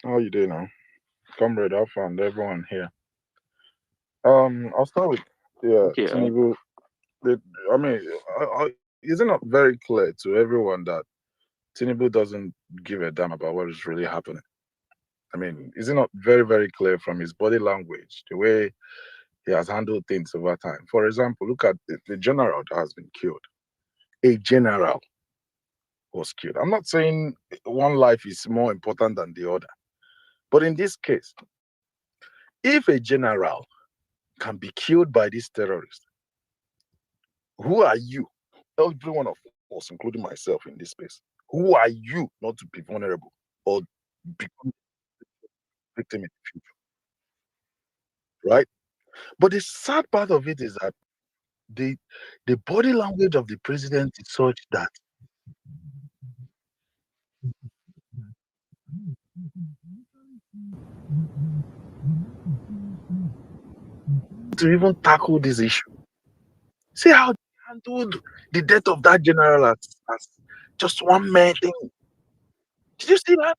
How you doing now? Comrade Alpha and everyone here. I'll start with Okay. Tinubu. The, I mean, isn't it very clear to everyone that Tinubu doesn't give a damn about what is really happening? I mean, is it not very, very clear from his body language, the way he has handled things over time? For example, look at the general that has been killed. A general was killed. I'm not saying one life is more important than the other, but in this case, if a general can be killed by these terrorists, who are you? Every one of us, including myself in this space, who are you not to be vulnerable or become victim in the future, right? But the sad part of it is that the the body language of the president is such that to even tackle this issue. See how they handled the death of that general as just one man thing. Did you see that?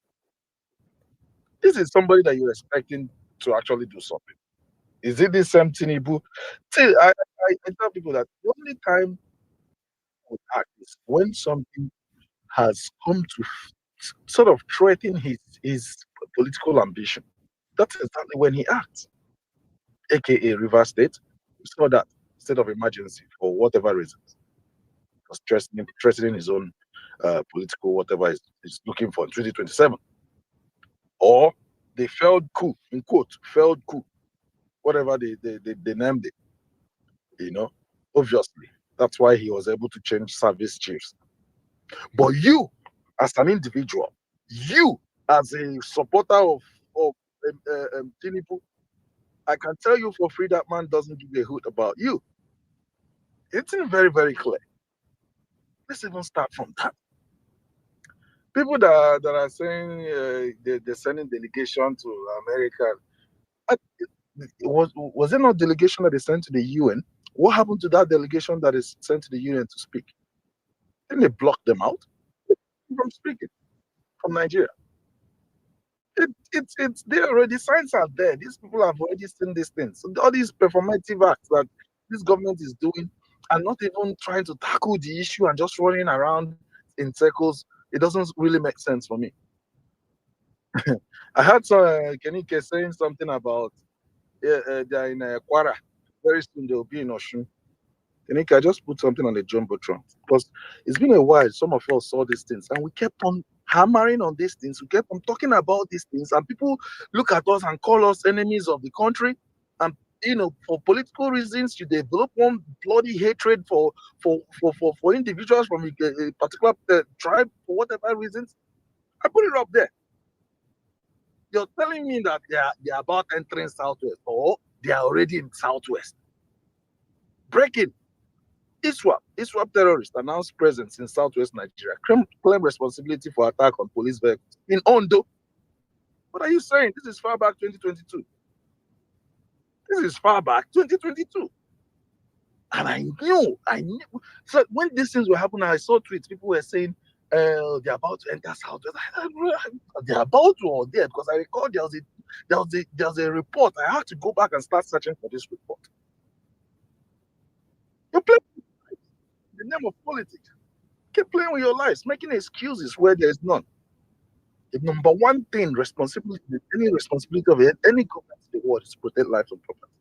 This is somebody that you're expecting to actually do something. Is it the same Tinubu? See, I tell people that the only time we act is when something has come to sort of threaten his political ambition. That's exactly when he acts, aka River State. We saw that state of emergency for whatever reasons, was threatening his own political whatever is looking for in 2027. Or the failed coup, in quote, failed coup, whatever they named it, you know, obviously. That's why he was able to change service chiefs. But you, as an individual, you as a supporter of Tinubu, I can tell you for free that man doesn't give a hoot about you. It's very, very clear. Let's even start from that. People that are saying they're sending delegation to America. I- was it not delegation that they sent to the UN? What happened to that delegation that is sent to the UN to speak? Didn't they block them out from speaking from Nigeria? It's there already. Signs are there. These people have already seen these things. So all these performative acts that this government is doing and not even trying to tackle the issue and just running around in circles, it doesn't really make sense for me. I heard some Kenike saying something about they're in Kwara. Very soon they'll be in Oshun. Kenike, I just put something on the jumbotron because it's been a while. Some of us saw these things and we kept on hammering on these things. We kept on talking about these things, and people look at us and call us enemies of the country. And for political reasons, you develop one bloody hatred for individuals from a particular tribe for whatever reasons. I put it up there. You're telling me that they're about entering Southwest, or they are already in Southwest. Breaking. ISWAP terrorists announced presence in southwest Nigeria, claim responsibility for attack on police vehicles in Ondo. What are you saying? This is far back 2022. This is far back 2022. And I knew. So when these things were happening, I saw tweets. People were saying, they're about to enter Southwest. They're about to or there because I recall there was a report. I had to go back and start searching for this report. You're playing in the name of politics. Keep playing with your lives, making excuses where there is none. The number one thing, responsibility, any responsibility of any government in the world is to protect lives and property.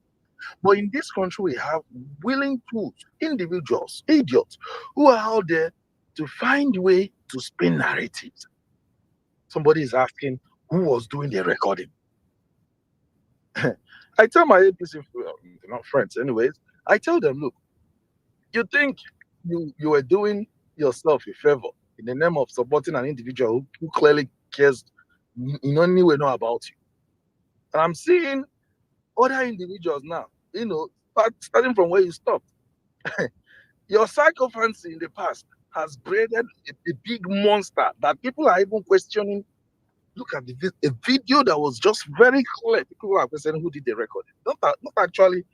But in this country, we have willing fools, individuals, idiots, who are out there to find a way to spin narratives. Somebody is asking who was doing the recording. I tell my APC, they're not friends, anyways. I tell them, look, you think you were doing yourself a favor in the name of supporting an individual who clearly cares in any way not about you. And I'm seeing other individuals now, starting from where you stopped. Your psychophancy in the past has bred a big monster that people are even questioning. Look at a video that was just very clear. People are questioning who did the recording. Not actually,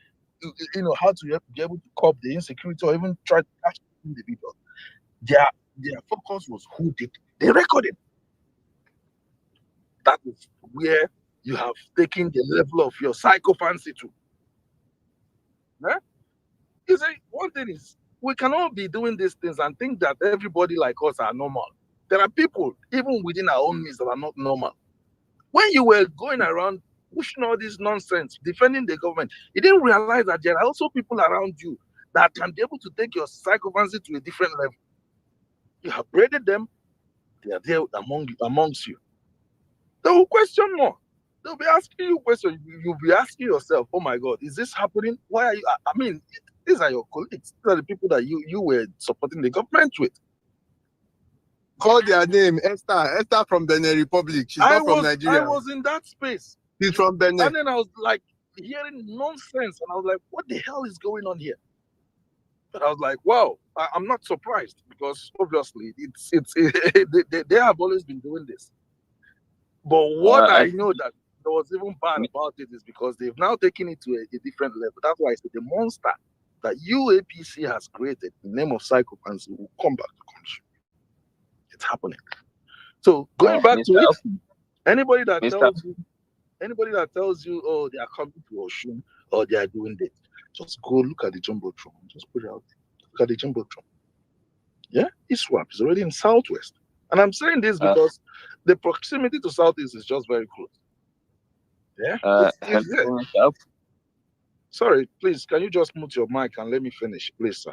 how to be able to cope the insecurity or even try to catch the individual. Their focus was who did the recording. That is where you have taken the level of your psychophancy to. Yeah? You see, one thing is, we cannot be doing these things and think that everybody like us are normal. There are people, even within our own midst, that are not normal. When you were going around pushing all this nonsense, defending the government, you didn't realize that there are also people around you that can be able to take your psychophancy to a different level. You have braided them, they are there amongst you. They will question more. They'll be asking you questions. You'll be asking yourself, oh my God, is this happening? Why are you? I mean, these are your colleagues. These are the people that you were supporting the government with. Call their name, Esther. Esther from Benin Republic. She's not from Nigeria. I was in that space. She's from Benin. And then I was like hearing nonsense. And I was like, what the hell is going on here? But I was like, wow, I'm not surprised, because obviously they have always been doing this. But what I know that was even bad about it is because they've now taken it to a different level. That's why I said the monster that UAPC has created in the name of psychophancy will come back to country. It's happening. So going back to it, anybody that tells you, oh, they are coming to Oshun or they are doing this, just go look at the Jumbotron. Just put it out. Look at the Jumbotron. Yeah, ISWAP is already in Southwest. And I'm saying this because the proximity to Southeast is just very close. Yeah. It's Sorry, please, can you just mute your mic and let me finish, please, sir?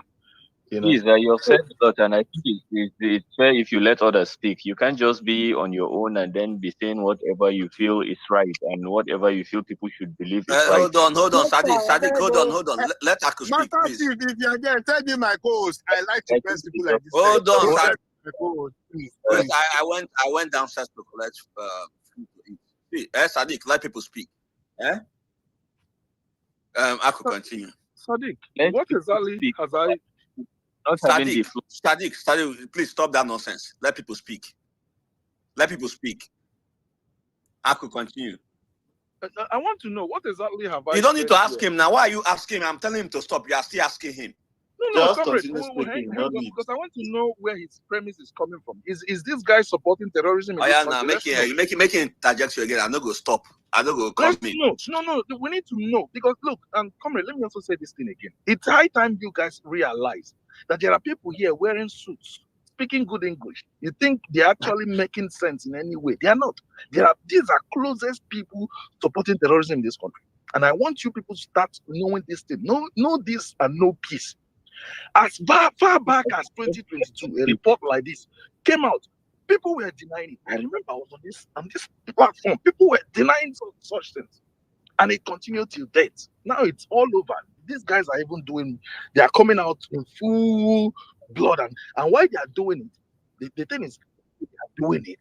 Please, you've said a lot, and I think it's fair if you let others speak. You can't just be on your own and then be saying whatever you feel is right and whatever you feel people should believe is right. Hold on, Sadiq, hold on. Let Aku speak, please. If you are there, tell me my co-host. I like to press people like this. Hold on, Sadiq. Please. I went downstairs to collect food to eat. Sadiq, let people speak. I could continue. Sadiq, what exactly has I? Sadiq, please stop that nonsense. Let people speak. I could continue. I want to know what exactly have I? You don't need to ask him now. Why are you asking him? I'm telling him to stop. You are still asking him. No, comrade, because I want to know where his premise is coming from. Is this guy supporting terrorism? You're making interjection again. I'm not going to stop. I'm not going to come in. No. We need to know, because look, and comrade, let me also say this thing again. It's high time you guys realize that there are people here wearing suits, speaking good English. You think they're actually making sense in any way? They are not. These are closest people supporting terrorism in this country. And I want you people to start knowing this thing. Know this and know peace. As far back as 2022, a report like this came out. People were denying it. I remember I was on this platform. People were denying such things. And it continued till date. Now it's all over. These guys are even they are coming out in full blood. And why they are doing it, the thing is, they are doing it.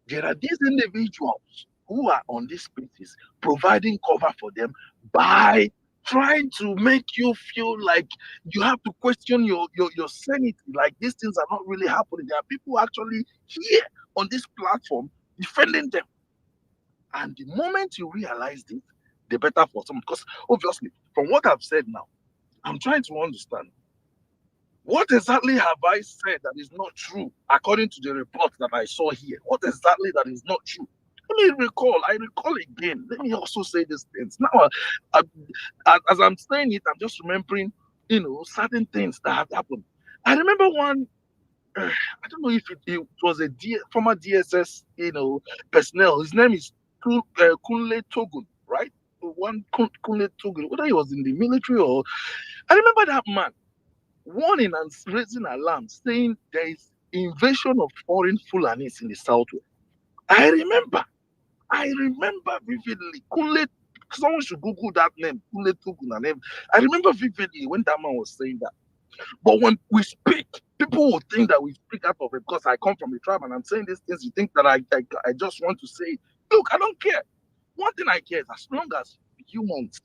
There are these individuals who are on these spaces providing cover for them by trying to make you feel like you have to question your sanity, like these things are not really happening. There are people actually here on this platform defending them. And the moment you realize this, the better for some. Because obviously, from what I've said now, I'm trying to understand what exactly have I said that is not true according to the report that I saw here. What exactly that is not true? Let me recall. I recall again. Let me also say these things. Now, as I'm saying it, I'm just remembering, certain things that have happened. I remember one. I don't know if it was a former DSS, personnel. His name is Kunle Togun, right? One Kunle Togun. Whether he was in the military or, I remember that man warning and raising alarms, saying there is invasion of foreign Fulanis in the southwest. I remember vividly. Kunle, someone should Google that name, Kunle Togun. I remember vividly when that man was saying that. But when we speak, people will think that we speak out of it because I come from the tribe and I'm saying these things. You think that I just want to say, look, I don't care. One thing I care is as long as humans,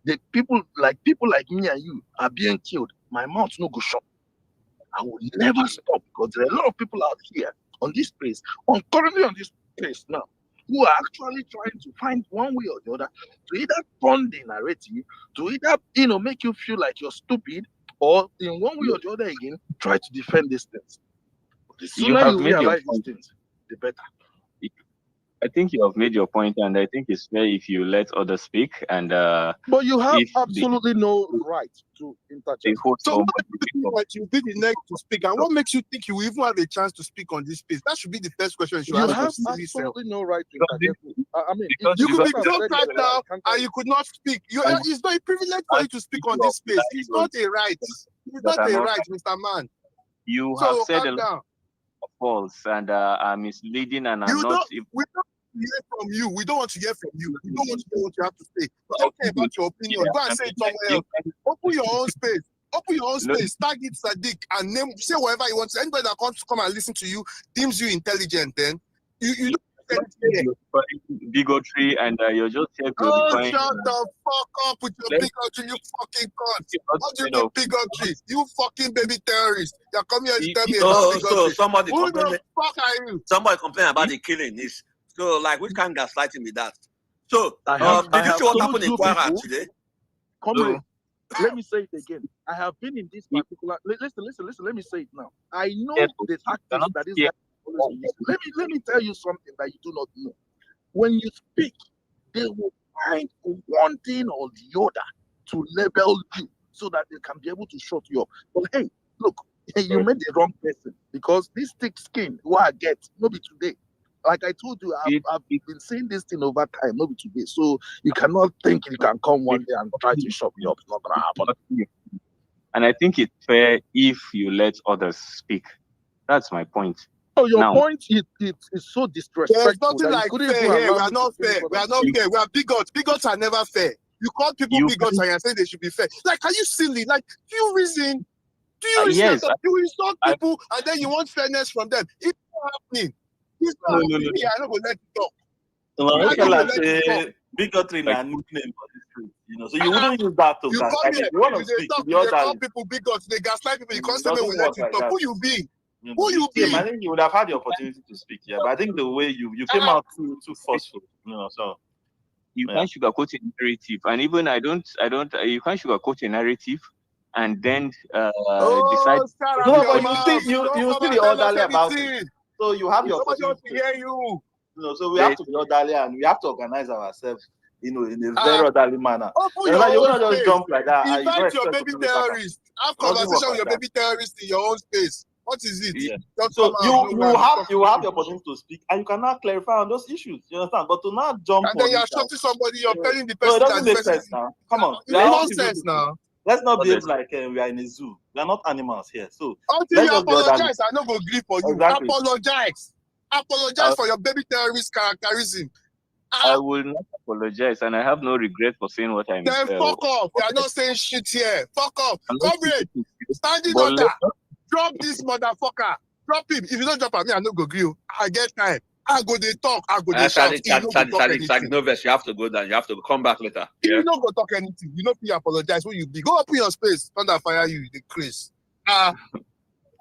the people like me and you are being killed, my mouth no go shut. I will never stop, because there are a lot of people out here on this place, currently on this place now, who are actually trying to find one way or the other to either turn the narrative, to either make you feel like you're stupid, or in one way or the other again try to defend these things. But the sooner you realize these things, the better. I think you have made your point, and I think it's fair if you let others speak, and But you have if absolutely no right to the interject. host So or what makes you think moderator, that you'll be the next to speak? And what makes you think you will even have a chance to speak on this space? That should be the first question you should You ask have your silly self. absolutely no right to because interject me. I mean, because You could be because close right now and you could not speak. and, It's not a privilege for you to speak on this space. It's not a right. It's that not are a not right, Mr. Man. you have So said a calm lot down. of false and are misleading and are You not don't. even. We don't want to hear from you. We don't want to hear from you. We don't want to hear what you have to say. We don't care Okay, about your opinion. yeah, Go and I say mean, it somewhere you else. can, Open your own space. Open your own look, space. Tag it Sadiq and name, say whatever you want. Anybody that wants to come and listen to you deems you intelligent. Then you don't say anything here. you're glorifying bigotry and you're just here Oh, glorifying. shut the fuck up with your Let's bigotry, you fucking cunt. you're not What do you kind mean of bigotry? You fucking baby terrorist. You're coming here to tell me about Oh, so bigotry. somebody Who complain. the fuck are you? Somebody complain about the killing. Is so like which kind of gaslighting with that? So I have did you see what told happened in you Kwara people, today? comrade, let me say it again. I have been in this particular. Listen. Let me say it now. I know yes, the you're tactics not that this here. guy always use. Let me tell you something that you do not know. When you speak, they will find one thing or the other to label you so that they can be able to shut you up. But hey, look, you made the wrong person because this thick skin, what I get, maybe today. Like I told you, I've been saying this thing over time, maybe today. So you cannot think you can come one day and try to shut me up. It's not gonna happen. And I think it's fair if you let others speak. That's my point. So your Now, point is so disrespectful. There's nothing that you like couldn't fair even here. allow We are me not to finish fair. what We I'm are not saying. fair. We are bigots. Bigots are never fair. You call people you bigots and you're saying they should be fair. Like, are you silly? Like, do you reason? Do you reason? yes, You insult I, people and then you want fairness from them. It's not happening. It's no, not no, happening. no, Me, I don't go let you talk. Well, I okay, don't go like let you talk. bigotry like, na nickname for the street, you know. So you wouldn't use that to You come gaslight. here, If you want to you speak, talk, the you call order people bigots, they gaslight people, you can't it say, we doesn't will let work you like talk. that. Who you be? You know, Who you came, I be? think you would have had the opportunity to speak here, but I think the way you came out too forceful, you know. So you yeah. can't sugarcoat a narrative, and even I don't, you can't sugarcoat a narrative, and then decide. Oh, shut up No, your but mouth. you Don't still come be and tell us orderly about it. anything. So you have the Nobody wants opportunity. to hear you. You know, so we have to be orderly and we have to organize ourselves, you know, in a Ah, very orderly manner. Open You your know, you're own gonna just space. jump like that and you don't Invite your expect baby to be back. terrorist. Have It doesn't work conversation with like your that. baby terrorist in your own space. What is it? Yeah. Just So come out. you have the opportunity to speak and you cannot clarify on those issues. You understand? But to not jump And then on you're it. shutting somebody, you're telling the No, it person that doesn't the make person sense now. Come on. it's nonsense now. Let's not behave Honestly. like we are in a zoo. We are not animals here. So Until you let's just be orderly. apologize, I don't go agree for you. Exactly. Apologize. Apologize for your baby terrorist characterism. I will not apologize, and I have no regret for saying what I'm. Then fuck off. You are not saying shit here. Fuck off. I'm not Comrade, speaking to you, standing but order. let's not- Drop this motherfucker. Drop him. If you don't drop me, I no go agree. I get time. I go they talk. I go they shout. You no go talk anything. No verse. You have to go down. You have to come back later. You no go talk anything. You no feel apologize. When you be go up in your space. Thunder fire you. The Chris.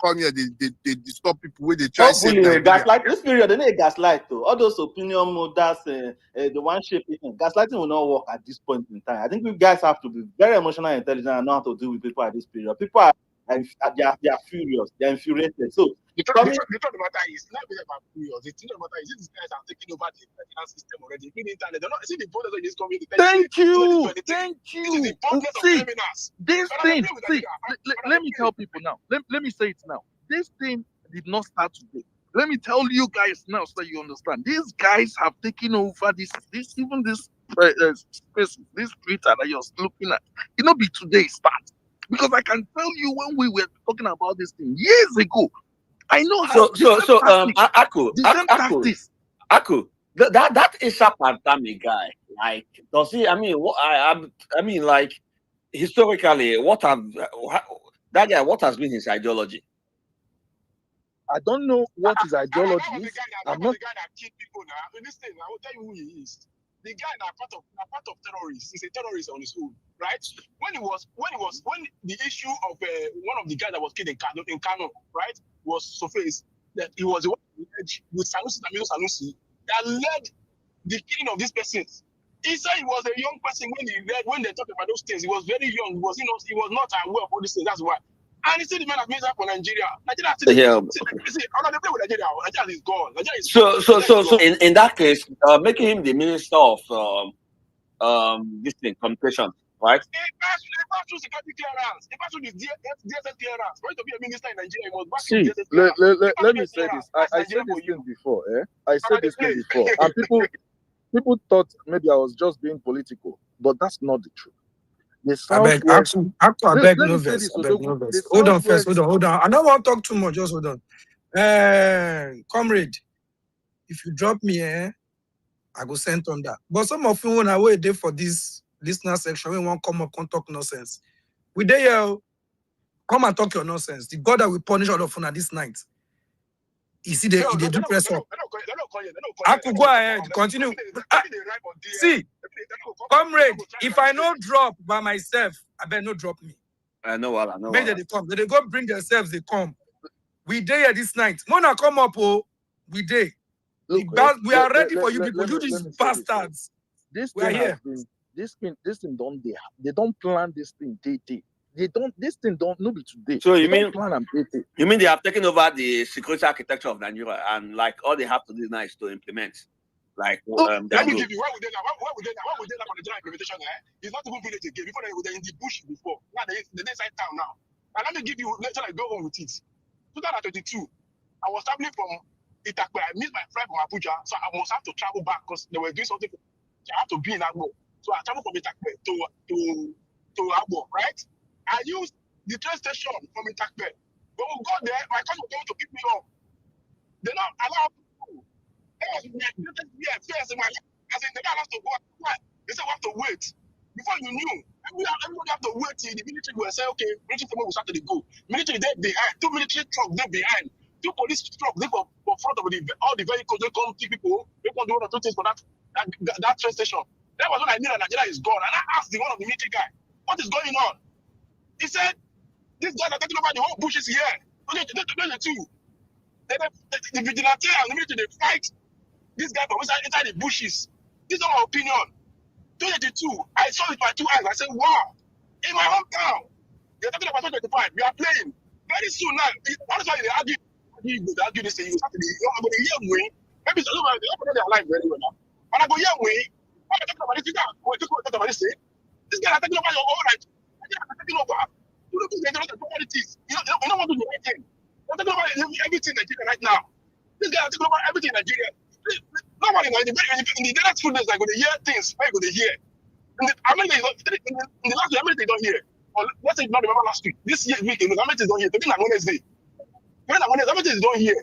Come here. They stop people where they try to save Hopefully, them. gaslight this period, they need gaslight though. All those opinion models, the one shape, gaslighting will not work at this point in time. I think we guys have to be very emotional, intelligent, and know how to deal with people at this period. People are they are furious, they're infuriated. So The truth of the matter is, not really about furious. The truth of the matter is, these guys are taking over the finance system already. In the internet, they're not see the bonus of this community. Thank you. This is the bonus of See, criminals. this thing, let me tell people now. Let me say it now. This thing did not start today. Let me tell you guys now so that you understand. These guys have taken over this space, this Twitter that you're looking at. It not be today start. Because I can tell you when we were talking about this thing years ago, I know how. Aku, that Isha Pantami guy, like, does he? I mean, I mean, like, historically, that guy? What has been his ideology? I don't know what his ideology is. I'm not the guy that killed people now. Listen, I will tell you who he is. The guy that part of terrorists. He's a terrorist on his own, right? When the issue of one of the guys that was killed in Kanu, right, was surfaced, that he was the one with Sanusi that led the killing of these persons. He said he was a young person when they talked about those things. He was very young. He was not aware of all these things. That's why. And you see the man that minister for Nigeria. Nigeria still Yeah. see, how they play with Nigeria? Nigeria is gone. Nigeria is So in that case, making him the minister of this thing, communication, right? He passed through security clearance. He passed through the DSS clearance. For you to be a minister in Nigeria, you must pass through See, DSS clearance. let me say this. I said this thing before. I said this thing before, and people thought maybe I was just being political, but that's not the truth. The I beg, Southwest. I beg Let no me say verse. this, I beg no Odogu. verse. The Hold on first. Southwest. Hold on. I don't want to talk too much. Just hold on. Comrade, if you drop me, I go send on that. But some of you when I wait there for this listener section, we won't come up and talk nonsense. We there, yo. Come and talk your nonsense. The God that will punish all of you this night. You see, they do press up. I could go ahead, continue. See, comrade, if I no drop by myself, I better no drop me. I know. Maybe they come. They go bring themselves, they come. We there this night. Mona come up, oh. We there. Look, we are ready for you people. You these bastards. This we are thing here. has been this thing don't they don't plan this thing day. This thing don't be today. So you mean plan and day. You mean they have taken over the security architecture of Nigeria and like all they have to do now is to implement? Like let me give you where we did that for the general implementation. It's not even village again. Before they were in the bush before. Now they're inside town now. And let me give you later I go on with it. 2022, I was traveling from Itakwe. I missed my friend from Abuja, so I must have to travel back because they were doing something. I have to be in Agbo. So I traveled from Itakwe to Agbo, right? I used the train station from Itakwe. When we got there, my cousin was going to pick me up. They don't allow people. That was my greatest fears in my life. As in, they don't allow us to go outside. They said we have to wait. Before you knew, everybody have to wait till the military will say, okay, military will start to go. Military there behind, 2 military trucks there behind, 2 police trucks there for front of all the vehicles. They come see people, they come do 1 or 2 things for that train station. That was when I knew that Nigeria is gone. And I asked one of the military guy, what is going on? He said, these guys are taking over the whole bushes here. The vigilante and the military, they fight this guy from inside the bushes. This is my opinion. 2022, I saw it with my 2 eyes. I said, wow, in my hometown, they're talking about 2025. We are playing. Very soon now, that's why they argue this thing. You start to I'm going to hear me. Maybe it's a little bit, they're alive very well now. But I go, yeah, we. I'm talking about this. We're talking about this thing. This guy is talking about your own right. They're taking over. You don't think they're not politics. You don't want to do the right thing. They're talking about everything in Nigeria right now. This guy is talking about everything in Nigeria. Nobody in the next few days, I'm going to hear things. I'm going to hear. In the last week, how many they don't hear? Or let's say you don't remember last week. This week, how many they don't hear? Today, on Wednesday. When on Wednesday, how many they don't hear?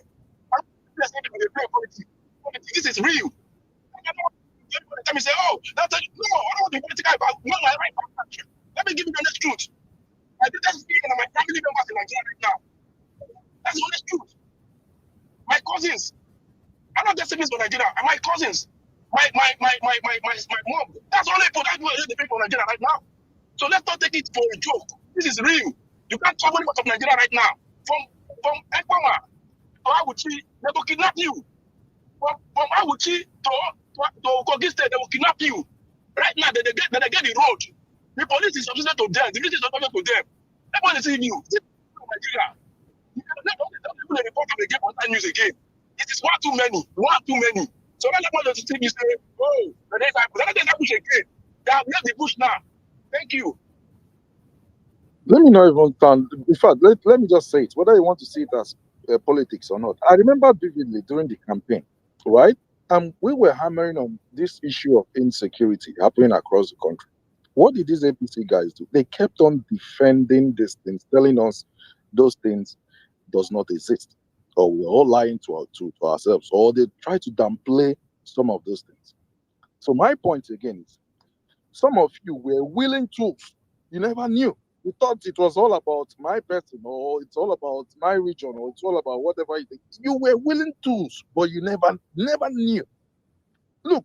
This is real. Let me say, oh, that's no, I don't want to be political about no, my right. Let me give you the honest truth. I did that speaking of my family members in Nigeria right now. That's the honest truth. My cousins. I'm not just saying this for Nigeria. And my cousins. My mom. That's all they put. That's what they pay for Nigeria right now. So let's not take it for a joke. This is real. You can't travel out of Nigeria right now. From Ekpama to Awuchi, they will kidnap you. From Awuchi to Kogi State, they will kidnap you. Right now, they get the road. The police is subsidized to them. The military is subsidized to them. Everyone is seeing you. This is Nigeria. You cannot even report them again on news again. It is one too many. So that's why the thing you say, oh, the next push again. They have left the bush now. Thank you. Let me not even stand. In fact, let me just say it, whether you want to see it as politics or not. I remember vividly during the campaign, right? We were hammering on this issue of insecurity happening across the country. What did these APC guys do? They kept on defending these things, telling us those things does not exist, or we're all lying to ourselves, or they try to downplay some of those things. So my point again is, some of you were willing tools. You never knew. You thought it was all about my person, or it's all about my region, or it's all about whatever you think. You were willing tools, but you never knew. Look,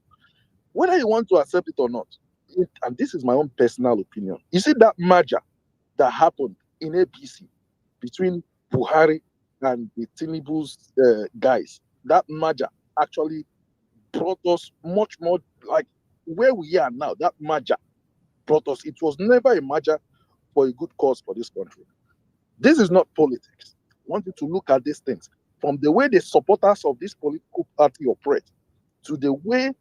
whether you want to accept it or not, and this is my own personal opinion, you see that merger that happened in APC between Buhari and the Tinubu's guys, that merger actually brought us much more like where we are now. That merger brought us, it was never a merger for a good cause for this country. This is not politics. I want you to look at these things from the way the supporters of this political party operate to the way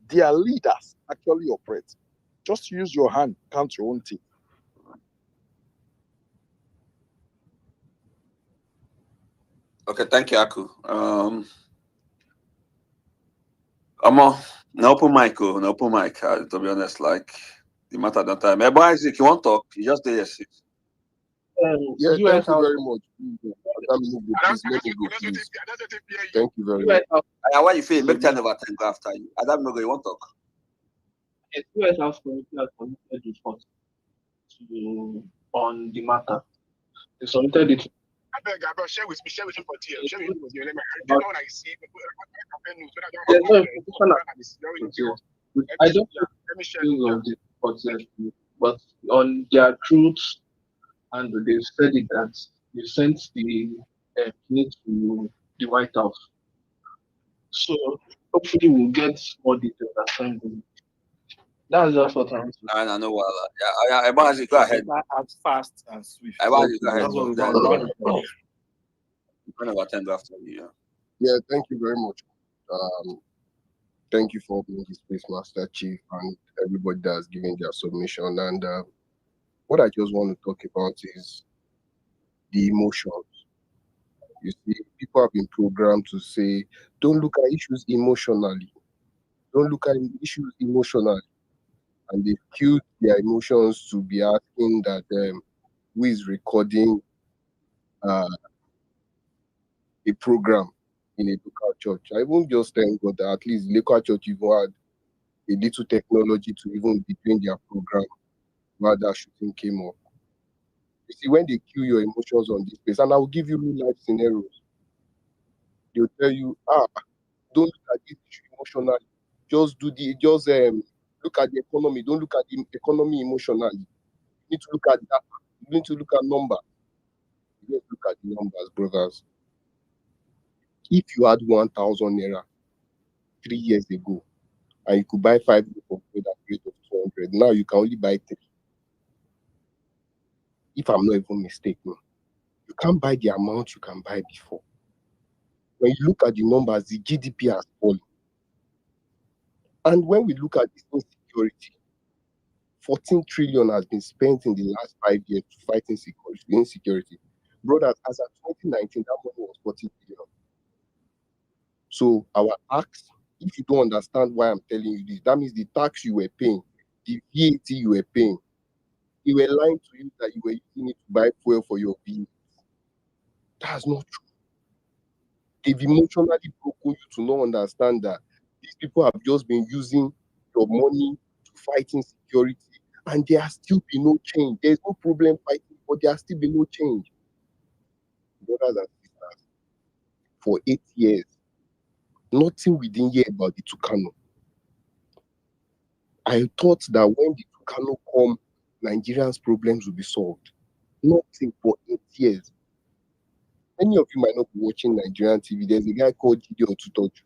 their leaders actually operate. Just use your hand, count your own teeth. Okay, thank you, Aku. No open mic, no open mic. To be honest, like the matter don't time. Hey, boy, Isaac, you want to talk? You just do your shit. Yeah, US thank you House, very much. Please let me go, please. Thank you very US much. House, Why you feel? Make 10 over 10 go after you. Adam no go. You want to talk? US House Committee has submitted report to on the matter. They submitted it. I beg, share with me for TM. Share with me for TM. I don't I see. There's no information. I don't let me share of the report, but on their truths, and they said it that they sent the plane to the White House. So hopefully we'll get more details at some point. That's just what I'm saying. I know. Yeah, boy, Isaac, go ahead. As fast and swift. Boy, Isaac, go ahead. That's what we Then want. 10 over 10 go after you. Yeah, thank you very much. Thank you for being the Space Master Chief and everybody that's given their submission. And what I just want to talk about is the emotions. You see, people have been programmed to say, don't look at issues emotionally. Don't look at issues emotionally. And they've cued their emotions to be asking that who is recording a program in a local church. I won't just thank God that at least local church even had a little technology to even be doing their program while that shooting came up. You see, when they cue your emotions on this place, and I will give you real life scenarios, they'll tell you, don't look at this issue emotionally. Just look at the economy. Don't look at the economy emotionally. You need to look at that. You need to look at numbers. Let's look at the numbers, brothers. If you had 1,000 naira 3 years ago, and you could buy 5 loaf of bread at the rate of 200, now you can only buy 3. If I'm not even mistaken, you can't buy the amount you can buy before. When you look at the numbers, the GDP has fallen. And when we look at this insecurity, 14 trillion has been spent in the last 5 years to fight insecurity. Brothers, as of 2019, that money was 40 billion. So our tax, if you don't understand why I'm telling you this, that means the tax you were paying, the VAT you were paying, they were lying to you that you were using it to buy fuel for your vehicles. That's not true. They've emotionally broken you to not understand that these people have just been using your money to fight insecurity, and there has still been no change. There's no problem fighting, but there has still been no change. Brothers and sisters, for 8 years, nothing we didn't hear about the Tukano. I thought that when the Tukano come, Nigerians' problems will be solved. Nothing for 8 years. Many of you might not be watching Nigerian TV. There's a guy called Gideon Tutoju.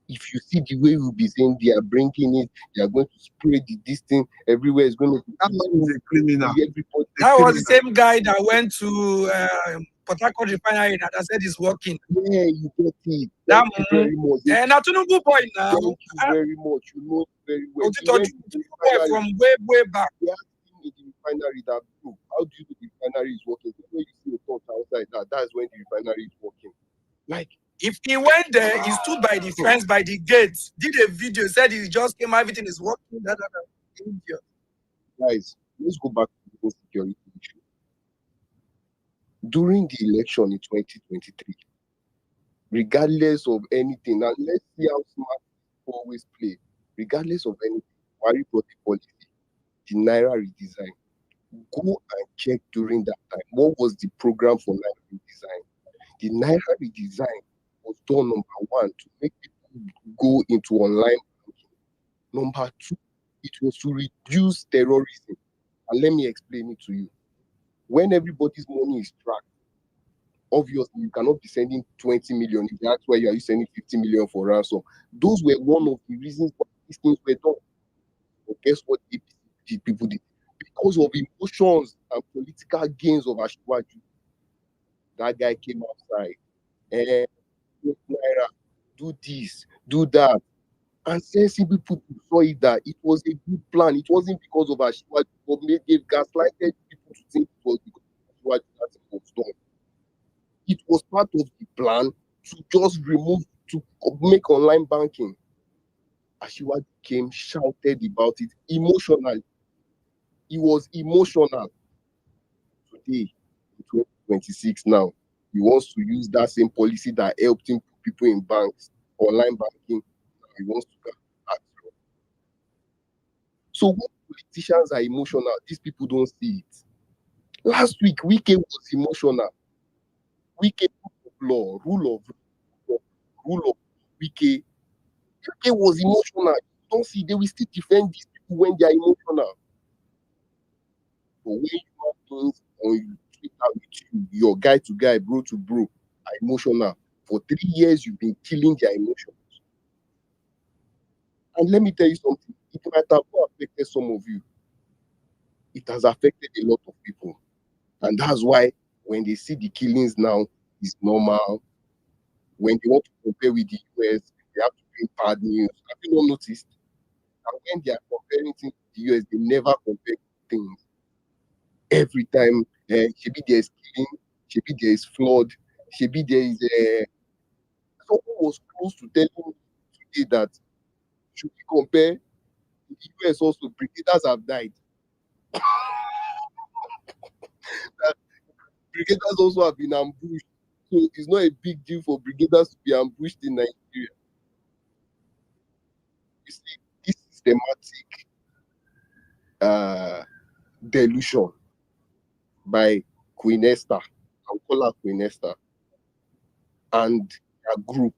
If you see the way we'll be saying they are bringing it, they are going to spray this thing everywhere. It's going to be That man is a criminal. everybody. That was the same guy that went to Port Harcourt refinery that said he's working. Yeah, you get it. That Thank you very much. and a Tinubu boy now. Thank you very much. You know it very well. He Tinubu went to the boy refinery. from way back. They asked him in the refinery that, bro, how do you know the refinery is working? When you see a thought outside that's when the refinery is working. Like, if he went there, he stood by the fence, by the gate, did a video, said he just came, everything is working. Idiot. Guys, let's go back to the security issue. During the election in 2023, regardless of anything, now let's see how smart people always play. Regardless of anything, Buhari brought the policy, the Naira redesign. Go and check during that time. What was the program for Naira redesign? The Naira redesign was done, number one, to make people go into online banking. Number two, it was to reduce terrorism. And let me explain it to you. When everybody's money is tracked, obviously you cannot be sending 20 million. If that's why you are sending 50 million for ransom. Those were one of the reasons why these things were done. But guess what the people did? because of emotions and political gains of Ashwaju. That guy came outside and Naira, do this, do that. And sensible people saw it that it was a good plan. It wasn't because of Ashwaju, but they've gaslighted people to think it was because of Ashwaju that it was done. It was part of the plan to just remove, to make online banking. Ashwaju came, shouted about it emotionally. He was emotional. Today, in 2026 now, he wants to use that same policy that helped him put people in banks, online banking. Now he wants to go back. So when politicians are emotional, these people don't see it. Last week, Wike was emotional. Wike rule of Wike. Wike was emotional. You don't see, they will still defend these people when they are emotional. But when you have things on Twitter with you, your guy to guy, bro to bro, are emotional. For 3 years, you've been killing their emotions. And let me tell you something, it might have not affected some of you. It has affected a lot of people. And that's why when they see the killings now, it's normal. When they want to compare with the US, they have to bring bad news. Have you not noticed? And when they are comparing things with the US, they never compare things. Every time, maybe there is killing, maybe there is flood, maybe there is someone was close to telling me today that should we compare the US also, brigaders have died. That brigaders also have been ambushed. So it's not a big deal for brigaders to be ambushed in Nigeria. You see, this systematic delusion by Queen Esther, I'll call her Queen Esther, and her group.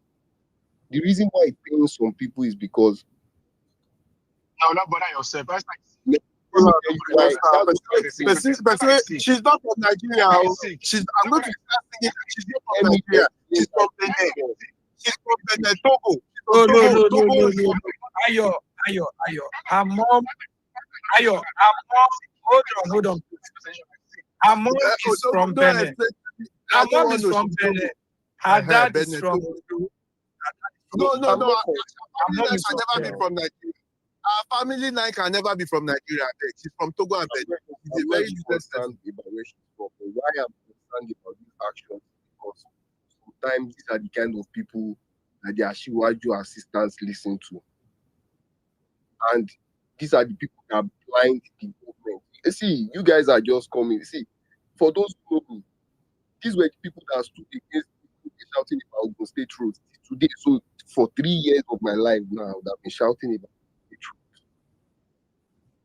The reason why it pains some people is because No, not bother yourself. That's like let me tell you why. She's not from Nigeria. Oh. I'm going to start saying that she's not from Nigeria. She's from Benin. She's from Benin, Togo. No, no, Togo, no, no, Togo. no, no. Ayo. Her mom, hold on. Her mom is from Benin. Her mom is from Benin. Her dad is from. No. Her mom Family is can from never be Benin. from Nigeria. Our family line can never be from Nigeria. She's from Togo and Benin. She's a very useless person. about where she's from. But why I'm concerned about these actions is because sometimes these are the kind of people that the Ashiwaju assistants listen to. And these are the people that blind the government. You see, you guys are just coming. See, for those who know me, these were the people that stood against people shouting about Ogun State roads today. So for 3 years of my life now, I've been shouting about the truth.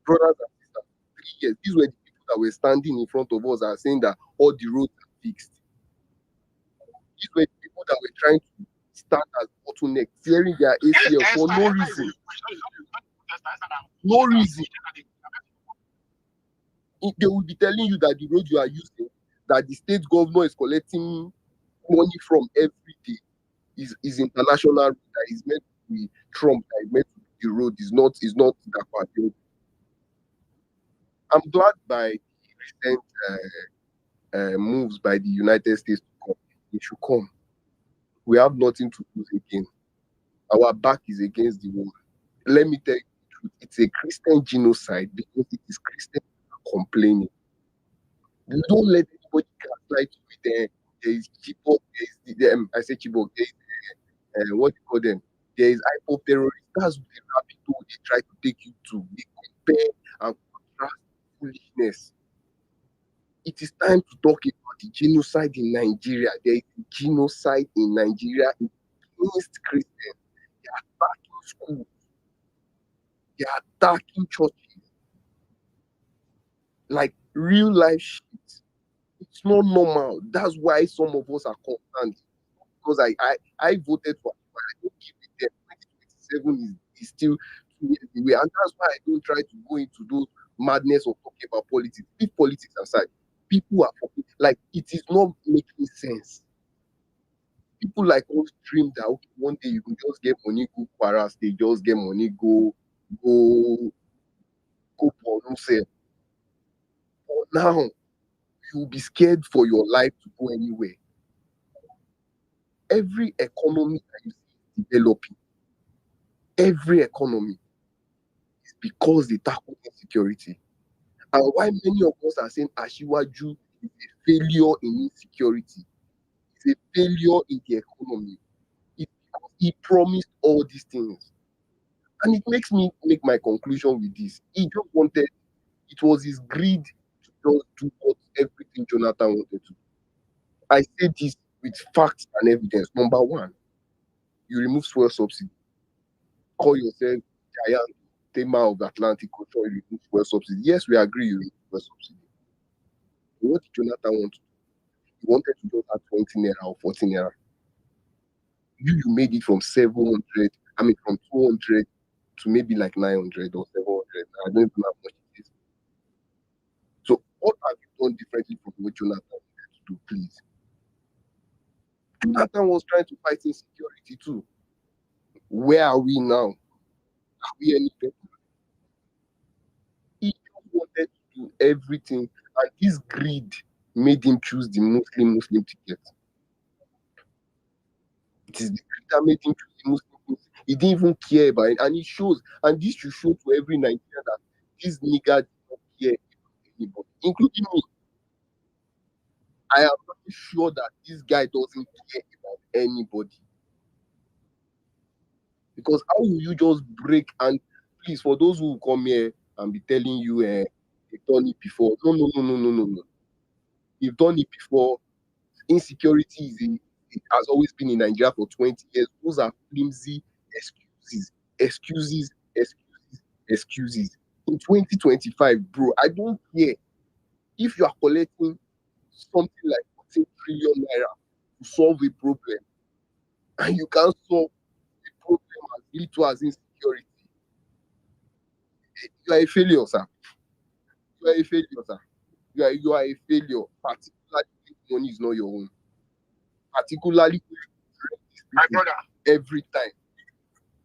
Brothers and sisters, 3 years. These were the people that were standing in front of us and saying that all the roads are fixed. These were the people that were trying to stand as bottleneck, clearing their ACL for no reason. No reason. They will be telling you that the road you are using, that the state governor is collecting money from every day, is international road that is meant to be Trump, that is meant to be the road, is not that part. I'm glad by the recent moves by the United States to come. They should come. We have nothing to lose again. Our back is against the wall. Let me tell you the truth. It's a Christian genocide because it is Christians complaining. You don't let anybody gaslight you with them. There is Chibok, I say Chibok, there is what do you call them? There is IPO terrorists. That's the rabbit hole they try to take you to. They compare and contrast foolishness. It is time to talk about the genocide in Nigeria. There is a genocide in Nigeria against Christians. They are attacking schools. They are attacking churches. Like real life shit. It's not normal. That's why some of us are concerned. Because I voted for him. I don't give it them. 2027 is still 2 years away. And that's why I don't try to go into those madness of talking about politics. Leave politics aside. People are like, it is not making sense. People like us dream that okay, one day you can just get money, go Kwara State, just get money, go Borno State. For now, you'll be scared for your life to go anywhere. Every economy that you see is developing, every economy is because they tackle insecurity. And why many of us are saying Ashiwaju is a failure in insecurity, it's a failure in the economy. It's because he promised all these things. And it makes me make my conclusion with this. He just wanted, it was his greed to just do what everything Jonathan wanted to do. I say this with facts and evidence. Number one, you remove fuel subsidy. Call yourself giant Tema of the Atlantic Ocean, you remove fuel subsidy. Yes, we agree you remove fuel subsidy. But what did Jonathan want to do? He wanted to just have 20 naira or 14 naira. You made it from 700, from 200 to maybe like 900 or 700. I don't even know how much it is. So what have you done differently from what Jonathan wanted to do, please? Jonathan was trying to fight insecurity too. Where are we now? Are we any better? He just wanted to do everything, and this greed made him choose the Muslim ticket. It is the greed that made him choose the Muslim ticket. He didn't even care about it, and it shows. And this should show to every Nigerian that this nigga did not care about anybody, including me. I am pretty sure that this guy doesn't care about anybody. Because how will you just break? And please, for those who come here and be telling you they've done it before, no. They've done it before. Insecurity it has always been in Nigeria for 20 years. Those are flimsy excuses. In 2025, bro, I don't care if you are collecting something like 14 trillion naira to solve a problem, and you can't solve the problem as little as insecurity. You are a failure, sir. You are a failure, particularly if money is not your own. Particularly My brother. every time.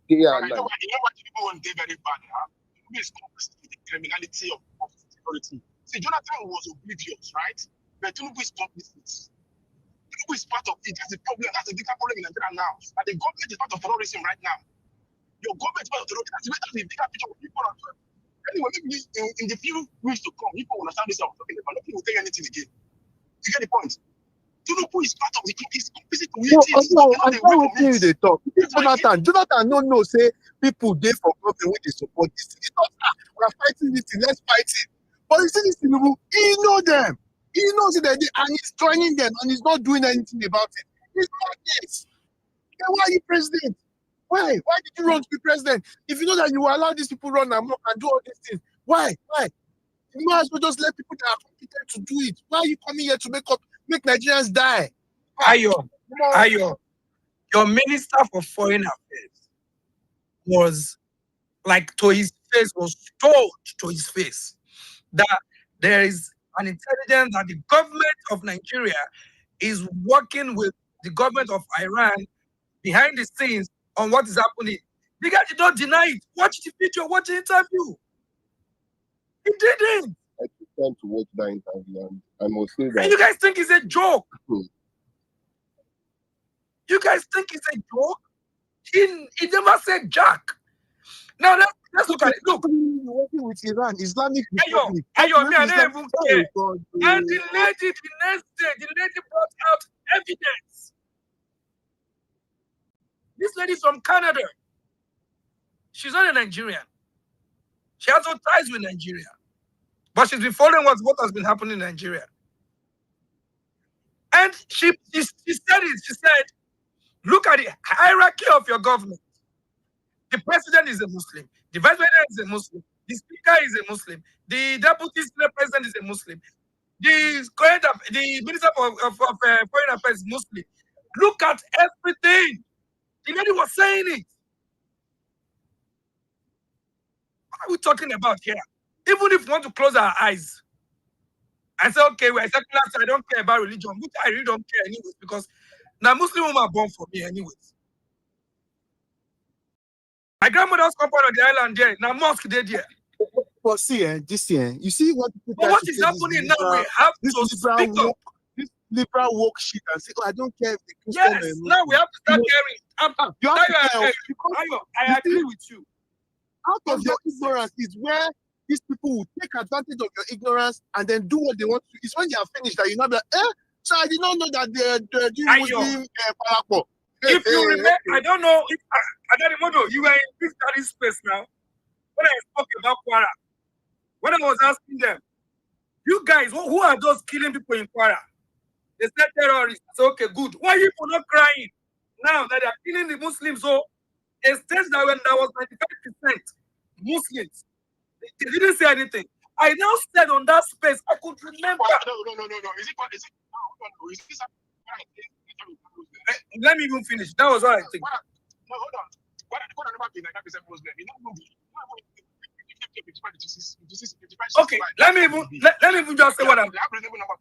Day and You know night. what people want to very bad now? Who is complicit with the criminality of security? See, Jonathan was oblivious, right? But Tinubu is complicit. Tinubu is part of it. That's the problem. That's the bigger problem in Nigeria now. And the government is part of terrorism right now. Your government is part of terrorism. That's the bigger picture of people. Anyway, maybe in the few weeks to come, people will understand this. I'm talking about. Nobody will take anything again. You get the point? Tinubu is part of the he's complicit with it. I know what they talk. Jonathan no say people dey for government when they support this thing. We're fighting this thing, let's fight it. But you see this Tinubu, he know them. He knows it and he's joining them and he's not doing anything about it. He's not this. Then why are you president? Why? Why did you run to be president? If you know that you will allow these people run amok and do all these things, why? You might as well just let people that are competent to do it. Why are you coming here to make Nigerians die? Ayo, your minister for foreign affairs was like to his face, was told to his face that there is an intelligence that the government of Nigeria is working with the government of Iran behind the scenes on what is happening. The guy did not deny it. Watch the video, watch the interview. He didn't. I took time to watch that interview, and I must say that. And you guys think it's a joke? You guys think it's a joke? He never said jack. Now let's look at it. Look, working with Iran, Islamic Republic. Ayo, me, I don't even care. And the next day, the lady brought out evidence. This lady from Canada. She's not a Nigerian. She has no ties with Nigeria. But she's been following what has been happening in Nigeria. And she said it. She said, look at the hierarchy of your government. The president is a Muslim. The vice president is a Muslim. The speaker is a Muslim. The deputy president is a Muslim. The minister of foreign affairs is Muslim. Look at everything. The lady was saying it. What are we talking about here? Even if we want to close our eyes and say, okay, we're secular, so I don't care about religion, which I really don't care anyways, because now Muslim women are born for me anyways. My grandmother's compound on the island there, now mosque there. But see, this year, you see what people But try what to is say happening now? We have this to liberal speak up. woke, this liberal woke shit and say, oh, I don't care if the Christian Yes, or now we have to start You caring. you have to Ayo, care because Ayo, you I see, agree with you. out of your ignorance is where these people will take advantage of your ignorance and then do what they want to. It's when they are finished that you know that, so I did not know that they're doing Muslim parako. If you remember, I don't know if Adarimodo, you were in Big Daddy space now. When I spoke about Kwara, when I was asking them, you guys, who are those killing people in Kwara? They said terrorists. I said, okay, good. Why are you people not crying now that they are killing the Muslims? So it says that when there was 95% Muslims, they didn't say anything. I now said on that space, I could remember. No. Is it? Is this? Let me even finish. That was what I think. No, hold on. What about the 95% Muslim? Okay, let me even just say what I'm.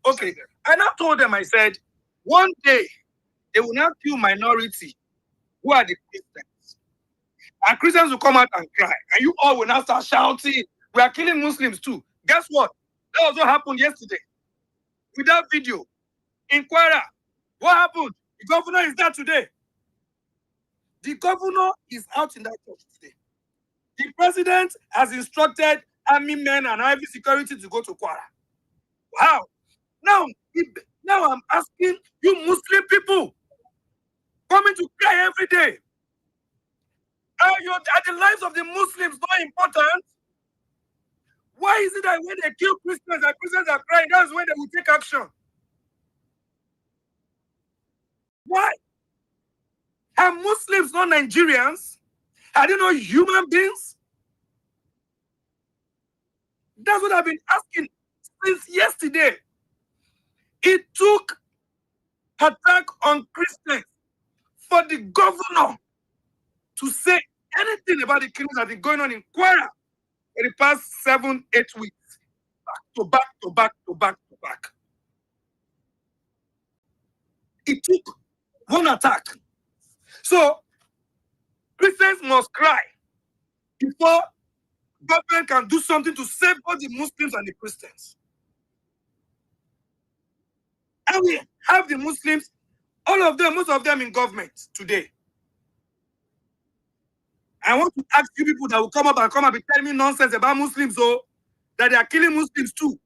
Okay, I now told them, I said, one day they will not kill minority who are the Christians, and Christians will come out and cry, and you all will now start shouting, we are killing Muslims too. Guess what? That was what happened yesterday with that video in Kwara. What happened? The governor is there today. The governor is out in that church today. The president has instructed army men and Ivy security to go to Kwara. Wow. Now I'm asking you Muslim people coming to cry every day. Are the lives of the Muslims not important? Why is it that when they kill Christians and Christians are crying, that's when they will take action? Why? Are Muslims not Nigerians? Are they not human beings? That's what I've been asking since yesterday. It took attack on Christians for the governor to say anything about the killings that have been going on in Kwara for the past 7-8 weeks. Back to back. It took one attack. So Christians must cry before government can do something to save both the Muslims and the Christians. And we have the Muslims, all of them, most of them in government today. I want to ask you people that will come up and tell me nonsense about Muslims, so that they are killing Muslims too.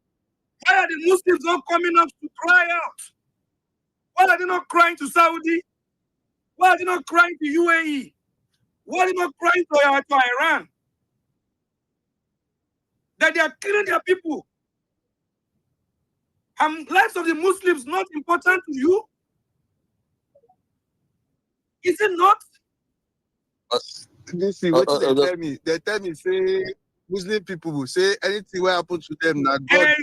Why are the Muslims not coming up to cry out? Why are they not crying to Saudi? Why are they not crying to UAE? Why are they not crying to Iran? That they are killing their people. And lives of the Muslims not important to you? Is it not? This is what they tell me, say Muslim people will say anything will happen to them. Now God,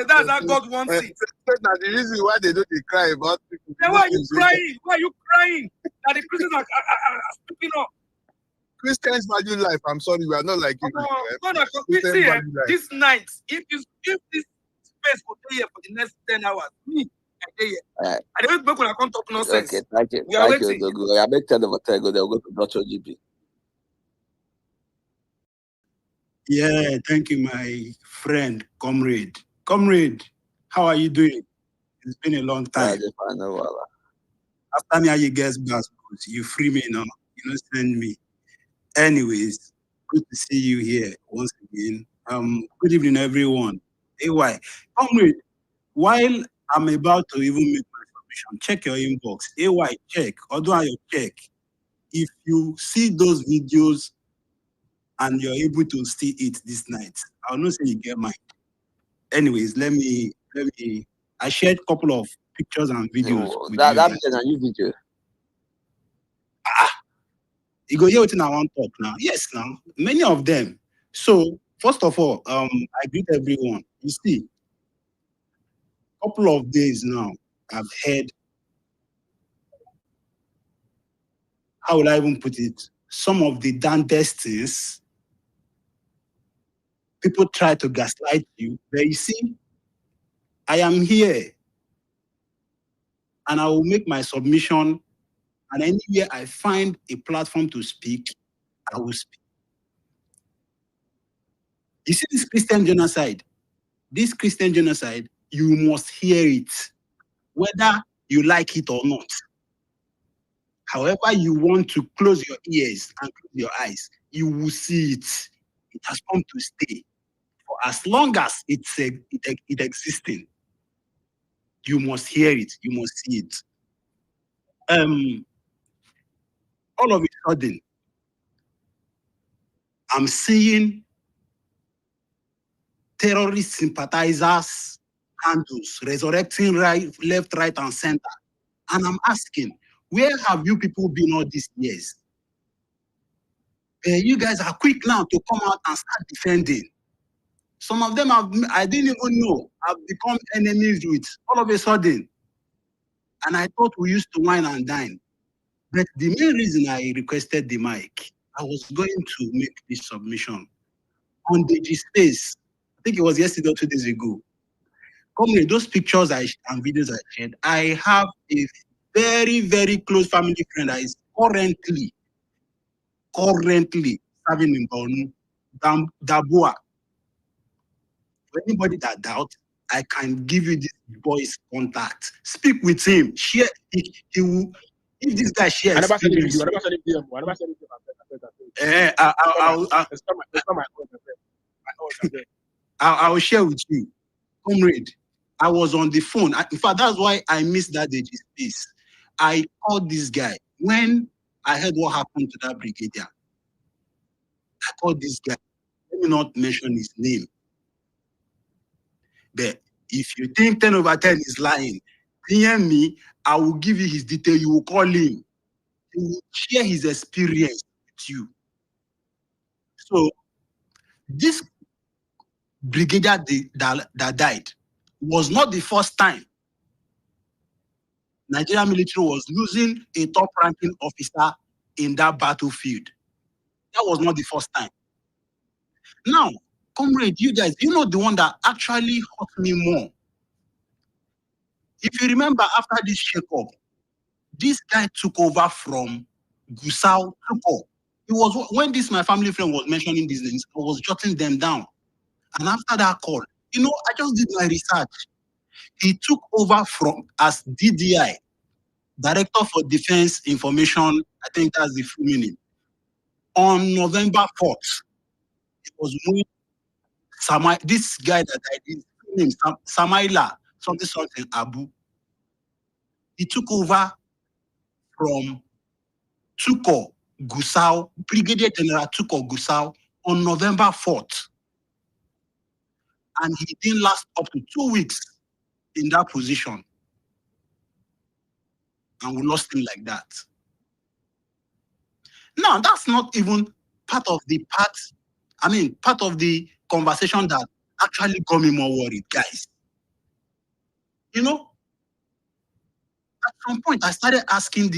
that's how God wants it. Now the reason why they don't cry about people. Then why are you crying? Why are you crying that the Christians are speaking up? Christians value life. I'm sorry, we are not like you. This night, if this space will be here for the next 10 hours, me, I stay here. I don't make when I come talk nonsense. Okay, thank you. We are waiting. I make 10 over 10 go. They'll go to Dr. GP. Yeah, thank you, my friend, comrade. Comrade, how are you doing? It's been a long time. After me, you guys back, you free me now. You don't send me. Anyways, good to see you here once again. Good evening, everyone. AY, comrade, while I'm about to even make my submission, check your inbox. AY, check. Although you check. If you see those videos and you're able to still eat this night, I'll not say you get mine. Anyways, let me. I shared a couple of pictures and videos. With That's a new video. You go hear what I want to talk now. Yes, now many of them. So first of all, I greet everyone. You see, couple of days now, I've heard. How will I even put it? Some of the damnedest things. People try to gaslight you. But you see, I am here, and I will make my submission. And anywhere I find a platform to speak, I will speak. You see this Christian genocide? This Christian genocide, you must hear it, whether you like it or not. However you want to close your ears and close your eyes, you will see it. It has come to stay. For as long as it existing, you must hear it, you must see it. All of a sudden, I'm seeing terrorist sympathizers handles resurrecting left, right, and center. And I'm asking, where have you people been all these years? You guys are quick now to come out and start defending. Some of them I didn't even know have become enemies with all of a sudden. And I thought we used to wine and dine. But the main reason I requested the mic, I was going to make this submission on the space. I think it was yesterday or 2 days ago. Comrade, those pictures and videos I shared, I have a very, very close family friend that is currently serving in Borno, Dabua. For anybody that doubts, I can give you this boy's contact. Speak with him. Share. He will. If this guy shares, I never said it. I never said it. I never said it. I will share with you, comrade. I was on the phone. In fact, that's why I missed that day space. I called this guy when I heard what happened to that brigadier. I called this guy. Let me not mention his name. But if you think 10 over 10 is lying, DM me, I will give you his detail. You will call him. He will share his experience with you. So, this brigadier that died was not the first time Nigerian military was losing a top-ranking officer in that battlefield. That was not the first time. Now, comrade, you guys, you know the one that actually hurt me more. If you remember, after this shake-up, this guy took over from Gusau Tuko. It was when my family friend was mentioning these names, I was jotting them down. And after that call, I just did my research. He took over as DDI, Director for Defense Information, I think that's the full meaning, on November 4th. It was when this guy that I did, name Samaila, something Abu. He took over from Tuko Gusau, Brigadier General Tuko Gusau, on November 4th. And he didn't last up to 2 weeks in that position. And we lost him like that. Now, that's not even part of the conversation that actually got me more worried, guys. At some point, I started asking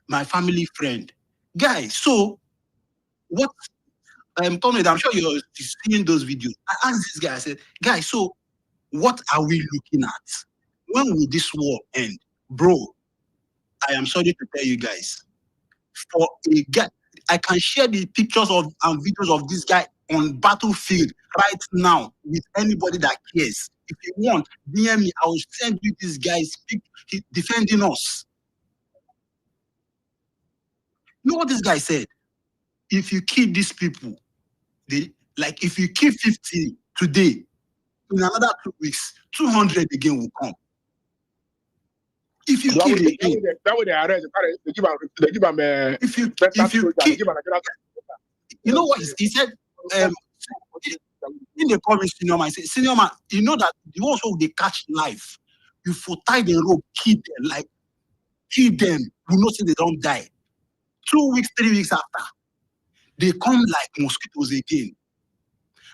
my family friend, guys, so what, Comrade, I'm sure you're seeing those videos. I asked this guy, I said, guys, so what are we looking at? When will this war end? Bro, I am sorry to tell you guys, for a guy, I can share the pictures and videos of this guy on battlefield right now with anybody that cares. If you want, DM me, I will send you this guy defending us. You know what this guy said? If you kill these people, if you kill 50 today, in another 2 weeks, 200 again will come. If you kill again, that way they arrest. They give him. If you kill, you know what he said? In the comments, senior man, say, senior man, you know that the ones who they catch life, you for tie the rope, kill them. You know, say they don't die. 2 weeks, 3 weeks after, they come like mosquitoes again.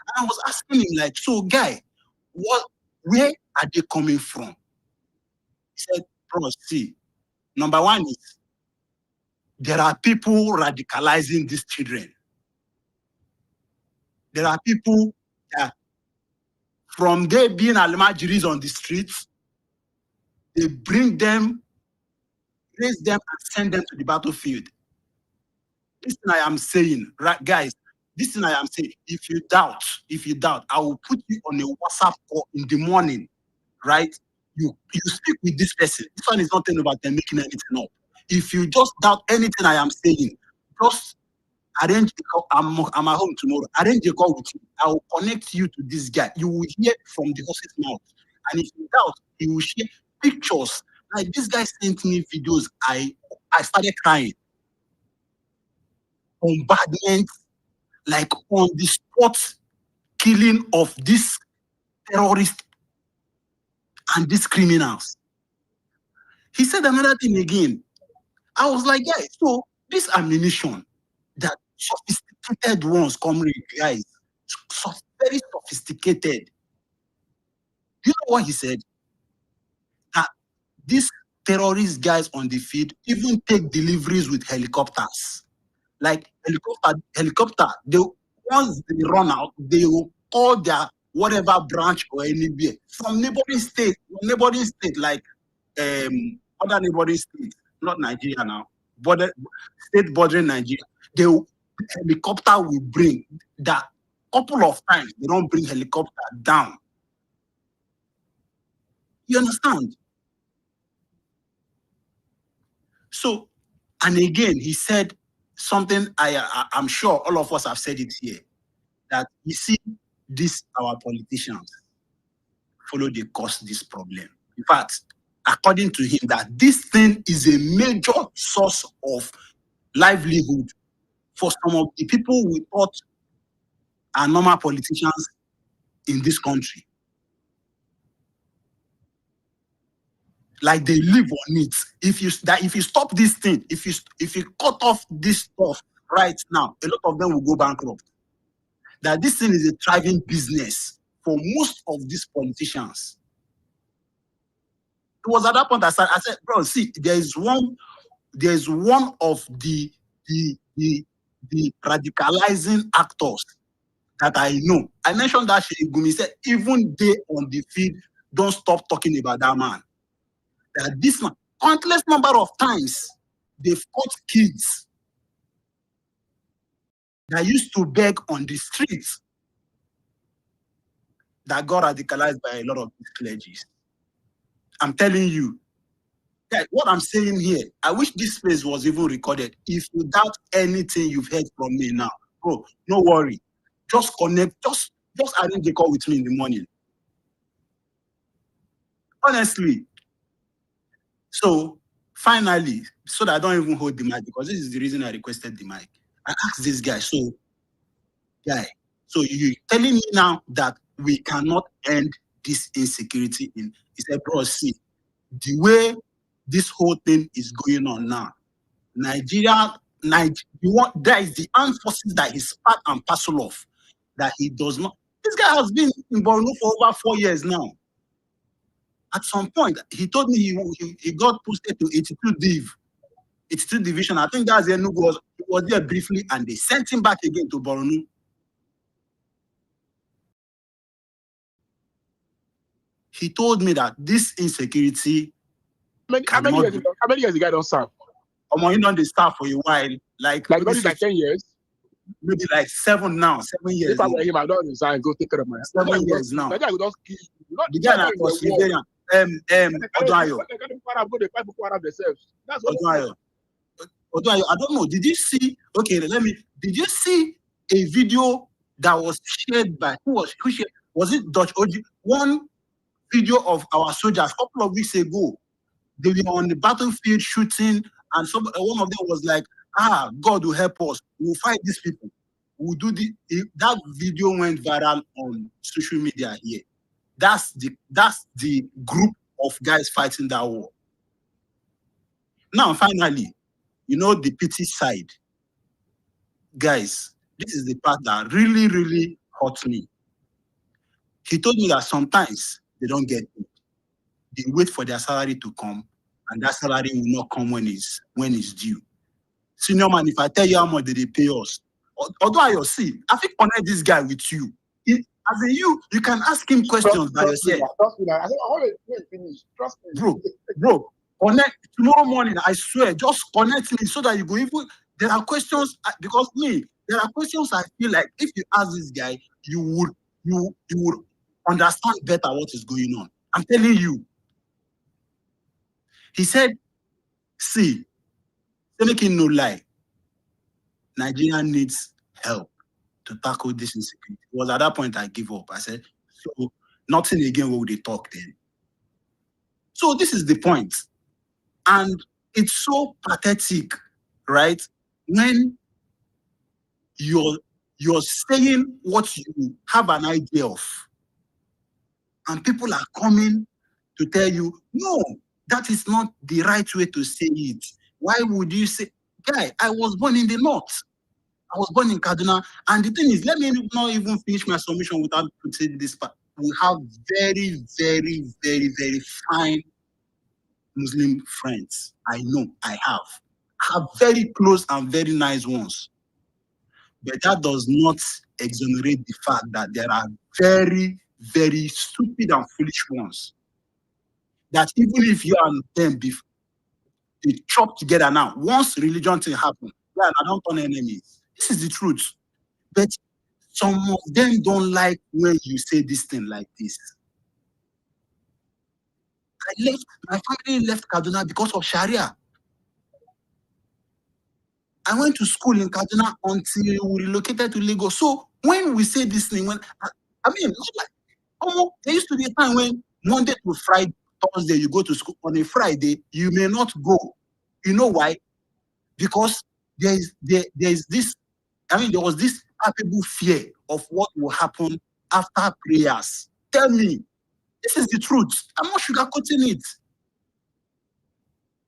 And I was asking him, so guy, where are they coming from? He said, bro, see, number one is there are people radicalizing these children. There are people that from they being almajiris on the streets, they bring them, raise them, and send them to the battlefield. This thing I am saying, right, guys, this thing I am saying, if you doubt, I will put you on a WhatsApp call in the morning, right? You speak with this person. This one is not telling about them making anything up. If you just doubt anything I am saying, just arrange a call. I'm at home tomorrow. Arrange a call with you. I will connect you to this guy. You will hear from the horse's mouth. And if you doubt, he will share pictures. Like this guy sent me videos. I started crying. Bombardment, like on the spot killing of this terrorist and these criminals. He said another thing again. I was like, guys, so this ammunition that sophisticated ones come with, guys, very sophisticated. You know what he said? That these terrorist guys on the field even take deliveries with helicopters. Like helicopter, once they run out, they will call their whatever branch or anywhere from neighboring state, like other neighboring states, not Nigeria now, state bordering Nigeria. Helicopter will bring that couple of times. They don't bring helicopter down. You understand? So, and again, he said something I'm sure all of us have said it here, that you see this, our politicians follow they cause this problem. In fact, according to him, that this thing is a major source of livelihood for some of the people we thought are normal politicians in this country. Like they live on it. If you stop this thing, if you cut off this stuff right now, a lot of them will go bankrupt. That this thing is a thriving business for most of these politicians. It was at that point I said, bro, see, there's one of the radicalizing actors that I know. I mentioned that Gumi said, even they on the field don't stop talking about that man. That this man, countless number of times, they've caught kids that used to beg on the streets that got radicalized by a lot of these clergies. I'm telling you, what I'm saying here, I wish this space was even recorded. If you doubt anything you've heard from me now, bro, no worry. Just connect, just arrange a call with me in the morning. Honestly. So finally, so that I don't even hold the mic, because this is the reason I requested the mic. I asked this guy, so you're telling me now that we cannot end this insecurity in? He said, bro, see, the way this whole thing is going on now, Nigeria, that is the armed forces that he's part and parcel of, that he does not. This guy has been in Borno for over 4 years now. At some point, he told me he got posted to 82 division. I think that's Enugu was there briefly, and they sent him back again to Borno. He told me that this insecurity. How many years the guy don't serve? He don't serve for a while. Like 10 years? Maybe like 7 now. 7 years. If I were him, I don't resign, go take care of my 7 years now. The guy would just kill you. The guy was Liberian. Odunayo. Odunayo, I don't know. Did you see? Okay, did you see a video that was shared by who shared? Was it Dutch Oji? One video of our soldiers a couple of weeks ago. They were on the battlefield shooting, and one of them was like, God will help us. We'll fight these people. We'll do that video went viral on social media here. That's the group of guys fighting that war. Now, finally, the pity side. Guys, this is the part that really, really hurt me. He told me that sometimes they don't get it. They wait for their salary to come, and that salary will not come when it's due. Senior man, if I tell you how much they pay us, although I see, I think connect this guy with you. As in you can ask him questions by yourself. Trust me. I want to finish. Trust me. Bro, connect tomorrow morning. I swear, just connect me so that you go even. There are questions because me, There are questions I feel like if you ask this guy, you would understand better what is going on. I'm telling you. He said, see, making no lie, Nigeria needs help to tackle this insecurity. It was at that point I give up. I said, so nothing again will they talk then. So this is the point. And it's so pathetic, right? When you're saying what you have an idea of, and people are coming to tell you, no, that is not the right way to say it. Why would you say, guy, I was born in the north. I was born in Kaduna. And the thing is, let me not even finish my submission without putting this part. We have very, very, very, very fine Muslim friends. I know I have very close and very nice ones. But that does not exonerate the fact that there are very, very stupid and foolish ones. That even if you and them they chop together now, once religion thing happen, yeah, I don't turn enemies. This is the truth. But some of them don't like when you say this thing like this. My family left Kaduna because of Sharia. I went to school in Kaduna until we relocated to Lagos. So when we say this thing, there used to be a time when Monday to Friday, Thursday, you go to school. On a Friday, you may not go. You know why? Because there was this palpable fear of what will happen after prayers. Tell me, this is the truth. I'm not sugarcoating it.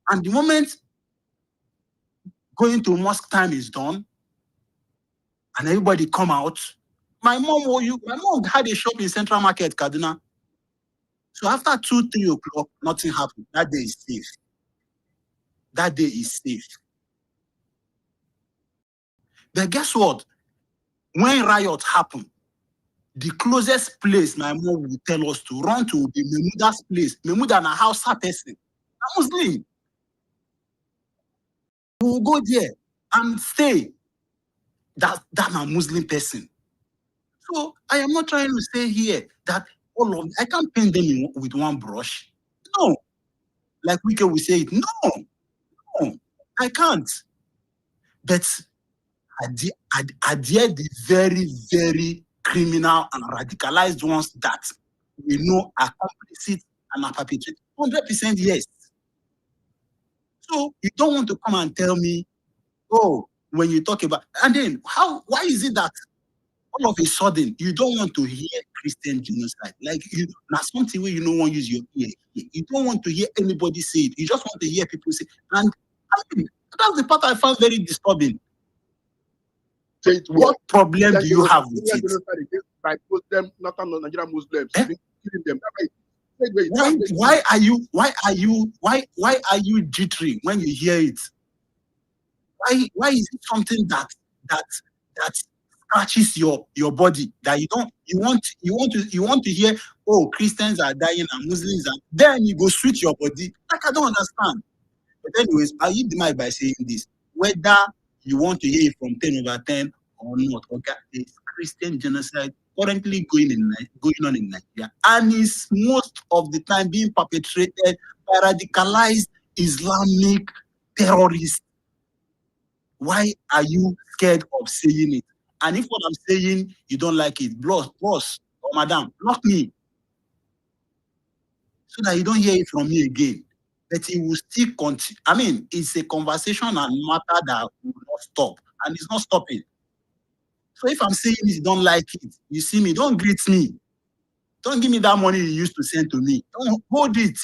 And the moment going to mosque time is done, and everybody come out, my mom had a shop in Central Market, Kaduna. So after 2-3 o'clock, nothing happened. That day is safe. That day is safe. But guess what? When riots happen, the closest place my mom will tell us to run to will be Memuda's place. Memuda and a Hausa person. I'm Muslim. We will go there and stay. That's a Muslim person. So I am not trying to say here that I can't paint them with one brush. No. Like Wike will say it. No, I can't. But are there the very, very criminal and radicalized ones that we know are complicit and are perpetrating? 100% yes. So you don't want to come and tell me, when you talk about, and then why is it that all of a sudden you don't want to hear Christian genocide? Like that's something where you don't want to use your ear. You don't want to hear anybody say it. You just want to hear people say, and that's the part I found very disturbing. What problem do you have with it? By Muslim, not Nigerian Muslims, killing them. Why are you jittery when you hear it? Why is it something that scratches your body that you want to hear? Oh, Christians are dying and Muslims are. Then you go switch your body. Like I don't understand. But anyways, I hit the mic by saying this: whether you want to hear it from 10/10 or not, okay, it's Christian genocide currently going on in Nigeria, and is most of the time being perpetrated by radicalized Islamic terrorists. Why are you scared of saying it? And if what I'm saying you don't like it, boss or madam, block me so that you don't hear it from me again. But it will still continue. I mean, it's a conversation and matter that will not stop, and it's not stopping. So if I'm saying you don't like it, you see me, don't greet me. Don't give me that money you used to send to me. Don't hold it.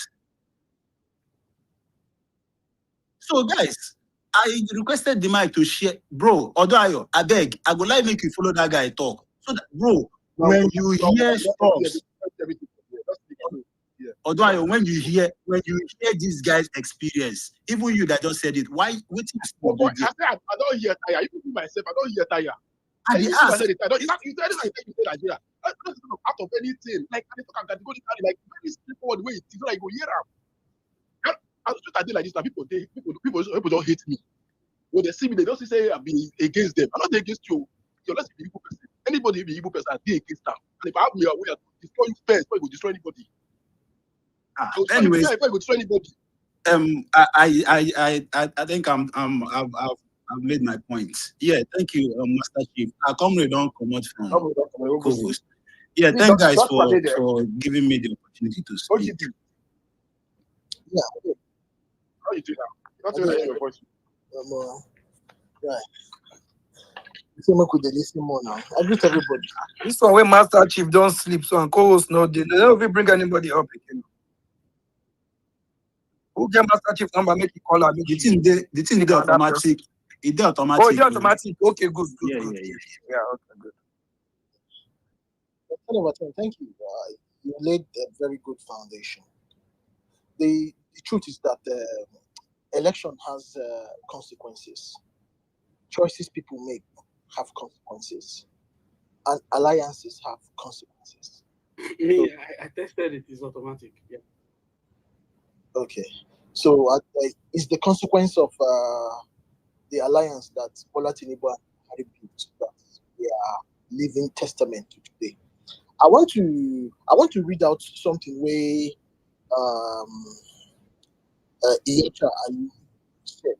So guys, I requested the mic to share. Bro, Odoayo, I beg, I would like make you follow that guy talk. So that, bro, when you hear stuff, Odoayo, when you hear this guy's experience, even you that just said it, why? What is I don't hear tire. Even myself, I don't hear tire. I you ask. said it. I don't. You say Nigeria. Out of anything, like I talk categorically, like very straightforward way. It's like go hear am. I did like this. Now people don't hate me. When they see me, they don't say I be against them. I'm not against you. You're not a Igbo person. Anybody be Igbo person, I be against them. And if I have me away, I will destroy you first before you go destroy anybody. I will destroy you Anyways, first before you go destroy anybody. I think I've made my point. Yeah, thank you, Master Chief. Our comrade don't come out from co-host. Yeah, thank guys for giving me the opportunity to speak. Yeah. How you do now? You're not hearing your voice. Right. We could listen more now. I greet everybody. This one where Master Chief don't sleep, so and co-host no they don't even bring anybody up again. Who get Master Chief number? Make it call her. The thing is automatic. It's automatic. Oh, it's automatic. Okay, good. Yeah. Yeah, okay, good. 10 over 10. Thank you. You laid a very good foundation. The truth is that election has consequences. Choices people make have consequences, and alliances have consequences. Me, I tested it. It's automatic. Yeah. Okay, so it's the consequence of the alliance that Bola Tinubu and Buhari built that we are living testament to today. I want to read out something where Iyocha Ayu said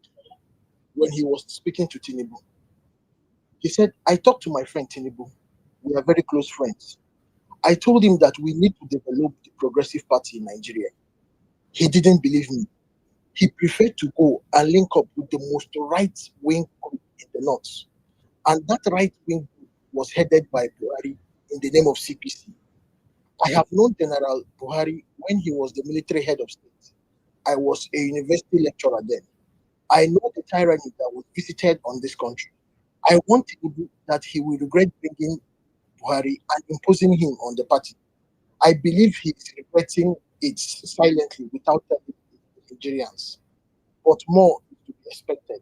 when he was speaking to Tinubu. He said, I talked to my friend Tinubu. We are very close friends. I told him that we need to develop the Progressive Party in Nigeria. He didn't believe me. He preferred to go and link up with the most right-wing group in the north. And that right-wing group was headed by Buhari in the name of CPC. I have known General Buhari when he was the military head of state. I was a university lecturer then. I know the tyranny that was visited on this country. I want Tinubu that he will regret bringing Buhari and imposing him on the party. I believe he is regretting it silently without telling the Nigerians. But more is to be expected.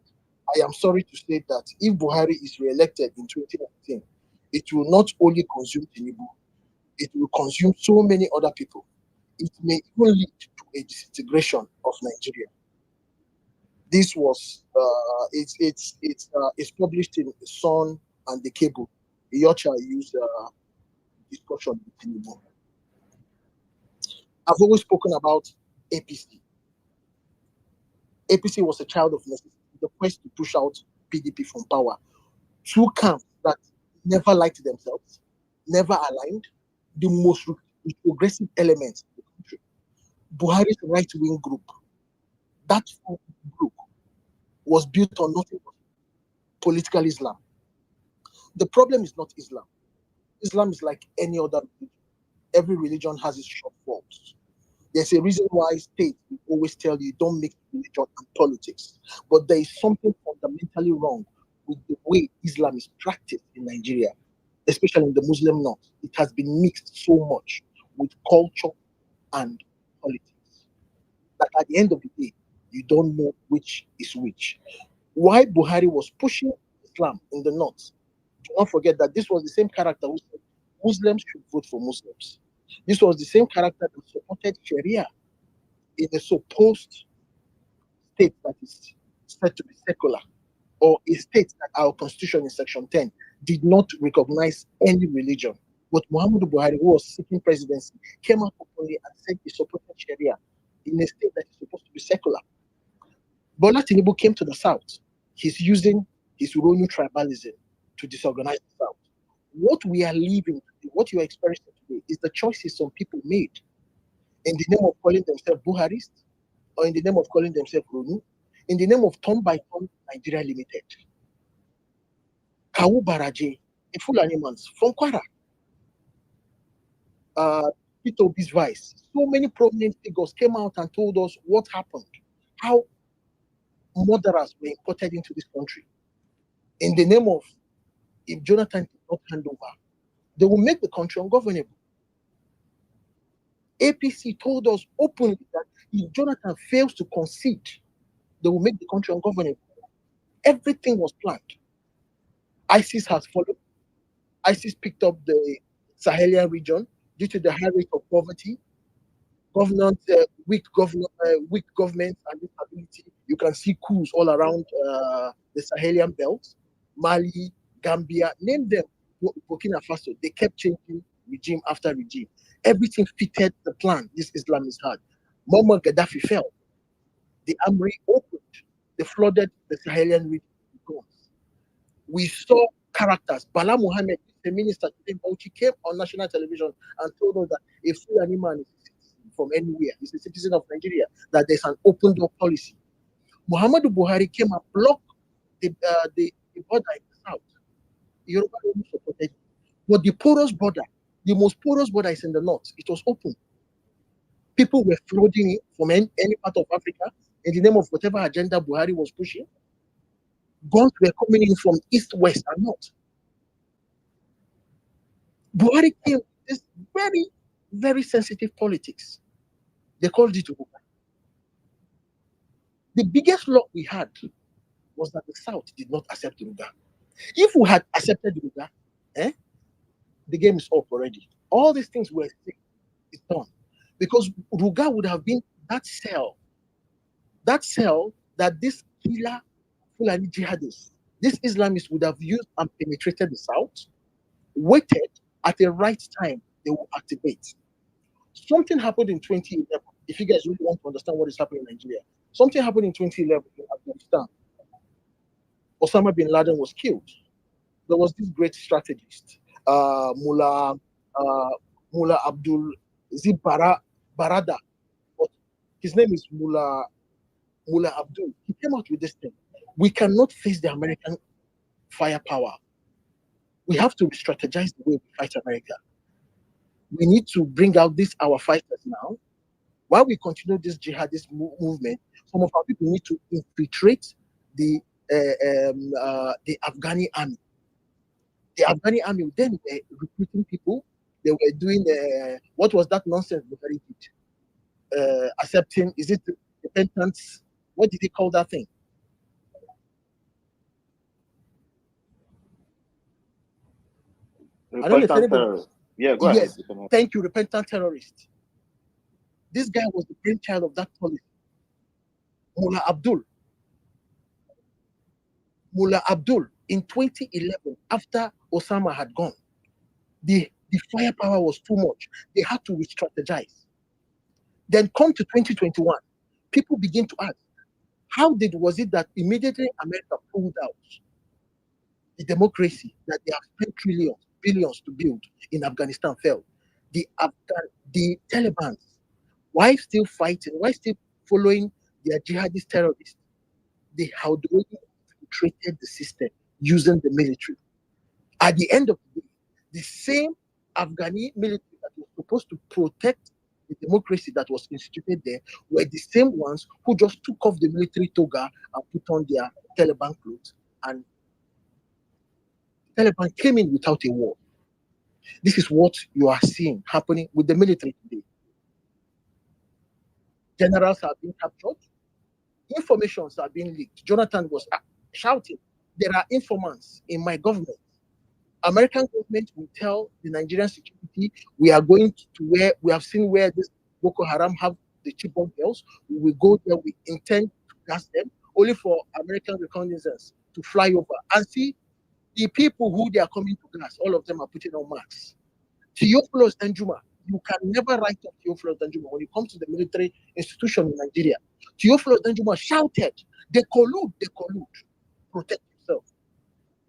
I am sorry to say that if Buhari is re-elected in 2019, it will not only consume Tinubu, it will consume so many other people. It may even lead to a disintegration of Nigeria. This was it's published in the Sun and the Cable. Iyocha used discussion with Tinubu. I've always spoken about APC. APC was a child of necessity, the quest to push out PDP from power. Two camps that never liked themselves, never aligned, the most progressive elements in the country. Buhari's right-wing group, that group was built on nothing but political Islam. The problem is not Islam. Islam is like any other religion. Every religion has its shortfalls. There's a reason why states will always tell you don't mix religion and politics. But there is something fundamentally wrong with the way Islam is practiced in Nigeria, especially in the Muslim North. It has been mixed so much with culture and politics that at the end of the day, you don't know which is which. Why Buhari was pushing Islam in the North, do not forget that this was the same character who said Muslims should vote for Muslims. This was the same character that supported Sharia in a supposed state that is said to be secular, or a state that our constitution in section 10 did not recognize any religion. But Muhammadu Buhari, who was seeking presidency, came out openly and said he supported Sharia in a state that is supposed to be secular. Bola Tinubu came to the South. He's using his Uronu tribalism to disorganize the South. What we are living today, what you are experiencing today, is the choices some people made in the name of calling themselves Buharists, or in the name of calling themselves Ronu, in the name of Turn by Turn Nigeria Limited. Kawu Baraje, a full animals from Kwara. Peter Obi's vice. So many prominent figures came out and told us what happened, how murderers were imported into this country in the name of if Jonathan did not hand over, they will make the country ungovernable. APC told us openly that if Jonathan fails to concede, they will make the country ungovernable. Everything was planned. ISIS has followed. ISIS picked up the Sahelian region due to the high rate of poverty. weak government and instability. You can see coups all around the Sahelian belt, Mali, Gambia, name them. Burkina Faso, they kept changing regime after regime. Everything fitted the plan this Islamist had. Muammar Gaddafi fell. The armory opened. They flooded the Sahelian region with guns. We saw characters. Bala Mohammed, the minister, he came on national television and told us that a Fulani man is a citizen from anywhere, he's a citizen of Nigeria, that there's an open door policy. Muhammadu Buhari came and blocked the border in the south. Yoruba only supported it. But the porous border, the most porous border is in the north. It was open. People were flooding in from any part of Africa in the name of whatever agenda Buhari was pushing. Guns were coming in from east, west, and north. Buhari came with this very, very sensitive politics. They called it Ruga. The biggest luck we had was that the South did not accept Ruga. If we had accepted Ruga, the game is up already. All these things were saying is done. Because Ruga would have been that cell that this killer Fulani jihadists, these Islamists would have used and penetrated the South, waited at the right time, they will activate. Something happened in 2011. If you guys really want to understand what is happening in Nigeria, something happened in 2011 in Afghanistan. Osama bin Laden was killed. There was this great strategist, Mullah Abdul Barada, but his name is Mullah Abdul. He came out with this thing. We cannot face the American firepower. We have to strategize the way we fight America. We need to bring out our fighters now. While we continue this jihadist movement, some of our people need to infiltrate the Afghani army. The Afghani army then were recruiting people. They were doing what was that nonsense Buhari did? Accepting, is it repentance? What did they call that thing? I don't know if anybody. Yeah, go ahead. Thank you, repentant terrorist. This guy was the brainchild of that policy. Mullah Abdul in 2011, after Osama had gone, the firepower was too much. They had to re-strategize. Then come to 2021, people begin to ask, was it that immediately America pulled out the democracy that they have spent trillions, billions to build in Afghanistan fell? The Taliban, why still fighting? Why still following their jihadist terrorists? They had already infiltrated the system using the military. At the end of the day, the same Afghani military that was supposed to protect the democracy that was instituted there were the same ones who just took off the military toga and put on their Taliban clothes. And Taliban came in without a war. This is what you are seeing happening with the military today. Generals are being captured. Informations are being leaked. Jonathan was shouting, there are informants in my government. American government will tell the Nigerian security, we are going to where we have seen where this Boko Haram have the Chibok girls. We will go there. We intend to gas them, only for American reconnaissance to fly over and see the people who they are coming to gas. All of them are putting on masks. Theophilus Danjuma, you can never write up Theophilus Danjuma when it comes to the military institution in Nigeria. Theophilus Danjuma shouted, they collude, protect yourself.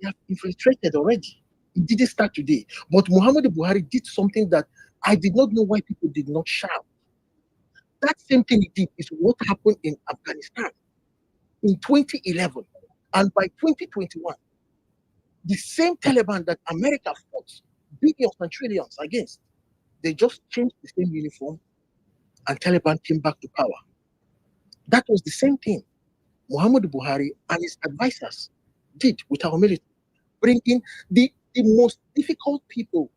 They have infiltrated already. It didn't start today. But Muhammadu Buhari did something that I did not know why people did not shout. That same thing he did is what happened in Afghanistan in 2011. And by 2021, the same Taliban that America fought billions and trillions against, they just changed the same uniform and Taliban came back to power. That was the same thing Muhammadu Buhari and his advisors did with our military, bring in the most difficult people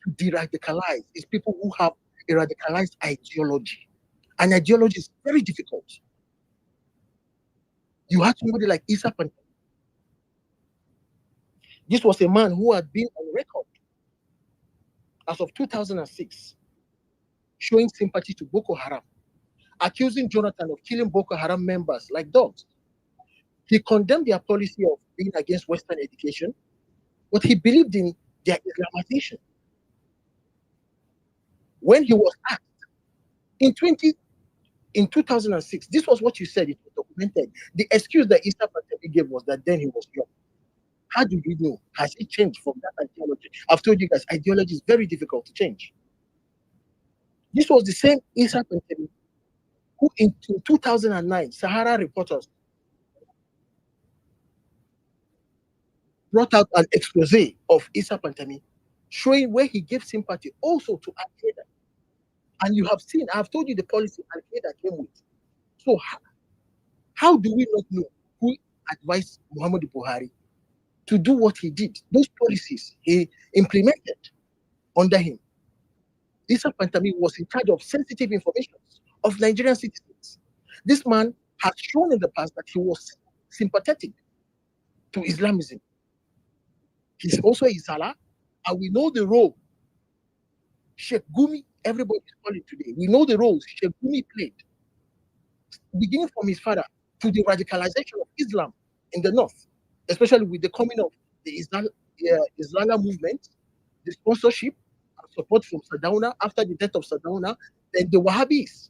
to de-radicalize is people who have a radicalized ideology. And ideology is very difficult. You had somebody like Isa Pantani. This was a man who had been on record as of 2006 showing sympathy to Boko Haram, accusing Jonathan of killing Boko Haram members like dogs. He condemned their policy of being against Western education, but he believed in their Islamization. When he was asked in 2006, this was what you said, it was documented. The excuse that Issa Pantemi gave was that then he was young. How do you know? Has it changed from that ideology? I've told you guys, ideology is very difficult to change. This was the same Issa Pantemi who in 2009, Sahara reporters brought out an expose of Issa Pantemi, showing where he gave sympathy also to Al-Qaeda. And you have seen, I have told you the policy Al-Qaeda came with. So how do we not know who advised Muhammadu Buhari to do what he did? Those policies he implemented under him. Issa Pantami was in charge of sensitive information of Nigerian citizens. This man has shown in the past that he was sympathetic to Islamism. He's also a Salah, and we know the role Sheikh Gumi, everybody is calling today. We know the roles Sheikh Gumi played, beginning from his father to the radicalization of Islam in the north, especially with the coming of the Islala movement, the sponsorship and support from Sadauna after the death of Sadauna, then the Wahhabis,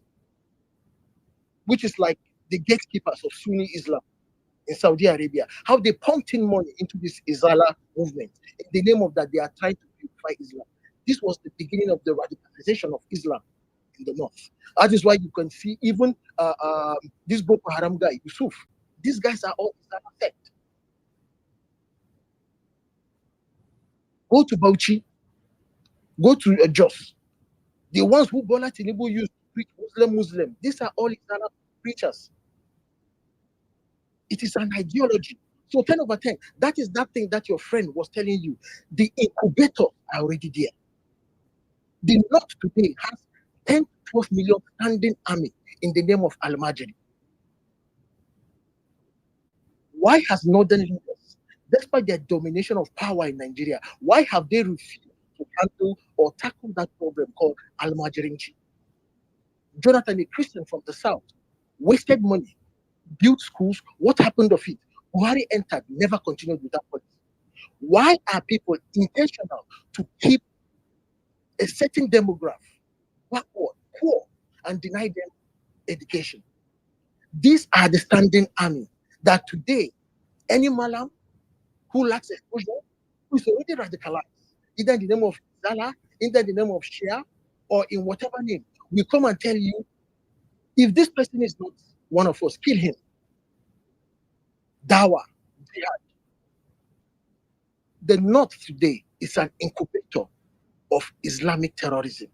which is like the gatekeepers of Sunni Islam in Saudi Arabia, how they pumped in money into this Izala movement in the name of that they are trying to purify Islam. This was the beginning of the radicalization of Islam in the north. That is why you can see even this Boko Haram guy, Yusuf. These guys are all Islamic sect. Go to Bauchi, go to Jos. The ones who Bola Tinubu used to preach Muslim. These are all Islamic preachers. It is an ideology. So 10 over 10, that is that thing that your friend was telling you. The incubator are already there. The North today has 10 to 12 million standing army in the name of Al-Majri. Why has northern leaders, despite their domination of power in Nigeria, why have they refused to handle or tackle that problem called Al-Majrinchi? Jonathan, a Christian from the south, wasted money, built schools. What happened of it? Buhari entered, never continued with that policy. Why are people intentional to keep a certain demographic backward, poor, and deny them education? These are the standing army that today, any malam who lacks exposure, who is already radicalized, either in the name of Zala, either in the name of Shia, or in whatever name, will come and tell you, if this person is not one of us, kill him. Dawa, jihad. The North today is an incubator of Islamic terrorism.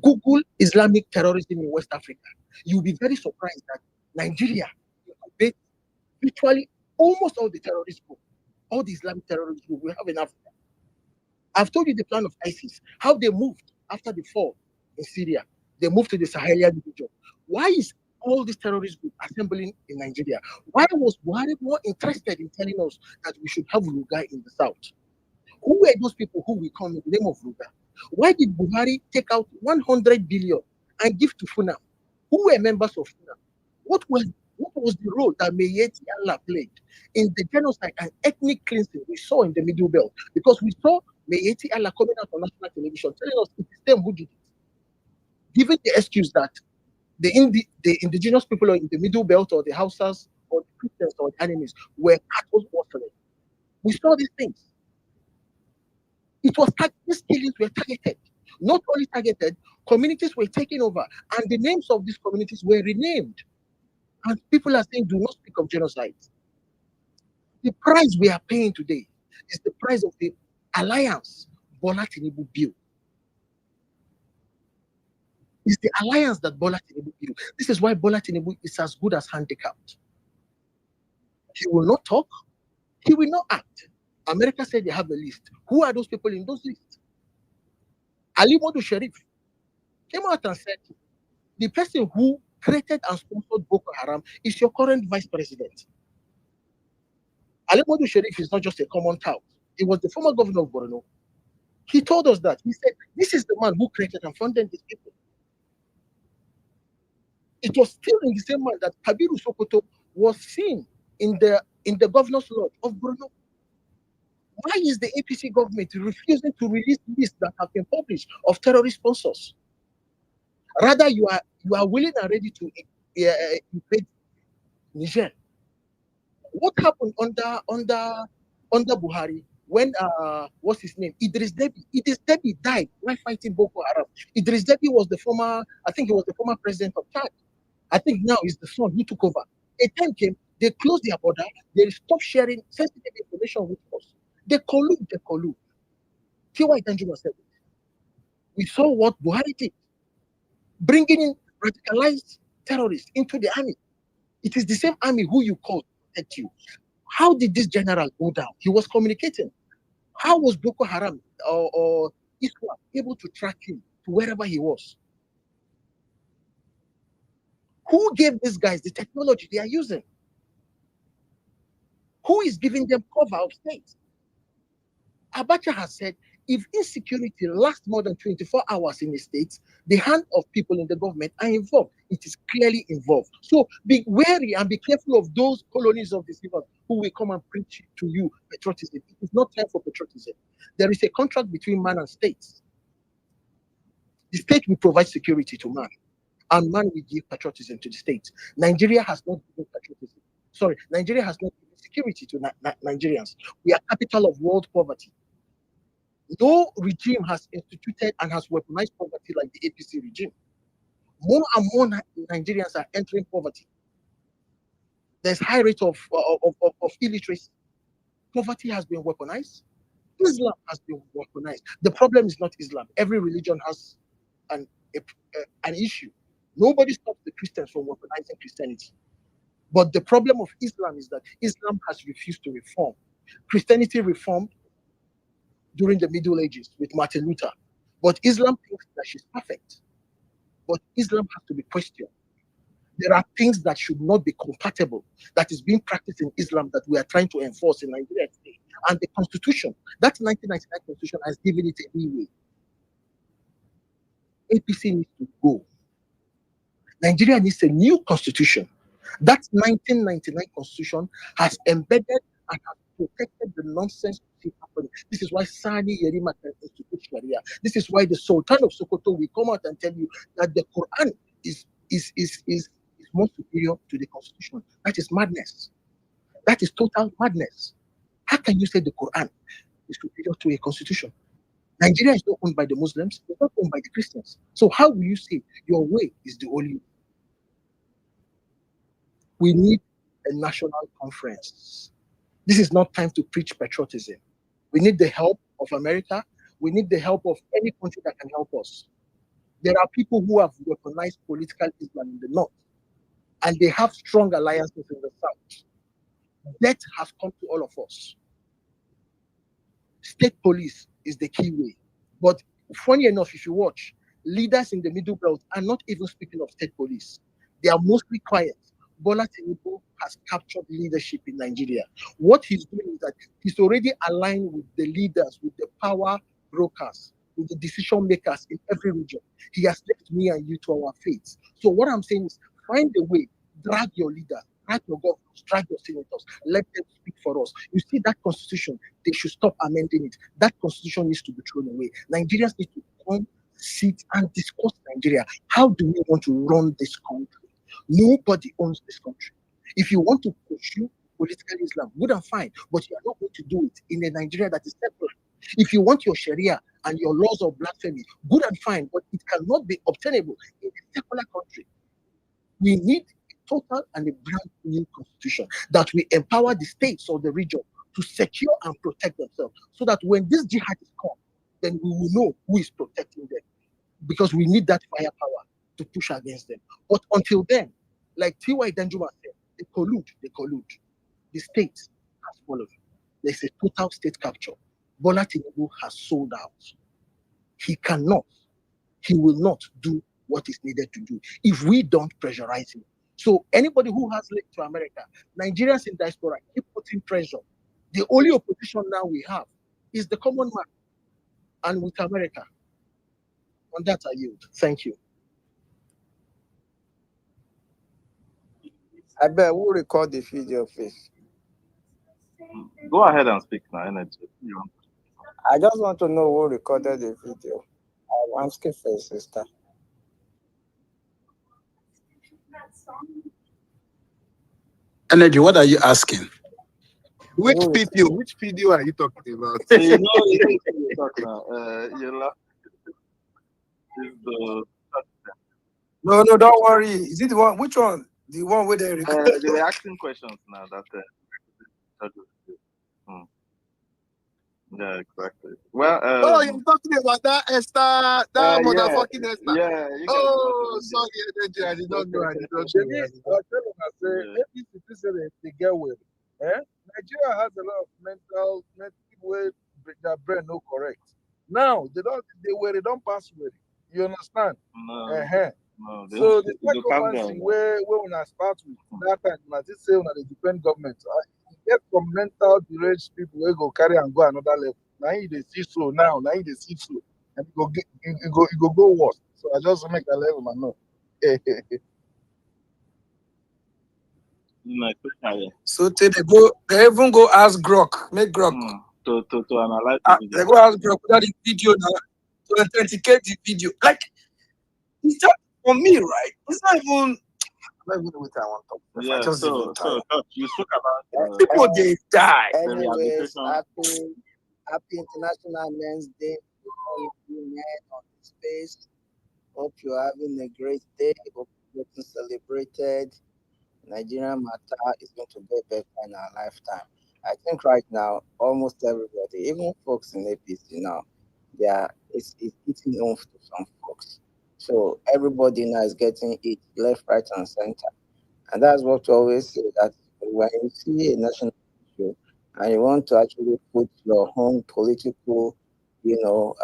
Google Islamic terrorism in West Africa. You'll be very surprised that Nigeria incubates virtually almost all the terrorist groups, all the Islamic terrorist groups we have in Africa. I've told you the plan of ISIS, how they moved after the fall in Syria. They moved to the Sahelian region. Why is all these terrorist groups assembling in Nigeria? Why was Buhari more interested in telling us that we should have Ruga in the south? Who were those people who will come in the name of Ruga? Why did Buhari take out 100 billion and give to FUNAM? Who were members of FUNAM? What was the role that Meyeti Allah played in the genocide and ethnic cleansing we saw in the Middle Belt? Because we saw Meyeti Allah coming out on national television telling us it is them who did it, giving the excuse that the indigenous people in the Middle Belt or the Hausas or the Christians or the enemies were cattle watermen. We saw these things. It was these killings were targeted. Not only targeted, communities were taken over, and the names of these communities were renamed. And people are saying, do not speak of genocide. The price we are paying today is the price of the alliance Bola Tinubu built. It's the alliance that Bola Tinubu built. This is why Bola Tinubu is as good as handicapped. He will not talk. He will not act. America said they have a list. Who are those people in those lists? Ali Modu Sharif came out and said, the person who created and sponsored Boko Haram is your current vice president. Ali Modu Sharif is not just a common tout. He was the former governor of Borno. He told us that. He said, this is the man who created and funded these people. It was still in the same month that Kabiru Sokoto was seen in the governor's lodge of Brno. Why is the APC government refusing to release lists that have been published of terrorist sponsors? Rather, you are willing and ready to invade Niger. What happened under Buhari when what's his name? Idris Deby. Idris Deby died while fighting Boko Haram. Idris Deby was the former, I think he was the former president of Chad. I think now is the son who took over. A time came, they closed their border, they stopped sharing sensitive information with us. They collude. T.Y. Danjuma said it. We saw what Buhari did, bringing in radicalized terrorists into the army. It is the same army who you call to protect you. How did this general go down? He was communicating. How was Boko Haram or Islam able to track him to wherever he was? Who gave these guys the technology they are using? Who is giving them cover of state? Abacha has said if insecurity lasts more than 24 hours in the states, the hand of people in the government are involved. It is clearly involved. So be wary and be careful of those colonies of deceivers who will come and preach to you patriotism. It is not time for patriotism. There is a contract between man and states. The state will provide security to man, and man will give patriotism to the state. Nigeria has not given patriotism. Sorry, Nigeria has not given security to Nigerians. We are capital of world poverty. No regime has instituted and has weaponized poverty like the APC regime. More and more Nigerians are entering poverty. There's high rate of illiteracy. Poverty has been weaponized. Islam has been weaponized. The problem is not Islam. Every religion has an issue. Nobody stops the Christians from weaponizing Christianity. But the problem of Islam is that Islam has refused to reform. Christianity reformed during the Middle Ages with Martin Luther. But Islam thinks that she's perfect. But Islam has to be questioned. There are things that should not be compatible that is being practiced in Islam that we are trying to enforce in Nigeria today. And the Constitution, that 1999 Constitution has given it a leeway. APC needs to go. Nigeria needs a new constitution. That 1999 Constitution has embedded and has protected the nonsense happening. This is why Sani Yerima can institute Sharia. This is why the Sultan of Sokoto will come out and tell you that the Quran is more superior to the Constitution. That is madness. That is total madness. How can you say the Quran is superior to a constitution? Nigeria is not owned by the Muslims, it's not owned by the Christians. So how will you say your way is the only way? We need a national conference. This is not time to preach patriotism. We need the help of America. We need the help of any country that can help us. There are people who have weaponized political Islam in the north, and they have strong alliances in the south. Death has come to all of us. State police is the key way. But funny enough, if you watch, leaders in the Middle Belt are not even speaking of state police. They are mostly quiet. Bola Tinubu has captured leadership in Nigeria. What he's doing is that he's already aligned with the leaders, with the power brokers, with the decision makers in every region. He has left me and you to our fates. So what I'm saying is find a way, drag your leaders, drag your governors, drag your senators, let them speak for us. You see that constitution, they should stop amending it. That constitution needs to be thrown away. Nigerians need to come, sit and discuss Nigeria. How do we want to run this country? Nobody owns this country. If you want to pursue political Islam, good and fine, but you are not going to do it in a Nigeria that is separate. If you want your Sharia and your laws of blasphemy, good and fine, but it cannot be obtainable in a secular country. We need a total and a brand new constitution that will empower the states of the region to secure and protect themselves, so that when this jihadists come, then we will know who is protecting them, because we need that firepower to push against them. But until then, like T.Y. Danjuma said, they collude. The state has followed. There's a total state capture. Bola Tinubu has sold out. He will not do what is needed to do if we don't pressurize him. So anybody who has link to America, Nigerians in diaspora, keep putting pressure. The only opposition now we have is the common man, and with America. On that I yield. Thank you. I bet we'll record the video, please. Go ahead and speak now, energy. I just want to know who recorded the video. I'm asking for a sister. Energy, what are you asking? Which Who video? Which video are you talking about? So you know, you talk now. You laugh. Is the No, don't worry. Is it the one? Which one? The one where they record? they were asking questions now that hmm. Yeah, exactly. Well, Oh, you're talking about that Esther, that yeah, motherfucking Esther. yeah. You guys Oh, sorry, energy. I did not know. I did not know. Yeah. Maybe if you say they get well, Nigeria has a lot of mental people where their brain no correct. Now they don't pass with it. You understand? No, no, So the they calm second down. thing where when I start with that time, when I just say when they depend government, I get some mental deranged people where go carry and go another level. Now you they see so now you they see so, and it go worse. So I just make a level, man. No. No, especially So they even go ask Grok, make Grok. to analyze the They video. go ask Grok that the video now to authenticate the video. Like it's just for me, right? It's not even. I don't even know what I want to talk about. I Yeah, just even so tired. you spoke about People they die. the Anyways, rehabilitation. happy International Men's Day to all of you men on the space. Hope you're having a great day. Hope you're getting celebrated. Nigerian matter is going to get better in our lifetime. I think right now, almost everybody, even folks in APC now, it's eating off to some folks. So everybody now is getting it left, right, and center. And that's what we always say that when you see a national issue and you want to actually put your own political, you know,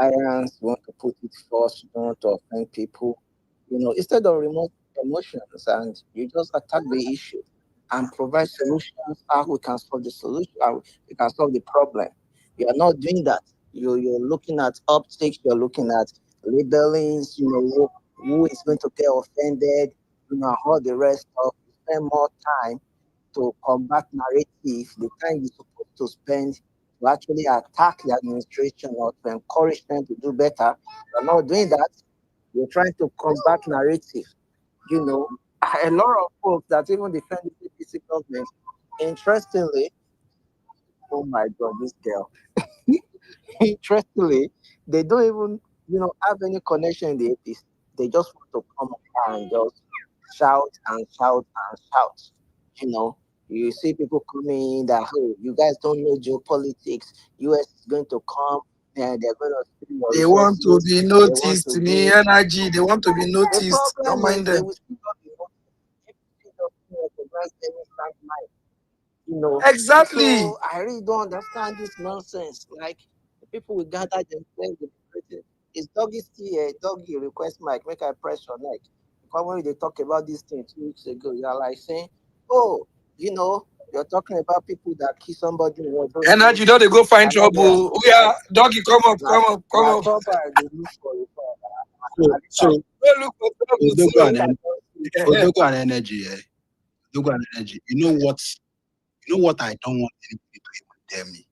alliance, you want to put it first, you don't want to offend people, instead of remote emotions and you just attack the issue and provide solutions how we can solve the solution, how we can solve the problem. You are not doing that. You're looking at optics, you're looking at labelings, who is going to get offended, all the rest of spend more time to combat narrative, the time you're supposed to spend to actually attack the administration or to encourage them to do better. You're not doing that. You're trying to combat narrative. You know, a lot of folks that even defend the APC government, interestingly, oh my God, this girl. Interestingly, they don't even, have any connection in the APC. They just want to come up and just shout and shout and shout. You know, you see people coming in that, oh, you guys don't know geopolitics. US is going to come and they're going to steal your They want to resources. be They want noticed. to Me do. energy. They want to be The noticed. Don't problem is mind they them. will still not be noticed. APC doesn't recognize any standpoint. Exactly. So I really don't understand this nonsense. Like the people will gather themselves, is doggy still here? Doggy request mic, make I press your neck. Because when they talk about this thing 2 weeks ago, you're like saying, oh, you're talking about people that kill somebody in your Energy, don't they go find and then they are trouble? We are doggy. Come up, come up, come now up. trouble they look for you. So Don't look for trouble. Odogo and energy, Odogo and energy. You know what I don't want anybody to even tell me.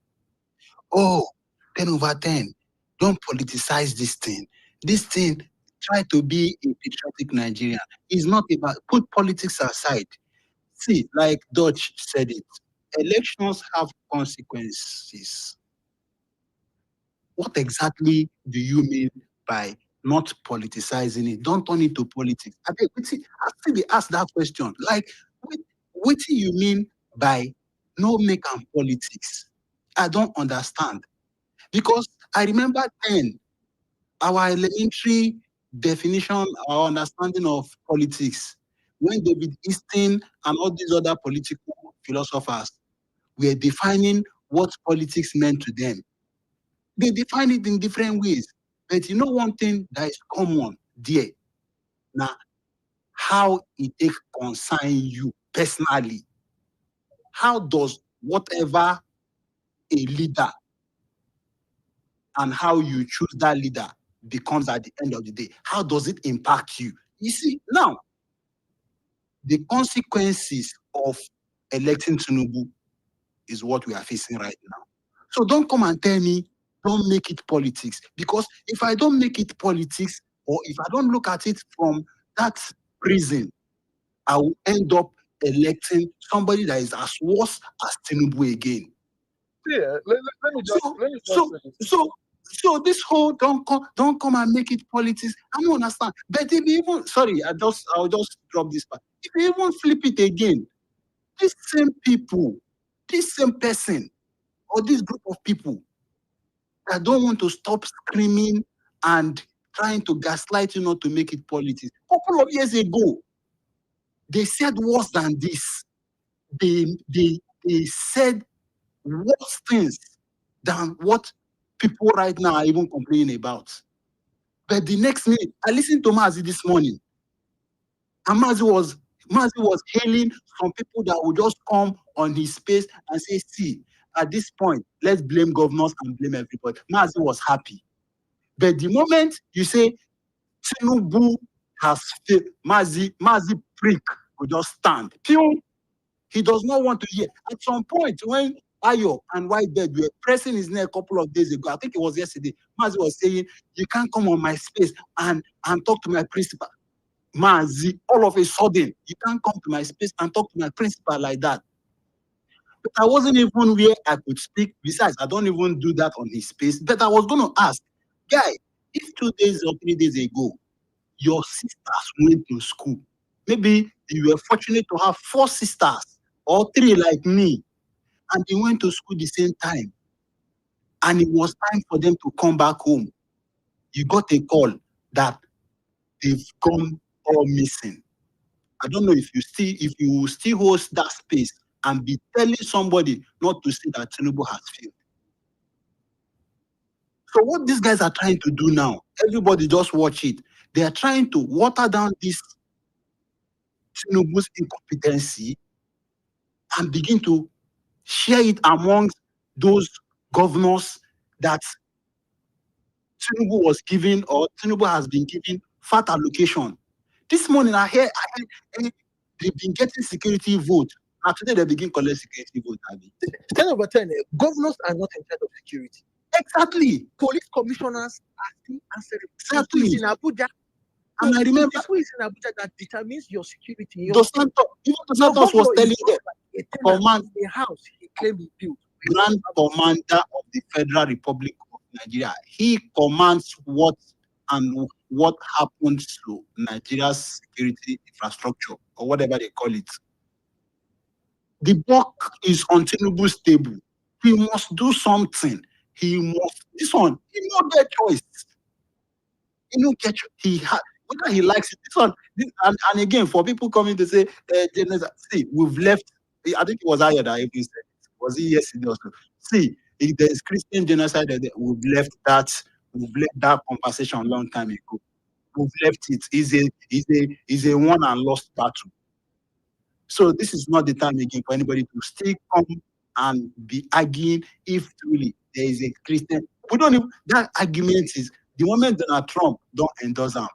Oh, 10 over 10. Don't politicize this thing. This thing, try to be a patriotic Nigerian. It's not about put politics aside. See, like Dutch said it, elections have consequences. What exactly do you mean by not politicizing it? Don't turn it to politics. I think I still be asked that question. Like, what do you mean by no make am politics? I don't understand. Because I remember then our elementary definition, our understanding of politics, when David Easton and all these other political philosophers were defining what politics meant to them. They define it in different ways. But you know one thing that is common there. Now, how it take concern you personally. How does whatever a leader and how you choose that leader becomes at the end of the day, how does it impact you? You see, now, the consequences of electing Tinubu is what we are facing right now. So don't come and tell me don't make it politics, because if I don't make it politics, or if I don't look at it from that prison, I will end up electing somebody that is as worse as Tinubu again. Yeah, let me just say this. So this whole don't come and make it politics. I don't understand. But if you even I'll just drop this part. If you even flip it again, these same people, this same person, or this group of people that don't want to stop screaming and trying to gaslight you not to make it politics. A couple of years ago, they said worse than this. They said worse things than what people right now are even complaining about. But the next minute, I listened to Mazi this morning, and Mazi was hailing some people that would just come on his space and say, see, at this point, let's blame governors and blame everybody. Mazi was happy. But the moment you say Tinubu has failed, Mazi prick will just stand. He does not want to hear. At some point, when Ayo and Whitebird were pressing his neck a couple of days ago, I think it was yesterday, Mazi was saying, you can't come on my space and talk to my principal. Mazi, all of a sudden, you can't come to my space and talk to my principal like that. But I wasn't even where I could speak. Besides, I don't even do that on his space. But I was going to ask, guy, if 2 days or 3 days ago, your sisters went to school, maybe you were fortunate to have 4 sisters or 3 like me, and they went to school the same time, and it was time for them to come back home. You got a call that they've gone all missing. I don't know if you still host that space and be telling somebody not to say that Tinubu has failed. So what these guys are trying to do now, everybody just watch it. They are trying to water down this Tinubu's incompetency and begin to share it amongst those governors that Tinubu was given, or Tinubu has been given fat allocation. This morning I heard they've been getting security vote. Now today they begin collect security vote. 10 over 10, governors are not in charge of security. Exactly. Police commissioners are still answering. Exactly. It's in Abuja. And I remember it's in Abuja that determines your security. Dos Santos was telling them, command the house he claimed he built. Grand Commander of the Federal Republic of Nigeria. He commands what happens to Nigeria's security infrastructure, or whatever they call it. The buck is on Tinubu's table. He must do something. He no get choice. He had, whether he likes it. And again, for people coming to say, see, we've left. I think it was Aya that even said it. Was it yesterday also? See, if there is Christian genocide, we've left that conversation a long time ago. We've left it. It's a won and lost battle. So this is not the time again for anybody to still come and be arguing if truly there is a Christian. We don't even, that argument is the moment Donald Trump don't endorse them,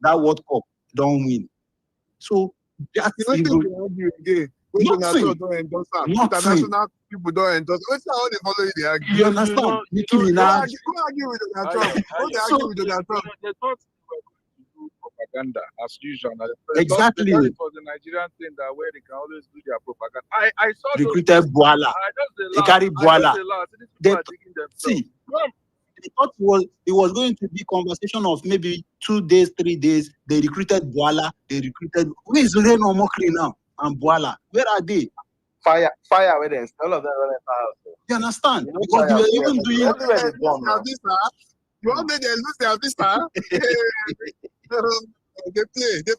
that World Cup don't win. So that's again. When Donald Trump don't endorse them, international people don't endorse. What's how they follow the argument? You understand? Who argue with Donald Trump? Who they argue with Donald Trump? They thought they were going to do propaganda as usual. Exactly. They thought it was the Nigerian thing that where they can always do their propaganda. I saw recruited Boala. They carry Boala. See, they thought it was going to be conversation of maybe 2 days, 3 days. They recruited Boala. Where is Reno Mokri now? And Boala, where are they? Fire with them. All of them running house. You understand? Because they were even doing. You want me to lose their visa? They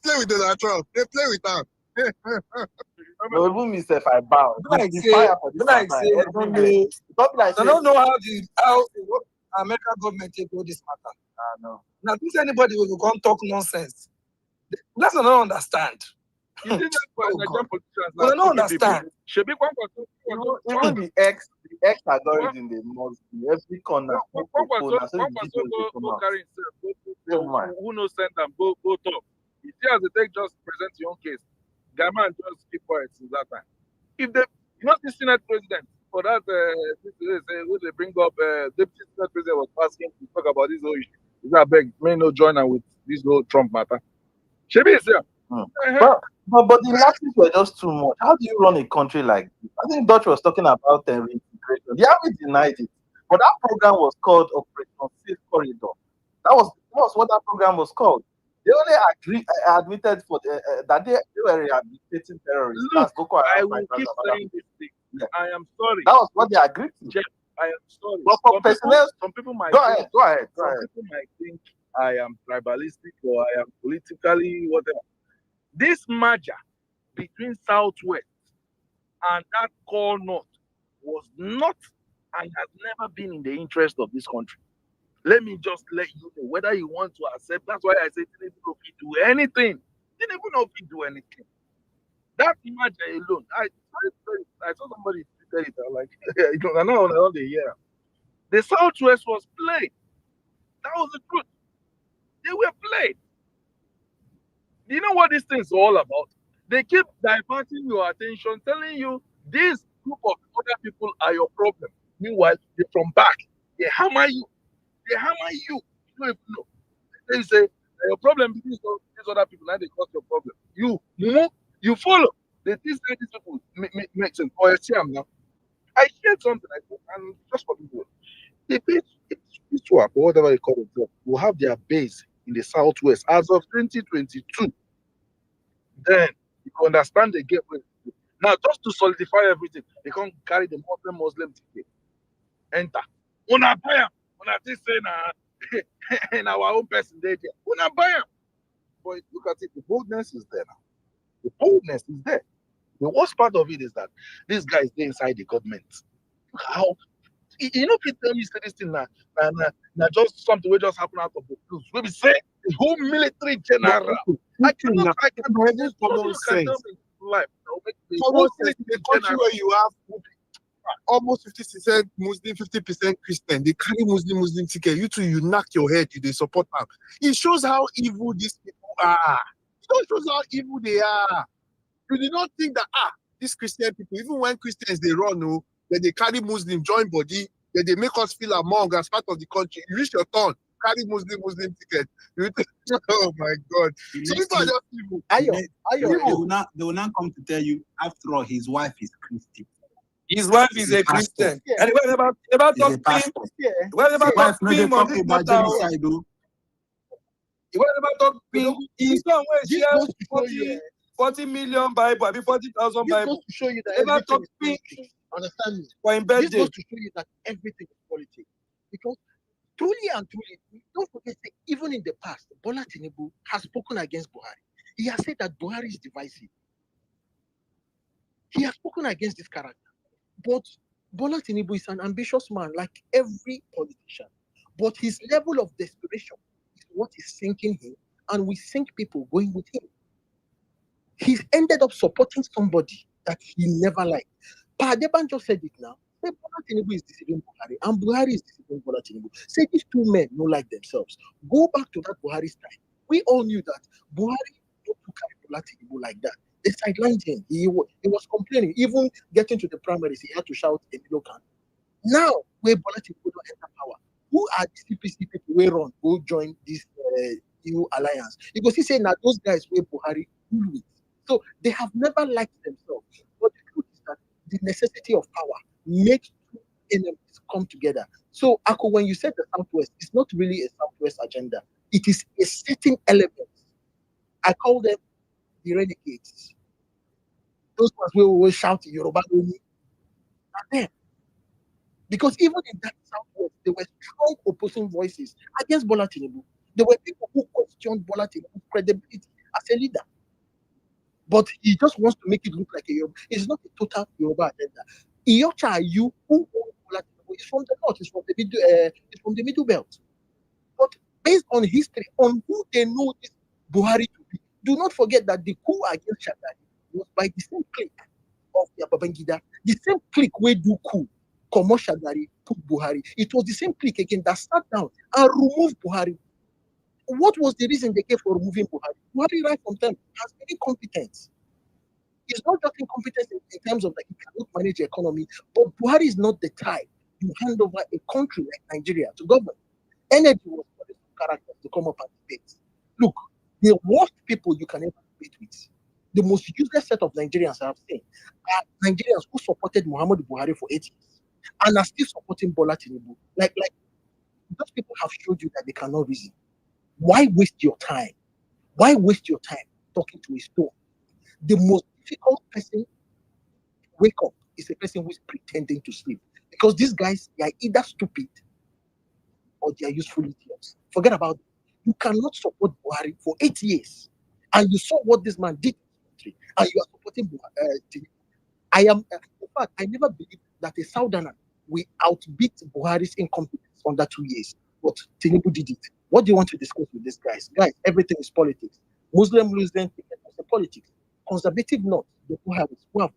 play with Donald Trump. They play with them. No, even me if I bow. I don't know how American government take all this matter. No. Now, if anybody will come talk nonsense, that's not understand. You see that for Nigerian politicians I don't understand. Even the ex algorithm, they must be every corner. Who knows send them, go talk. You see as they take just present your own case. Gaman just keep quiet since that time. If they, you know, the Senate president for that, who they bring up, deputy Senate president was asking to talk about this whole issue. Is that beg may no join am with this whole Trump matter? Shebi is here. But the lapses were just too much. How do you run a country like this? I think Dutch was talking about reintegration. The army denied it, but that program was called Operation Safe Corridor. That was what that program was called. They only admitted for that they were rehabilitating terrorists. Look, That's Boko Haram I will fighters keep and other saying this thing. Yeah. I am sorry. That was what they agreed to. Jeff, I am sorry. But for personnel, Some people might go think, ahead, go ahead. some people might think I am tribalistic or I am politically whatever. This merger between Southwest and that core North was not and has never been in the interest of this country. Let me just let you know whether you want to accept. That's why I say Tinubu no fit do anything. Tinubu no fit do anything. That merger alone, I saw somebody tweeted it. I'm like, I know all the year. The Southwest was played. That was the truth. They were played. You know what this thing is all about? They keep diverting your attention, telling you this group of other people are your problem. Meanwhile, they're from back. They hammer you. They hammer you. You don't even know. They say your problem is these other people. Now they cause your problem. You follow. They think that these people make sense. Or I see them now. I shared something like that, and just for people, the swap or whatever they call it, will have their base in the southwest as of 2022. Then you can understand the gateway. Now, just to solidify everything, they can't carry the Muslim ticket. Enter. Una buy am. Una think say na in our own person there. Una buy am. But look at it, the boldness is there now. The boldness is there. The worst part of it is that these guys they inside the government. Look how you know people tell me say this thing now just something will just happen out of the blues. Maybe say the whole military general. I cannot This common you can tell sense. me life. Common sense in a country where you have almost 50% Muslim, 50% Christian. They carry Muslim ticket. You two, you knock your head, they support them. It shows how evil these people are. It shows how evil they are. You did not think that these Christian people, even when Christians they run, then they carry Muslim, join body, then they make us feel among as part of the country. You reach your turn, carry Muslim ticket. Oh my God. So people are just evil. They will not come to tell you, after all, his wife is Christian. His wife is a Christian. Yeah. And whenever talk him, whenever talk him on this matter, whenever talk him, he's somewhere share 40 million Bible, 40,000 Bible. Just to show you that Never everything talk is pink politics. Understand me? for him This birthday. goes to show you that everything is politics. Because truly and truly, don't forget that even in the past, Bola Tinubu has spoken against Buhari. He has said that Buhari is divisive. He has spoken against this character. But Bola Tinubu is an ambitious man, like every politician. But his level of desperation is what is sinking him, and we sink people going with him. He's ended up supporting somebody that he never liked. Pa Adebanjo said it now. Say Bola Tinubu is deceiving Buhari, and Buhari is deceiving Bola Tinubu. Say these two men don't like themselves. Go back to that Buhari's time. We all knew that Buhari don't carry Bola Tinubu like that. They sidelined him. He was complaining. Even getting to the primaries, he had to shout a middle can. Now, where Bola Tinubu don't enter power, who are the CPC people who run, go join this new alliance? Because he said now those guys where Buhari rule with. So they have never liked themselves. But the truth is that the necessity of power makes two enemies come together. So, Ako, when you said the Southwest, it's not really a Southwest agenda. It is a certain element. I call them the renegades. Those ones who will shout Yoruba only are them. Because even in that Southwest, there were strong opposing voices against Bola Tinubu. There were people who questioned Bola Tinubu's credibility as a leader. But he just wants to make it look like a Yoruba. It's not a total Yoruba agenda. Iyocha Ayu, who owns Bola Tinubu, is from the north, it's from the middle belt. But based on history, on who they know this Buhari to be, do not forget that the coup against Shagari was by the same clique of Babangida, the same clique where do coup, Komo Shagari, put Buhari. It was the same clique again that sat down and removed Buhari. What was the reason they gave for removing Buhari? Buhari, right from them, has been incompetent. It's not just incompetence in terms of like he cannot manage the economy, but Buhari is not the type you hand over a country like Nigeria to government. Energy was for the characters to come up and debate. Look, the worst people you can ever debate with, the most useless set of Nigerians I have seen, are Nigerians who supported Muhammadu Buhari for 8 years and are still supporting Bola Tinubu. Like those people have showed you that they cannot reason. Why waste your time? Why waste your time talking to a stone? The most difficult person to wake up is a person who is pretending to sleep. Because these guys, they are either stupid or they are useful idiots. Forget about it. You cannot support Buhari for 8 years. And you saw what this man did in the country. And you are supporting Tinubu. In fact, I never believed that a Southerner will outbeat Buhari's incompetence under 2 years. But Tinubu did it. What do you want to discuss with these guys? Guys, everything is politics. Muslim ticket was politics. Conservative North, who have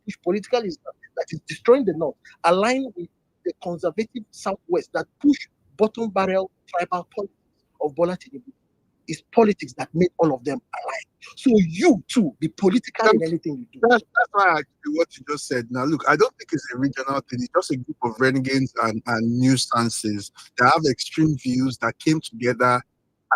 pushed political Islam that is destroying the North, align with the conservative Southwest that push bottom barrel tribal politics of Bola Tinubu. It's politics that made all of them alive. So you too be political in anything you do. That's why I agree what you just said. Now, look, I don't think it's a regional thing. It's just a group of renegades and nuisances that have extreme views that came together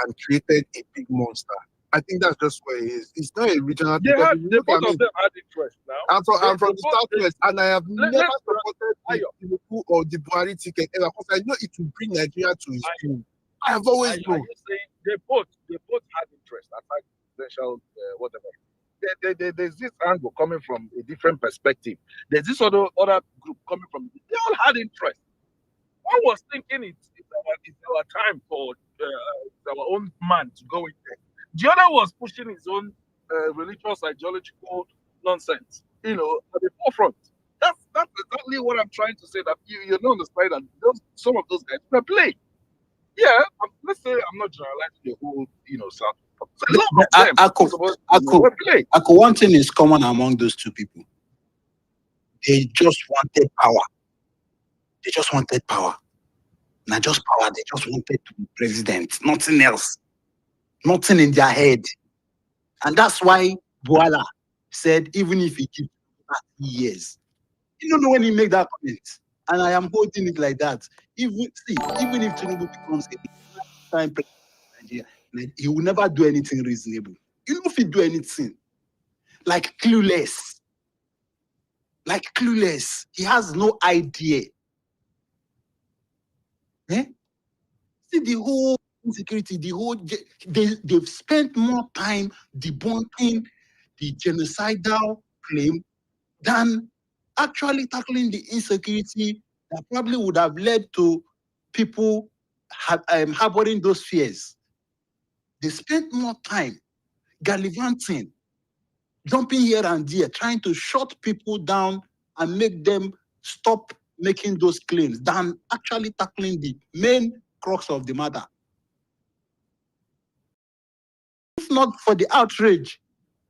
and created a big monster. I think that's just what it is. It's not a regional thing. Because if you look at me, Both of them had interest now. I'm from the Southwest, and I have Let- never let's- supported the Tinubu or the Buhari ticket ever because I know it will bring Nigeria to its doom. I have always Are known. you saying they both had interest aside presidential whatever? There's this angle coming from a different perspective. There's this other group coming from. They all had interest. One was thinking it's our time for our own man to go in there. The other was pushing his own religious ideological nonsense. At the forefront. That's exactly what I'm trying to say. That you don't understand that some of those guys were play. Yeah, let's say I'm not generalizing the whole, South. A lot of them were play. One thing is common among those two people. They just wanted power. They just wanted power. Not just power. They just wanted to be president. Nothing else. Nothing in their head. And that's why Boala said, even if he keeps 30 years, you don't know when he made that comment. And I am holding it like that. Even if Tinubu becomes a time president of Nigeria, he will never do anything reasonable. You know if he do anything. Like clueless. He has no idea. See the whole insecurity, they've spent more time debunking the genocidal claim than actually tackling the insecurity that probably would have led to people harboring those fears. They spent more time gallivanting, jumping here and there, trying to shut people down and make them stop making those claims than actually tackling the main crux of the matter. If not for the outrage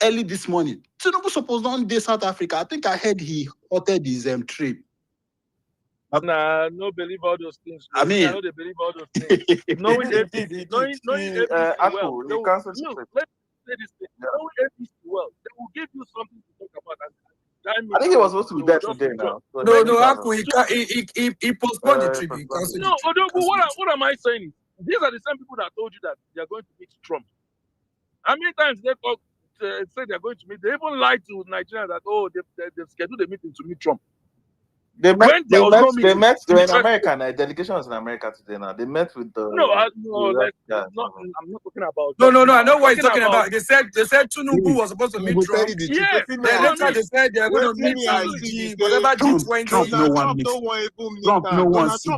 early this morning, Tinubu supposed on day South Africa. I think I heard he halted his trip. Nah, no believe all those things. I mean, I know they believe all those things. Knowing APC, knowing APC well, they will, let's say this thing. Knowing APC well, they will give you something to talk about. I think he was supposed to be there today now. No, Aku, he postponed the trip. He canceled No, Odogu, what am I saying? These are the same people that told you that they are going to meet Trump. How many times they say they are going to meet? They even lied to Nigeria that they've scheduled a meeting to meet Trump. They met in America. Delegation was in America today now. They met with the I'm not talking about No, I know what he's talking about. They said Tinubu was supposed to meet Trump. Yes. Then later they said they're going to meet whatever G20. Trump no one meet. Trump no one see. You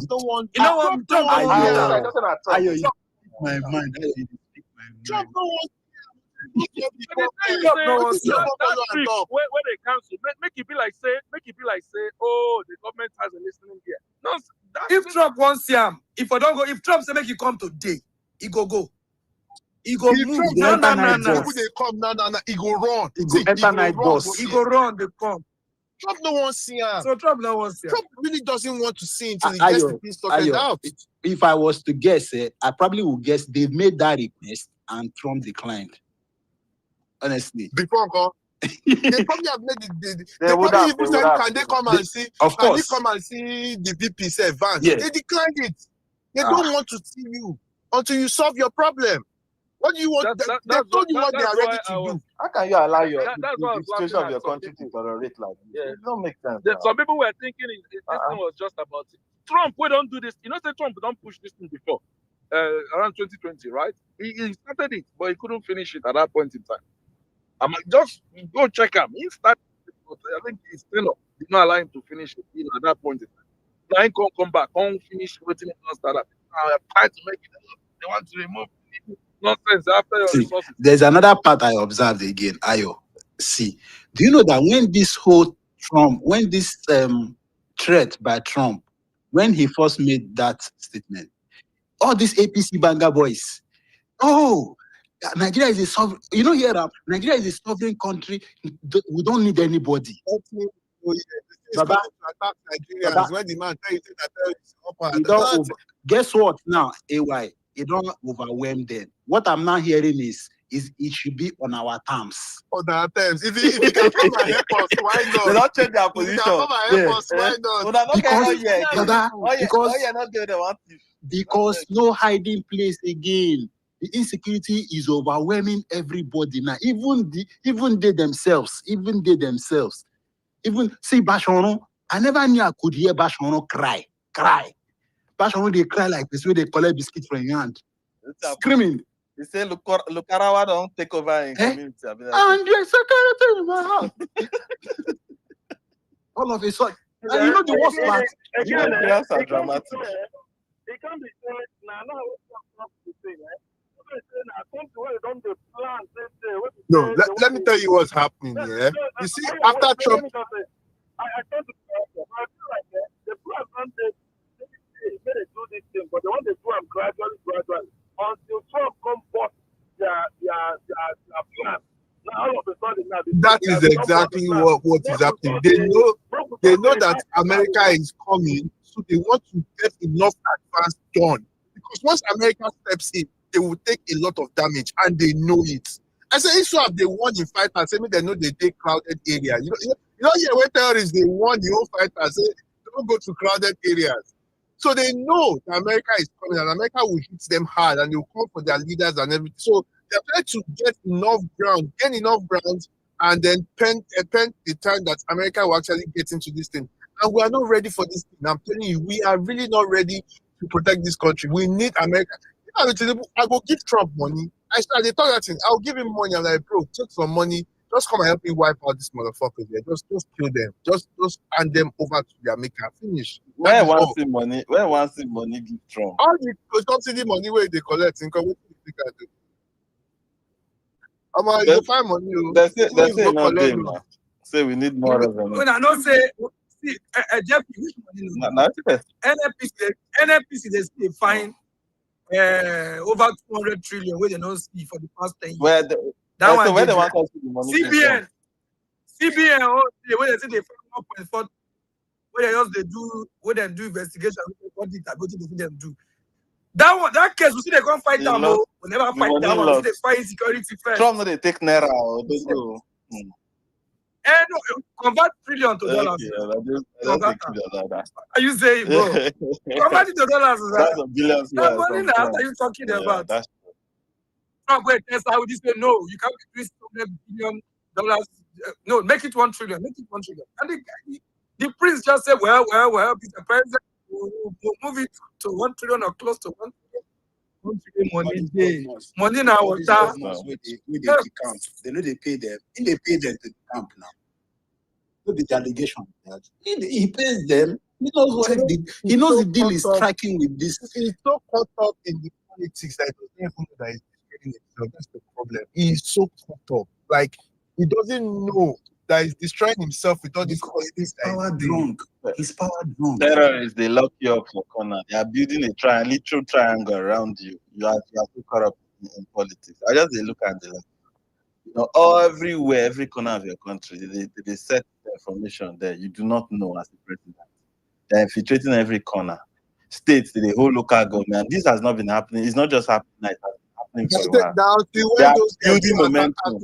know what? Trump no one meet. My mind. Trump no one. Where they cancel, make it be like say, oh, the government has a listening ear. No, if Trump wants him, if Trump say make you come today, he go. He go move. No. People they come now. He go run. He go enter night bus. He go run. They come. Trump no one see him. So Trump no one see him. Trump really doesn't want to see until he gets the thing sorted out. If I was to guess, I probably would guess they made that request and Trump declined. Honestly. Before God. They probably have made They would probably have. even said, can they come and see? Of Can you course. come and see the VP say Vance? Yeah. They declined it. They don't want to see you until you solve your problem. What do you want? They told you what they are ready to do. How can you allow your That's why I the was situation laughing of your at some country to people. tolerate like this? Yeah. It don't make sense. Some people were thinking this thing was just about it. Trump, we don't do this. You know, say Trump don't push this thing before, around 2020, right? He started it, but he couldn't finish it at that point in time. I'm like, just go check him. He started it, but I think he's still not. Did not allow him to finish it at that point in time. Now he can't come back, can't finish waiting and start up. Now I'm trying to make it. They want to remove nonsense after your See, resources. there's another part I observed again, Ayo. See, do you know that when this whole Trump, when this threat by Trump, when he first made that statement, all these APC banger boys, oh, Nigeria is a sovereign, you know, here, Nigeria is a sovereign country. We don't need anybody. Baba, Nigerians, when the man tell you that you don't guess what now, AY? You don't overwhelm them. What I'm now hearing is it should be on our terms. on our terms. If you can come and help us, why not? They don't change their If position. you can come and help us, why not? Because no hiding place again. The insecurity is overwhelming everybody now. Even they themselves. Even see Bashono. I never knew I could hear Bashono cry. Bashono they cry like this way they collect biscuit from your hand. Screaming. They say Lukarawa don't take over in community. And you're security in my house. All of a sudden. And you know the worst part? Nigerians are dramatic. It can be said, now, No, let me tell you what's happening here. You see, after Trump, I told you, I feel like the plan they do this thing, but they want to do them gradually, until Trump come bust their plan. Now all of a sudden, that is exactly what is happening. They know that America is coming, so they want to get enough advance done. Because once America steps in, they will take a lot of damage, and they know it. I say, if so have they won in fight and say they know they take crowded areas. You know, when terrorists they won the whole fight and say don't go to crowded areas. So they know that America is coming, and America will hit them hard, and they will come for their leaders and everything. So they're trying to get enough ground, gain enough ground, and then pen the time that America will actually get into this thing. And we are not ready for this thing. I'm telling you, we are really not ready to protect this country. We need America. I go give Trump money. They talk that thing. I'll give him money. I'm like, bro, take some money. Just come and help me wipe out these motherfuckers here. Just kill them. Just hand them over to their maker. Finish. Where wants the money? Where wants the money give Trump? All the subsidy money where they collect, what do you can do? You find money. They say no day, man. Say we need more revenue. When I don't say, see, Jeff, which money? NNPC, they find over 200 trillion where they don't see for the past 10 years. Where they want us to the money? CBN, where they say they find 1.4, where they do investigation, what did they do? That case, we see they can't fight down. We never fight down. We see they fight security first. Trump no they take naira or they go. And convert trillion to dollars. Are you saying, bro? Convert it to dollars. That's a billion. That money now, what are you talking about? Trump will test how would you say, no, you can't increase $200 billion. No, make it 1 trillion. Make it 1 trillion. And the prince just said, well, Mr. President, we'll move it to 1 trillion or close to 1 trillion. Money now, they know they pay them. They pay them to the camp now. No be delegation. He pays them. He knows what he knows the deal is striking with this. He's so caught up in the politics that he doesn't even know that he's destroying himself. That's the problem. He's so caught up. Like he doesn't know that he's destroying himself with all these politics. He's power drunk. Terrorists, they lock you up for corner. They are building a literal triangle around you. You are too corrupt in politics. I just look at the everywhere, every corner of your country, they set the information there. You do not know as a president. They're infiltrating every corner. States, the whole local government. This has not been happening. It's not just happening. It has been happening for a while. They are building momentum.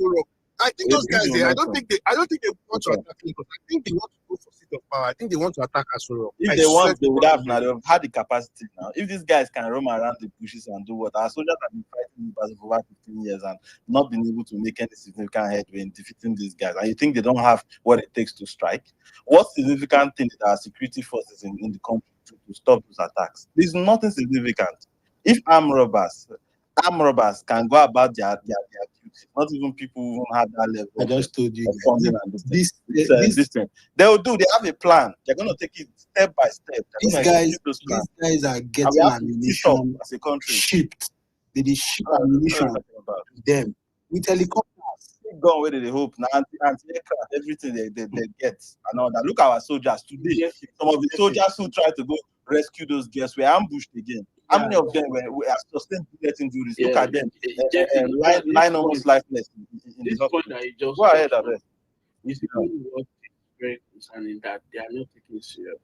I think those guys there, I don't think they want to attack Lagos. I think they want to go for seat of power. I think they want to attack Asoro. If they want, they would have now. They've had the capacity now. If these guys can roam around the bushes and do what our soldiers have been fighting for over 15 years and not been able to make any significant headway in defeating these guys, and you think they don't have what it takes to strike? What significant thing did our security forces in the country to stop those attacks? There's nothing significant. If armed robbers can go about their duties, not even people who have that level. I just told you of funding and this thing. They will do. They have a plan. They're going to take it step by step. These guys are getting ammunition as a country shipped. They ship ammunition to them with helicopters. Gone where they hope now, anti-aircraft, everything they get and all that. Look at our soldiers today. Some of the soldiers who tried to go rescue those girls were ambushed again. How many of them were sustained bullet injuries? Look at them. Line almost lifeless in the hospital. Go ahead, Abel. You see what is very concerning that they are not taking it serious.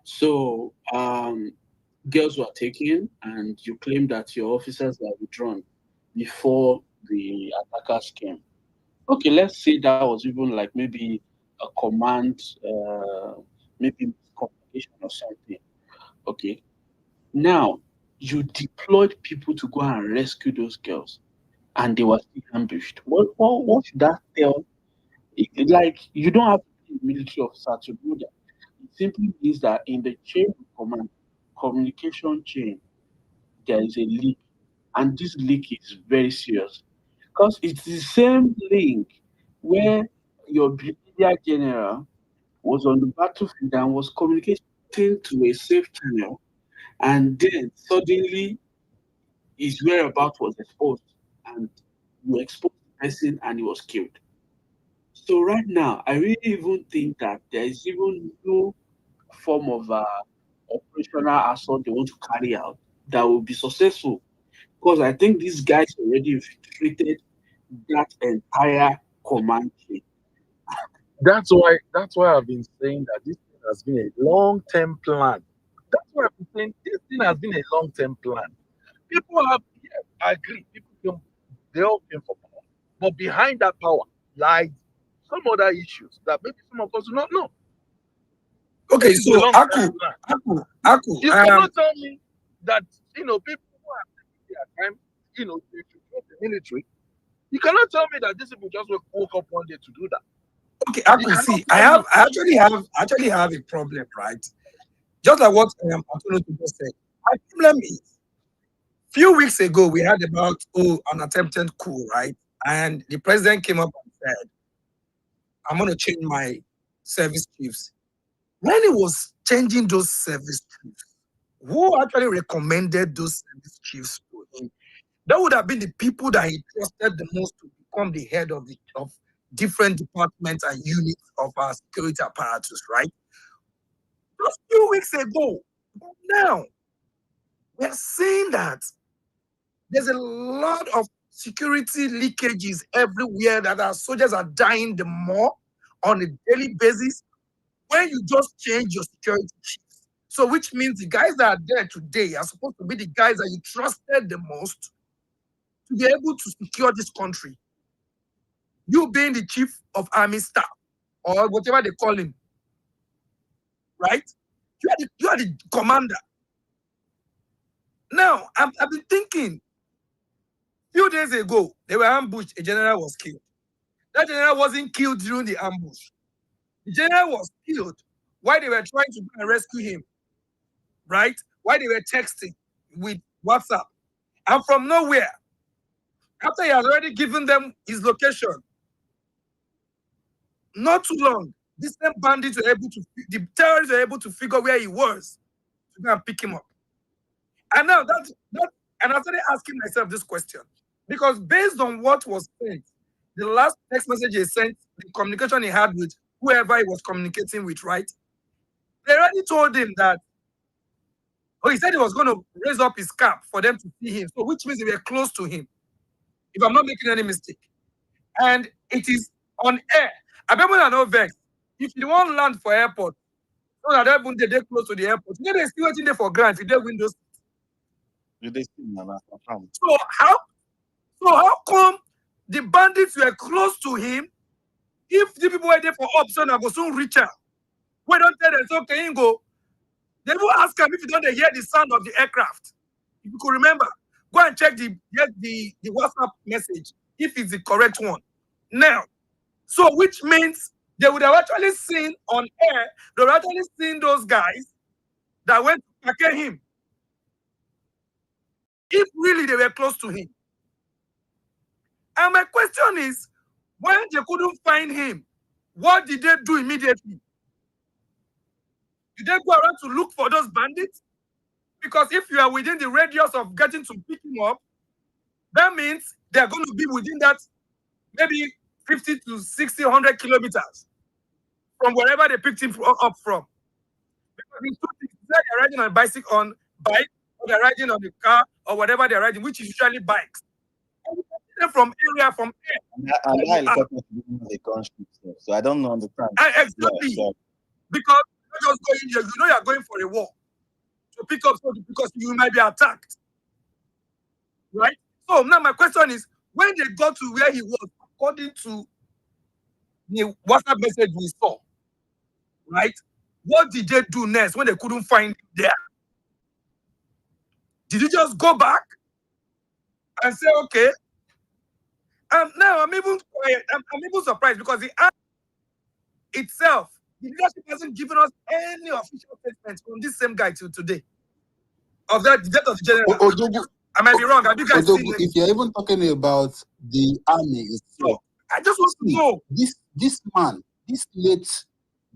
So girls were taken, and you claim that your officers were withdrawn before the attackers came. Okay, let's say that was even like maybe a command, maybe communication or something. Okay. Now, you deployed people to go and rescue those girls, and they were still ambushed. What should that tell? Like, you don't have to be a military officer to do that. It simply means that in the chain of command, communication chain, there is a leak, and this leak is very serious. Because it's the same link where your brigadier general was on the battlefield and was communicating to a safe channel, and then suddenly his whereabouts was exposed, and you exposed the person and he was killed. So right now, I really even think that there is even no form of operational assault they want to carry out that will be successful, because I think these guys already infiltrated that entire command chain. That's why I've been saying that this thing has been a long-term plan. That's why I've been saying this thing has been a long-term plan. People have, yes, I agree. They all came for power, but behind that power lies some other issues that maybe some of us do not know. Okay, so Aku, you cannot tell me that people who are taking their time, to join the military. You cannot tell me that these people just woke up one day to do that. Okay, Aku, see, I actually have a problem, right? Just like what Antonio just said. My problem is, few weeks ago we heard about an attempted coup, right? And the president came up and said, "I'm going to change my service chiefs." When he was changing those service chiefs, who actually recommended those service chiefs to him? That would have been the people that he trusted the most to become the head of different departments and units of our security apparatus, right? Just a few weeks ago. But now, we're seeing that there's a lot of security leakages everywhere, that our soldiers are dying the more on a daily basis when you just change your security chiefs. So which means the guys that are there today are supposed to be the guys that you trusted the most to be able to secure this country. You being the chief of army staff, or whatever they call him, right? You are the commander. Now, I've been thinking, a few days ago, they were ambushed, a general was killed. That general wasn't killed during the ambush. The general was killed while they were trying to go and rescue him, right? While they were texting with WhatsApp. And from nowhere, after he has already given them his location, not too long, the terrorists were able to figure where he was to go and pick him up. And now and I started asking myself this question, because based on what was sent, the last text message he sent, the communication he had with whoever he was communicating with, right? They already told him that, he said he was going to raise up his cap for them to see him. So which means they were close to him, if I'm not making any mistake. And it is on air. I remember I know vex. If you want land for airport, so that they're close to the airport, they're still waiting there for grants if they windows. So how come the bandits were close to him. If the people were there for option, I go soon reach out. We don't tell them, so okay, go. They will ask him if you don't hear the sound of the aircraft. If you could remember, go and check the WhatsApp message if it's the correct one. Now, so which means they would have actually seen on air, they would have actually seen those guys that went to attack him. If really they were close to him. And my question is, when they couldn't find him, what did they do immediately? Did they go around to look for those bandits? Because if you are within the radius of getting to pick him up, that means they're going to be within that maybe 50 to 60, 100 kilometers from wherever they picked him up from. Because it's two things. They're riding on a bicycle, on bike, or they're riding on the car, or whatever they're riding, which is usually bikes. From area, from air. And that helicopter is a gunship, so I don't understand. Exactly. Yeah. Because you're just going there, you know you're going for a war. To pick up something because you might be attacked. Right? So now my question is, when they got to where he was, according to the WhatsApp message we saw, right? What did they do next when they couldn't find him there? Did you just go back and say, okay? Now I'm even quiet. I'm even surprised because the army itself, the leadership hasn't given us any official statements from this same guy till today. Of that, the death of the general. I might be wrong. Have you guys seen if you're even talking about the army itself, I just want to know this man, this late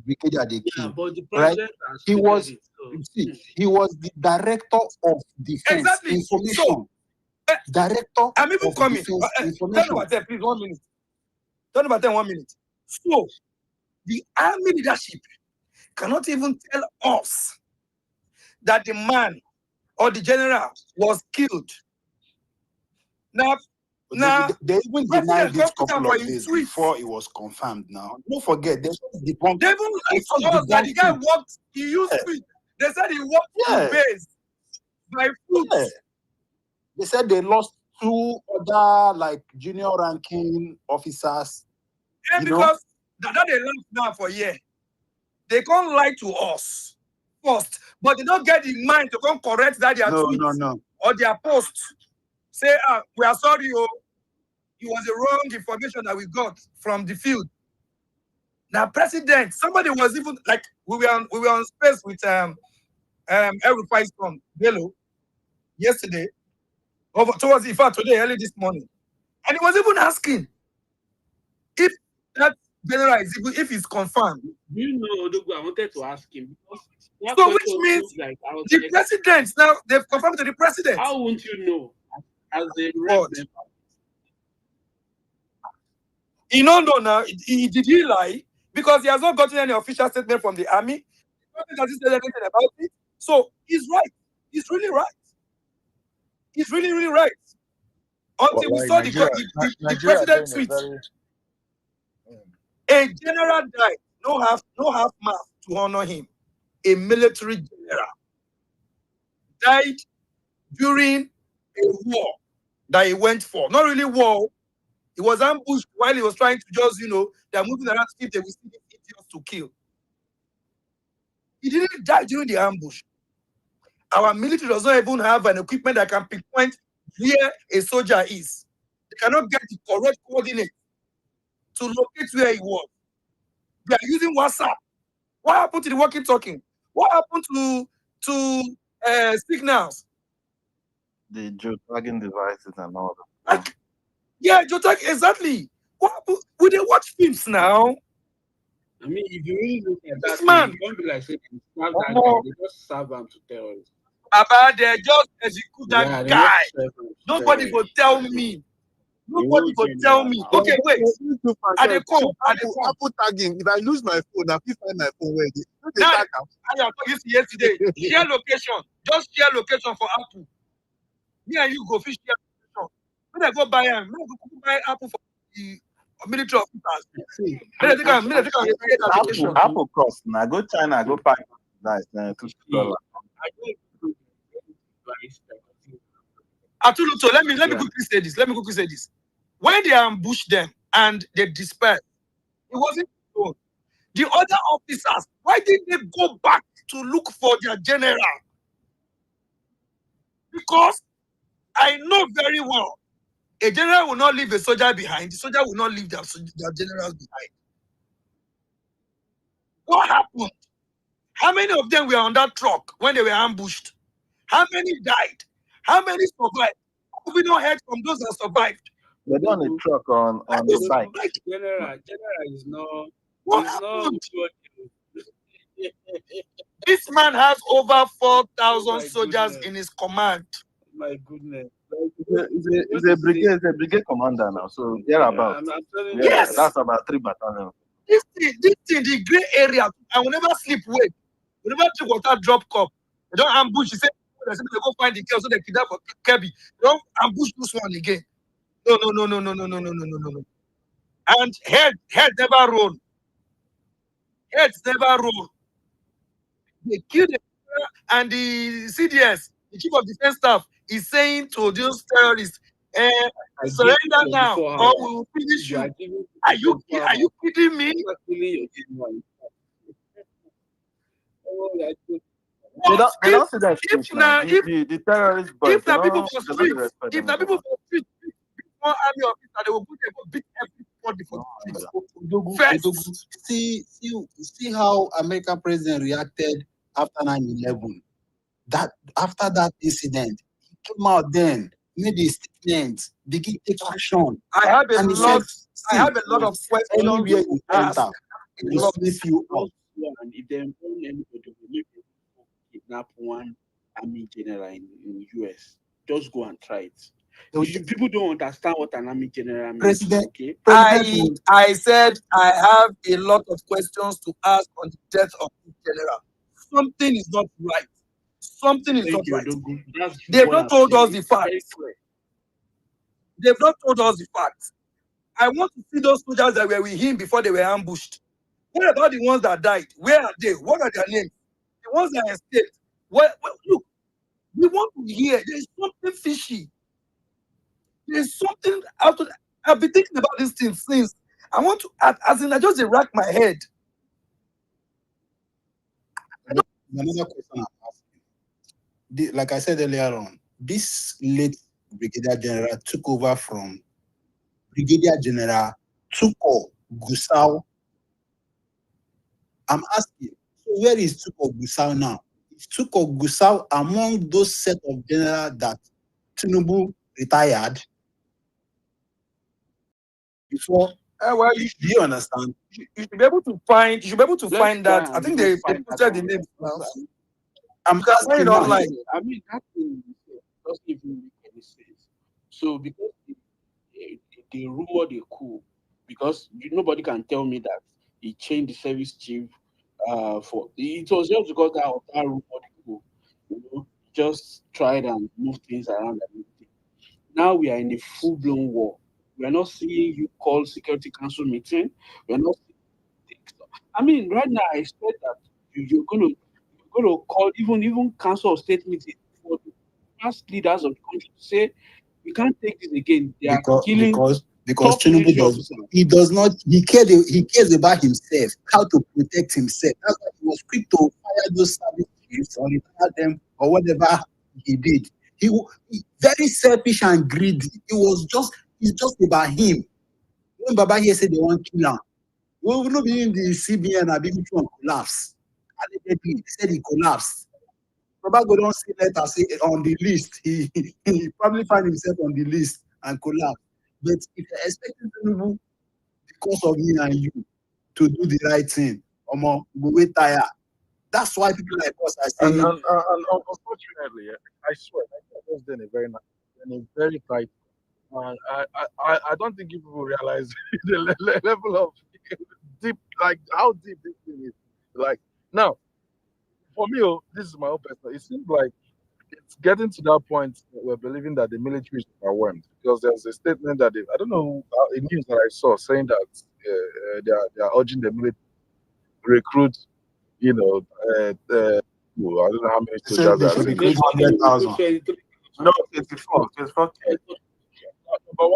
Brigadier King, but the right? He was he was the director of defense information. So, director. I'm even coming. Turn over there, please. 1 minute. Turn over there, 1 minute. So, the army leadership cannot even tell us that the man or the general was killed. Now, they even denied it a couple of days before it was confirmed. Now, don't forget, they debunked. They even lied to us that the guy walked. He used feet. They said he walked to base by foot. Yeah. They said they lost 2 other like junior ranking officers. And because that they learned now for a year, they can't lie to us first, but they don't get the mind to come correct that their tweets or their posts. Say, we are sorry, it was the wrong information that we got from the field. Now, President, somebody was even like we were on space with El-Rufai's son Bello yesterday, towards in fact today, early this morning, and he was even asking if that general is even if it's confirmed. Do you know, Odogu, I wanted to ask him because so which means the president now they've confirmed to the president. How won't you know? As a rep, he don't know now. Did he lie? Because he has not gotten any official statement from the army. He doesn't say anything about it. So he's right. He's really right. He's really, really right. Until we saw the president tweet. A general died. No half mask to honor him. A military general died during a war that he went for. Not really war. He was ambushed while he was trying to just, they're moving around to see if they will see the idiots to kill. He didn't die during the ambush. Our military does not even have an equipment that can pinpoint where a soldier is. They cannot get the correct coordinate to locate where he was. They are using WhatsApp. What happened to the walkie-talkie? What happened to signals? The geotagging devices and all that. Yeah, geotagging, exactly. What happened? We they watch films now. I mean, if you really look at that, man, you don't be like saying they just serve them to terrorists. About they just execute that guy. Nobody will tell me. Nobody will tell me. Okay, wait. At the call. Apple tagging. If I lose my phone, I can find my phone where it is. Now, I am talking yesterday. Share location. Just share location for Apple. Me and you go fish share location. When I go buy them, when I go buy Apple for the military officers. Apple cost. Now go China, go pack. Nice. $2. Atuluto, let me quickly say this. when they ambushed them and they dispersed, it wasn't alone. The other officers, why did they go back to look for their general? Because I know very well a general will not leave a soldier behind. The soldier will not leave their generals behind. What happened? How many of them were on that truck when they were ambushed? How many died? How many survived? We don't heard from those that survived. They're on a truck on the bike. General is not. What happened? This man has over 4,000 soldiers in his command. My goodness. He's a brigade commander now, so thereabouts. Yes, that's about 3 battalions. This thing, the gray area, I will never sleep wake. We never drink water, drop cup. They don't ambush. He said they go find the girl, so they kidnap for Kirby. They don't ambush this one again. No. And head never roll. Heads never roll. They kill the and the CDS, the chief of defense staff, is saying to those terrorists, surrender now, or we will finish you. Are you kidding me? They don't see that the terrorists, but if the people for streets, before army officer, they will beat everybody for the streets. First, see how American president reacted after 9/11. That after that incident, he came out then, made a statement, begin take action. I have a lot of questions. Anywhere you enter, they will sniff you out. And if they inform anybody, they kidnap one army general in the US. Just go and try it. People don't understand what an army general means. I said I have a lot of questions to ask on the death of the general. Something is not right. Something is not right. They've not told us the facts. They've not told us the facts. I want to see those soldiers that were with him before they were ambushed. What about the ones that died? Where are they? What are their names? The ones that escaped. Look, we want to hear. There's something fishy. There's something out of. I've been thinking about this thing since. I want to, I just rack my head. Another question I'm asking. Like I said earlier on, this late Brigadier General took over from Brigadier General Tuko Gusau. I'm asking, so where is Tuko Gusau now? Is Tuko Gusau among those set of generals that Tinubu retired before? Well, do you understand? You should be able to find. You should be able to find that. I think they posted the name. I'm asking online. I mean, that thing doesn't even make any sense. So because they rumor they coup, because nobody can tell me that he changed the service chief. For it was just because that rumor they coup, just tried and moved things around and everything. Now we are in a full-blown war. We are not seeing you call Security Council meeting. We are not seeing things. I mean, right now I expect that you're going to call even Council of State meeting for the past leaders of the country to say we can't take this again. They are killing because Tinubu he cares about himself, how to protect himself. That's why he was quick to fire those service chiefs or retire them or whatever he did. He very selfish and greedy. It's just about him. When Baba here said they want to kill him, we will not be in the CBN and be collapse. He said he collapsed. Baba go don't see letter say on the list. He probably find himself on the list and collapse. But if you're expecting Tinubu because of me and you to do the right thing, we wait tired. That's why people like us are saying. And unfortunately, I swear, I was in a very tight. And I don't think people realize the level of deep, like how deep this thing is. Like now, for me, this is my own personal. It seems like it's getting to that point where we're believing that the military is overwhelmed, because there's a statement that I don't know, a news that I saw saying that they are urging the military to recruit, I don't know how many soldiers they should recruit 100,000. No, 24. Number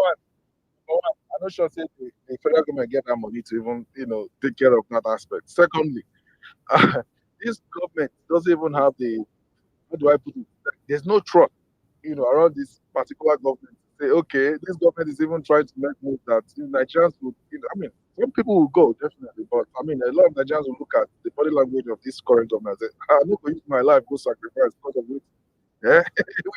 I'm not sure say the federal government get that money to even take care of that aspect. Secondly, this government doesn't even have the, how do I put it? There's no trust, around this particular government. Say, okay, this government is even trying to make moves that Nigerians would, I mean, some people will go definitely, but I mean, a lot of Nigerians will look at the body language of this current government and say, I'm not going to use my life go sacrifice because of it. Yeah,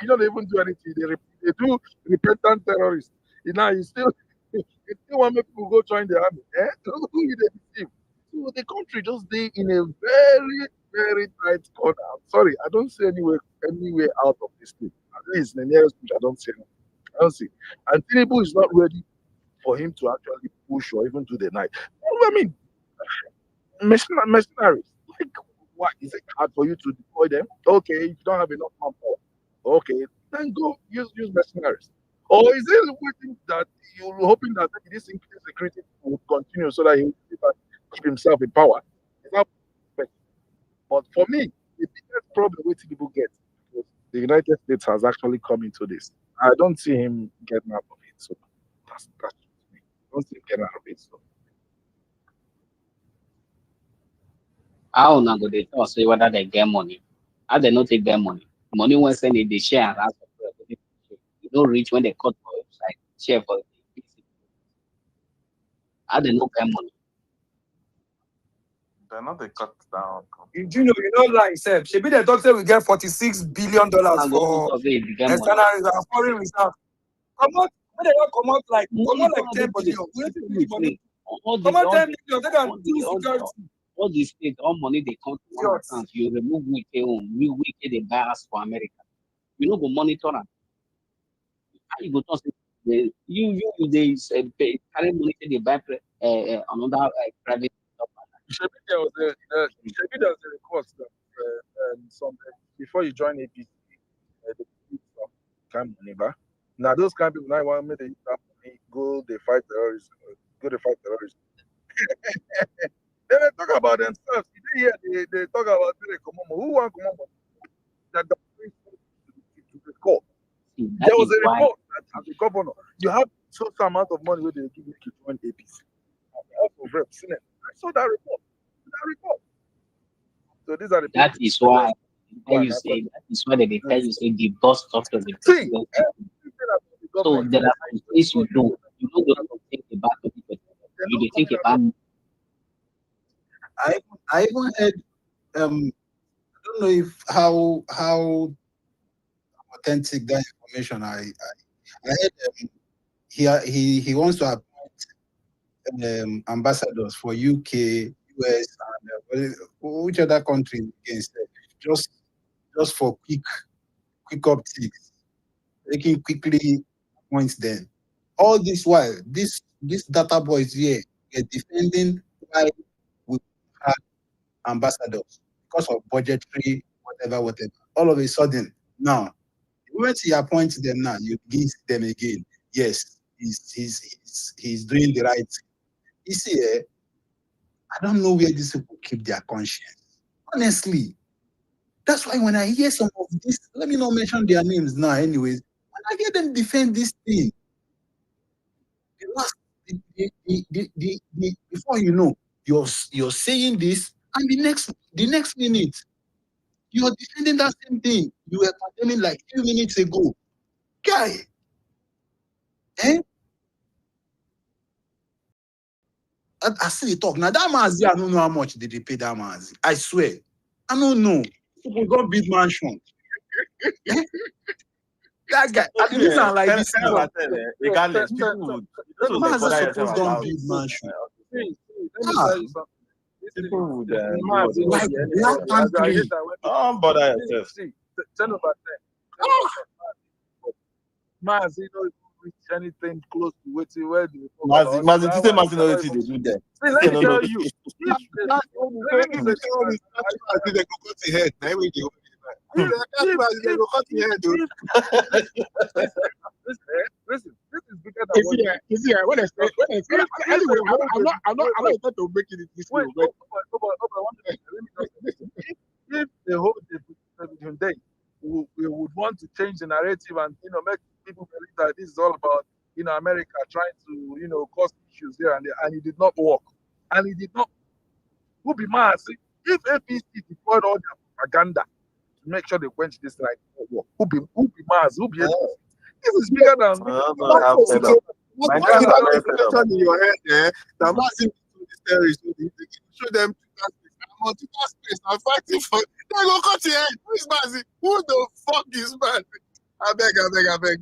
we don't even do anything. They do repentant terrorists. You still you still want make people go join the army. Yeah, who you they deceive? So the country just stay in a very, very tight corner. I'm sorry, I don't see anywhere out of this thing. At least in the nearest future, I don't see anything. I don't see. And Tinubu is not ready for him to actually push or even do the night. I mean, mercenaries. Like, what is it hard for you to deploy them? Okay, if you don't have enough manpower, okay, then go use mercenaries. Or is it waiting that you're hoping that maybe this insecurity will continue so that he will keep himself in power? Is that but for me, the biggest problem with people get is the United States has actually come into this. I don't see him getting out of it. So that's just me. I don't see him getting out of it. So How una go dey talk say whether they get money? How they not take get money? Money when send it, they share and ask for it. You don't reach when they cut for website, share for the how they not get money? They're not they cut down. You know, like said, Shebi they talk say we get $46 billion Una go even for talk say if you get money. external reserve, foreign reserve. Come on, when they don't come out like Monitor 10 everybody. billion. Where do you Wait, money? wait. All Come the on, all 10 the billion. They can all do the all the security. all the state, all money they come to one Idiots. account. You remove weekend home, we they buy us for America. You know go monitor them. How you go talk say they carry money say they buy another private Maybe there's a request that before you join APC, they give some kind of money back. Now those kind of people now want me to use that money, go they fight terrorism, go they fight terrorism. Then they talk about themselves. You dey hear they talk about they come on. Who want come on? That the to the court. that There was is a why report that as a governor, you have so amount of money where they give you to join APC. House of Reps, Senate. I saw that report. So these are the people that is why that is why they tell you say the boss talk to the see president. everything about the So government. there are some things you don't think about people. You dey think about I even heard I don't know if how authentic that information. I heard he wants to appoint ambassadors for UK, US, and which other country against just for quick optics, making quickly points. Then all this while this data boys here are defending why we have ambassadors because of budgetary whatever. All of a sudden now, the moment he appoints them now, you begin to see them again. Yes, he's doing the right thing. You see, I don't know where these people keep their conscience. Honestly, that's why when I hear some of this, let me not mention their names now. Anyways, when I hear them defend this thing, the last, before you know, you're saying this, and the next minute, you're defending that same thing you were condemning like 2 minutes ago. Guy, eh? I see the talk. Now that Mazi, I don't know how much did they pay that Mazi. I swear. I don't know. People got big mansion. Eh? That guy, I mean, listen like this now. Regardless, people would Mazi supposed don't build mansion. Let me tell you something. People would like black country. don't bother yourself. See, 10 over 10. Mazi don't reach anything close to where the Mazi, say Mazi know wetin they do there. See, let me tell you. Listen, this is bigger than what Anyway, I'm not going to make it this way. Wait, if the whole day we would want to change the narrative and make people believe that this is all about America trying to, cause issues here and there, and it did not work. And it did not. Who be mad? See, if APC deployed all their propaganda to make sure they quench this right, who be Mars? Who be APC? This is bigger than. I'm fed up. My guys are very fed up. In your head, that massive terrorists, show them multiple space. I'm fighting for. They go cut your head. Who is Mazi? Who the fuck is Mazi? I beg.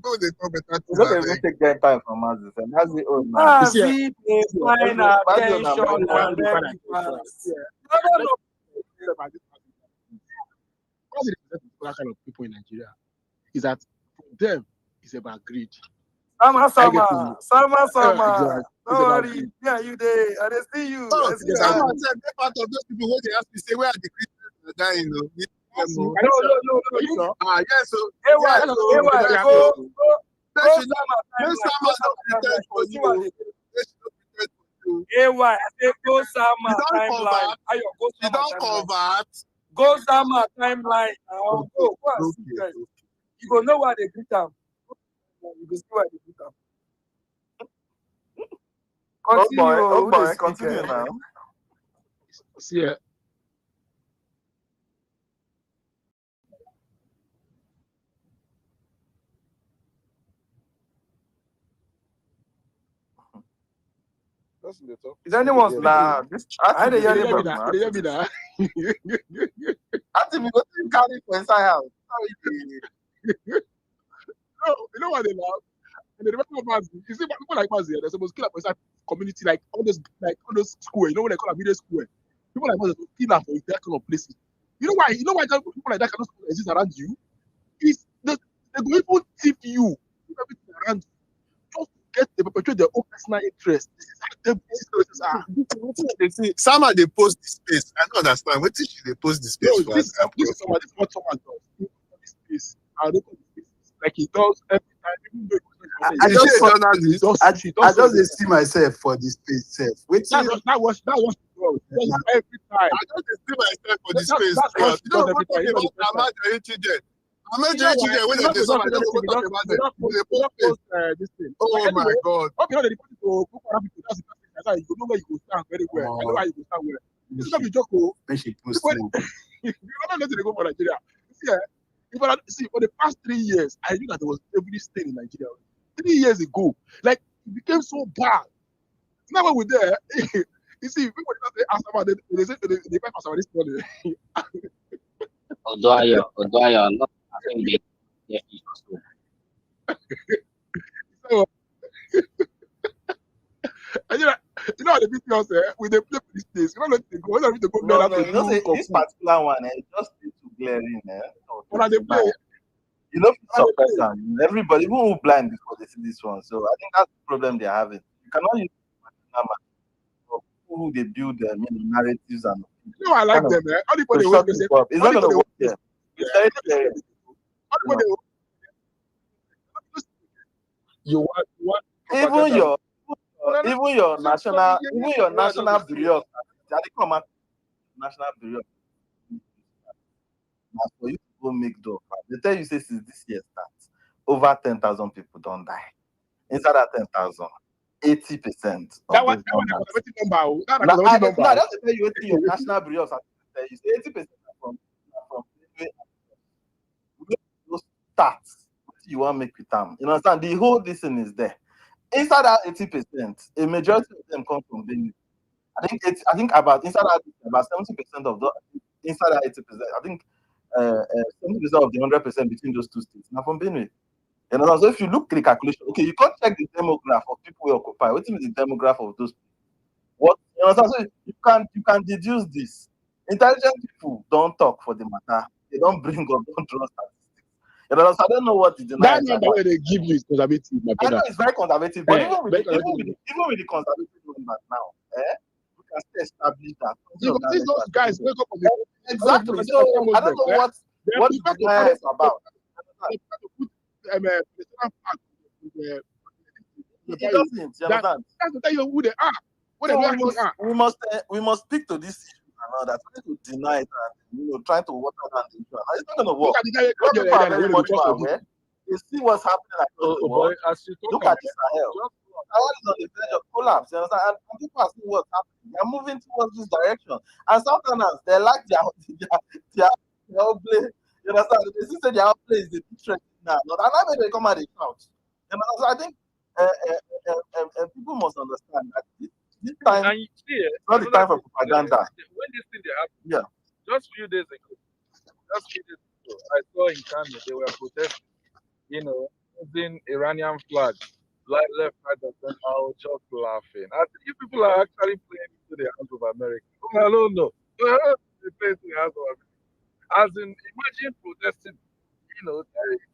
Go they talk better. We don't even take their time from Mazi. Mazi own man. Mazi, they find attention and very fast. Because it represents that kind of people in Nigeria is that for them it's about greed. Sama. Exactly. Don't worry. Yeah, you there. I dey see you. Oh, I see you. someone said they're part of those people where they ask me say where are the Christians that dying? No. Yes, so AY, go Sama don't pretend for you. AY, I say go Sama You don't timeline. convert. You don't convert. Go Sama timeline. Go and see guys. You go know where they greet them. You go see where they greet them. Continue now. See ya. Is anyone now? I dey hear You you, hear me bro. now? You hear me now? I think we go to carry for inside house. No, you know what they love? And they remember Mazi. You see, people like Mazi, they're supposed to kill up inside community, like all those square. You know what they call a video square? People like Mazi kill up for that kind of places. You know why? People like that cannot exist around you. Is they go even tip you everything around you just to get they perpetuate their own personal interest. This is how them places are. They see Sama they post this space. I don't understand. What is they post this space? No, this is what someone does. He post this space. I don't know the space. Like he does every time, even though I just see myself for this space self. That was every time. I just see myself for this space. You know what talking about Ahmad children. Ahmad children when they this thing. Oh my God. Okay, now they put it to Boko Haram people. That's the person. You know where you go stand very well. I know how you go stand well. This is not be joke. You don't know to go for Nigeria. See, for the past 3 years, I knew that there was every state in Nigeria. 3 years ago, like it became so bad. Now when we're there, you see, people ask about it, they say they fight about this morning. Odoyo, not having the So, and you know how the videos with the play for this place. You don't let it go. You don't let it go. No, this particular one, just need to glaring. When they play. You know, some person, everybody who blind before they see this one. So I think that's the problem they're having. You cannot use who they build their narratives and. You know, I like them. Everybody work. It's not going to work there. You want even your national bureau, national bureau. For you to go make door, they tell you say since this year starts, over 10,000 people don't die. Inside that 10,000, 80%. That one conservative number. No, that's tell you your national bureau. You say 80% from those stats. You want to make with them. You understand? The whole this thing is there. Inside that 80%, a majority of them come from Benue. I think about 70% of the inside that 80%. I think 70% of the 100% between those two states now from Benue. You know, so if you look at the calculation, okay, you can't check the demograph of people who occupy. What is the demograph of those people? What you know, so you can deduce this. Intelligent people don't talk for the matter. They don't bring up, don't draw statistics. You know, so I don't know what the that number where they give you is conservative. I know it's very conservative, but even with the conservative numbers now, we can still establish that. Those guys wake up on the exactly. So I don't know what the denial is about. It doesn't. You understand? That's to tell you who they are. What So they actually are. we must speak to this issue and all that. Trying to deny it and trying to water down the issue. It's not going to work. People are very much more aware. You see what's happening across the Oh boy, world. as you talk Look about at the Sahel. Sahel is on the verge of collapse. You understand? And people are seeing what's happening. They're moving towards this direction. And Southerners, they like their own play. You understand? They still say their own play is the big threat now. And I mean, they come out and shout. You know, so I think people must understand that this time and you see, it's not the time for propaganda. when this thing they happen, Yeah. just few days ago, I saw in Kano they were protesting, using Iranian flags, like left, right, and center. I was just laughing. I think you people are actually playing into the hands of America. I don't know. They play into the hands of America. As in, imagine protesting,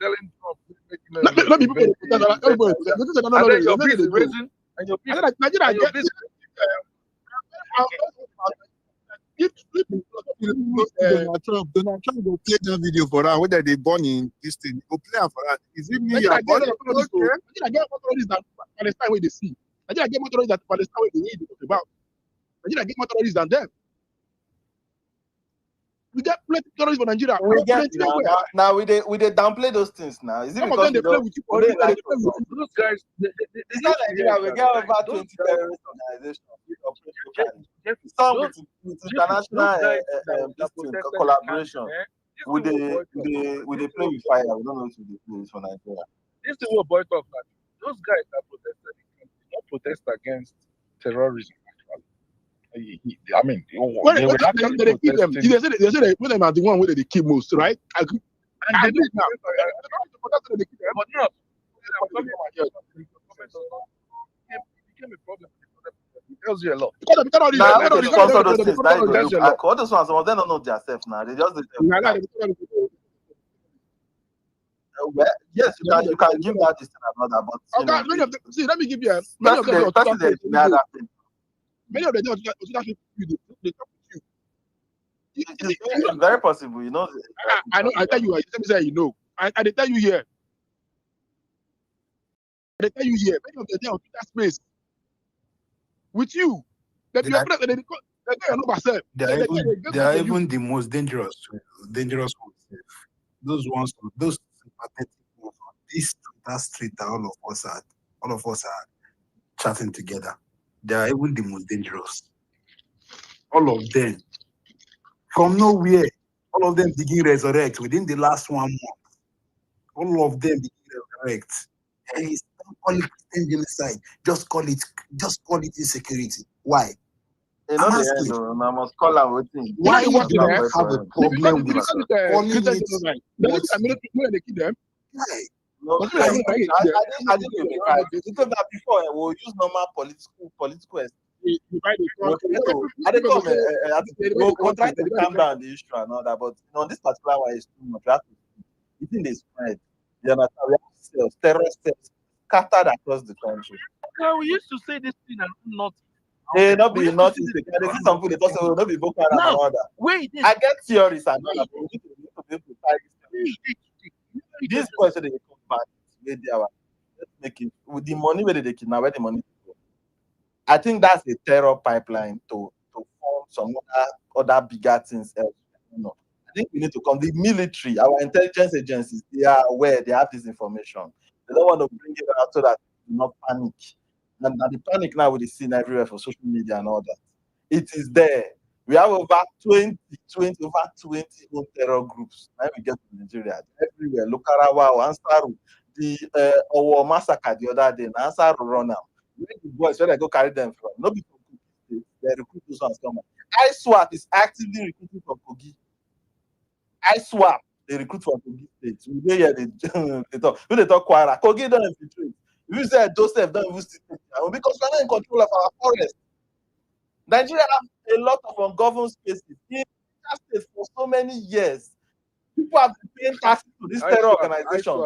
telling Trump, making Let me put it. and then you're busy raising, and you're busy, and you're busy. Donald Trump will play that video for her, whether they born in this thing. Go play her for her. Is it me? I get more terrorists than Palestine where they see. I get more terrorists than Palestine where they need to talk about. I get more terrorists than them. We get plenty of terrorists for Nigeria. We get now we downplay those things now. Is it Some of because them they play with you for those guys. It's not Nigeria. We get over 20 terrorist organizations. Some with international collaboration. With the play with fire. We don't know if they play for Nigeria. This is what boy talk about. Those guys that protested not protest against terrorism. I mean, they keep them. They say they put them as the one where they keep most, right? And they do it now. But no, it became a problem. It tells you a lot. Now, they sponsor those things. All those ones, some of them don't know themselves now. They just yes, you can give that this thing another, but let me give you many of them they talk with you. It's very possible, you know. I know. I tell you, let me say, you know. I tell you here. Many of them are on that space with you. That you are president. They are even the most dangerous ones. Those sympathetic ones on this street that all of us are chatting together. They are even the most dangerous. All of them. From nowhere, all of them begin resurrect within the last 1 month. All of them begin resurrect. Hey, don't call it Christian genocide. Just call it insecurity. Why? I must call them waiting. Why do you have a problem with calling it? They keep them. I didn't that before. We'll use normal political. We'll try to calm down the issue and all that, but this particular one is too much. You think they spread? You understand? We have terrorist cells scattered across the country. We used to say this thing and not. They not be not in the they see some people they talk say not be Boko Haram and all that. Wait, I get theories and all that, but we need to be able to carry this question they come back where they are making with the money where they kidnap, where the money go. I think that's a terror pipeline to form some other bigger things else. I think we need to come. The military, our intelligence agencies, they are aware, they have this information. They don't want to bring it out so that they do not panic. And the panic now we see everywhere for social media and all that. It is there. We have over 20 own terror groups. Now we get to Nigeria. Everywhere. Lokarawa, Ansaru, the Owo massacre the other day, Ansaru run out. The boys, where they go carry them from? Nobody from Kogi. They recruit those ones coming. ISWAP is actively recruiting from Kogi. ISWAP, they recruit from Kogi State. We hear they talk. When they talk Kwara, Kogi don't infiltrate. We say Joseph don't even sit because we're not in control of our forest. Nigeria has a lot of ungoverned spaces in that state for so many years. People have been paying taxes to these terror organizations.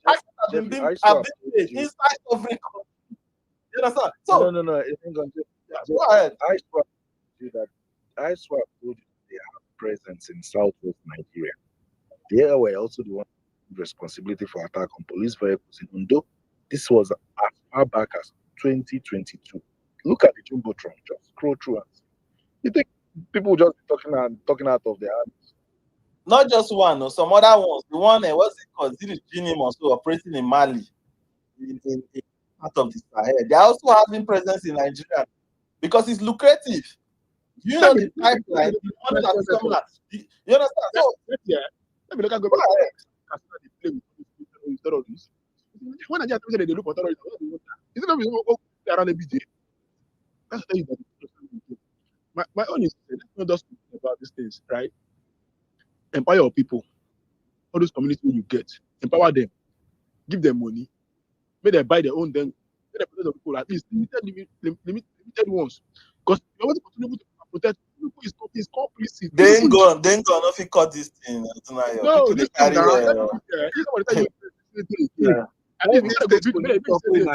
Have been paid inside every country. You understand? So no. Go ahead. ISWAP told you they have presence in southwest Nigeria. They were also the one responsibility for attack on police vehicles in Ondo. This was as far back as 2022. Look at the Jumbotron, just scroll through and see. You think people just talking out of their hands? Not just one, no, some other ones. The one, what's it called? This is Ginim also operating in Mali, in part of the Sahel. They are also having presence in Nigeria because it's lucrative. You know the pipeline, the money that is coming out. You understand? So yeah, let me look at go government. ahead. They play with terrorists. When I just say they look for terrorists, is it not around every day? That's the thing that my own is let's not just think about these things, right? Empower your people, all those communities you get, empower them, give them money, make them buy their own, then make them protect the people at least limited ones. Because you want to continue to protect people is complicit. They ain't gone. If you cut this thing, No, people this they thing carry. now. This is what I tell you. At least we gotta go big.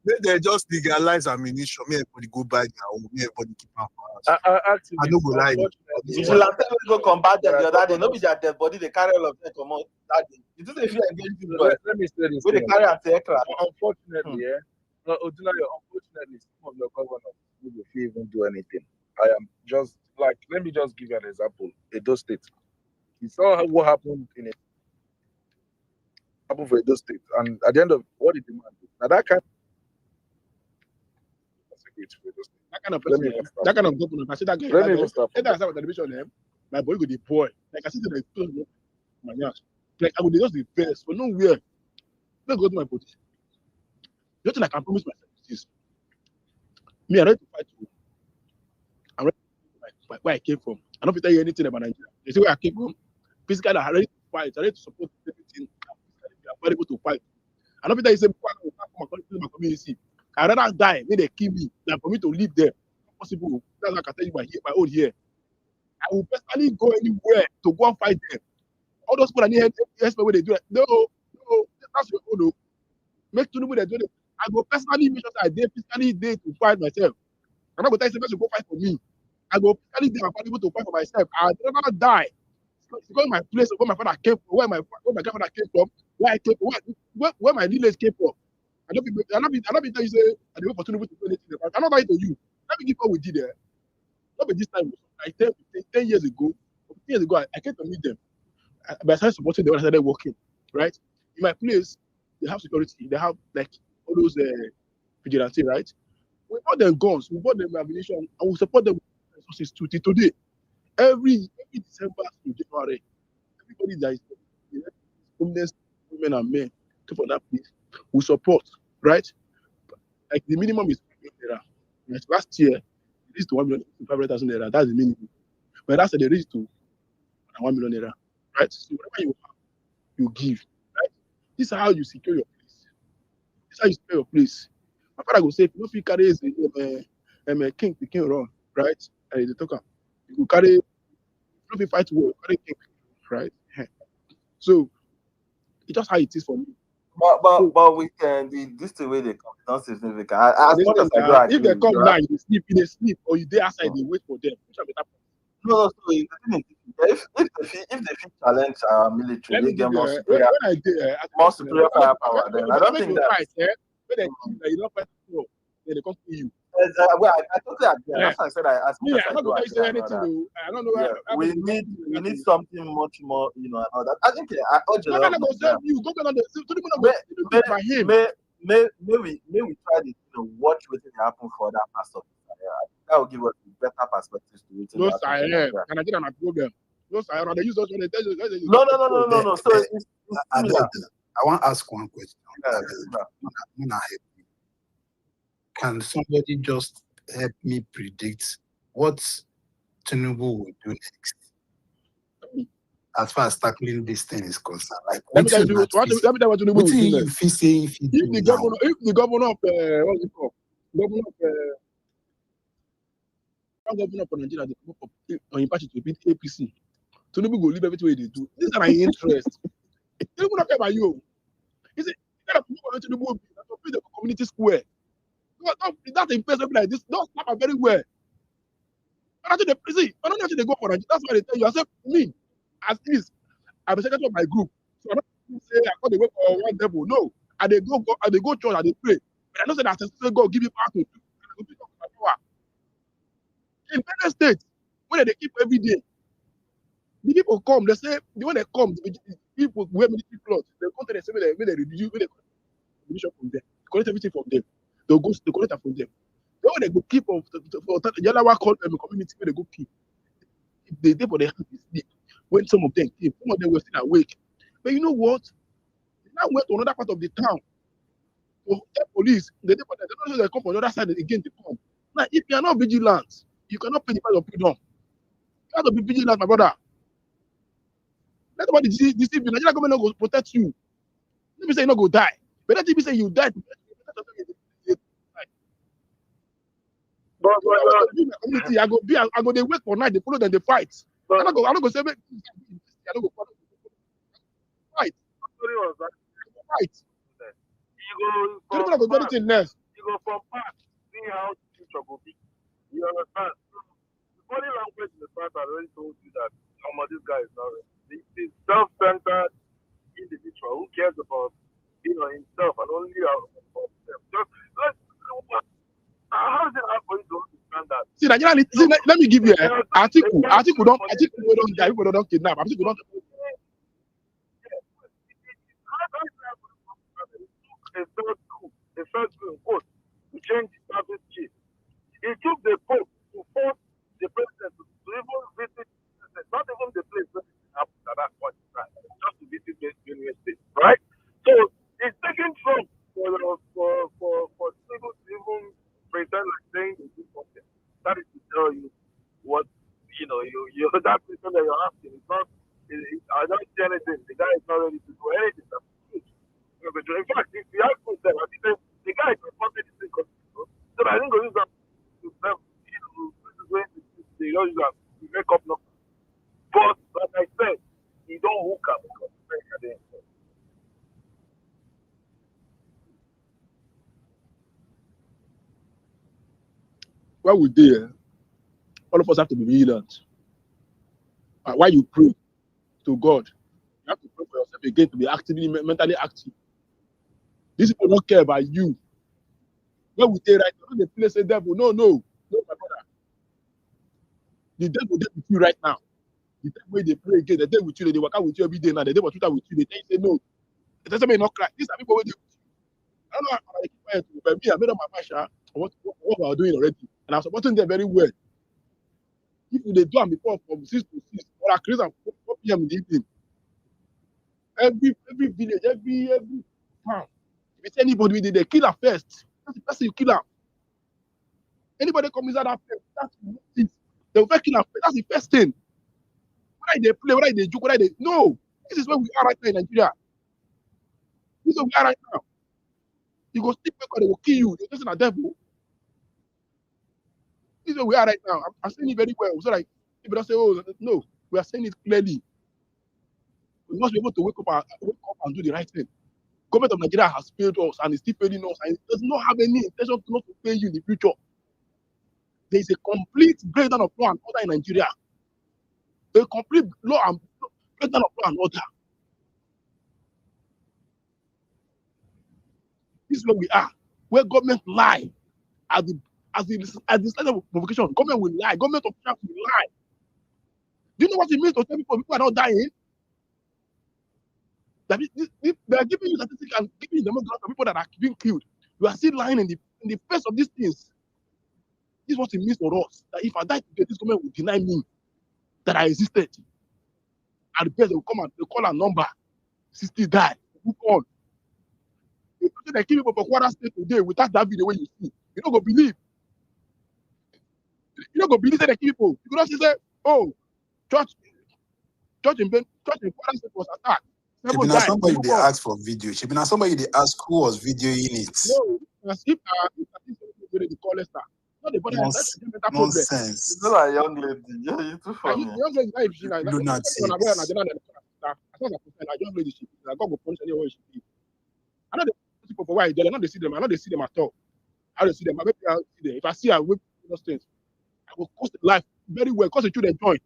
Make they just legalize ammunition. Make everybody go buy their own. Make everybody keep am for house. I no go lie. Vigilante go combat them the other day. No be their dead body. They carry all of them come out that day. You do they feel engage people? Let me say this. Where they carry anti-aircraft. Unfortunately, unfortunately, some of your governors will even do anything. I am just like, let me just give you an example. Edo State. You saw what happened in it. Happened for Edo State, and at the end of what did the man do? Now that kind. That kind of person, that kind of governor, I see that guy. Let me even start from that television. My boy go the boy. Like I see the my gosh. Like I would just the best for nowhere. Let's go to my position. The thing I can promise myself is this. Me, I'm ready to fight you. I'm ready to fight where I came from. I don't tell you anything about Nigeria. You see where I came from? Physically, I'm ready to fight. I'm ready to support everything. I'm available to fight. I don't tell you say my community. I'd rather die when they kill me than for me to live there. Possible. That's what I can tell you my own here. I will personally go anywhere to go and fight them. All those people that need help when they do it. No, that's your own. Make Tinubu they do it. I go personally make sure that I did physically there to fight myself. I'm not going to tell you to go fight for me. I go physically there and able to fight for myself. I'd rather die. Because my place where my father came from, where my grandfather came from, where I came from, where my village came from. I don't be tell you say I don't for Tinubu to do anything. I'm not lying to you. Let me give what we did there. Not be this time. Like 10 years ago, 15 years ago, I came to meet them. But I started supporting them when I started working. Right? In my place, they have security. They have like all those vigilante, right? We bought them guns, we bought them ammunition, and we support them with resources till today. Every December to January, everybody that is homeless women and men come from that place, we support, right? Like the minimum is 1 million naira. Like last year, it reached to 1,500,000 naira. That's the minimum. But that's they reached to 1 million naira, right? So whatever you have, you give, right? This is how you secure your place. This is how you secure your place. My father go say, if you don't feel carry the king run, right? And the talker, you go carry, if you don't feel fight war, carry king, right? So it's just how it is for me. But we can this the way they come, not significant. As much as I do agree, if they come now, you sleep, or you dey outside, they wait for them. No, so if they fit challenge our military, they get more superior, more superior firepower. Then I don't think that. Fight, when they you don't fight then they come kill you. Well, I totally agree. That's why I said as much as I do agree. I don't know. We need something much more, that. I think I urge you. May we try to watch what happen for that pastor. That will give us better perspectives to it. No, sir. Can I get on a program? No, sir. They use those. No. So I want to ask one question. Can somebody just help me predict what Tinubu will do next? As far as tackling this thing is concerned, like let me tell you what Tinubu will do next. If the governor of what's it called? Governor of Nigeria, they come up on your party to beat APC. Tinubu go leave everything they do. This is my interest. Tinubu not care about you. He said, you gotta move to Tinubu to build the community square. That's the place like this. Don't stop very well. I don't know they go for Nigeria. That's why they tell you. I said, me, as is, I'm a secretary of my group. So I don't say I got the way for one devil. No. And they go church and they pray. But I know that I God give you power to do. In many states, where they keep every day, The people come, they say, when they come, the people wear military clothes, they come to the same way they reduce, when they collect from them, collect everything from them. They'll go to collect it from them. Then when they go keep of the other one called community where they go keep. They did for their hand to sleep. When some of them came, some of them were still awake. But you know what? They now went to another part of the town. So the police, they don't know they come from the other side again to come. Now, if you are not vigilant, you cannot pay the price of freedom. You have to be vigilant, my brother. Let nobody deceive you. Nigerian government will protect you. Let me say you not go die. But let me say you die. Community, I go they wait for night, they follow them, they fight. I don't go say I don't go fight. Fight. You So people go do anything next. You go from past, see how the future will be. You understand? The body language in the past, I already told you that this guy is not ready. He's self-centered individual who cares about himself and only about himself. Just how is it hard for you to understand that? See, let me give you Article we don't die, people don't kidnap. Article don't. A third school in quote to change the service chief. He took the Pope to force the president to even visit, not even the place where it happened at that point in time, just to visit the university, right? So it's taking Trump for people to even pretend like saying they do something. That is to tell you what you that person that you're asking is not. I don't see anything. The guy is not ready to do anything. That's true. In fact, if you ask myself, I think the guy is wanted this thing, so I think use that to them. This is where they don't use that to make up numbers. But like I said, you don't hook up because What we do, all of us have to be vigilant. While you pray to God, you have to pray for yourself again to be actively mentally active. These people don't care about you. What we say right now, the place say devil. No, my brother. The devil is with you right now. The day when they pray again, the day with you, they work out with you every day now. The day for Twitter with you, they tell you say no. It doesn't mean not cry. These are people where they with you. I don't know how I keep quiet, but me, I made up my mind what we are doing already, and I'm supporting them very well. If they do them before from 6 to 6, or at least 4 p.m. in the evening, every village, every town, if it's anybody they kill her first. That's the person you kill her. Anybody come inside that place, that's it. They will kill her first. That's the first thing. Whether they play, whether they joke, whether they no. This is where we are right now in Nigeria. This is where we are right now. You go stick back, they will kill you. You're just a devil. This is where we are right now. I'm saying it very well. So like people don't say, oh no, we are saying it clearly. We must be able to wake up and do the right thing. Government of Nigeria has failed us and is still failing us, and it does not have any intention not to fail you in the future. There is a complete breakdown of law and order in Nigeria. A complete law and breakdown of law and order. This is where we are, where government lie as the state of provocation. Government will lie. Government officials will lie. Do you know what it means to tell people are not dying? That they are giving you statistics and giving you the demographics of people that are being killed. You are still lying in the face of these things. This is what it means for us. That if I die today, this government will deny me that I existed. And the person will come and they call a number. 60 die. Move on. If they kill people for Kwara State today without that video when you see, you don't go believe. You don't go believe that they kill people. You don't say, oh, church in Kwara State was attacked. Should be somebody they ask for video. Should be somebody they ask who was videoing it. No, if the call Esther. Not the body nonsense. It's not a young lady. Yeah, you too funny. Young lady, Lunatics. I know the people for why they not see them. I know they see them at all. I don't see them. I see them. If I see her with those things, I will cost the life very well. Cause the children joy.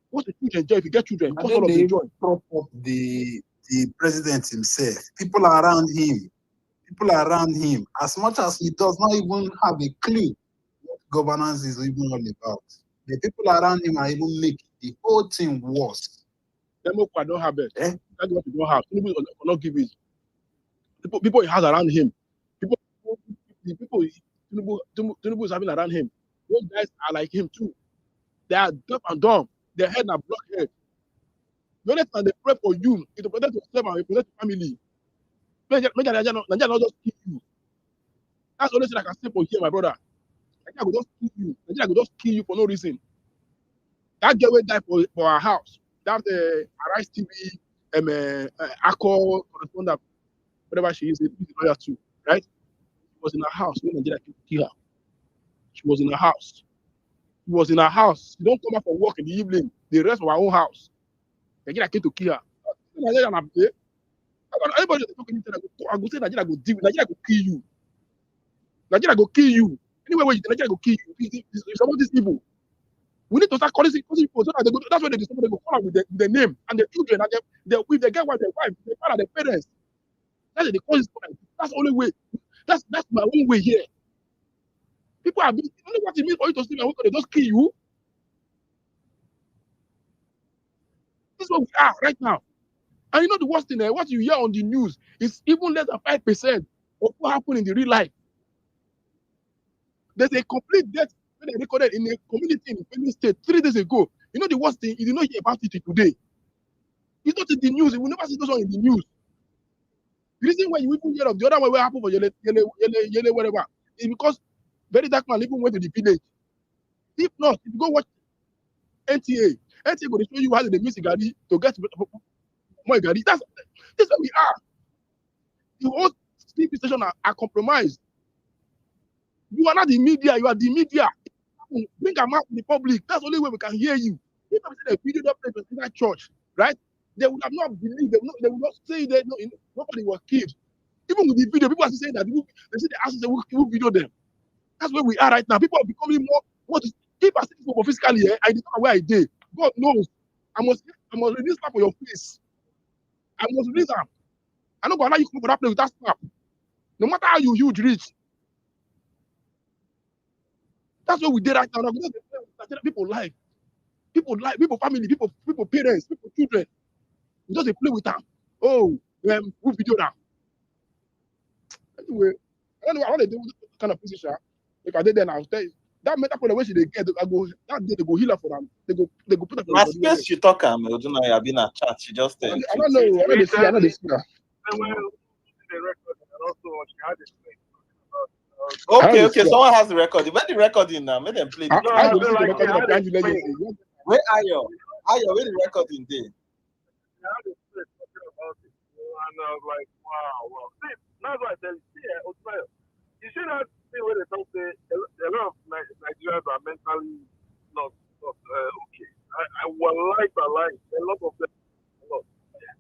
What's the children joy? If you get children, cost all of the joy. Prop up the president himself. People are around him. As much as he does not even have a clue what governance is even all about. The people around him are even making The whole thing was. Democrat don't have it. That's what you don't have. Tinubu will not give it. People he has around him. Tinubu is having around him. Those guys are like him too. They are deaf and dumb. Their head are blockhead. The only time they pray for you is to protect yourself and protect your family. Nigeria not just kill you. That's the only thing I can say for here, my brother. Nigeria will just kill you. Nigeria will just kill you for no reason. That girl will die for our house. That Arise TV, Akko correspondent, whatever she is, a lawyer too, right? She was in her house when Nigeria came to kill her. She was in her house. She was in her house. She don't come out for work in the evening. The rest of her own house. Nigeria came to kill her. Anybody that talk anything, I go say Nigeria go deal. Nigeria go kill you. Nigeria go kill you. Anywhere where you Nigeria go kill you. If some of these people, we need to start calling people so that they go. That's why they go call out with the name and the children and if they get wife, their father, their parents. That's what they call this. That's the only way. That's my own way here. People are. You know what it means for you to sleep and they just kill you. This is what we are right now. And you know the worst thing, what you hear on the news is even less than 5% of what happened in the real life. There's a complete death when they recorded in a community in Benue State 3 days ago. You know the worst thing, you did not hear about it today. It's not in the news. You will never see those one in the news. The reason why you even hear of the other one where happened for Yele, whatever, is because very dark man even went to the village. If not, if you go watch NTA will show you how they miss a Gadi to get more Gadi. That's where we are. The whole TV station are compromised. You are not the media, you are the media. Bring them out in the public. That's the only way we can hear you. If I say the video that played in that church, right? They would have not believed, they would not say that nobody was killed. Even with the video, people are saying that they say the answers who video them. That's where we are right now. People are becoming more if I see people physically, I don't know where I did. God knows. I must release that for your face. I must release them. I don't go allow you come for that place with that snap. No matter how you huge reach. That's what we did right now. People life. People family, people parents, people children. We just play with them. Oh, who video now? Anyway, I want to do this kind of position. If I did then I'll tell you. That mental problem when she they get, that day they go heal her for them. They go put her for my space she talk Oduna have been a chat. She just I don't know. I know they see her. Okay. Someone has the recording. When the recording now, make them play the I go listen to the recording of Angela yesterday. Where are you? Where the recording day? And I was like, wow. See, that's why I tell you, you see that thing where they talk say a lot of Nigerians are mentally not okay. I will like a lot of them.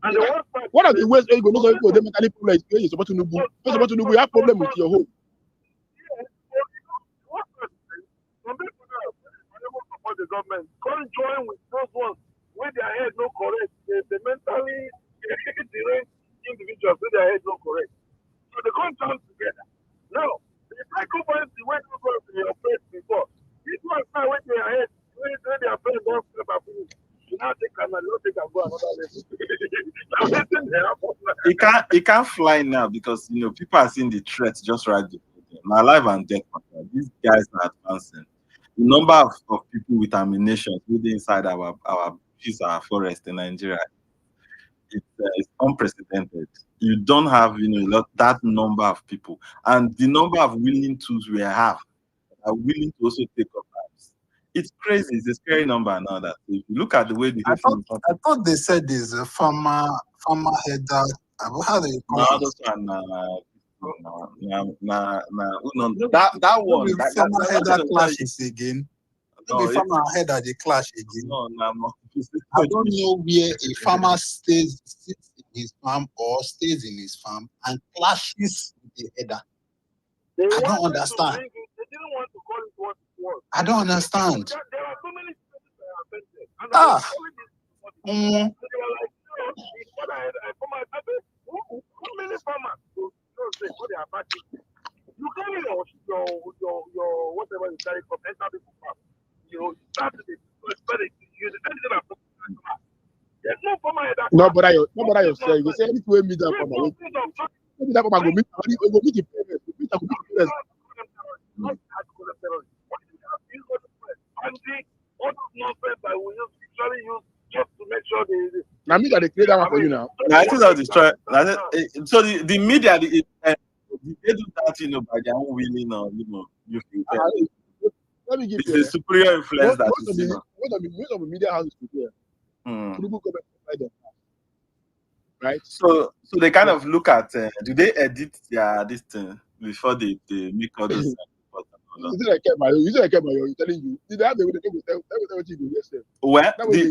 And the worst part, one of the ways you go know people they mentally problem is you're supposed to know. You're supposed to know you have problem with your home. Some people now, support the government, can't join with those ones where their head no correct. They mentally deranged individuals with their head no correct. So they can't join together. Now, the psychopathy when you go to your face before, this one now when their head, when their friends don't step up, you now take and you don't take and go another level. It can't fly now because people are seeing the threat just right before them. My life and death matter. These guys are advancing. The number of people with ammunition within inside our forest in Nigeria, it's unprecedented. You don't have that number of people, and the number of willing tools we have are willing to also take up arms. It's crazy. It's a scary number now. That if you look at the way the I thought they said there's a farmer header. How do you call it? That one. Farmer header clashes again. Maybe farmer header they clash again. No. I don't know where a farmer sits in his farm or stays in his farm and clashes with the header. I don't understand. They didn't want to call it what it was. I don't understand. There are so many things that are affected. And Ah. I was calling this. They were like, how many farmers say what they are backing? You carry your whatever you carry from enter the farm. You start to expect it to use There's no farmer in that No, class. but I This say you go nonsense. say anything we meet that We farmer. go through some church. Maybe that farmer go meet the parents. Go meet the parents. Not hard to call them terrorists. Why do we have to use all those bandits, all those nonsense that we usually use just to make sure they Now me that they create that one for you now. I think that destroy. So the media, they do that, by their own willing, or you think Let me give it's you the superior influence that most is, of the media houses today. Tinubu government provide them, right? So they kind of look at do they edit this thing before they make all those reports and all that? You say I care about you. You say I care about you. I'm telling you. Did they have the way they go tell what you do yesterday? Well, That was the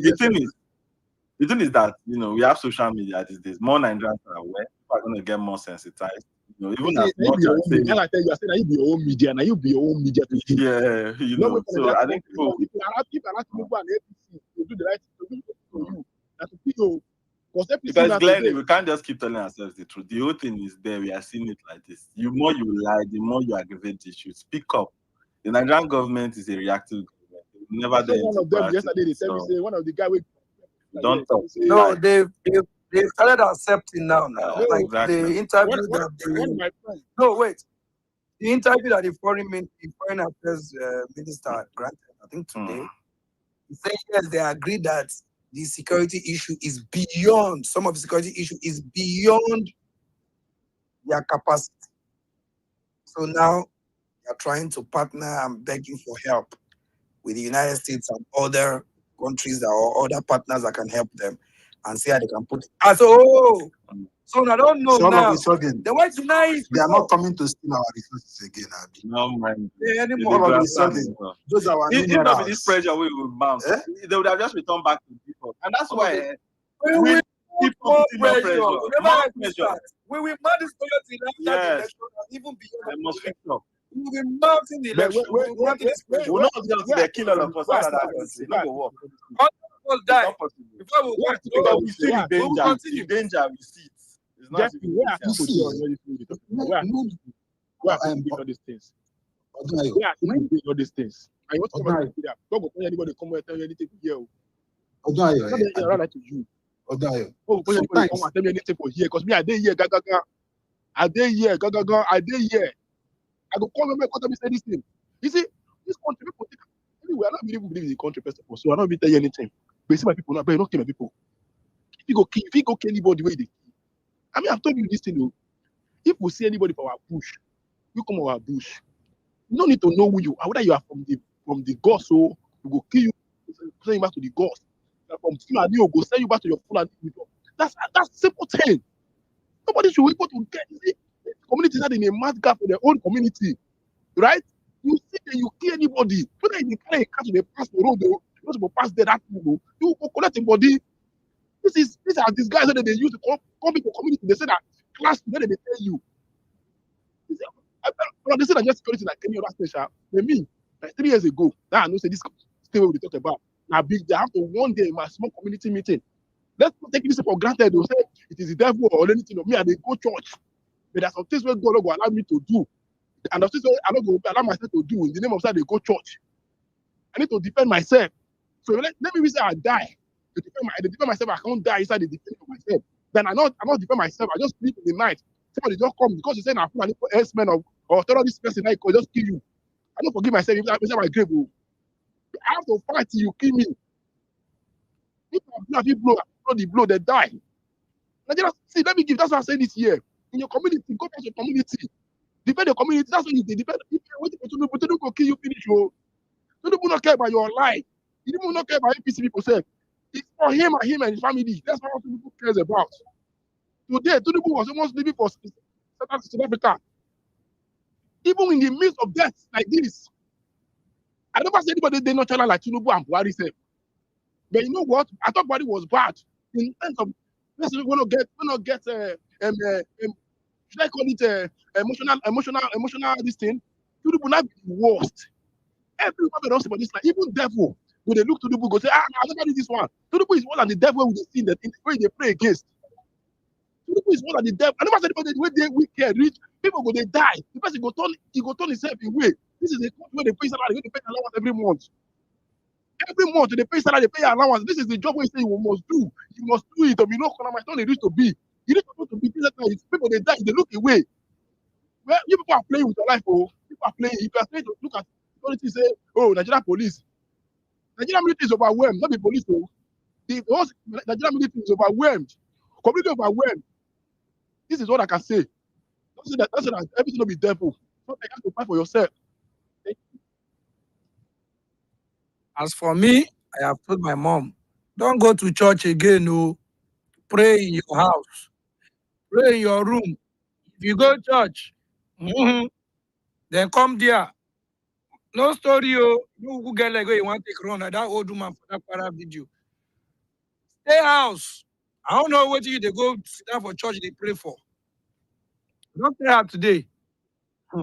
thing is that we have social media these days. More Nigerians are aware. People are going to get more sensitized. Even as much as saying, I tell you, I said now you be your own media. Now you be your own media. yeah, so I think people people are people and APC to do the right thing to you. That's people. Because clearly we can't just keep telling ourselves the truth. The whole thing is there. We are seeing it like this. The more you lie, the more you aggravate issues. Speak up. The Nigerian government is a reactive government. Never done one of them yesterday. They tell me say one of the guy don't talk. No, they started accepting now. Like exactly. the interview that no wait, the interview that the foreign affairs minister granted, I think today, he said yes, they agree that the security issue is beyond. Some of the security issue is beyond their capacity. So now they are trying to partner and begging for help with the United States and other countries or other partners that can help them and see how they can put it. So I don't know so now. All of a sudden, the white tonight they are not coming to steal our resources again, Abi. No mind. All of a sudden, those are our If not be minerals. this pressure we will bounce, they would have just returned back to default. And that's why we will keep more putting more pressure. pressure. We never More had this pressure. start. We will mount this pressure till after the Yes. election and even beyond. They must fix up. We will be mounting the election. We will be mounting this pressure. We'll not just they kill all of us out of that country. No go work. All of us die before we Because go. we see the We will danger. continue. The danger we see it. It's not Just where are people doing all these things? Where are people doing all these things? I want to come and say that. Don't go tell anybody come and tell you anything here. Not like to you. Oh, anybody come and tell me anything for here because me I dey here, gaga. I dey here, gaga. I dey here. I go call them and tell me say this thing. You see, this country people think anyway. I don't believe in the country first of all, so I don't be tell you anything. But you see my people now, but you don't kill my people. If you go kill anybody where they. I mean, I've told you this thing. Though. If we see anybody from our bush, you come our bush. You don't need to know who you are. Whether you are from the gods, so we go kill you, send you back to the gods. From Fulani, you go send you back to your Fulani. That's simple thing. Nobody should be able to get it. Communities are in a mad gap for their own community, right? You see that you kill anybody, whether in the car, they pass the road, you don't pass there that people. You go collect a body. These are these guys that they use to come into community. They say that class today they tell you. They say that just security like any other station. They mean like 3 years ago. Now I know say this thing we talk about. Now big they have to one day in my small community meeting. Let's not take this for granted. They'll say it is the devil or anything of me and they go church. But there's some things where God will allow me to do. And there's things where I don't go allow myself to do. In the name of God, they go church. I need to defend myself. So let me say I die. To defend myself, I can't die inside the defense of myself. Then I not defend myself. I just sleep in the night. Somebody just come because you say I'm an S-man or terrorist person, I could just kill you. I don't forgive myself if I my grave. I have to fight till you kill me. If you blow the blow, they die. See, let me give. That's what I'm saying this year. In your community, go back to your community. Defend your community. That's what you defend. If you're waiting for Tinubu go kill you, finish you. Tinubu not care about your life. He don't not care about APC people say. It's for him and his family. That's what Tinubu cares about. Today, Tinubu was almost living for South Africa. Even in the midst of death like this, I never see anybody they not China like Tinubu and Buhari said. But you know what? I thought Buhari was bad in terms of we not get should I call it emotional this thing? Tinubu not be the worst. Everyone don't say about this like even devil when they look to Tinubu go say I never did this one. Tinubu is one than the devil we see that in the way they pray against. Tinubu is one than the devil. I never said about the way they wicked rich people go they die. The person go turn himself away. This is a country where they pay salary, they pay allowance every month. Every month they pay salary, they pay allowance. This is the job where you say you must do. You must do it. You know, my son, it used to be. You need to be. People they die, they look away. Well, you people are playing with your life, oh. People are playing. If you are trying to look at security, say, oh, Nigerian police. Nigerian military is overwhelmed, not the police, oh. The whole Nigerian military is overwhelmed. Completely overwhelmed. This is what I can say. Don't say that everything will be devil. So you have to fight for yourself. As for me, I have told my mom, don't go to church again, no. Pray in your house. Pray in your room. If you go church, then come there. No story, oh. You who get like you want to take run that old woman for that para video. Stay house. I don't know what you they go sit down for church they pray for. Don't stay out today.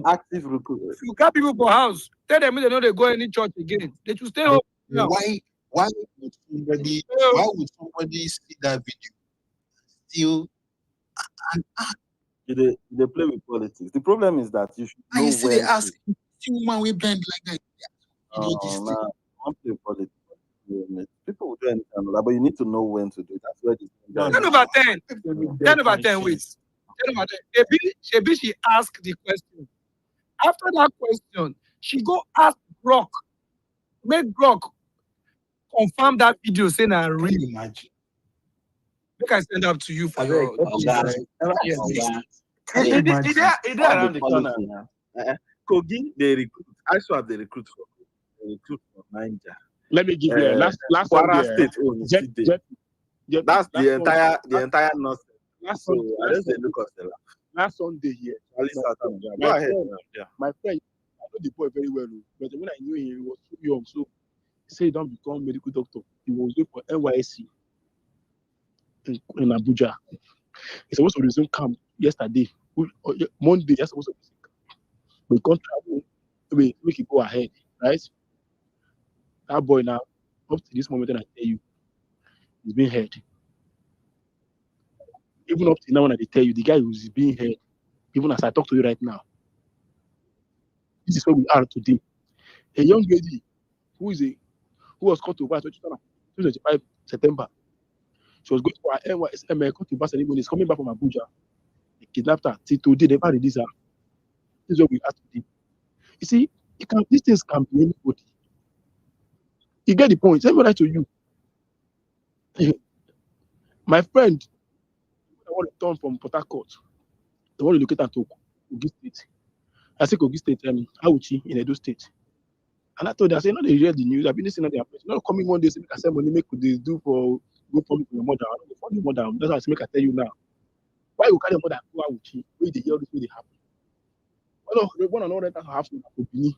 Active recruit. If you got people for house, tell them they know they go any church again. They should stay home. now. Why would somebody see that video still and They play with politics. The problem is that you should know you see they when ask to. woman we bend like that. Nah, don't play politics. People will do anything, but you need to know when to do it. That's where the 10 over 10. 10 over 10, wait. 10 over 10. Shebi she asked the question. After that question, she go ask Brock. Make Brock confirm that video saying I really imagine. Make I send up to you for your It around the corner now. Kogi, they recruit. I saw they recruit for Niger. Let me give you last Kwara Sunday. State. That's the entire north. Last So Sunday, I don't say look at the last Sunday here. Go ahead. My friend, I know the boy very well, but when I knew him, he was too young. So he said he don't become medical doctor. He was going for NYSC in Abuja. He's supposed to resume camp yesterday. Monday, he's supposed to resume camp. We can't travel. We can go ahead, right? That boy now, up to this moment, and I tell you, he's being held. Even up to now, when I tell you, the guy who's being held, even as I talk to you right now, this is where we are today. A young lady who was caught to Dubai 25 September. She was going for her NYSM caught to Dubai ceremony. Is coming back from Abuja. They kidnapped her. Till today, they never released her. This is where we are today. You see, these things can be anybody. You get the point. Let me write to you. My friend, I want to turn from Port Harcourt. They want to locate her to Kogi State. I say Kogi State, Auchi in Edo State. And I told her, I said, no, they read the news. I've been listening to their place. Not coming one day, say, I said, money make they do for go for your mother. I don't for your mother. That's why I say, make I tell you now. Why you carry your mother to Auchi? Where they hear this, where they happen. Well, no, one and all that have to be.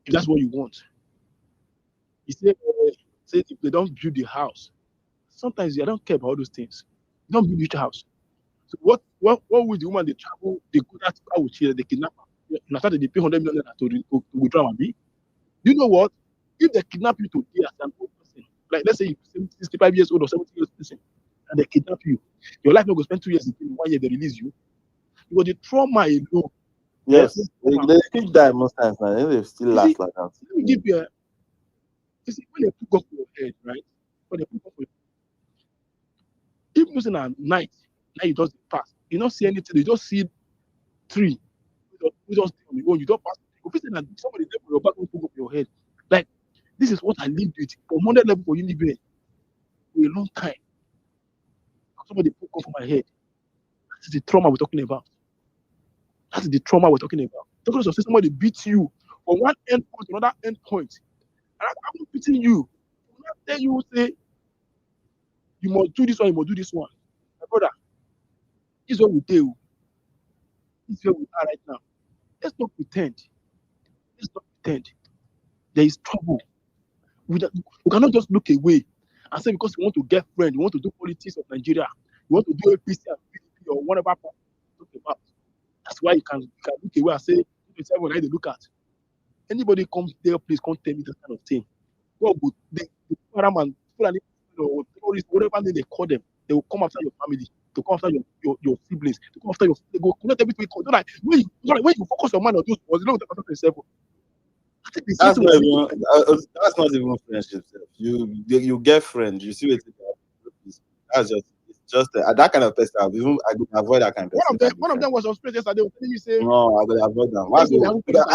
If that's what you want. He said, if they don't build the house, sometimes I don't care about all those things. They don't build each house. So what would the woman they travel, they go that out here, they kidnap her. Now started they pay 100 million to withdraw and be. You know what? If they kidnap you today as an old person, like let's say you're 65 years old or 70 years old, and they kidnap you, your life not going to spend 2 years in 1 year they release you. Because the trauma alone. Yes, they still die most times now. They still last like that. Let me give you you see, when they put up your head, right? When they put up your head, even using a night you just pass. You don't see anything, you just see tree. You just stay on the own, you don't pass. You feel that somebody there for your back will put up your head. Like, this is what I lived with from 100 level for uni for a long time. Somebody put up my head. That is the trauma we're talking about. That is the trauma we're talking about. Talking about somebody beats you from one end point to another end point. And I'm not beating you. I'm not telling you say you must do this one, you must do this one. My brother, this is what we do. This is where we are right now. Let's not pretend. Let's not pretend. There is trouble. We cannot just look away and say because you want to get friends, you want to do politics of Nigeria, you want to do APC and PDP or whatever talk about. That's why you can look away and say, it's everyone I look at. Anybody come there, please come tell me that kind of thing. Well, the paramount, or terrorists, whatever name they call them, they will come after your family, to come after your siblings, to come after they go connect everything. Like when you focus your mind on those ones, you know what yourself. That's not even friendship. You get friends. You see what that's it's just that kind of person. I could avoid that kind of person. One of them was on space yesterday. Telling me say, no, I could avoid them. I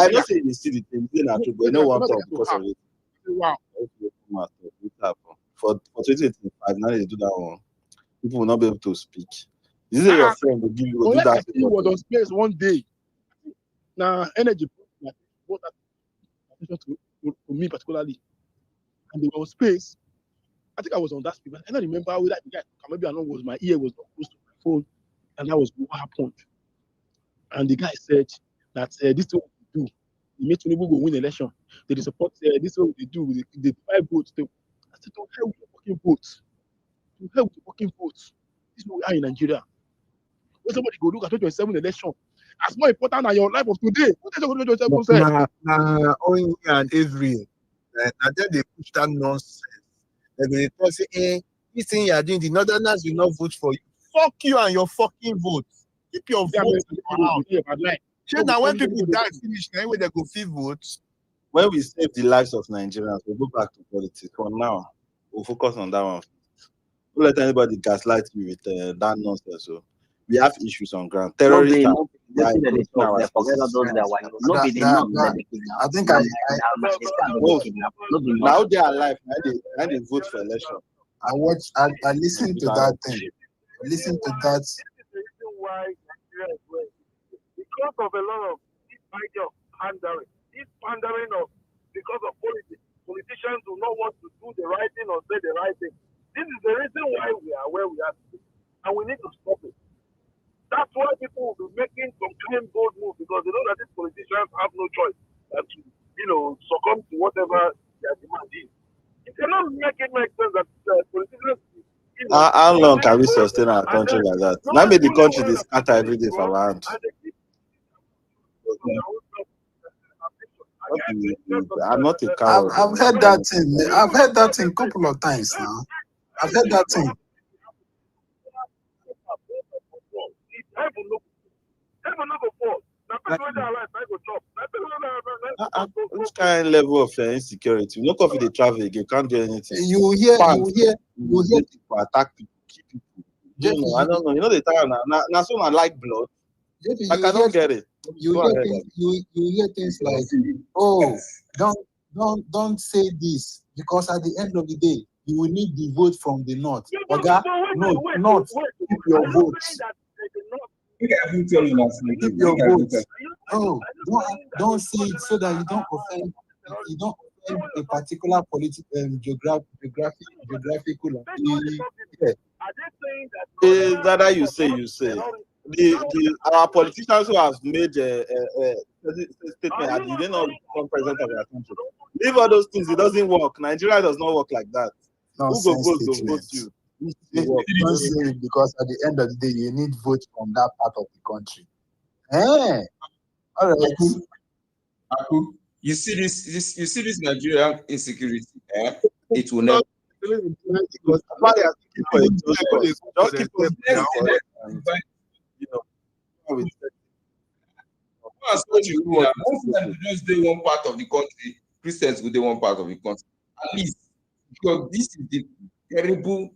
don't say you see the thing, not true, but you know one talk because of it. Wow. For 2025, now they do that one. People will not be able to speak. This is your friend will give you do that. He was on space one day. Now energy brought attention to me particularly, and they were on space. I think I was on that speaker. I don't remember whether the guy maybe I know was my ear was not close to my phone, and that was what happened. And the guy said that this is what we do. He made Tinubu go win election. They support this is what they do. They buy votes. I said, to hell with the fucking votes. To hell with the fucking votes. This is what we are in Nigeria. When somebody go look at 2027 election, as more important than your life of today. What is 2027 say? Only and Avery. And then they push that nonsense. They're going to say, this thing you are doing, the Northerners will not vote for you. Fuck you and your fucking vote. Keep your vote out. Now when people die finish, now they go feel votes. When we save the lives of Nigerians, we'll go back to politics. For now, we'll focus on that one. Don't let anybody gaslight you with that nonsense. So we have issues on ground. Terrorists I think now they are alive. Now they vote for election. I listened to that thing. Listen to that. Because of a lot of this idea of pandering, because of politics, politicians do not want to do the right thing or say the right thing. This is the reason why we are where we are today, and we need to stop it. That's why people will be making some kind of bold moves, because they know that these politicians have no choice than to, succumb to whatever their demand is. It cannot make sense that politicians. How long can we sustain our country like that? Now make the country they scatter every day for land. I'm not a coward. I've heard that thing. I've heard that thing a couple of times now. I've heard that thing. Which kind of level of insecurity? No coffee they travel again, can't do anything. You hear people attack people, keep people. I don't know. You know the time now someone like blood. I cannot get it. You hear things like, oh, don't say this, because at the end of the day, you will need the vote from the north. North, keep your votes. Keep your votes. Oh, don't say it so that you don't offend a particular political geographical. That you say. Our politicians who have made a statement, did they not become president of their country? Leave all those things. It doesn't work. Nigeria does not work like that. Nonsense Who go vote you? Don't say it, because at the end of the day, you need votes from that part of the country. All right. You see this Nigerian insecurity. It will never. Just do one part of the country, Christians will do one part of the country. At least, because this is the terrible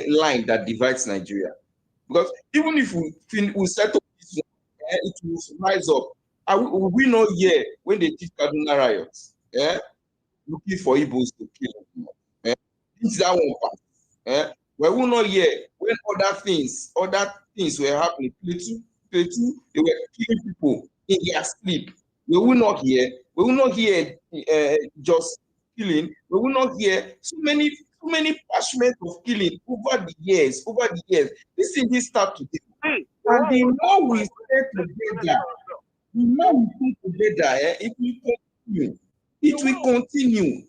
line that divides Nigeria. Because even if we settle this one, it will rise up. Will we not hear when they did Kaduna riots? Looking for Igbos to kill them. This is that one part. We will not hear when other things were happening. Plateau, they were killing people in their sleep. We will not hear just killing. We will not hear so many punishments of killing over the years. This thing did start today. And the more we stay together, if we continue, it will continue.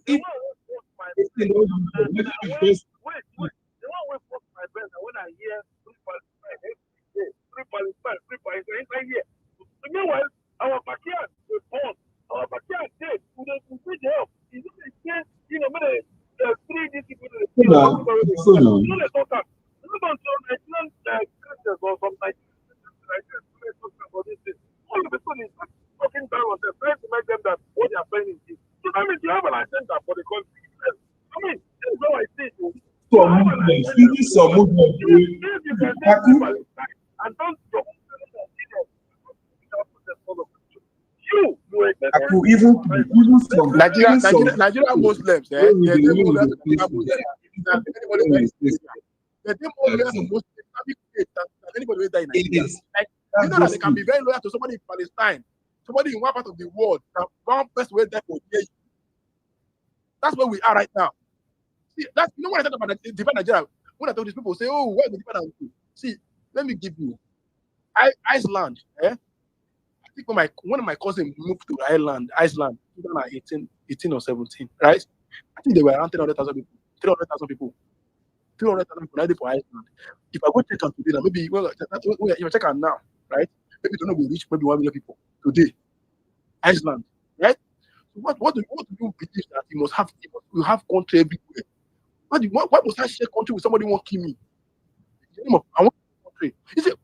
Meanwhile, our backyard is born. Our backyard dead. We need help. Is it a chance? Three disciples. You know the total. You don't know Nigerian Christians or some Nigerians about this thing. All of a sudden, it's talking down on them, trying to make them that what they are saying is this. movements, even some movements. And don't Even some Nigeria people Muslims, wey we they're dey more use loyal dey to face Muslims with than anybody wey in we face Nigeria. They're more loyal to Muslims Islamic State than anybody who die in it Nigeria. is Like, you know that just they can be very loyal to somebody in Palestine, somebody in one part of the world, that one person will die for years. That's where we are right now. See, that's, you know, when I talk about defend Nigeria, when I told these people, say, oh, where is the defend Nigeria? See, let me give you Iceland. I think when one of my cousins moved to Iceland, 2018 or 17, right? I think they were around 300,000 people. 300,000 people. 300,000 people ready for Iceland. If I go check out today, maybe if I check out now, right? Maybe it will not be reach maybe 1 million people today. Iceland, right? So what do you believe that you have country everywhere? Why must I share country with somebody who won't kill me? I want country. You see, I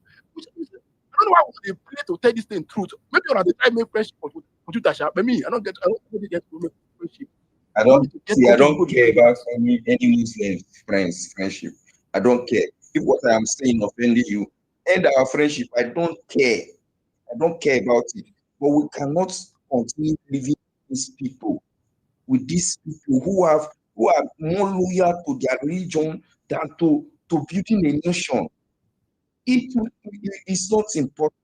don't know why they play to tell this thing truth. Maybe on the time make friendship for Twitter, but me, I don't get to make friendship. I don't care about any Muslim friendship. I don't care. If what I am saying offending you, end our friendship. I don't care. I don't care about it. But we cannot continue living with these people who are more loyal to their religion than to building a nation. It's not important.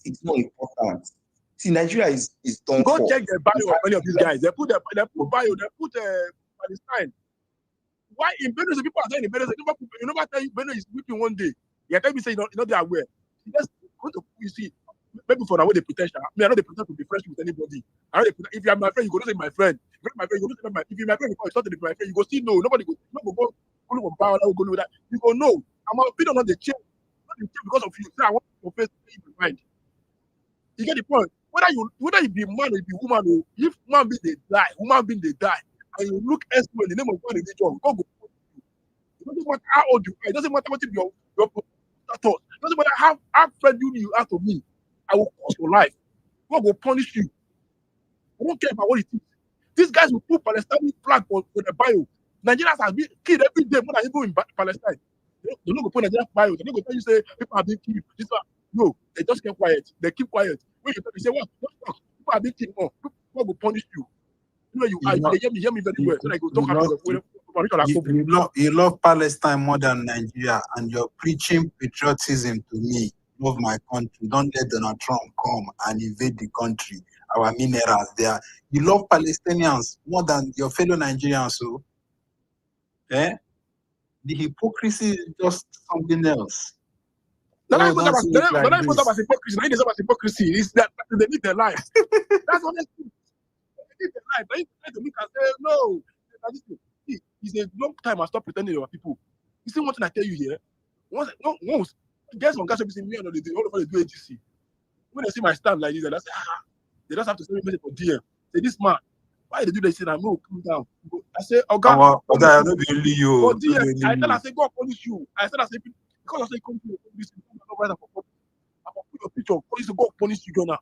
It's not important. See, Nigeria is done Go for. check the bio of many of these guys. They put Palestine. Why in Benue people are saying in Benue? You never tell you Benue is weeping one day. You tell me say you know they are aware. Just go to you see. Maybe for now they pretend. I mean, I know they pretend to be friends with anybody. If you are my friend, you go to say my friend. If you're my friend, you go to say my. If you're my friend, before you start to be my friend, you go see no. Nobody go. No go go power. Go do that. You go no. I'm a bit on the chair. Not the chair because of you. Say I want to face in mind. You get the point. Whether you be man or you be woman, if man being they die, woman being they die, and you look elsewhere in the name of God religion, God go. It doesn't matter how old you are. It doesn't matter what your status. It doesn't matter how friendly you are to me. I will cost your life. God will punish you. I don't care about what it is. These guys will put Palestinian flag for the bio. Nigerians have been killed every day more than even in Palestine. They don't go put Nigerian bio. They don't go tell you say people are being killed. No, they just keep quiet. They keep quiet. When you tell me say what? People are being killed more. God will punish you. You know you are. They hear me very well. So I go talk about you love Palestine more than Nigeria, and you're preaching patriotism to me. Love my country. Don't let Donald Trump come and invade the country. Our minerals there. You love Palestinians more than your fellow Nigerians. So, the hypocrisy is just something else. They're not even about hypocrisy. They about hypocrisy. It's that they need their life. That's honestly. They need their life. They need to look and say, no. It's a long time I stop pretending to our people. You see one thing I tell you here? Once guys on Gas me and all of us do AGC. When they see my stand like this, and I say, they just have to send me a message for DM. Say, this man, why they do this? I'm no, calm down. I say, I don't believe you. For DM, I say, God punish you. I say, because I say, come to this, I will put your picture. Police go punish you, Ghana.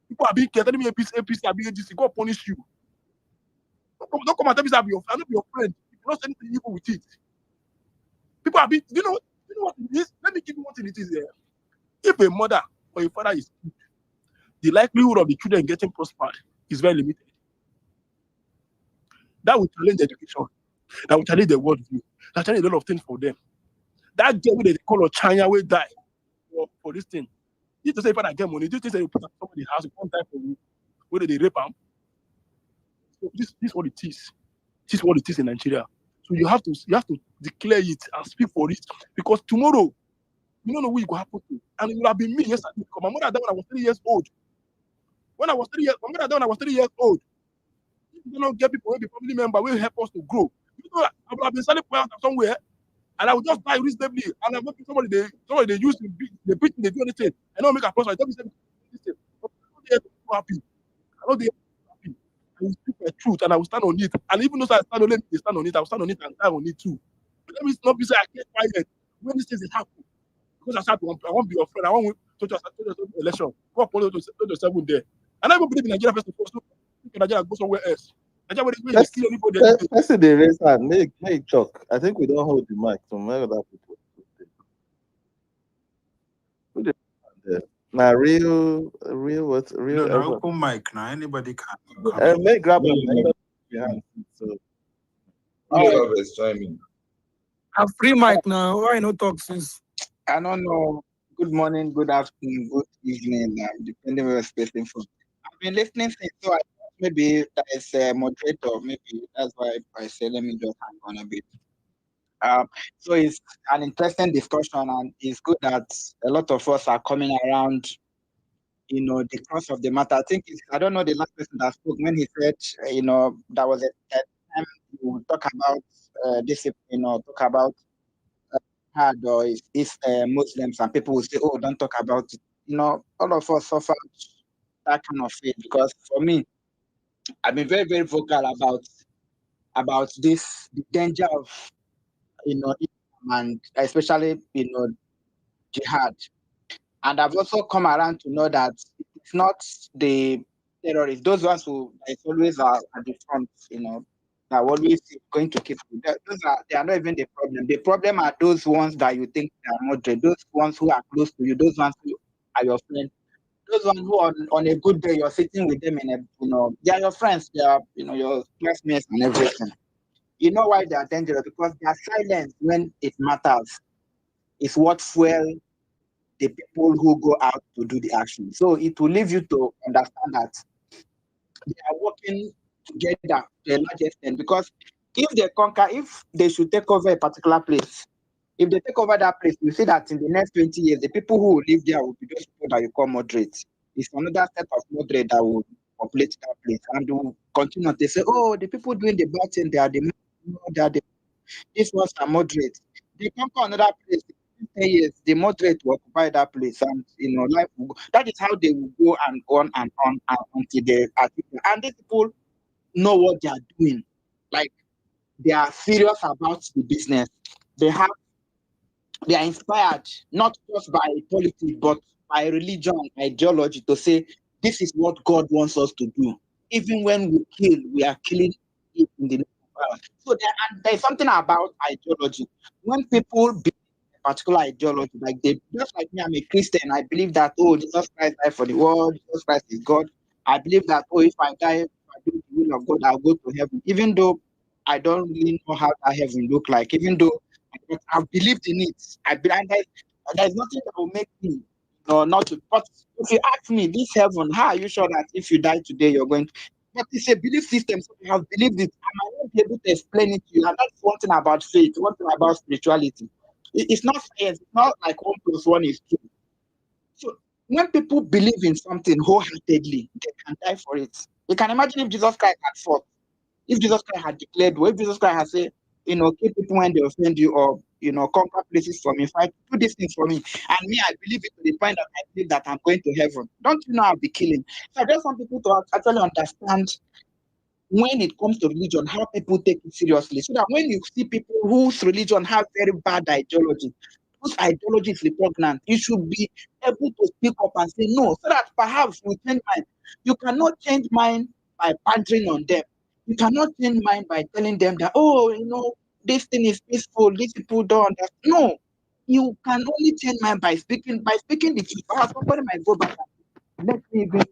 People are being telling me APC, AGC, God punish you. Don't come and tell me that I'll not be your friend. You not say anything evil with it. People are being, you know what it is? Let me give you what it is there. If a mother or a father is good, the likelihood of the children getting prospered is very limited. That will challenge education. That will challenge the worldview. That will challenge a lot of things for them. That girl they call China will die for this thing. You to say if I get money, do you think they put somebody house, won't die for you? Whether they rape them? So this is what it is. This is what it is in Nigeria. So you have to declare it and speak for it, because tomorrow you don't know what will happen to, and it will have been me yesterday. Because my mother died when I was 3 years old. My mother died when I was 3 years old. If you don't get people, the family member will help us to grow. You know, I would have been selling plants somewhere, and I would just die reasonably. And I'm not somebody they use they beat me, they do anything. I don't make a person. I don't say this. I don't happy. I don't happy. I will speak my truth and I will stand on it. And even though I stand on it, they stand on it. I will stand on it and die on it too. But let me not be say I get quiet when these things happen. Because I want to be your friend. I want to election. Go up to 7 there. And I don't believe in Nigeria first of all. So Nigeria go somewhere else. Person they raise hand, make talk. I think we don't hold the mic to make other people. Who dey there? Nah, real what? No, Real no, effort. open mic now. Anybody can come in. Make grab No, them. no, Behind. So, All right. Always try me. A free mic now. Why no talk since? I don't know. Good morning, good afternoon, good evening, depending where you're speaking from. I've been listening since, so I thought maybe that is a moderator. Maybe that's why I say let me just hang on a bit. So it's an interesting discussion, and it's good that a lot of us are coming around. The crux of the matter. I think I don't know the last person that spoke when he said, that was a time you talk about discipline or talk about hard or if Muslims and people will say, "Oh, don't talk about it." All of us suffer that kind of fate because for me, I've been very, very vocal about this, the danger of Islam and especially jihad. And I've also come around to know that it's not the terrorists, those ones who is always are at the front, that are always going to keep you. They are not even the problem. The problem are those ones that you think they are moderate, those ones who are close to you, those ones who are your friends, those ones who on a good day you're sitting with them they are your friends, they are your classmates and everything. You know why they are dangerous? Because their silence when it matters is what fuel the people who go out to do the action. So it will leave you to understand that they are working together to a large extent because if they should take over a particular place, if they take over that place, you see that in the next 20 years, the people who will live there will be those people that you call moderates. It's another set of moderate that will populate that place and will continue. They say, oh, the people doing the bad thing, they are the these ones are moderate. They come to another place. In 10 years, the moderate will occupy that place, and life will go. That is how they will go and on and until they are. And these people know what they are doing. Like they are serious about the business. They have they are inspired not just by politics but by religion, ideology to say this is what God wants us to do. Even when we kill, we are killing it in the name of God. So there's something about ideology. When people believe in a particular ideology, like they just like me, I'm a Christian. I believe that Jesus Christ died for the world, Jesus Christ is God. I believe that if I die, if I do the will of God, I'll go to heaven. Even though I don't really know how that heaven look like, even though but I've believed in it. And there's nothing that will make me not to. But if you ask me, this heaven, how are you sure that if you die today, you're going to? But it's a belief system. So I have believed it. I might not be able to explain it to you. And that's one thing about faith, one thing about spirituality. It's not science. It's not like 1 + 1 is 2. So when people believe in something wholeheartedly, they can die for it. You can imagine if Jesus Christ had fought, if Jesus Christ had declared, or if Jesus Christ had said, kill people when they offend you, or conquer places for me, fight, do these things for me, and me, I believe it to the point that I believe that I'm going to heaven. Don't you know I'll be killing? So I just want people to actually understand when it comes to religion, how people take it seriously. So that when you see people whose religion have very bad ideology, whose ideology is repugnant, you should be able to speak up and say no, so that perhaps you change mind. You cannot change mind by pandering on them. You cannot change mind by telling them that, this thing is peaceful, these people don't understand. No, you can only change mind by speaking the truth. Perhaps somebody might go back and let me even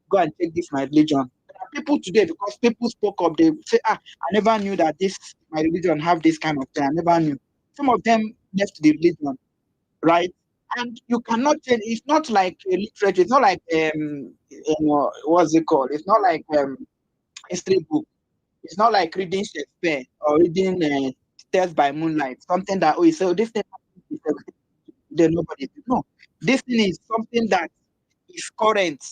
go and take this my religion. There are people today because people spoke up, they say, I never knew that this my religion have this kind of thing. I never knew. Some of them left the religion, right? And you cannot change. It's not like literature. It's not like what's it called? It's not like history book. It's not like reading Shakespeare or reading Tales by Moonlight. Something that you say, this thing then nobody. No, this thing is something that is current,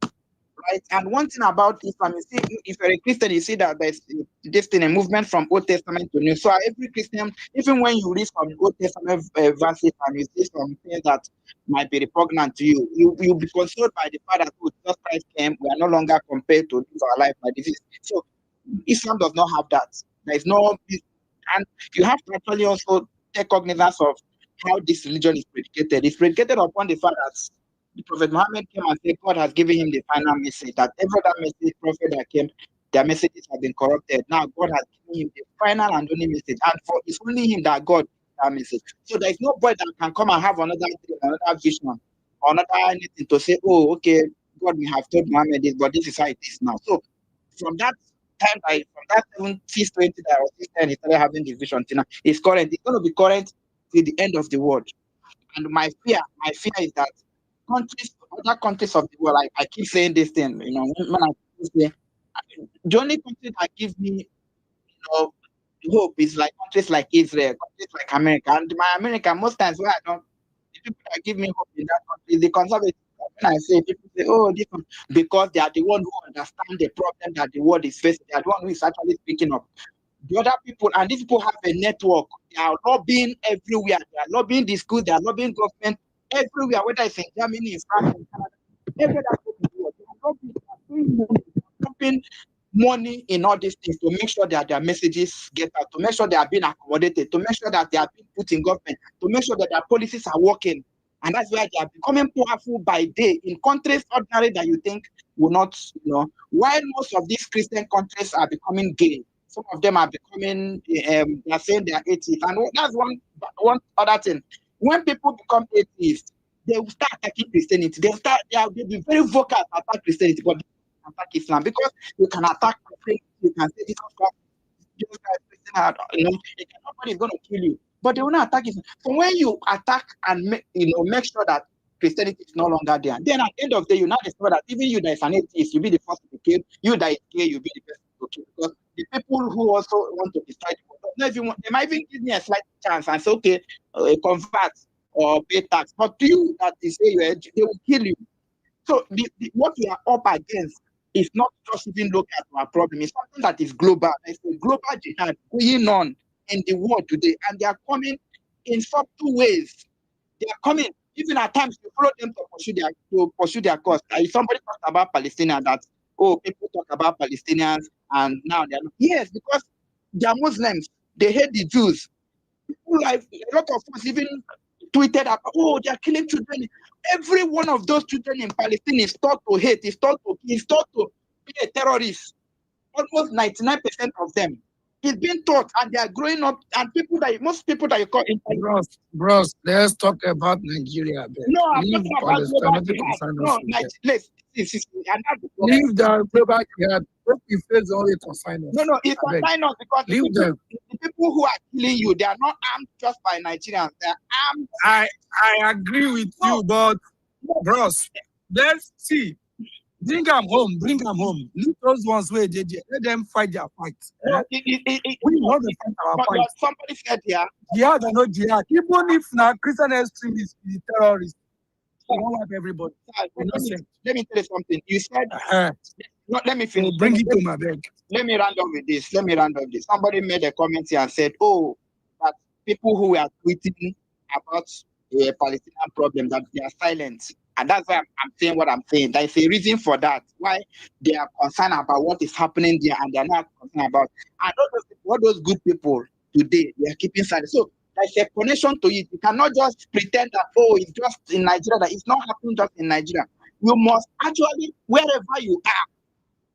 right? And one thing about Islam, you see, if you're a Christian, you see that there's this thing, a movement from Old Testament to New. So every Christian, even when you read from Old Testament verses and you see some things that might be repugnant to you, you'll be consoled by the fact that Jesus Christ came. We are no longer compared to live our life by disease. So Islam does not have that. There is no, and you have to actually also take cognizance of how this religion is predicated. It's predicated upon the fact that the Prophet Muhammad came and said God has given him the final message, that every other message prophet that came, their messages have been corrupted. Now God has given him the final and only message, and for it's only him that God gives that message. So there is nobody that can come and have another dream, another vision, or another anything to say, oh, okay, God may have told Muhammad this, but this is how it is now. So from that time, from that 20 that I was then, he started having this vision. Now it's current. It's going to be current till the end of the world. And my fear is that other countries of the world, I keep saying this thing, when I say, the only country that gives me, hope is like countries like Israel, countries like America. And my America, most times where I don't, the people that give me hope in that country, the conservatives. When I say, people say, oh, this one, because they are the one who understand the problem that the world is facing. They are the one who is actually speaking up. The other people, and these people have a network. They are lobbying everywhere. They are lobbying the schools. They are lobbying government everywhere, whether it's in Germany, in France, in Canada, everywhere that they are lobbying money in all these things to make sure that their messages get out, to make sure they are being accommodated, to make sure that they are being put in government, to make sure that their policies are working. And that's why they are becoming powerful by day in countries ordinary that you think will not, while most of these Christian countries are becoming gay. Some of them are becoming, they are saying they are atheists. And that's one other thing. When people become atheists, they will start attacking Christianity. They'll be very vocal to attack Christianity, but they attack Islam because you can attack Christianity. You can say Jesus Christ, nobody is going to kill you, but they will not attack Islam. So when you attack and make sure that Christianity is no longer there, then at the end of the day, you now discover that even you that is an atheist, you'll be the first to be killed. You that is gay, you'll be the first to kill, because the people who also want to destroy the world, they might even give me a slight chance and say, okay, convert or pay tax. But to you that is say they will kill you. So what we are up against is not just even look at our problem. It's something that is global. It's a global jihad going on in the world today, and they are coming in subtle ways. They are coming. Even at times, you follow them to pursue their cause. Somebody talked about Palestinians that, oh, people talk about Palestinians and now they're not. Yes, because they are Muslims. They hate the Jews. People like a lot of us even tweeted about, oh, they are killing children. Every one of those children in Palestine is taught to hate, is taught to be a terrorist. Almost 99% of them. It's being taught, and they are growing up, and most people that you call in Bros, let's talk about Nigeria. No, I'm Leave talking about Palestine, global nothing jihad. concern No, us with them. and that's the problem. Leave the global jihad. What we face only concern us. No, it's Abeg. concern us because Leave them. the people who are killing you, they are not armed just by Nigerians. They are armed. I agree with you, but bros, let's see. Bring them home. Leave those ones where they let them fight their fight. No, We want to fight our but fight. somebody said here. Jihad or no jihad, even if now Christian extremists is terrorists, we don't have everybody. Let me tell you something. You said, no, let me finish. Bring it to my bed. Let me round up with this. Somebody made a comment here and said, oh, that people who are tweeting about the Palestinian problem, that they are silent. And that's why I'm saying what I'm saying. There is a reason for that. Why they are concerned about what is happening there and they're not concerned about. And all those good people today, they are keeping silent. So there's a connection to it. You cannot just pretend that, oh, it's just in Nigeria, that it's not happening just in Nigeria. You must actually, wherever you are,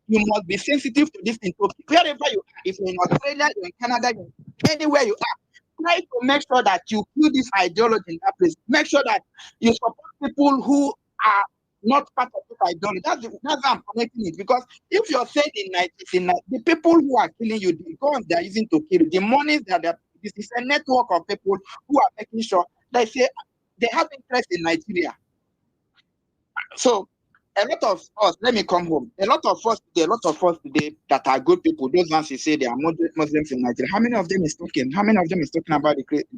you must be sensitive to this thing. Wherever you are, if you're in Australia, you're in Canada, anywhere you are, try to make sure that you kill this ideology in that place. Make sure that you support people who are not part of this ideology. That's how I'm connecting it. Because if you're saying the people who are killing you, the guns they're using to kill you, the monies this is a network of people who are making sure they say they have interest in Nigeria. So a lot of us, let me come home. A lot of us today that are good people, those ones who say they are moderate Muslims in Nigeria, how many of them is talking? How many of them is talking about the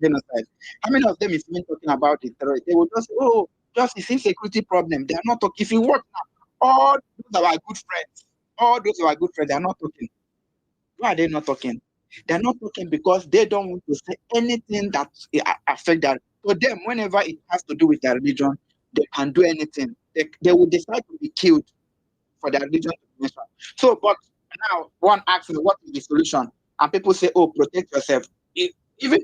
genocide? How many of them is even talking about the terror? They will just say, oh, just it's insecurity problem. They are not talking. If you watch now, all those are our good friends, they are not talking. Why are they not talking? They're not talking because they don't want to say anything that affects that. To them, whenever it has to do with their religion, they can do anything. They will decide to be killed for their religion to be mentioned. So, but now one asks me, what is the solution? And people say, oh, protect yourself. Even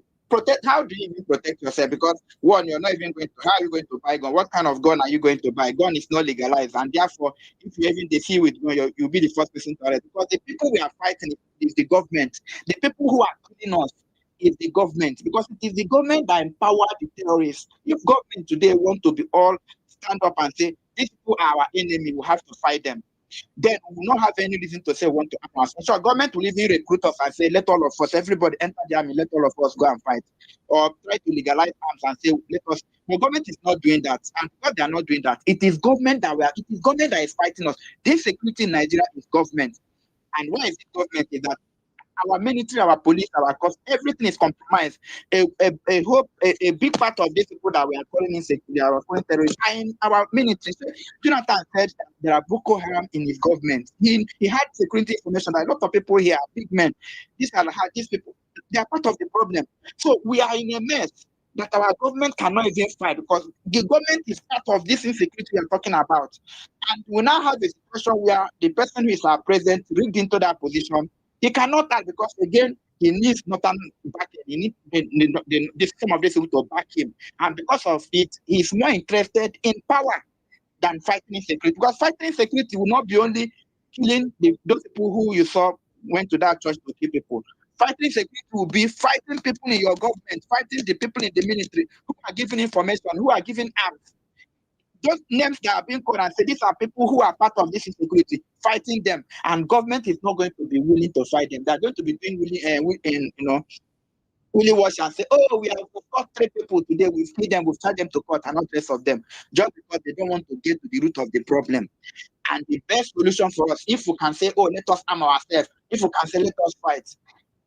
How do you even protect yourself? Because one, you're not even going to, how are you going to buy gun? What kind of gun are you going to buy? Gun is not legalized, and therefore, if you even see with gun, you'll be the first person to arrest. Because the people we are fighting is the government. The people who are killing us is the government, because it is the government that empower the terrorists. If government today want to be all stand up and say these people are our enemy, we have to fight them, then we will not have any reason to say we want to arm ourselves. So government will even recruit us and say, let all of us, everybody enter the army, let all of us go and fight. Or try to legalize arms and say, let us. The government is not doing that. And because they are not doing that, it is government that is fighting us. This security in Nigeria is government. And why is it government? Is that our military, our police, our courts, everything is compromised. A big part of these people that we are calling insecurity, our foreign terrorists, are in our military. So Jonathan said that there are Boko Haram in his government. He had security information that a lot of people here are big men. These people, they are part of the problem. So we are in a mess that our government cannot even fight, because the government is part of this insecurity we are talking about. And we now have a situation where the person who is our president rigged into that position. He cannot act because, again, he needs northern backing. He needs some of these people to back him. And because of it, he's more interested in power than fighting security. Because fighting security will not be only killing those people who you saw went to that church to kill people. Fighting security will be fighting people in your government, fighting the people in the military who are giving information, who are giving arms. Those names that are being called and say these are people who are part of this insecurity, fighting them, and government is not going to be willing to fight them. They're going to be doing willy wash and say, oh, we have caught 3 people today, we've killed them, we've charged them to court, and not rest of them, just because they don't want to get to the root of the problem. And the best solution for us, if we can say, oh, let us arm ourselves, if we can say, let us fight,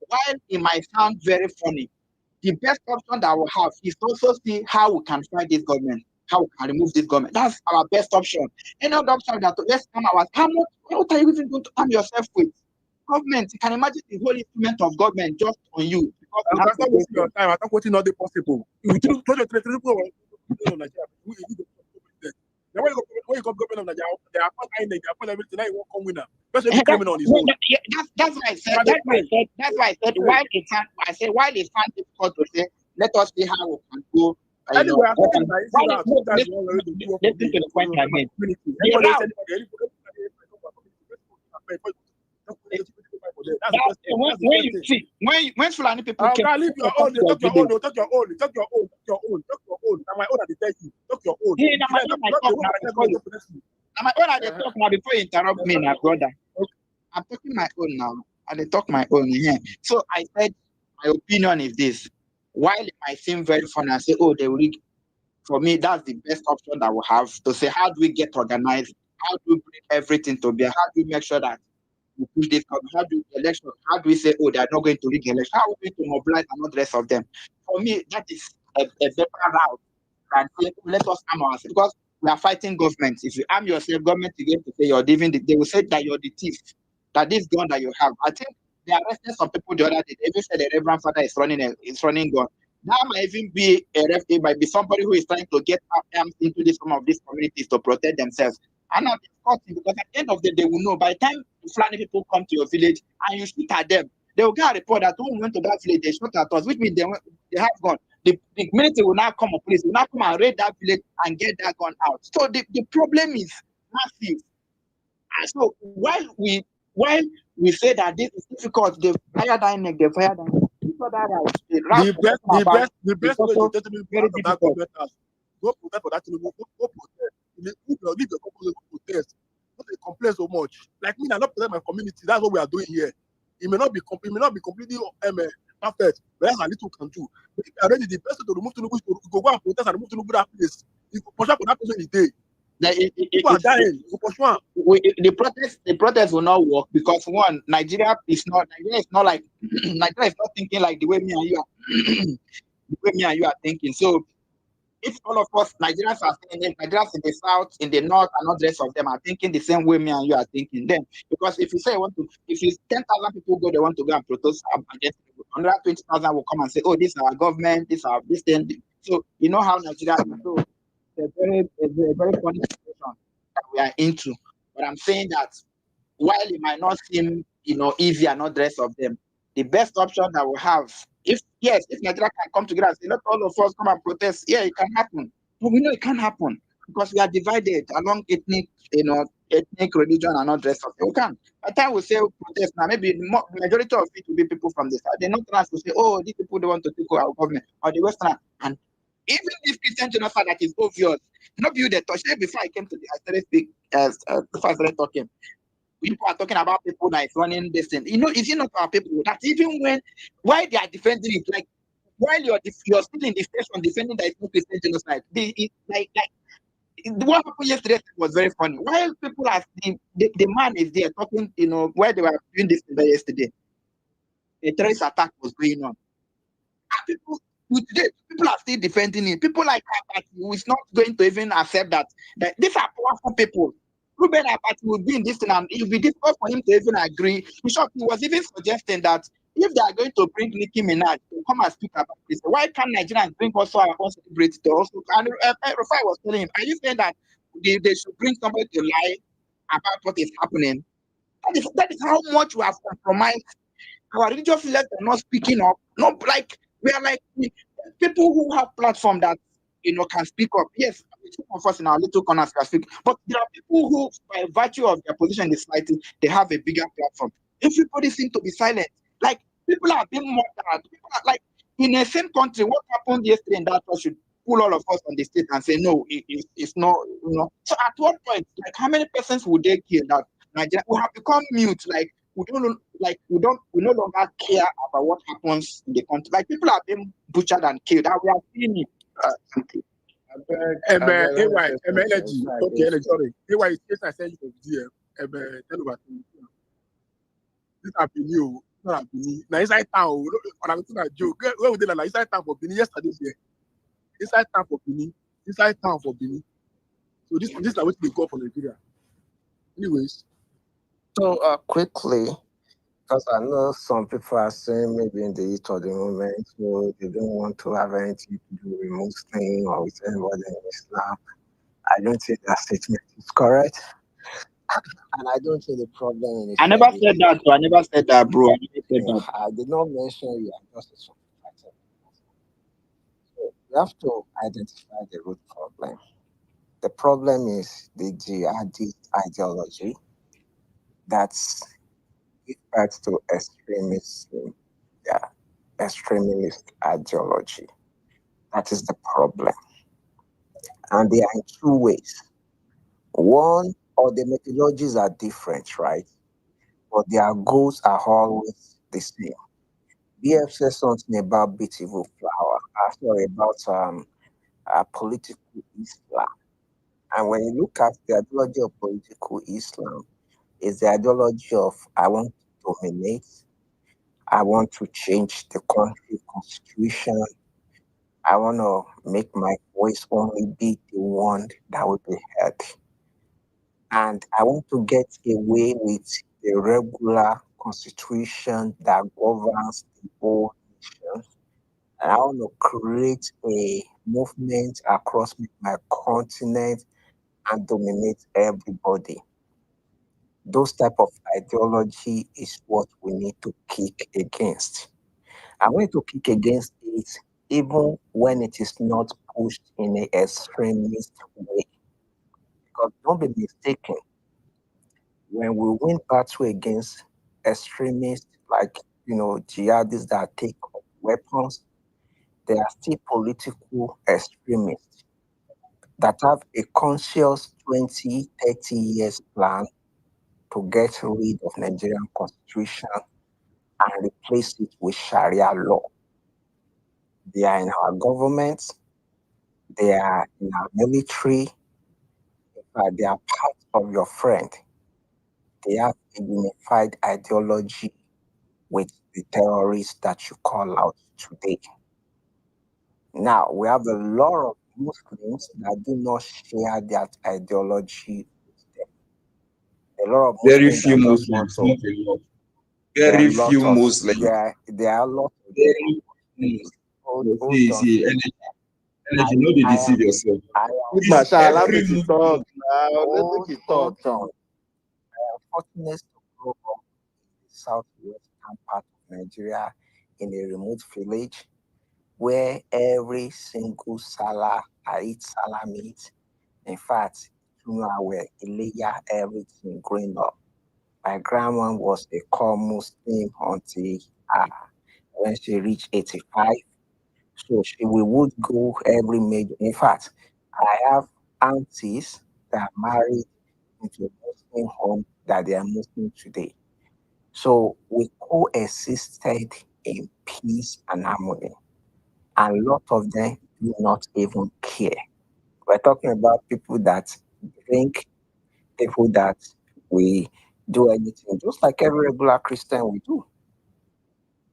while it might sound very funny, the best option that we have is also see how we can fight this government, how we can remove this government. That's our best option. Any other option that let's arm ourselves. What are you even going to arm yourself with? Government, you can imagine the whole instrument of government just on you. I can start wasting your time. I thought what's not possible. You do when you come government of Nigeria, they are not INEC, they are not everything. Now you won't come winner. That's every criminal on his own. That's why I said. While it sounds difficult to say, let us see how we can go. Anyway, I think listen to the point I made. When Fulani people came, leave your own, talk your own. My own, I tell you, talk your own. My own, I talk now before you interrupt me, my brother. I'm talking my own now. I talk my own here. So I said, my opinion is this. While it might seem very funny, I say, oh, they will. For me, that's the best option that we have to say, how do we get organized? How do we bring everything to bear? How do we make sure that we push this out? How do we election? How do we say, oh, they are not going to rig election? How are we going to mobilize and not the rest of them? For me, that is a better route than say, let us arm ourselves, because we are fighting government. If you arm yourself, government is going to say you're living. They will say that you're the thief. That this gun that you have. I think they arrested some people the other day. They even said the Reverend Father is running gun. That might even be it might be somebody who is trying to get arms into some of these communities to protect themselves. And now because at the end of the day, we know by the time the Fulani people come to your village and you shoot at them, they will get a report that when we went to that village, they shot at us, which means they have gun. The military will now come, or police will now come and raid that village and get that gun out. So the problem is massive. And so while we say that this is difficult, they fire that neck, they fire that neck. The best way to get me out of that government house, go protest for that Tinubu, go protest. Leave your company, go protest. Not they complain so much. Like me, I not protect my community. That's what we are doing here. It may not be completely perfect, but that's a little can do. But if you are ready, the best way to remove Tinubu is to go and protest and remove Tinubu that place. You go push up for that place in the day. People are dying. The protest will not work because one, Nigeria is not like Nigeria is not thinking like the way me and you are thinking. So if all of us Nigerians are saying Nigerians in the south, in the north, and not the rest of them are thinking the same way me and you are thinking, then because if you say if 10,000 people go, they want to go and protest against people, another 20,000 will come and say, oh, this is our government, this thing. So you know how Nigeria is. So it's a very funny situation that we are into. But I'm saying that while it might not seem easy and not the rest of them, the best option that we have if Nigeria can come together and say, let all of us come and protest, yeah, it can happen. But we know it can't happen because we are divided along ethnic, religion, and all the rest of it. We can. By the time we say protest now, maybe the majority of it will be people from the south. They're not trying to say, oh, these people don't want to take over our government or the Western. And even this Christian genocide that is obvious, not you the touch. Before I came to I started speak before I started talking. People are talking about people that is running this thing. Is it not our people that even why they are defending it, like while you're still in the station defending that it's not Christian genocide, what happened yesterday was very funny. While people are the man is there talking, where they were doing this yesterday, a terrorist attack was going on. And today, people are still defending it. People like Abati who is not going to even accept that these are powerful people. Ruben Abati will be in this thing, and it will be difficult for him to even agree. In short, he was even suggesting that if they are going to bring Nicki Minaj to come and speak about this, why can't Nigerians bring also our own celebrity to also? And Rufai was telling him, are you saying that they should bring somebody to lie about what is happening? That is how much we have compromised. Our religious leaders are not speaking up. Not like we are like people who have platform that can speak up. Yes, some of us in our little corners can speak, but there are people who, by virtue of their position in the society, they have a bigger platform. Everybody seems to be silent. Like people are being murdered. People are like in the same country. What happened yesterday in that should pull all of us on the state and say no, it's not. So at what point, like how many persons would they kill that Nigeria? We have become mute. Like we no longer care about what happens in the country. Like people are being butchered and killed, and we are seeing it. Energy. Okay, energy. Sorry. AY is case I sent you to tell about this happen you. Not happen. Now inside town. When I'm talking joke. Where would they like inside town for Benin yesterday? Inside town for Benin. Inside town for Benin. So this is what they go for Nigeria. Anyways. So quickly, because I know some people are saying maybe in the heat of the moment, so they don't want to have anything to do with Muslim or with anybody in Islam. I don't think that statement is correct. And I don't see the problem in it. I never said that, bro. I never said that, bro. I did not mention you. I just said something. So we have to identify the root problem. The problem is the jihadist ideology that's gives to extremism. Yeah, extremist ideology. That is the problem. And they are in two ways. One, or the methodologies are different, right? But their goals are always the same. BF says something about beautiful flower. About political Islam. And when you look at the ideology of political Islam, it's the ideology of I want to dominate, I want to change the country constitution, I want to make my voice only be the one that will be heard. And I want to get away with the regular constitution that governs the whole nation. And I want to create a movement across my continent and dominate everybody. Those type of ideology is what we need to kick against. I want to kick against it even when it is not pushed in an extremist way. Because don't be mistaken, when we win battle against extremists like jihadists that take up weapons, they are still political extremists that have a conscious 20, 30 years plan to get rid of Nigerian constitution and replace it with Sharia law. They are in our government, they are in our military, in fact, they are part of your friend. They have a unified ideology with the terrorists that you call out today. Now, we have a lot of Muslims that do not share that ideology with them. A lot of Very Muslims few that just Muslims, want not to. a lot. There are Very lots few of Muslims. there are lots of Very few. hold See, on. see, energy, no dey deceive yourself. Good It's Masha, allow every me to Muslim. talk now. Let me talk. Hold on. I am fortunate to grow up in the southwestern part of Nigeria in a remote village where every single Salah I eat Salah meat. In fact, Tunawe, Ileya, everything growing up. My grandma was a core Muslim until uh, when she reached 85. So we would go every major. In fact, I have aunties that are married into a Muslim home that they are Muslim today. So we coexisted in peace and harmony. And a lot of them do not even care. We're talking about people that drink, people that we do anything, just like every regular Christian we do.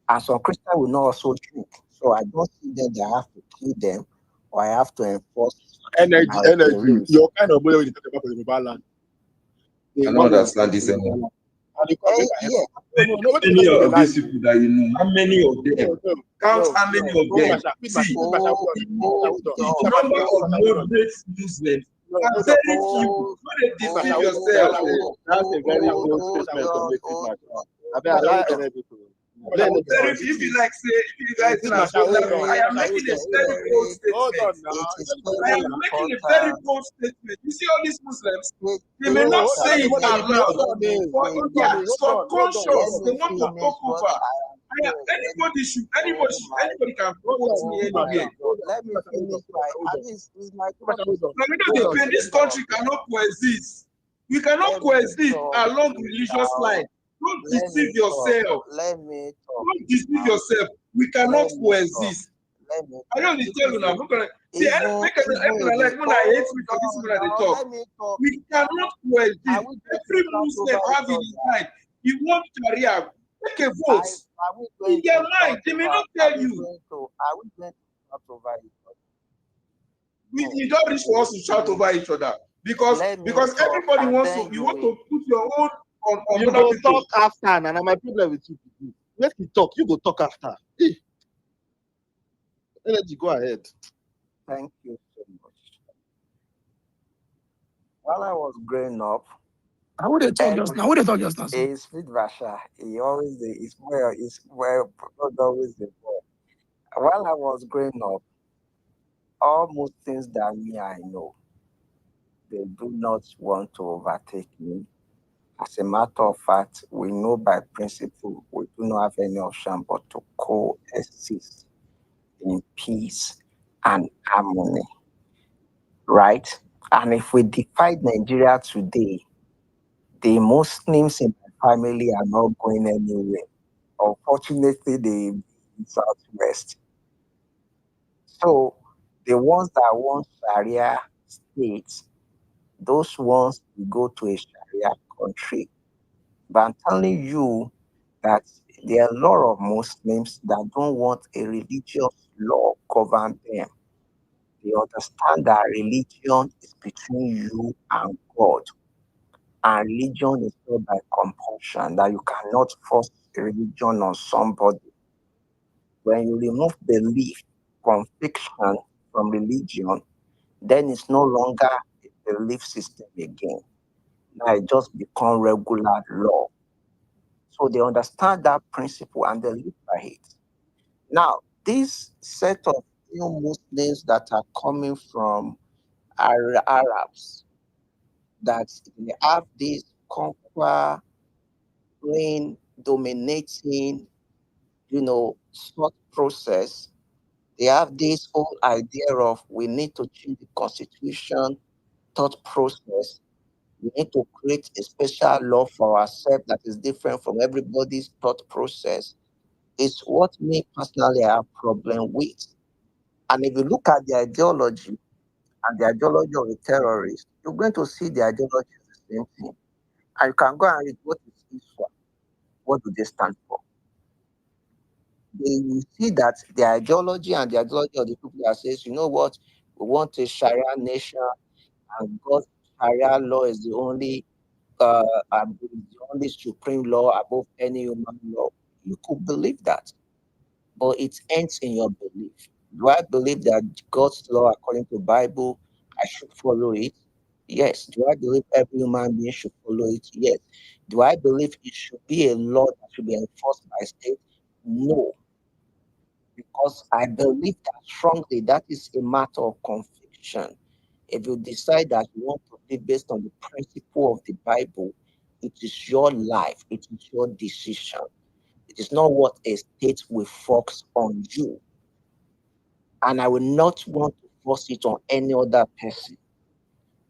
And some Christian will not also drink. So I don't see them that I have to kill them or I have to enforce my Energy. beliefs. Your kind of boy when you talk about the Yoruba land. I The don't one that understand this Yoruba anymore. land. And the make I Yeah. no, what How is many the of lie? these people that you know? How many of them? Count how many of Hold them. Masha, See, hold Hold the on. number of moderate Muslims are very few. Hold, When they deceive hold, yourself, That's a very hold, bold hold statement to on, make, hold Masha. on, I bet allow hold on. energy to. very few. If you like say, if you guys Big are Masha, so hold now, on. I am Masha, making a hold on. very bold Hold on statement. now. It is I very am making a very important. bold statement. You see all these Muslims, they may Let not me Hold on, say let me it hold on. finish. out loud, Hold on, Let me but in hold their on, finish. hold on, hold on, Let subconscious, hold they me on. want to finish talk what over. I am saying. Anybody should, My, anybody can Hold quote on, me oh my anywhere. God. Let me finish my. hold At on. least it's my Masha, hold on. But we know Hold the on. pain. This Let me country talk. cannot coexist. We cannot Let me coexist talk along religious now. line. Don't Let deceive me talk. yourself. Let me talk Don't deceive now. yourself. We cannot Let me talk. coexist. Let me I talk. don't tell you now. I'm not gonna see. Even Make everyone if like the when I hate hold me for this on one that they now, talk. let me talk We now. cannot Are coexist. we going Every to shout Muslim over have each in his mind. He wants Sharia. Take a vote. Are we In going their to mind, shout they may over? not Are tell we you. going to? Are we going to shout over each other? You don't reach for us to shout over each other because Let me because talk, everybody and wants to. then You you want will. to put your own on You other go people. talk after, and my problem with you. Let me talk. You go talk after. Energy, go ahead. Thank you so much. While I was growing up, Now, who they talk just now? Who they talk just now? So? it's Fit Vasha. He always it's well, not always the boy. While I was growing up, all most things that me I know, they do not want to overtake me. As a matter of fact, we know by principle we do not have any option but to coexist in peace and harmony, right? And if we divide Nigeria today, the Muslims in my family are not going anywhere. Unfortunately, they in Southwest. So the ones that want Sharia states, those ones will go to a Sharia country. But I'm telling you that there are a lot of Muslims that don't want a religious law govern them. They understand that religion is between you and God. And religion is not by compulsion, that you cannot force a religion on somebody. When you remove belief, conviction from religion, then it's no longer a belief system again. Now it just become regular law. So they understand that principle and they live by it. Now, this set of new Muslims that are coming from Arabs, that they have this conquer, dominating, thought process. They have this whole idea of we need to change the constitution, thought process. We need to create a special law for ourselves that is different from everybody's thought process. It's what me personally I have problem with. And if you look at the ideology and the ideology of the terrorists, you're going to see the ideology is the same thing. And you can go and read what is ISWA, what do they stand for. They will see that the ideology and the ideology of the people that says, you know what, we want a Sharia nation, and God's Sharia law is the only supreme law above any human law. You could believe that, but it ends in your belief. Do I believe that God's law, according to Bible, I should follow it? Yes. Do I believe every human being should follow it? Yes. Do I believe it should be a law that should be enforced by state? No. because I believe that strongly that is a matter of conviction. If you decide that you want to live based on the principle of the Bible, it is your life, it is your decision. It is not what a state will force on you. And I will not want to force it on any other person.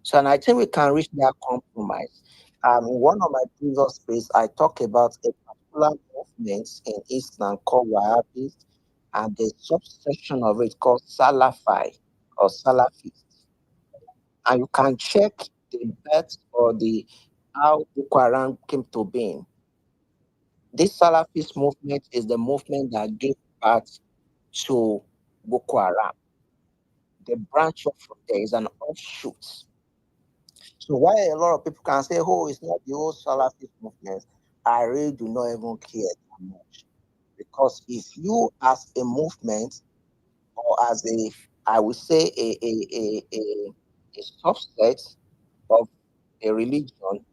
So, and I think we can reach that compromise. In one of my previous space, I talk about a particular movement in Islam called Wahhabis, and the subsection of it called Salafi or Salafis. And you can check the birth or the how Boko Haram came to being. This Salafist movement is the movement that gave birth to Boko Haram. The branch of there is an offshoot. So why a lot of people can say, "Oh, it's not the old Salafist movement," I really do not even care that much, because if you as a movement or as a, I would say a subset of a religion,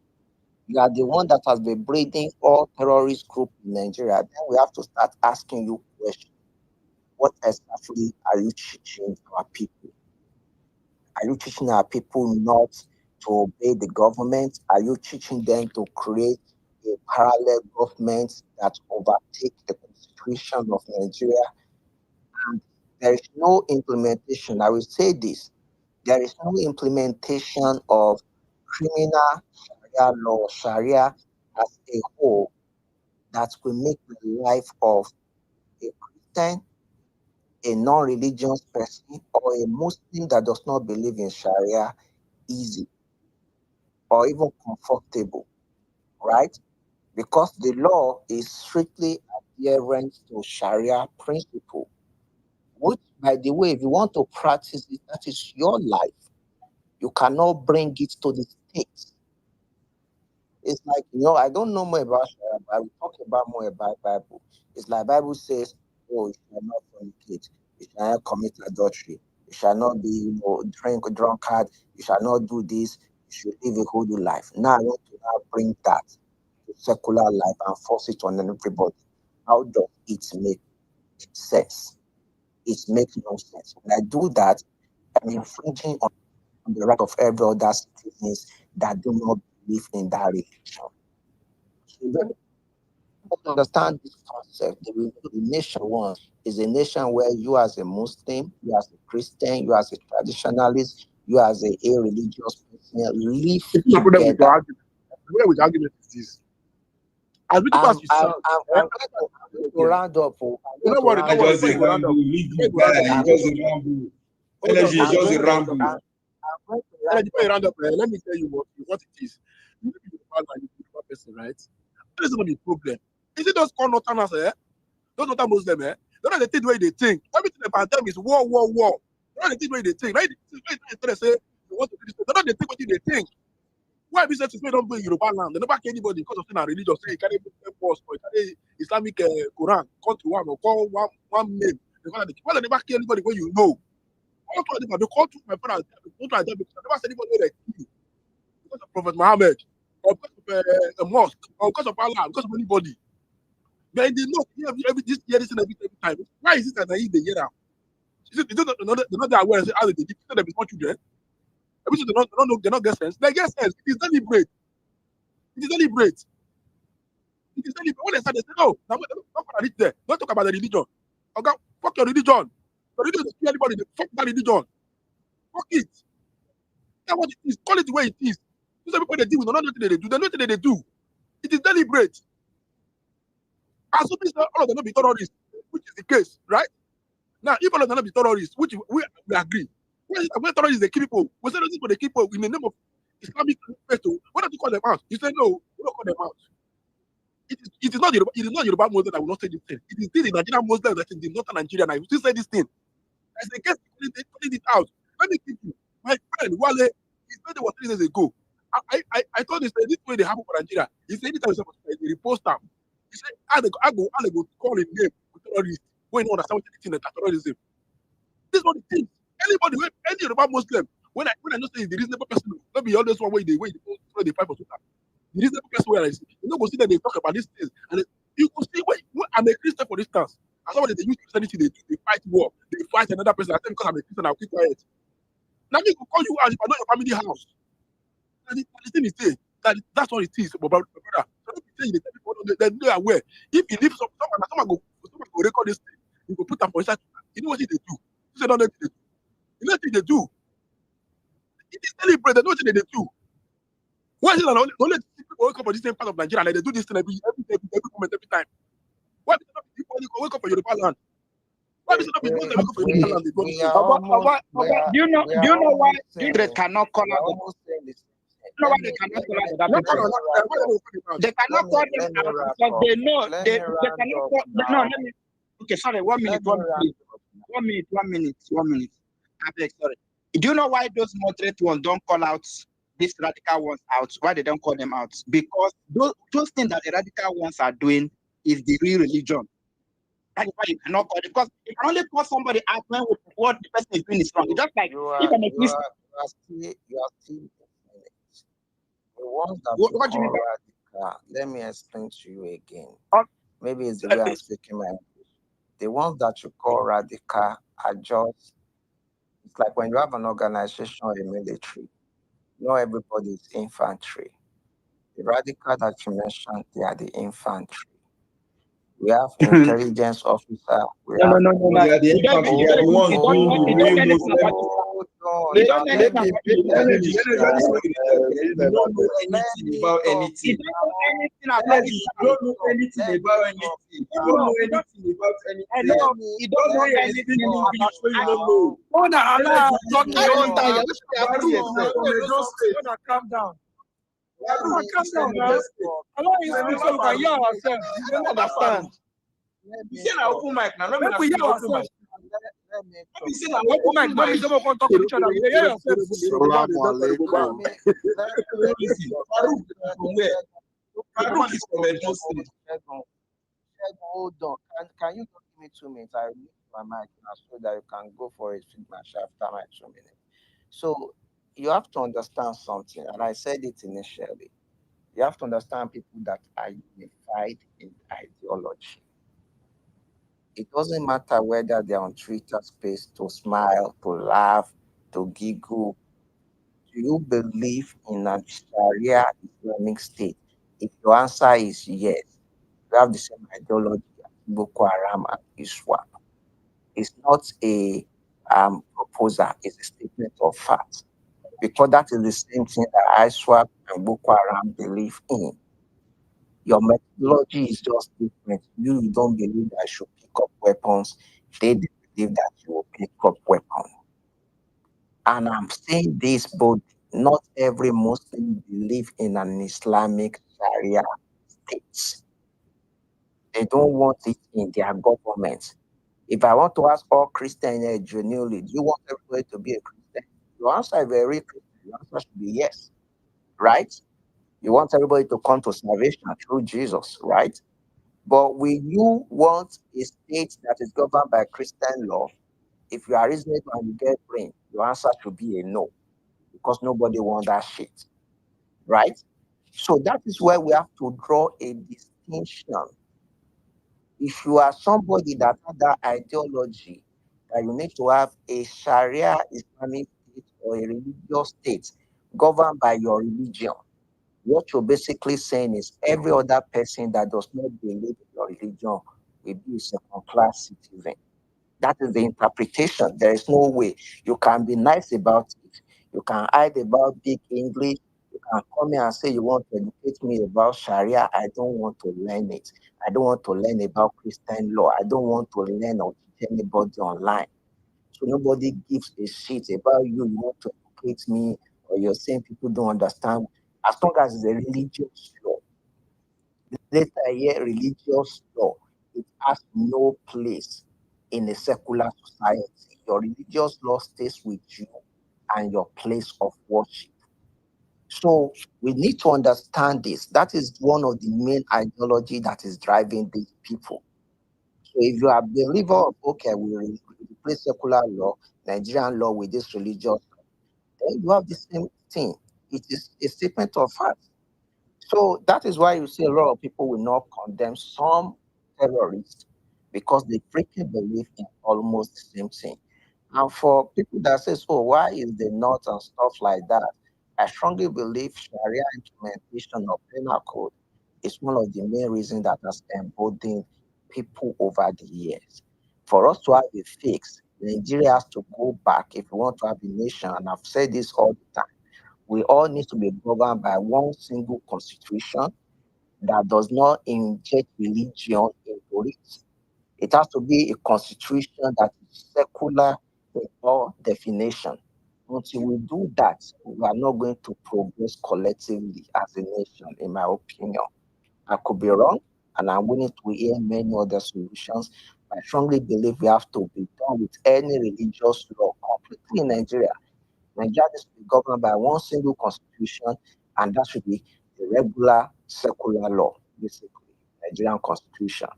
you are the one that has been breeding all terrorist group in Nigeria, then we have to start asking you questions. What exactly are you teaching our people? Are you teaching our people not to obey the government? Are you teaching them to create a parallel government that overtake the constitution of Nigeria? And there is no implementation. I will say this: there is no implementation of criminal Sharia law, Sharia as a whole, that will make the life of a Christian, a non-religious person, or a Muslim that does not believe in Sharia easy or even comfortable, right? Because the law is strictly adherent to Sharia principle, which, by the way, if you want to practice it, that is your life. You cannot bring it to the state. It's like, I don't know more about Sharia, but I will talk about more about Bible. It's like Bible says, "Oh, you shall not fornicate, you shall not commit adultery, you shall not be, drink drunkard, you shall not do this, you should live a holy life." Now I want to now bring that to secular life and force it on everybody. How does it make sense? It makes no sense. When I do that, I'm infringing on the right of every other citizens that do not believe in that religion. So very important to understand this concept. The nation one is a nation where you as a Muslim, you as a Christian, you as a traditionalist, you as a religious person live The problem with your together. argument. The problem with the argument is this. As beautiful as you sound, I'm going to round up. don't worry, I don't worry. just Before a you go round up, ramble. Leave before you this go round guy. up, He just a ramble. hold on, Energy is hold on. just a Before you go round up, ramble. before you round up, let me tell you what it is. You need to be the person, right? That is not the problem. Is it those called Northerners, those Northern Muslim, They're not the thing where they think. Everything about them is war, war, war. They're not the thing where they think. Right? They say, you want to do this. They're not the thing what they think. Why business is don't go in Yoruba land? They never kill anybody because of their religion. Say you carry force or you carry Islamic Quran, come to one or call one name. Why they never kill anybody when you know? All of them, they call to my friend, don't try them because I never said anybody where they kill because of Prophet Muhammad or because of a mosque or because of Allah, because of anybody. But they know this every time. Why is it that they hear now? Is it they're not aware of how they did? They be small children. Everything they don't get sense. They get sense. It is deliberate. It is deliberate. It is deliberate. When they start, they say, "No, now don't reach there. Don't talk about the religion. Okay, fuck your religion. Your religion is kill anybody. Fuck that religion. Fuck it. That's what it is. Call it the way it is. These people they deal with, not nothing they do. They know nothing they do. It is deliberate. Assuming all of them not be terrorists, which is the case, right? Now, if all of them not be terrorists, which we agree, when terrorists they kill people, we say those people they kill people in the name of Islamic faith. Why don't you call them out? You say no, we don't call them out. It is not Yoruba Muslim that will not say this thing. It is still the Nigerian Muslim that is in northern Nigeria and I will still say this thing. As they get calling it out. Let me give you. My friend Wale, his birthday was 3 days ago. I told him this way they happen for Nigeria. He said anytime they repost them. He said I go call him name terrorist when you understand what the thing is terrorism. This is what it is. Anybody, any Yoruba Muslim, when I know say the reasonable person, not be all this one way they fight for Twitter. The reasonable person where I see, you know, go see that they talk about these things, and you go see when I'm a Christian, for instance. And somebody they use Christianity, they fight war, they fight another person. I say because I'm a Christian, I'll keep quiet. Now me go call you out if I know your family house. And the thing is that's what it is, my brother. So don't be saying they tell people they are aware. If you leave someone go record this thing, you go put them for inside. You know what they do? You say no, they do. You know what they do? It is celebrate. They know what they do. Why is it that only people wake up on the same part of Nigeria and they do this thing every moment, every time? Why is it not people wake up for Yoruba land? Why is it not people wake up for Yoruba land? We are almost. Do you know why they cannot call out the know why they cannot call out the people? They cannot call them out because they know they cannot call. No, let me. Okay, sorry. 1 minute. 1 minute. I beg, sorry. Do you know why those moderate ones don't call out these radical ones out? Why they don't call them out? Because those things that the radical ones are doing is the real religion. That's why you cannot call it, because you can only call somebody out when what the person is doing is wrong. It's just like if I'm a Christian. You are still the ones that What do you mean call by radical. Let me explain to you again. Oh, Maybe it's the way I'm speaking my English. The ones that you call radical are just, it's like when you have an organization or a military, not everybody is infantry. The radical that you mentioned, they are the infantry. We have intelligence officer. We No. have They are the infantry. They are the ones doing the You don't real know anything about Muslim. it. You don't know anything about it. You don't know anything about anything. You don't know anything about Energy, it. you don't know anything about anything. You don't know anything about anything. You don't know anything about it. You don't know. Mona, Allah, talking on Baruch, Mona, calm down. Mona, calm down now. Allah is speaking so we can hear ourselves. you don't understand. You say na open mic now, no be Let na me hear open mic. ourselves. You say na Open mic, open no be mic. someone can talk to each other. You hear yourself. Salam alaikum. Listen, Farouk is from where? Farouk is from Edo State. Hold on. Can you just give me 2 minutes? I mute my mic now so that you can go for a feedback after my 2 minutes. So you have to understand something, and I said it initially. You have to understand people that are unified in ideology. It doesn't matter whether they're on Twitter space to smile, to laugh, to giggle. Do you believe in a Sharia Islamic state? If your answer is yes, you have the same ideology as Boko Haram and ISWAP. It's not a proposal, it's a statement of fact. Because that is the same thing that ISWAP and Boko Haram believe in. Your methodology is just different. You don't believe that I should pick up weapons. They believe that you will pick up weapons. And I'm saying this, but not every Muslim believe in an Islamic Sharia state. They don't want it in their government. If I want to ask all Christians genuinely, do you want everybody to be a Christian? Your answer is very Christian. Your answer should be yes, right? You want everybody to come to salvation through Jesus, right? But will you want a state that is governed by Christian law? If you are reasonable and you get brain, your answer should be a no, because nobody wants that shit, right? So that is where we have to draw a distinction. If you are somebody that has that ideology, that you need to have a Sharia Islamic state or a religious state governed by your religion, what you're basically saying is every other person that does not believe in your religion will be a second-class citizen. That is the interpretation. There is no way. You can be nice about it. You can hide about big English. You can come here and say you want to educate me about Sharia. I don't want to learn it. I don't want to learn about Christian law. I don't want to learn or teach anybody online. So nobody gives a shit about you. You want to educate me, or you're saying people don't understand. As long as it's a religious law, later here, religious law, it has no place in a secular society. Your religious law stays with you and your place of worship. So we need to understand this. That is one of the main ideology that is driving these people. So if you are a believer of, okay, we replace secular law, Nigerian law with this religious, then you have the same thing. It is a statement of fact. So that is why you see a lot of people will not condemn some terrorists because they freaking believe in almost the same thing. And for people that say, so why is the North and stuff like that? I strongly believe Sharia implementation of penal code is one of the main reasons that has emboldened people over the years. For us to have a fix, Nigeria has to go back if we want to have a nation, and I've said this all the time. We all need to be governed by one single constitution that does not inject religion into it. It has to be a constitution that is secular in all definition. Until we do that, we are not going to progress collectively as a nation, in my opinion. I could be wrong, and I'm willing to hear many other solutions. I strongly believe we have to be done with any religious law completely in Nigeria. Nigeria is to be governed by one single constitution, and that should be the regular secular law, basically, Nigerian constitution.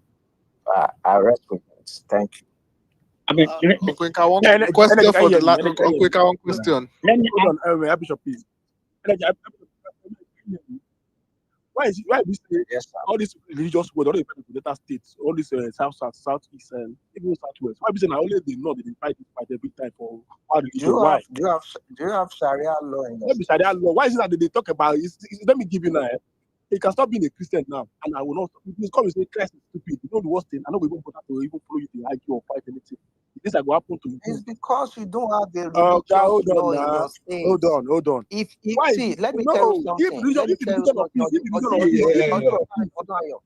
I rest with it. Thank you. I mean, Okweka, one Energy, question energy, can for you the hear me? last. Energy, can you hear me? Okweka, one question. Let me hold on, Bishop, please. Energy, why we say Yes, sir. all these religious words, all the data states, all these southeast, and even southwest? Why we say now only the north they fight every time for our religion? Why? Do you have Sharia law in your Let me state? Sharia law. Why is it that they talk about? Let me give you now. You can stop being a Christian now, and I will not. Please come and say Christ is stupid. You know the worst thing. I know we won't bother to even follow you to argue or fight anything. This is what happen to you. It's because you don't have a Okay, religious hold law on in now. your state. Hold on. If Why is see, it? let me No, tell you if something. religion, Let me if the tell you religion of something. peace, if the religion of peace, if the religion of peace. Odonayo,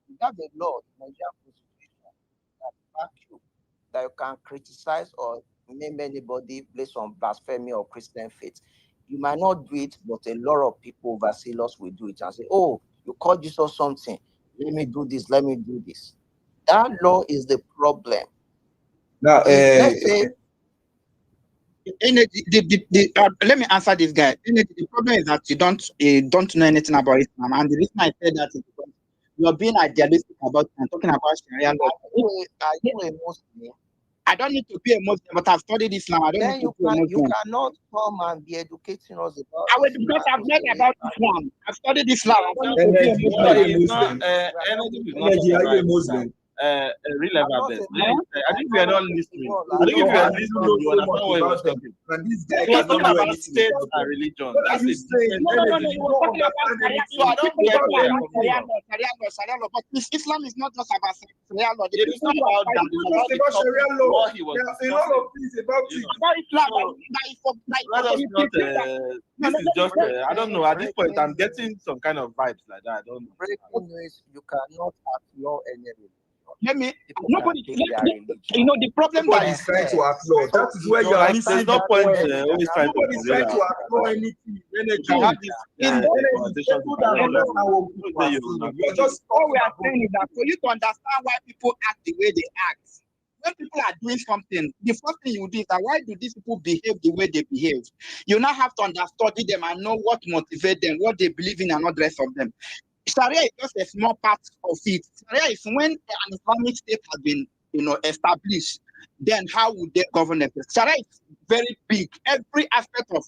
you have a law in Nigerian constitution that back you that you can criticize or name anybody based on blasphemy or Christian faith. You might not do it, but a lot of people overzealous will do it and say, "Oh, you call Jesus something. Let me do this. Let me do this." That law is the problem. Now, Let's say let me answer this guy. The problem is that you don't know anything about Islam, and the reason I said that is because you're being idealistic about and talking about Sharia law. are you a Muslim? I don't need to be a Muslim, but I've studied Islam. I don't Then need to be a you Muslim. cannot come and be educating us about I will, because I've learned about Islam. I've studied Islam. I don't need to be a Energy, Muslim. are you a It's not Muslim? energy is not Energy, talking are you a about Muslim? real I'm not evidence. a I think we are not listening. I I think if don't you are have listening, know you so understand much what he was about them. talking. And this guy He was cannot talking know about anything state about and them. religion. What are That's you a saying? different Energy, He you was don't talking about understand Sharia So I law. don't People get talking where you're about coming Sharia from. law, Sharia law. But Islam is not just about Sharia law. The It is people not who are about that. fighting It's Not about just the about topic, Sharia law. what he was There are a lot discussing. of things about You it. know. about Islam. So let us not. This is just. I don't know. At this point, I'm getting some kind of vibes like that. I don't know. breaking news. You cannot outlaw any religion. Let me. People Nobody. can take their religion. The problem Nobody that is trying to outlaw. That is where you are Like, missing there's no the point point. always trying to Nobody is trying derail to our outlaw anything. We Energy. can have this conversation. People that understand what people are saying. We are just what we talking are about saying is that for you to understand why people act the way they act, when people are doing something, the first thing you do is that why do these people behave the way they behave? You now have to study them and know what motivates them, what they believe in, and not the rest of them. Sharia is just a small part of it. Sharia is when an Islamic state has been, established. Then how would they govern it? Sharia is very big. Every aspect of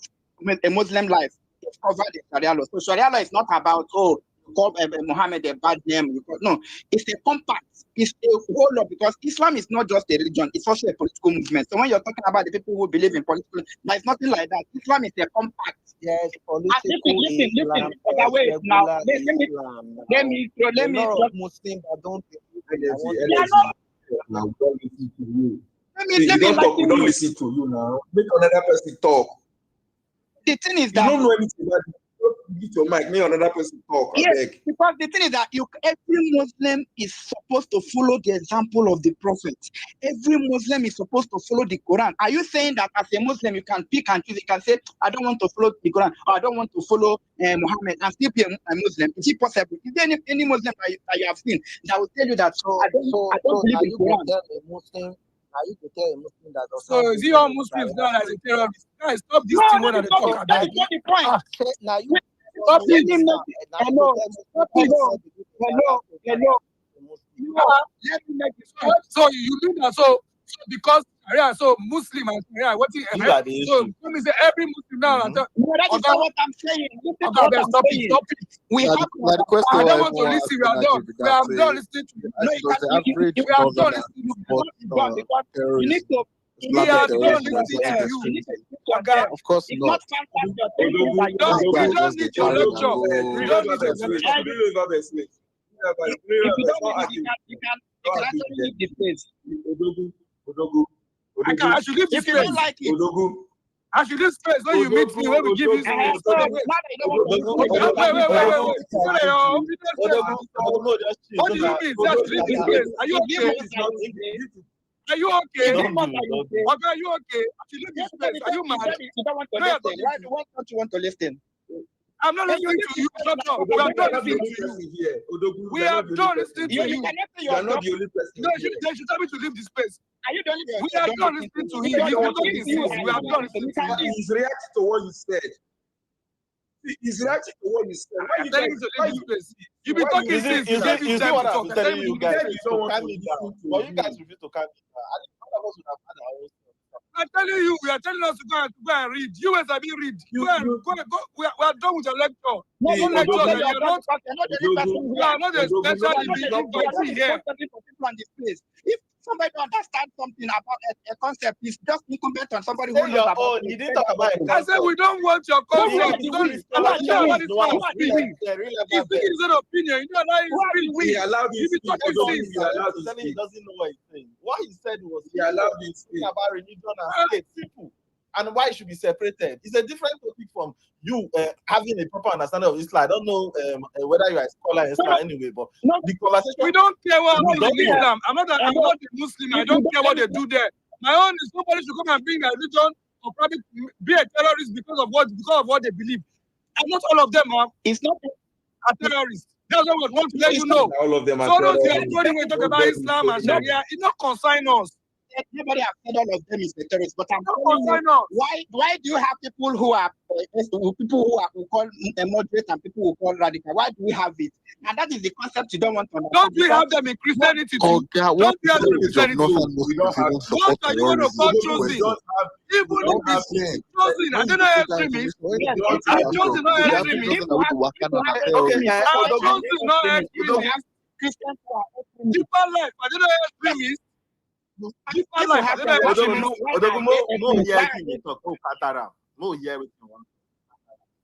a Muslim life is covered in Sharia law. So Sharia law is not about you call Muhammad a bad name. No, it's a compact. It's a whole lot because Islam is not just a religion; it's also a political movement. So when you're talking about the people who believe in political, there's nothing like that. Islam is a compact. Yes, political Listen. Islam, Wait, now regular Islam. let me A lot of Muslims that don't believe. Now, we don't listen to you. Let See, you me don't talk, we enlighten don't you. listen to you now. Make another person talk. The thing is You that don't know anything about it. Don't mute your mic, make another person talk. I yes, beg. because the thing is that every Muslim is supposed to follow the example of the Prophet. Every Muslim is supposed to follow the Quran. Are you saying that as a Muslim you can pick and choose? You can say, I don't want to follow the Quran, or I don't want to follow Muhammad, and still be a Muslim? Is it possible? Is there any Muslim that you have seen that will tell you that I don't believe Now in you Quran? could tell a Muslim. Now you could tell a Muslim that does So not is he believe all in Muslims Sharia. now as a terrorist? Guys, stop this No, thing that when is they not talk the, about that it. is not the point. Okay, now you Stop Muslim it. now. Now you could tell Muslim that does not believe in Sharia. Hello. A Muslim. Let me make this point. So you do that. So because Sharia, so Muslim and Sharia, what These are the so issues. let me say every Muslim now and tell, No, that is not what I'm saying. Listen to what I'm stop it, saying. stop it. We Now, have the, to now the question I why don't want to everyone listen. asking We are done. Najib We are done that listening to you. no, does the average you have done northerner listening to support you because you need terrorism, to We Islamic are done terrorism, or listening just to you. you need extremism? to speak yourself. Of course It's not. not fantasy or thinking that you These like. guys We don't just they need your carry and lecture. We go. don't need your lecture. If you don't need it, you can actually leave the place. I should leave this If you don't place. like it, I should leave space when you meet me, when we give you so space. now that you don't want to listen, Okay, wait. Odogu, What do you mean? Say I should leave this place. Are you okay? Are you okay? Don't do it. Okay, are you okay? I should leave this place. Are you mad? You don't want to No, you're listen. talking Why don't you want to listen? I'm not Then you listening to you. Shut up. We are done listening to you. We are done listening to You you. cannot say yourself. They should tell me to leave this place. Are you done? We are done listening to him. He's been talking since. We are done listening to him. He's reacting to what you said. He's reacting to what you said. Why I'm you telling guys? you to Why leave this you? place. You've been talking Is since. it You gave him time what to talk. I'm I'm telling telling you you guys you to don't want calm to it listen down? to But you him. guys refuse to calm it down. I think all of us would have had our own stuff. I'm telling you, we are telling us to go and read. You guys have been read. Go. We are done with your lecture. No, Don't lecture us. you're not the only person You here. are not a special invitee here. For people on this place. If somebody don't understand something about a concept, it's just incumbent on somebody who Say knows your about own. it. You didn't talk about a I said we don't want your Who concept. are You the don't. we? I'm not sure about this man. Who are the we? He's speaking his own opinion. You know that Who are the he's we? He allowed You him be to speak. talking He since. allowed him to Telling he speak. doesn't know what he's saying. What he said was He allowed him to speak. about religion and state. Simple. And why it should be separated. It's a different topic from you having a proper understanding of Islam. I don't know whether you are a scholar in Islam anyway, but the conversation. We don't care what No, happens in don't Islam. I'm not a Muslim. I don't care what they do there. My own is nobody should come and bring their religion or probably be a terrorist because of what they believe. And not all of them are terrorists. That's what we want to let you know. All of them are So don't terrorists. when we talk about Islam and Sharia, it not consign us. Nobody has said all of them is the terrorists, but I'm Not telling you, consign us. why do you have people who are who call moderate and people who call radical? Why do we have it? And that is the concept you don't want to understand. Don't we have them in Christianity too? Okay, what Don't we have them in percentage of Christianity too? northern Muslims even What support are you going to terrorism? call is the choosing? question. Even Don't if have it's them. choosing, I When don't you know put that extremists. information, when you And put that choosing not the average extremists. northern will waka na Okay, terrorist. And choosing not extremists. Christians who are Deeper life, I don't know extremists. Deeper life, I don't know extremists. Mo hear wetin you talk. Oh, Katara. Mo hear wetin you want.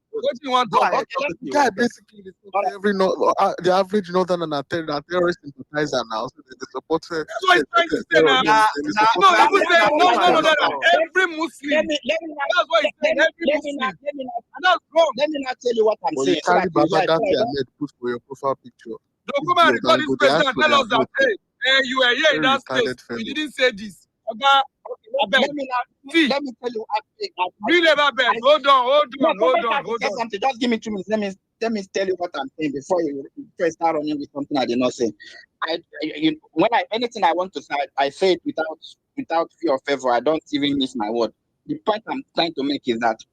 What do you want to Go talk? ahead. Guy basically the average northern and terrorist sympathizer now, so they support That's what he's trying to say now. terrorism. They No, support even say no. Every Muslim. That's what he's saying. Every Muslim. And that's wrong. Let me not tell you what I'm But saying. you carry Baba Dati Ahmed put for your profile picture. Don't come and record this person and tell us that, hey, you were here in that space. You didn't say this. Let me tell you. Real ever best. Hold on. Something. Just give me 2 minutes. Let me tell you what I'm saying before you start running with something I did not say. Anything I want to say, I say it without fear or favor. I don't even miss my word. The point I'm trying to make is that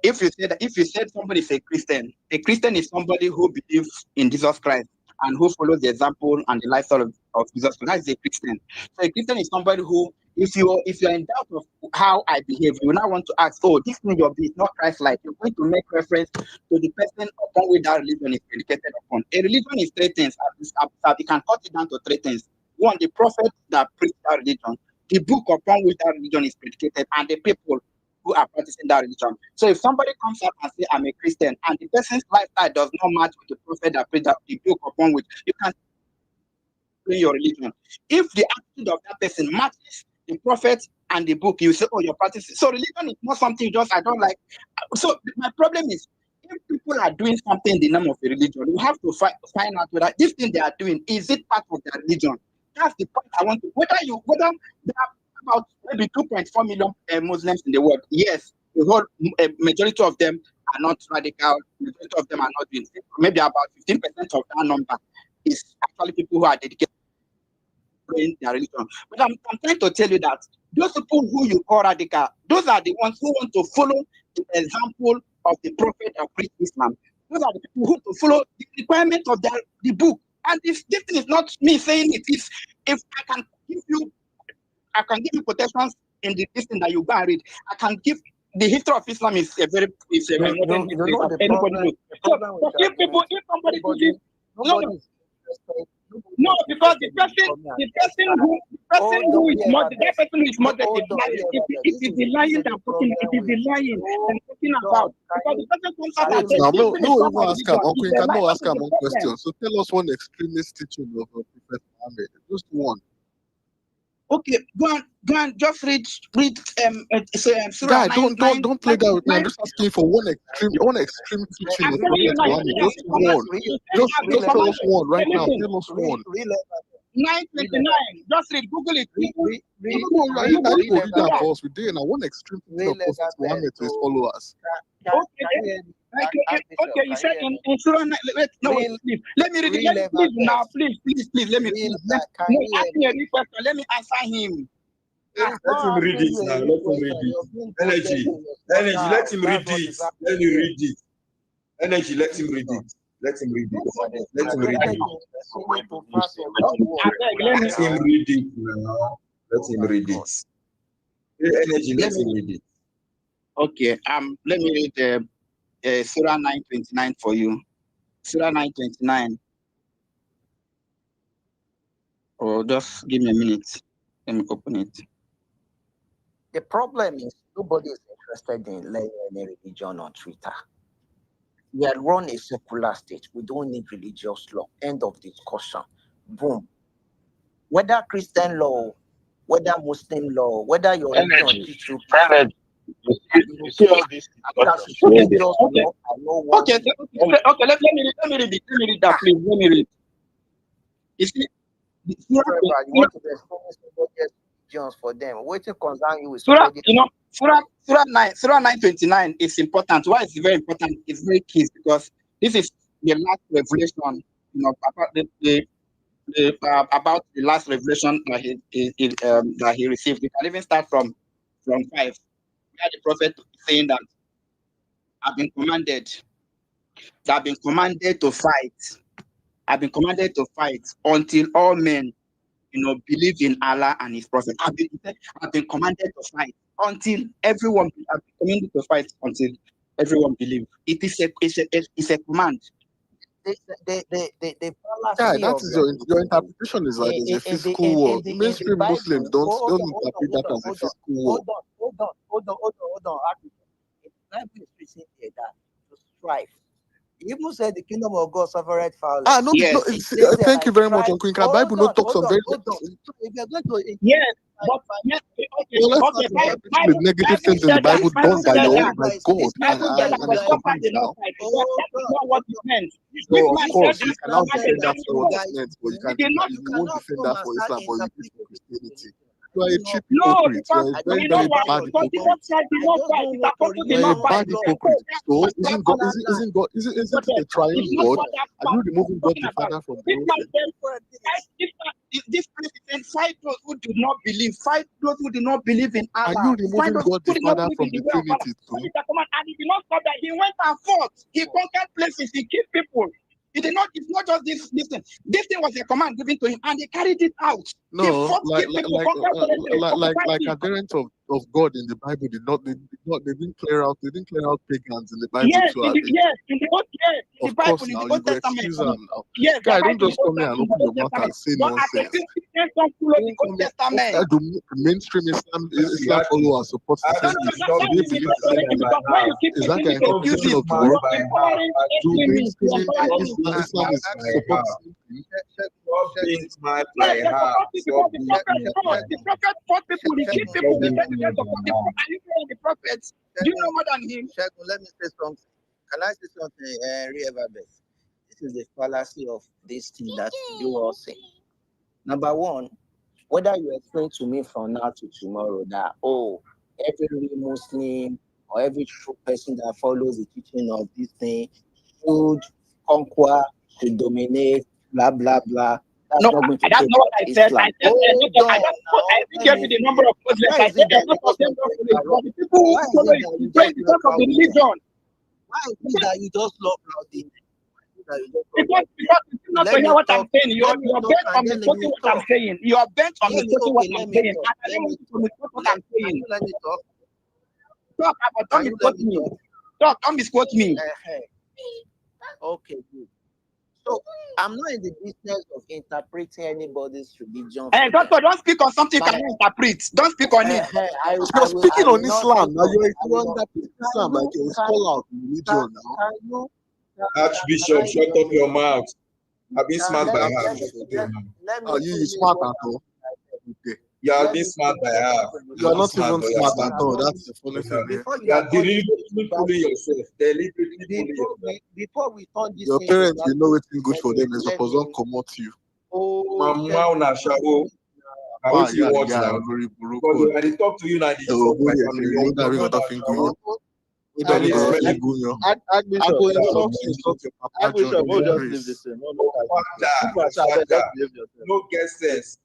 if you said somebody is a Christian is somebody who believes in Jesus Christ and who follows the example and the lifestyle of Jesus Christ. That is a Christian. So a Christian is somebody who, if you're in doubt of how I behave, you now want to ask, oh, this thing you're being is not Christ-like. You're going to make reference to the person upon which that religion is predicated upon. A religion is 3 things. You can cut it down to 3 things. 1, the prophet that preached that religion, the book upon which that religion is predicated, and the people who are practicing that religion. So if somebody comes up and say, I'm a Christian, and the person's lifestyle does not match with the prophet that preached the book upon which, you can explain your religion. If the attitude of that person matches the prophet and the book, you say, oh, you're practicing. So religion is not something just I don't like. So my problem is, if people are doing something in the name of a religion, you have to find out whether this thing they are doing, is it part of their religion? That's the point I want to, whether there are about maybe 2.4 million Muslims in the world. Yes, the whole majority of them are not radical. Majority of them are not doing. Maybe about 15% of that number is actually people who are dedicated to their religion. But I'm trying to tell you that those people who you call radical, those are the ones who want to follow the example of the prophet of Islam. Those are the people who to follow the requirement of the book. And this thing is not me saying it. It's, if I can give you quotations in the this thing that you go and read. I can give the history of Islam is a very modern history know that the anybody problem. knows. The So, problem with but your if people, argument, if somebody nobody, chooses, no, nobody's interested. no, Nobody's because the interested in person, coming the and person testify. who, the person Hold who on, is here, moderate, that Babes. person who is moderate, Hold on, here, Babes. if it's the lying that talking, if it's the lying I'm talking about, because the person comes out and says, Now, this no, thing is no, not even my ask him. religion, Uncle it's a Inka, lie. no, What ask is him the one problem? question. So tell us one extremist teaching of Prophet Muhammad. Just one. Okay, go and just read Surah Guy, 9, don't play that with me. I'm 9. just asking for one extreme teaching I'm of telling you Prophet now, you Muhammad. said that Just the command, one. you said Just that the tell command, us one right now. listen, Tell us one. 929, just read, Google it. No, I Google need to read that Surah. for us. We did now one extreme teaching of Prophet Muhammad to his followers. Okay, you said in Surah 9, please. Let me read it. Please now, please, let me read. No, ask me a real question. Let me answer him. Let him read it now. Let him read it. Energy, let him read it. Let him read it. Energy, let him read it. Let him read it. Let him read it. Let him read it now. Let him read it. Energy, let him read it. Okay, let me read Surah 929 for you. Surah 929. Oh, just give me a minute. Let me open it. The problem is nobody is interested in learning any religion on Twitter. We are run a secular state. We don't need religious law. End of discussion. Boom. Whether Christian law, whether Muslim law, whether your religion teach you You see all this Okay, let me read it. Let me read that, please. Let me read. You see, you want to explain somebody else's religions for them. What to concern you with Surah, somebody? you know, Surah 929 is important. Why is it very important? It's very key because this is the last revelation, you know, about the last revelation that he received. We can even start from 5, where the prophet saying that I've been commanded to fight. I've been commanded to fight until all men, you know, believe in Allah and His Prophet. I've been commanded to fight until everyone. I've been commanded to fight until everyone believes. It's a command. The Yeah, fallacy that of is your interpretation is like there's a physical war. Mainstream Muslims don't interpret that as a physical war. Hold on. The Bible is written here that to strive. He even said the kingdom of God suffereth violence. No, thank you very much, Uncle Inka. Bible no talk some very. So if you're going to yes, but well, let's not interpret the negative things in the Bible done by God and companies now. That's not what he meant. So of course you cannot defend that for what it meant, but you won't defend that for Islam, but you do for Christianity. You are a cheap hypocrite. You are a very, very bad hypocrite. You are a bad hypocrite. So isn't it a triune God? Are you removing God the Father from the whole thing? This president fight those who do not believe, fight those who do not believe in Allah. Are you removing God the Father from the Trinity too? And he did not stop that. He went and fought. He conquered places. He killed people. He did not. It's not just this. Listen, this thing was a command given to him, and he carried it out. No, like adherents of God in the Bible they didn't clear out pagans in the Bible too. Yes, in the Old of course now you go excuse them now. Yes, guy, don't just come here and open your mouth and say nonsense. Mainstream Islam followers support the same belief. Is that the interpretation of the word? Do mainstream Islam is support being mad by her. The prophet fought people, he killed people, he said the prophets. Do you know more than him? Let me say something. Can I say something, Real Babes? This is the fallacy of this thing that you all say. Number one, whether you explain to me from now to tomorrow that, every Muslim or every true person that follows the teaching of this thing should conquer, should dominate, blah, blah, blah. That's not going to That's take not what I said. Islam. I gave you the number of Muslims. I said a lot of them don't follow it. But the people who follow it, because of the religion. Why is it that you just love Claudine? that you just Because it's not to let hear me what I'm talk. saying. You're Let me bent talk, on and then let misquoting me what I'm talk. saying. You're bent on Let me misquoting what okay. I'm Let me saying. talk. And I Let don't me want you to talk. misquote what I'm Can saying. you let me talk? Talk, but don't Can you let misquote me me. talk? Talk, don't misquote me. Okay, good. So I'm not in the business of interpreting anybody's religion Hey, for them. don't speak on something you My, cannot interpret. Don't speak on it. You're speaking on Islam. Now you're interpreting Islam like a scholar of religion now. Can you Archbishop, shut up your mouth. I've been can, smart by let, half. let me Oh, you finish smart what at I'm all. Okay. You are let being me smart by finish half. what I'm You're not smart, even but you're smart smart. at all. That's the funny thing here. before You are deliberately fooling yourself. Deliberately fooling yourself. before we turn this Your into parents, you know practice, it's good for them. They're supposed to come out to you. Mama una shawo. I Wow, will see yeah, what yeah, now. very Because when they talk to you now, they Oh, insult my good, family. you don't have even that thing going. You don't have that thing going. Archbishop, I go no, insult you, insult your papa, John. Archbishop, we'll just leave Grace. this thing. No, no, Father, just behave yourself. no get sense.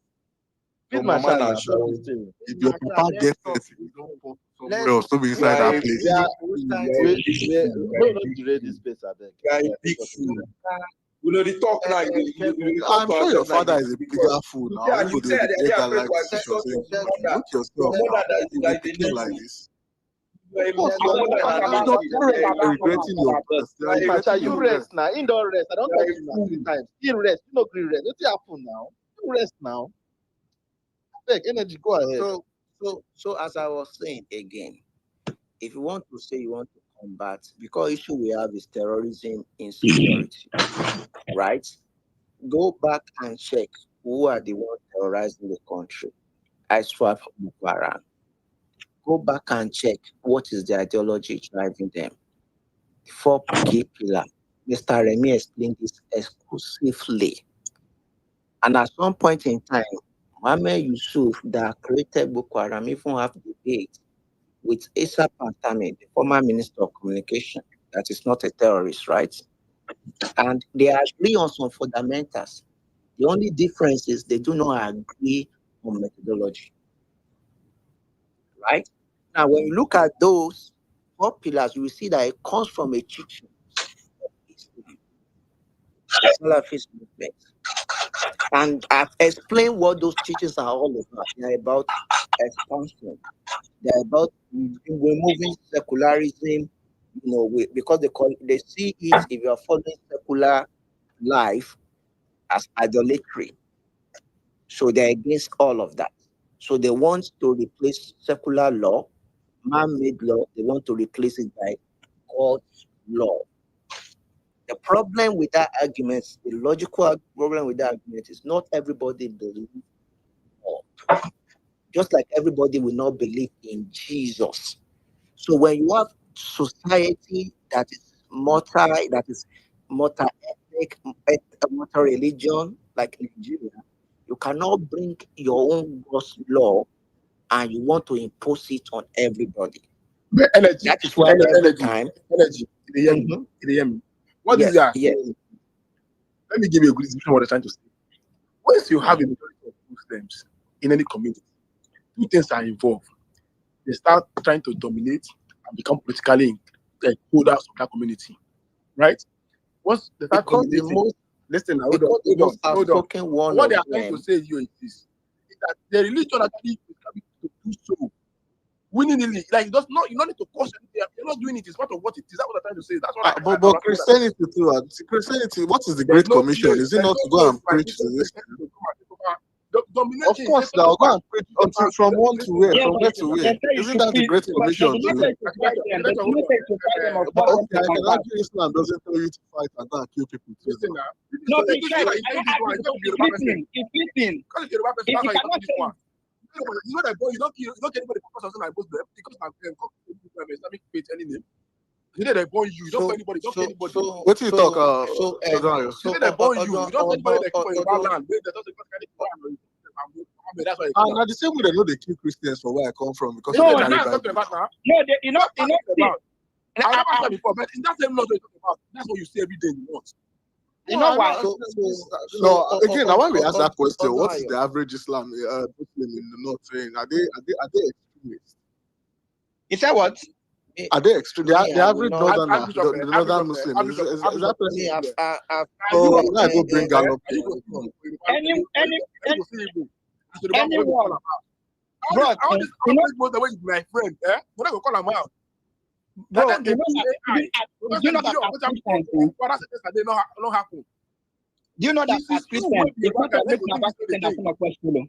Feed Your my mama child na now. shawo. If your papa gets it, you don't pop somewhere else. Don't be You inside are that a place. No, not this space, I beg. You are a big fool. You know the talk now. I'm sure your father is a bigger fool now. Yeah, You you could say make they are that afraid life to decision. insult your So mother. look yourself Your now. mother that You is be like the thinking like devil. this. You are a Of course, your mother and na your nasty. parents are regretting your past. They are My child, regretting you your rest past. now. Indoor rest. I don't talk to you now 3 times. You rest. You no green rest. What's happen now? You rest now. Beg, energy, go ahead. So as I was saying again, if you want to say you want to combat, because issue we have is terrorism, insecurity, right? Go back and check who are the ones terrorizing the country. ISWAP, Boko Haram. Go back and check what is the ideology driving them. 4 key pillars. Mr. Remy explained this exclusively. And at some point in time, Mohammed Yusuf, that created Boko Haram, even have debate with Issa Pantami, the former Minister of Communication, that is not a terrorist, right? And they agree on some fundamentals. The only difference is they do not agree on methodology, right? Now, when you look at those 4 pillars, you will see that it comes from a teaching of Islam, the Salafist movement. And I've explained what those teachings are all about. They're about expansion. They're about removing secularism, because they see it, if you're following secular life, as idolatry. So they're against all of that. So they want to replace secular law, man-made law. They want to replace it by God's law. The problem with that argument, the logical problem with that argument is not everybody believes God. Just like everybody will not believe in Jesus. So when you have society that is multi-ethnic, multi-religion, like Nigeria, you cannot bring your own God's law and you want to impose it on everybody. The energy, That is why every energy, time. energy. They hear me. They hear me. What Yes, is that? yes. Let me give you a good description of what they're trying to say. Once you have a majority of Muslims in any community, 2 things are involved. They start trying to dominate and become politically holders of that community, right? Once they start Because the dominating, most listen, now, because the most hold on. outspoken one What of they are trying them, to say here is this: is that the religion actually is coming to do so willingly. Like you're not need to cause anything. You're not doing it. It's part of what it is. That's what I'm trying to say. That's what I But Christianity too. Christianity, what is the Great Commission? Is it not to go and preach to this? Of course, now go and preach from one to where, from where to where. Isn't that the Great Commission too? Okay, I can argue Islam doesn't tell you to fight and go and kill people too. No, they can't. You know that boy, you don't get anybody because of like Muslim because I'm Islamic faith any name. You know they born you. You don't tell anybody. Don't tell anybody. What do you talk? You know they born you. You don't tell anybody they keep on your land. That's why. And at the same way, they know they kill Christians for where I come from because No, they it's carry not Bible. talking about now. No, you know, I never said before, but in that same law you're talking about, that's what you see every day in the month. You know what? No, again, now when we ask that question, what is the average Islam Muslim in the north saying? Are they extremists? You said what? Me, Are they extreme? me, The I will average not. northern, Archbishop, the northern Muslim, Archbishop, is that Me, person? I've So tried. I go bring Gallup. Are you going to Any the one we call anyone, him out? bro, All this you know, average most the way my friend, eh? But I go call him out. bro, And then you know they that AI. you know that as Christians, But that's the thing that they not happen. do you know that as Christians, it's not about Christian that come across follow.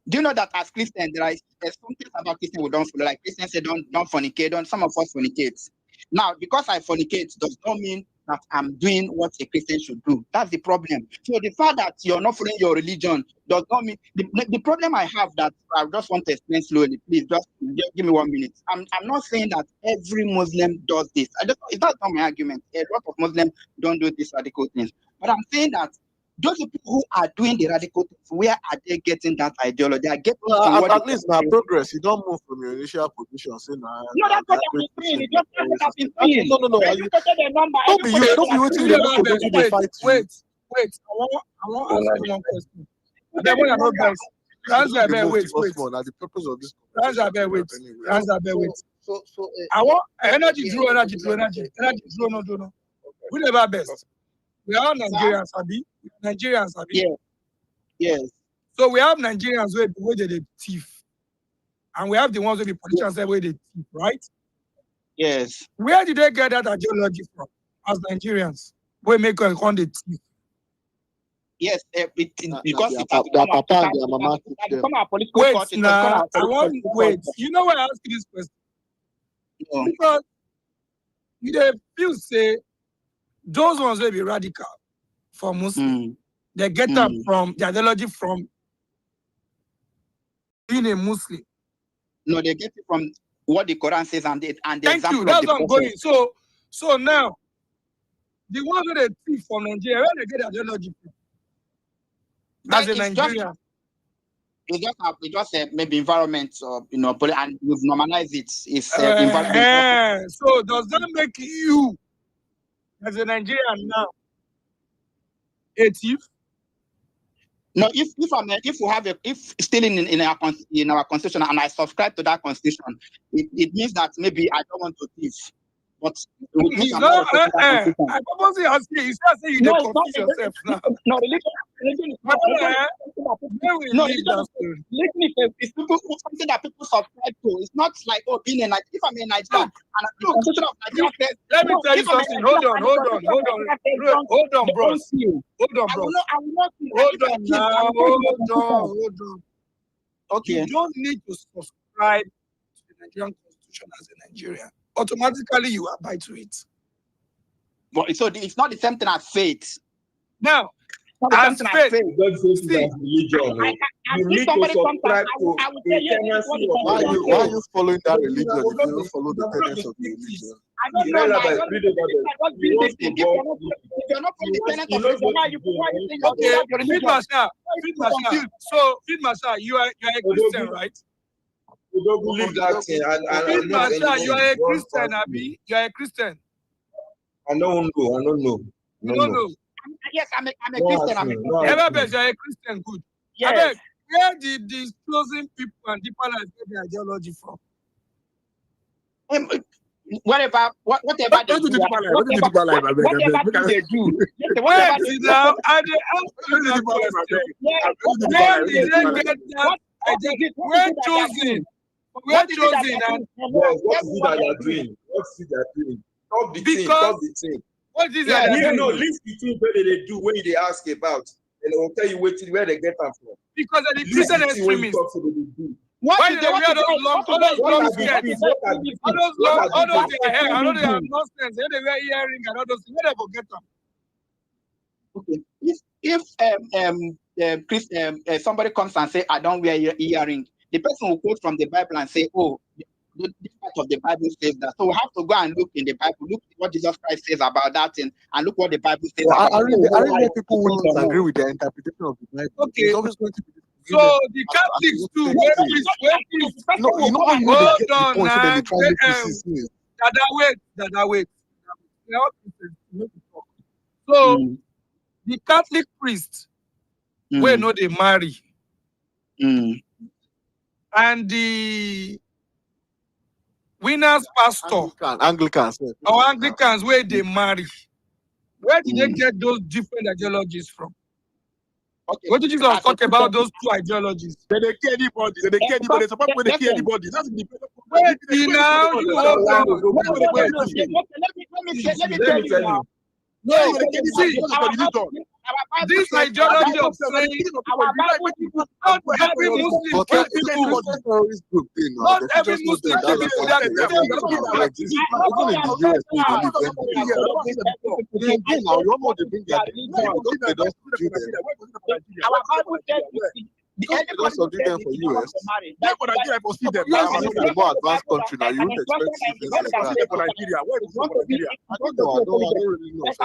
Do you know that as Christians there's something about Christian we don't follow? Like Christians say don't fornicate, don't some of us fornicate. Now, because I fornicate does not mean that I'm doing what a Christian should do. That's the problem. So the fact that you're not following your religion does not mean the problem I have that I just want to explain slowly. Please just give me 1 minute. I'm not saying that every Muslim does this. It's not my argument. A lot of Muslims don't do these radical things. But I'm saying that those people who are doing the radical things, where are they getting that ideology? They are getting from what At least now progress. You don't move from your initial position. Say no, that's what I've been saying. It's just that's what I've been saying. No. If you quoted the number, Don't be waiting. Wait. I want to ask you one question. Then when you're not guys, answer bear wait. Now the purpose of this Answer bear wait. So I want energy draw. No. We never best. We are Nigerians, Abi. Nigerians, Abi. Yes. So we have Nigerians where they thief, and we have the ones where the politicians say where they thief, right? Yes. Where did they get that ideology from? As Nigerians, we make a on the thief. Yes, because their papa and their mama teach them. Wait, now I want wait. You know why I ask you this question? No. Because they feel say those ones will be radical for Muslim. They get them from the ideology from being a Muslim. No, they get it from what the Quran says and the Thank example you. That's of the what I'm Prophet. going. So now the ones who they thief from Nigeria, where they get the ideology from? That's a Nigerian. It's just maybe environment, and we've normalized it. It's environment. So does that make you, as a Nigerian now, a thief? No, if still in our constitution and I subscribe to that constitution, it means that maybe I don't want to thief. But I purposely ask you. You say you don't confuse yourself now. No, religion is not. It's something that people subscribe to. It's not like being a Nigerian. If I'm a Nigerian and the constitution of Nigeria says, let me tell you something. Hold on, bros. Hold on. Okay. You don't need to subscribe to the Nigerian constitution as a Nigerian. Automatically, you abide to it. But so it's not the same thing as faith. Now, as faith, religion. You need to subscribe to the tendency of why are you following that religion if you don't follow the tenets of the religion? I don't know. If you're not following the tenets of religion, why you Feed Masha, you are a Christian, right? You don't believe that thing. Feed Masha, you are a Christian, Abi. You are a Christian. I don't know. No. Yes, I'm a Christian. You are a Christian, good. Yes. Where did these chosen people and deeper life get their ideology from? Whatever they do. We're chosen. What is it that you're doing? What's it they're doing? Stop the thing. What is that? List the things where they do when they ask about, and they will tell you where they get them from. Because of the Christian extremists. Why do they wear those long skirts? All those their hair, I know they have nonsense. They wear earrings and all those things. Where they go get them? Okay. If somebody comes and say, I don't wear earring, the person will quote from the Bible and say, oh, this part of the Bible says that. So we have to go and look in the Bible, look what Jesus Christ says about that thing, and look what the Bible says about it. I really people won't agree with the interpretation of the Bible. Okay. It's always going to be so the Catholics too. Hold on, wait. So the Catholic priest where no they marry, and the winners pastor Anglicans. or Anglicans where they marry. Where did they get those different ideologies from? Okay. What did Jesus talk about those two ideologies? They don't care anybody. They don't care anybody. Some people don't care anybody. That's the Wait, now you hold on. Let me tell you now. No, No, see, this ideology of saying not every Muslim can be cool. Terrorist group thing now. Not They every just know Muslim that can be that's that okay. Even in the US, they again now you want to bring their because they don't do them. Our Bible tells you Because they don't subdue them for US. Why for Nigeria for see them? US is a more advanced country now. You wouldn't expect things like that. For Nigeria, where is for Nigeria? I don't know. I don't really know. They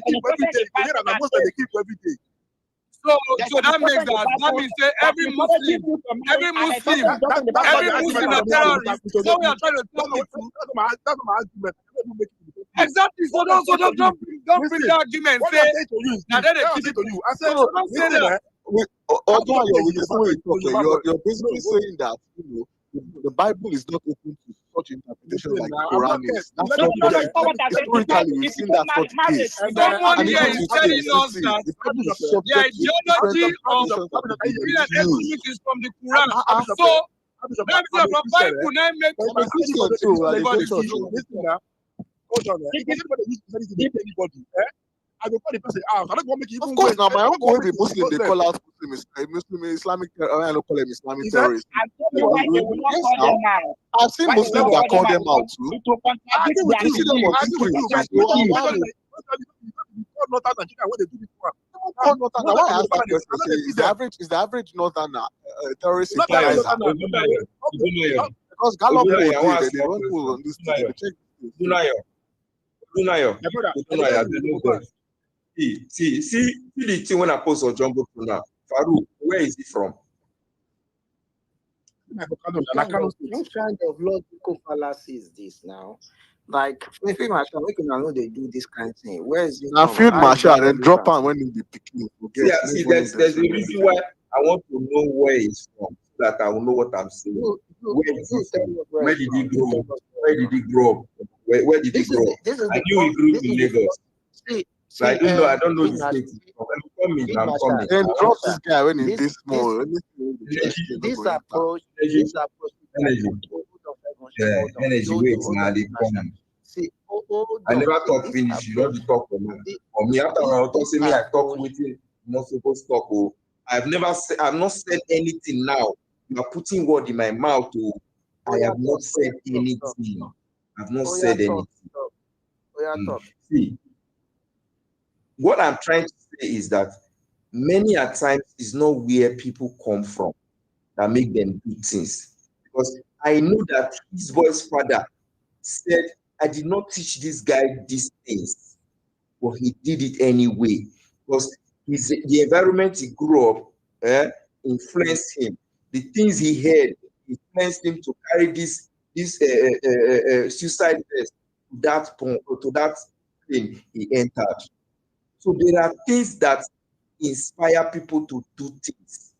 keep every day. They keep every day. So that makes that means say every Muslim are terrorists. So we are trying to tell people. That's my argument. Exactly. So don't bring the argument. Say now then they kill to you. I said, don't say that. Although you're basically saying that the Bible is not open to such interpretations like the Quran is. That's not historically we've seen that's not the case. Someone here is telling us that the ideology of everything is from the Quran. So that means from Bible now make hold on. If anybody use anybody, I go call the person out. I don't want to make it. Of course, now my uncle will be Muslim. They call out Muslim Islamic. I don't call them Islamic terrorists. I've seen Muslims that call them out too. I agree with you. Why I ask that question? Is the average northerner terrorist sympathizer? Because Gallup they run poll on this thing. See the thing when I post on Jumbo now. Farouk, where is he from? What kind of logical fallacy is this now? Like, if we know they do this kind of thing. Where is it? Now, field marshal and drop on when you be picking. See, there's a reason why I want to know where he's from, so that I will know what I'm saying. Where is he from? Where did he grow up? Where did he grow up? Where did he grow up? I knew he grew up in Lagos. So I don't know the state. I'm coming. Then drop this guy when he's this small. This approach. Energy waits now, they come. I never talk finish. You don't talk for me. For me, after I talk, say me, I talk with you. Not supposed to talk. Oh, I've not said anything now. You are putting word in my mouth. Oh, I have not said anything. I've not said anything. See, what I'm trying to say is that many a times is not where people come from that make them do things. Because I know that his boy's father said, I did not teach this guy these things, but he did it anyway. Because the environment he grew up influenced him. The things he heard influenced him to carry this suicide test to that thing he entered. So there are things that inspire people to do things.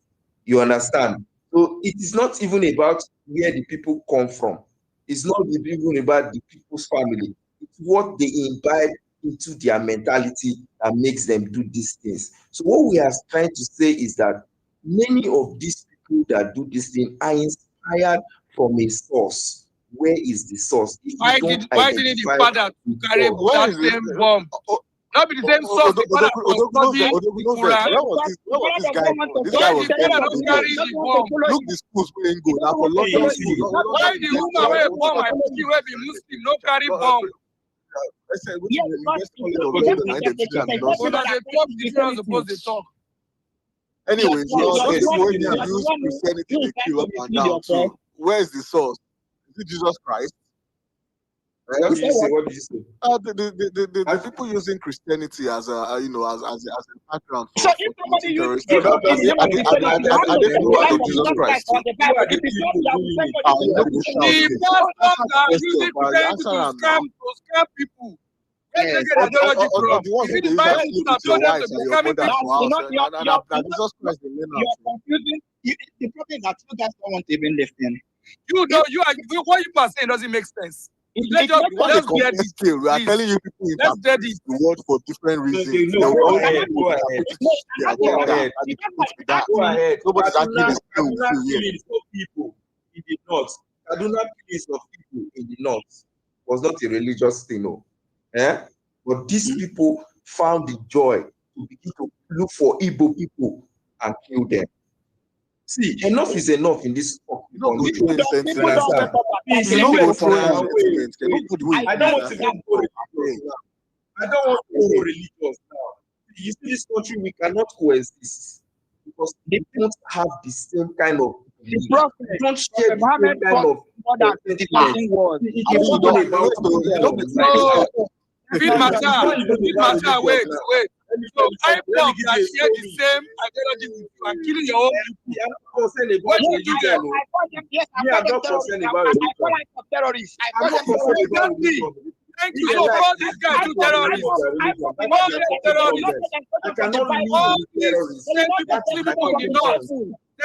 You understand? So it is not even about where the people come from. It's not even about the people's family. It's what they imbibe into their mentality that makes them do these things. So what we are trying to say is that many of these people that do this thing are inspired from a source. Where is the source? Why didn't the father carry that same bomb? Not be the same source. The father look the schools where ain't go. Now for London schools. Why the woman where bomb I put you where be Muslim no carry bomb? Anyways, this way they use Christianity to kill up and down too. Where is the source? Is it Jesus Christ? What did you say? The people using Christianity as a as a background for if somebody uses Jesus Christ. Scam people. Jesus Christ. The problem that you guys don't want to even listen. You know, what you are saying doesn't make sense. Let's Not a get complete it. scale. We are Please. telling you people Let's get interpret it. the word for different reasons. No, Then go we can ahead, go ahead. put the agenda and it puts with that. Go ahead. Nobody's arguing the scale with Kaduna you here. killings of people in the north. Kaduna killings of people in the north was not a religious thing, no. But these people found the joy to begin to look for Igbo people and kill them. See, enough is enough in this You don't go country. through any sentiments. Please, You don't go through any wait, sentiments. You wait. don't go I don't want to go religious now. I don't want to go religious now. You see, this country, we cannot coexist because we don't have the same kind of belief. We don't share the same kind of Wait. So IPOB that share the same ideology with you and killing your own people. What do you do there? I'm not concerned about terrorists. Thank you. So all these guys do terrorists. All these terrorists. I cannot all live with these terrorists. people in the north.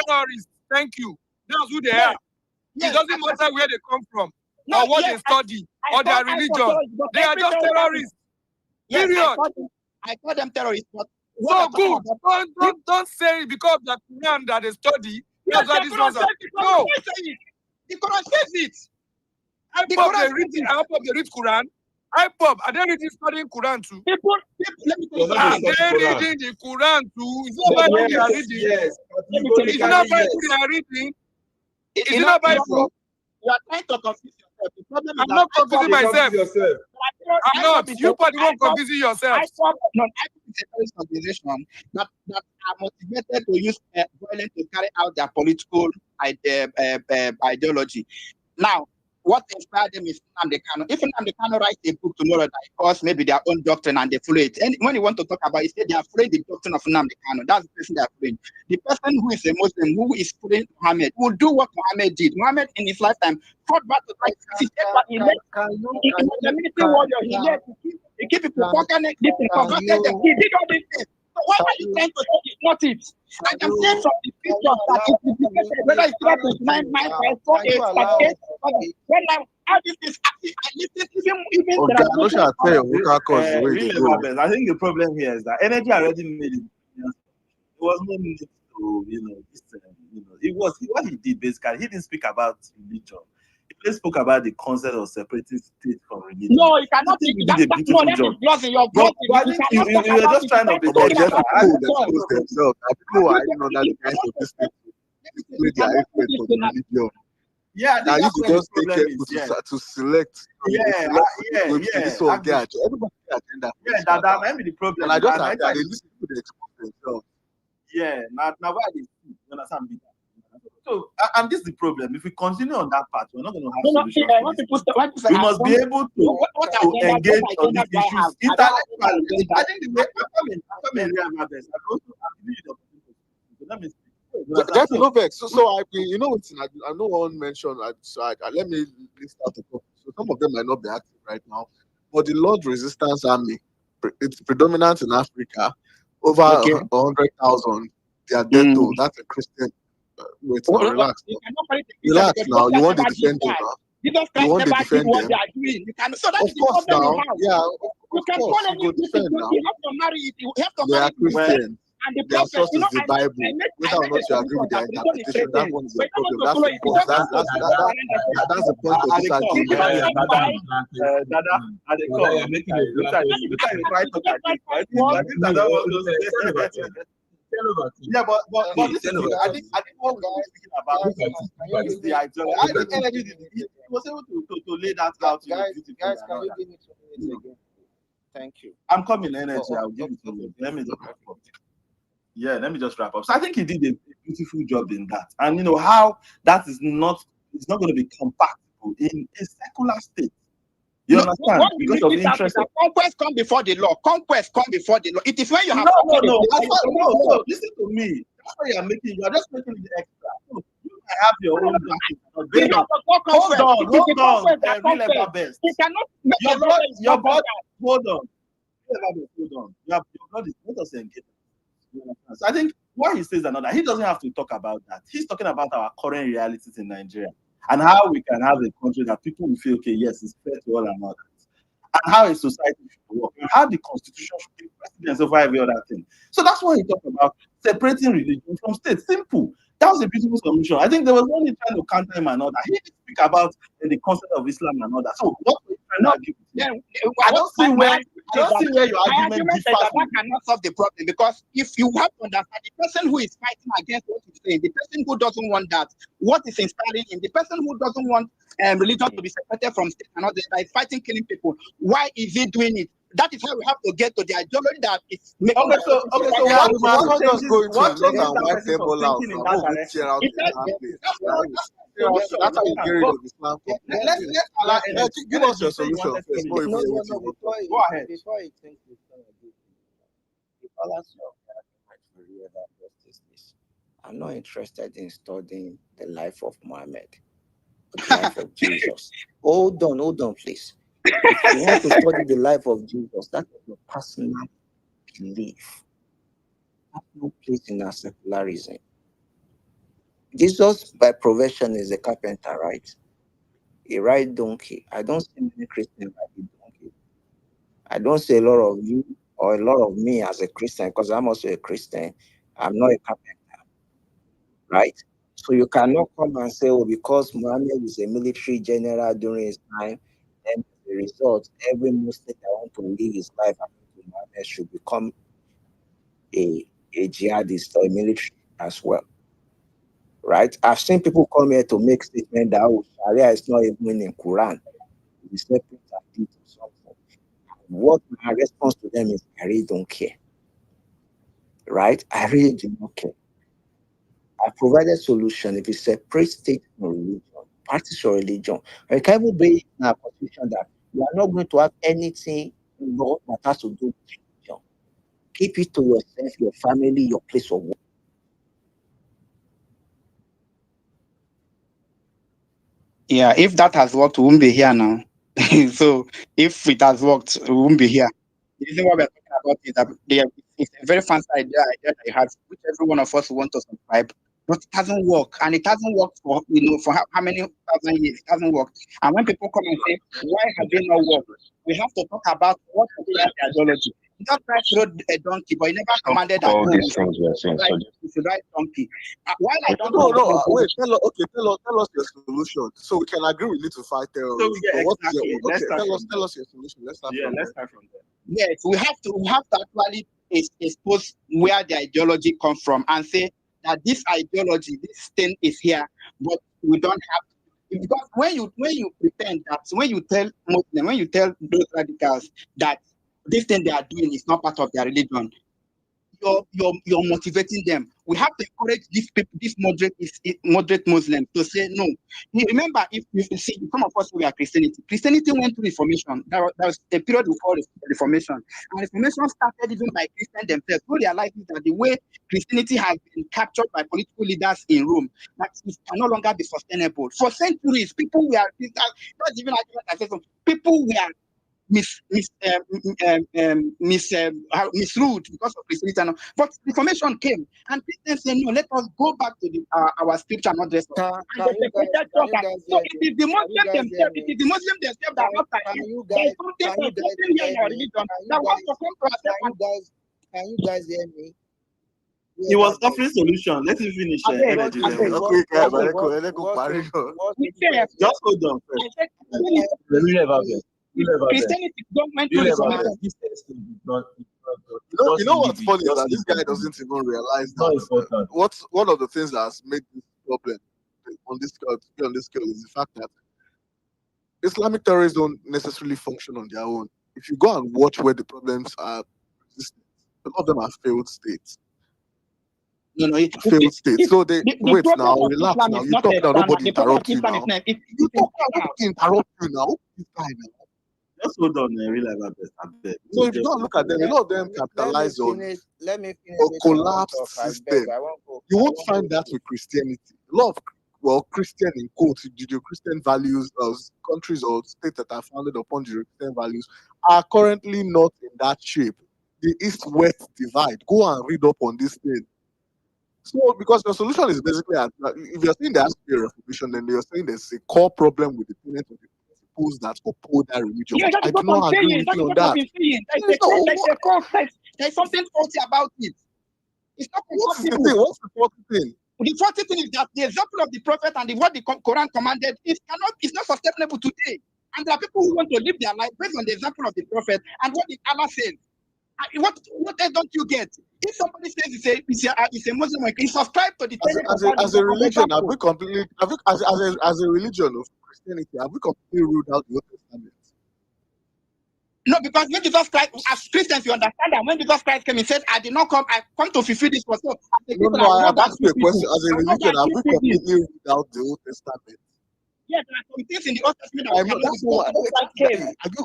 Terrorists. Thank you. That's who they are. It doesn't matter where they come from or what they study or their religion. They are just terrorists. Period. I call them terrorists, but so good. Don't say because the Quran that they study. That's why these ones are. No. The Quran says it. IPOB they read Quran. IPOB, are they reading studying Quran too? People let me tell you are they reading the Quran too? Is it not Bible they are reading? Yes. Is it not Bible they are reading? Is it not Bible? You are trying to confuse yourself. The problem is I'm not confusing myself. I'm not. You are the one confusing yourself. IPOB is a terrorist organization that are motivated to use violence to carry out their political ideology. Now, what inspired them is Nnamdi Kanu. If Nnamdi Kanu writes a book tomorrow that calls maybe their own doctrine and they follow it, and when you want to talk about it, they are following the doctrine of Nnamdi Kanu. That's the person they are following. The person who is a Muslim, who is following Muhammad, will do what Muhammad did. Muhammad in his lifetime fought back to fight. He led the military warrior. He led to keep people conquering, converted them. He did all these things. So why are you trying to say it's not it? I can say from the pictures that it's indicated, whether it's 29, 9, 5, 4, 8, 5, 8, when how this is active, I listen even Okay, I know shall tell you what cause the way they go. I think the problem here is that energy already made it. There was no need to, it was what he did basically. He didn't speak about religion. He spoke about the concept of separating state from religion. No, you cannot. He did a beautiful job. But I think you were just trying to be But just expose themselves. People are hiding under the kinds of this people. They are hatred for the religion. Yeah, now you could just take careful to select. This one get everybody get agenda. Yeah, that might be the problem. And I just had that they listen to the expose themselves. Yeah, now why they you understand me? So, and this is the problem. If we continue on that path, we're not going to have solutions. We must be able to engage on these issues intellectually. I think the way I come in real best. I also agree with the let me speak. That's no vex. So I know one mentioned. Let me list out a couple. So some of them might not be active right now, but the Lord Resistance Army, it's predominant in Africa. Over 100,000. They are dead though. That's a Christian. Wait, now, relax. Relax now. You want to defend them now? You want to defend them? Of course now. Yeah, of course. You go defend now. They are Christians. Their source is the Bible. Whether or not you agree with their interpretation, that one is the problem. That's the point. That's the point of this argument. Yeah, but this is, I think what we're speaking about is the ideology. I think energy he was able to lay that out. Guys, can you give me 2 minutes again? Thank you. I'm coming, energy. I'll give it to you. Let me just wrap up. Yeah, let me just wrap up. So I think he did a beautiful job in that, and you know how that is not. It's not going to be compatible in a secular state. You understand? Because of the interest. Conquest come before the law. Conquest come before the law. It is when you have. No. Listen to me. That's why you are making. You are just making the extra. No, you can have your own bracket. Hold on. Best. You cannot. Your blood. Hold on. Your blood is not us engaged. So I think why he says another, he doesn't have to talk about that. He's talking about our current realities in Nigeria. and how we can have a country that people will feel, okay, yes, it's fair to all and all that, and how a society should work, and how the constitution should be precedence over every other thing. So that's why he talked about separating religion from state. Simple. That was a beautiful submission. I think there was only trying to counter him and all that. He didn't speak about the concept of Islam and all that. So what were you trying to argue with him? I don't see where your my argument argument is differs that from that cannot solve the problem, because if you have to understand the person who is fighting against what he's saying, the person who doesn't want that, what is inspiring him, the person who doesn't want religion to be separated from state and all that is fighting, killing people, why is he doing it? That is how we have to get to the ideology that is making. Okay, so Yeah, what we might as well just go into what not changes and that white person's table out thinking in now. that We'll go direction? tear out the That's Islam place. that's Right? That's how you get rid of Islam. let's allow Give us your solution first. Before you No, hear no, what you no. want. Go ahead. Before you think it's gonna do, the fallacy of the argument for real that justice is, I'm not interested in studying the life of Muhammad, the life of Jesus. Hold on, please. If you want to study the life of Jesus, that is your personal belief. Have no place in our secularism. Jesus, by profession, is a carpenter, right? He rides donkey. I don't see many Christians riding donkey. I don't see a lot of you or a lot of me as a Christian, because I'm also a Christian. I'm not a carpenter, right? So you cannot come and say, oh, because Muhammad is a military general during his time, and as a result, every Muslim that want to live his life according to Muhammad should become a jihadist or a military as well. Right? I've seen people come here to make statement that oh, Sharia is not even in Quran. It's separate hadith or something. What my response to them is, I really don't care. Right? I really do not care. I provided solution. If you separate state and religion, practice your religion, and you can even be in a constitution that you are not going to have anything involved that has to do with religion. Keep it to yourself, your family, your place of work. Yeah, if that has worked, we won't be here now. So if it has worked, we won't be here. The reason why we're talking about it is that it's a very fancy idea that you have, which every one of us want to subscribe, but it doesn't work. And it hasn't worked for for how many thousand years. It hasn't worked. And when people come and say, why has it not worked? We have to talk about what is the ideology. Just try to ride a donkey, but he never commanded that All oh, these things we are saying. So we should ride donkey. While I don't No, know, wait. Tell us your solution, so we can agree we need to fight terrorism. So yeah, But what is exactly. your Let's start from tell us your solution. Let's start Yeah, from let's there. start from there. Yes, we have to actually expose where the ideology comes from and say that this ideology, this thing is here, but we don't have, because when you pretend that, when you tell Muslim, when you tell those radicals that this thing they are doing is not part of their religion, you're motivating them. We have to encourage these people, these moderate Muslims, to say no. Remember, if you see, some of us, we are Christianity. Christianity went through Reformation. There was a period before Reformation, and Reformation started even by Christians themselves, who realized that the way Christianity has been captured by political leaders in Rome, that it can no longer be sustainable. For centuries, people were not even people were misruled because of Christianity. But Reformation came, and Christians said, no, let us go back to our scripture, not just. So it is the Muslims themselves, that are not there is something here in our religion that wants to come to ourselves. Can you guys hear me? He was offering solution. Let him finish. Energy level. Just hold on first. Christianity don't went through Reformation. You know what's funny is that this guy doesn't even realize that what's one of the things that has made this problem on this scale is the fact that Islamic terrorists don't necessarily function on their own. If you go and watch where the problems are existing, a lot of them are failed states. Failed states. So they wait now, relax now. You talk now, nobody interrupt you now. You talk now, nobody interrupt you now. This guy now. Just hold on, real life best. So if you don't look at them, a lot of them capitalize on Let me finish a collapsed system. You won't find that with Christianity. A lot of Christian in quotes, Judeo-Christian values of countries or states that are founded upon Judeo-Christian values are currently not in that shape. The East-West divide. Go and read up on this thing. So, because the solution is basically, if you're saying there has to be a reformation, then you're saying there's a core problem with the tenets of the principles that uphold that religion, Yeah, which that's I do what I'm not agree saying. with That's you on what I've that. been saying. There's no, There's something faulty about it. It's not what's the compatible. thing? What's the faulty thing? The faulty thing is that the example of the prophet and what the Quran commanded is it's not sustainable today. And there are people who want to live their life based on the example of the prophet and what the Allah says. What else don't you get? If somebody says it's a Muslim, he subscribe to the tenet of As a religion, have we completely, as a religion of Christianity, have we completely ruled out the Old Testament? No, because when Jesus Christ, as Christians, you understand that when Jesus Christ came, he said, I come to fulfill this for so. No, I have asked you a question. As a religion, have we completely ruled out the Old Testament? Yes, there are some things in the Old Testament that I'm not, that's not what,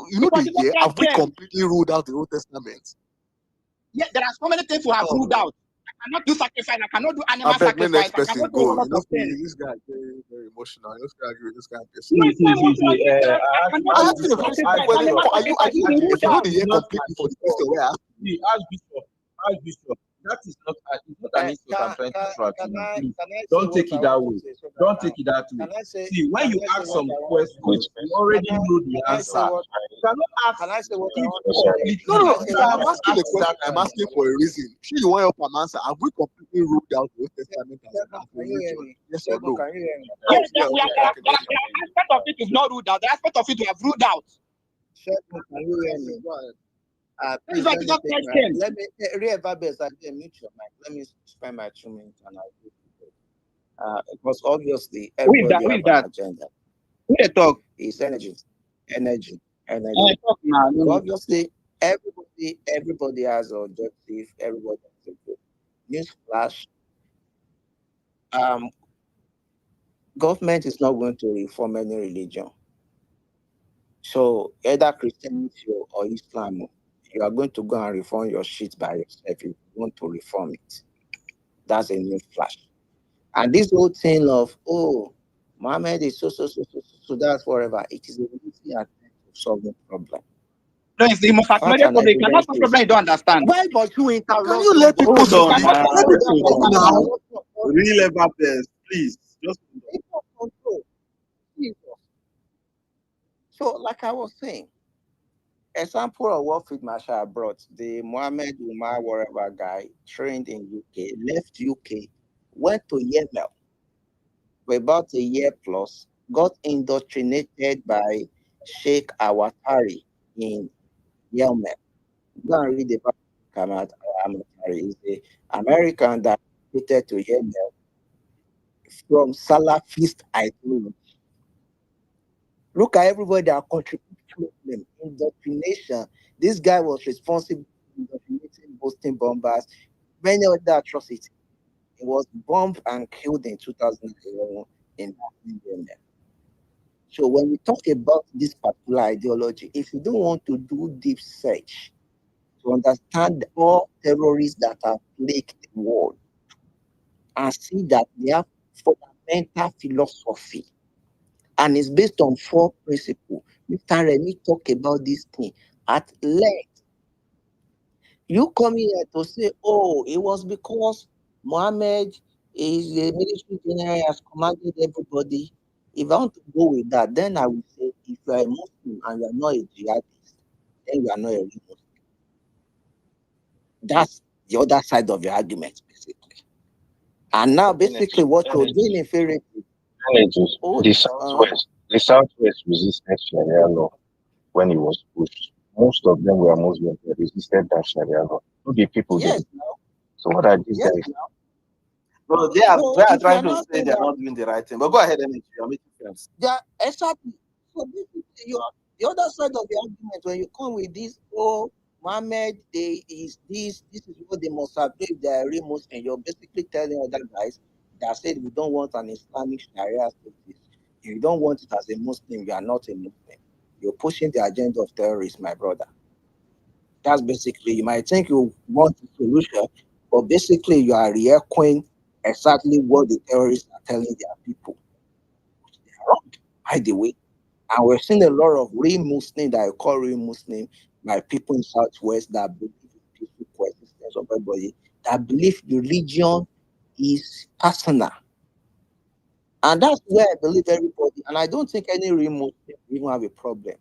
you know the year, have we completely ruled out the Old Testament? Yeah, there are so many things we have ruled out. I cannot do sacrifice, I cannot do animal I beg me sacrifice, next I person cannot do go. a lot of things. This guy is very, very emotional. This guy agree with this guy. No, it's not emotional. I asked you a question, but if you know the year completely for the question where I asked you. Ask Bishop. That is not an insult I'm trying to throw at you. Please, don't take it that way. Don't take it that way. See, when you ask some questions, you already know the answer. You cannot ask. Can I say what I want? No, I'm asking a question. I'm asking for a reason. Sure, you want your answer. Have we completely ruled out the Old Testament as a religion? Yes or no? Yes, there are aspect of it is not ruled out. The aspect of it we have ruled out. Can you hear me? Please, Let let me reevaluate mute your mic. Let me spend my 2 minutes and I'll go to it. Because obviously everybody have an agenda. Who they talk? It's energy. Talk now. Obviously, everybody has an objective. Everybody has a goal. Newsflash: government is not going to reform any religion. So either Christianity or Islam, you are going to go and reform your shit by yourself if you want to reform it. That's a new flash. And this whole thing of, Muhammad is so that's forever. It is a easy attempt to solve the problem. No, it's the most accelerated problem. You cannot solve problem you don't understand. Why must you interrupt? Can you let people hold on now? Real evidence, please. Just So, like I was saying, example of what Field Marshall brought, the Mohammed Umar whatever guy trained in UK, left UK, went to Yemen for about a year plus, got indoctrinated by Sheikh Awatari in Yemen. Go and read about Kamat Awatari. He's the American that related to Yemen from Salafist ideology. Look at everybody that contributed to them. Indoctrination. This guy was responsible for indoctrinating Boston bombers, many other atrocities. He was bombed and killed in 2011 in Yemen. So when we talk about this particular ideology, if you don't want to do deep search to understand all terrorists that have plagued the world and see that they have fundamental philosophy and it's based on 4 principles. Mr. Remy talk about this thing at length. You come here to say, it was because Mohammed is a military general, has commanded everybody. If I want to go with that, then I will say, if you are a Muslim and you are not a jihadist, then you are not a real Muslim. That's the other side of your argument, basically. And now, basically, what you're doing in favor the Southwest resisted Sharia law when it was pushed. Most of them were Muslims that resisted that Sharia law. Not the people did. So what are these guys? Bro, they are trying to say they're not doing the right thing. But go ahead, Energy. You're making sense. Yeah, exactly. So basically, the other side of the argument when you come with this, Mohammed, is what they must have if they are real Muslim. You're basically telling other guys that said we don't want an Islamic Sharia state. If you don't want it as a Muslim, you are not a Muslim. You're pushing the agenda of terrorism, my brother. That's basically, you might think you want a solution, but basically you are re-echoing exactly what the terrorists are telling their people. They are wrong, by the way. And we're seeing a lot of real Muslim that I call real Muslim by people in Southwest that believe in peaceful coexistence of everybody, that believe religion is personal. And that's where I believe everybody, and I don't think any real Muslim even have a problem.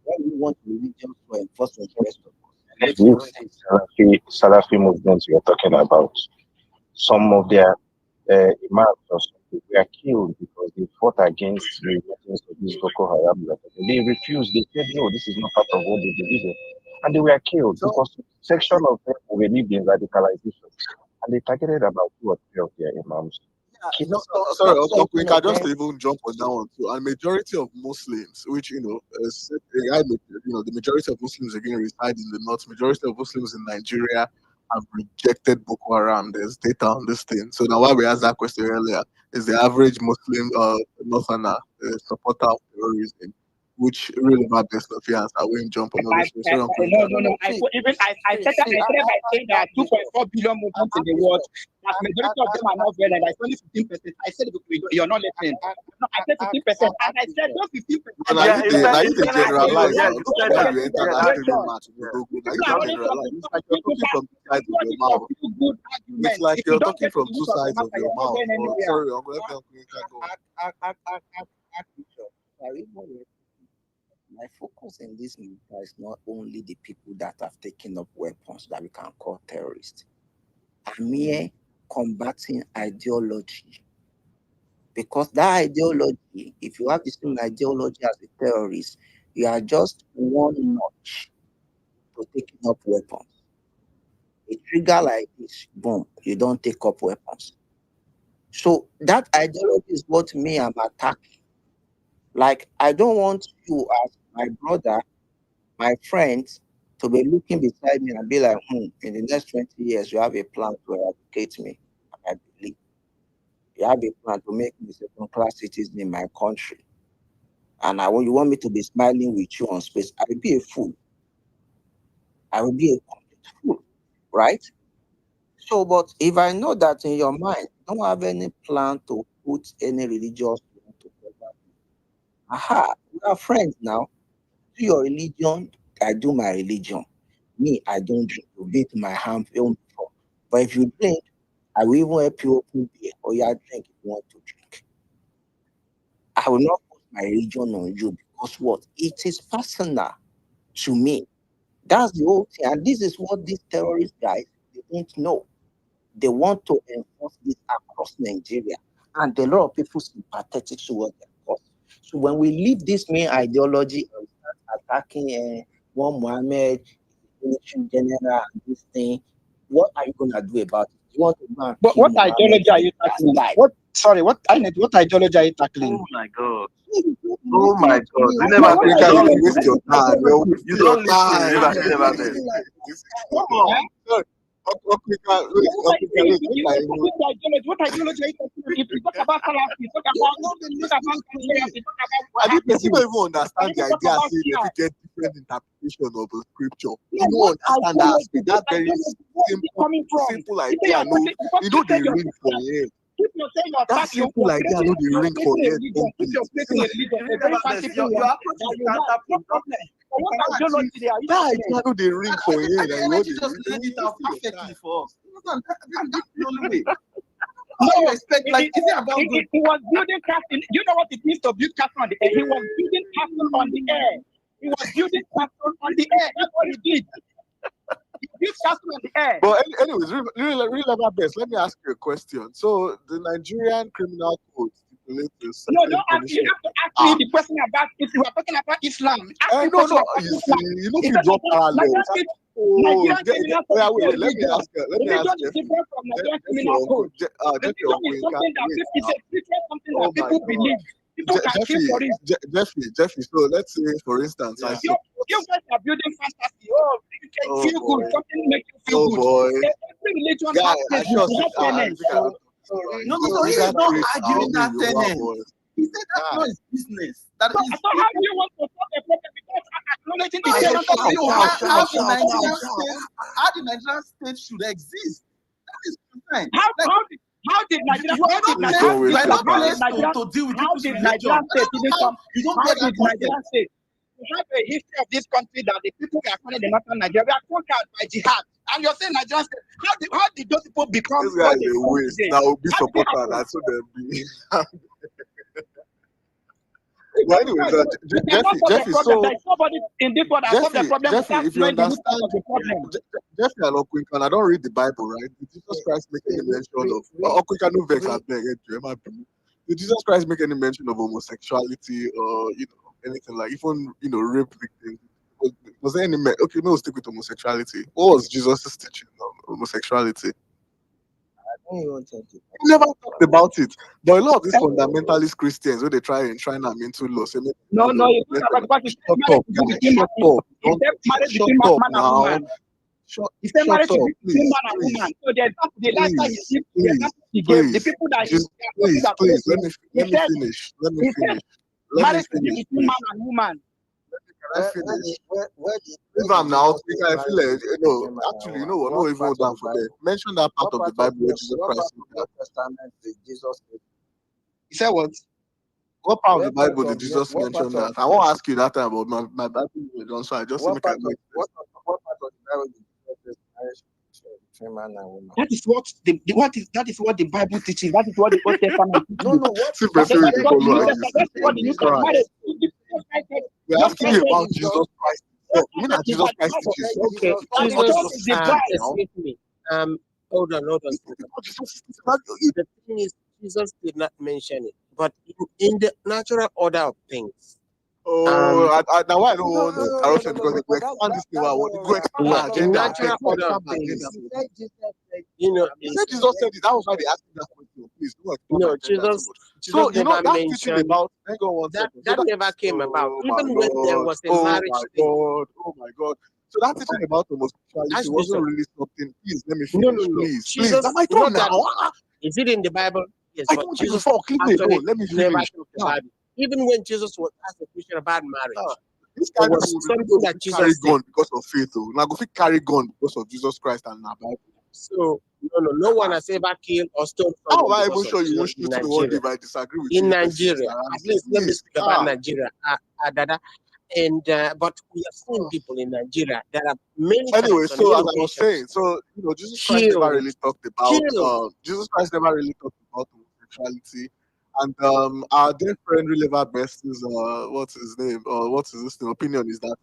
Why we want religion to enforce the rest of us? If you see Salafi movements you're talking about, some of their imams or something were killed because they fought against the emergence of this Boko Haram. They refused. They said, no, this is not part of what they believe in. And they were killed because section of them believed in radicalization. And they targeted about 2 or 3 of their imams. Sorry, I just to even jump on that one too. And majority of Muslims, which the majority of Muslims again reside in the north. Majority of Muslims in Nigeria have rejected Boko Haram. There's data on this thing. So now why we asked that question earlier is the average Muslim northerner supporter of terrorism, which really bad best of your answer. I won't jump on all this. No. I started by saying there are 2.4 billion Muslims in the world. But majority of them are not violent. Like only 15%. I said you're not listening. No, I said 15%, and I said those 15%. Now you can generalize. Look at that. You enter that stadium match. Now you can generalize. It's like you're talking from two sides of your mouth. It's like you're talking from two sides of your mouth. Sorry, I'm going to go. My focus in this matter is not only the people that have taken up weapons that we can call terrorists. I'm here combating ideology. Because that ideology, if you have the same ideology as a terrorist, you are just one notch to taking up weapons. A trigger like this, boom, you don't take up weapons. So that ideology is what me I'm attacking. Like, I don't want you as my brother, my friends, to be looking beside me and be like, in the next 20 years, you have a plan to eradicate me. I believe. You have a plan to make me a second-class citizen in my country. And you want me to be smiling with you on space. I will be a fool. I will be a complete fool. Right? So, but if I know that in your mind, you don't have any plan to put any religious to cover me. Aha, we are friends now. Do your religion, I do my religion. Me, I don't drink to beat my hand before. But if you drink, I will even help you open beer or you drink if you want to drink. I will not put my religion on you because what? It is personal to me. That's the whole thing. And this is what these terrorist guys, they don't know. They want to enforce this across Nigeria. And a lot of people sympathetic towards their cause. So when we leave this main ideology and start attacking one Mohammed, military general, and this thing, what are you gonna do about it? You want to go and But kill what Mohammed ideology are you tackling? What ideology are you tackling? Oh my god. Oh my god. You never You you can don't waste your time. you don't listen. You never did. Come on. What ideology are you talking about? If you talk about Salaf, you talk I think people don't even understand the idea saying if you get different interpretation of the scripture. You don't understand that aspect. That very simple idea. No, you know the ring for him. That simple idea, no, the ring for him. That idea, no, the ring for him. Just laid it out perfectly for us. That's the only way. No, you expect like is it about good? He was building castle. You know what it means to build castle on the air? He was building castle on the air. He was building castle on the air. That's what he did. He built castle on the air. But anyways, really about best. Let me ask you a question. So the Nigerian criminal code stipulates this. No, don't ask me. You have to ask me the question about if you are talking about Islam. Ask me no. You know, you draw parallels. Wait, let me ask you. Religion is different from Nigerian criminal code. Religion is something that people believe. People can kill for it. Jeffrey. So let's say, for instance, you guys are building fantasy. Oh, you can feel good. Something make you feel good. Boy. Every religion has tenets. No, he's not arguing that tenant. He said that's not his business. That so how do you want to solve the problem without acknowledging how the Nigerian state should exist? That is fine. How did Nigerian state? We have a history of this country that the people we are calling the northern Nigeria were conquered by jihad. And you're saying Nigerian state. How did those people become This guy what is they a become waste. today? That will be How did it supporter. happen? That's what they'll be. It's But not anyways, because they cannot solve the Jeffrey, problem. so There is nobody in this world that solve the problem Jeffrey, without if you knowing the root understand, cause of the problem. Jeffrey and Okwinkan, I don't read the Bible, right? Did Jesus Christ make any mention of Okwinkan? No vex, I beg you, did Jesus Christ make any mention of homosexuality or anything like even rape victims? Was there any okay? No, stick with homosexuality. What was Jesus' teaching on homosexuality? I don't even think it. He never talked about it. But a lot of these fundamentalist Christians, when they try and enshrine them into law, say, No, you talk about because shut up, guys, shut up. Marriage Shut between up man and now. woman. Shut He said up, marriage between please, man and woman. So the lifestyle please, the please, example he gave, the please, people that just he please, let me he said finish. Let me he said finish. Let me marriage finish, between please. man and woman. Can I finish? Where If I'm now speaking, I feel like actually, you know what? No, even down for that. Mention that part of the Bible where Jesus Christ said that. Testament did Jesus? He said what? What part of the What part Bible did of Jesus what part mention of that? I won't ask you that time about my Bible was done, so I just what make I part of make what part of the Bible did Jesus say marriage between man and woman? That is what that is what the Bible teaches. That is what the Old Testament teaches. No, what See, That person is with the what the follow New and Testament. That's what the New Testament. Marriage. we're asking you about Jesus Christ. You mean that Jesus Christ teaches? Okay, And the church is the bride. excuse me. Hold on. The thing is, Jesus did not mention it, but in the natural order of things. Oh, now I don't want interruption because they go expand this thing. Go expand my In agenda. natural Go order of expand my agenda. things. He said Jesus said it. That was why they asked me that question. Please, don't expand my agenda too much. So never that teaching mentioned about hang on one that. second. That never came about, even when there was a marriage. Oh my God. So that teaching about homosexuality wasn't really something. Please let me finish. Please. Jesus, That's my turn now. Is it in the Bible? Yes, I but told you Jesus before. Leave me actually alone. Let me never finish. talked about it. Even when Jesus was asked a question about marriage, This there kind of was people something that carry Jesus said. gun because of faith. Now go fit carry gun because of Jesus Christ and our Bible. So no one has ever killed or stolen How someone am I even because of sure you won't Jesus shoot in me one day Nigeria. if I disagree with In you? Nigeria, at least let me speak about Nigeria, Dada. And but we have seen people in Nigeria. There are many Anyway, times on so many as I was occasions, saying, Jesus Christ never really talked about killed. Jesus Christ never really talked about homosexuality. And our dear friend Rilever Best's what's his name? What's his opinion is that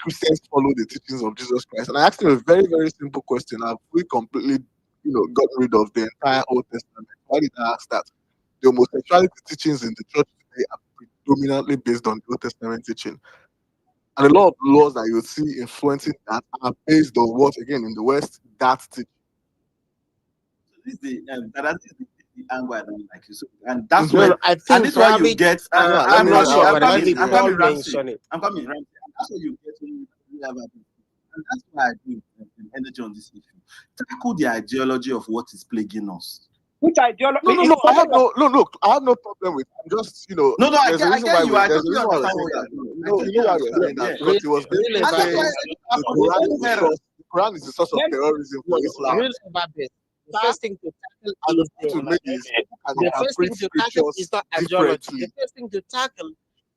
Christians follow the teachings of Jesus Christ. And I asked him a very, very simple question. Have we completely, got rid of the entire Old Testament? Why did I ask that? The homosexuality teachings in the church today are predominantly based on the Old Testament teaching. And a lot of laws that you see influencing that are based on what, again, in the West, that teaching. This is the angle I don't like. So, and that's No, where, no, I and think this is why you probably, get. I'm not sure, but I believe I'm Paul coming, Ramsey. mentioned it. I'm coming, Ramsey. And that's why you get when you have a, and that's why I do energy on this issue. Tackle the ideology of what is plaguing us. Which ideology? No. I have no problem with. I'm just, No, I there's a reason get why you. I there's a totally reason why we're understand saying what that. you're doing. No, you know why we're saying that because it was basically saying the Quran is the source of terrorism for Islam. The first thing to tackle is the ideology. The first thing to tackle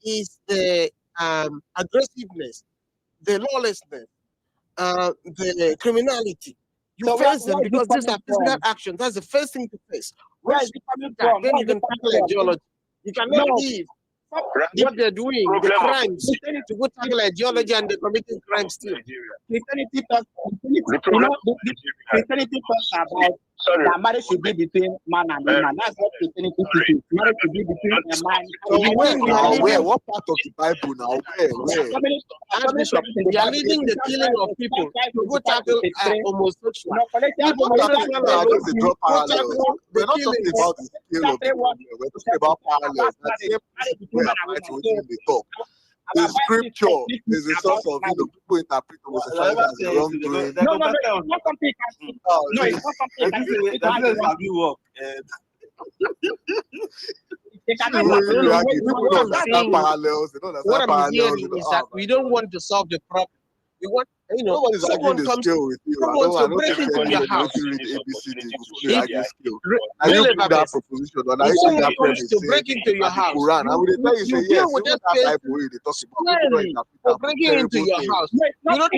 is the aggressiveness, the lawlessness, the criminality. You face them because these are physical actions. That's the first thing to face. Once you do that, then you can tackle ideology. You cannot leave what they're doing, the crimes. You need to go tackle ideology and they're committing crimes still. Christianity talks about that marriage should be between man and woman. That's what Christianity teaches. Marriage should be between a man and Where? What part of the Bible now? Where? Archbishop, we are leaving the killing of people to go tackle homosexual. We're not talking about the scale of the problem. We're talking about parallels. The scripture is a source of people interpret homosexuality as a wrongdoing. No, it's not something you can. No, it's not something you can. What I'm hearing is that we don't want to solve the problem. We want You know, nobody's arguing the scale with you. I don't break think into your anybody house. who read ABCD will follow argue scale. Re- Now you Relevant bring that person. proposition, or now If you bring someone that comes premise to saying break into your that the house, Quran, I would tell you say you deal yes, with even that that person Bible where they talk about people don't squarely interpret for that for breaking into terrible your things. house. No, You don't know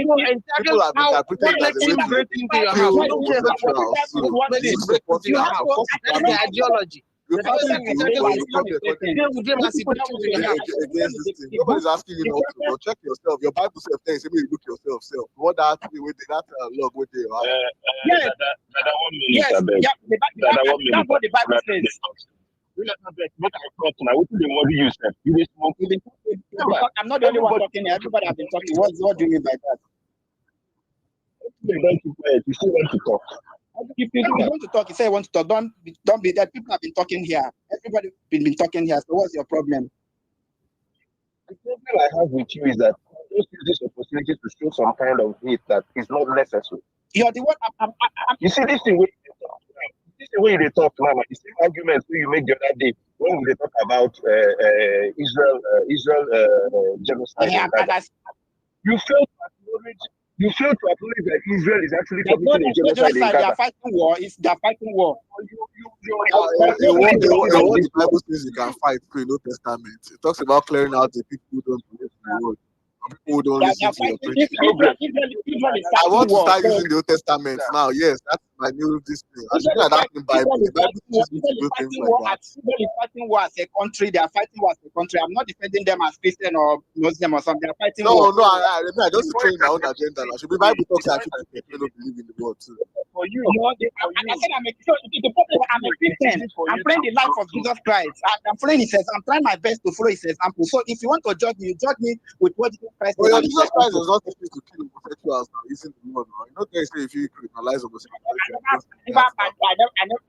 People have how interpreted what it as makes a way him to break into your house. kill We don't care about homosexuals. So what do makes you him break support into your that? house. Of course, That's the ideology. you The probably person do, is but taking you probably deal with him as he breaks into your house. against this thing. Nobody's asking you not to, but check yourself. Your Bible self things. Maybe you look yourself. Self. What that thing with that log with the Yes, Dada, 1 minute, yes, I beg. yeah. Dada, 1 minute. That's what the Bible Dada, says. make I talk now. What do they want you say? You dey smoke? I'm not the only one talking here. Everybody have been talking. What do you mean by that? You don't keep quiet. You still want to talk. If you want to talk, you say you want to talk. Don't be there. People have been talking here. Everybody been talking here. So what's your problem? The problem I have with you is that you just use this opportunity to show some kind of hate that is not necessary. You're the one. You see this thing when they talk now, the same arguments you make the other day when they talk about Israel genocide. Yeah, You fail to acknowledge that Israel is actually there's no committing a genocide in genocide. They Gaza. are fighting war. They are fighting war. what the Bible says you can fight through the Old Testament. It talks about clearing out the people who don't believe in the word. People who don't listen to your preaching. I want to start using the Old Testament now. Yes, that's my new discipline. I should that in Bible. The Bible teaches me to do things like that. Israel is fighting war as a country. They are fighting war as a country. I'm not defending them as Christian or Muslim or something. They are fighting war. No, I don't train my own agenda. Should be Bible talks I think people don't believe in the word too. For you, I said the problem. I'm a Christian. I'm praying the life of Jesus Christ. I'm following His example. I'm trying my best to follow His example. So if you want to judge me, you judge me with what Jesus Christ Well, said. Jesus Christ was not supposed to kill homosexuals now using the word. You know, they say if you criminalize homosexuality.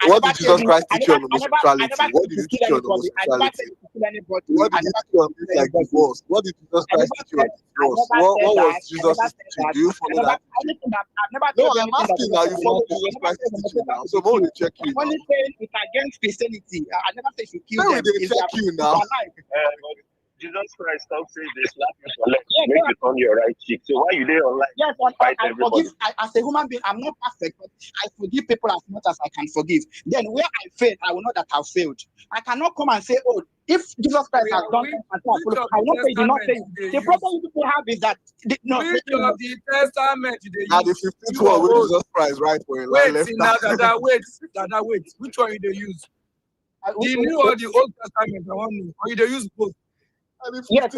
What did Jesus Christ teach you on homosexuality? What did He teach you on homosexuality? What did He teach you on things like divorce? What did Jesus Christ teach you on divorce? What was Jesus' teaching? Do you follow that teaching? No, I'm asking now. You follow Jesus Christ's teaching now. So when we check you now. Only saying it's against Christianity. I never say you kill them. They check you now. Jesus Christ stop saying they slap you for legs, make you turn your right cheek. So why you there online? Yes, fight I everybody? forgive. As a human being, I'm not perfect, but I forgive people as much as I can forgive. Then where I failed, I will know that I've failed. I cannot come and say, oh, if Jesus Christ has done something, I will not say, do not say. The problem you people have is that Which of the testament they use? Now the 15th one with Jesus Christ, right? For a Wait, left. Dada, wait. Which one you they use? The New or the Old Testament? I want to. Or you they use both? Yes,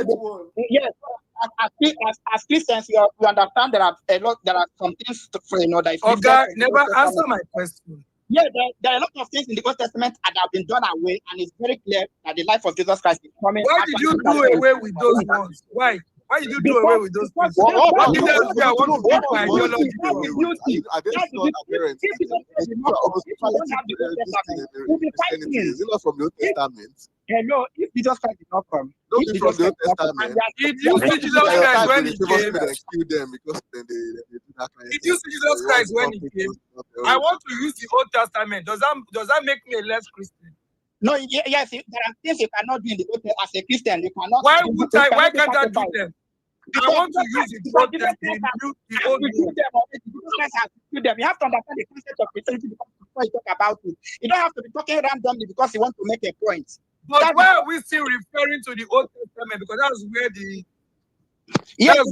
as Christians, you understand there are some things that is okay, never answer my question. Yeah, there are a lot of things in the Old Testament that have been done away, and it's very clear that the life of Jesus Christ is coming. Why did you do away with those ones? Why? Why did you do away with those things? What did you say? I want to beat my ideology. Is it not from the Old Testament? Hello, if Jesus Christ did not come, don't be from the Old Testament. Did you see Jesus Christ when He came? Did you see Jesus Christ when He came? I want to use the Old Testament. Does that make me a less Christian? No, yes, there are things you cannot do in the Old Testament as a Christian. You cannot. Why can't I do them? I want to use the Old Testament. The Old them. You have to understand the concept of Christianity before you talk about it. You don't have to be talking randomly because you want to make a point. But why are we still referring to the Old Testament? Because that's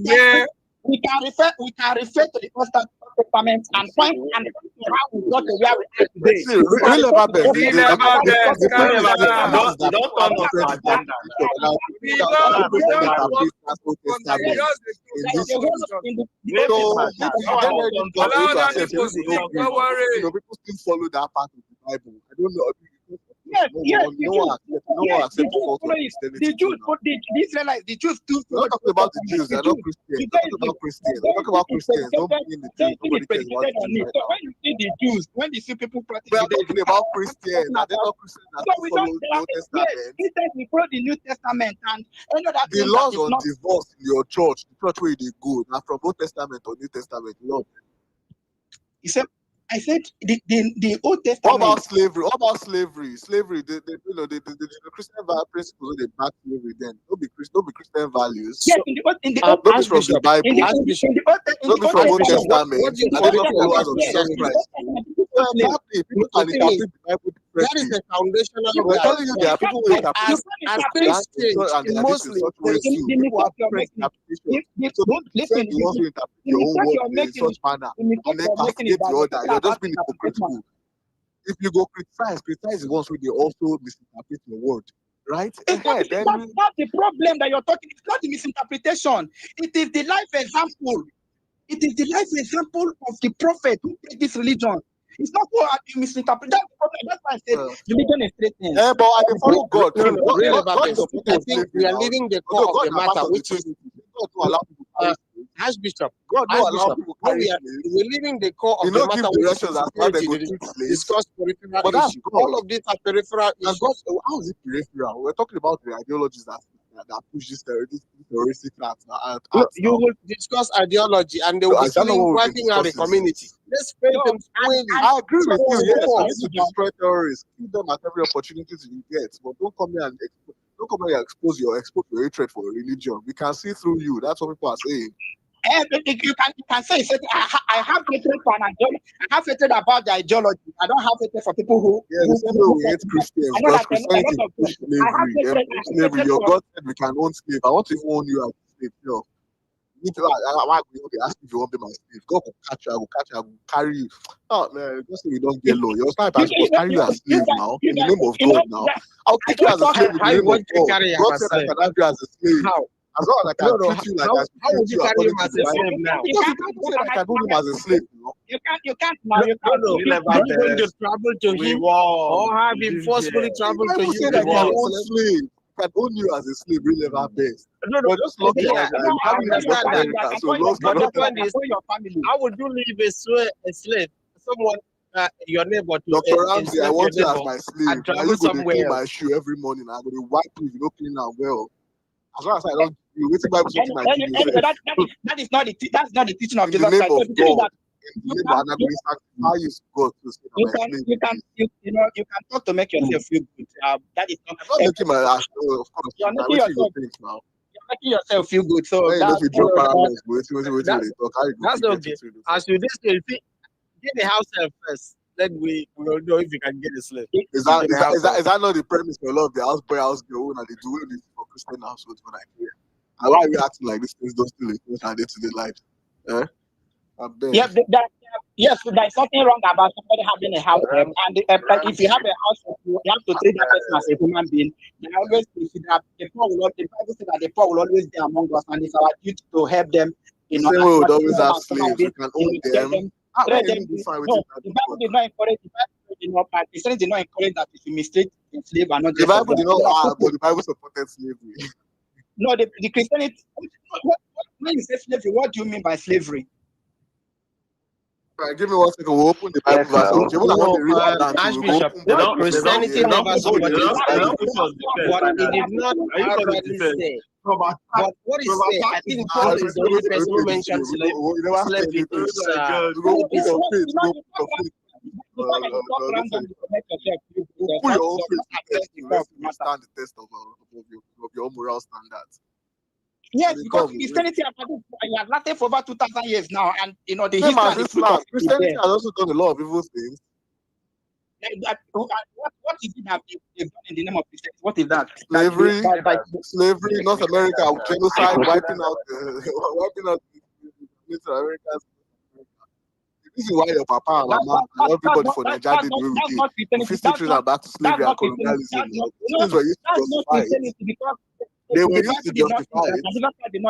where we can refer to the Old Testament and point and how we got to where we are today. People still follow that part of the Bible. I don't know. The Jews too. We're not talking about the Jews, they're not Christians. We're talking about Christians. We're talking about Christians. Don't be in the Jews. Nobody cares about the Jews. So when you see the Jews, when you see people practice, we're talking about Christians. They're not Christians. We don't follow Christians, we follow the New Testament, and the laws on divorce in your church, the church where they go, now from Old Testament or New Testament, Lord. You said I said the Old What Testament. about slavery? What about slavery? Slavery, the Christian principles they back slavery. Then don't be Christian values. Yes, in the Old Don't be from the in Bible. the Old Don't be from Old Testament. What do you And call they don't followers of yes, Jesus in the Old Christ. Testament, people So were slaves. exactly, people The can thing is, interpret the Bible that is differently. a foundational We're gap. telling you there are people who But interpret as things that change, and they are this in mostly such ways too. People have different interpretations. So don't defend the ones who interpret your own word in such manner and then castigate the other. You're just being hypocritical. If you go criticize the ones who they also misinterpret your word, right? It's not, Then that's not the problem that you're talking. It's not the misinterpretation. It is the life example. It is the life example of the prophet who created this religion. It's not what you misinterpret. That's the problem. That's why I said religion is three things. but I can follow God No, too. no, God, real God, about God this. is I supporting think slavery we are now. leaving the Although core of God the is part matter, of the which is Trinity. God don't allow people carry slaves. Archbishop. God don't allow Archbishop. people No, carry slaves. we're leaving the core He of the don't matter, give which is directions as to how they security. go They treat slaves. discuss peripheral But that's issues. God. All of these are peripheral And issues. God, how is it peripheral? We're talking about the ideologies that push this terroristic acts No, now. you will discuss ideology, and they will So be is that not what we've been wiping out the discussing? community. Let's paint them squarely. I agree with you. Yes, we Before. need to destroy terrorists, kill them at every opportunity you get. But don't come here and expose your hatred for a religion. We can see through you. That's what people are saying. You can say I have hatred for an ideology. I have hatred about the ideology. I don't have hatred for people who. Yeah, the same way we hate Christians I know because that a lot Christianity of them. push I have slavery. hatred. Slavery. Your God said we can own slave. I want to even own you as a slave. You know. Why they ask if you want to be my slave? God will catch you. I will carry you. Oh man, just say we don't get law. Your sniper must carry you as slave now in the name of God. Now I'll take you as a slave in the name of God. God said I can have you as a slave. How? As long as I can treat you like how would you carry him as a slave Bible. now? Because you said I can hold him as a slave. You can't now. You can't. Are you going to travel to him or have him forcefully travel to Bible you? said I can own slave. Can own you as a slave, really never best. But just lucky Yeah, I understand that. So lost But the point is, your family. how would you leave a slave, someone, your neighbor, to Dr. Ramsey, I want you as neighbor my slave. and Now travel you go to somewhere clean my else? shoe every morning. I'm going to wipe you if you don't clean am well. As long as I don't, you waiting Bible something I give you. That is not the that's not the teaching of In Jesus the name Christ. of God. In the name of God, how you God to say You my can, slave. you can talk to make yourself feel good. That is not. I'm not making my of course. You're I'm making waiting you yourself. think now. You're making yourself feel good. So Hey, if you drop parallels, waiting That's they talk. How you go that's to okay. get it? As you this case, get the house help first. Then we will know if you can get a slave. Is that not the premise for a lot of the house boy, house girl, and they do it for Christian households for Nigeria? And why are we acting like these things don't still influence our day-to-day lives? I beg. Yes, there's nothing wrong about somebody having a house help, and if you have a house help, you have to treat that person as a human being. They always consider the poor will. The Bible says that the poor will always be among us, and it's our duty to help them. The same way we would always have slaves. We can own them. The Bible did not encourage. Christianity did not encourage that if you mistake a slave and not the Bible did not. But the Bible supported slavery. No, the Christianity. When you say slavery, what do you mean by slavery? Right, give me 1 second. We'll open the Bible verse. Archbishop, Christianity never supported slavery. But it did not outrightly say. But what is say? I think Paul is the only person who mentioned slavery Put your own faith to test. You stand the test of your moral standards. Yes, because Christianity has lasted for over 2,000 years now, and the history and the Islam. Christianity has also done a lot of evil things. What is it that they've done in the name of Christianity? What is that? Slavery, North America, genocide, wiping out Native Americans. This is why your papa and mama and everybody for Nigeria did the way we did. 50 trees are back to slavery and colonialism. Things were used to justify it. They were used to justify it. The did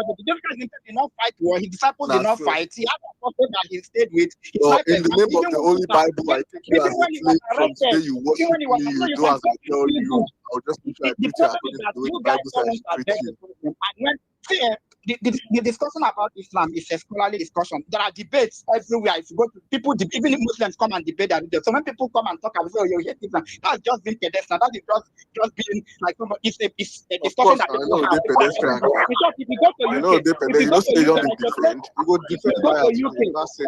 not fight war. His disciples did not fight. He had a prophet that he stayed with. In the name of the Holy Bible, I take you as a slave from today. You worship me, you do as I tell you. I'll just put you, I treat you according to the way the Bible says I should treat you. The discussion about Islam is a scholarly discussion. There are debates everywhere. If you go to people, even Muslims come and debate that. So when people come and talk about, oh, you hate Islam, that's just being pedestrian. That is just being like it's a discussion that people have. If you go to UK, you don't say you don't defend. You go defend by you not say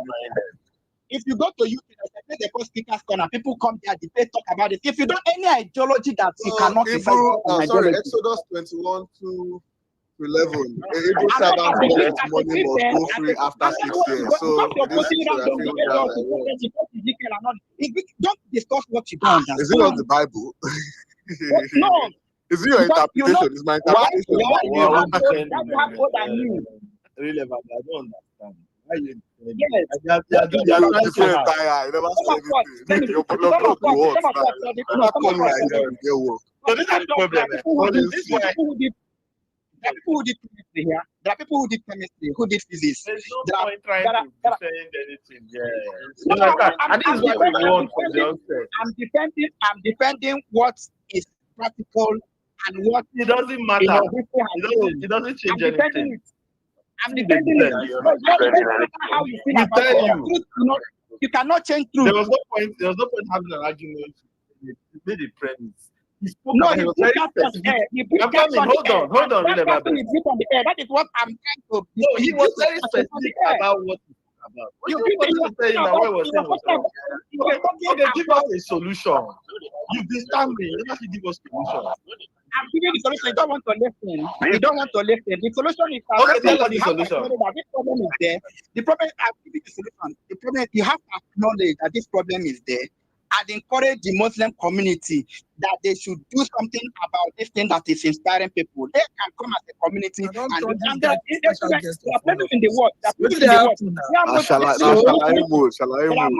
if you go to YouTube, they call speakers corner. People come there, debate, talk about it. If you don't any ideology that you cannot criticize an sorry, ideology. Exodus 21 to 11. Hebrew I'm not servants as a born Christian, with as a money must Christian, go free after 6 years. So you're this putting it scripture, out, I don't think debate that's us, like, what? Ezekiel and all. Don't discuss what you don't understand. Is it not the Bible? No. Is it your Because interpretation? Is my interpretation? Why or you have what? more than me? Relevant, I don't understand. Why you Yes. they are trying to Different hard. tire. You never Some say of us, anything. Your blood be what? Never come like that. You get work. So these are the problem. This is why there are people who did chemistry here. There are people who did chemistry, who did physics. There's no There are- point trying there are- to there are- defend anything. Yeah. No, You understand? And this is why we want from the defending- onset. I'm defending what is practical and what It doesn't matter. history has It doesn't change I'm defending anything. it. I'm defending it. No, it doesn't matter how you feel We about tell it. you. You cannot change truth. There was no point having an argument. You made a premise. He spoke No, about you it was put very that on specific. air. You put I'm that coming. on Hold the air. on. Hold on. That Really, person is put on the air. That is what I'm trying to. No, he was very specific about what he spoke about. You What people you say now? What was saying was wrong. Okay, give us a solution. You've been stammering. You have to give us a solution. I'm giving the solution. You don't want to listen. You don't want to listen. The solution is Okay, tell us you the have to solution. acknowledge that this problem is there. The problem, I'm giving the solution. The problem, you have to acknowledge that this problem is there and encourage the Muslim community that they should do something about this thing that is inspiring people. They can come as a community and there are places in the world. There are places in the world. Shall I There are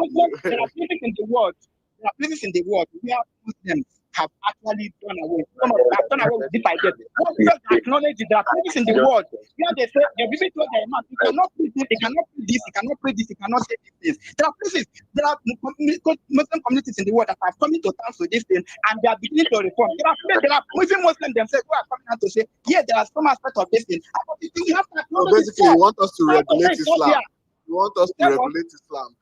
places in the world. There are places in the world where Muslims have actually done away. Some of them have done away with this idea. What we just acknowledge is there are places in the world where they say they're giving to their man, you cannot preach this, you cannot preach this, you cannot preach this, you cannot say these things. There are places, there are Muslim communities in the world that have come into terms with this thing and they are beginning to reform. There are Muslim themselves who are coming out to say, yeah, there are some aspects of this thing. But you have to So acknowledge basically, it. you want us to regulate Islam. You want us to regulate Islam.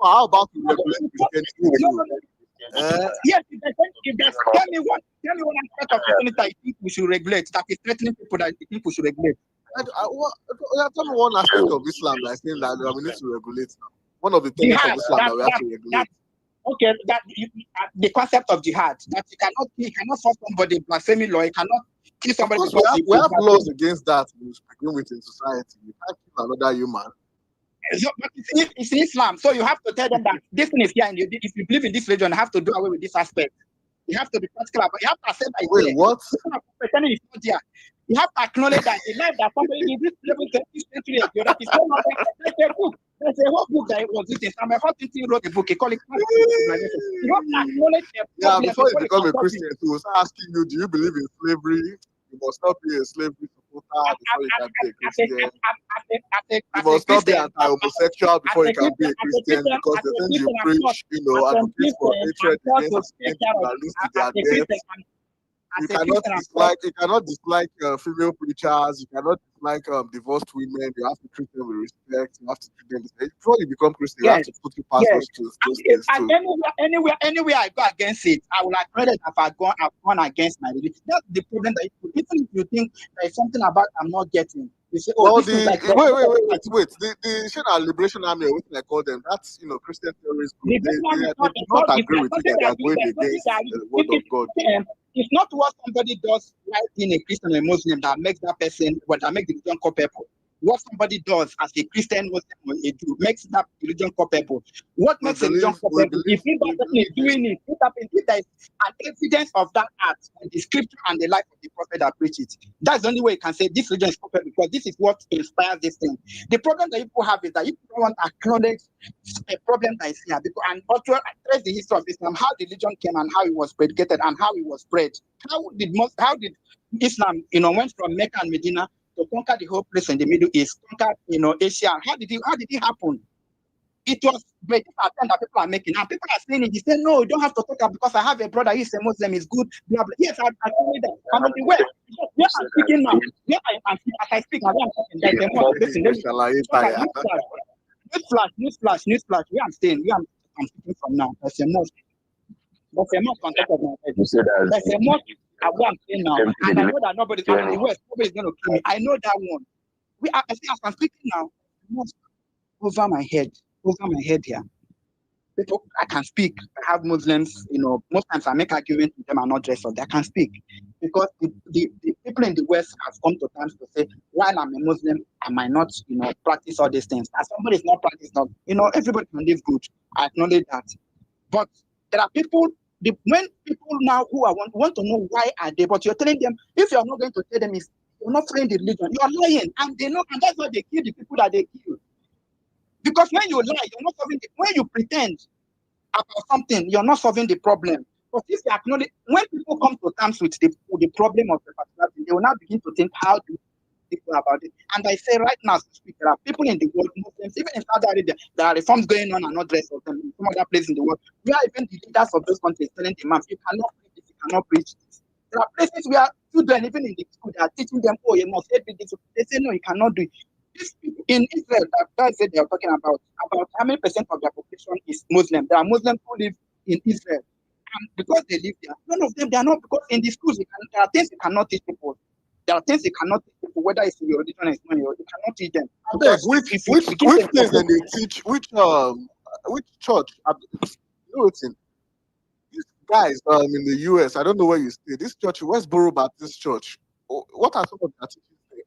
How about we regulate Christianity? Yes, if there's tell me one aspect of Christianity that you think we should regulate, that is threatening people that you think we should regulate. Tell me one aspect of Islam that I think that we need to regulate now. One of the tenets of Islam that we have to regulate. Okay, the concept of jihad, that you cannot force somebody blasphemy law, you cannot kill somebody. Of course, we have laws against that to begin with in society. You can't kill another human. But it's in Islam, so you have to tell them that this thing is here, and if you believe in this religion, you have to do away with this aspect. You have to be practical about it. You have to accept that. Wait, what? Pretending it's not there. You have to acknowledge that the life that somebody in this level 20th century ago, that is no longer. There's a book. There's a whole book that was written. Samuel Huntington wrote a book. He called it. You have to acknowledge the Yeah, before you become a Christian, he was asking you, do you believe in slavery? You must not be a slavery supporter before you can be a Christian. You must not be anti-homosexual before you can be a Christian, because the things you preach, advocate for hatred against people that leads to their death. You cannot dislike female preachers. You cannot dislike divorced women. You have to treat them with respect. You have to treat them before you become Christian. You have to put your pastors to those things too. Anywhere I go against it, I will acknowledge that I've gone against my religion. That's the problem. That even if you think there is something about I'm not getting, you say, wait. The Shana Liberation Army, or what I call them, that's Christian terrorist group. They do not agree with you that they are going against the word of God. It's not what somebody does right in a Christian or a Muslim that makes that person, that makes the religion culpable. What somebody does as a Christian, Muslim, or a Jew makes that religion culpable. What makes a religion culpable? If that person is doing it, if there is an evidence of that act in the scripture and the life of the prophet that preach it, that's the only way you can say this religion is culpable, because this is what inspires this thing. The problem that people have is that if you don't want to acknowledge a problem that is here, and also trace the history of Islam, how the religion came and how it was predicated and how it was spread. How did Islam, went from Mecca and Medina to conquer the whole place in the Middle East, conquer, Asia? How did it happen? It was great attempt that people are making, and people are saying it. They say, no, you don't have to talk about, because I have a brother, he's a Muslim, he's good, blah, blah. Yes, I tell you that. I'm on the way. Where I'm speaking now, as I speak, now, where I'm talking, there's a mosque. Listen, newsflash. Where I'm staying, I'm speaking from now, there's a mosque. There's a mosque on top of my head. There's a mosque at where I'm staying now, and I know that nobody's in the West, nobody's going to kill me. I know that one. As I'm speaking now, mosque over my head here. people I can speak. I have Muslims, most times I make arguments with them and not dress up. They can speak because the people in the West have come to terms to say, while I'm a Muslim, I might not, practice all these things. As somebody is not practicing, everybody can live good. I acknowledge that. But there are people, when people now who want to know why are they, but you're telling them, if you're not going to tell them, you're not following the religion, you're lying, and they know, and that's why they kill the people that they kill. Because when you lie, you're not solving when you pretend about something, you're not solving the problem. But if you acknowledge, when people come to terms with the problem of the particular thing, they will now begin to think, how do people about it? And I say right now, there are people in the world, Muslims, even in Saudi Arabia, there are reforms going on and not dress of them in some other places in the world. We are even the leaders of those countries telling the imams, you cannot preach this, you cannot preach this. There are places where children, even in the school, they are teaching them, oh, you must hate this. They say, no, you cannot do it. These people in Israel, that's what they are talking about how many percent of their population is Muslim. There are Muslims who live in Israel. And because they live there, none of them, they are not, because in the schools, there are things you cannot teach people. There are things you cannot teach people, whether it's in your religion or it's not your, you cannot teach them. Which place then they teach, which church? These guys in the US, I don't know where you stay. This church, Westboro Baptist Church. What are some of their teachings there?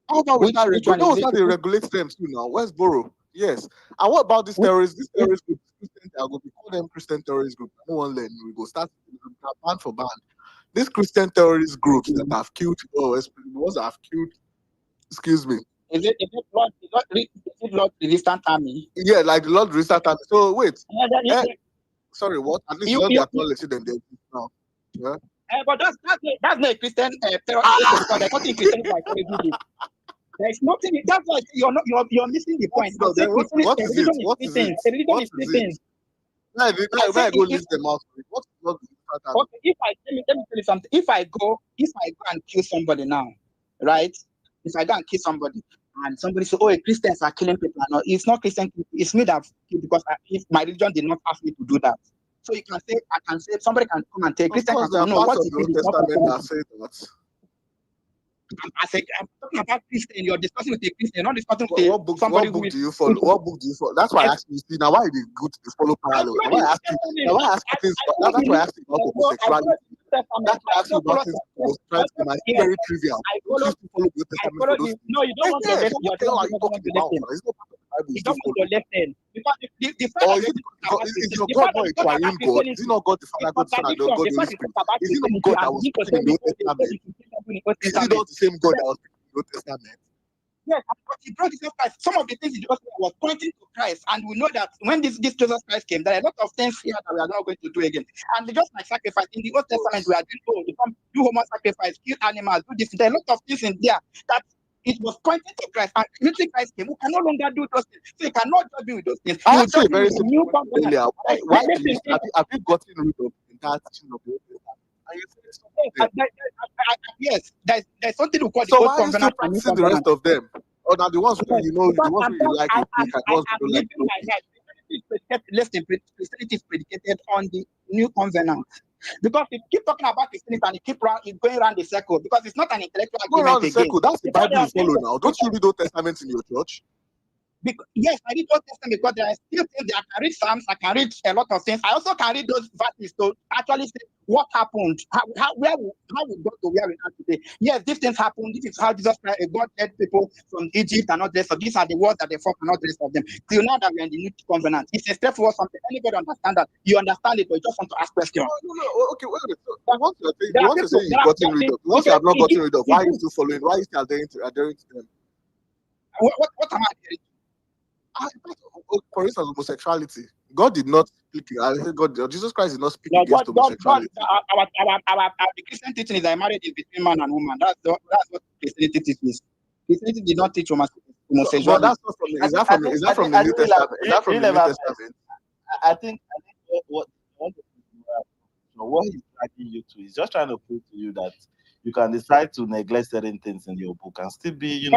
How about we start they regulate them too now? Westboro, yes. And what about this terrorist? This terrorist group, Christian, we call them Christian terrorist group. No one learn. We go start band for band. These Christian terrorist groups that have killed, the ones that have killed. Excuse me. Is it Lord Resistance Army? Yeah, like the Lord Resistance Army. So wait. Sorry, what? At least you acknowledge them now. Yeah. But that's not a Christian terrorist because there's nothing Christian like there's nothing. That's why you're missing the point. What is it? What is it? Religion is Christian. Where I go list them out. What's not okay, let me tell you something. If I go and kill somebody now, right? If I go and kill somebody and somebody say, oh, Christians are killing people, no, it's not Christian. It's me that killed because if my religion did not ask me to do that. So you can say, I can say, somebody can come and take Christian. Of course, what is it? I'm talking about Christian. You're discussing with a Christian, not discussing with somebody. What book do you follow? What book do you follow? That's why I asked you. See, now why you go to follow parallel? Why I ask you? Now why I ask you things? That's why I asked you about homosexuality. That's why I asked you about things. It's very trivial. Don't you follow the Testament for those? No, you don't want to listen. You don't want to listen. Because the fact is your God not a triune God? Is he not God the Father, God the Son, and God the Holy Spirit? Is he not God that was speaking in the Old Testament? Is he not the same God that was speaking in the Old Testament? Yes, he brought Jesus Christ. Some of the things he just was pointing to Christ, and we know that when this Jesus Christ came, there are a lot of things here that we are not going to do again. And just like sacrifice in the Old Testament, we are doing do human sacrifice, kill animals, do this. There are a lot of things in there that it was pointing to Christ, and immediately Christ came, we can no longer do those things. So you cannot just be with those things. I asked you a very simple question earlier. Why have you gotten rid of the entire teaching of the Old Testament? Yes, there's something we call so the Old why are you still Covenant and New practicing the Covenant. rest of them? Or now the ones who you know, the ones who you like, you pick, and the ones who you don't like. Christianity is predicated on the New Covenant. Because if you keep talking about Christianity and you keep going around the circle, because it's not an intellectual Go argument around the again. circle. That's the Bible you follow now. Don't you read Old Testament in your church? Yes, I read Old Testament because there are still things that I can read Psalms, I can read a lot of things. I also can read those verses to actually say what happened, how we got to where we are today. Yes, these things happened. This is how Jesus Christ, God led people from Egypt and not the rest of. These are the words that they fought and not the rest of them. Till now that we are in the New Covenant, it's a straightforward something. Anybody understand that? You understand it, but you just want to ask questions. No. Okay, wait a minute. So once you say you've gotten rid of, once you have not gotten rid of, why are you still following? Why are you still adhering to them? What am I adhering to? For instance, homosexuality. God did not speak. Jesus Christ did not speak against homosexuality. Our Christian teaching is that marriage is between man and woman. That's what Christianity teaches. Christianity did not teach homosexuality. But that's not from. Is that from the New Testament? Is that from the New Testament? I think what he's dragging you to is just trying to prove to you that you can decide to neglect certain things in your book and still be, a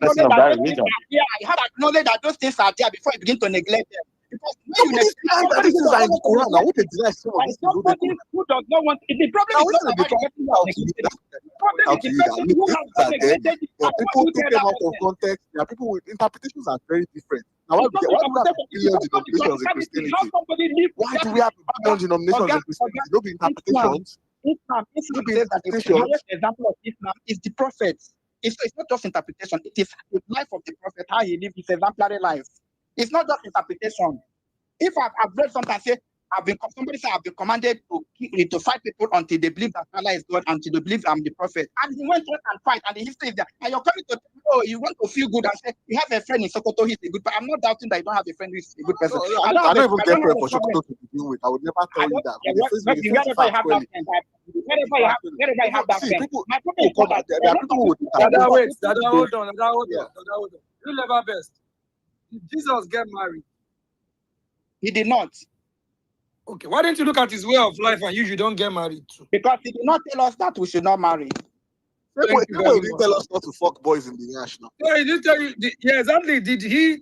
person of that religion. Yeah, you have to acknowledge that those things are there before you begin to neglect them. Because When you Nobody's denying that these things are in the Quran. Now, what they deny some of By these things don't somebody they who does not want. The problem Now, is what not they about the try to person who point has out to you neglected that it. The problem out is to the you that person look, who these has things not are there. neglected it. But And what people do you take tell them that out of person? context. There are people with interpretations are very different. Now, It's not why do we have interpretation. It is billion not the denominations in practicality. How Christianity? somebody lives. Why do we have billion denominations in Christianity? No be interpretations. Islam No be says that the interpretations. highest example of Islam is the prophet. It's not just interpretation. It is the life of the prophet, how he lived his exemplary life. It's not just interpretation. If I've read something and say somebody say I've been commanded to fight people until they believe that Allah is God, until they believe I'm the prophet, and he went on and fight, and the history is there, and you're coming to you want to feel good and say you have a friend in Sokoto, he's a good person. I'm not doubting that you don't have a friend who's a good person. No, I don't even care for Sokoto to begin with. I would never tell you that. Wherever you have that friend, wherever you have that friend. My problem is that there are people with Dada, wait, Dada, hold on, Dada, hold on, Dada, hold on. You never best. Did Jesus get married? He did not. Okay, why didn't you look at his way of life and you don't get married too? Because he did not tell us that we should not marry. Thank you very much. Tell us not to fuck boys in the ash now. So he didn't tell you. Yeah, exactly. Did he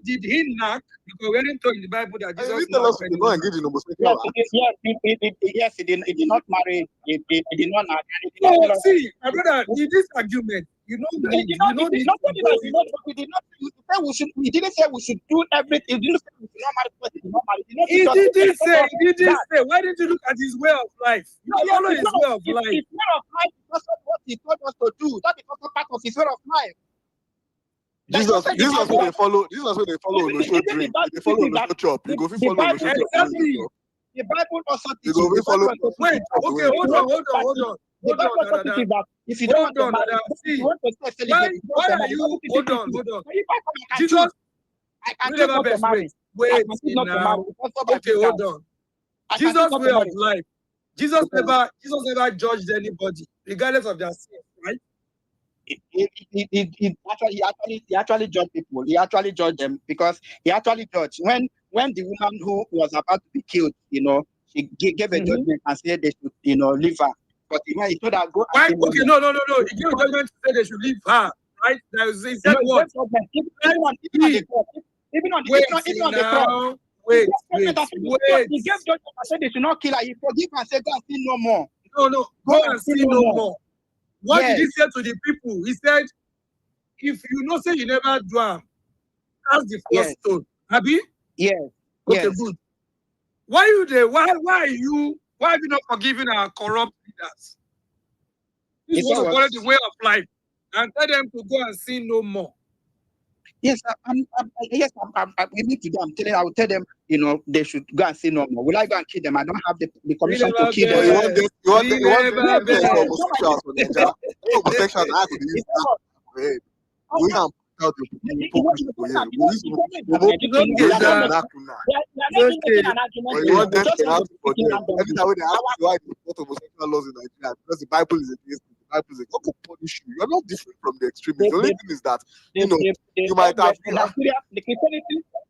knock? Because we didn't tell in the Bible that Jesus He tell us we not engage in homosexual acts. Yes, he did not marry. He did not knock. So see, my brother, in this argument, He didn't say we should do everything. He didn't say we should not marry because he did not marry. He didn't say. Why didn't you look at his way of life? Follow his way of life. His way of life is also what he told us to do. That is also part of his way of life. Jesus when they follow Olosho drink, they follow Olosho chop. You go follow Olosho chop. The Bible also You teaches. go follow. Wait, okay, hold on. The Bible also teaches that if you don't want to marry, if you want to stay celibate, Why are you? Hold on. Jesus, I can we choose never not to best marry. wait not to marry. Okay, hold on. Jesus' way of life. Jesus never judged anybody, regardless of their sin, right? He actually judged people. He actually judged them because he actually judged when the woman who was about to be killed, she gave a judgment and said they should, leave her. But he told her go. Why? Okay, no. He gave a judgment to say they should leave her, right? He said what? Even on the cross. Wait. He gave judgment and said they should not kill her. He forgive and said go and sin no more. No. Go and sin no more. What did he say to the people? He said, if you say you never do am, that's the first stone. Abi? Yes. Okay, good. Why you there? Why have you not forgiven our corrupt leaders? You want to follow the way of life and tell them to go and sin no more. Yes, we need to do. I will tell them, they should go and sin no more. Will I go and kill them? I don't have the commission to kill them. You want them homosexuals for Nigeria? Homosexuals are going to use that. We have out the hypocrisy for you. Homosexual laws in Nigeria because the Bible is against it. The Bible is like, okay, punish you. You're not different from the extremists. The only thing is that you might have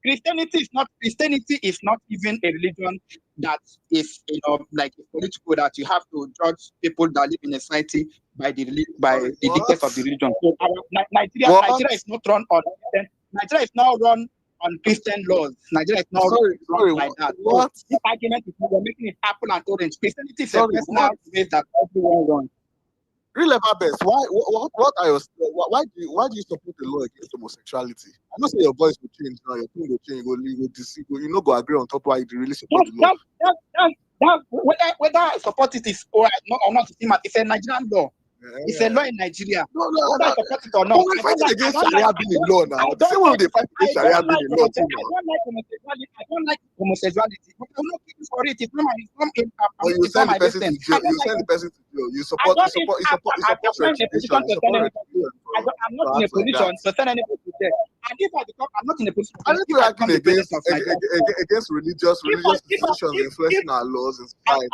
Christianity is not even a religion that is like political, that you have to judge people that live in a society by the dictates of the religion. So Nigeria is not run on Nigeria is not run on Christian laws. Nigeria is not run like that. What? So this argument is we're making it apple and orange. Christianity is a personal space that everyone runs. Real best. Why do you support the law against homosexuality? I know say your voice will change now, your tone will change, you not go agree on top why you really support the law. Whether I support it is or not, it's a Nigerian law. It's a law in Nigeria. Whether I support it or not. We're fighting against Sharia being in law now. The same way they fight against Sharia being in law too. I don't like homosexuality. But I'm not looking for it. It's not my But you send the person to jail. You support retribution. I'm not in a position to send anybody to jail. And if I become, I'm not in a position to against religious institutions influencing our laws in society.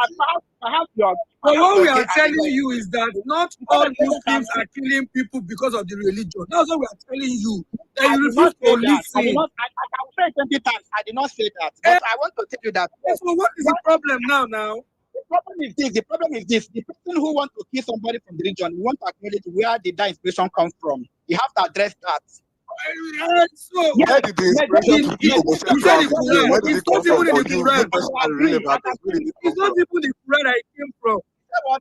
Perhaps you are. But what we are telling you is that not all Muslims are killing people because of the religion. That's what we are telling you. That you refuse to listen. I will say 20 times. I did not say that. But I want to tell you that. So what is the problem now? The problem is this. The person who wants to kill somebody from the religion, you want to acknowledge where did that inspiration come from. You have to address that. So Where did the inspiration to be homosexual it's not from? Where did it it's come not from? even in For the you Quran. personally, relevant. Where did it come It's not from? even the Quran that it came from.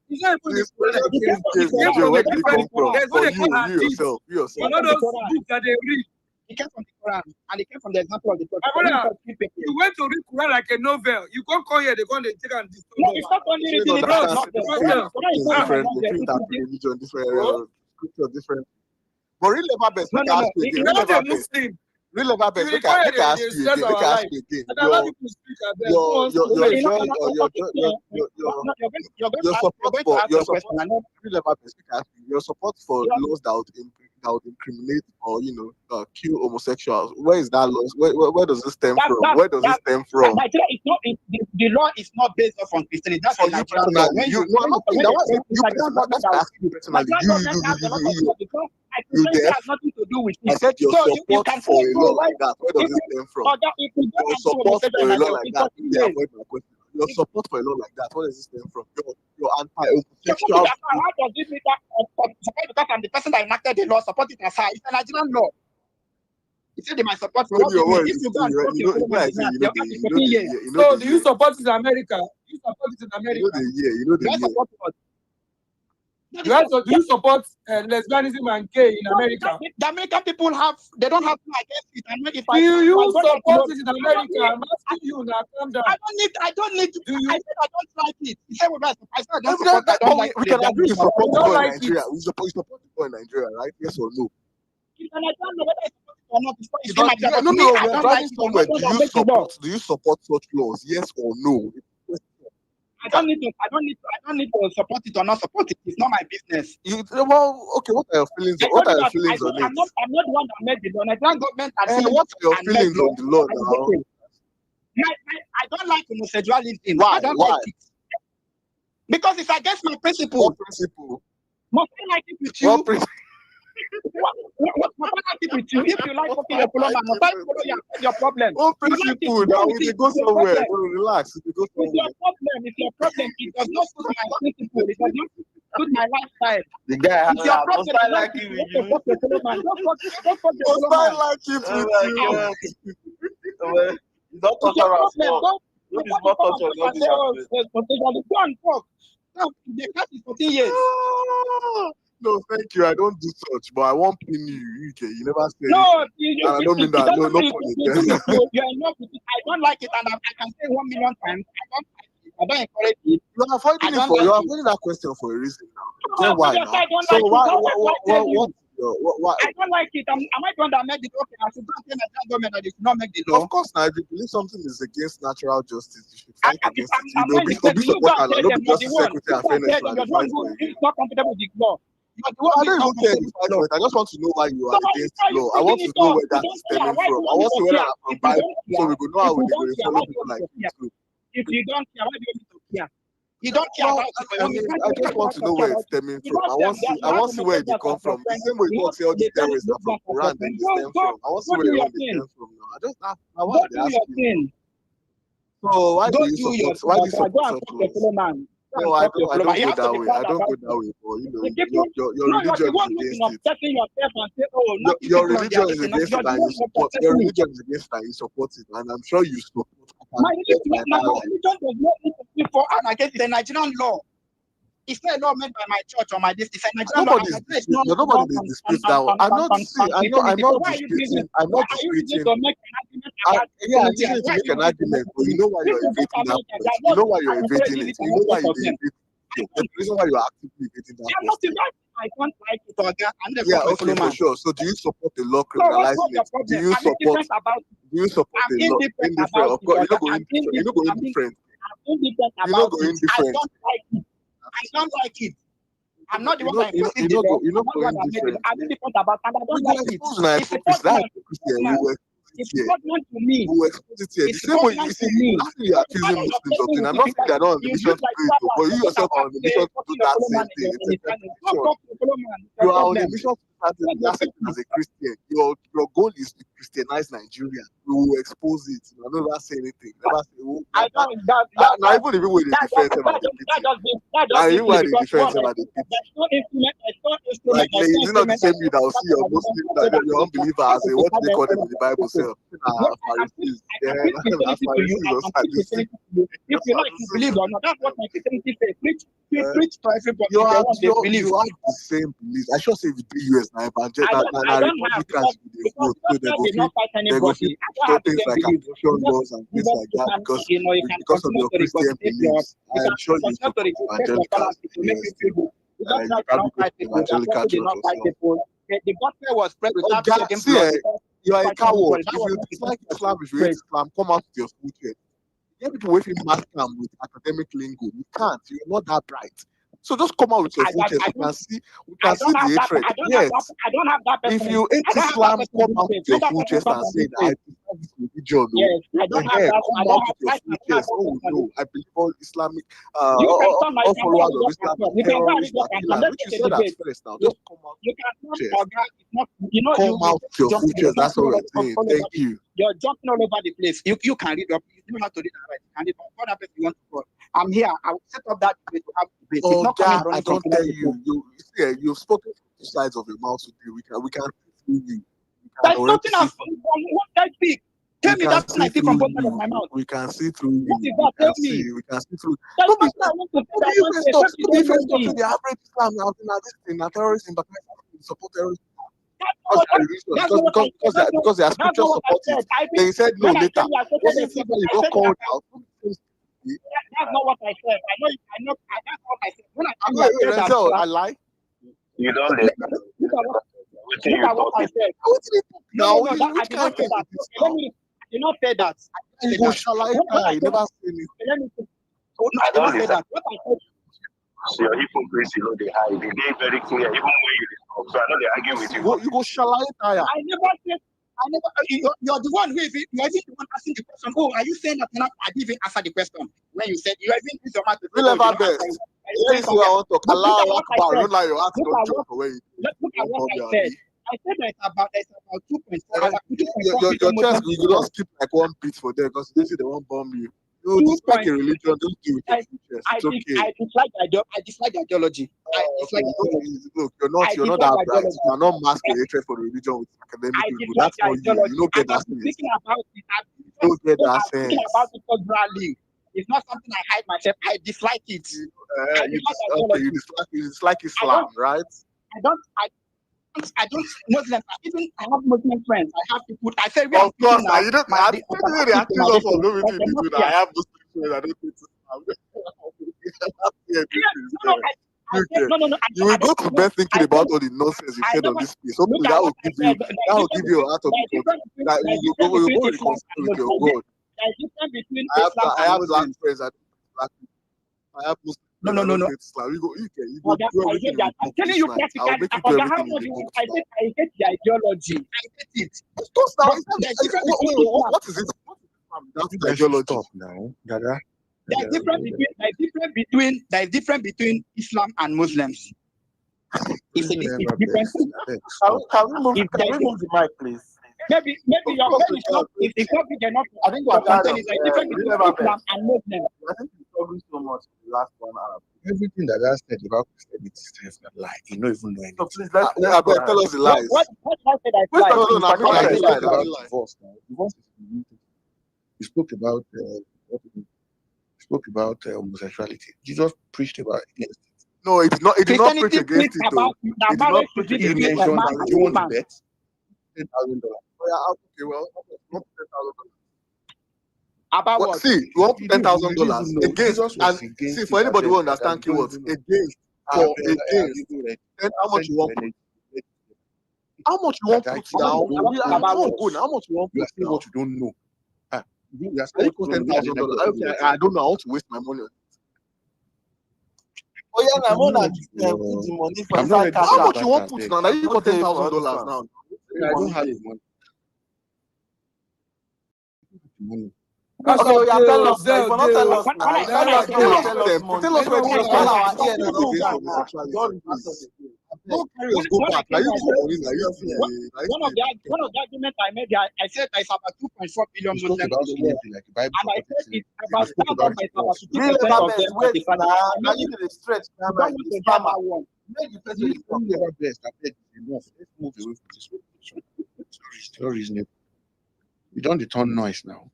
It's not even The the Quran that inspiration it to came from. It this case, came Nigeria, from where a did it different. come from? There's what For they call you hadith. yourself, you You yourself. know those books that they read. It came from the Quran, and it came from the example of the My Prophet. brother, you went to read Quran like a novel. You can't come here, they're going to take and disturb No, us. it's not only You reading it don't as understand novel. the Quran, Quran is not different, novel. they treat that religion different, bro. scripture different. But real level best, No, make no, I no. ask you again. You're Real not a level best, Muslim. real level You best. Make require I ask they you stress again. Make our I ask life. you again. And allow people speak at them. Who wants to Your wait? joy, your support for your support real level best. Make I ask you your support for laws that would incriminate or kill homosexuals. Where is that law? Where does this stem from? Where does it stem from? Nigeria is not. The law is not based off on Christianity. That's For a you Nigerian law. personally, I'm not saying that. What's you personally? That's why I ask you personally. You Christianity deaf. has nothing to do with I it. said your So you support can for say a so law why like that. Where does it stem from? if we go Your and support for a law like that. in They avoid my question. Your support for a law like that. Where does it stem from? Your anti-homosexual. how does it mean that support because I'm the person that enacted the law, support it as high? It's a Nigerian law. You say they might support for what Your you word if is you go and true, talk you your know, fellow man, So do you support it in America? You support it in America? Do I support what? Do you support lesbianism and gay in America? The American people they don't have to against it. And if Do you support support it in America? I'm asking you now, calm down. I don't need to. I said I don't like it. You say, I said I don't We support. I don't like we can agree to support the don't law in like Nigeria. We support the law in Nigeria, right? Yes or no? And I don't know whether I support it or not. You don't, no, we are driving somewhere. Do you support such laws? Yes or no? I don't need to support it or not support it. It's not my business. Well, okay. What are your feelings? What are your feelings on it? I'm not the one that made the law. Nigerian government And what are your feelings on the law now? I don't like homosexuality. Why? I don't like it. Because it's against my principle. What principle? Must I like it with you? What principle? What must I like it with you? If you like fucking your follow man, must I follow your problem? What principle? Now we go somewhere. Relax. We go somewhere. It's your problem. It does not suit my principle. It does not suit my lifestyle. The guy it's your problem. must I like it with you? Don't fuck your Must I like it with you? It's not cultural sport. What is not cultural? Go and talk. The class is 14 years. No, thank you. I don't do such, but I won't pin you. You never say. No, and I don't mean that. No, no point. You're enough with it. I don't like it, and I can say 1 million times. I don't encourage it. You're avoiding that question for a reason now. No, why? I don't So like what? I don't like it. Am I the one that made it? Okay, I should go and tell the government that they should not make the law. Of course, now, if you believe something is against natural justice, you should fight against it. I'm You know, be supporter, not be just secretary and fairness. You're the one who is not comfortable with the law. I don't even care if you fight for it. I just want to know why you are against the law. I want to know where that is stemming from. I want to know where that from Bible, so we could know how we go follow people like you. If you don't care, why do you need to care? You don't care about it. I just want to know where it's stemming from. I want to see where they come from. The same way you talk, say all these terrorists are from Quran, then they stem from. I want to see where they stem from now. I just I want to ask you. So why do you support such laws? No, I don't go that way. I don't go that way. But your religion is against it. Your religion is against it, and you support. Your religion is against it, and you support it, and I'm sure you support. My religion does not need to be for and against the Nigerian law. It's not a law made by my church or my district. It's a Nigerian law. Nobody disputes that one. I'm not disputing. Yeah, I just need to make an argument, but you know why you're evading that point. You know why you're evading it. You know why you're evading it. The reason why you're actively evading that point. I don't like it, or yeah, okay, for sure. So do you support the law criminalizing it? Do you support the law indifferent? Of course, you're not going indifferent. You're not going indifferent. I don't like it. I'm not the one that imposing the law. You're not going indifferent. I'm indifferent about it, and I don't like it. It's important to me. Who expose it here? The same way you see, you're accusing Muslims of thing. I'm not saying they're not on the mission to do it, but you yourself are on the mission to do that same thing. You are on the mission to do that same thing as a Christian. Your goal is to Christianize Nigeria. We will expose it. I never say anything. Never say, oh, I don't now even when they defend them at the pity. Now even when they defend them at the pity. Like, is it not the same you that will see your Muslim, your unbeliever as a, what do they call them in the Bible self? Pharisees. Yeah, that's Pharisees or Sadducees. If you like to believe or not, that's what my Christianity says. Preach to everybody. You have they believe. the same beliefs. I should say with the US now, but I don't have because they go fit things like abortion laws and things like that because of your Christian beliefs. I am sure you spoke to evangelicals. The gospel was spread without shedding See, blood. you are a coward. If you dislike Islam, if you hate Islam, come out to your school church. Get people waiting mask them with academic lingo. You can't. You're not that bright. So just come out with your full chest. We can see the hatred. Yes. I don't have that. If you hate Islam, come out with your full chest and say that I prefer this religion. Yes, I don't have that. Come out with your full chest. Oh no, I believe all Islamic all followers of Islam terrorists are killers. Which you said at first now. Just come out with your chest. Come out with your full chest. That's all I'm saying. Thank you. You're jumping all over the place. You can read up. You don't have to read that right. You can read what happens you want to call. I'm here. I will set up that debate to have debate. Oh God, I don't tell you. You've spoken from two sides of your mouth today. We can see you. There's nothing else. What I speak. Tell me that's I speak from both sides of my mouth. We can see through you. What is that? Tell me. We can see through. That's what I want to say. You can stop to the average Islam now. This thing, terrorism, but support terrorism. Because they are scripture supported. They said no later. You got called out. That's not what I said. I know. That's what I said. When I said I lie. You don't let. Look at what I said. No, I did not say that. I did not say that. You shall I never say it. I did not say that. What I said. So your hypocrisy, they hide. They very clear, even when you discuss. So I know they argue with you. You go shall I tire. I never said. You're the one who is it. You're the one asking the question. Oh, are you saying that I didn't even answer the question when you said you even use your mouth to say? We'll never best. This is what I want to talk. Allah Akbar. Don't lie your ass. Don't joke away. Look at what I said. I said there's about 2.4. Your chest, you don't skip like one beat for them because they say they won't bomb you. You dislike a religion, don't do it. It's okay. I dislike the ideology. Look, you're not that bright. You cannot mask your hatred for the religion with academic people. That's not you. You don't get that sense. You don't get that sense. Speaking about it culturally, it's not something I hide myself. I dislike it. You dislike Islam, right? I don't Muslims. I have Muslim friends. I have people. I say we of course. You don't. I accuse us of doing it. I have Muslim friends. I don't think No. You will go to bed thinking about all the nonsense you said on this space. Hopefully that will give you a heart of God. You go reconcile with your God. I have black friends. I have Muslim. No. You go. I'm telling you practically. I hate the ideology. I hate it. What is it? That's the ideology. Stop now, Dada. There's difference between Islam and Muslims. It's different. Can we move the mic, please? Maybe your friend is not big enough. I think what content is different between Islam and Muslims. I think we're talking so much in the last 1 hour. Everything that I said about Christianity is not lie. You don't even know anything. So please, tell us the lies. What I said I lied. You spoke about homosexuality. Jesus preached about it. No, it did not preach against it. It did not preach against it. You want to bet? $10,000. Okay, well, not $10,000. About what? See, you want $10,000 against, and see, for anybody who understand keywords, against, for against, then how much you want? How much you want to put down? How much you want to put down? What you don't know. $10,000. I don't know. I want to waste my money on it. Oh yeah, I'm gonna put the money for how much you want to put down? Now you got $10,000 now. I don't have the money. Okay, tell us. If you not tell us now, tell us where Go carry Just go back. Now you go on this. Now you see. one of the arguments I made, I said it's about 2.4 billion You talk Muslims about in the world, slavery, like the Bible and I supported said slavery. it's about You spoke stand about up by it about once. 50% Real of labor them best. are Wait, the family. now I you mean, need to stretch. you Now, don't want it's to hear farmer. that one. Make the person Real talk. labor best. I beg enough. Let's move away from this. It's not reasonable. You don't return noise now.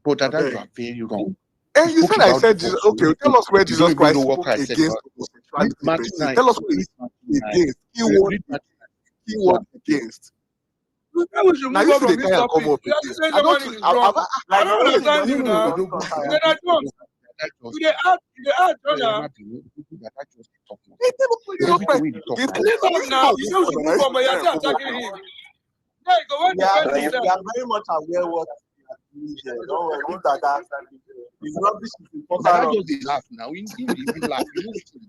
But that you are very wrong. And you spoke said I about said the Jesus. gospel. Okay, tell us where You don't Jesus even Christ know what spoke Christ said against about homosexuality. Read Matthew 9. Tell us what Read is Matthew 9. against. Keyword Read Matthew 9. keyword against. We should Now move you on see from the this guy come topic. up You have to again. say I don't. somebody is wrong. I Like don't wait, understand no, you no, now. don't talk You tire. dey not You dey add, Jonah. Jesus Christ against Leave him now. You know we should move on, but you're still homosexuality. attacking him. Yeah, you go want to Yeah, defend we himself. are very much aware what we are doing here. Don't worry, leave that. It's rubbish is important. That Rubbish. just dey laugh now. We even laugh. You know wetin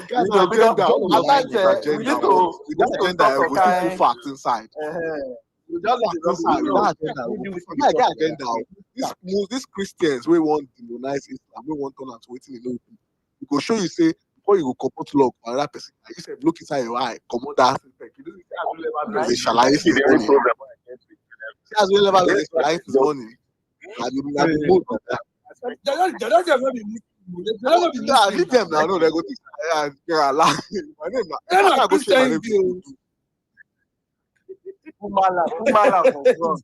Guys, We don't- agenda. at times, With agenda. we need to With that agenda, talk we of still put kind. facts inside. We just need to Facts inside. With that agenda, we put facts. That agenda. These Christians we want demonize Islam, we want turn am to wetin they know. We go show you say before you go comot log for another person. You say look inside your eye, comot that aspect. You know say ṣàlàyé sí money. See as we never dey ṣàlàyé sí money. Na the mode of that. Nah, leave them now. No, they go think they're alive. My name now. They're not I go change my name Christian. to Kumala for God.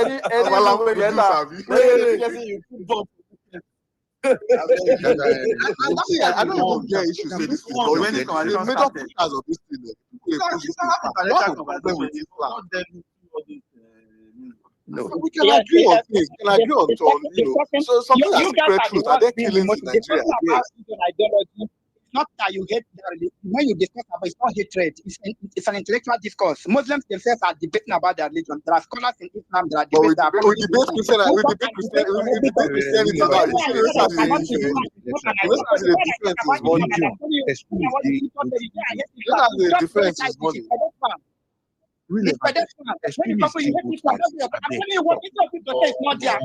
Any Kumala room we Kudu, enter, Sabi. you put bomb. I don't even get issues say this is not When the the conversation major started. pushers of this thing. You have a problem with Islam. No, we can agree on things. We can agree on so something that's secret truth. Are there killings in Nigeria? Yes. Ideology. It's not that you hate when you discuss about it's not hatred, it's an intellectual discourse. Muslims themselves are debating about their religion. There are scholars in Islam that are But we debating debate Christianity now. You see the difference is money. Really, it's pedestrian. When you couple, you hate Islam. I'm telling you what, this of people say it's not there.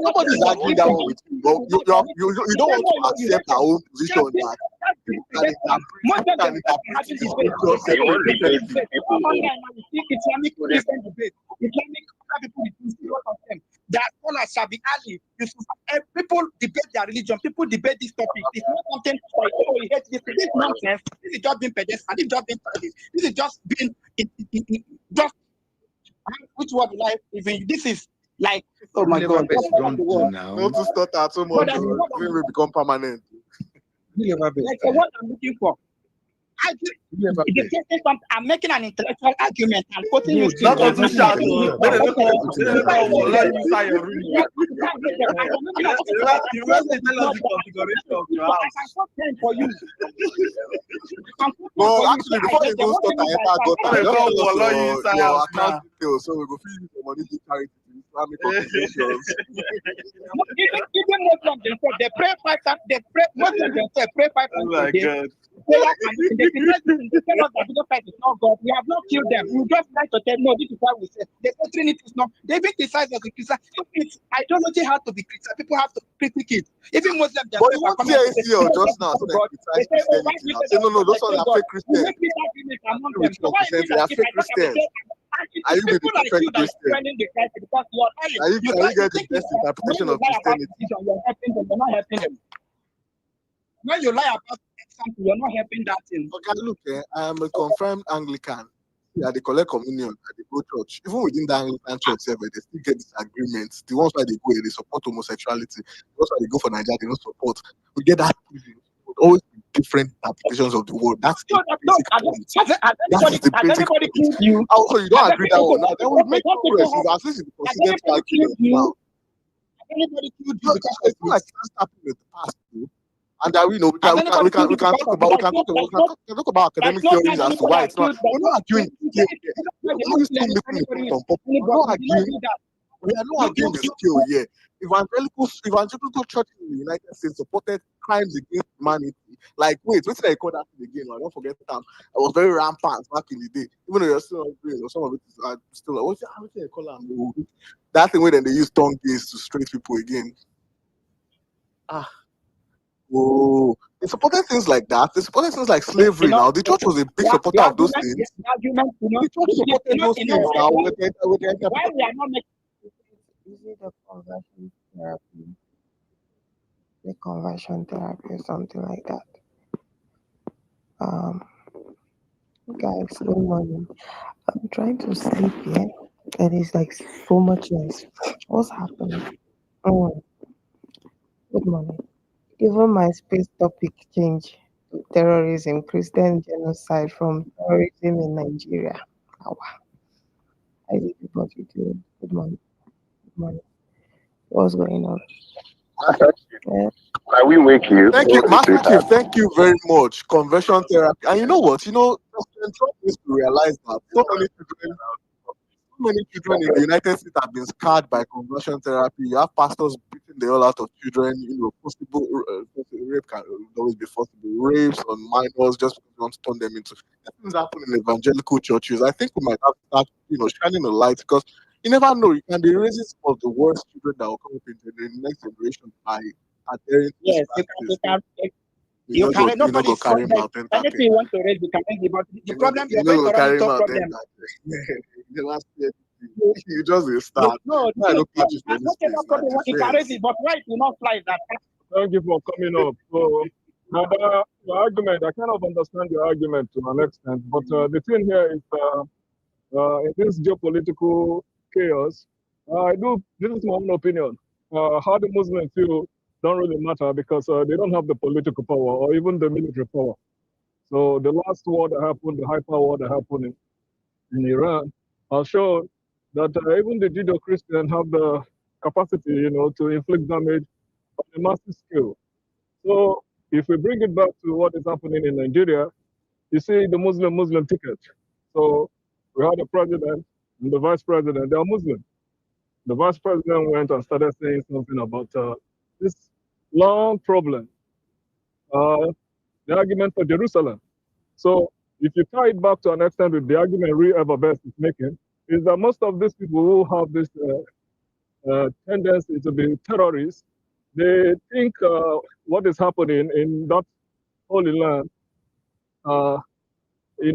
Nobody's arguing that one with you. But you don't want to accept our own position that you can interpret Islamic Christian debate. Islamic people, you see lot of them. There are scholars, Shabi Ali, people debate their religion, people debate this topic. It's not something like, oh, you hate this. This is nonsense. This is just being pedestrian. This is just being childish. This is just being just which word life even this is like oh my god. Not to start at so much when we become permanent. Like what I'm looking for. I'm making an intellectual argument and putting you Not on to shout. Well, actually, before you go start, I got your account details, so we go feed you the money to charity to Islamic organizations. Even Muslims themselves, they pray 5 times. Muslims themselves pray 5 times a day. They tell us that Jesus Christ is not God. We have not killed them. We just like to tell no, this is what we say. The Trinity is not. They even criticize us. It's ideology has to be criticized. People have to critique it. Even Muslims But you want CAC or just now so they criticize Christianity now. Say no, those ones are fake Christians. They are fake Christians. Are you the perfect Christian? Are you get the best interpretation of Christianity? You're not helping them. When you lie about something, you're not helping that thing. Okay, look, I am a confirmed Anglican. Yeah, they collect communion at the go church. Even within the Anglican church, they still get disagreements. The ones where they go, they support homosexuality. The ones where they go for Nigeria, they don't support. We get that. Always different interpretations of the word. That's the basic point. That's the basic point. Also, you don't agree that one. Now, then we make progress. At least it's considered to argument now. Anybody killed you because it's not like it's happening in the past, too. And that we know we can talk about academic theories as to why it's not. We're not arguing. We're not arguing the scale here. Evangelical church in the United States supported crimes against humanity. Like, wait did I call that thing again? I don't forget that. I was very rampant back in the day. Even though you're still not doing or some of it is still like, what do you call that? That thing where then they use tongue gaze to straight people again. Oh, They supported things like that. They supported things like slavery. Now the church was a big supporter of those things. The argument, The church supported those things now with their why interpretation. we are not making Is it the conversion therapy? The conversion therapy or something like that. Guys, good morning. I'm trying to sleep here, and it's like so much noise. What's happening? Mm, good morning. Even my space topic changed to terrorism, Christian genocide from terrorism in Nigeria. Wow. How is everybody doing? Good morning. Good morning. What's going on? Yeah. Can we wake you? Thank you, Or is Master it Chief. Thank you very much. Conversion therapy. And you know what? President Trump needs to realize that so many children in the United States have been scarred by conversion therapy. You have pastors beating the hell out of children. Possible rape can always be possible. Rapes on minors just because you want to turn them into. Things happen in evangelical churches. I think we might have to start, shining a light because you never know. You can be raising some of the worst children that will come up into the next generation by adhering to this Yes, practice. you can You know, nobody go is carry like, mountain tapping. anything you want to raise, you can raise it. But the problem, You you're know, going go to run carry into a mountain problem. tapping. You never see anything. You just a start. No, I don't catch you for this whatever place. problem you can raise it, but why it will not fly that? Thank you for coming up. So, your argument, I kind of understand your argument to an extent, but the thing here is, in this geopolitical chaos, this is my own opinion. How the Muslims feel don't really matter because they don't have the political power or even the military power. So the last war that happened, the hyper war that happened in Iran, showed that even the Judeo-Christian have the capacity, to inflict damage on a massive scale. So if we bring it back to what is happening in Nigeria, you see the Muslim ticket. So we had the president and the vice president, they are Muslim. The vice president went and started saying something about this long problem, the argument for Jerusalem. So if you tie it back to an extent with the argument Real Everbest is making, is that most of these people who have this tendency to be terrorists, they think what is happening in that holy land, they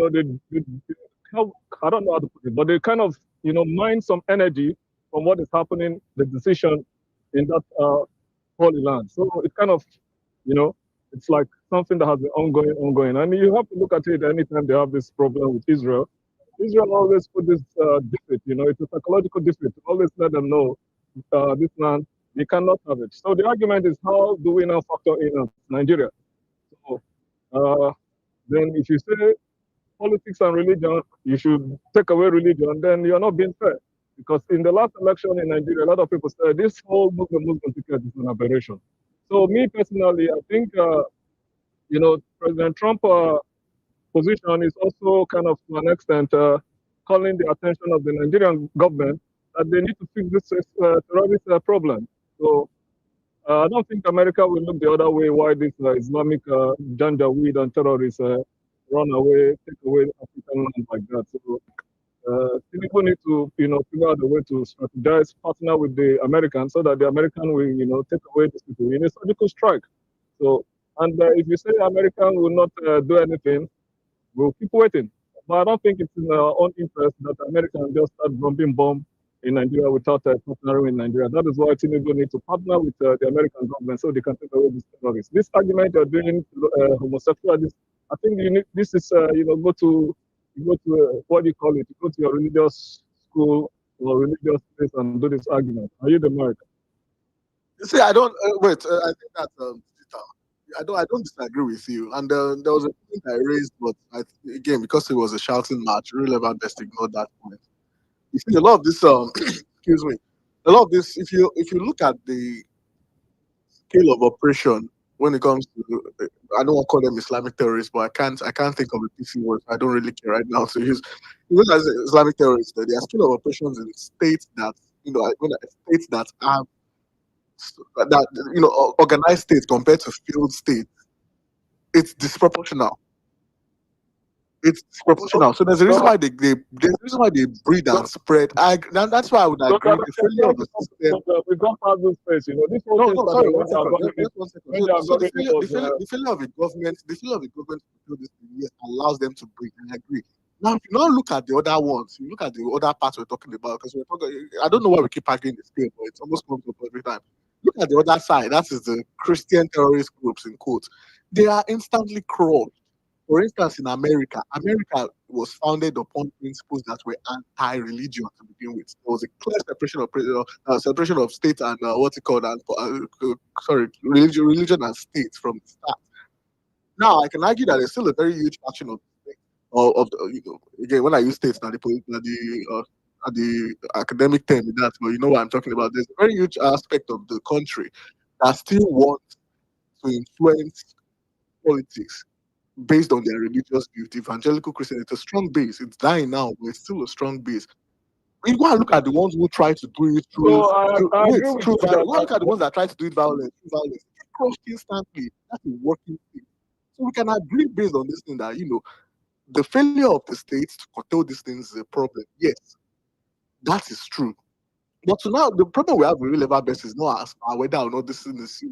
how, I don't know how to put it, but they kind of, mine some energy from what is happening, the decision in that holy land. So it kind of, it's like something that has been ongoing. And you have to look at it anytime they have this problem with Israel. Israel always put this defeat, it's a psychological defeat. Always let them know this land, they cannot have it. So the argument is, how do we now factor in Nigeria? So then if you say politics and religion, you should take away religion, then you're not being fair. Because in the last election in Nigeria, a lot of people said this whole Muslim ticket is an aberration. So me personally, I think, President Trump position is also kind of to an extent calling the attention of the Nigerian government that they need to fix this terrorist problem. So I don't think America will look the other way why this Islamic janjaweed and terrorists run away, take away African land like that. So people need to, figure out a way to strategize, partner with the Americans so that the American will, take away these people in a surgical strike. So, and if you say American will not do anything, we'll keep waiting. But I don't think it's in our own interest that Americans just start dropping bombs in Nigeria without partnering with Nigeria. That is why Tinubu needs to partner with the American government so they can take away these terrorists. This argument you're doing homosexual, I think this is, go to what do you call it? You go to your religious school or religious place and do this argument. Are you the American? See, I don't wait. I think that's I don't disagree with you. And there was a point I raised, but again, because it was a shouting match, really about best ignored that point. You see, a lot of this, excuse me, a lot of this. If you look at the scale of operation when it comes to, I don't want to call them Islamic terrorists, but I can't think of a PC word. I don't really care right now to use. Even as Islamic terrorists, there are scale of operations in states that states that have organized states compared to field states, it's disproportional. It's proportional. So there's a reason why there's a reason why they breed and spread. That's why I would agree the failure of the system. We don't have this space, This whole thing No, started sorry, when one the second. algorithm, Just 1 second. when the So algorithm was. the failure of a government, to do this thing, yes, allows them to breed. And I agree. Now, if you now look at the other ones, you look at the other parts we're talking about, because we're talking. I don't know why we keep arguing the scale, but it's almost comes up every time. Look at the other side. That is the Christian terrorist groups in quotes. They are instantly crushed. For instance, in America, America was founded upon principles that were anti-religion to begin with. There was a clear separation of state and what's it called, and religion and state from the start. Now, I can argue that there's still a very huge faction of the, again, when I use states, now the academic term in that, but you know what I'm talking about. There's a very huge aspect of the country that still wants to influence politics based on their religious views. The evangelical Christian, it's a strong base. It's dying now, but it's still a strong base. We go and look at the ones who try to do it through. So I agree with you that. Go and look at the ones that try to do it violence. They get crushed instantly. That's a working thing. So we can agree based on this thing that the failure of the states to control these things is a problem. Yes, that is true. But so now the problem we have with real level best is not as whether or not this thing is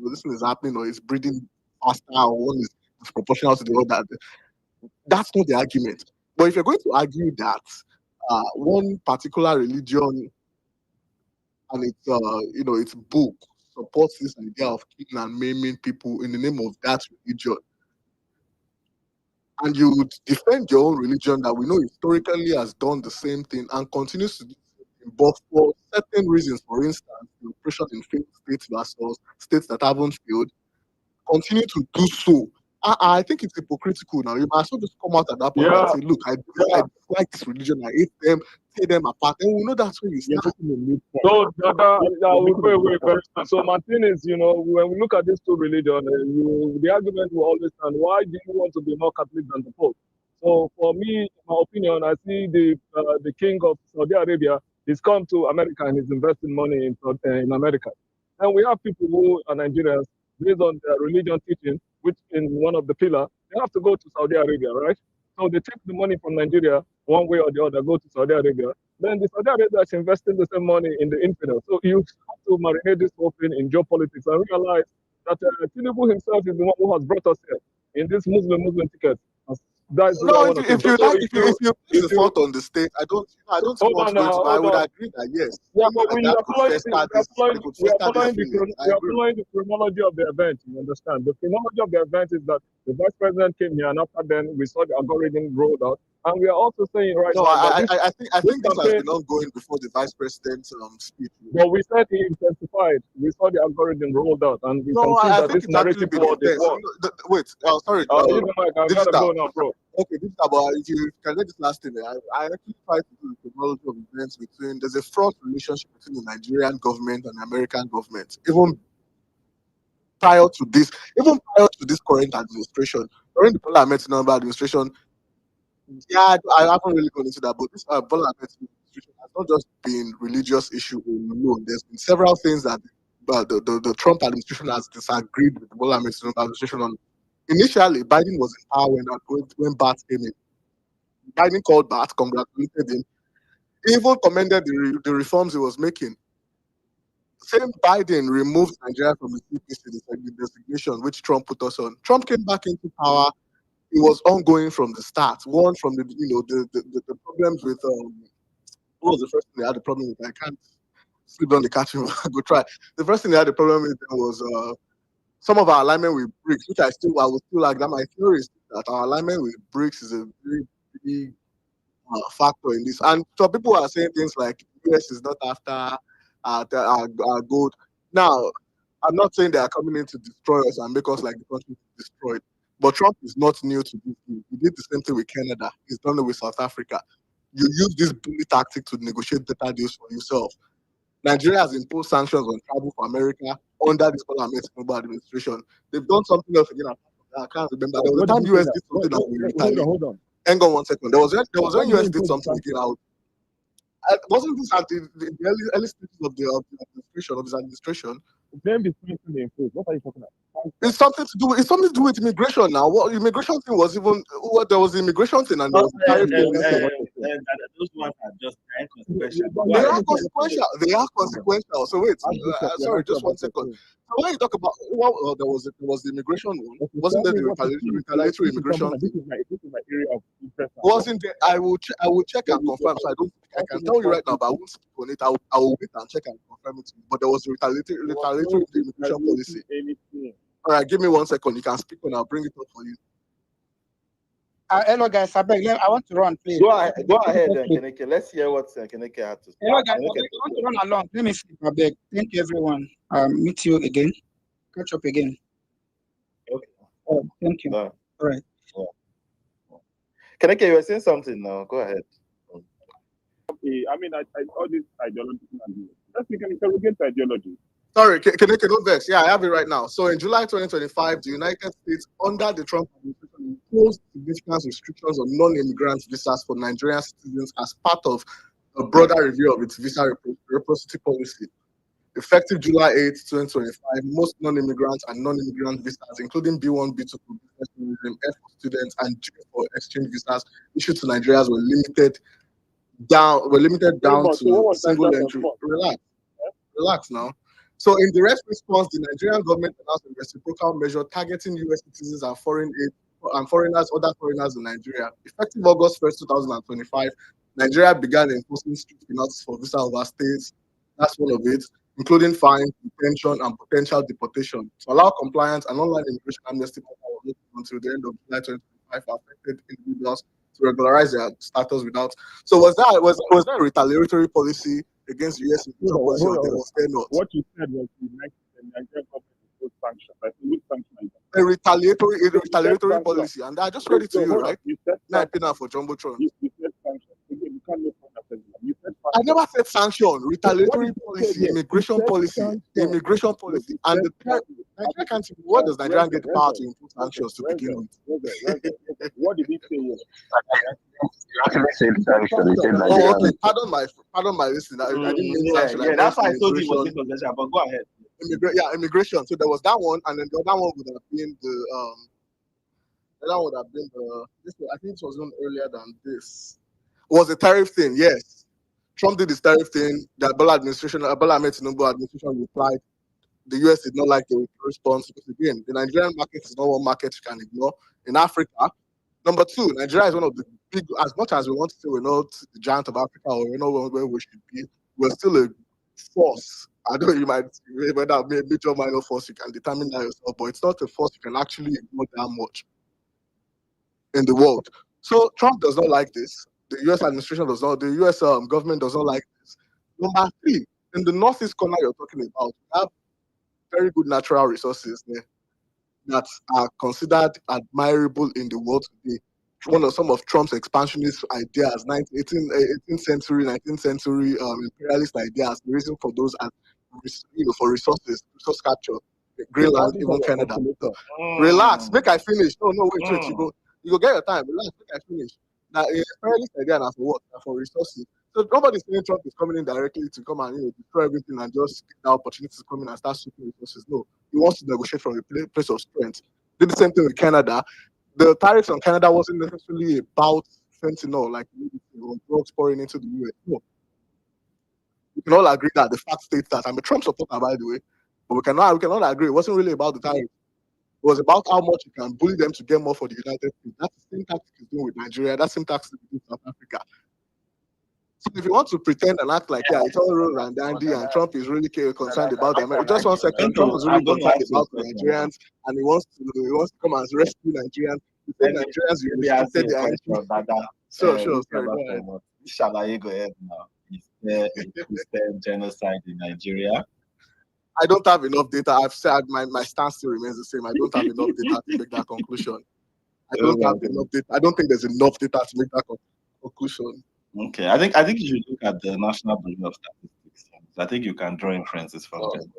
happening or it's breeding faster or one is proportional to the other. That's not the argument. But if you're going to argue that one particular religion and its book supports this idea of killing and maiming people in the name of that religion, and you would defend your own religion that we know historically has done the same thing and continues to do the same thing, but for certain reasons, for instance, the oppression in failed states versus states that haven't failed, continue to do so. I think it's hypocritical now. You might as well just come out at that point and say, look, I dislike this religion, I hate them, tear them apart. And we know that's where you start. So, so Martinez, when we look at these two religions, the argument will always stand, why do you want to be more Catholic than the Pope? So for me, in my opinion, I see the king of Saudi Arabia, he's come to America and he's investing money in America. And we have people who are Nigerians, based on their religion teaching, which in one of the pillars, they have to go to Saudi Arabia, right? So they take the money from Nigeria one way or the other, go to Saudi Arabia. Then the Saudi Arabia is investing the same money in the infidel. So you have to marinate this whole thing in geopolitics and realize that Tinubu himself is the one who has brought us here in this Muslim ticket. That's No, if you place the fault on the state, I don't see what's going to. I would agree that yes. Yeah, but we are following the chronology of the event. You understand? The chronology of the event is that the vice president came here, and after then we saw the algorithm rolled out, and we are also saying right now. I think this has been ongoing before the vice president's speech. But we said he intensified. We saw the algorithm rolled out, and we can see that this narrative war is won. Wait, sorry. I gotta go now, bro. Okay, this is about, if you can get this last thing, I actually tried to do the chronology of events there's a fraught relationship between the Nigerian government and the American government, even prior to this current administration. During the Bola Ahmed Tinubu administration, I haven't really gone into that, but this Bola Ahmed administration has not just been religious issue alone. There's been several things that the Trump administration has disagreed with the Bola Ahmed Tinubu administration on. Initially, Biden was in power when Bart came in. Biden called Bart, congratulated him, even commended the reforms he was making. Same Biden removed Nigeria from the CPC, the designation which Trump put us on. Trump came back into power. It was ongoing from the start. One from the problems with what was the first thing they had a problem with? I can't sleep on the couch. Go try. The first thing they had a problem with was some of our alignment with BRICS, which I would still like that. My theory is that our alignment with BRICS is a very big factor in this. And so people are saying things like the US is not after our gold. Now, I'm not saying they are coming in to destroy us and make us like the country destroyed. But Trump is not new to this. He did the same thing with Canada. He's done it with South Africa. You use this bully tactic to negotiate better deals for yourself. Nigeria has imposed sanctions on travel for America under this Bola Ahmed Tinubu administration. They've done something else again. I can't remember. There was a time US did something that we retaliated. Hold on. Hang on 1 second. There was when US did something again. Wasn't this at the early stages of his administration? Then the sanctions they impose. What are you talking about? It's something to do with immigration now. What immigration thing was even there was the immigration thing and there was the tariff thing this thing. Those ones are just inconsequential. They are consequential. They are consequential. So wait, sorry, just 1 second. So when you talk about there was the immigration one, wasn't there the retaliatory immigration thing? This is my area of interest. Wasn't there? I will check and confirm. So I can tell you right now, but I won't speak on it. I will wait and check and confirm it. But there was retaliatory immigration policy. All right, give me 1 second. You can speak on. I'll bring it up for you. Hello guys, I want to run, please. Go ahead, Keneke. Let's hear what Keneke had to say. Hello guys, I want to run along. Let me see. Thank you, everyone. Meet you again. Catch up again. Okay. Thank you. All right. Keneke, you were saying something now. Go ahead. Okay, I mean, I all this ideology. Let's make an interrogate ideology. Sorry, can don't vex. Yeah, I have it right now. So in July 2025, the United States, under the Trump administration, imposed significant restrictions on non-immigrant visas for Nigerian citizens as part of a broader review of its visa reciprocity policy. Effective July 8, 2025, most non-immigrant and non-immigrant visas, including B1, B2 for business tourism, F for students, and G for exchange visas issued to Nigerians were limited down to single entry. Relax now. So in direct response, the Nigerian government announced a reciprocal measure targeting U.S. citizens and foreigners, other foreigners in Nigeria. Effective August 1st, 2025, Nigeria began enforcing strict penalties for visa overstays. That's one of it, including fines, detention, and potential deportation. To allow compliance, an online immigration amnesty program was open until the end of July 2025 for affected individuals to regularize their status without. So was that a retaliatory policy against U.S. immigration policy, or was there not? What you said was the Nigerian government imposed sanctions. I think which sanction? A retaliatory policy, and I just read it to you, right? Now I pay now for Jumbotron. You said sanctions. You can't make fun of it. I never said sanction. Retaliatory policy, immigration policy, and the Nigeria can't. What does Nigeria get the power to impose sanctions to begin with? What did he say here? You actually said sanctions. Oh, okay. Pardon my listening. I didn't mean sanction. Yeah, that's why I told you it was inconsequential. But go ahead. Immigration. So there was that one, and then the other one would have been I think it was one earlier than this. Was the tariff thing? Yes. Trump did his tariff thing. The Bola Ahmed Tinubu administration replied. The US did not like the response because, again, the Nigerian market is not one market you can ignore. In Africa, number two, Nigeria is one of the big, as much as we want to say we're not the giant of Africa or we're not where we should be, we're still a force. I know you might, whether that be a major or minor force, you can determine that yourself, but it's not a force you can actually ignore that much in the world. So Trump does not like this. The US administration does not, the US government does not like this. Number three, in the northeast corner you're talking about, we have very good natural resources there that are considered admirable in the world today. Some of Trump's expansionist ideas, 18th century, 19th century imperialist ideas, the reason for those are, for resource capture, Greenland, even Canada. Relax, make I finish. No, wait, you go get your time. Relax, make I finish. Now, imperialist idea now for what? For resources. So nobody's saying Trump is coming in directly to come and destroy everything and just get the opportunity to come in and start shooting resources. No, he wants to negotiate from a place of strength. Did the same thing with Canada. The tariffs on Canada wasn't necessarily about fentanyl, like drugs pouring into the US. No. We can all agree that the fact states that. I'm a Trump supporter, by the way, but we cannot agree. It wasn't really about the tariff. It was about how much you can bully them to get more for the United States. That's the same tactic he's doing with Nigeria. That's the same tactic he's doing with South Africa. So if you want to pretend and act like, it's all rose and dandy and Trump is really concerned about them, just 1 second, Trump is really concerned about Nigerians and he wants to come and rescue Nigerians. He said Nigerians, you restricted their entry. Sure. Shall go ahead now? Is there a Christian genocide in Nigeria? I don't have enough data. I've said my stance still remains the same. I don't have enough data to make that conclusion. I don't have enough data. I don't think there's enough data to make that conclusion. Okay, I think you should look at the National Bureau of Statistics. I think you can draw inferences from them.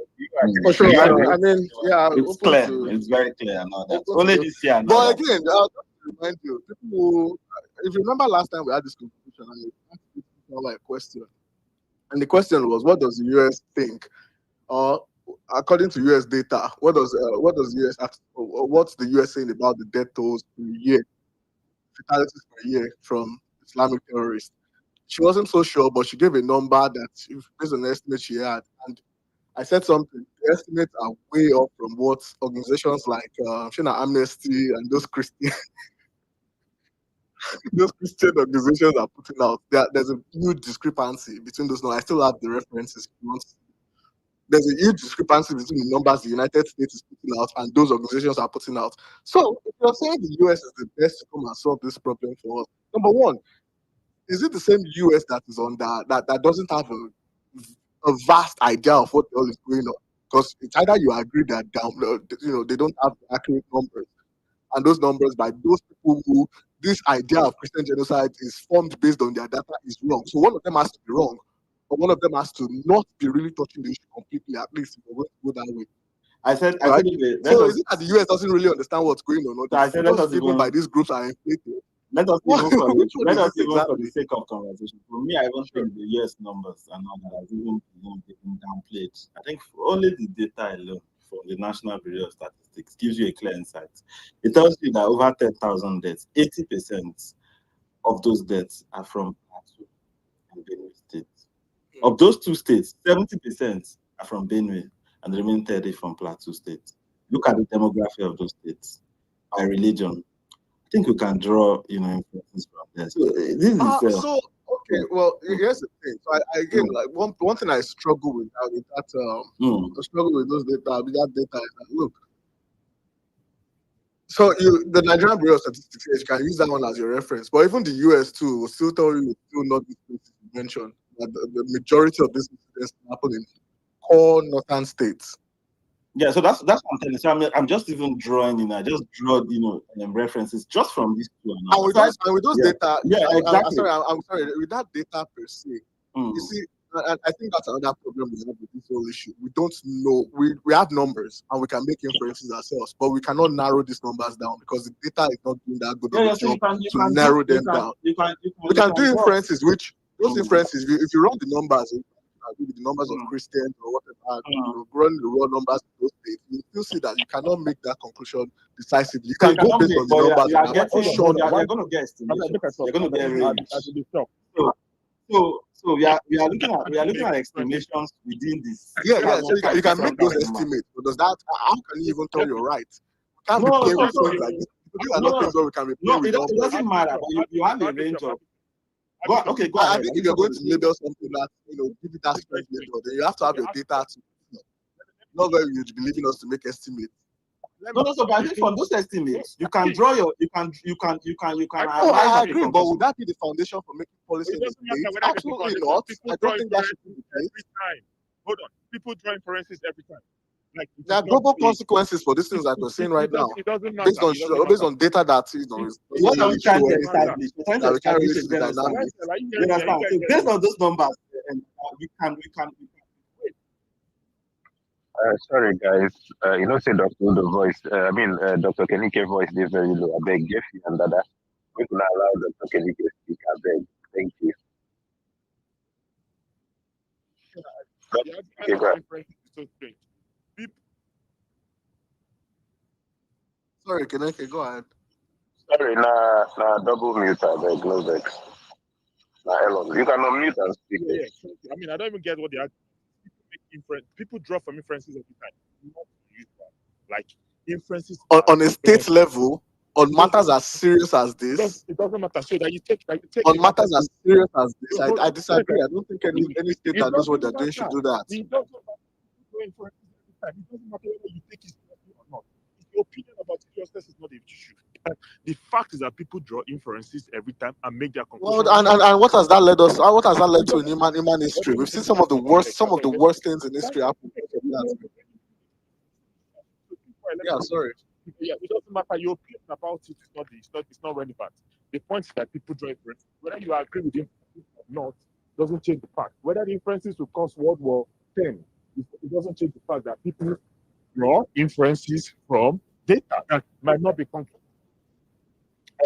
For sure. I mean, it's clear. It's very clear now. That only this year. But again, I'll just remind you, people, if you remember last time we had this conversation and you asked people a question, and the question was, what does the US think? according to US data, what does US what's the US saying about the death tolls per year, fatalities per year from Islamic terrorists? She wasn't so sure, but she gave a number that based on the estimate she had. And I said something. The estimates are way off from what organizations like Amnesty and those Christian those Christian organizations are putting out. There's a huge discrepancy between those. Now I still have the references. If you want. There's a huge discrepancy between the numbers the United States is putting out and those organizations are putting out. So if you're saying the US is the best to come and solve this problem for us, number one, is it the same US that is on that doesn't have a vast idea of what the hell is going on? Because it's either you agree that they don't have accurate numbers, and those numbers by those people who this idea of Christian genocide is formed based on their data is wrong. So one of them has to be wrong, but one of them has to not be really touching the issue completely. At least if we're going to go that way. I said, Right? okay, So is it that the US doesn't really understand what's going on, or So I the said, let figures us given even by these groups are inflated? let us What- even for which one let is us it even for exactly? the sake of conversation. For me, I don't think the US numbers and all that has even been downplayed. I think only the data alone from the National Bureau of Statistics gives you a clear insight. It tells you that over 10,000 deaths, 80% of those deaths are from Plateau and Benue states. Of those two states, 70% are from Benue and the remaining 30 from Plateau State. Look at the demography of those states by religion. I think we can draw, inferences from there. So this is So okay, well here's the thing. So I again like one thing I struggle with that I struggle with those data with that data is that look. So the Nigerian Bureau of Statistics, yes, you can use that one as your reference, but even the US too will still tell you it's still not these places you mentioned. That the majority of these incidents happen in core northern states. yeah, so that's what I'm telling you. So I'm just even drawing I just draw references just from these two. And with those yeah. data, Yeah, exactly. I'm sorry. With that data per se, you see, I think that's another problem we have with this whole issue. We don't know. We have numbers and we can make inferences ourselves, but we cannot narrow these numbers down because the data is not doing that good of a So you job can to narrow them down. We can do inferences, which those inferences, if you run the numbers, with the numbers of Christians or whatever, run the raw numbers of those states, you still see that you cannot make that conclusion decisively. You can go based on the numbers. You're going to get estimations. You're going to get range. So we are looking at estimations within this. Yeah. So you can make those estimates. But does that? How can you even tell you're right? We can't be playing with things like this. These are not things where we can be playing with numbers. It doesn't matter. You have a range of. Go ahead. I think if you're going to label something that give it that strength label, then you have to have your data to. Not where you'd be leaving us to make estimates. No, but I think from those estimates, you can draw your, you can. I agree, but would that be the foundation for making policy? Absolutely not. I don't think that should be the case. Every time. Hold on. People draw inferences every time. Like there are global consequences for these things that we're seeing right now, based on data that what are we trying to establish? We're trying to establish a dynamic. You understand? So based on those numbers, we can. Sorry, guys. Say Dr. The voice. Dr. Kenike voice is very low. I beg you, and that we can allow Dr. Kenike to speak. I beg. Thank you. Okay, go ahead. Sorry, Kenike, go ahead. Sorry, double mute. I beg, no vex. Elon, you can unmute and speak. Yeah. I mean, I don't even get what they are. People draw from inferences every time. Not usual. Like inferences on a state level, on matters as serious as this. It doesn't matter. So that you take on matters as serious as this. I disagree. I don't think any state that knows what they're doing should do that. It doesn't matter whether you take it seriously or not. Your opinion about seriousness is not the issue. The fact is that people draw inferences every time and make their conclusions. Well, and what has that led us? What has that led to in human history? We've seen some of the worst things in history happen. Yeah, sorry. Yeah, it doesn't matter. Your opinion about it is not relevant. The point is that people draw inferences. Whether you agree with him or not doesn't change the fact. Whether the inferences will cause World War X, it doesn't change the fact that people draw inferences from data that might not be concrete.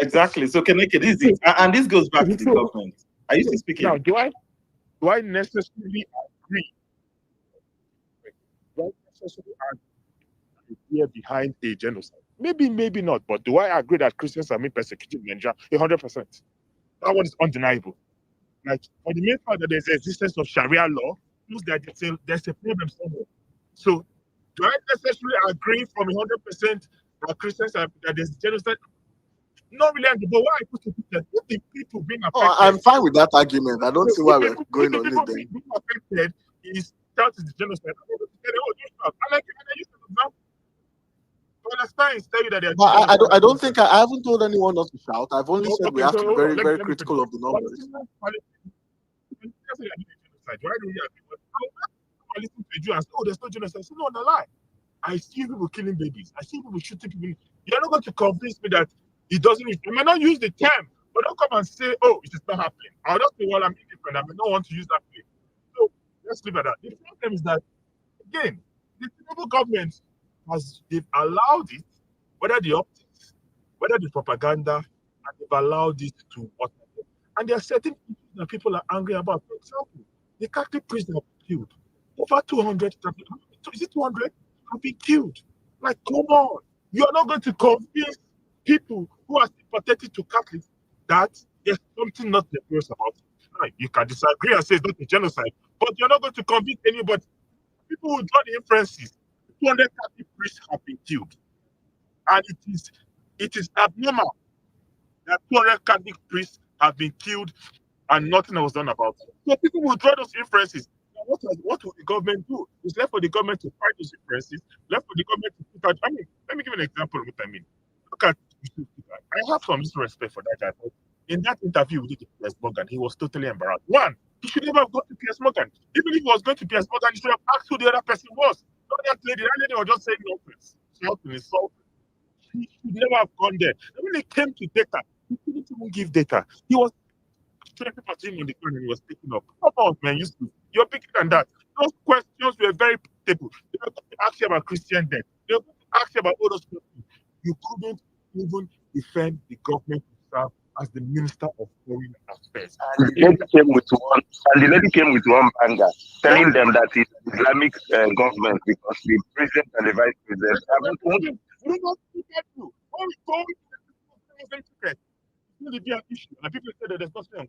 Exactly. So Keneke, this is and this goes back to the government. Are you still speaking? Now, do I necessarily agree? Do I necessarily idea behind a genocide. Maybe not. But do I agree that Christians are being persecuted in Nigeria? 100%. That one is undeniable. Like, for the mere fact that there's the existence of Sharia law, means that there's a problem somewhere. So, do I necessarily agree from 100% that Christians are that there's genocide? Not really, but why I put it is if the people being affected. I'm fine with that argument. I don't see why we're going on it then. Being affected is that is the genocide. I'm going to tell you, oh, don't stop. And I use an example. Palestinians tell you that they're. But I don't think I haven't told anyone not to shout. I've only said we have to be very, very critical of the numbers. Why do we agree? I listen to you and say, oh, there's no genocide. So no, lie. I see people killing babies. I see people shooting people. You're not going to convince me that it doesn't. I may not use the term, but don't come and say, oh, it is not happening. I'll just say, well, I'm indifferent. I may not want to use that phrase. So let's leave it at that. The problem is that, again, the Tinubu government they've allowed it, whether the optics, whether the propaganda, and they've allowed it to what. And there are certain issues that people are angry about. For example, the Catholic priests have been killed. Over 200, is it 200? Have been killed. Like, come on. You are not going to convince people who are sympathetic to Catholics that there's something not serious about it. Right. You can disagree and say it's not a genocide, but you're not going to convince anybody. People who draw the inferences. 200 Catholic priests have been killed. And it is abnormal that 200 Catholic priests have been killed and nothing was done about it. So people will draw those inferences. What will the government do? It's left for the government to fight those inferences, left for the government to put out. I mean, let me give an example of what I mean. Look at, I have some respect for that guy. But in that interview with Piers Morgan, he was totally embarrassed. One, he should never have gone to Piers Morgan. Even if he was going to Piers Morgan, he should have asked who the other person was. Not that lady. That lady was just saying nonsense, shouting, insulting. He should never have gone there. And when it came to data, he couldn't even give data. He was people to him on the ground and he was picking up. Come on, man, you're picking on that. Those questions were very predictable. They were going to ask you about Christian death. They were going to ask you about all those questions. You couldn't even defend the government itself as the Minister of Foreign Affairs. And the lady came with one banger, telling them that it's Islamic government because the president and the vice president haven't told him. We don't see that too. When we go into the secret, it's going to be an issue. And people say that there's nothing.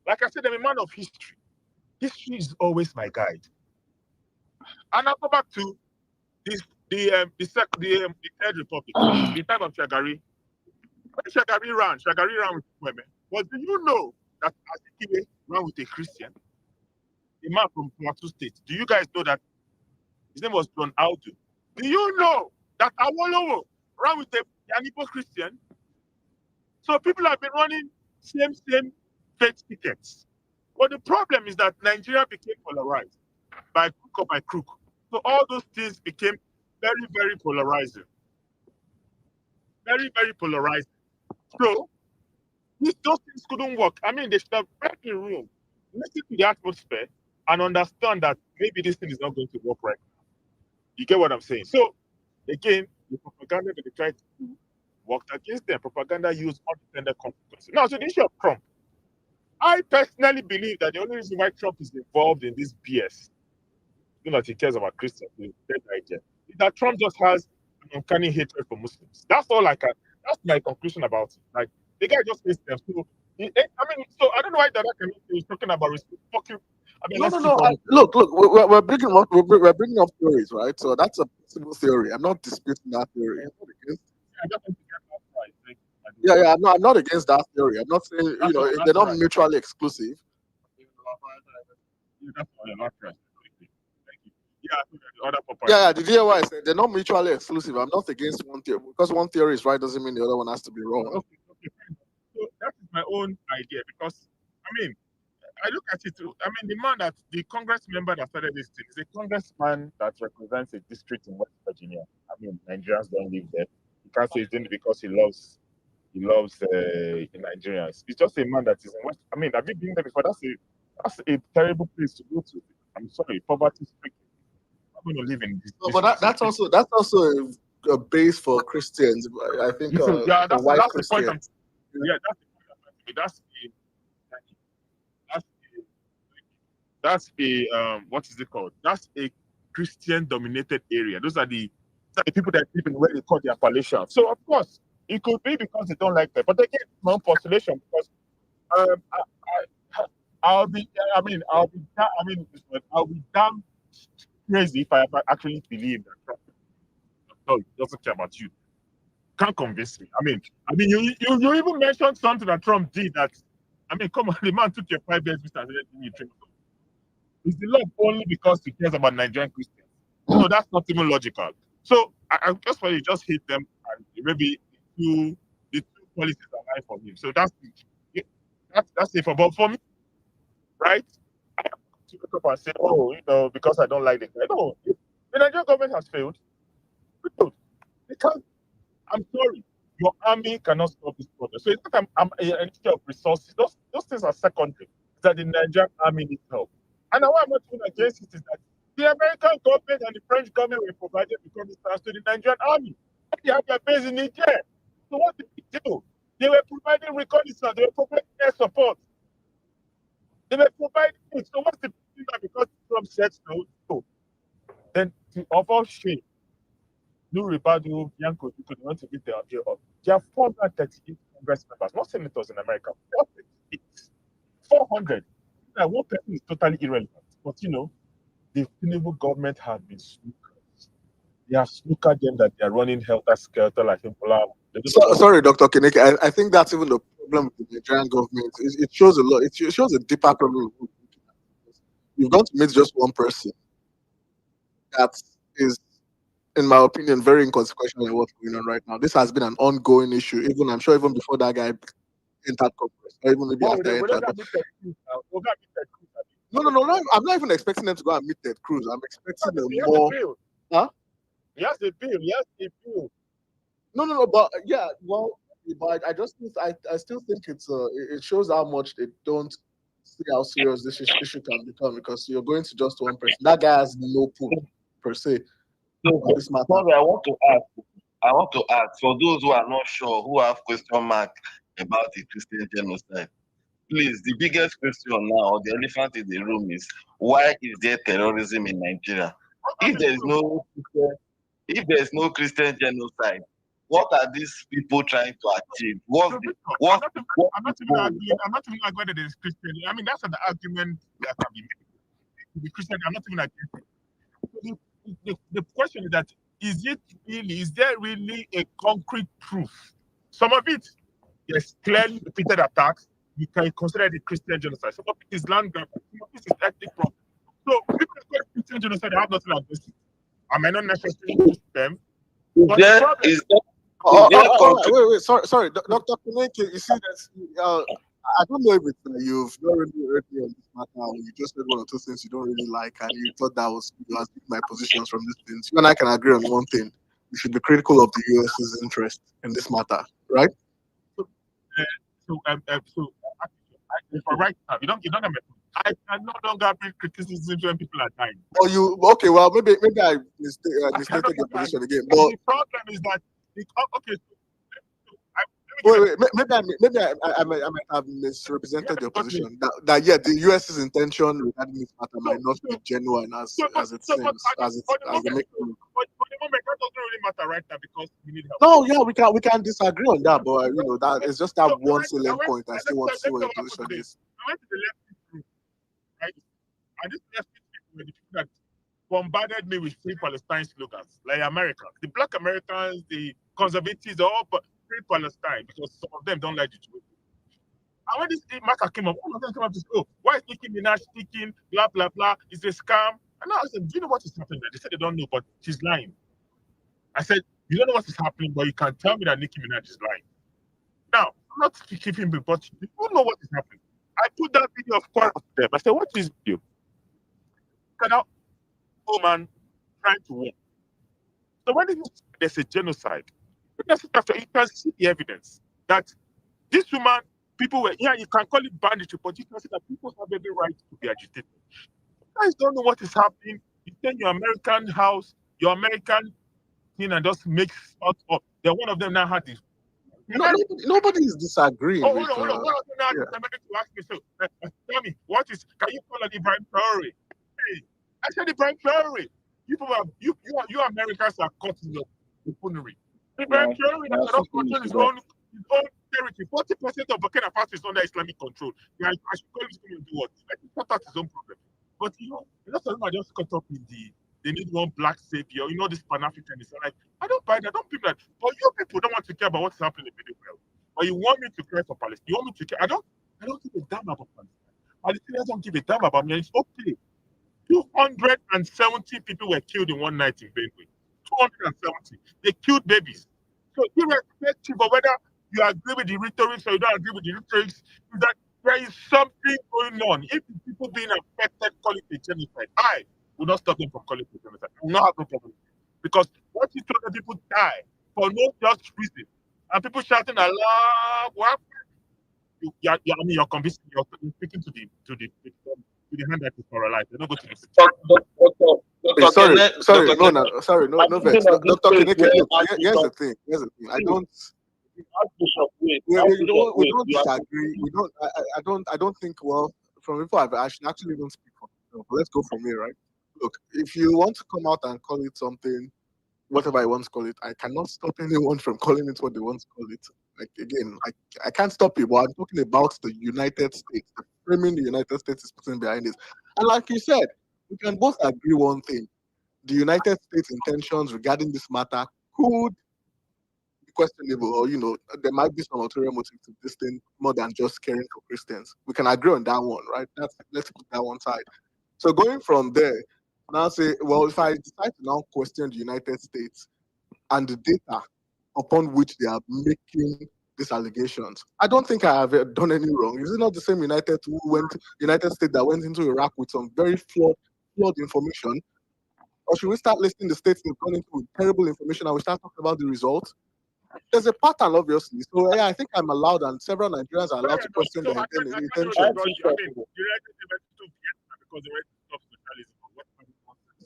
Like I said, I'm a man of history. History is always my guide. And I'll go back to the Third Republic, the time of Shagari. When Shagari ran with women. But do you know that Azikiwe ran with a Christian? A man from Plateau State. Do you guys know that his name was John Audu? Do you know that Awolowo ran with a Yanibo Christian? So people have been running same faith tickets. But the problem is that Nigeria became polarized by crook or by crook. So all those things became very, very polarizing. Very, very polarizing. So those things couldn't work. I mean, they should have read the room, listen to the atmosphere, and understand that maybe this thing is not going to work right now. You get what I'm saying? So, again, the propaganda that they tried to do worked against them. Propaganda used unintended consequences. Now, so the issue of Trump. I personally believe that the only reason why Trump is involved in this BS, that he cares about Christians, is that Trump just has an uncanny hatred for Muslims. That's all I can. That's my conclusion about it. Like, the guy just hates them. So, I don't know why that he's talking about fucking. No. Look, we're bringing up theories, right? So that's a possible theory. I'm not disputing that theory. I'm not against that theory. I'm not saying they're not mutually exclusive. Did you hear what I said? They're not mutually exclusive. I'm not against one theory. Because one theory is right doesn't mean the other one has to be wrong. Okay. So that is my own idea because, I look at it too. The Congress member that started this thing is a congressman that represents a district in West Virginia. Nigerians don't live there. You can't say it's doing it because he loves Nigerians. It's just a man that is in West. Have you been there before? That's a terrible place to go to. I'm sorry, poverty stricken. I'm going to live in this. But that's also a base for Christians. I think. That's white the point. That's what is it called? That's a Christian-dominated area. Those are the people that live in where they call their palatial. So of course, it could be because they don't like them. But again, my own postulation because I'll be damn crazy if I actually believe that Trump doesn't care about you. Can't convince me. You even mentioned something that Trump did that. Come on, the man took your 5 years visa and let me drink. Is the love only because he cares about Nigerian Christians? No, that's not even logical. So I just want you just hate them and maybe the two policies align for him. So that's it for me, right? I have to wake up and say, oh, because I don't like the guy. No, the Nigerian government has failed. Because I'm sorry, your army cannot stop this problem. So it's not an issue of resources. Those things are secondary. That the Nigerian army needs help. And why I'm not even against it is that the American government and the French government were providing reconnaissance to the Nigerian army. They have their base in Niger. So what did they do? They were providing reconnaissance. They were providing air support. They were providing it. So what's the thing that because Trump said no? Then to avoid shame, Ribadu, Bianco, you could want to beat their up. There are 438 Congress members, not senators in America. 400. Now, one person is totally irrelevant. But the Tinubu government has been snookers. They have snookered them that they are running helter skelter like Himpola. Sorry, Dr. Kineke. I think that's even the problem with the Nigerian government. It shows a lot. It shows a deeper problem. You've got to meet just one person that is, in my opinion, very inconsequential in what's going on right now. This has been an ongoing issue. I'm sure even before that guy entered Congress, or even maybe after entered. No. I'm not even expecting them to go and meet Ted Cruz. I'm expecting them more. Huh? Yes, the bill. No, but yeah, well, but I still think it shows how much they don't see how serious this issue can become because you're going to just one person. That guy has no pull per se. Sorry, I want to ask for those who are not sure, who have question mark about the Christian genocide. Please, the biggest question now, the elephant in the room is why is there terrorism in Nigeria? If there is no Christian genocide, what are these people trying to achieve? I'm not even arguing whether there's Christian. That's an argument that can be made. To be Christian, I'm not even against it. The question is that is there really a concrete proof? Some of it, yes, clearly repeated attacks. You can consider the Christian genocide. Some of it is land grab. Some of it is ethnic problem. So people that call it Christian genocide, they have nothing against it. I may not necessarily use them. But the problem wait. Sorry, Dr. Kineke, you see that I don't know if you've not really heard me on this matter. You just said one or two things you don't really like, and you thought that was my positions from these things. You and I can agree on one thing: we should be critical of the U.S.'s interest in this matter, right? So for right now, you don't get me. I can no longer bring criticism when people are dying. Okay? Well, maybe I misstated your position again. But the problem is that wait. Maybe I might have misrepresented your position. That the U.S.'s intention regarding this matter might not be genuine as it seems, as they make it look. But for the moment, that doesn't really matter right now because we need help. No, yeah, we can disagree on that, but that is just that one salient point. I still want to see what your position is. I went to the left group, right? And this left people were the people that bombarded me with free Palestine slogans, like America. The Black Americans, the conservatives, all but free Palestine because some of them don't like the Jews. And when this matter came up, all of them came up to say, why is Nicki Minaj speaking, blah, blah, blah, it's a scam. And I said, do you know what is happening there? They said they don't know, but she's lying. I said, you don't know what is happening, but you can tell me that Nicki Minaj is lying. Now, I'm not keeping me, but you don't know what is happening. I put that video of Quora to them. I said, what is this video? Can that woman trying to win? So when there's a genocide, you can see the evidence that this woman, people were, you can call it banditry, but you can see that people have every right to be agitated. You guys don't know what is happening. You stay in your American house, your American thing, and just make out up. Then one of them now had this. Nobody is disagreeing. Hold on. One of them now had to ask me, so tell me, can you call an Ibrahim Traore? Hey, I said Ibrahim Traore. You Americans are caught in your buffoonery. Now, Nigeria now cannot football control is that. his own territory. 40% of Burkina Faso is under Islamic control. Yeah, I should call this to do what? I think that's his own problem. But a lot of them are just caught up in they need one black savior. This Pan-Africanism. Like, I don't buy that. I don't think that. But you people don't want to care about what's happening in the Middle East. But you want me to care for Palestine. You want me to care. I don't give a damn about Palestine. Palestinians don't give a damn about me. And it's okay. 270 people were killed in one night in Benue. 270. They killed babies. So irrespective of whether you agree with the rhetoric or you don't agree with the rhetoric, is that there is something going on. If the people being affected call it a genocide, I will not stop them from calling it a genocide. I will not have no problem. Because what you told the people die for no just reason, and people shouting Allah, what? You're convincing, you're speaking to the hand that is paralyzed. They're not going to listen. Dr. Sorry, Kene, sorry, Dr. no, Kene, no, sorry, no, no I'm thinking vex. of this Dr. place Kineke, where look, here's the Archbishop, thing. Here's the thing. I wait, don't. Archbishop, wait, We Archbishop, we wait, don't you are disagree. We don't. I don't think. Well, from before I should actually even speak for myself. Let's go for me, right? Look, if you want to come out and call it something, whatever I want to call it, I cannot stop anyone from calling it what they want to call it. Like again, I can't stop you, but I'm talking about the United States, the framing the United States is putting behind this. And like you said, we can both agree one thing: the United States' intentions regarding this matter could be questionable, or there might be some ulterior motive to this thing more than just caring for Christians. We can agree on that one, right? Let's put that one side. So going from there, now say, well, if I decide to now question the United States and the data upon which they are making these allegations, I don't think I have done any wrong. Is it not the same United States that went into Iraq with some very flawed information? Or should we start listing the states they've gone into with terrible information and we start talking about the results? There's a pattern, obviously. So yeah, I think I'm allowed, and several Nigerians are allowed to question their intentions.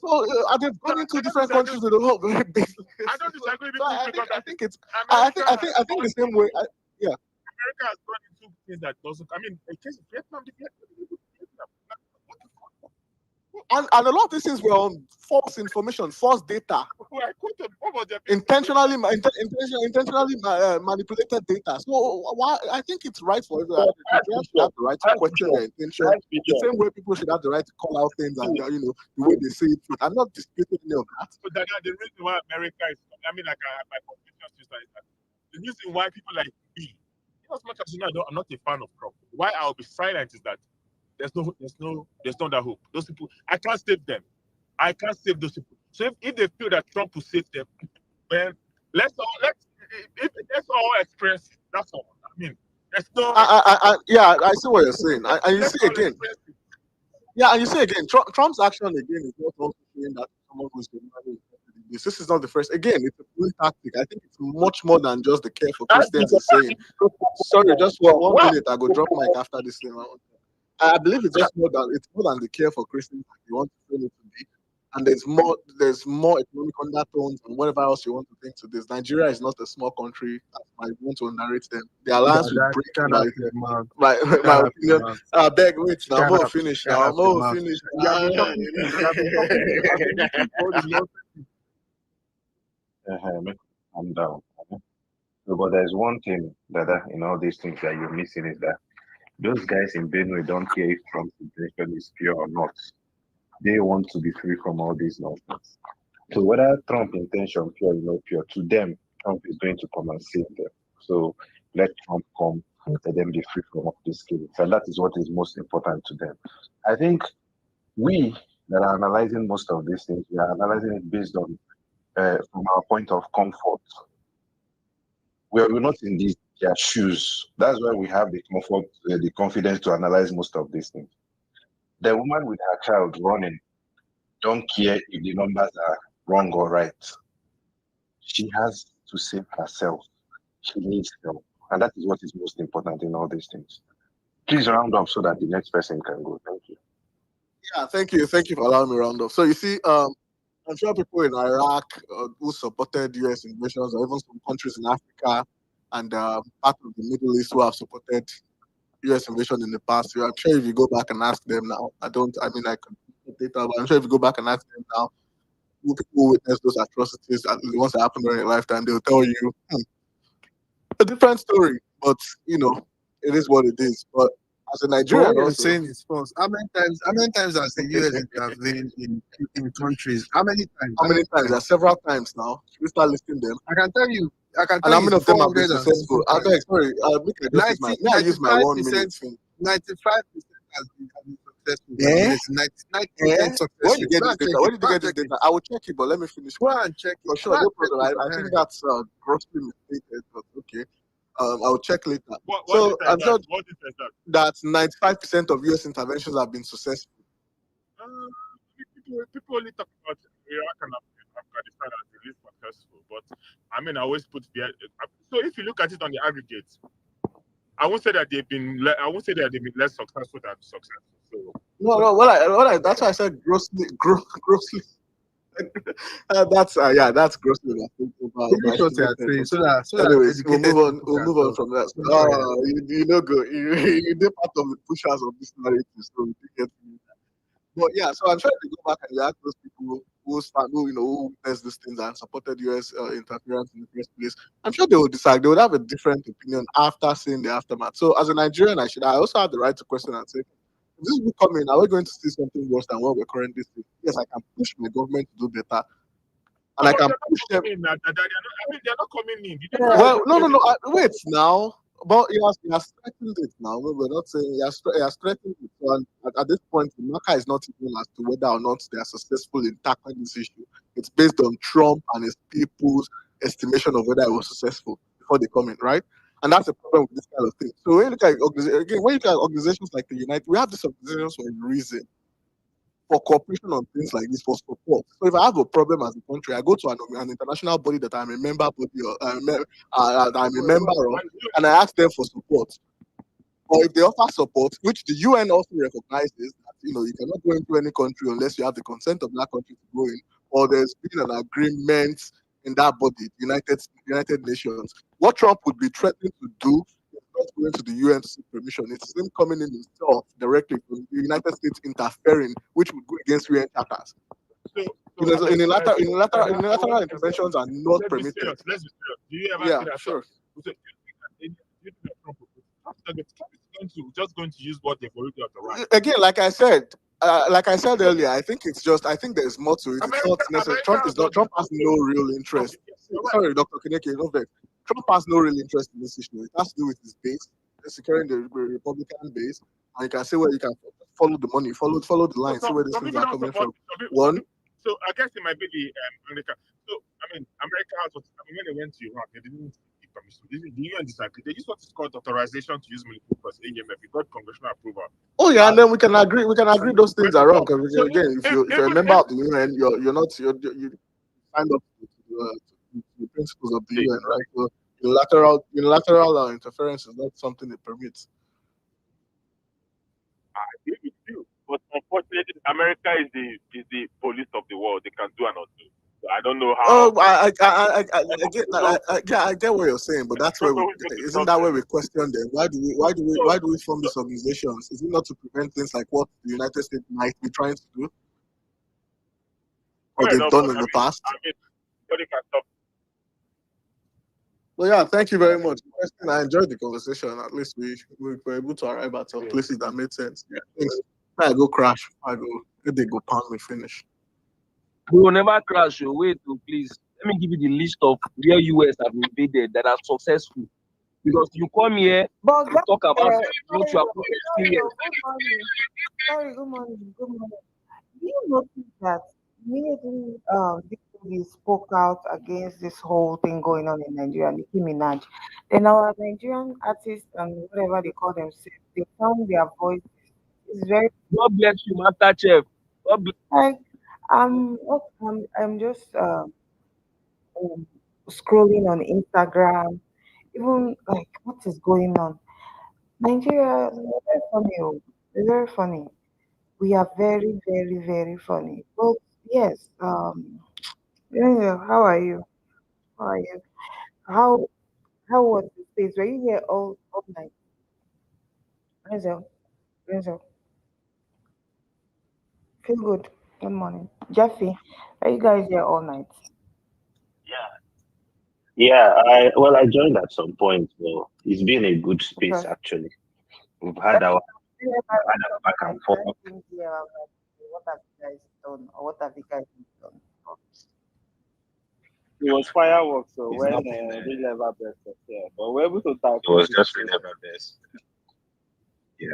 So they've gone into different countries with a lot of very big. I don't disagree with So you I because think it's. I think the same way. Yeah. America has gone into things that doesn't. I mean, in case of Vietnam. And a lot of these things were on false information, false data, intentionally manipulated data. So I think it's right for everyone. Nigerians should have the right to question their intention, the same way people should have the right to call out things and the way they say it. I'm not disputing any of that. So the reason why America is, I mean, like my conviction is that the reason why people like me, as much as I'm not a fan of Trump. Why I'll be silent is that there's no that hope. Those people, I can't save them. I can't save those people. So if they feel that Trump will save them, then let's all experience it. That's all. I mean, there's no. Yeah, I see what you're saying. And you see again. Yeah, and you see again, Trump's action again is not also showing that someone who's genuinely interested in this. This is not the first. Again, it's a full tactic. I think it's much more than just the care for Christians is saying. Sorry, just for 1 minute, I go drop mic after this thing. I believe it's more than the care for Christians that you want to frame it to be. And there's more economic undertones and whatever else you want to think to this. Nigeria is not a small country, as I want to narrate them. The alliance will break my opinion. Beg, wait, now I'm going to finish now. I'm going to finish. I'm down. No, but there's one thing that in all these things that you're missing is that those guys in Benue don't care if Trump's intention is pure or not. They want to be free from all these nonsense. So whether Trump's intention pure or not pure, to them, Trump is going to come and save them. So let Trump come, let them be free from all these killings. And that is what is most important to them. I think we that are analyzing most of these things, we are analyzing it based on from our point of comfort. We're not in their shoes. That's why we have the comfort, the confidence to analyze most of these things. The woman with her child running don't care if the numbers are wrong or right. She has to save herself. She needs help. And that is what is most important in all these things. Please round up so that the next person can go. Thank you. Yeah, thank you. Thank you for allowing me to round up. So you see, I'm sure people in Iraq who supported US invasions, or even some countries in Africa and part of the Middle East who have supported US invasion in the past. I'm sure if you go back and ask them now, I could put data, but I'm sure if you go back and ask them now, who witness those atrocities, and the ones that happen during your lifetime, they'll tell you a different story. But it is what it is. But as a But Nigerian, what you're also, saying is false. How many times has the US intervened in countries? How many times? how many times? There are several times now. Should we start listing them? I can tell you. And how many It's of them have been 400 and successful? something times. Sorry, make I just use may I use my 1 minute 95%, thing? 95% has been successful. Eh? Yes, 99% success When did you rate. get Go this and check data? it. When did you Go and get this check it. data? I will check it, but let me finish. Go and check it. For sure, Go and no check problem. it. I think that's grossly misstated, but okay. I'll check later. What So data I'm is sure that? What data is that? that 95% of US interventions have been successful. People only talk about Iraq and Afghanistan as the least successful, but I mean, I always put the. So if you look at it on the aggregate, I won't say that they've been. I won't say that they've been less successful than successful. So No. That's why I said grossly. That's grossly Finish what you are saying overestimated. so that Anyways, we'll educated move on. people We'll can move on talk. from that. Finish what you are Oh, you know, go. You did part of the pushers of this narrative, so we did get to that. But yeah, so I'm trying to go back and you ask those people who witnessed these things and supported US interference in the first place. I'm sure they would decide. They would have a different opinion after seeing the aftermath. So as a Nigerian, I also have the right to question and say, if this will come in, are we going to see something worse than what we're currently seeing? Yes, I can push my government to do better, and I can push them. They're not coming in. Well, no. Wait now. But he has threatened it now. No, we're not saying he has threatened it. So, and at this point, the marker is not even as to whether or not they are successful in tackling this issue. It's based on Trump and his people's estimation of whether it was successful before they come in, right? And that's the problem with this kind of thing. So when you look at organizations like the United, we have these organizations for a reason, for cooperation on things like this, for support. So if I have a problem as a country, I go to an international body that I'm a member body or that I'm a member of, and I ask them for support. Or if they offer support, which the UN also recognizes that you cannot go into any country unless you have the consent of that country to go in, or there's been an agreement in that body, United Nations. What Trump would be threatening to do is not going to the UN to seek permission. It's him coming in himself directly from the United States interfering, which would go against UN charters. Unilateral interventions are not permitted. Let's be serious. Do you ever Yeah, see that? sure. Trump is just going to use what they've already authorized. Again, like I said earlier, I think there's more to it. It's not necessary. Trump has no real interest. Sorry, Dr. Kineke, no vex. Trump has no real interest in this issue. It has to do with his base, securing the Republican base, and you can say where you can follow the money, follow the line, see where these things are coming from. One. So I guess it might be the America. So America has when they went to Iraq, they didn't give permission. The UN disagreed. They just what is called authorization to use military force, AMF. It got congressional approval. Oh yeah, and then we can agree. Those things are wrong because again, if you're a member of the UN, you signed up to the principles of the UN, right? So unilateral interference is not something it permits. I agree with you, but unfortunately, America is the police of the world. They can do and not do. So I don't know how. Oh, I get what you're saying, but that's where isn't that where we question them? Why do we form these organizations? Is it not to prevent things like what the United States might be trying to do, or they've done in the past? Nobody can stop. Well, yeah, thank you very much. I enjoyed the conversation. At least we were able to arrive at some places that made sense. Yeah, thanks. I go crash. They go pound me finish. We will never crash. Wait, please. Let me give you the list of where US have invaded that are successful. Because you come here to talk about what you are experiencing. Sorry, good morning. Do you notice that immediately this lady spoke out against this whole thing going on in Nigeria, Nicki Minaj, then our Nigerian artists and whatever they call themselves, they found their voice. It's very God bless you, Master Chef. God bless. like I'm just scrolling on Instagram, even like what is going on. Nigeria is very funny. Oh. It's very funny. We are very, very, very funny. But yes, yeah, how are you? How are you? How how was the space? Were you here all night? Renzo, Renzo, feel good. Good morning. Jeffy, are you guys here all night? Yeah, I joined at some point, but it's been a good space Because actually. We've had a back I and forth. can't think here. I'm like, what have you guys done? Or what have you guys done? It was fireworks, so It's when nothing. they never best of yeah, but we're able to type It was it. just never best. Yeah,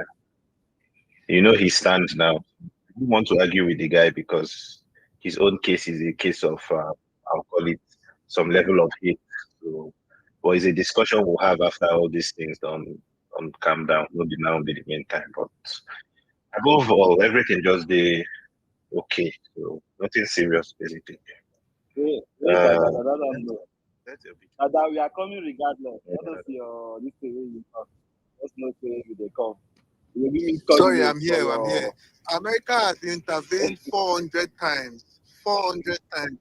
you know he stands now. I don't want to argue with the guy because his own case is a case of I'll call it some level of hate. So, but it's a discussion we'll have after all these things on calm down. Maybe now be the main time, but above all, everything just the okay. So nothing serious basically. Wait, Uh, that's that we are coming regardless. Let us see your this thing when you come. Let's not say you they come. You give me call Sorry, you I'm for here. I'm here. your America has intervened 400 times. 400 times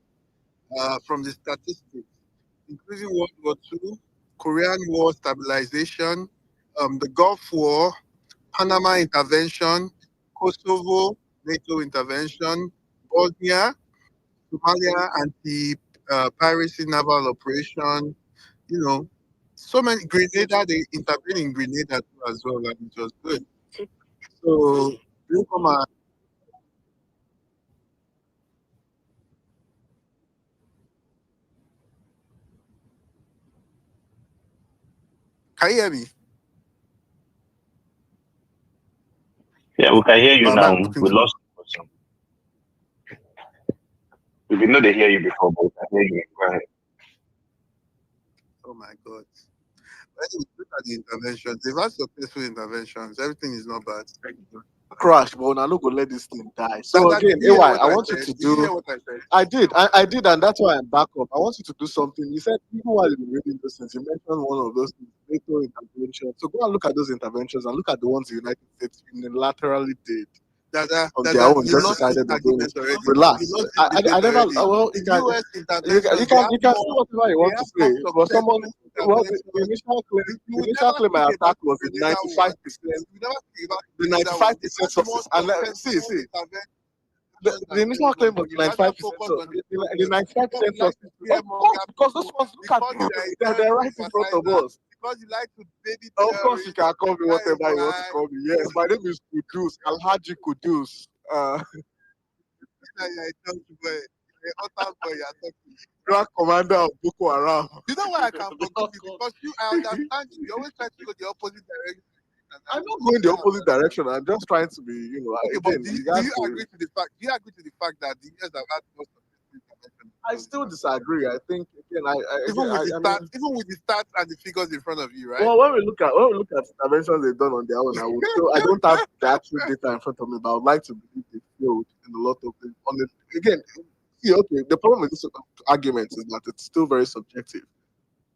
from the statistics, including World War II, Korean War stabilization, the Gulf War, Panama intervention, Kosovo NATO intervention, Bosnia, Somalia anti-piracy naval operation. You know, so many Grenada. They intervened in Grenada too as well, and it was good. So you come and can you hear me? yeah, we can hear you Am I now. talking We to me? lost you for some. We did not hear you before, but we can hear you. Go ahead. Oh my God. When you look at the interventions, they've had successful interventions. Everything is not bad. Crash, but I not gonna let this thing die. So Dada, again, did you hear AY, what I I want you said? to Did you hear do. what I said? I did, and that's why I'm back up. I want you to do something. You said even while you were reading those things, you mentioned one of those things, NATO interventions. So go and look at those interventions and look at the ones the United States unilaterally did Dada, on their Dada, own, you just lost this decided they're doing argument it. already. Relax. You lost this I debate never. already. Well, The you can US you can interventions, you they can have you can say more, whatever you they want to have say, more but someone successful well the interventions. initial claim You the would initial never claim I speak about attacked the was the Grenada one. 95%. You would never speak about The the Grenada one. They 95% had more success. And successful see, interventions the than initial those claim ones. was But the you rather 95% focus so on the the failures. 95% Because you like success. to Of course, fearmonger because those people, ones look at because you are a they're terrorist right in front of sympathizer, us. because you like to baby Of course, you terrorists. can call me That is whatever you want to why call me. Yes, my name is Kudus, Alhaji Kudus. you're a church boy, you're a utter boy, you're talking. Grand Commander of Boko Haram. You know why I can forgive you? Because I understand you. You always try to go the opposite direction. I'm not going the opposite direction. I'm just trying to be, Okay, but again, do you you guys agree to the fact? Do you agree to the fact that the years have had most of this intervention? I still disagree. I think again, Even with the I stats, mean, even with the stats and the figures in front of you, right? well, when we look at interventions they've done on their own, I don't have the actual data in front of me, but I would like to believe they failed in a lot of things. Again, see, okay, the problem with this argument is that it's still very subjective.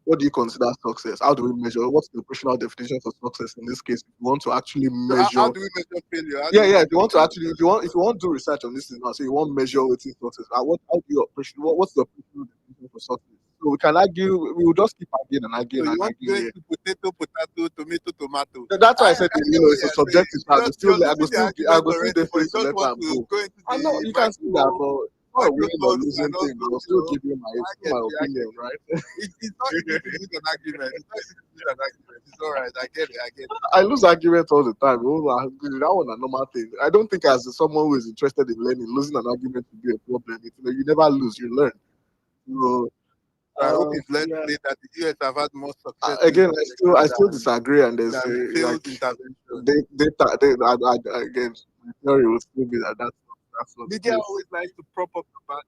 What do you consider success? How do we measure? What's the operational definition for success in this case? If you want to actually So measure, how do we measure failure? How do we If you measure want to failure? actually, if you want to do research on this thing now, so you want measure what is success. How do you operation? What's the operational definition for success? So we can argue. We will just keep arguing and arguing So you and want to go arguing here. into potato, tomato. That's why I I, said I you get know what it's a you're saying. subjective. I go still, You're I go losing the still, I argument go still already, dey but you face to just let want am to go. go into I know the you can see that, but not a winning or micro losing and thing. also, I will still give you my, I it's get my you, I get opinion, you. right? It's not easy to lose an argument. It's not easy to lose an argument. It's all right. I get it. I get it. I lose arguments all the time. That one a normal thing. I don't think as someone who is interested in learning, losing an argument will be a problem. You never lose, you learn. So, So I hope you've learned yeah. today that the US have had more successful Again, I interventions still disagree, and there's than failed interventions. again, my theory will still be that that's not the Media case. always likes to prop up the bad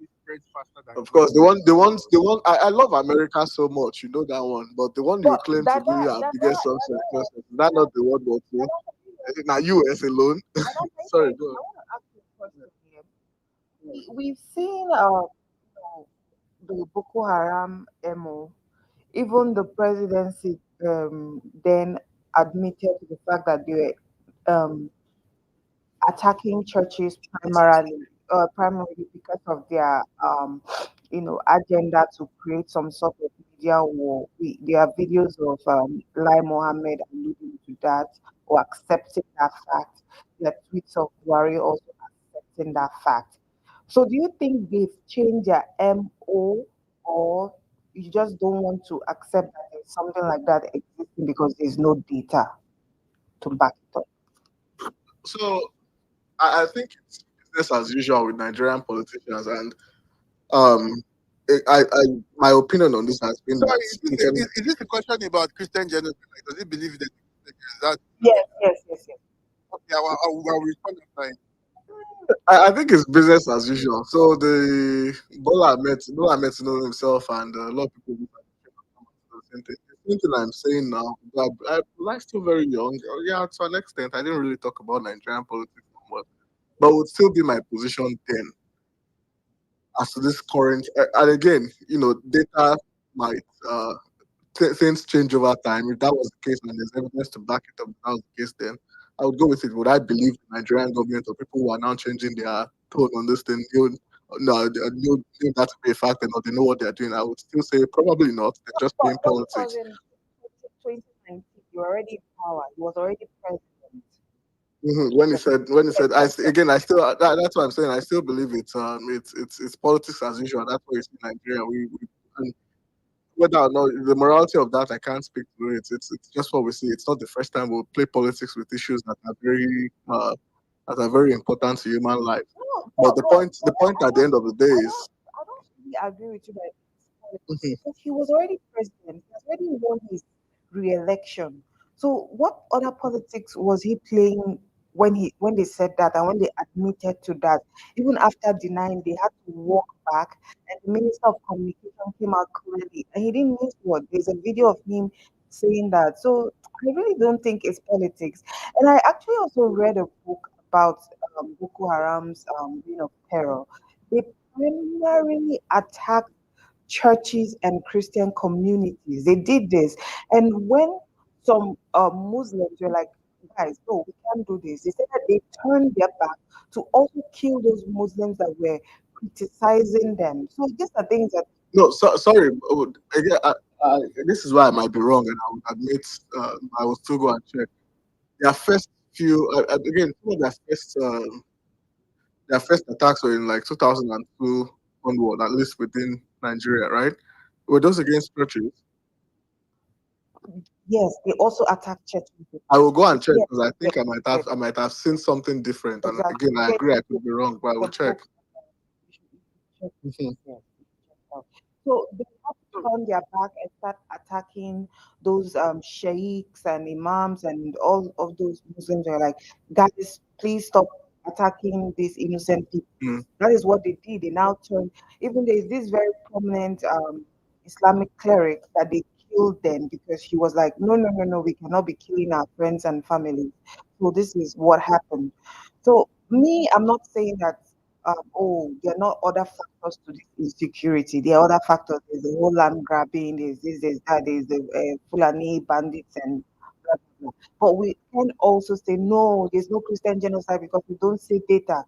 news spreads faster than Of course, the one. I love America so much, you know that one. But the one you But claim to that be that our that biggest success is that not the World War II? Now US alone. Sorry, go I on. want to ask you a question here. We've seen the Boko Haram MO. Even the presidency then admitted to the fact that they were attacking churches primarily because of their agenda to create some sort of media war. There are videos of Lai Mohammed alluding to that or accepting that fact. There are tweets of Buhari also accepting that fact. So do you think they've changed their MO, or you just don't want to accept that there's something like that existing because there's no data to back it up? So I think it's business as usual with Nigerian politicians, and um, my opinion on this has been Sorry, that is in this, terms, is this a question about Christian genocide? Like, does he believe that? Is that Yes. okay? I'll respond to that. I think it's business as usual. So the Bola Ahmed Tinubu himself and a lot of people who are the same thing. The same thing I'm saying now, that I'm still very young. Yeah, to an extent, I didn't really talk about Nigerian politics much, but would still be my position then as to this current. And again, data might things change over time. If that was the case, and there's evidence to back it up, that was the case, then I would go with it. Would I believe the Nigerian government or people who are now changing their tone on this thing? No, they knew that to be a fact, and they know what they're doing. I would still say probably not. They're just playing But this was politics. in 2019. You were already in power. He was already president. Again, I still that's what I'm saying. I still believe it's politics as usual. That's what it's in Nigeria. And whether or not the morality of that, I can't speak to it. It's just what we see. It's not the first time we'll play politics with issues that are very important to human life. But the point at the end of the day is, I don't really agree with you that Mhm. because he was already president. He has already won his re-election. So what other politics was he playing when they said that and when they admitted to that? Even after denying, they had to walk back, and the Minister of Communication came out clearly, and he didn't miss what. There's a video of him saying that. So I really don't think it's politics. And I actually also read a book about Boko Haram's reign of terror. They primarily attacked churches and Christian communities. They did this. And when some Muslims were like, guys, no, we can't do this, they said that they turned their back to also kill those Muslims that were criticizing them. So these are things that. No, sorry. Again, this is why I might be wrong, and I would admit I will still go and check. Their first few, again, some of their first attacks were in like 2002 onward, at least within Nigeria, right? Were those against churches? Yes, they also attack churches. I will go and check Yes, because I think I might have seen something different. And exactly. again, I agree I could be wrong, but I will check. Mhm. So they have to turn their back and start attacking those sheikhs and imams and all of those Muslims are like, guys, please stop attacking these innocent people. Mm. That is what they did. They now turn, even there is this very prominent Islamic cleric that they killed them because she was like, no, we cannot be killing our friends and families. So this is what happened. So me, I'm not saying that there are not other factors to this insecurity. There are other factors. There's the whole land grabbing, there's this, there's that, there's the Fulani bandits and blah, blah, blah. But we can also say, no, there's no Christian genocide because we don't see data.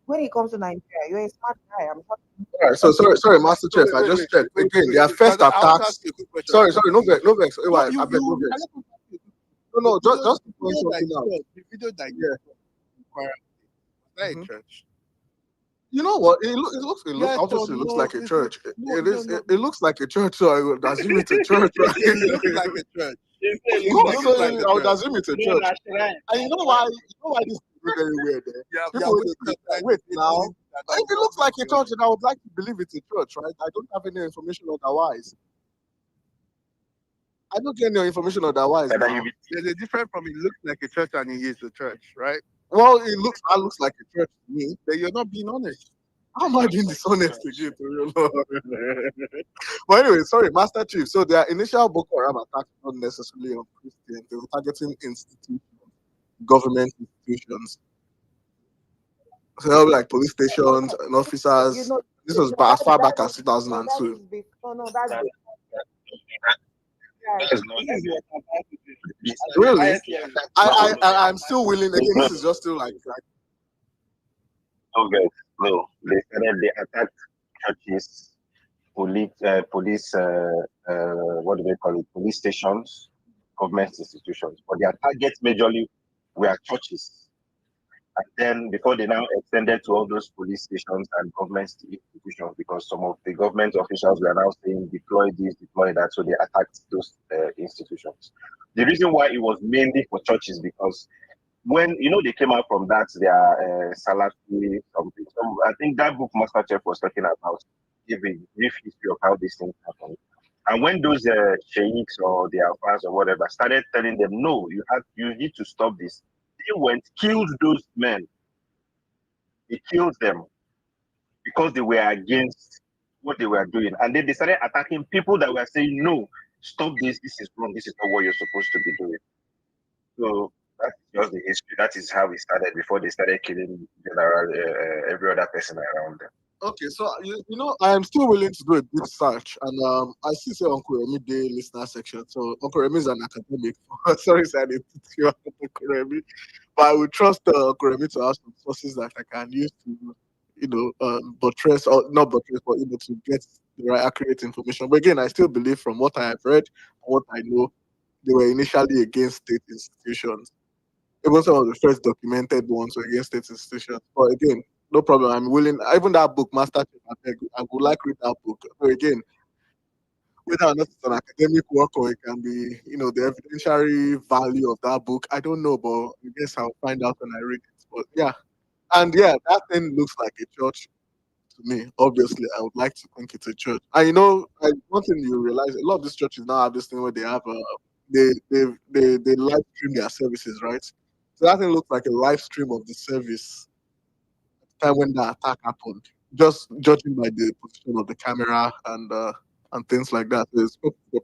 When it comes to Nigeria, you're a smart guy. I'm not. All right, so sorry, Master Chef. I just checked again. Their first attacks. Sorry, no vex, no vex. I beg, no vex. No, just to point something out. The video that you inquire, was that a church? You know what? Obviously, it looks like a church. It looks like a church, so I would assume it's a church, right? It looks like a church. I would assume it's a church. And you know why? This is very weird. People wait now. If it looks like a church, then I would like to believe it's a church, right? I don't have any information otherwise. I don't get any information otherwise. There's a difference from it looks like a church and it is a church, right? Well, that looks like a church to me. Then you're not being honest. How am I being dishonest again, to real Lord? But anyway, sorry, Master Chief. So their initial Boko Haram attacks were not necessarily on Christians. They were targeting institutions, government institutions. So they were like police stations and officers. This was as far back as 2002. Really? I'm still willing. Again, this is just still like Okay, no. They attacked churches, police, what do they call it? Police stations, government institutions. But their targets majorly were churches. And then before they now extended to all those police stations and government institutions, because some of the government officials were now saying deploy this, deploy that, so they attacked those institutions. The reason why it was mainly for churches because when they came out from that their Salafi something. So I think that book Master Chef was talking about give a brief history of how these things happen. And when those sheikhs or the alphas or whatever started telling them, no, you need to stop this, they went killed those men. They killed them because they were against what they were doing, and then they started attacking people that were saying, no, stop this. This is wrong. This is not what you're supposed to be doing. So that's just the history. That is how it started before they started killing every other person around them. Okay, so I am still willing to do a deep search, and I see say Uncle Remy Day listener section. So Uncle Remy is an academic. Sorry, sir, I didn't teach you Uncle Remy, but I would trust Uncle Remy to have some sources that I can use to, buttress or not buttress, but to get the right accurate information. But again, I still believe from what I have read and what I know, they were initially against state institutions. Even some of the first documented ones were against state institutions. But again, no problem. I'm willing. Even that book, Master Chef, I would like to read that book. But again, whether or not it's an academic work or it can be, the evidentiary value of that book, I don't know. But I guess I'll find out when I read it. But yeah, and yeah, that thing looks like a church to me. Obviously, I would like to think it's a church. And one thing you realize, a lot of these churches now have this thing where they have they live stream their services, right? So that thing looks like a live stream of the service at the time when the attack happened. Just judging by the position of the camera and things like that. So it's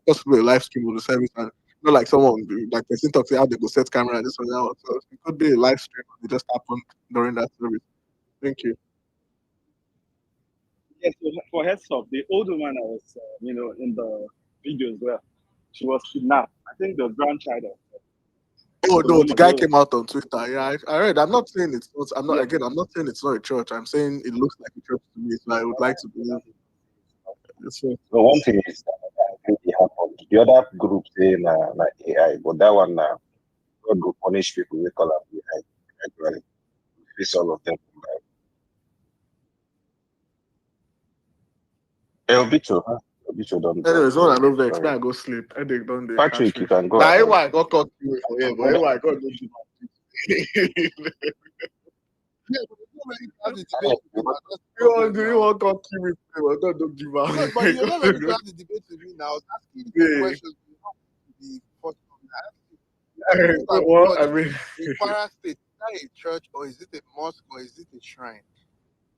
possibly a live stream of the service, and not like someone like person talks how they go set camera and this one that one. So it could be a live stream. It just happened during that service. Thank you. Yes, for heads up, the old woman that was, in the video as well, she was kidnapped. I think the grandchild of Oh the no, the woman. guy came out on Twitter. Yeah, I read. I'm not saying it's not. I'm not Yeah. again. I'm not saying it's not a church. I'm saying it looks like a church to me. So I would like to believe it. It's So one thing is that really happened. The other group saying like AI, but that one God will punish people we call up AI. Actually, face all of them. Elbito, huh? Elbito don't drop. Anyways, when I don't vex, Sorry. I go sleep. Headache don't dey catch Patrick, me. you can go Now, ahead. why I got caught you for here, but why I got no give Yeah, but you don't really have the debate with me. Now. That's the You problem want now. caught you with me, but God don't give out. No, but you're not ready to have the debate with me now. I was asking you Yeah. questions. You know, the first one. I asked you, like Well, church I mean, in Kwara State, is that a church or is it a mosque or is it a shrine?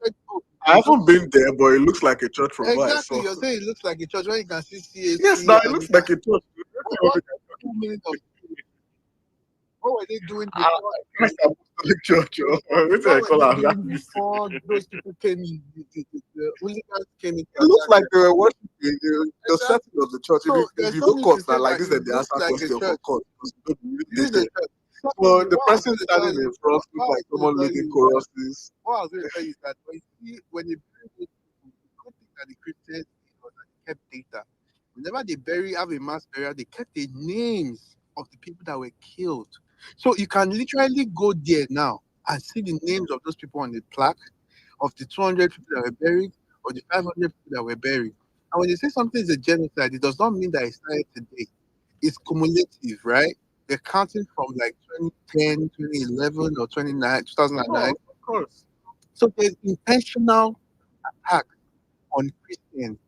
Said, oh, I it haven't looks been there, but it looks like a church from what I exactly. saw. You're saying it looks like a church when you can see CAC. Yes, now it and looks you like a church. what 2 minutes of what were they doing before? Christ Apostolic Church, what I What were call they am doing that? before those people came in? The hooligans came in. It looks like they were worshiping the Exactly. setting of the church. So If there's you no go need court to now, say like that this, it then they looks answer like a question for church. court because you don't really It dey is a there. church. Well, Secondly, the what I was person going to tell standing you, in front looks what I like was going someone to tell leading you is that choruses. what I was going to tell you is that when you bury those people, the good thing that the Christians did was that they kept data. Whenever they have a mass burial, they kept the names of the people that were killed. So you can literally go there now and see the names of those people on the plaque, of the 200 people that were buried, or the 500 people that were buried. And when they say something is a genocide, it does not mean that it started today. It's cumulative, right? They're counting from like 2010, 2011, or 2009. Of course. So there's intentional attack on Christians,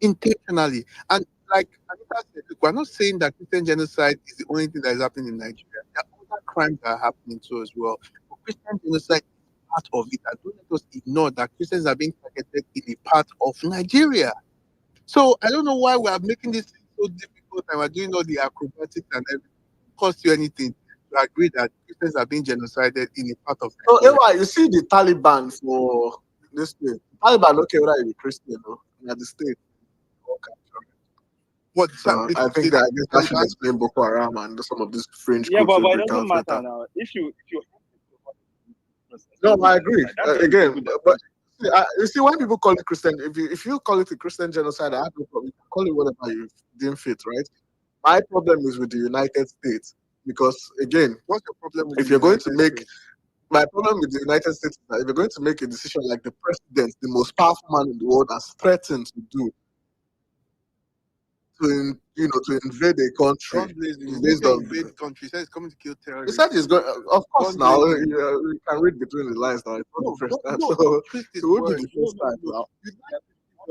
intentionally. And like Anita said, look, we're not saying that Christian genocide is the only thing that is happening in Nigeria. There are other crimes that are happening too as well. But Christian genocide is part of it. And don't let us ignore that Christians are being targeted in a part of Nigeria. So I don't know why we are making this thing so difficult and we're doing all the acrobatics and everything. Cost you anything to agree that Christians are being genocided in a part of So, Nigeria. Ewa, you see the Taliban for this thing. Taliban, okay, whether you're Christian or at the state. What So I think that I guess that should explain Boko Haram and some of these fringe Yeah, groups but will it break doesn't out matter later. now. If you No, I agree. that's just Again, the but see, you see, when people call it Christian, if you call it a Christian genocide, I have no problem. You can call it whatever you deem fit, right? My problem is with the United States because again, what's your problem with if the you're going to United make States? My problem with the United States is that if you're going to make a decision like the president, the most powerful man in the world, has threatened to do, to invade a country Gun blazing. He based didn't on. invade the country. He said he's coming to kill He terrorists. said he's going. Of course, Gun now blazing. you can read between the lines. Now it's not the first time, so don't twist his it won't be words. the first time now. You like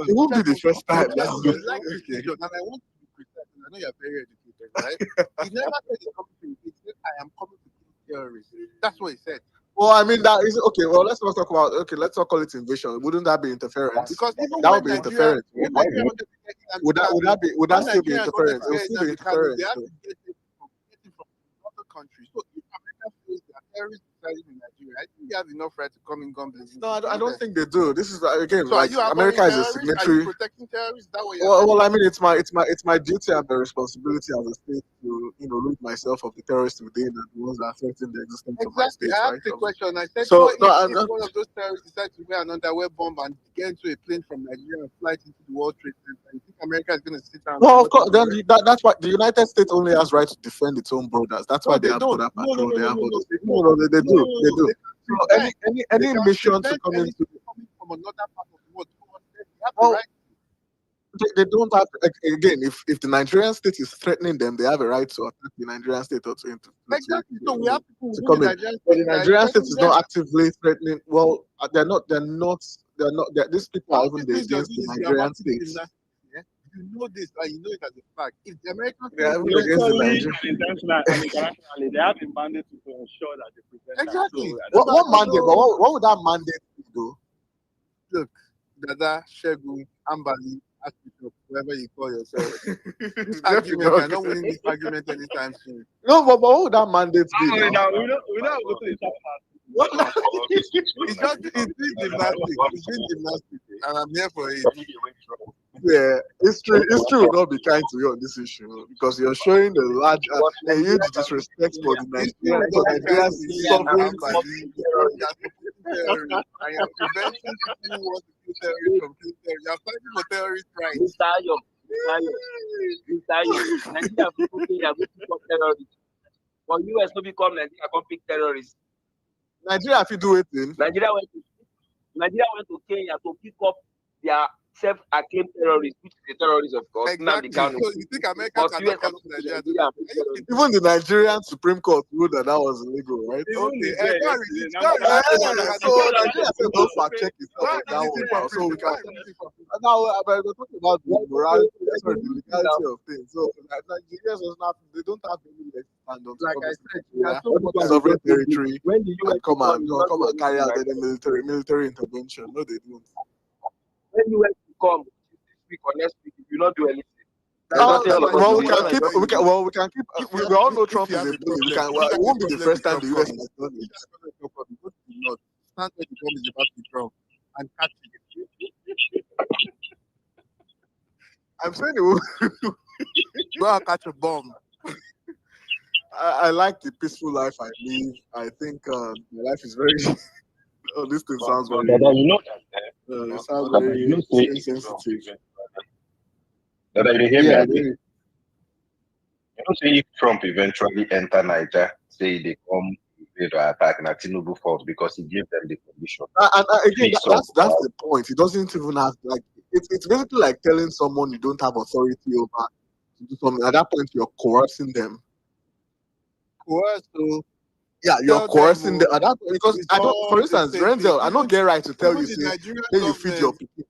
It won't be the first time now. You like precision, and I want to be precise. And I know you're very educated, right? He never said he's coming to invade. He said, "I am coming to kill terrorists." That's what he said. Well, I mean that is okay. Well, let's not talk about. Okay, let's not call it invasion. Wouldn't that be interference? Because even That when would be Nigeria, interference. when Nigeria wanted to get Nnamdi Would that Kanu, would that when still be Nigeria wanted interference? to It would get still be Nnamdi Kanu, interference. they had So. to get it from another country. So if America feels there are terrorists residing in Nigeria, I think they have enough right to come in gun blazing. No, I don't think they do. This is again So are like you America is a terrorists? Are you signatory. protecting terrorists? Is that what you're Well, I mean, it's my duty and my responsibility as a state to rid myself of the terrorists within and the ones that are threatening the existence of my Exactly. state, I right? asked the question. I said, So what no, if one of those terrorists decides to wear an underwear bomb and get into a plane from Nigeria and fly into the World Trade Center? You think America is going to sit down? well, of course, then that's why the United States only has right to defend its own borders. That's why they have border patrol. They have border. No, they do. They do. So any mission to come into coming from another part of the world, they have the well, right. they don't have again. If the Nigerian state is threatening them, they have a right to attack the Nigerian state or to Exactly. So we have people to within come the in. Nigerian But state the that are Nigerian state threatening is not them. actively threatening. Well, they're not. These people are even against the Nigerian state. You know this, and you know it as a fact. If the American They are even state against the Locally Nigerian. and intentionally and internationally, they have been mandated to ensure that they prevent exactly. that. So What mandate? But what would that mandate be, though? Look, Dada, Shegun, Ambali, Archbishop, whoever you call yourself. This argument, you're not winning this argument anytime soon. No, but what would that mandate be? we Now? don't go to the It's doing gymnastics, and I'm here for it. Yeah, history will not be kind to you on this issue because you're showing a huge disrespect for the Nigerian sovereign. I am preventing people who want to kill terrorists from killing terrorists. You're fighting for terrorist rights. Nigeria people say they are going to become terrorists. For US to become Nigeria, come pick terrorists. Nigeria, if you do it, then Nigeria went to Kenya to pick up their self-acclaimed terrorists, which is the terrorists, of course. Exactly. Nnamdi Kanu. So you think America cannot come to Nigeria? even the Nigerian Supreme Court ruled that was illegal, right? Okay, So Nigeria said don't fact check itself on that one now. So we can now we're talking about the morality, the legality of things. So Nigerians they don't have any leg to stand on. Like I said, sovereign territory and come and carry out any military intervention. No, they don't. When US will come this week or next week, if you not do anything. We all know Trump is a bully. It won't be the first time the US has done it. Stand where the bomb is about to drop and catch it. I'm saying it will go and catch a bomb. I like the peaceful life I live. I think my life is very. Oh, this thing sounds very. It sounds very insensitive. Yeah, you know, say if Trump eventually enter Niger, say they come invade or attack, na Tinubu fault because he gave them the condition. And again, that's the point. He doesn't even have it's basically like telling someone you don't have authority over to do something. At that point, you're coercing them. Coerce, so yeah, you're coercing them at that point because I don't. For instance, Renzel, I don't get right to tell you say you feed your people.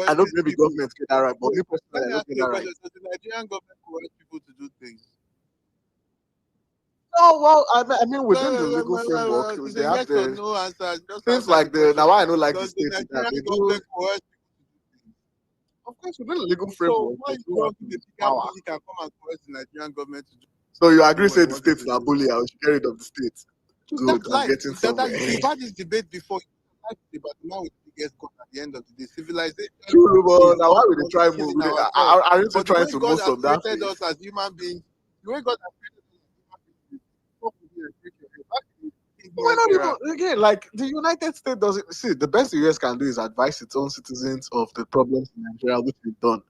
I don't maybe government get that right, but me personally, I don't get that right. Does the Nigerian government coerce people to do things? Oh well, I mean within the legal framework, they have the things like the now I know like the state that they do. Of course, within the legal framework, so why the power can come and coerce the Nigerian government to do? So you agree? Say the states are bully, I should get rid of the states. Good, I'm getting somewhere. We've had this debate before. But now it gets caught at the end of the day. Civilization. True, but now why would they try move? Are you trying to move from that? God has created us as human beings. The way God has created us as human beings. Why not even again? Like the United States doesn't see the best the US can do is advise its own citizens of the problems in Nigeria, which we've done.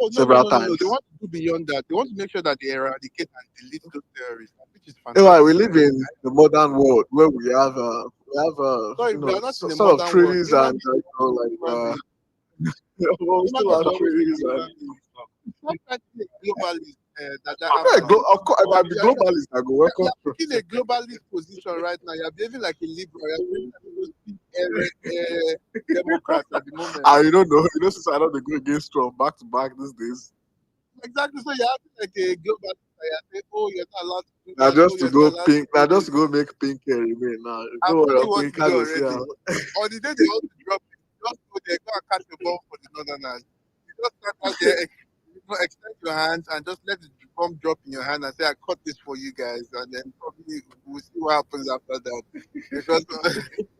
Oh, no. several They times. want to do beyond that. They want to make sure that they eradicate and delete those terrorists, which is Anyway, we fantastic. live in the modern world where we have Sorry, you we know, are not in a sort of modern world. treaties Human and beings, human beings, well, we human still beings have always be treaties and human beings. Stop trying to be a globalist, that yeah, Amsa. of course, if I be globalist, I go You welcome. are taking a globalist position right now. You are behaving like a liberal. You are behaving like those big Democrats at the moment. You don't know, since I don't go against Trump back to back these days. Exactly. So you're acting like a globalist. You are saying, oh, you're not allowed to do Now that. Oh, just to you're not go allowed pink, to now do just this. to go make pink hair remain now. I'm Don't telling worry, you what pink to hair do go see already. how. On the day they want to drop it, just go there, go and catch a bomb for the northerners. You just stand out there, extend your hands and just let the bomb drop in your hand and say, I caught this for you guys. And then probably we'll see what happens after that. Because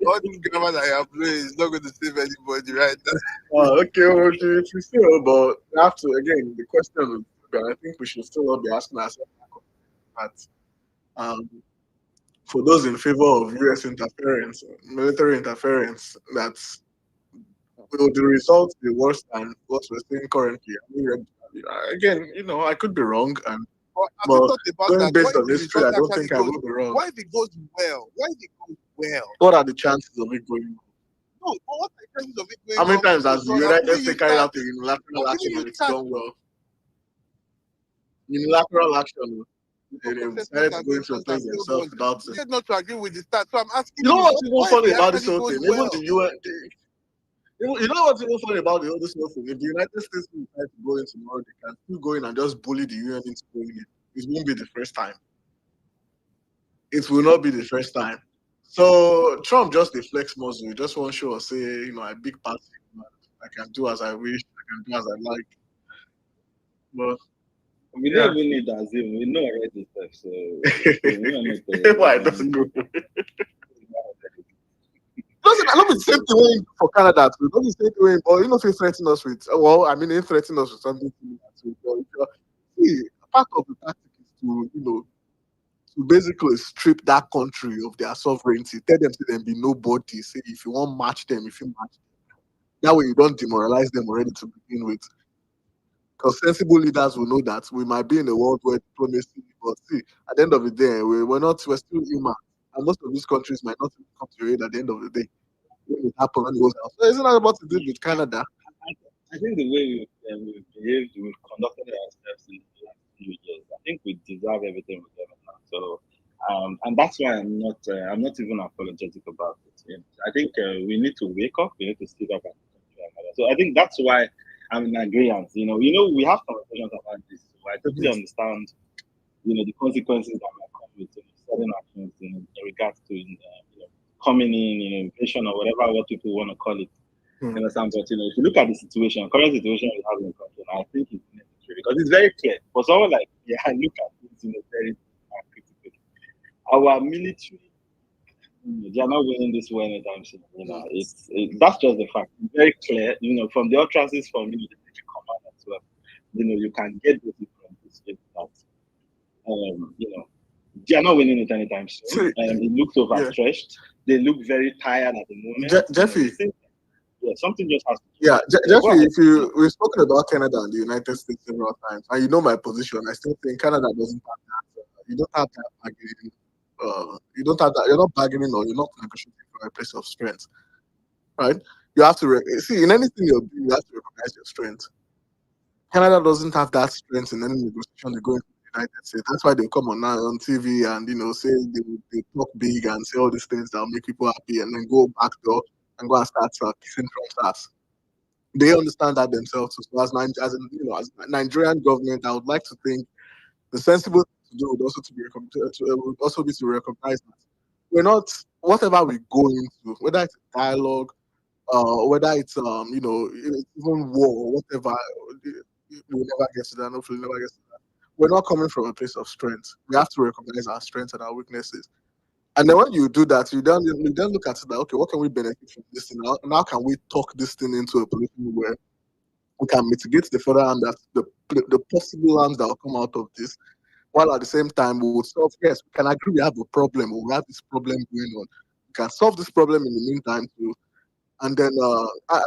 all this grammar that I have played is not going to save anybody right now. Okay, well, it's still, but we have to, again, the question, I think we should still not be asking ourselves that for those in favor of US interference, military interference, that's will the results be worse than what we're seeing currently? I mean, again, I could be wrong, Have you but thought about going that? What based if on the history, result I don't actually think I goes? will be wrong. What if it goes well? What if it goes well? What are the chances of it going wrong? No, but what are the chances of it going How many wrong? times has the United States carried out a I'm unilateral giving action you and it's stats. gone well? Unilateral action, they've Assessment decided to and go into a sanctions place and failed themselves ones. without You it. said not to agree with the stats, so I'm asking You know you, what's even what if funny it about this actually whole goes thing? Even well? the UN, you know what's even funny about this whole thing? If the United States decide to go in tomorrow, they can still go in and just bully the UN into going in. It won't be the first time. It will not be the first time. So Trump just the flex muscle. He just won't show us say, a big party. I can do as I wish. I can do as I like. But We yeah. don't even need that Zoom. We know already stuff, so we don't need to. Why it doesn't go? I know the same thing way for Canada too. Not the same way, but if they threaten us with, well, I mean, they threaten us with something similar to. See, part of the tactic is to basically strip that country of their sovereignty. Tell them to them be nobody. Say if you want match them, if you match them, that way you don't demoralize them already to begin with. Because sensible leaders will know that we might be in a world where diplomacy, but see, at the end of the day, we're still human, and most of these countries might not even come to your aid at the end of the day. When it happens, when it goes out. So isn't that about to do with Canada? I think the way we've behaved, we've conducted ourselves in the last few years. I think we deserve everything we get now. So, and that's why I'm not even apologetic about it. I think we need to wake up. We need to sit up and so I think that's why I'm in agreement. We have conversations about this. So I totally understand. The consequences that might come with certain actions in regards to coming in, invasion or whatever what people want to call it. You understand? But if you look at the current situation we have in the country, I think it's necessary because it's very clear. For someone like look at things very critically. Our military, they are not winning this war anytime soon. That's just the fact. It's very clear. From the utterances from the military command as well. You can get this from this that they are not winning it anytime soon. It looks overstretched. They look very tired at the moment. Jeffy. Something just has to. Jeffrey, we've spoken about Canada and the United States several times, and you know my position. I still think Canada doesn't have that. You don't have that bargaining. You don't have that. You're not bargaining or you're not negotiating from a place of strength, right? You have to see in anything you're doing. You have to recognize your strength. Canada doesn't have that strength in any negotiation they go into the United States. That's why they come on TV and say they talk big and say all these things that'll make people happy, and then go back door and go and start kissing Trump's ass. They understand that themselves. So as Nigerian government, I would like to think the sensible thing to do would also be to recognize that we're not whatever we go into, whether it's a dialogue, whether it's even war or whatever, we'll never get to that. Hopefully, never get to that. We're not coming from a place of strength. We have to recognize our strengths and our weaknesses. And then when you do that, you then look at it like, okay, what can we benefit from this thing? How can we talk this thing into a position where we can mitigate the further harm that the possible harms that will come out of this, while at the same time we will solve. Yes, we can agree we have a problem, or we have this problem going on. We can solve this problem in the meantime too. And then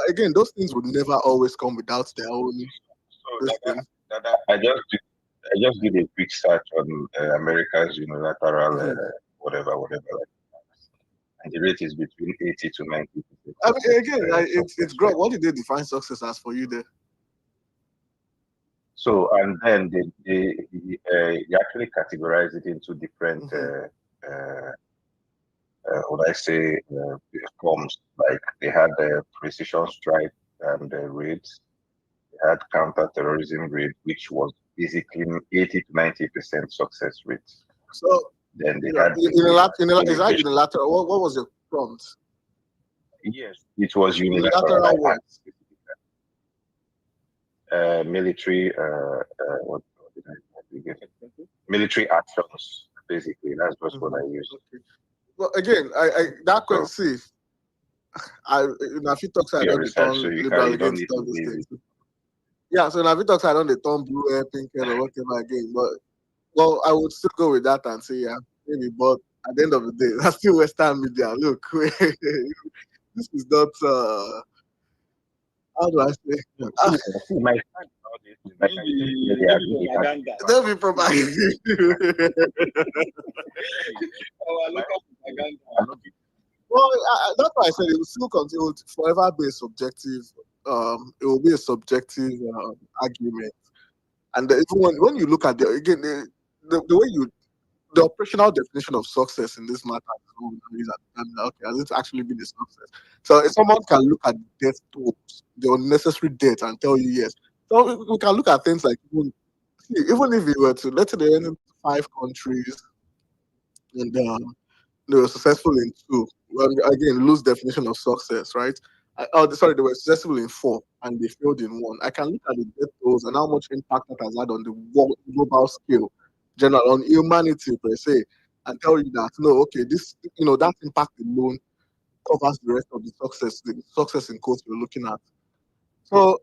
again, those things would never always come without their own this thing. I just did a quick search on America's unilateral whatever, like that. And the rate is between 80 to 90%. I mean, again, it's great. What did they define success as for you there? So, and then they actually categorize it into different, what I say, forms. Like they had the precision strike and the raids. They had counter-terrorism rate, which was basically 80 to 90% success rate. So then they yeah, had is that unilateral? What was your prompt? Yes, it was Unilateral unilateral. what? Military what did I get? Military actions, basically. That's just what I used. Okay. Well, again, I that question. See, if you talk, I don't research, so turn you liberal don't against need all to these believe things. Yeah, so if you talk, I don't turn blue hair, pink hair, or whatever again. But well, I would still go with that and say yeah, maybe. But at the end of the day, that's still Western media. Look, this is not. How do I say? See, my friend about this is like Don't be propaganda. Well, that's why I said it will still continue to forever be a subjective. It will be a subjective argument, and even when you look at the way the operational definition of success in this matter is okay, has it actually been a success? So if someone can look at death tolls, the unnecessary death, and tell you yes. So we can look at things like even if we were to let's say they went into 5 countries and they were successful in 2. Well, again, loose definition of success, right? Sorry, they were successful in 4 and they failed in 1. I can look at the death tolls and how much impact that has had on the global scale, general on humanity per se, and tell you that no, okay, this that impact alone covers the rest of the success in quotes we're looking at. So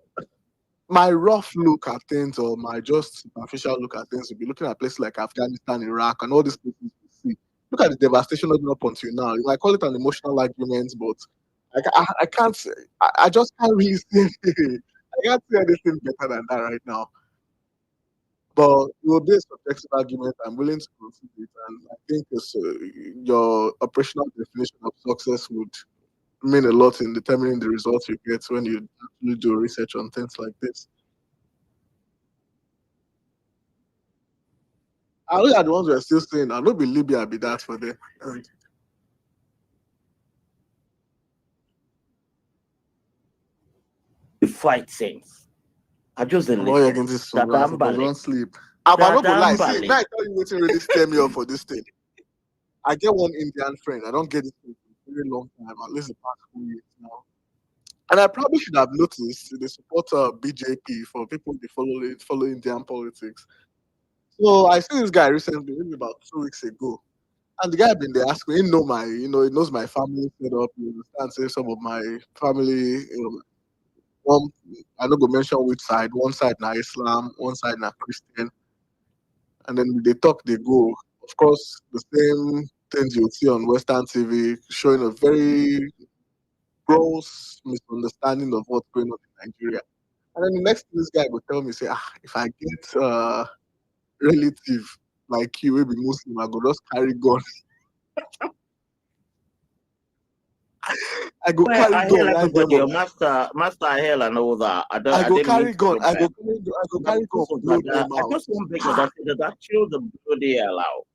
my rough look at things, or my just superficial look at things, would be looking at places like Afghanistan, Iraq, and all these places we see. Look at the devastation of up until now. You might call it an emotional argument, but I can't say, I just can't really say I can't say anything better than that right now. But it will be a subjective argument. I'm willing to concede it, and I think your operational definition of success would mean a lot in determining the results you get when you actually do research on things like this. I look at the ones we're still saying, I don't be Libya be that for them. The fight things. I just didn't I'm listen. going to suppose don't sleep. Ah, I'm not gonna lie. See, now I tell you what really stir me up for this thing. I get one Indian friend. I don't get it for a very long time, at least the past 4 years now. And I probably should have noticed they support BJP for people they follow Indian politics. So I see this guy recently, maybe about 2 weeks ago. And the guy been there asking, he knows my family set up, he understands say some of my family, one I don't go mention which side, one side na Islam, one side na Christian. And then they talk, they go. Of course, the same things you'll see on Western TV showing a very gross misunderstanding of what's going on in Nigeria. And then the next thing this guy will tell me, say, if I get relative like you, will be Muslim, I go just carry gun. I go carry I gun. hear Right everybody, there, your master hell and all that. I go didn't carry mean to gun. I go carry gun. Blow them I out. just want to beg that that chill the bloody hell out.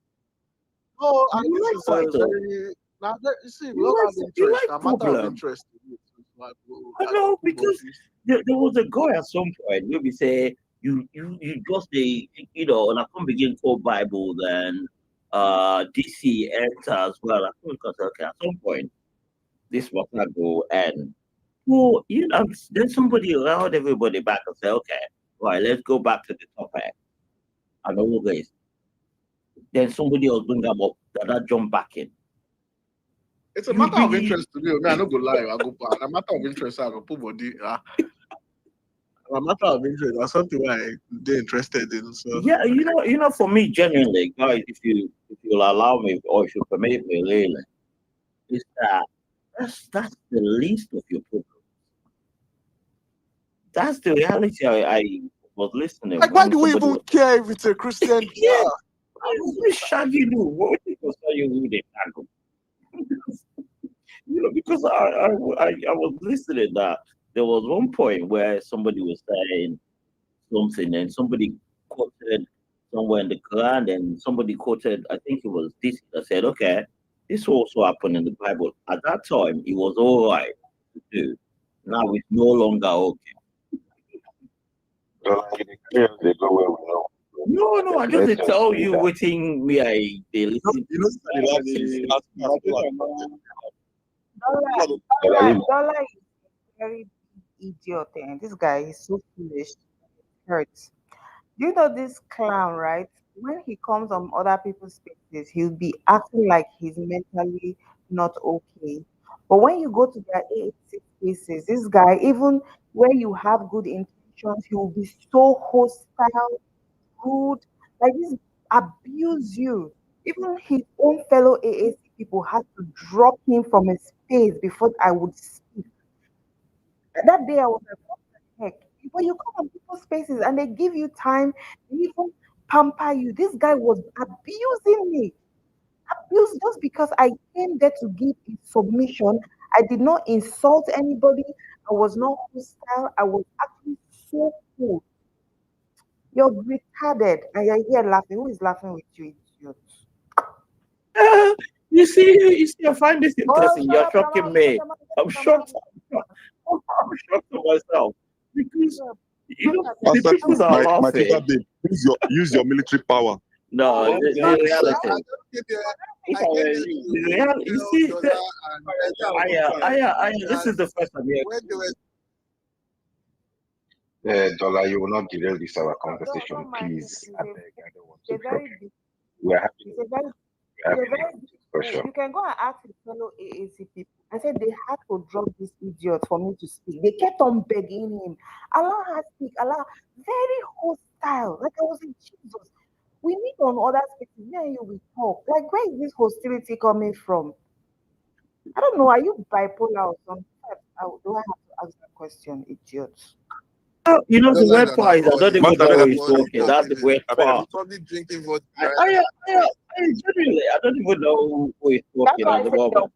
No, and You this like is fight, though. now. You see, we You all like have interest. A matter of problem. interest to me. I know, because there was a guy at some point where we say you just and I can't begin call Bible then DC enter as well. I think okay, at some point this was not go and well, then somebody allowed everybody back and say, okay, right, let's go back to the topic. And always then somebody else bring them up that jump back in. It's a matter of interest to me. I don't go lie. I go back. A matter of interest, I go put body. A matter of interest, that's something they're interested in. So yeah, for me, genuinely, guys, if you'll allow me or if you permit me, really, is that's the least of your problems. That's the reality. was listening Like, why when do we somebody even was care if it's a Christian? yeah, I was shagging you. What do you concern you with the tackle? Because I was listening that there was one point where somebody was saying something and somebody quoted somewhere in the Quran and somebody quoted, I think it was this that said, okay, this also happened in the Bible. At that time, it was all right to do. Now it's no longer okay. They go where we know. No, I just tell you waiting me they listen. Dollar is very idiot, and this guy is so foolish. Hurts. Do you know this clown, right? When he comes on other people's spaces, he'll be acting like he's mentally not okay. But when you go to their AAC spaces, this guy, even where you have good intentions, he will be so hostile, rude, like this, abuse you. Even his own fellow AAC people had to drop him from a space before I would speak. That day I was like, what the heck? When you come on people's spaces and they give you time, they even pamper you. This guy was abusing me. Abuse just because I came there to give a submission. I did not insult anybody. I was not hostile. I was actually so cool. You're retarded and you're here laughing. Who is laughing with you, idiot? You see, I find this interesting. You're shocking me. I'm shocked. I'm shocked to myself because the Pastor people Chris, that are my Twitter laughing. babe, use your military power. No, the reality. The reality. You see, this is the first time here. Dollar, you will not derail this our conversation, please. I beg, I don't want to problem. We're happy. You can go and ask the fellow AAC people. I said they had to drop this idiot for me to speak. They kept on begging him. Allah has speak. Allah very hostile. Like I was in Jesus. We meet on other spaces. Me and you we talk. Like where is this hostility coming from? I don't know. Are you bipolar or something? Do I have to ask that question, idiot? You know the weird part is I don't even know who is talking. That's the weird part. Probably drinking vodka. Genuinely, I don't even know who is talking at the moment.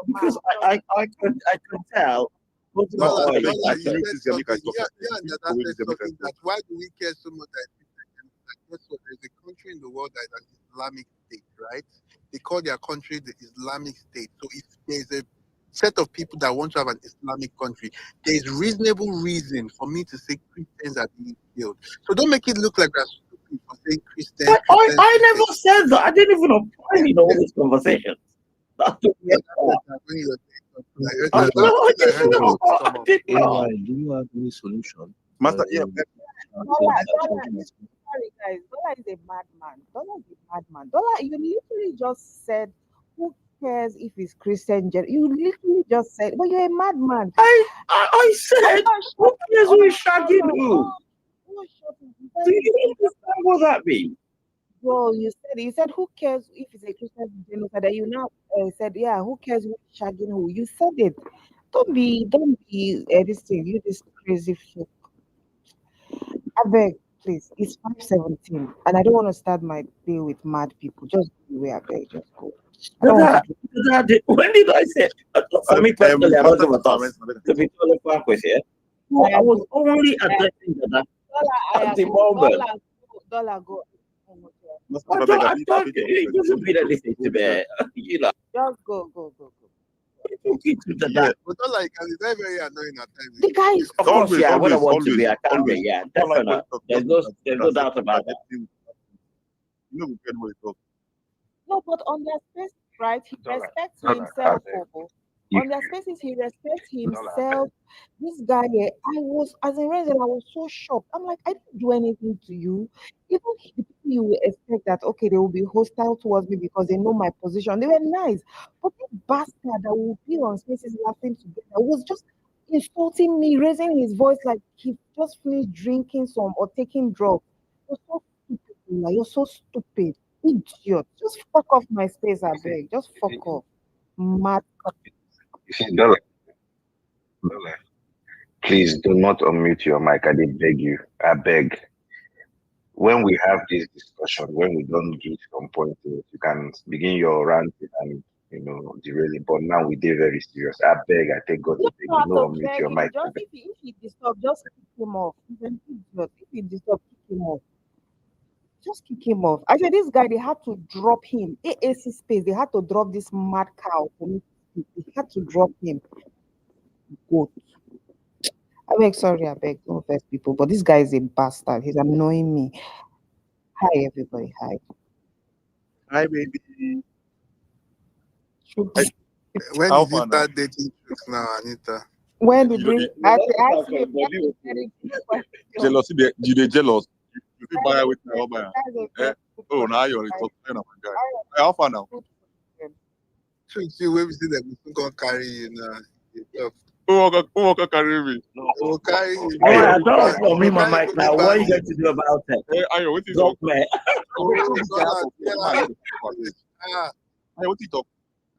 Because I can tell. Why do we care so much that guess what? There's a country in the world that is an Islamic state, right? They call their country the Islamic State. So if there's a set of people that want to have an Islamic country, there's reasonable reason for me to say Christians are being killed. So don't make it look like that's stupid for saying Christians. I never said that. I didn't even apply in all this conversation. That's the weird part. Do you have any solution? Master, Sorry guys, Dollar is a madman. Dollar is a madman. Dollar, you literally just said, who cares if it's Christian? You literally just said, but you're a madman. I said, who cares who is shagging who? Do you understand what that means? Bro, you said who cares if it's a Christian genocide? And you now said, yeah, who cares who is shagging who? You said it. Don't be this thing. You this crazy shit. I beg, please. It's 5:17, and I don't want to start my day with mad people. Just go away. I beg, just go. I don't want to When did I say? For me personally, I don't give a toss. To be totally frank with you, I was only addressing that at the moment. Dollar go. I thought it doesn't mean anything to me. You know. Just go. Yeah, but not like it's very, very annoying at times. The guy is of course, yeah. What I want to be, I can be, yeah, definitely. There's no doubt about that. You know, we get what it talks. No, but on their space, right? He respects himself. On their spaces, he respects himself. This guy, I was, as a resident, I was so shocked. I'm like, I didn't do anything to you. Even the people you will expect that, okay, they will be hostile towards me because they know my position. They were nice. But this bastard that will be on spaces laughing together was just insulting me, raising his voice like he just finished drinking some or taking drugs. You're so stupid, Lola. You're so stupid. Idiot. Just fuck off my space, I beg. Just fuck off. Mad. You see, Dollar. Please do not unmute your mic. I did beg you. I beg. When we have this discussion, when we don't get some point, you can begin your rant and derail it. But now we did very serious. I beg. I take God to You beg don't you. have No to unmute beg your him. mic. I Just beg. if he disturb, just kick him off. He's an idiot. If he disturb, kick him off. Just kick him off. Actually, this guy, they had to drop him. AAC space, they had to drop this mad cow for me to speak. They had to drop him. Goat. I beg, sorry, I beg, don't vex people. But this guy is a bastard. He's annoying me. Hi, everybody. Hi. Hi, baby. When How did you far now? start dating chicks now, Anita? When did You, they you, ask me a very good question? jealousy, you dey jealous. You feel buy with my buy. That's a Eh? very good Oh, now you're question. talking about my guy. Hey, how far now? Truth, you will see them gonna carry you now. Who walk carry me? Will carry you. Boy, I Go don't back. for me, my Carry mic go now. the What are you bandit. going to do about it? Hey, Ayo, what is Drop up? me. Oh, This guy Ghana, for tell man, her. you dey talk about this. Ah, Ayo, what you talk?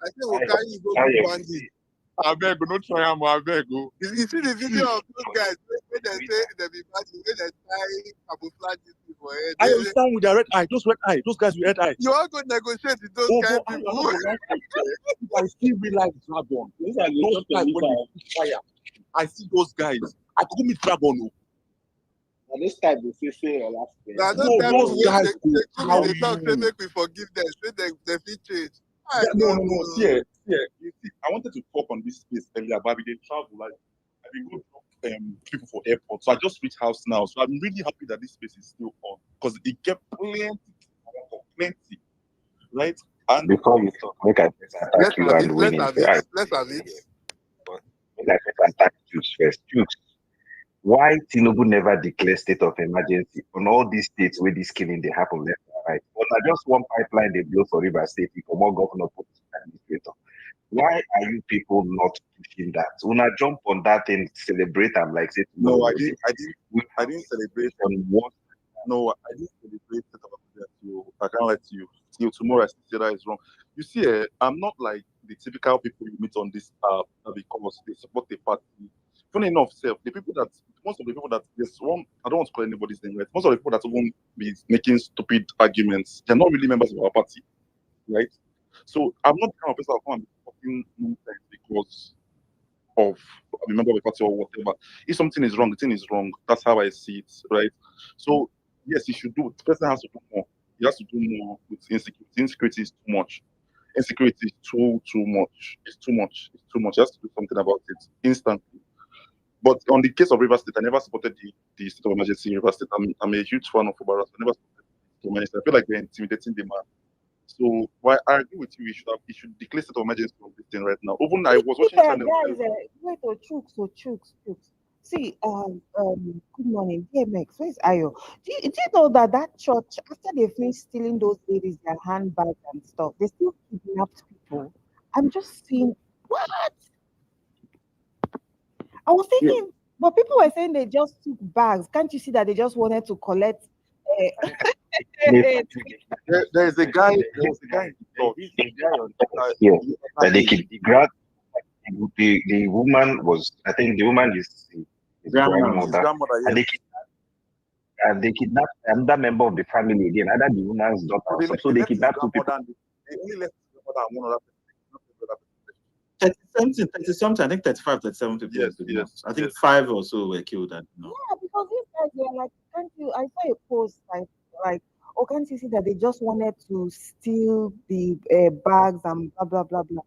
I say we'll carry you go the bandit. I beg, no try am. I beg, go. You see the video of those guys when they say they be bandit, when they tie camouflage for head. Ayo, stand with their red eye. Those red eye. Those guys with red eye. You want to negotiate with those Oh, kind but people? I don't like it. I see real life dragon. Those guys when they fire. I see those guys. I could meet dragon. Oh. And this time they say last day. Now No, those those guys they how they talk, say you. make we forgive them, say they fit change. I Yeah, no. don't know. See, you see, I wanted to talk on this space earlier, but we didn't travel. Like, I've been going to people for airport, so I just reached house now. So I'm really happy that this space is still on because it get plenty, right? And Before you talk, make I first attack you and win it. Let's have it. Make I first attack Chooks first. Chooks, why Tinubu never declare state of emergency on all these states where this killing they happen left and right? But not just one pipeline they blow for River State for more governor police administrator. Why are you people not pushing that? When I jump on that and celebrate, I'm like, say, no, I didn't celebrate on what. No, I didn't celebrate state of emergency. I can't lie to you. Till tomorrow, I still say that is wrong. You see, I'm not like the typical people you meet on this because they support the party. Funny enough, the people that most of the people that there's one, I don't want to call anybody's name, right? Most of the people that won't be making stupid arguments, they're not really members of our party, right? So I'm not the kind of person that come and be talking nonsense because of a member of the party or whatever. If something is wrong, the thing is wrong. That's how I see it, right? So yes, he should do. The person has to do more. He has to do more with insecurity. Insecurity is too much. Insecurity is too much. It's too much. It's too much. He has to do something about it instantly. But on the case of River State, I never supported the state of emergency in River State. I'm a huge fan of Obaras. I never supported the emergency. I feel like they're intimidating the man. So while I agree with you, he should declare state of emergency on this thing right now. Even I was watching channel. Guys, wait, Chooks. See, good morning, DMX. Where's Ayo? Do you know that church, after they finished stealing those ladies, their handbags and stuff, they still kidnapped people? I'm just seeing what? I was thinking, but people were saying they just took bags. Can't you see that they just wanted to collect? There was a guy in that they keep the woman was, I think the woman is his grandmother, and they kidnapped another member of the family again, either the woman's daughter. So they kidnapped two people. They only left his grandmother and one other person. 30 something, I think 35, 37 people. Yes. I think 5 or so were killed. Yeah, because these guys were like, can't you? I saw a post like, oh, can't you see that they just wanted to steal the bags and blah blah blah blah.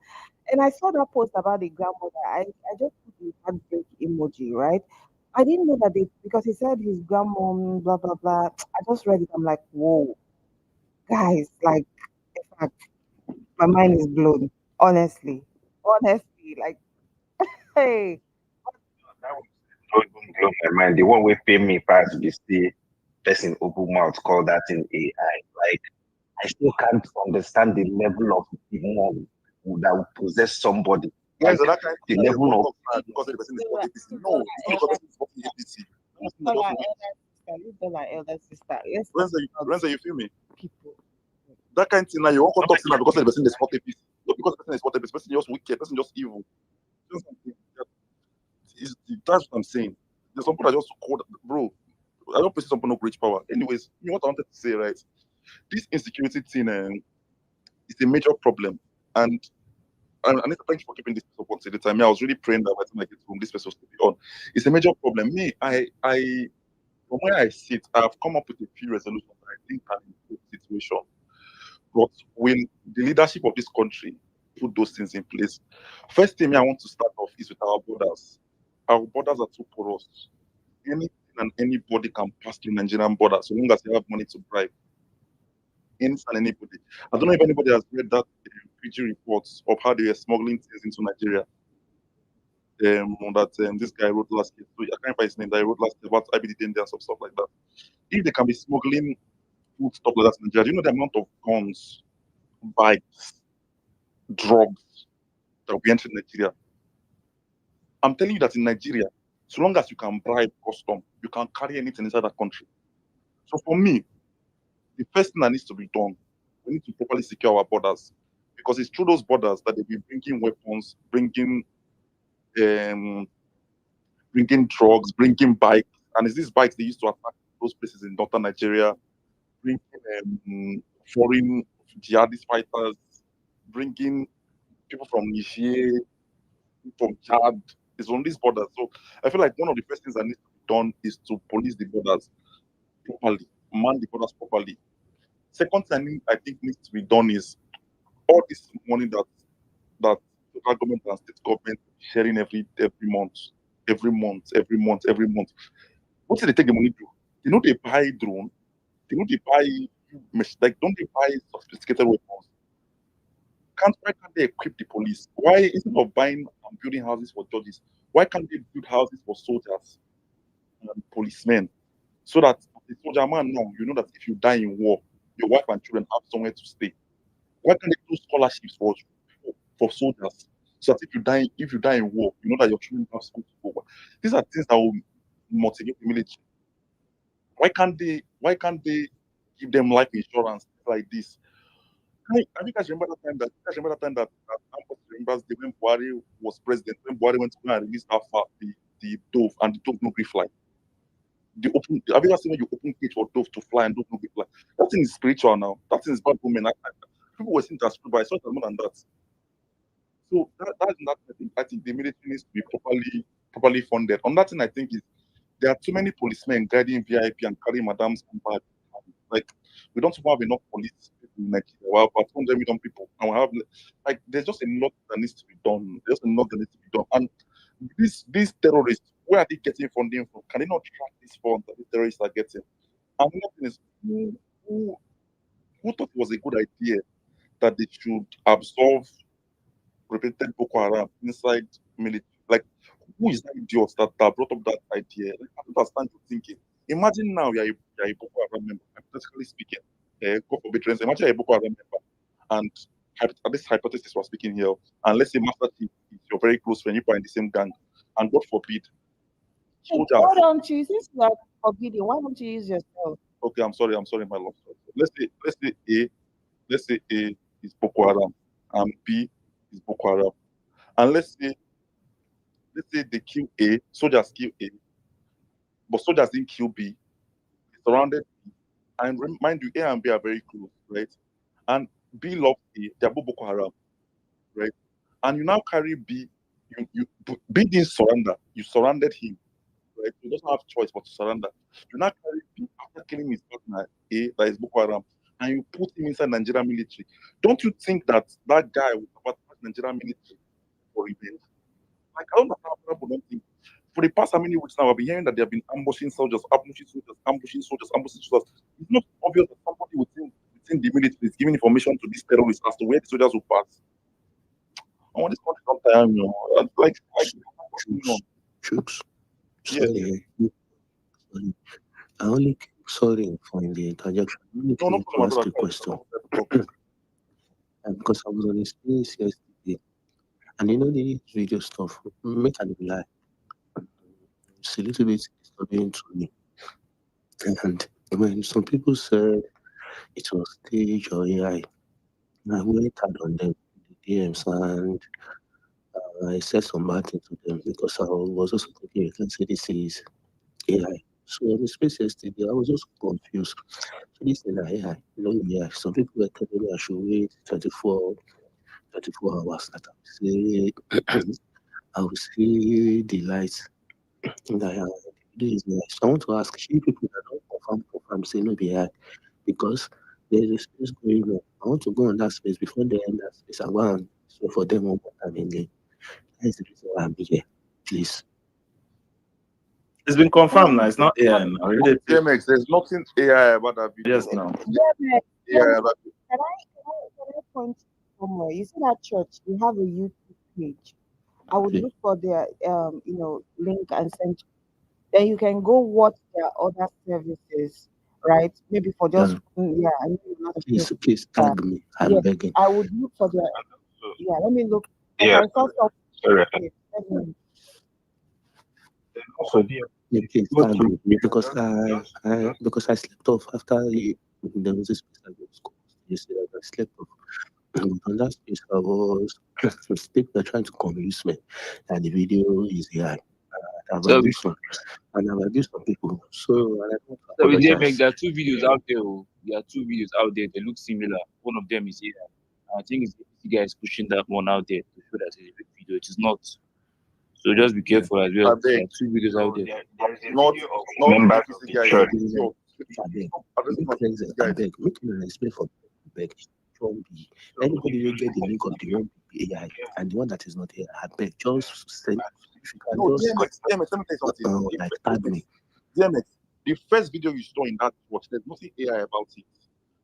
And I saw that post about the grandmother. I just put the heartbreak emoji, right? I didn't know that because he said his grandmom, blah blah blah. I just read it. I'm like, whoa, guys, like, in fact, my mind is blown. Honestly, like, hey. Don't even blow my mind. The one way pay me pass be still person open mouth call that in AI. Like I still can't understand the level of demon that will possess somebody. Guys, Like, that kind the level of because the person is for APC. No, it's not because the person is for APC. Elder sister. Yes. Renzo, you feel me? That kind of thing now you won't talk to because the person is for APC. Not because the person is for APC. The person is just wicked. The person is just evil. That's what I'm saying. There's some people that just called, bro. I don't pursue someone no great power. Anyways, you know what I wanted to say, right? This insecurity thing is a major problem, and Anita, thank you for keeping this up until the time. I was really praying that by the time I get home, this person will be on. It's a major problem. Me, from where I sit, I've come up with a few resolutions that I think can improve the situation. But will the leadership of this country put those things in place? First thing I want to start off is with our borders. Our borders are too porous. Anything and anybody can pass through Nigerian borders so long as they have money to bribe. Anything and anybody. I don't know if anybody has read that PG reports of how they were smuggling things into Nigeria. This guy wrote last year. So I can't remember his name. That he wrote last year about IBD danger and stuff like that. If they can be smuggling food stuff like that in Nigeria, do you know the amount of guns, bikes, drugs that will be entering Nigeria? I'm telling you that in Nigeria, so long as you can bribe custom, you can carry anything inside that country. So for me, the first thing that needs to be done, we need to properly secure our borders, because it's through those borders that they'll be bringing weapons, bringing drugs, bringing bikes, and it's these bikes they used to attack those places in northern Nigeria, bringing foreign jihadist fighters, bringing people from Niger, from Chad. It's on these borders. So I feel like one of the first things that needs to be done is to police the borders properly, man the borders properly. Second thing I think needs to be done is all this money that local government and state government sharing every month. What do they take the money to? They know they buy drone. They know they buy don't they buy sophisticated weapons? Why can't they equip the police? Why, instead of buying and building houses for judges, why can't they build houses for soldiers and policemen? So that the soldier man now, you know that if you die in war, your wife and children have somewhere to stay. Why can't they do scholarships for soldiers? So that if you die in war, you know that your children have school to go. These are things that will motivate the military. Why can't they give them life insurance like this? I think I remember that time that Campus remembers the when Buhari was president, when Buhari went to go and release the dove, and the dove no gree fly. Have you ever seen when you open cage for dove to fly and dove no gree fly? That thing is spiritual now. That thing is bad woman. People were saying that's true, but I saw it as more than that. So that's that. I think the military needs to be properly funded. On that thing, I think is there are too many policemen guiding VIP and carrying madams and bag. Like, we don't have enough police people in Nigeria. We have about 200 million people, and we have there's just a lot that needs to be done. There's a lot that needs to be done. And these terrorists, where are they getting funding from? Can they not track these funds that the terrorists are getting? And another thing is, who thought it was a good idea that they should absorb repeated Boko Haram inside military? Like, who is that idiot that brought up that idea? Like, I don't understand your thinking. Imagine now you're a Boko Haram member, hypothetically speaking. God forbid, imagine you're a Boko Haram member, and this hypothesis we're speaking here, and let's say Master Chief is your very close friend, you are in the same gang, and God forbid, Why don't you, since you are forbidding, why don't you use yourself? Okay, I'm sorry, my love. Let's say A is Boko Haram, and B is Boko Haram, and let's say they kill A, soldiers kill A, but soldiers didn't kill B. They surrounded B, and mind you, A and B are very close, right? And B loves A, they're both Boko Haram, right? And you now carry B, B didn't surrender, you surrounded him, right? You don't have choice but to surrender. You now carry B after killing his partner A, that is Boko Haram, and you put him inside Nigerian military. Don't you think that guy would have attacked Nigerian military for revenge? Like, I don't know how people don't think. For the past how many weeks now, I've been hearing that they have been ambushing soldiers. It's not obvious that somebody within the military is giving information to these terrorists as to where the soldiers will pass. I want this country don't tire me. Like, Troops. Yes. Sorry. I only sorry for the interjection. I only came to ask a question. Because I was on a space yesterday, and you know the video stuff, make a lie. It's a little bit disturbing to me. And when some people said it was stage or AI, I waited on them, the DMs, and I said some bad things to them because I was also thinking, you can say this is AI. So on the space yesterday, I was just confused. So this is AI, no AI. Some people were telling me I should wait 24 hours that I will see the light. That this is nice. I want to ask you people that don't confirm, say no be AI because there is a space going on. I want to go on that space before they end that space. I want so for them one more time again. That is the reason why I'm here. Please. It's been confirmed now. It's not AI now. Really, DMX, there's nothing AI about that video. yes, now. AI about it. Can I point somewhere? You see that church? We have a YouTube page. I would look for their link and send. Then you can go watch their other services, right? Maybe for just yeah, I know a lot of Please, people. please tag me. I'm Yeah, begging. I would look for their. Yeah, let me look. Yeah. I saw some. Sorry. Okay, let me- Also, dear, Yeah, please tag me because I slept off after there was a space I was yesterday. I slept off. But on that space, I was people trying to convince me that the video is AI. I've So, abused some, and I've abused some people. So I don't so we did make apologize. there are two videos out there. Oh. There are two videos out there. They look similar. One of them is AI. I think it's the guys pushing that one out there to show that it's a fake video. It is not. So just be careful as well. I There beg. are two videos out there. Not members APC of the guys. church. I beg, make me explain for I beg. Anybody will get the link of the one AI and the one that is not AI. I beg, just send. If you can No, just DMX, let me tell you something. like tag me. DMX, the first video you saw in that watch, there's nothing AI about it,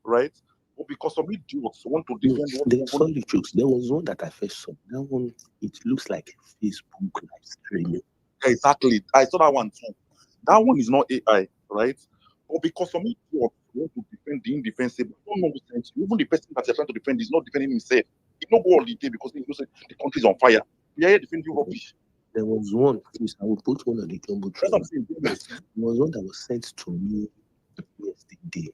right? But because some idiots want to No, defend there are sorry jokes. There was one that I first saw. That one, it looks like a Facebook live streaming. Exactly. I saw that one too. That one is not AI, right? But because some idiots want to defend the indefensible, don't know sense. Even the person that you're trying to defend is not defending himself. He not go on the day because he knows the country is on fire. We are here defending rubbish. There was one, please, I will put one on the jumbo train. There was one that was sent to me yesterday,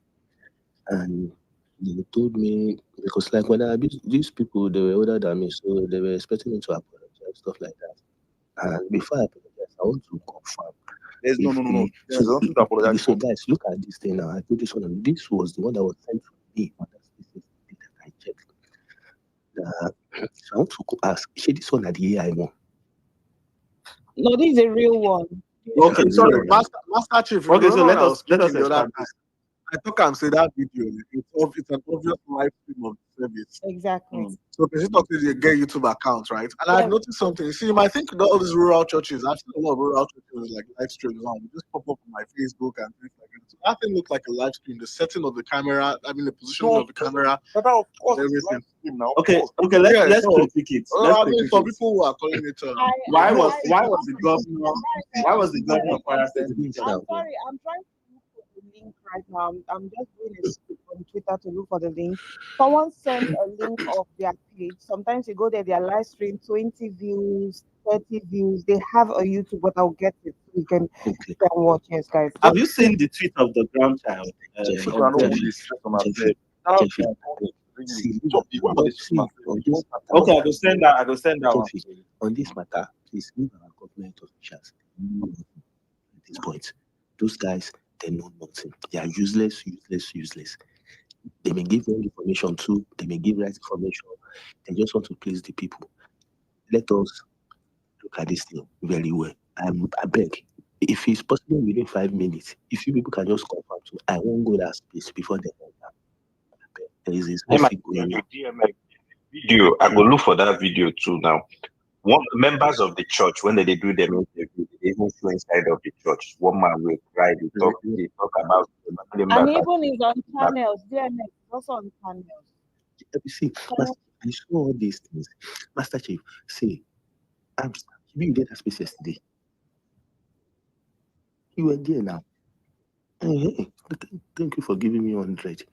and they told me because, like, when I abused these people, they were older than me, so they were expecting me to apologize, stuff like that. And before I apologize, I want to confirm. There's no. There's nothing to apologize So, for. guys, look at this thing now. I put this one on. This was the one that was sent to me on that specific day that I checked. So I want to ask, is this one at the AI one? No, this is a real one. Okay, sorry, Master Chief. Okay, so remember let when I was us speaking the other establish. time, I thought I'm saying that video. It's an obvious live stream of the service. Exactly. So person talk to you get YouTube account, right? And I've noticed something. See, you might think that all these rural churches, I've seen a lot of rural churches like live streams on. They just pop up on my Facebook and things like that. So that thing looks like a live stream. The setting of the camera, I mean the positioning of the camera, But of course, everything. Now. Okay, let's critique it. I mean, for people who are calling it, why was the governor of Kwara State I'm sorry, I'm trying to look for the link right now. I'm just doing a scoop on Twitter to look for the link. Someone sent a link of their page. Sometimes you go there, their live stream, 20 views, 30 views. They have a YouTube, but I'll get it. So you can watch. Yes, guys. Have you seen the tweet of the grandchild? Okay, I will send that one. On this matter, please leave our government officials at this point. Those guys, they know nothing. They are useless. They may give wrong information too. They may give right information. They just want to please the people. Let us look at this thing very well. I beg, if it's possible within 5 minutes, if you people can just confirm to, I won't go that space before they enter. There is a specific video. I go look for that video too now. One members of the church, when they do them interview, they even show inside of the church. One man will cry, they talk about and even is on channels. DMX also on channels. See, I saw all these things. Master Chief, see, you did that space yesterday. You were there now. Hey, thank you for giving me 100.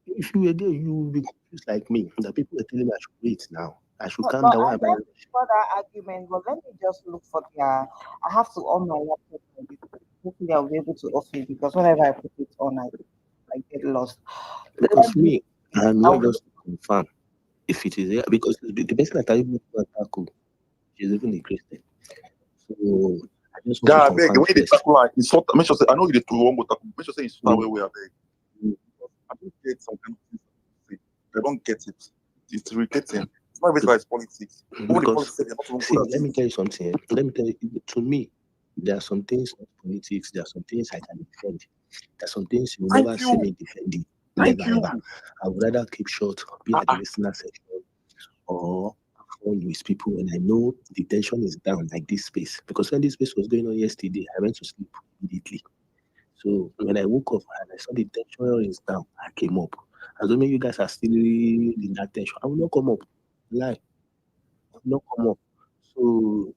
If you were there, you would be confused like me. The people are telling me I should wait now. I should calm down. I don't for that argument, but let me just look for their. I have to on my laptop. Hopefully, I'll be able to off it because whenever I put it on, I get lost. Because me, I'm not just to confirm if it is there because the person that I even tackle She's even a Christian. So I just want God, I to beg, confirm when they first. tackle, make sure say, I know you the two one, but make sure say it's far away, I beg. I don't get some kind of things to say. I don't get it. It's irritating. It's not even it's politics. All the Because politics, they're not even see, good at let it. me tell you something. Let me tell you, to me, there are some things not politics. There are some things I can defend. There are some things you will Thank never see you. me defending. Thank Never you. ever. I would rather keep short, be at the listener section, or phone with people when I know the tension is down, like this space. Because when this space was going on yesterday, I went to sleep immediately. So when I woke up and I saw the tension is down, I came up. Assuming you guys are still in that tension, I will not come up. Lie. I will not come up. So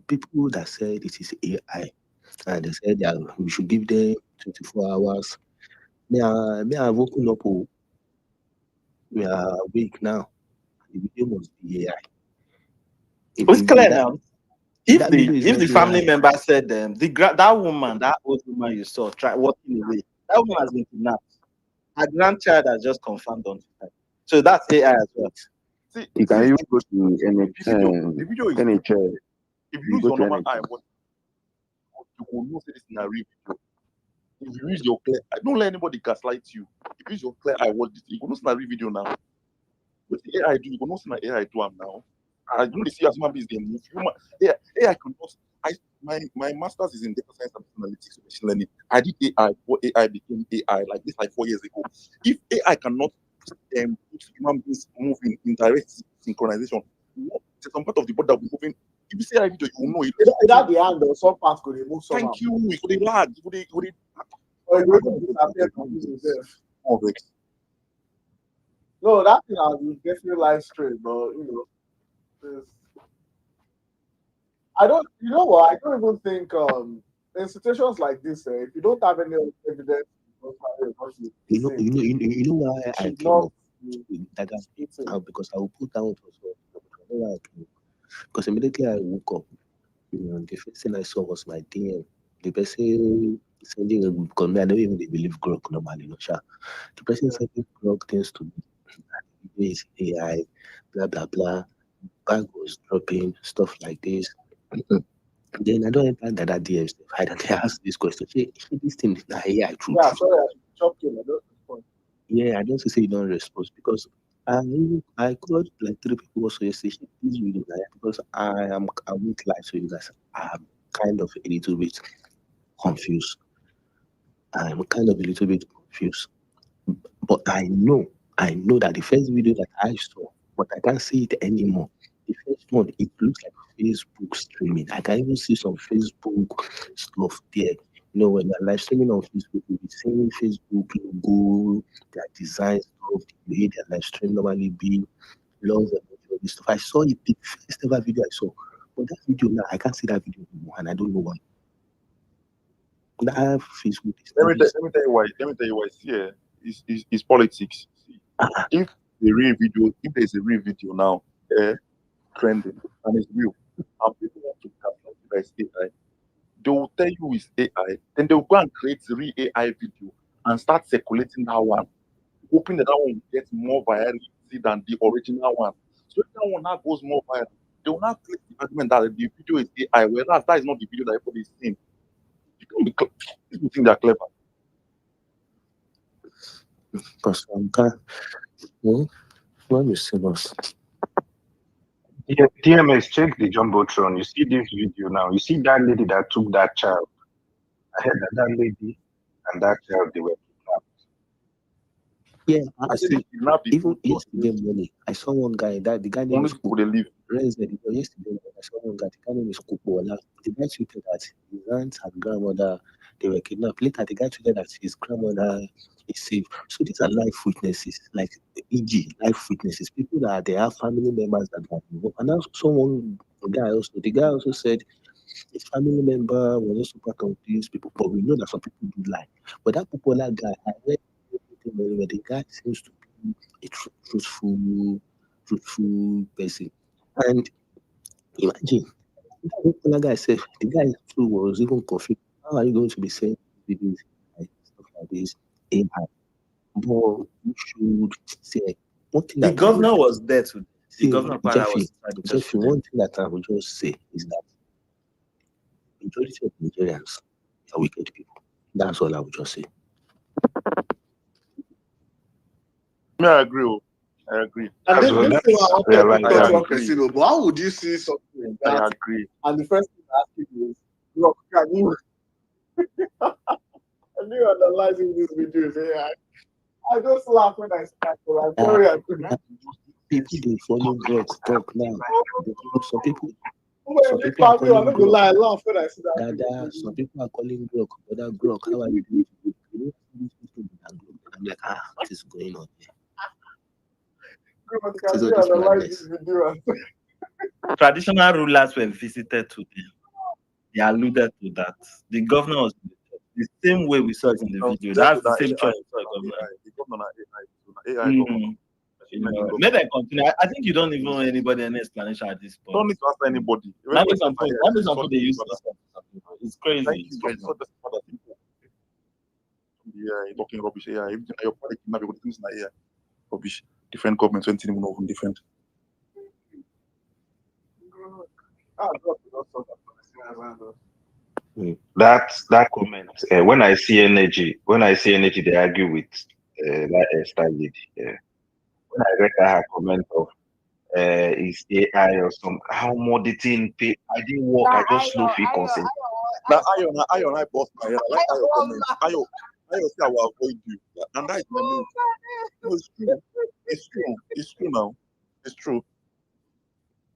people that said it is AI and they said that we should give them 24 hours. I've woken up. Oh, we are awake now. The video must be AI. It's clear now. If If that video is the not family AI, member said that woman, that old woman you saw try walking away, that woman has been kidnapped. Her grandchild has just confirmed on Twitter. So that's AI as well. See, You can even go to the video is NHL. if you You use go your to normal eye, NHL. what you will know say this is a real video. If you use your clear eye, don't let anybody gaslight you. If you use your clear eye, watch this, you will know see a real video now. What the AI do, you will know see AI do am now. I don't see as human beings they move. AI cannot. My master's is in data science and analytics and machine learning. I did AI before AI became AI, like this, like 4 years ago. If AI cannot put human beings moving in direct synchronization, there's some part of the body that will be moving. If you see AI video, you will know it. Either the hand or some parts could remove some. Thank you. It would lag. It would Or it will even disappear completely there. No, that thing has been definitely live stream, but I don't. You know what? I don't even think in situations like this, if you don't have any evidence, you know why I came up with that because I will put down also. Because immediately I woke up, the first thing I saw was my DM. The person sending a because me, I don't even believe Grok normally, no sure. The person sending Grok things to me. Video is AI, blah blah blah. Bag was dropping stuff like this. Then I don't enter that DM stuff. I don't ask this question. Say this thing is not AI true. Yeah, sorry, I chopped you. I don't respond. Yeah, I don't say you don't respond because I called like 3 people also yesterday. This video because I won't lie to you guys. I'm kind of a little bit confused. I'm kind of a little bit confused. But I know that the first video that I saw, but I can't see it anymore. The first one, it looks like Facebook streaming. I can even see some Facebook stuff there. You know, when you're live streaming on Facebook, you'll be seeing Facebook logo, their design stuff, the way their live stream normally be, love and all this stuff. I saw it the first ever video I saw. But that video now, I can't see that video anymore, and I don't know why. That Facebook is Let me tell you why. Let me tell you why. See, it's politics. See, if there's a real video now, trending and it's real, and people want to capture it as AI, they will tell you it's AI. Then they'll go and create the real AI video and start circulating that one, hoping that one will get more virality than the original one. So if that one now goes more viral, they will not create the argument that the video is AI, whereas that is not the video that everybody is seeing. People think they're clever. Because let me see this. Yeah, TMS, check the Jumbotron. You see this video now. You see that lady that took that child. I heard that lady and that child, they were kidnapped. Yeah, even yesterday morning, I saw one guy that the guy name is yesterday I saw one guy, the guy name is Kupola. The guy tweeted that his aunt and grandmother they were kidnapped. Later, the guy tweeted that his grandmother is safe. So these are life witnesses, like EG, life witnesses, people that they have family members that are involved. And now the guy also said his family member was also part of these people, but we know that some people do lie. But that popular guy, I read everything very well. The guy seems to be a truthful person. And imagine that popular guy said the guy too was even confused. How are you going to be saying videos like stuff like this AI? But you should say one thing The that governor was there today. See, governor of Kwara was inside the Jeffy, president. one thing that I would just say is that majority of Nigerians are wicked people. That's all I would just say. I agree. I agree. And As well, this thing I let's wanted realize to touch that on casino, but how would you see something like I that? agree. And the first thing I ask you is, look, can you? And you analyzing these videos, I just laugh when I start. So I'm sorry, I couldn't. People they follow Grok talk now. Some people When are you call me, I'm calling not gonna lie, I Grok. laugh when I see that. Dada, some people are calling Grok. Brother Grok, how are you doing today? You know, these people with that Grok. I'm like, what is going on here? What is Can all you this analyze madness? this video? Traditional rulers were visited today. They alluded to that. The governor was the same way we saw it in the video. That's the same choice we saw governor. The governor AI governor. Maybe I continue. I think you don't even owe anybody any explanation at this point. Don't need to answer anybody. That means something they use this. It's crazy. Thank you. It's not just other people. Yeah, talking rubbish. Yeah, if your party kidnap you, things like rubbish. Different governments, when even know different. that comment. When I see energy, they argue with that style lady. When I read that her comment of is AI or some how more the thing pay. I didn't work. I just slow feel consent. Now I boss my head. I like Ayo comment. Ayo say I will avoid you, and that is my move. No, it's true. It's true. It's true now. It's true.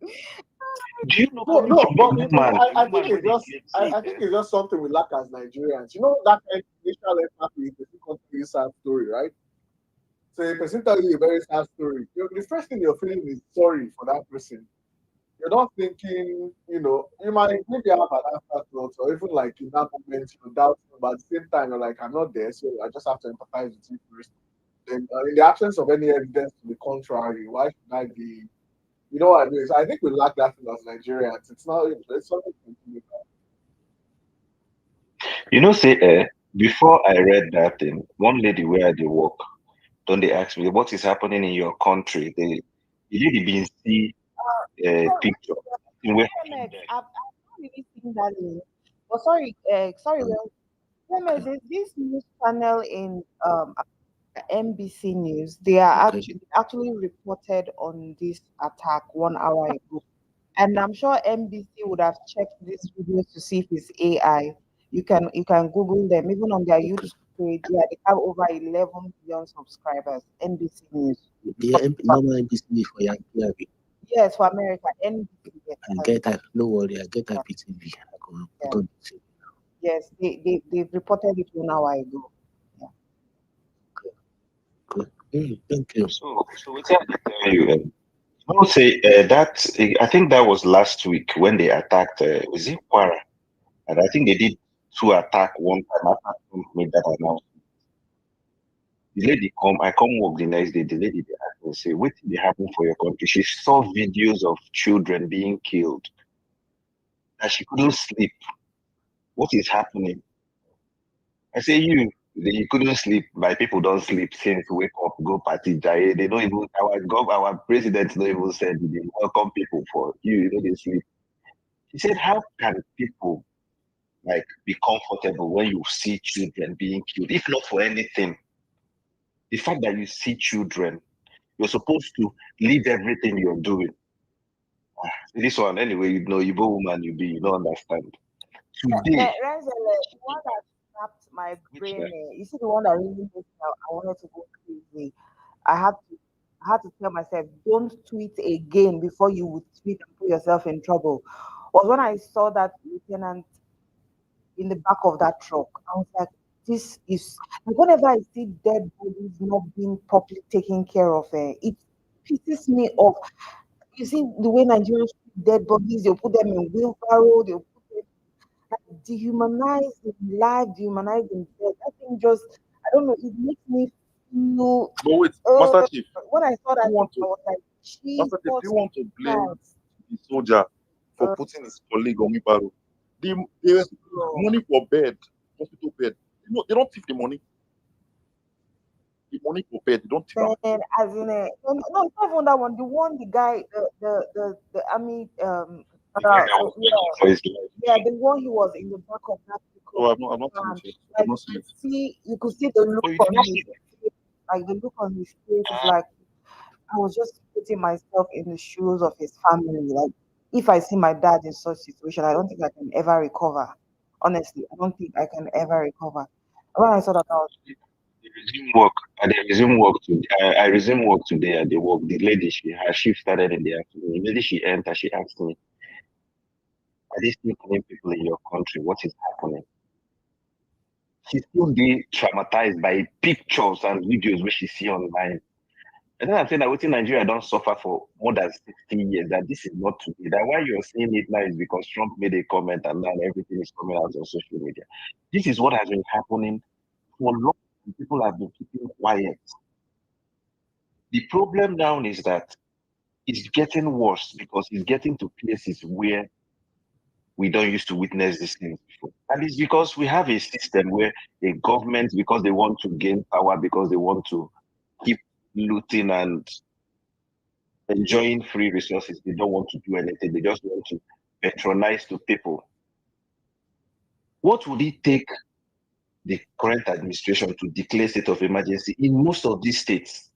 Do you know? No, but I think it's just I think it's just something we lack as Nigerians. You know that initial empathy is the country sad story, right? So a person tells you a very sad story. The first thing you're feeling is sorry for that person. You're not thinking, you might maybe have an afterthought or even like in that moment you doubt, but at the same time you're like, I'm not there, so I just have to empathize with you first. Then in the absence of any evidence to the contrary, why should I be? You know what I mean? So I think we lack that thing as Nigerians. It's something to think about. Say before I read that thing, one lady where they work, don't they ask me what is happening in your country? The lady been see picture. Where I've not really seen that news. But sorry, there's this news channel in NBC News. They are actually reported on this attack 1 hour ago. And I'm sure NBC would have checked this video to see if it's AI. You can Google them, even on their YouTube page. Yeah, they have over 11 million subscribers. NBC News. The normal NBC for Yankee. Yes, for America, NBC. Yes, I get that. No worry, I get that PTV. Yes, they've reported it 1 hour ago. Thank you. So what I tell you, say that I think that was last week when they attacked. Was it Kwara? And I think they did 2 attacks one time after Trump made that announcement. The lady I come work the next day. The lady they asked me, say, what did happen for your country? She saw videos of children being killed, and she couldn't sleep. What is happening? I say, you couldn't sleep. My people don't sleep since wake up, go party, jaye. They don't even our president don't even said they welcome people for you know they sleep. He said, how can people like be comfortable when you see children being killed, if not for anything? The fact that you see children, you're supposed to leave everything you're doing. This one, anyway, you woman, you don't understand. Today, Renzel, the one that snapped my brain, you see the one that really made me, I wanted to go crazy. I had to tell myself, don't tweet again before you would tweet and put yourself in trouble. Was when I saw that lieutenant in the back of that truck. I was like, this is like whenever I see dead bodies not being properly taken care of, it pisses me off. You see the way Nigerians treat dead bodies, they'll put them in wheelbarrow, they'll put them like dehumanizing life, dehumanizing death. I think I don't know, it makes me feel. But wait, Master Chief, when I saw that, I was like, Master Chief, do you want to blame the soldier for putting his colleague on wheelbarrow? There's money for bed, hospital bed. They don't thief the money. the money for bed. You don't think about Then, as in a no, no, it's not even that one. The guy, the army, The guy that was yeah, fighting for his life. yeah, the one he was in the back of that Oh, pickup, I've not seen and it yet. I've like not seen it. you could see the look Oh, you on did not his see that? face, like the look on his face is like I was just putting myself in the shoes of his family. Like if I see my dad in such situation, I don't think I can ever recover. Honestly, I don't think I can ever recover. When I saw that, I was They resume work. They resume work today. I resume work today at the work. The lady, her shift started in the afternoon. Immediately she entered, she asked me, "Are they still killing people in your country? What is happening?" She's still being traumatized by pictures and videos which she see online. And then I'm saying that within Nigeria don't suffer for more than 16 years, that this is not today. That why you're seeing it now is because Trump made a comment and now everything is coming out on social media. This is what has been happening for long. People have been keeping quiet. The problem now is that it's getting worse because it's getting to places where we don't used to witness these things before. And it's because we have a system where a government, because they want to gain power, because they want to keep looting and enjoying free resources, they don't want to do anything. They just want to patronize to people. What would it take the current administration to declare state of emergency in most of these states?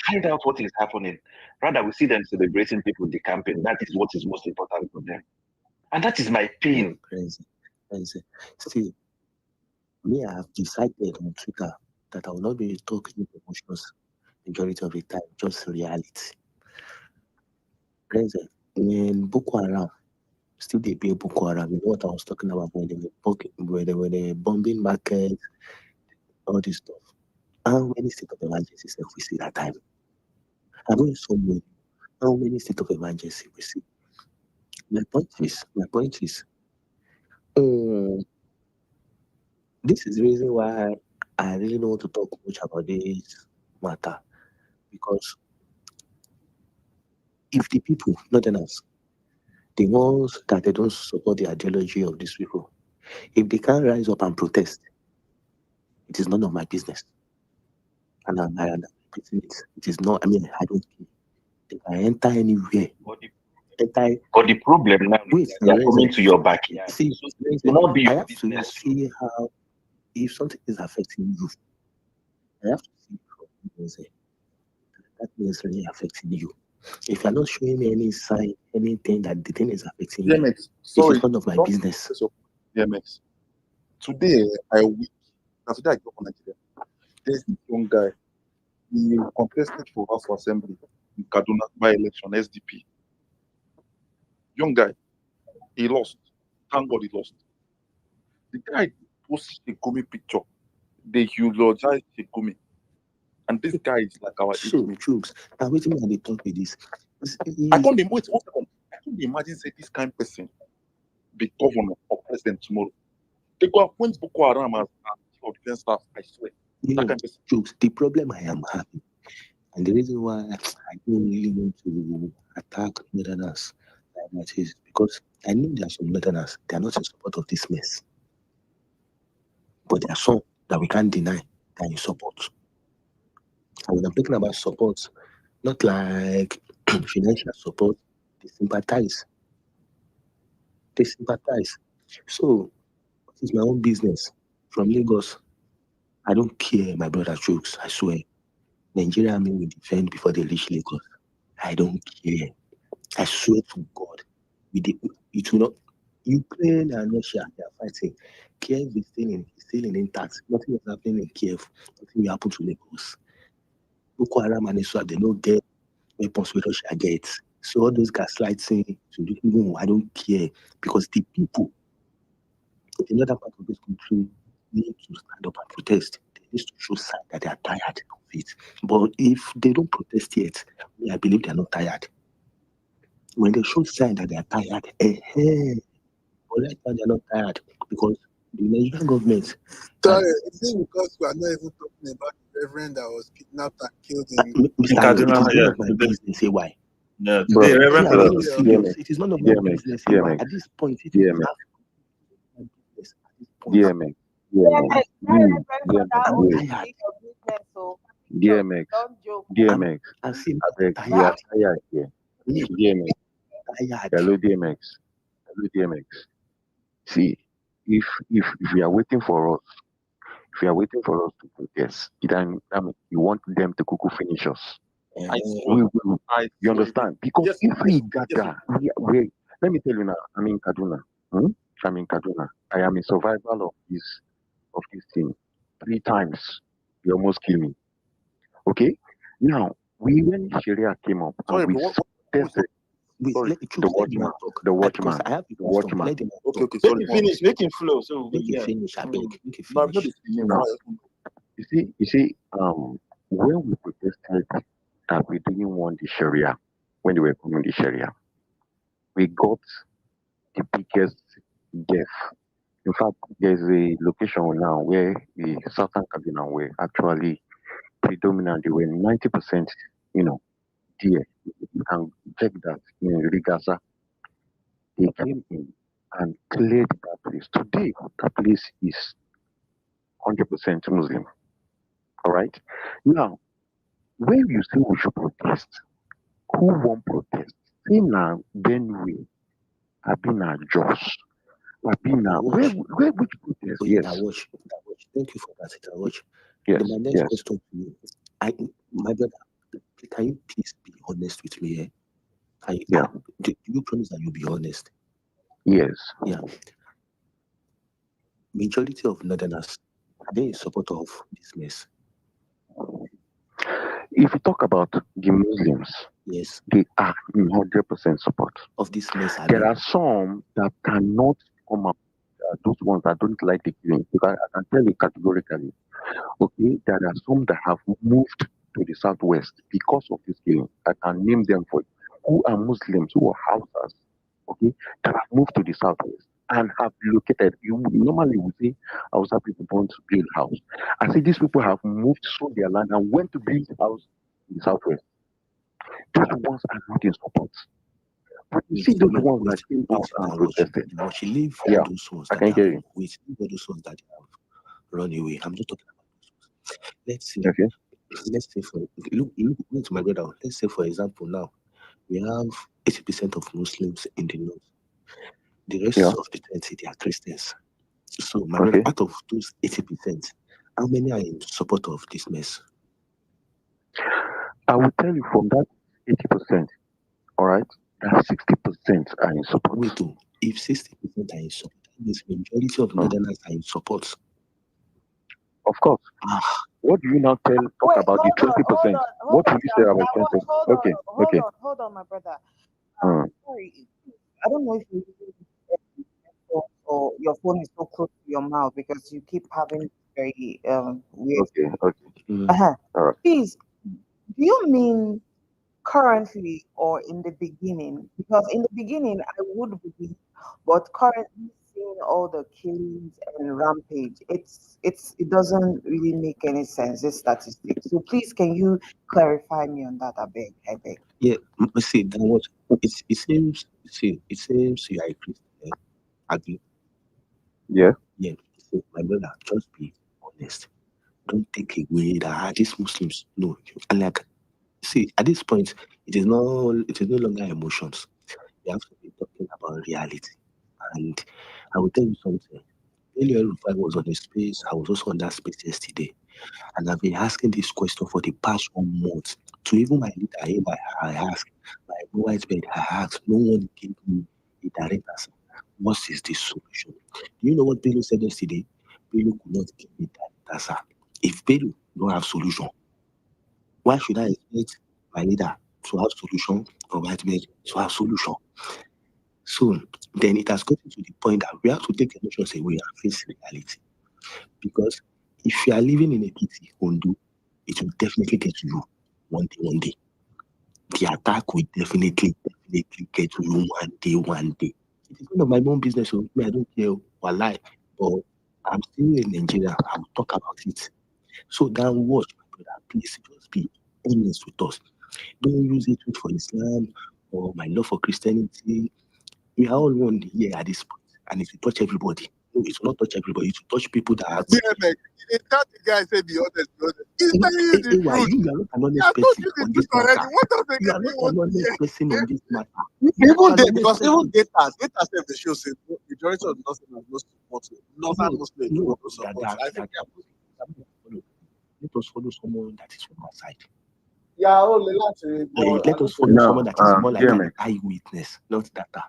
Find out what is happening. Rather, we see them celebrating people decamping. That is what is most important for them. And that is my pain. Crazy. See, me, I have decided on Twitter that I will not be talking emotions majority of the time, just reality. Crazy. When Boko Haram, still they be Boko Haram, you know what I was talking about when they were bombing markets, all this stuff. How many state of emergency have we see that time? I know so many. How many state of emergency we see? My point is, this is the reason why I really don't want to talk much about this matter. Because if the people, not enough, the ones that they don't support the ideology of these people, if they can't rise up and protest, it is none of my business. And it is not, I mean, I don't care. If I enter anywhere, But the problem now is that they are coming to your backyard. See, So it will not be I your have to business. see how, if something is affecting you, I have to see that is really affecting you. If you're not showing me any sign, anything that the thing is affecting you, DMX, it sorry, is none of my don't business. mess up DMX. Today, I week. Now today I go for Nigeria. There's this young guy. He contested for House of Assembly in Kaduna by election, SDP. Young guy. He lost. Thank God he lost. The guy posted a Gumi picture. They eulogized a Gumi. And this guy is like our age mate. Troops. Now waiting when they talk with this. I can't wait 1 second. I can't imagine say this kind of person be governor or president tomorrow. They go appoint Boko Haram as chief of defense staff. I swear. You know, Troops, the problem I am having, and the reason why I don't really want to attack Northerners like that is because I know there are some Northerners, they are not in support of this mess. But there are some that we can't deny that are in support. And when I'm talking about support, not like financial support, they sympathize. So, what is my own business? From Lagos, I don't care, my brother jokes, I swear. Nigeria army will defend before they reach Lagos. I don't care. I swear to God. It will not. Ukraine and Russia, they are fighting. Kiev is still in intact. Nothing is happening in Kiev. Nothing will happen to Lagos. Boko Haram and Israel, they don't get weapons with Russia gets. So all those gaslighting, no, I don't care. Because the people in the other part of this country need to stand up and protest. They need to show sign that they are tired of it. But if they don't protest yet, I believe they are not tired. When they show sign that they are tired, but right now they are not tired because the Nigerian government. Sorry, is it because we are not even talking about the reverend that was kidnapped and killed in Mr. Kaduna, it is none of my business. Say why? Yeah, Bro, today, Reverend serious. DMX, It is none of my business. Say why? At this point, it is DMX, half my business. At this point, DMX, That DMX, reference for that wait, OCD of business, so DMX, don't joke. DMX. I see I beg, we tired. are tired here. DMX. Tired. Hello, DMX. Hello, DMX. See, if we are waiting for us, if you are waiting for us to protest, then I mean, you want them to cuckoo finish us. I You understand? Because Yes, if we yes, gather, let me tell you now, I'm in Kaduna. I'm in Kaduna. I am a survivor of this thing. 3 times. They almost kill me. Okay? Now, when Sharia came up Sorry, and we bro. tested Wait, sorry, let the let the man watchman, talk. the Because watchman, I have a the question. watchman. Let the man Okay, talk. okay, Make sorry. it finish. Make it flow. So Make yeah. it finish, I beg. Make it No, I'm not finish. the Now, you see, when we protested that we didn't want the Sharia, when they were coming the Sharia, we got the biggest death. In fact, there's a location now where the Southern Kaduna were actually predominant. They were 90%, there. You can check that in Rigasa. They came in and cleared that place. Today, that place is 100% Muslim. All right. Now, when you say we should protest, who won't protest? Say now, Benue, Abina, Jos, Abina, which protest? Oh, yeah, Yes, that watch. Thank you for that, that watch. yes, My next yes. question to you, my brother, can you please be honest with me? Yeah. Do you promise that you'll be honest? Yes. Yeah. Majority of Northerners are they in support of this mess? If you talk about the Muslims, Yes. they are in 100% support. Of this mess, There are some that cannot come up. Those ones that don't like the killing, because I can tell you categorically, okay, there are some that have moved to the southwest because of this killing. I can name them for you, who are Muslims, who are Hausas, okay, that have moved to the southwest and have relocated. You normally would say Hausa people want to build house. I say these people have moved, sold their land, and went to build house in the southwest. Those ones are not in support. But you see those ones that came out and protested. Now she leave Yeah, those ones I that can they hear have you. leave all those ones that they have run away. I'm not talking about those ones. Okay. Let's say for look to my brother. Let's say for example now we have 80% of Muslims in the north. The rest Yeah. of the 20 they are Christians. So my brother, out of those 80%, how many are in support of this mess? I will tell you from that 80%, all right, that 60% are in support. Wait, if 60% are in support, that means majority of Northerners are in support. Of course. What do you now talk about the 20%? What will you say about 20%? Okay, okay. Hold on, my brother. Sorry, I don't know if you or your phone is so close to your mouth because you keep having very weird. Okay, okay. Uh-huh. All right. Please, do you mean currently or in the beginning? Because in the beginning I would believe, but currently seeing all the killings and rampage, it doesn't really make any sense, this statistic. So please, can you clarify me on that? I beg. Yeah, see, that was it seems you are a Christian. Agree? Yeah. Yeah. So my brother, just be honest. Don't take away that these Muslims. No, and like, see, at this point, it is no longer emotions. You have to be talking about reality. And I will tell you something. Earlier, if I was on a space, I was also on that space yesterday. And I've been asking this question for the past 1 month. To even my leader, I asked, my white bed, I asked, no one gave me a direct answer. What is the solution? Do you know what Bello said yesterday? Bello could not give me that answer. If Bello don't have solution, why should I expect my leader to have solution or white bed to have solution? So then it has gotten to the point that we have to take emotions away and face reality. Because if you are living in a city, Ondo, it will definitely get to you one day. The attack will definitely get to you one day. It is none of my own business. So I don't care what lie, but I'm still in Nigeria. I will talk about it. So then watch, my brother. Please just be honest with us. Don't use it for Islam or my love for Christianity. We are all one here at this point, and it will touch everybody. No, it will not touch everybody. It will touch people that are. DMX, it's not the guy said be honest. He's telling you the Why truth. you are not an honest I told person you the on this truth already. matter. What else You again are do you not want an to honest hear? person on this matter. Even An then, honest because even person. data says the show says majority of the Northerners no support it. Northern Muslims No, no support it. I think let us follow someone that is from our side. yeah, only that. Let us follow someone that is more like an eyewitness, not data.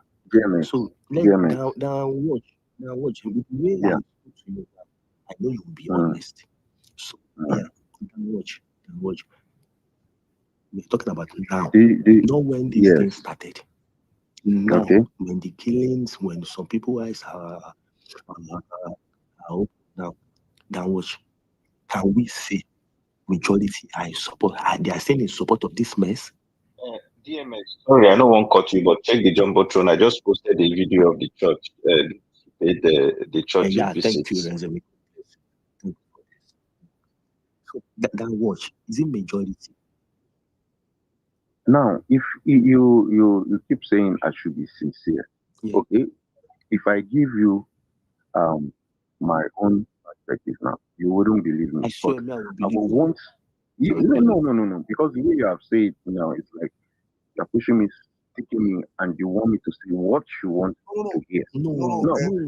So now watch. With the way I spoke to you, I know you will be honest. So now watch. We're talking about now, not when this thing started. Now, when the killings, when some people eyes are open now watch. Can we see majority are in support? They are saying in support of this mess. DMX. Sorry, I don't want to cut you, but check the jumbotron. I just posted a video of the church. The church Yeah, visit. thank you, Renzemi. So that watch is it majority? Now, if you keep saying I should be sincere, okay? If I give you my own perspective now, you wouldn't believe me. I swear, But I will want you. No. Because the way you have said it now, it's like you're pushing me, sticking me, and you want me to say what you want to hear. No.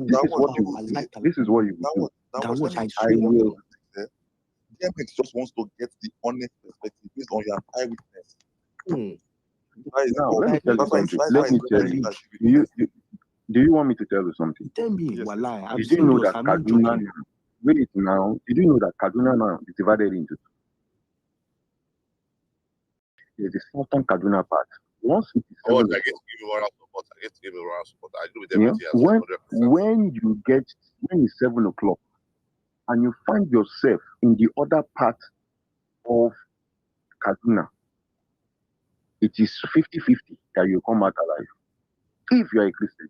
This is what you will do. This is what you will do. I will. DMX just wants to get the honest perspective based on your eyewitness. Now, let me tell you something. Let me tell you. Do you want me to tell you something? Tell me, Wallah. Did you know that Kaduna? Wait now. Did you know that Kaduna now is divided into two? There's the southern Kaduna part. Once it is I get to give you moral support. I agree with everything. When it's 7 o'clock and you find yourself in the other part of Kaduna, it is 50-50 that you come out alive. If you are a Christian.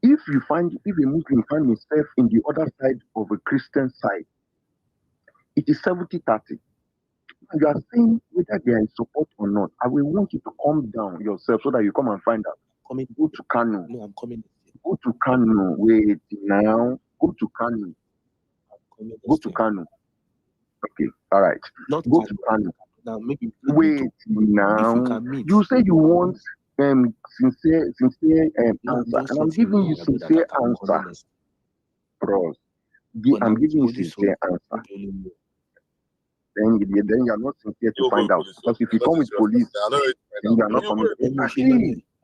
If a Muslim find himself in the other side of a Christian side, it is 70-30. You are saying whether they are in support or not. I will want you to calm down yourself so that you come and find out. Go to Kanu. No, I'm coming. Go to Kanu. Wait now. Go to Kanu. Go to Kanu. Okay, all right. Go to Kanu. Now, maybe wait now. You say you want sincere answer, and I'm giving you sincere answer, bros. I'm giving you sincere answer. Then you're not sincere to find out. Because if you come with police, then you're not coming.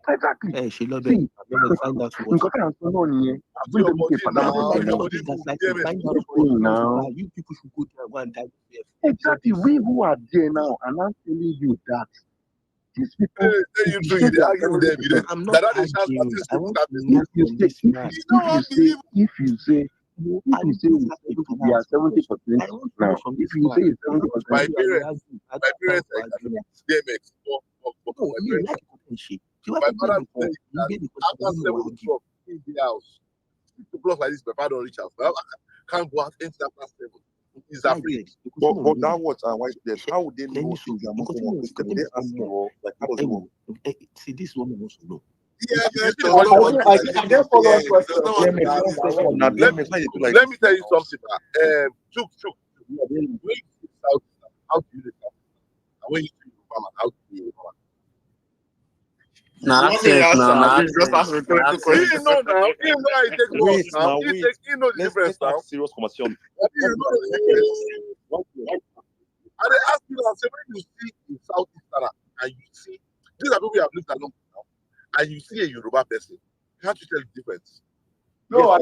Exactly. See, you people should go there one time. Exactly. We who are there now, and I'm telling you that these people. I'm not arguing. I want to know from this man. If you say we are 70% now. If you say it's 70%, my parents, DMX, my mother said that after 7 o'clock in the house, 6 o'clock like this, my father don't reach out. I can't go out into after 7. He's afraid. But that was why how would they know if they are Muslim? They ask you, like, how does it work? See, this woman wants to know. Yeah, I just follow up question. Let me tell you something. How do you live? When you see Obama, how do you live? Nah, just ask rhetorical He questions. know now. He know how he take words now. He know the difference now. Serious conversation. And they ask you now, say when you see in Southeast Ghana and you see these are people we have lived along now, and you see a Yoruba person, can't you tell the difference? No, yes,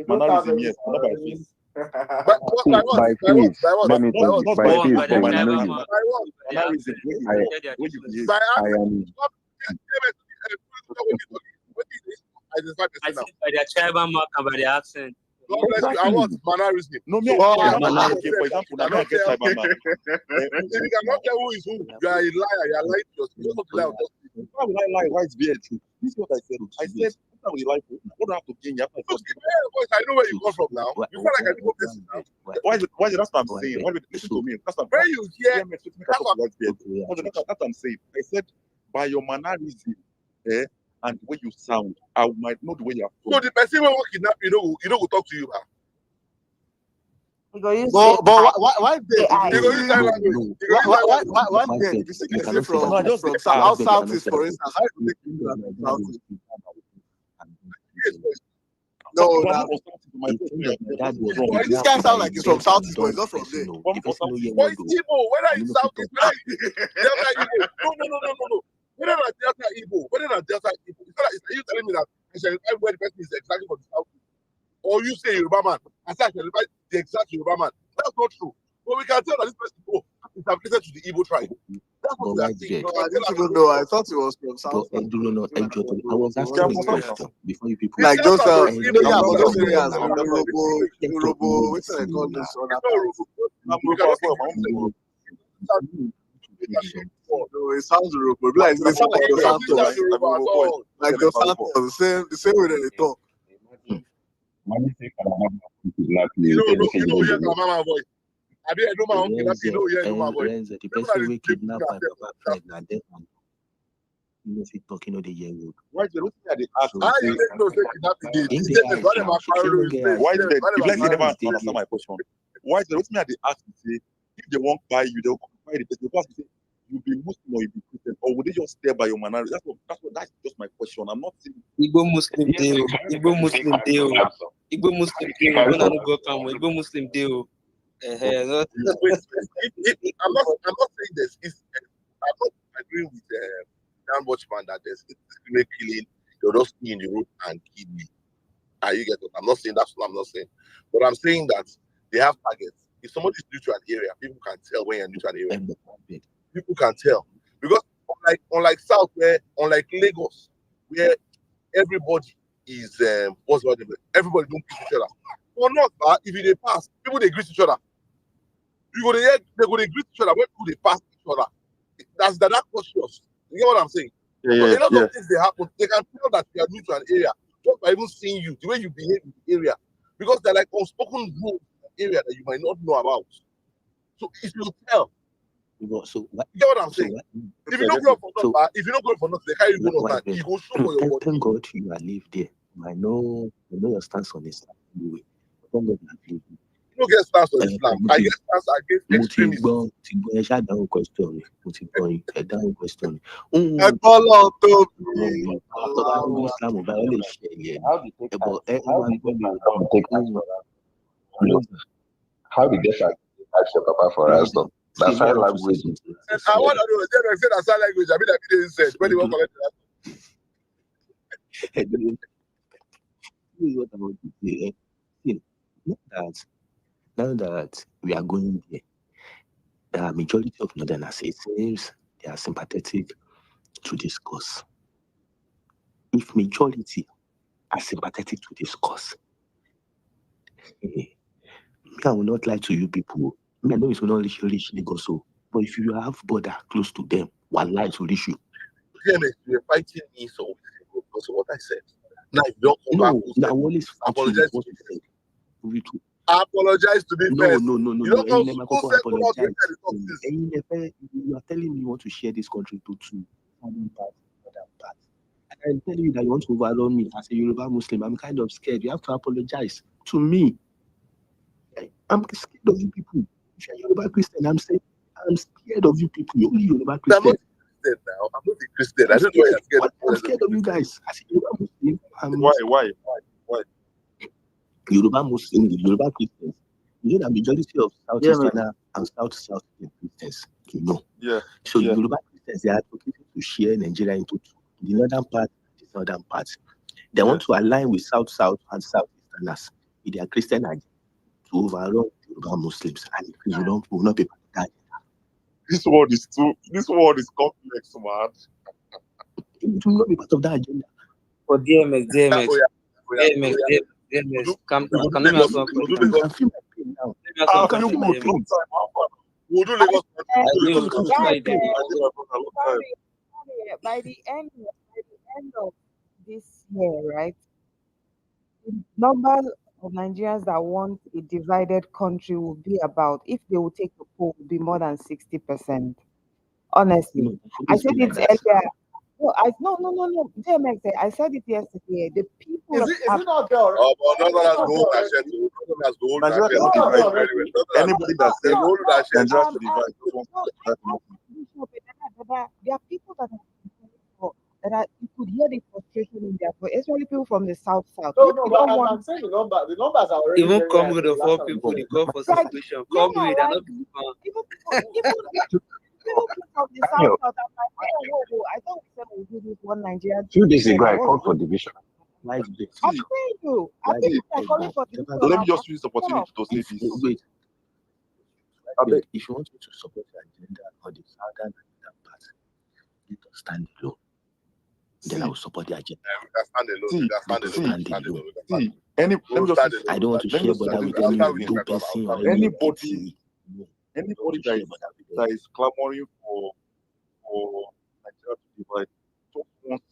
mannerism, yes, not by face. By face, let me tell you, by face, they will know you. I am. I see by their tribal mark and by their accent. God bless you. I want mannerism. No, me, for example, I get tribal mark. If you cannot tell who is who, you are a liar. You are lying to yourself. You don't lie. Why would I lie? Why is beard? This is what I said. I said, what do you like? What do I have to gain? I know where you come from now. You feel like a people person now. Why is it? That's what I'm saying. Listen to me. That's what when you hear. That's what I'm saying. I said, by your mannerism, and the way you sound, I might know the way you're So the person will kidnap you, will talk to you. Because But why then? AI. You go use sign language. You go use sign language. Why then? If you see person from south east, for instance, how you take you to south east? No, this guy sounds like he's from south east, but he's not from there. But it's Igbo, whether it's south east, whether it's Delta Igbo. No. Whether it's Delta Igbo, whether it's Delta Igbo. It's not like you telling me that I shall where the person is exactly from the south east. Or you say Yoruba man, I say I shall the exact Yoruba man. That's not true. But we can tell that this person is affiliated to the Igbo tribe. That's what we are saying. I didn't even know. I thought he was from south. I was asking this question before you people. Like those but those areas, Robo, what's it called? This no, it sounds Robo. Like they sound like Dos Santos. Like Dos Santos, the same way that they talk. You know, hear my mama voice. I know my own kidnap. You know, hear my voice. The person we kidnap my papa friend na dead man. You know, if you talking of the year old. Why they looking at the ask? I didn't know they kidnap Why did if let's say never answer my question? Why they looking at the ask and say if they won't buy you, they'll buy the person because say you be Muslim or you be Christian, or would they just stay by your minority? That's just my question. I'm not saying Igbo Muslim deal. Igbo Muslim deal. Igbo Muslim deal. When I go come, Igbo Muslim deal. I'm not saying this. I'm not agreeing with Dan Watchman that there's discriminate killing. They'll just be in the road and kill me. You get it? I'm not saying that's what I'm not saying. But I'm saying that they have targets. If somebody's new to an area, people can tell when you're new to an area. People can tell. Because unlike South, unlike Lagos, where everybody is everybody don't kiss each other. Or not, if they pass, people they greet each other. They're going to greet each other when people they pass each other. That's conscious. You get what I'm saying? A lot of things they happen. They can tell that you are new to an area just by even seeing you, the way you behave in the area, because they're like unspoken rules in the area that you might not know about. So if you tell, so you get what I'm saying? If you don't go for nothing, they carry you go on. You go show for your body. Thank God you are live there. I know your stance on this anyway. Thank God you are live there. You don't get stance on Islam. I get stance against extremism. How did they ask your papa for us though? That's our language. I want to know that's our language. I mean, that didn't say when you want to This is what I want to say. Now that we are going there, the majority of Northerners, it seems they are sympathetic to this cause. If majority are sympathetic to this cause, I will not lie to you people. I know it's not reach Lagos, but if you have border close to them, one lie to reach you. You're fighting me, so because of what I said. Now, if you don't come back, always apologize to me. Apologize to me first. No. You don't know who said apologize. You are telling me you want to share this country to two. I'm telling you that you want to overrun me as a Yoruba Muslim. I'm kind of scared. You have to apologize to me. I'm scared of you people. If you're Yoruba Christian, I'm saying I'm scared of you people. You're only Yoruba Christian. I'm not a Christian. I don't know why you're scared. I'm scared of you guys. As a Yoruba Muslim, Why? Yoruba Muslims, Yoruba Christians. You know the majority of Southeast China and South Christians. You know. Yeah. So Yoruba Christians, they are advocating to share Nigeria into two. The northern part, the southern part. They want to align with South and Southeasterners with their Christian agenda to overrun Yoruba Muslims, and we will not be part of that. This world is complex, man. It will not be part of that agenda. For DMX. Can let me ask one question? I feel my pain now. By the end of this year, right? The number of Nigerians that want a divided country will be about, if they will take the poll, will be more than 60%. Honestly, I said it earlier. No. DMX, I said it yesterday. The people Is have it not there already? Oh, but Is it Northerners not go there hold that already? shit. Northerners go hold that Nigeria shit. cannot Not there divide. Very already. well. Anybody that They says go hold that shit. Nigeria to divide just wants to divide democracy. there are people that you could hear the frustration in their voice, especially people from the south. No, People but don't I'm want saying the number. The numbers are already Even very high comrade for the of last all time. people, they call for like situation. yeah, Comrade, I like not be fun. even people from the south. I'm like, whoa. I thought we said we do this one Nigerian Few thing days ago, together. I What's called for going on? division. Why is this? I'm saying you. I Why think is they're calling for the So let me just use this opportunity to say this. Wait, I beg. if you want me to support the agenda or the southern agenda part, let us stand alone. Then I will support the agenda. We can stand alone. See, We can stand Let us alone. stand Stand alone. alone. We can stand see, alone. let me We'll just stand use, alone. I don't want to let me share just border use with this. I'll any stand with Ondo Frank. I'll person or stand with any Frank. Anybody, Ekiti. No, I don't anybody want to share border with that them. is clamoring for Nigeria to divide just wants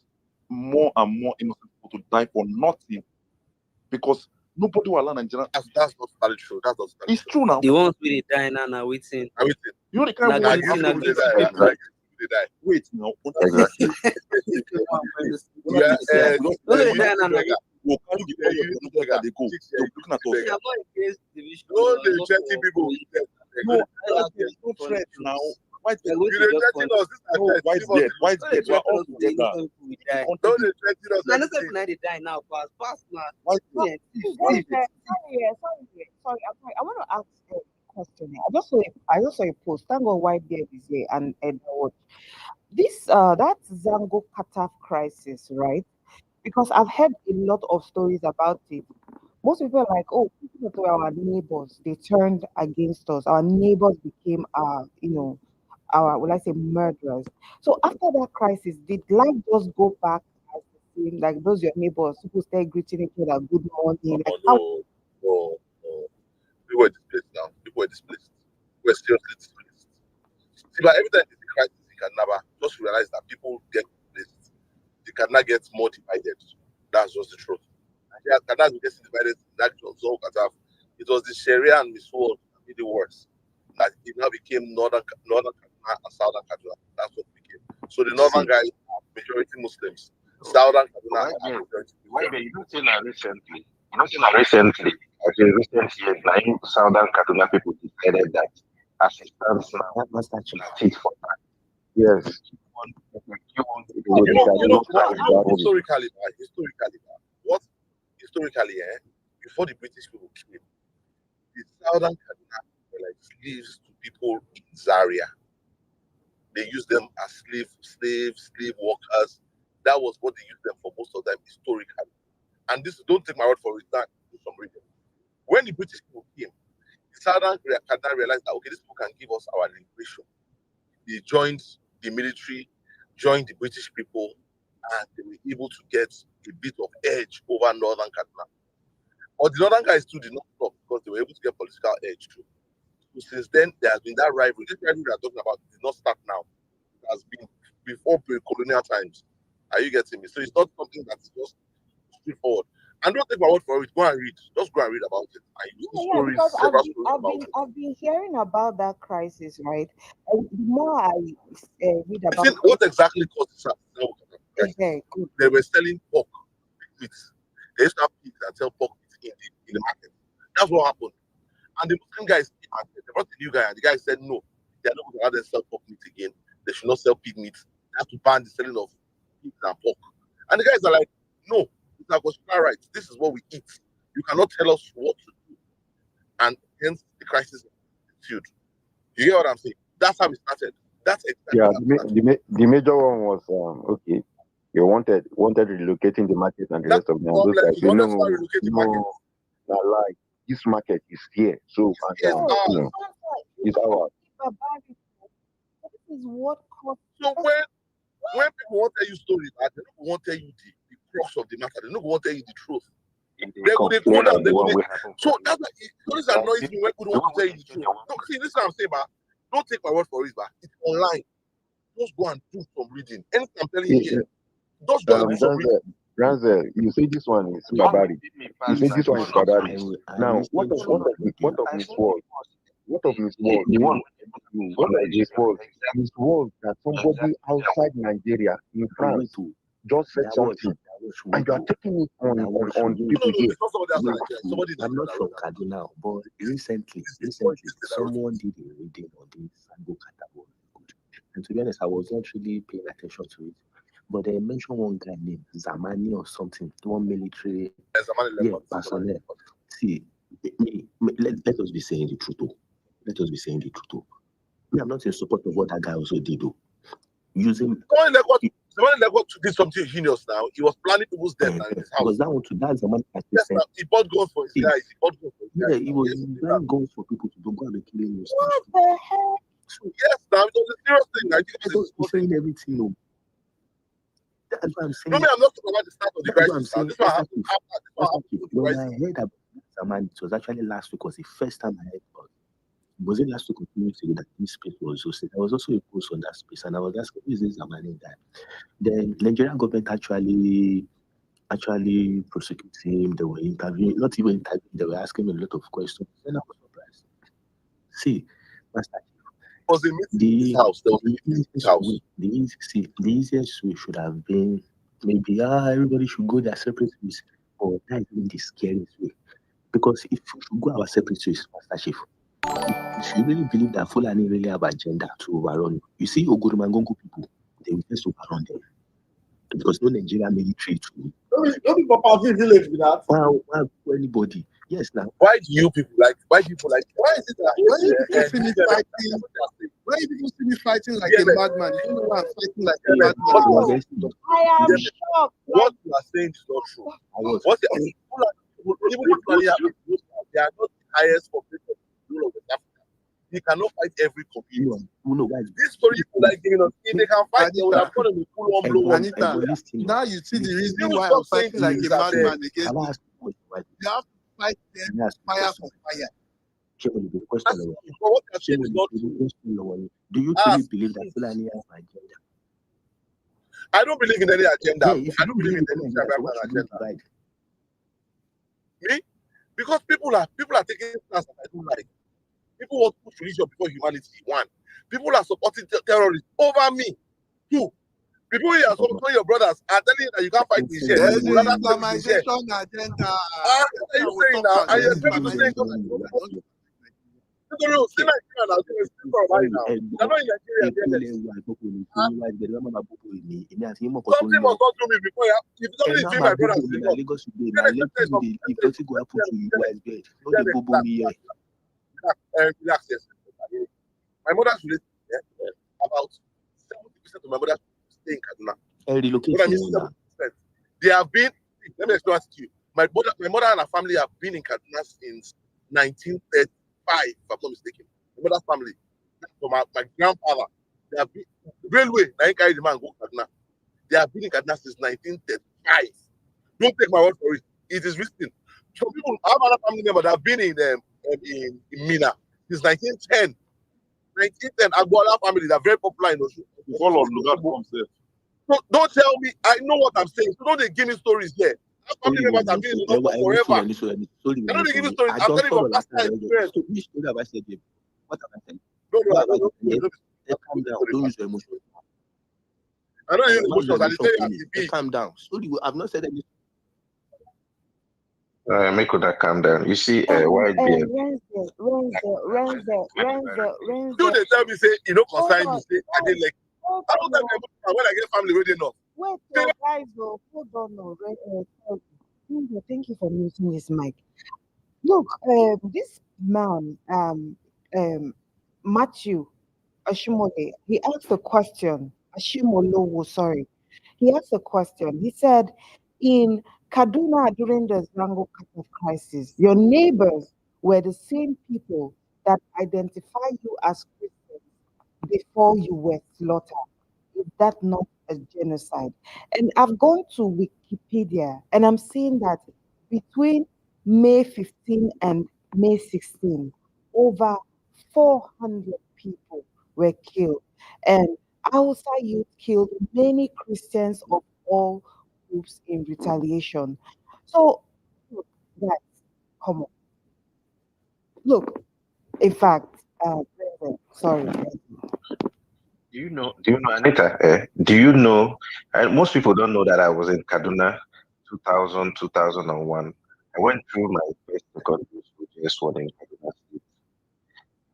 more and more innocent people to die for nothing, because nobody will allow Nigeria. That's not entirely true. That's not entirely It's true now. The ones with the die now waiting. I will say. You know the kind Now of Now war you you have guilty, to now people go they to die. see. They die. Wait now. Exactly. Yeah, Those are the you die now. beggar. We'll carry the body of the beggar, they go. They'll be looking at us. Beggar. I'm not against division. No, I'm they not threaten for people. No, That's there's no funny threat now. truths. White They're dead. going You to they just threaten funny. us. This is No, threat. white Leave us dead. White When they dead. We're threaten all us, they together. innocent people will die. Don't they threaten us Now, innocent everything. people now they die now. Pass now. White No, dead. sorry, White dead. sorry. I want to ask a question here. I just saw a post. Thank God White Beard is here and Edward. This that Zango Kataf crisis, right? Because I've heard a lot of stories about it. Most people are like, oh, people that were our neighbors, they turned against us. Our neighbors became our, will I say, murderers. So after that crisis, did life just go back as the same? Like those your neighbors, people start greeting each other, good morning. Like how No. People were displaced now. People were displaced. We were seriously displaced. See, but every time there's a crisis, you can never just realize that people get displaced. They cannot get more divided. That's just the truth. Yeah, cannot get divided in that so it was the Sharia and Misword that made it worse. That it now became northern Kaduna and southern Kaduna. That's what it became. So the northern guys are majority Muslims. Southern Kaduna are majority You know, say now recently, as in recent years, now in Southern Kaduna people decided that as it stands now, What's that true? fit for that. Yes. historically, before the British people came, the southern Kaduna were like slaves to people in Zaria. They used them as slave workers. That was what they used them for most of them historically. And this, don't take my word for it, that do some reading. When the British people came, the southern Kaduna realized that okay, these people can give us our liberation. They joined the military, joined the British people, and they were able to get a bit of edge over northern Kaduna. But the northern guys too did not stop because they were able to get political edge too. So since then, there has been that rivalry. This rivalry we are talking about did not start now. It has been before pre-colonial times. Are you getting me? So it's not something that is just straightforward. And don't take my word for it. Go and read. Just go and read about it. And you see yeah, stories, because several stories about it. I've been hearing about that crisis, right? And the more I read about See, what exactly caused this crisis? good. They were selling pork meat. They used to have pigs and sell pork meat in the market. That's what happened. And the Muslim guys came and they brought the new guy, and the guy said no, they are not going to allow them sell pork meat again. They should not sell pig meat. They have to ban the selling of pigs and pork. And the guys are like, no, it's our constitutional right. This is what we eat. You cannot tell us what to do. And hence the crisis ensued. You get what I'm saying? That's how it started. That's exactly Yeah, how it started. the major one was okay. You wanted relocating the market and the rest of them. Those guys say no, like this market is here, so and, it's ours. This is what caused. So when people want to tell you stories, they don't want to tell you the crux of the matter. They don't want to tell you the truth. They go down. So that's why it always annoys me when people don't want to tell you the truth. Don't, see, this is what I'm saying, but don't take my word for it, but it's online. Just go and do some reading. Anything I'm telling you here, just go and do some reading. Ranzel, you say this one is barbaric. You say this one is barbaric. Now, what of Miss World? What of his words? The one What of his words that somebody outside Nigeria in France just said something, and you are taking it on people here. Wait, I'm not from Kaduna, but recently, someone did a reading on this Sango Katabo. And to be honest, I was not really paying attention to it. But they mentioned one guy named Zamani or something, one military personnel. See, let us be saying the truth. Let us be saying the truth. Me, I'm not in support of what that guy also did. Using Somebody did something heinous now. He was planning people's death now in his house. was that one to that's the man that Yes, now, he bought guns for his guys. He bought guns for his guys. he was buying guns for people to don't go and be killing you. What the heck? Yes, now it was a serious thing. Now, He's saying everything. No. That's what I'm saying. No, I'm not talking about the start of the crisis. This one happened when I heard about Zaman, it was actually last week. Was the first time I heard about it. Was it last week or 2 weeks ago that this space was hosted? There was also a post on that space, and I was asking, who is this Zamani guy? The Nigerian government actually prosecuted him. They were interviewing, not even interviewing, they were asking him a lot of questions. Then I was surprised. See, Master was a meeting in his house. There was a meeting in his house. The easiest way should have been maybe everybody should go their separate ways, but that is even the scariest way. Because if we should go our separate ways, Master Chief, if you really believe that Fulani really have agenda to overrun you see Ogurumangongo people, they will just overrun them. Because no Nigerian military to No people of village with that. Why anybody? Yes, now. Why is it that? Why is it that? When people see me fighting like a madman, you know I'm fighting like a madman. I am shocked. What you are saying is not true. What even if they are not the highest population in the whole of West Africa. They cannot fight every community. This story you like giving us, if they can fight, they will have gone in a full on blow. Anita, now you see the reason why I'm fighting like a madman against you. You have to fight them fire for fire. Do you truly believe that Fulani have an agenda? I don't believe in any agenda. I don't believe in any agenda. Me? Because people are taking stance that I don't like. People want to push religion before humanity. One. People are supporting terrorists over me. Two. People who are supporting your brothers are telling you that you can't fight this shit. There's an Islamization agenda. What are you saying now? I am saying something must not do me before. If somebody is doing my brothers, relax. My mother's related about 70% of my mother's stay in Kaduna. They have been. Let me explain to you. My mother and her family have been in Kaduna since 1935, if I'm not mistaken. My mother's family, from my grandfather, they have been railway. I carry the man go Kaduna. They have been in Kaduna since 1935. Don't take my word for it. It is written. Some people have other family members that have been in Mina since 1910. 1910, Agboala family, they are very popular in Osun. So don't tell me, I know what I'm saying. So don't they give me stories here. Family members have been in Osun forever. I know they give me stories. I'm telling you from last time. Which story have I said? What have I said? Calm down. Don't use your emotions. I don't use emotions. Calm down. Sorry, I've not said anything. Make that calm down. You see, white beard. Do they tell me say you don't consign me? Say I didn't like. I don't tell them when I get family waiting up. Wait, guys, hold on. Thank you for muting this mic. Look, this man, Matthew Ashimole, he asked a question. Ashimolowo, sorry. He asked a question. He said, in Kaduna during the Zango Kataf crisis, your neighbors were the same people that identify you as Christians before you were slaughtered. Is that not a genocide? And I've gone to Wikipedia and I'm seeing that between May 15 and May 16, over 400 people were killed. And Hausa youth killed many Christians of all groups in retaliation. So, look, guys, come on. Look, In fact, sorry. Do you know, Anita? Do you know? Most people don't know that I was in Kaduna 2000, 2001. I went through my first secondary school JS1 in Kaduna State.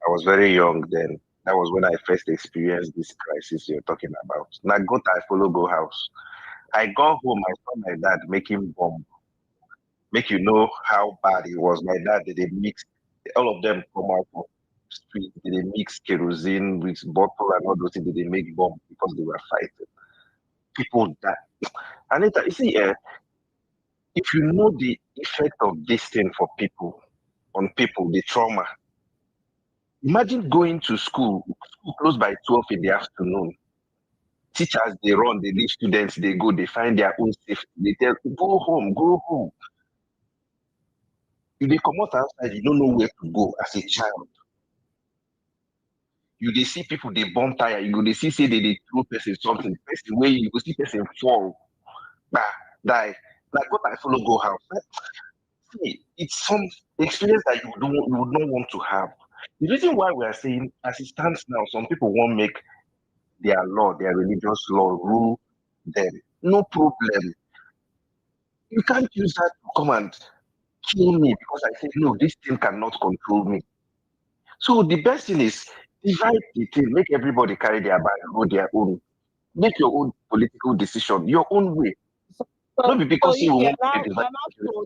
I was very young then. That was when I first experienced this crisis you're talking about. Now, I follow go house. I got home, I saw my dad making bomb. Make you know how bad it was. My dad, they mix, all of them come out of street, they mix kerosene with bottle and all those things, they make bomb because they were fighting. People died. Anita, you see, if you know the effect of this thing for people, on people, the trauma, imagine going to school close by 12 in the afternoon. Teachers, they run, they leave students, they go, they find their own safety. They tell, go home, go home. If they come out outside, you don't know where to go as a child. You they see people, they bomb tire, you go, they see say they throw person something, person where you go see person fall, die. Like what I follow go house. See, it's some experience that you would not want to have. The reason why we are saying, as it stands now, some people won't make their law, their religious law, rule them. No problem. You can't use that to come and kill me because I say, no, this thing cannot control me. So the best thing is divide the thing, make everybody carry their bag, go their own. Make your own political decision, your own way. Not be because you want to You're not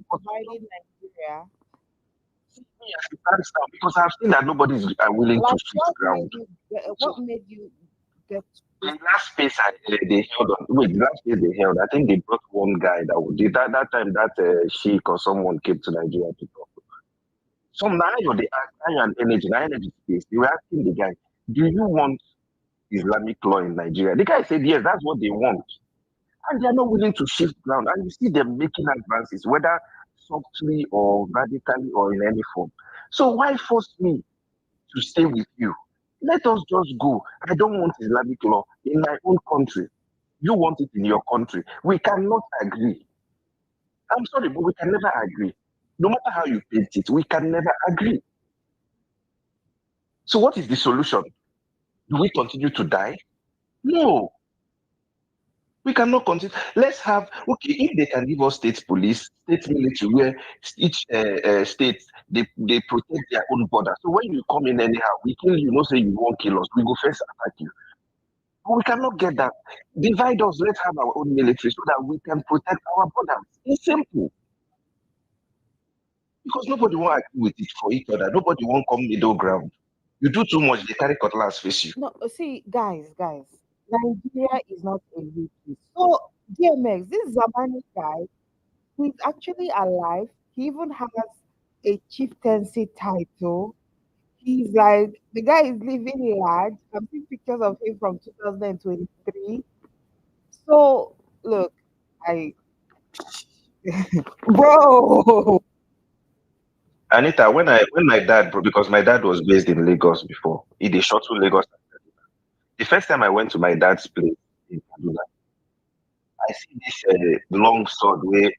for dividing Nigeria. As it stands now, because I've seen that nobody is willing to shift ground. What made you get? The last space they held on. Wait, the last space they held, I think they brought one guy that that time that sheik or someone came to Nigeria to talk. Some now they asked an energy space. They were asking the guy, "Do you want Islamic law in Nigeria?" The guy said, "Yes, that's what they want," and they are not willing to shift ground. And you see them making advances, whether softly or radically or in any form. So why force me to stay with you? Let us just go. I don't want Islamic law in my own country. You want it in your country. We cannot agree. I'm sorry, but we can never agree. No matter how you paint it, we can never agree. So what is the solution? Do we continue to die? No. We cannot continue. Let's have, okay, if they can give us state police, state military, where each state, they protect their own border. So when you come in anyhow, we kill you, say you won't kill us. We go first attack you. But we cannot get that. Divide us, let's have our own military so that we can protect our borders. It's simple. Because nobody will agree with it for each other. Nobody won't come middle ground. You do too much, they carry cutlass face you. No, see, guys, Nigeria is not a UK. So, DMX, this Zamani guy, he's actually alive. He even has a chieftaincy title. He's like, the guy is living large. I'm seeing pictures of him from 2023. So, look, bro. Anita, when my dad, because my dad was based in Lagos before, he did shuttle Lagos. The first time I went to my dad's place in Kaduna, I see this long sword where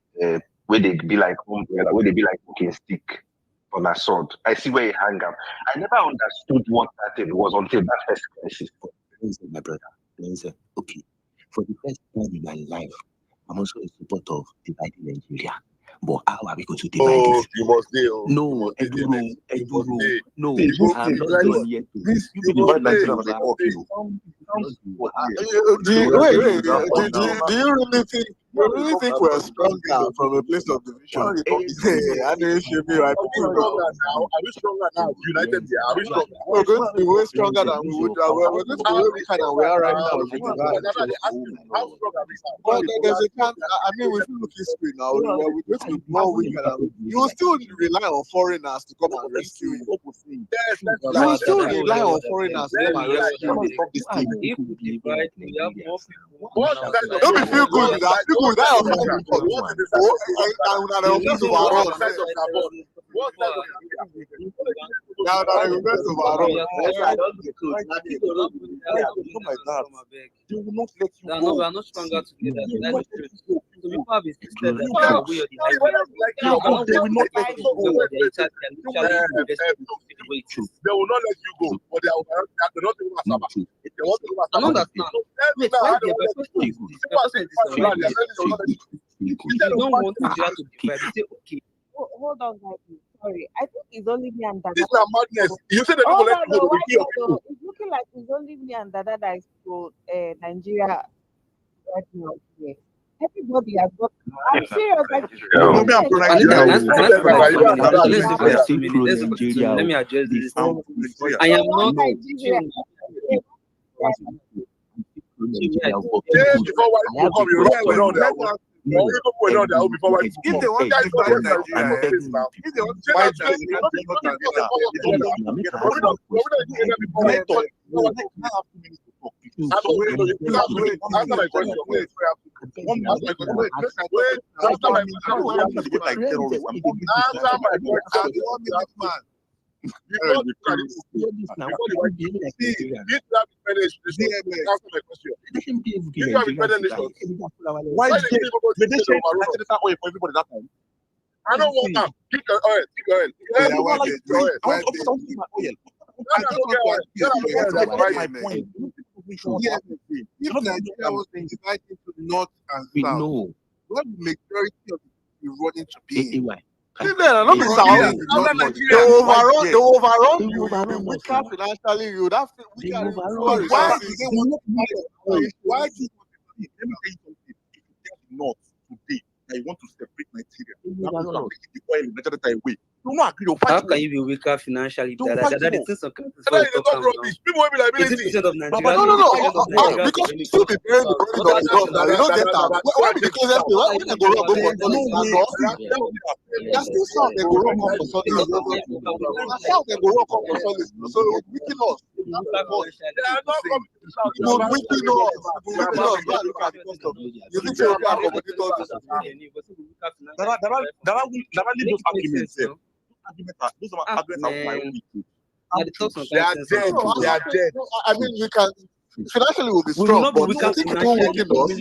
they be like umbrella, where they be like walking stick on a sword. I see where he hang up. I never understood what that thing was until that first crisis. Listen, my brother. Listen, okay. For the first time in my life, I'm also in support of dividing Nigeria. But how are we going to divide it? You must say, no, Eduro, no, I'm not done yet. You divide Nigeria and they talk you. Do you really think we're stronger from a place of division? I know you should be right. Are we stronger now? United, are we stronger? We're going to be way stronger than we would. We're going to be way weaker than we are right now. How strong are we? Well, there's a chance. I mean, if you look history now, we're going to be more weaker than you will still rely on foreigners to come and rescue you. Yes, you will still rely on foreigners to come and rescue you. If we divide, we have more people. Don't be feel good with that. People with that we are not stronger together. So people have insisted that priorities. They will not let you go, but they are not even Asaba. If they want to go I don't Asaba, understand. so tell me Wait, now why how they the will let you go. question is See this? what The they question find is now, they are telling you, they will not let you go. if you don't want Nigeria to divide, you say okay. Hold on, guys. Sorry, I think it's only me and Dada. This is not madness. You say they don't Hold let on, you go, no, they will why kill your not? people. It's looking like it's only me and Dada that is pro Nigeria right now. Here. Everybody has got. I'm serious. Like, No, me, I'm pro Nigeria. Can I speak for like 2 minutes? Let's I'm speak for like 2 still pro minutes. Let's speak for 2 minutes. Nigeria. Let me address this. I'm pro Nigeria. I am not Nigeria. Yes, before white people come, you know we know their own. Or even we know their own before white people come. If they want Guys, to don't divide get Nigeria, now. if they want to Why divide Nigeria, I don't want that. Keep your oil. Keep your oil. I want to keep my oil. my point. If Nigeria was divided into North and We South, know. what the majority of the running to be? Not be South. They overrun you. You'll be weaker financially. You would have weaker resources. Why do they want to? Why do Let me tell you something. If you tell the North today that you want to separate Nigeria, you have to take the oil in Nigeria away. You will not agree. How can you be weaker financially? That is still some countries That is not rubbish. People will be liability. 80% of Nigeria. Because you still be bearing the burden of the job now. You don't get that. When be the closest thing? When they go run go for solid? That's still South they go run come for solid. That's South they go run come for solid. So weaken us. They are not coming to the South. You will weaken us. You will weaken us. Go and look at the cost of. You think you will be accommodated to this? There are leave those arguments there. Those are arguments of my own. They are dead. They are dead. I mean, we can financially we'll be strong, but you think it will weaken us?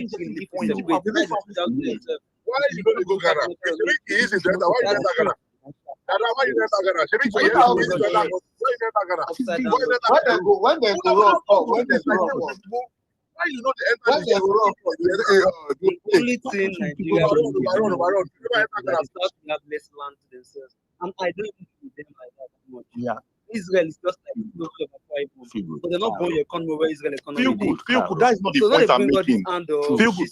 Why you don't go Ghana? It's easy to enter. Why you don't enter Ghana? Why you don't enter Ghana? When they go wrong, why you know the enter? When they go wrong, the only thing Nigeria that is not to have less land to themselves. And I don't think with them like that much. Yeah. Israel is just like no club of tribal. So they're not going your economy where Israel economy. Feel good. That is not the point I'm making. Feel good.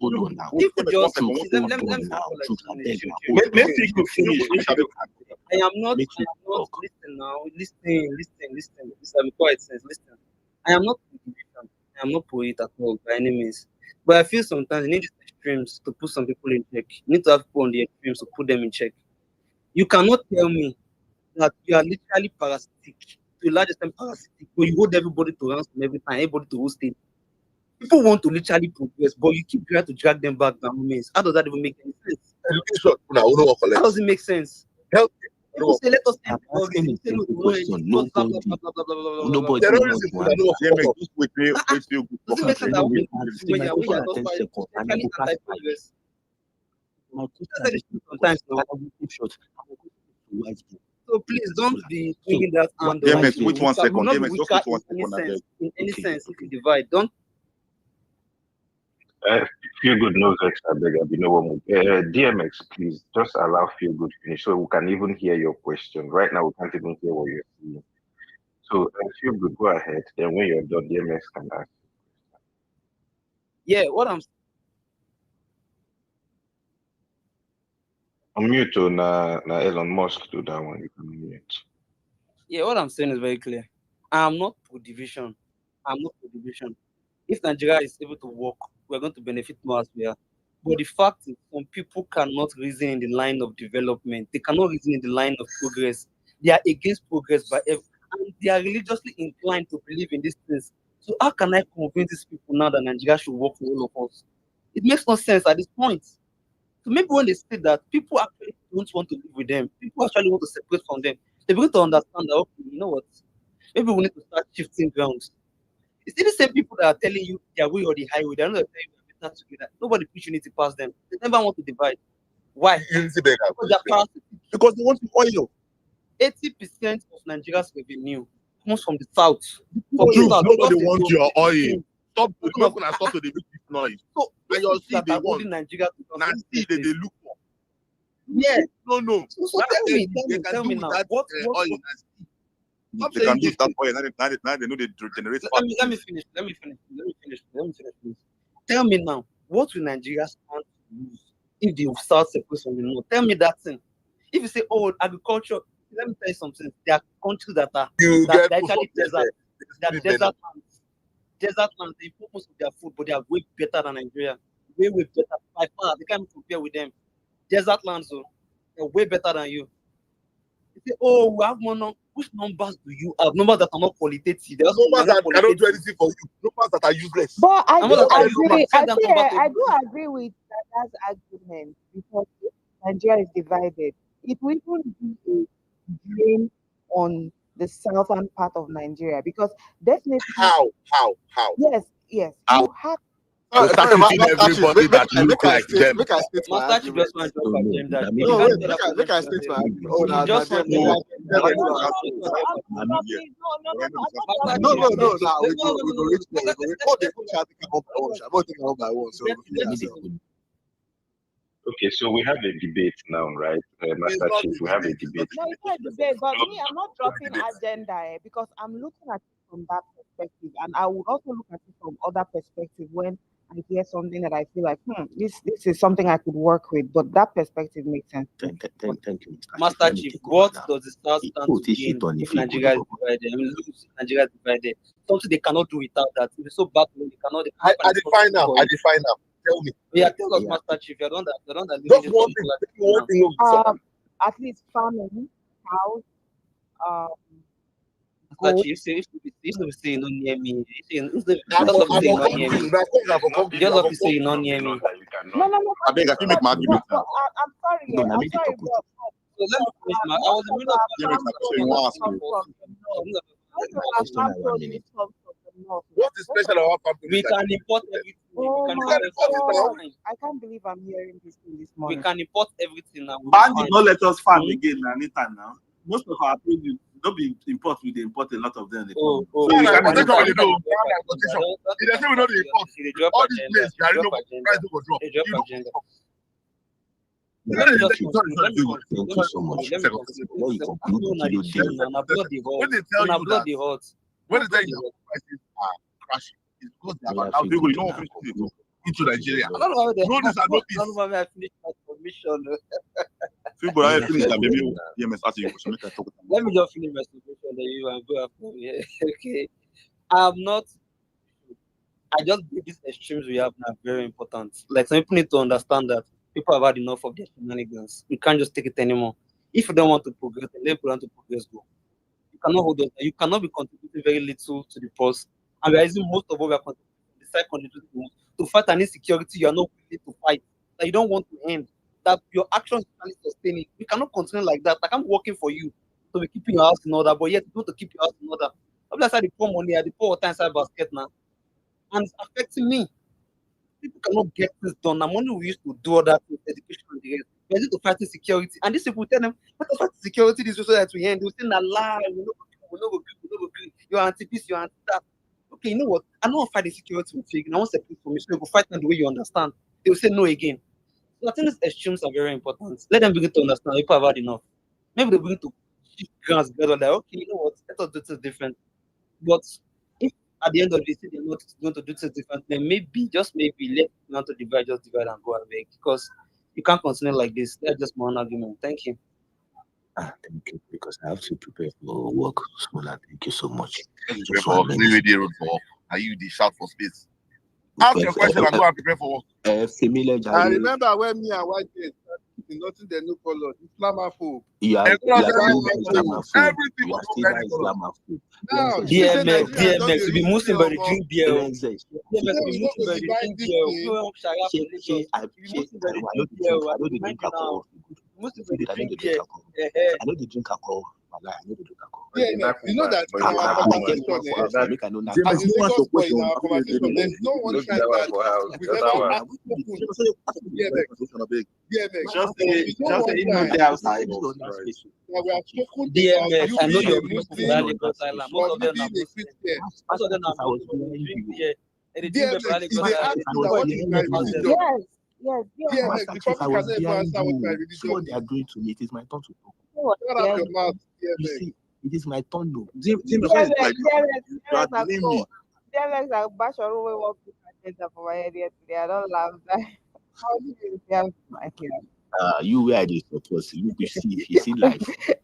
Hold on now. People just Hold on now. let me finish. I am not listen now. Listen. Listen, be quiet, sense. Listen. I am not I am not pro it at all by any means. But I feel sometimes you need these extremes to put some people in check. You need to have people on the extremes to put them in check. You cannot tell me that you are literally parasitic, to a large extent parasitic, but you hold everybody to ransom every time, everybody to host it. People want to literally progress, but you keep trying to drag them back by means. How does that even make any sense? How does it make sense? People say, let us end all this. You say, Nobody. Does it make sense that when you are not anti-progress? Sometimes, so please don't be bringing that hand. Wait 1 second. In any sense, if you divide, don't. Feel good knows extra beg. I be no one. DMX, please just allow Feel Good finish so we can even hear your question. Right now, we can't even hear what you're saying. So Feel Good, go ahead. Then when you're done, DMX can ask. Yeah, what I'm. Unmute on Elon Musk do that one. You can mute. Yeah, what I'm saying is very clear. I'm not pro division. If Nigeria is able to work, we're going to benefit more as we are. But the fact is, some people cannot reason in the line of development. They cannot reason in the line of progress. They are against progress and they are religiously inclined to believe in these things. So how can I convince these people now that Nigeria should work for all of us? It makes no sense at this point. So maybe when they say that, people actually don't want to live with them. People actually want to separate from them. They begin to understand that, okay, you know what? Maybe we need to start shifting grounds. It's the same people that are telling you their way or the highway. They're not telling you we're better together. Nobody push unity past them. They never want to divide. Why? Unity beggar. Because they're parasitic. Because they want the oil. 80% of Nigeria's revenue comes from the south. Nobody wants your oil. Stop to smoke and stop to the big noise. So and your seed they that are want. holding Nigeria to Now see they look for. Yes. No. So tell me now. What oil they can do with that oil. Now they know they generate. Let me finish. Please. Tell me now, what will Nigeria stand to lose if the south separates from the north? Tell me that thing. If you say, oh, agriculture, let me tell you something. There are countries that are actually desert. They are desert lands. Desert lands, they import most of their food, but they are way better than Nigeria. Way better. By far, they can't compare with them. Desert lands, so they're way better than you. You say, oh, we have more numbers. Which numbers do you have? Numbers that are not qualitative. There's numbers that cannot do anything for you. Numbers that are useless. But I do I agree with that argument because if Nigeria is divided, it will even be a drain on the southern part of Nigeria because definitely. How? Yes. How? You have. Targeting everybody that look like them. Make I state my argument. Make I state my argument. No. We go reach there. Oh, they put I won't take all by one. So okay, so we have a debate now, right? Master Chief, we have a debate. No, it's not a debate, but me, I'm not dropping agenda because I'm looking at it from that perspective, and I would also look at it from other perspective when I hear something that I feel like, this is something I could work with, but that perspective makes sense. Thank you, Master Chief. What does the South stand to gain if Nigeria is divided? I mean, lose Nigeria is divided. Something they cannot do without that. If it's so bad, they cannot. I define now. Tell me. Yeah, tell us, Master Chief. You're the one that just one thing. At least farming, house, Master Chief, if you say not near me, just not say not near me. No. I beg, I can make my argument now. I'm sorry. So let me finish my. I was in the middle of what is special about farm? We can import everything. I can't believe I'm hearing this thing this morning. We can import everything now. Ban did not let us farm again, Anita. Now most of our produce don't be import. We import a lot of them. So we can do. It doesn't we know the import. All these places, price will go drop. Thank you so much. When you conclude, when they tell you prices are crashing, it's because they are out. You don't want to into Nigeria. I don't know how they no, this are no peace. I don't know how I finished my submission. But I finished that maybe EMS asking you question. Let me just finish my submission, then you and go after me. Okay. I just believe these extremes we have now are very important. Like some people need to understand that people have had enough of their shenanigans. We can't just take it anymore. If you don't want to progress, then let people want to progress go. You cannot hold on. You cannot be contributing very little to the pulse. And we are using most of what we are contributing, the side contributing to fight an insecurity you are not willing to fight, that you don't want to end, that your actions can sustain it. We cannot continue like that. Like I'm working for you to be keeping your house in order, but yet you want to keep your house in order. Obviously, I pour money, I pour water inside basket now. And it's affecting me. People cannot get this done. Now, money we used to do other things, education and the rest. We are to fight insecurity. And these people tell them, let us fight insecurity this way so that we end. They will say, nah, lie, we don't agree. You're anti-peace, you're anti-that. Okay, you know what? I don't want to fight insecurity with you. I want to separate from you. So you go fight them the way you understand. They will say no again. So I think these extremes are very important. Let them begin to understand. People have had enough. Maybe they begin to shift grounds better. Like, okay, you know what? Let us do this different. But if at the end of the day they're not going to do this different, then maybe, just maybe, let not to divide, just divide and go away. Because you can't continue like this. That's just my own argument. Thank you. Thank you, because I have to prepare for work. Thank you so much. Are you the shout for space? Ask your question and go and prepare for work. I remember when me and white guys nothing they no color. Islamophobe. DMX to be Muslim by the drink beer. I know they drink alcohol. Yeah, you know that in our conversation, there's no one time that we've ever just say outside. that we have spoken DMX, about you I know being your a people Muslim that Lagos Island. Most or of you them being are a Muslim. Christian. Most of them are Muslim. They drink beer. They drink beer for DMX, Lagos if they Island. ask They you that what is my pass them. religion, Yes, yes, yes. DMX, the If I public was cannot even behind answer what my you, see religion what they are is. doing to me. It is my turn to talk. Shut up your mouth, You DMX. see, it is my turn though. DMX, I bash or we walk with my agenda for my area today. I don't laugh that. How do you have my kid? You where they support you see life.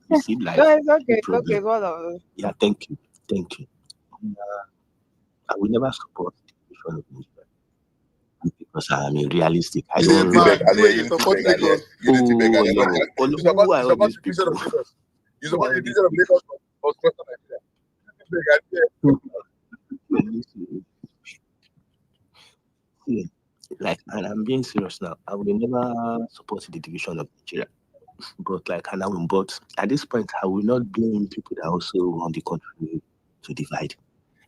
You see life. No, it's okay. No It's okay. problem. It's one of those. Yeah, thank you. I will never support the division of Nigeria because I am a realistic. I You don't. man, you support Lagos. Oh, You who support are all the these division people? of Lagos. You support the division of Lagos or Nigeria. See, like, and I'm being serious now. I will never support the division of Nigeria. But at this point, I will not blame people that also want the country to divide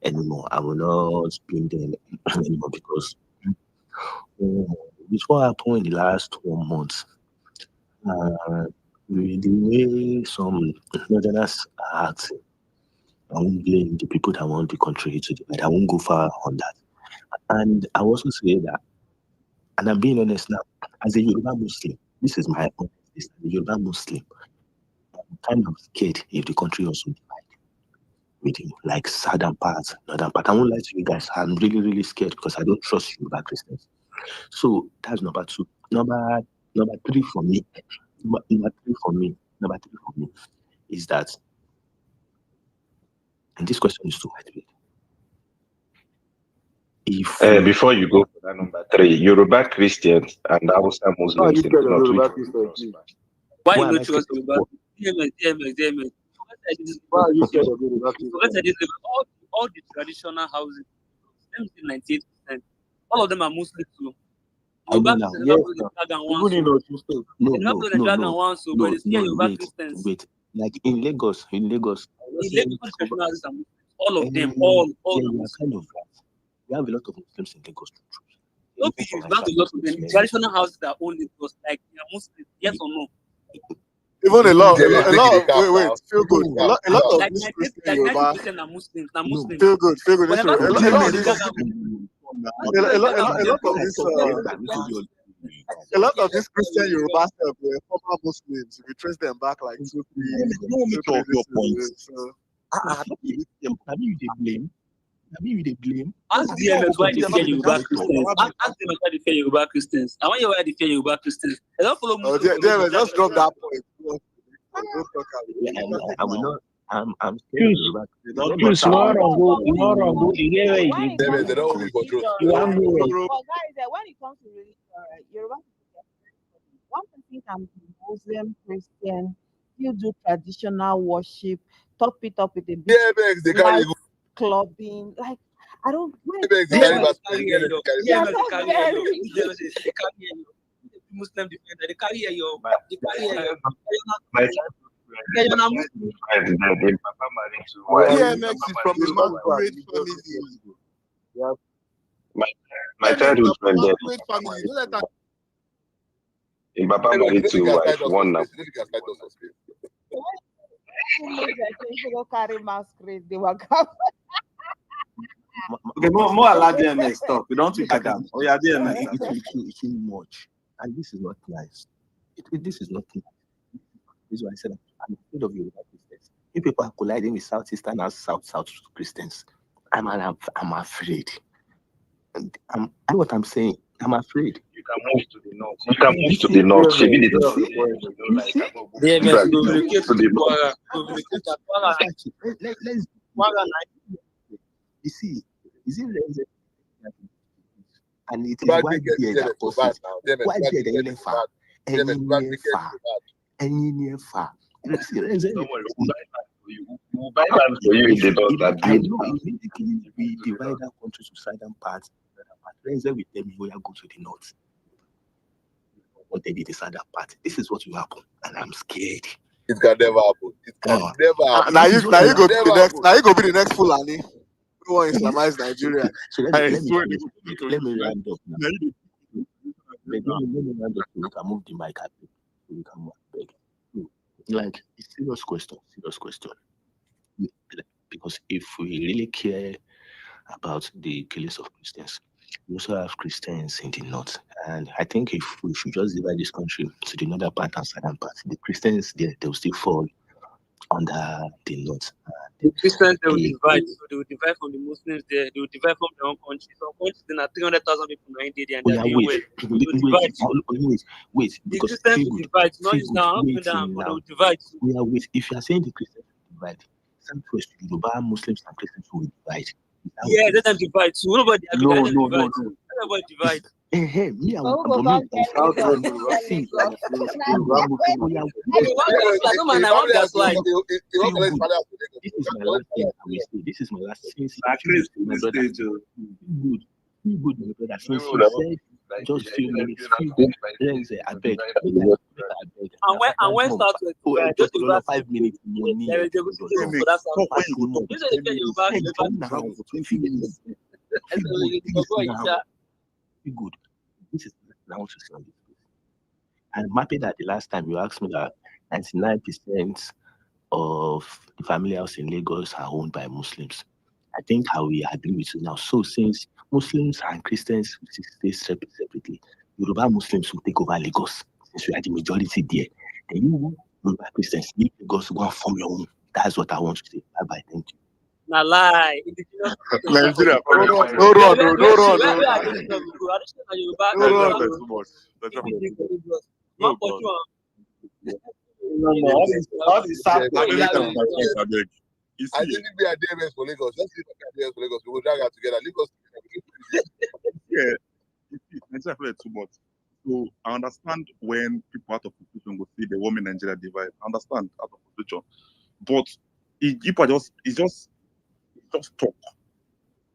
anymore. I will not blame them anymore because with what happened in the last 12 months, with the way some northerners are acting, I won't blame the people that want the country to divide. I won't go far on that. And I also say that, and I'm being honest now, as a Yoruba Muslim, this is my honest, as a Yoruba Muslim, I'm kind of scared if the country also divide with like southern parts, northern part. I won't lie to you guys, I'm really, really scared because I don't trust Yoruba Christians. So that's number two. Number three for me. Number three for me is that, and this question is too hard. If Before you go for that number 3, Yoruba Christians and Hausa Muslims in the North, which one you trust? Why Why you am not I trust scared? Yoruba? DMX. Why are you scared of Yoruba All the traditional houses, let me say 98%, all of them are Muslims too. I know Yoruba now. Christians never blow the dragon once. Even in Osun State. They never blow the dragon once, but they scare Yoruba Christians. Wait. Like in Lagos, In Lagos, all the traditional houses are Muslims. All of them, yeah, all you are are Muslims. kind of right. We have a lot of Muslims in Lagos. Don't be you have a lot of them. The traditional houses that own Lagos, like they are Muslims, yes or no? Even a lot of wait, feel good. A lot of Like these 90% Christian Yoruba, are Muslims. They're Muslims. feel good. Whenever A lot of these, a lot of these Christian Yoruba stuff were former Muslims. If you trace them back like 2, 3. Don't make up your point. So, Have you the blame? Ask DMX why they fear Yoruba Christians. Ask them why they fear Yoruba Christians. I want you why they fear Yoruba Christians. They don't follow Muslims. just drop that point. I will not. I'm scared of Yoruba. Chris, you are wrong. You get where When you it comes did. to religion, You are right? wrong. But guys, when it comes to religion, right, Yoruba people, one person can be Muslim, Christian, you do traditional worship, top it up with a bit light clubbing. Like, I don't. Muslim defender, they carry your DMX is from the Immaculate family. My childhood friend there. Immaculate family. Don't let that. In Papa married to wife, one now. People carry masquerade. They were coming. Okay, more allow DMX talk. We don't think I can. Oh yeah, DMX. It's too much, and this is not nice. This is not nice. This is why I said I'm afraid of Yoruba Christians. If people are colliding with Southeastern and South Christians, I'm afraid. And I know what I'm saying. I'm afraid. You can move to the north. You can move to the north. She did You see, is it and it is white beard that causes white beard any far. We'll buy land for you in the north. I know immediately we divide our country to southern parts. Let's say we tell me we are go to the north. What they be the southern part. This is what will happen, and I'm scared. It can never happen. It can never happen. Now you go be the next. Now you go be the next Fulani. We want to Islamize Nigeria. So let me round up now. Let me round up so we can move the mic up. So we can move back. like it's serious question. Because if we really care about the killings of Christians, we also have Christians in the north. And I think if we should just divide this country to the northern part and southern part, the Christians there, they will still fall under the north. The Christians they will The- divide, so they will divide from the Muslims there, they will divide from their own country. Some countries there are 300,000 people now in there and Oh they're yeah, doing well. wait, They will divide. wait, The because Christians feel will good, divide, not feel use good, down, up and wait down, but they now. will divide. Yeah, wait. If you are saying the Christians will divide, Southwest Yoruba Muslims and Christians will divide. Is that Yeah, what let them divide. So nobody agree, No, let them no, divide. no, no. Let everybody divide. Me, But who go but come me, tell Southwest Lagos? Yoruba, see, Lagos. oh yeah, I go one gaslight, no man, I want gaslight. feel good. This is my last thing I will say. This is my last since feel good, my brother. Feel good, my brother. Since you said just few minutes, feel good. Let's say I beg. And when start to divide, just Just Yoruba 5 minutes money. there is a good system for that side. You say they Yoruba, Now for 20 minutes. Feel good. This is what I want to say on this. I'm happy that the last time you asked me that 99% of the family house in Lagos are owned by Muslims. I think I will agree with you now. So since Muslims and Christians will stay separately, Yoruba Muslims will take over Lagos since we are the majority there. Then you Yoruba Christians leave Lagos, go and form your own. That's what I want to say. Bye bye. Thank you. na lie. Indigenous people Nigeria, no no run. run. Where are these people go? I don't say na Yoruba. No run, Yoruba that's too much. Lagos. No, One pursue am. No, all these South I Korea. beg. You I see, think if we are DMS for Lagos, let's see if we are DMS for Lagos. We will drag her together. Lagos. yeah, you see, Nigeria feel like too much. So I understand when people out of position go see the woman Nigeria divide. I understand out of position, but people are just talk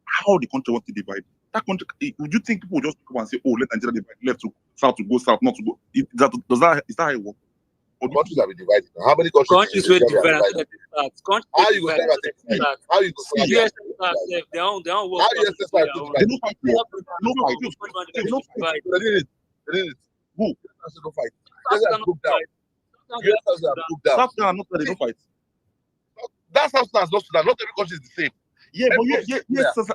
how the country wants to divide. That country, would you think people would just come and say, "Oh, let Nigeria divide, left to south to go south, not to go"? Is that how it works? Or countries have been divided. How many countries Countries in were Asia different. are Countries How were you go different. say that? How you go say US that? they don't work. How you say that? They don't fight. They don't fight. They didn't. Who? They don't fight. South They Sudan have broke down. US have broke down. South Sudan, not that they don't fight. That's South Sudan, not Sudan. Not every country is the same. Yeah, but yes,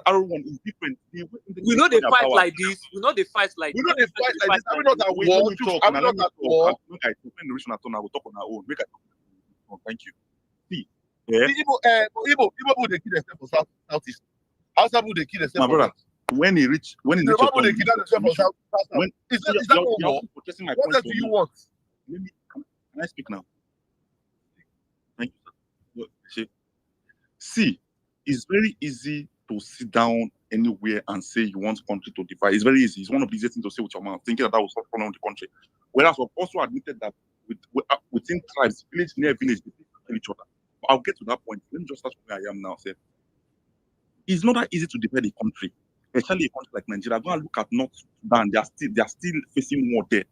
R1 is different. We know they fight like this. We know they fight like We this. know they fight like this. Are we not at Wait, war? let me talk. Are we Let not me at war? talk. Make I talk. When the reason I turn, I will talk on our own. Make I talk. Thank you. See, yeah. The Igbo people they kill themselves for southeast. Hausa people they kill themselves. My brother, when he reach the people they kill themselves for south. When Is that not war? protesting my What point else do you want? Let me, can I speak now? Thank you, sir. See, it's very easy to sit down anywhere and say you want country to divide. It's very easy. It's one of the easiest things to say with your mouth, thinking that will solve problem with the country. Whereas we've also admitted that within tribes, village near village, they kill each other. But I'll get to that point. Let me just start from where I am now. Say, it's not that easy to divide a country, especially a country like Nigeria. Go and look at North Sudan. They are still facing war there.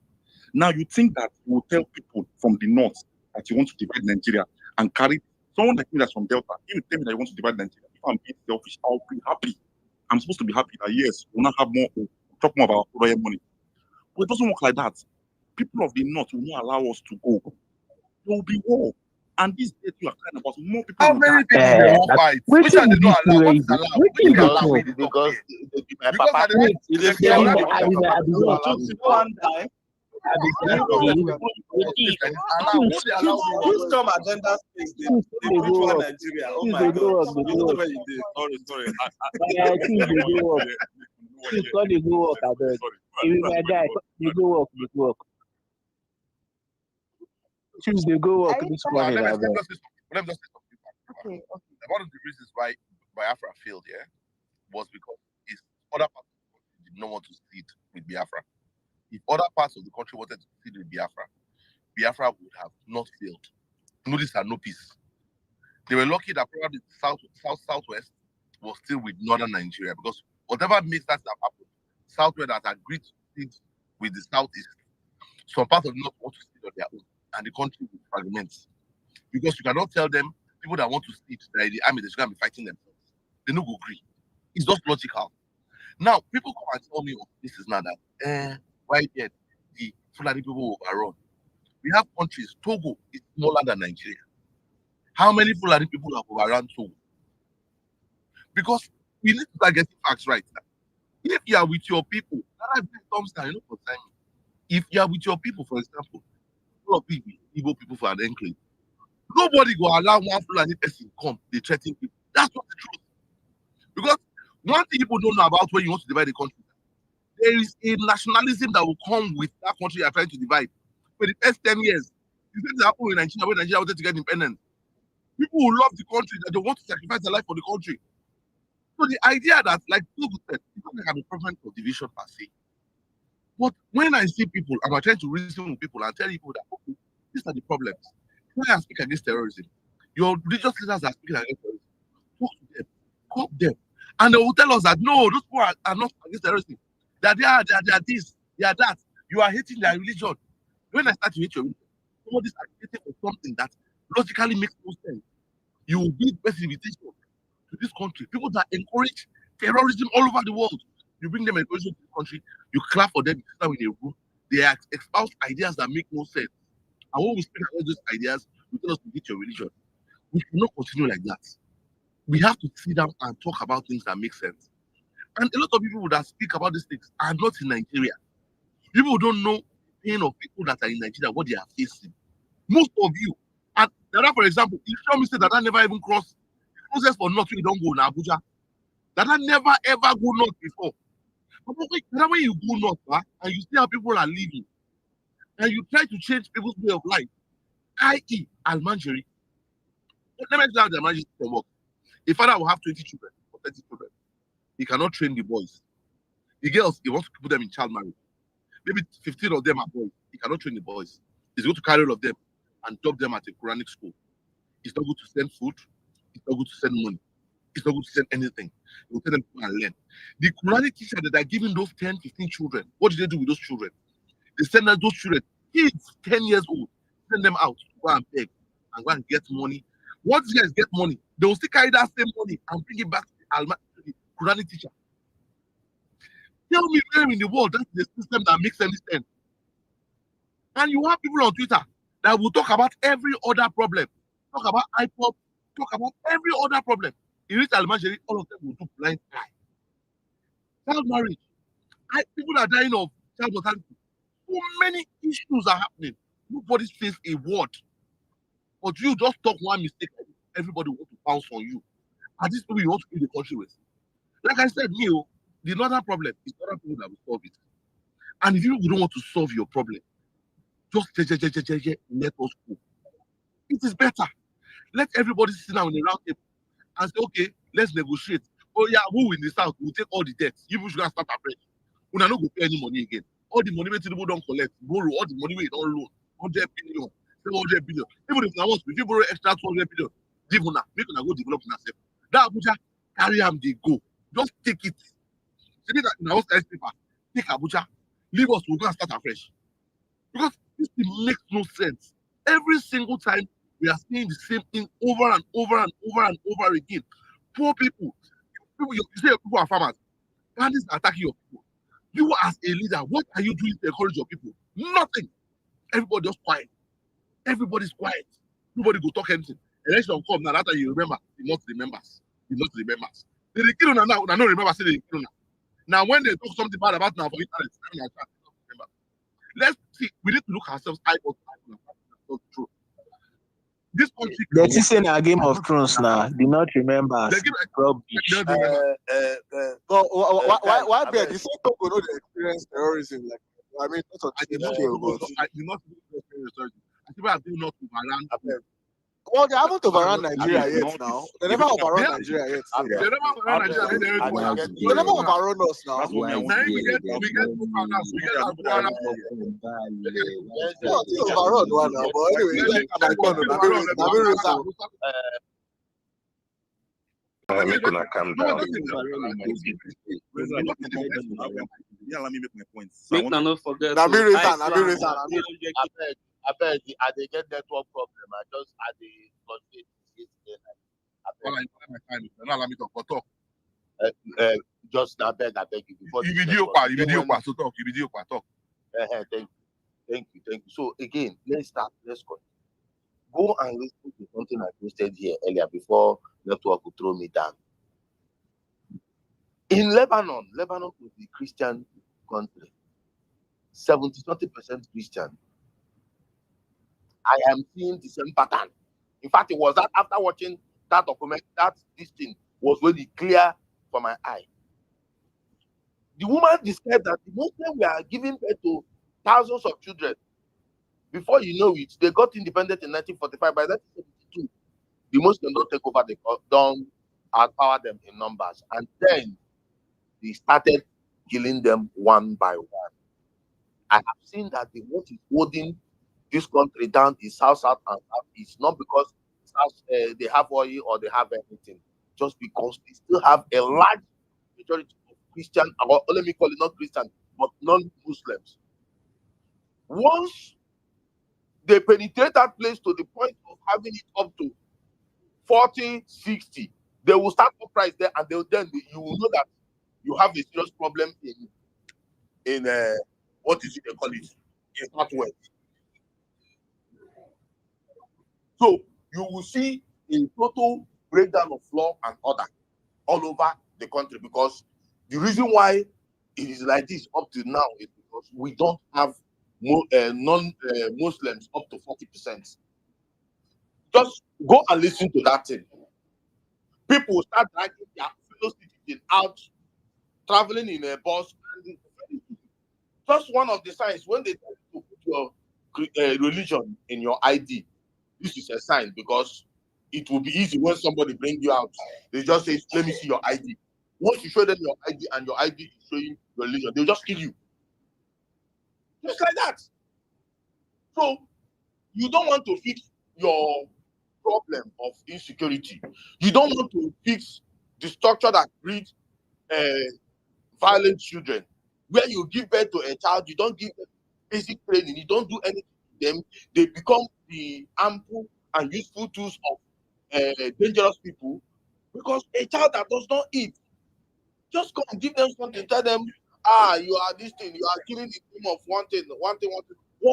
Now you think that you will tell people from the north that you want to divide Nigeria and carry someone like me that's from Delta, you tell me that you want to divide Nigeria. If I'm being selfish, I'll be happy. I'm supposed to be happy that yes, we'll not have more, we'll talk more about royal money. But it doesn't work like that. People of the north will not allow us to go. There will be war. And this date you are crying about, more people How will many die. people they won't fight? Which are they not allow? What is allowed? Which they allow? Because my Because papa, at the end, he they dey allow fear them to me. talk about One die. Use some agenda space. They preach one Nigeria. Oh my God. You know where you did. Sorry. They go work, abeg. If my guy, they go work. Choose they go work this morning, Let me abeg. just say something. One of the reasons why Biafra failed, was because it's other parts of the country did not want to succeed with Biafra. If other parts of the country wanted to succeed with Biafra would have not failed. No this and no peace. They were lucky that probably southwest was still with northern Nigeria because whatever makes that happen, southwest has agreed to succeed with the southeast. Some parts of the north want to succeed on their own, and the country will fragment. Because you cannot tell them people that want to succeed that the army they should be fighting themselves. They no go agree. It's just logical. Now people come and tell me, oh, this is not that. Why did the Fulani people overrun? We have countries. Togo is smaller than Nigeria. How many Fulani people have overrun Togo? Because we need to start getting facts right now. If you are with your people, if you are with your people, for example, all of people, Igbo people for an enclave, nobody will allow one Fulani person come. They threaten people. That's not the truth. Because one thing people don't know about when you want to divide the country, there is a nationalism that will come with that country you are trying to divide. For the first 10 years, you see that happened in Nigeria when Nigeria wanted to get independence. People who love the country, that they want to sacrifice their life for the country. So the idea that, like people said, people have a preference for division per se. But when I see people, and I'm trying to reason with people and tell people that, okay, these are the problems. Try and speak against terrorism. Your religious leaders are speaking against terrorism. Talk to them, call them. And they will tell us that, no, those people are not against terrorism. That they are this, they are that. You are hating their religion. When I start to hate your religion, somebody's advocating for something that logically makes no sense. You will give best invitation to this country. People that encourage terrorism all over the world. You bring them encouragement to this country, you clap for them, you sit down in a room, they espouse ideas that make no sense. And when we speak about those ideas, we tell us to hate your religion. We cannot continue like that. We have to sit down and talk about things that make sense. And a lot of people that speak about these things are not in Nigeria. People don't know the pain of people that are in Nigeria, what they are facing. Most of you. And Dada, for example, you show me say that I never even crossed the process for north, you don't go in Abuja. That I never ever go north before. But when you go north, and you see how people are living, and you try to change people's way of life, i.e., Almanjeri. Let me tell you how the Almanjeri system works. A father will have 20 children or 30 children. He cannot train the boys. The girls, he wants to put them in child marriage. Maybe 15 of them are boys. He cannot train the boys. He's going to carry all of them and drop them at a Quranic school. It's not good to send food. It's not good to send money. It's not good to send anything. He will tell them to go and learn. The Quranic teacher that are giving those 10, 15 children, what do they do with those children? They send out those children, kids 10 years old, send them out to go and beg and go and get money. Once these guys get money, they will still carry that same money and bring it back to the Quranic teacher. Tell me where in the world that's the system that makes any sense. And you have people on Twitter that will talk about every other problem. Talk about IPOP, talk about every other problem. In reach Almanjeri, all of them will do blind eye. Child marriage. People are dying of child mortality. So many issues are happening. Nobody says a word. But you just talk one mistake, everybody wants to bounce on you. And these people you want to kill the country with. Like I said, the northern problem is other people that will solve it. And if you don't want to solve your problem, just let us go. It is better. Let everybody sit down in a round table and say, okay, let's negotiate. Oh yeah, who in the south will take all the debts? You should start afresh. We are not going to pay any money again. All the money Tinubu don't collect, borrow, all the money we don't loan, 100 billion, 700 billion. Even if now if you borrow extra 200 billion, give una, make una go develop yourself. That Abuja, carry them, they go. Just take it. Say that now paper, take Abuja, leave us, we're going to start afresh. Because this thing makes no sense. Every single time we are seeing the same thing over and over and over and over again. Poor people, you say people are farmers, bandits are attacking your people. You as a leader, what are you doing to encourage your people? Nothing. Everybody just quiet. Everybody's quiet. Nobody go talk anything. Election come now. After you remember, the not remembers. The not remembers. They kill now. Now no remember. Say they kill now. Now when they talk something bad about now for internet, remember. Let's see. We need to look ourselves eye to eye. True. This country. They're saying a Game of Thrones now. Do not remember. But why beg? You say Togo no dey experience terrorism like I mean not I did not experience terrorism. I think I do not overrun. Well, they haven't overrun Nigeria yet now. They never overrun Nigeria yet. They never overrun Nigeria. They never overrun us now. We get overrun one now. But anyway, make una calm down. Yeah, let me make my point. Make not forget. I bet they get network problem. I fluctuate just I beg you before. You video talk. Thank you. Thank you, thank you. So again, let's start. Let's go. Go and listen to something I posted here earlier before network would throw me down. In Lebanon was the Christian country, 70-something% Christian. I am seeing the same pattern. In fact, it was that after watching that document, this thing was really clear for my eye. The woman described that the Muslims were giving birth to thousands of children. Before you know it, they got independent in 1945. By 1972, the Muslims don't take over, don't outpower them in numbers. And then they started killing them one by one. I have seen that the what is holding this country down is South and Southeast, not because they have oil or they have anything, just because they still have a large majority of Christian, or let me call it not Christian, but non-Muslims. Once they penetrate that place to the point of having it up to 40, 60, they will start uprise there, and you will know that you have a serious problem in what is it they call it? In Southwest. So you will see a total breakdown of law and order all over the country, because the reason why it is like this up to now is because we don't have non-Muslims up to 40%. Just go and listen to that thing. People start dragging their fellow citizens out, traveling in a bus. And just one of the signs, when they tell you to put your religion in your ID, this is a sign, because it will be easy when somebody brings you out. They just say, let me see your ID. Once you show them your ID and your ID is showing your religion, they'll just kill you. Just like that. So you don't want to fix your problem of insecurity. You don't want to fix the structure that breeds violent children. Where you give birth to a child, you don't give them basic training, you don't do anything to them. They become the ample and useful tools of dangerous people, because a child that does not eat, just come and give them something, tell them, you are this thing, you are killing the name of one thing. What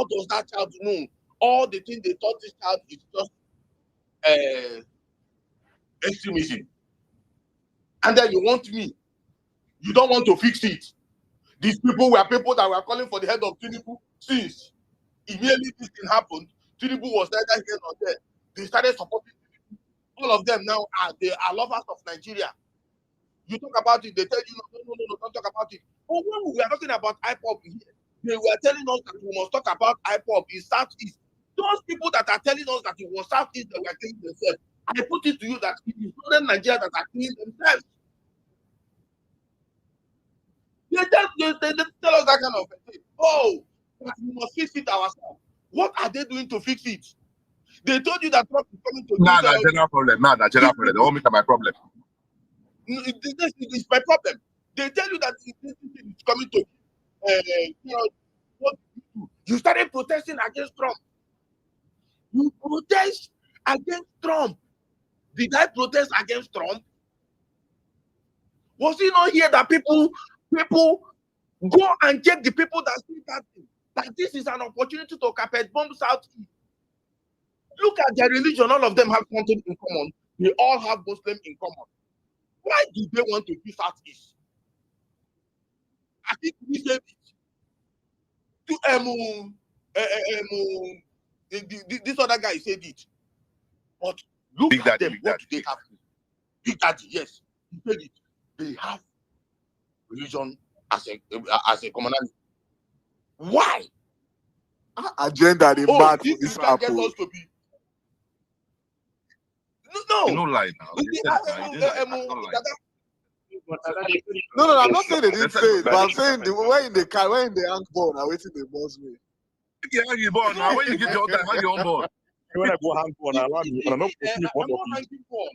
does that child know? All the things they taught this child is just extremism. And then you want me, you don't want to fix it. These people were people that were calling for the head of Tinubu since immediately this thing happened. Tinubu was neither here nor there. They started supporting Tinubu. All of them now they are lovers of Nigeria. You talk about it, they tell you no, don't talk about it. But when we were talking about IPOB here, they were telling us that we must talk about IPOB in Southeast. Those people that are telling us that it was Southeast that were killing themselves, I put it to you that it is northern Nigeria that are killing themselves. They tell us that kind of thing. Oh, we must fix it ourselves. What are they doing to fix it? They told you that Trump is coming to That's general problem. That's general problem. They won't make my problem. This is my problem. They tell you that this is coming to what you started protesting against Trump. You protest against Trump. Did I protest against Trump? Was it not here that people go and check the people that see that thing? That this is an opportunity to carpet bomb Southeast. Look at their religion. All of them have something in common. They all have Muslim in common. Why do they want to be Southeast? I think we said it. This other guy said it. But look Big at Daddy, them. Big What Daddy. do they have? Big Daddy, yes. He said it. They have religion as a commonality. Why? Agenda they bad for If this you can get apple. us to be no. You know lie now. You said it now. You didn't lie. That's not lie. No, I'm not saying they didn't They said say it, that but I'm they- saying the way in the car, when in the hang ball, now waiting they boss me. Yeah, you born now. When you give your time, hang your own born. When I go hang for, allow me. I'm not putting it I'm front of not you. hanging for.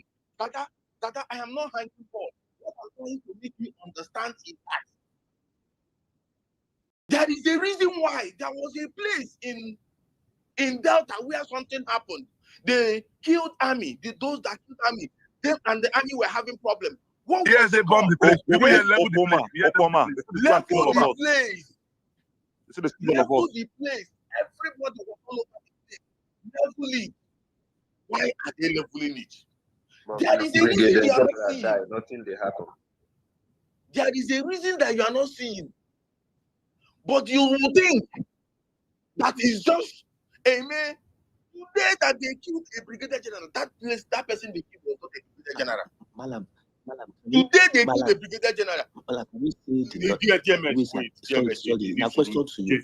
Dada, I am not hanging for. What I'm trying to make you understand is that there is a reason why there was a place in Delta where something happened. They killed army. Those that killed army, them and the army were having problems. What Yes, was they the bombed the cause? place. People here level the Okoma, place. Yeah, Okoma. They try and kill all Level of the us. place. They say they kill all of Level us. the place. Everybody was all over the place. Leveling. Why are they leveling it? There is a reason you are not seeing. Nothing they happen. There is a reason that you are not seeing. But you will think that is just a man. Today that they killed a brigadier general, that person they killed was not a brigadier general. Malam. Today they killed a brigadier general. Malam, can we say the sorry. Now question to you.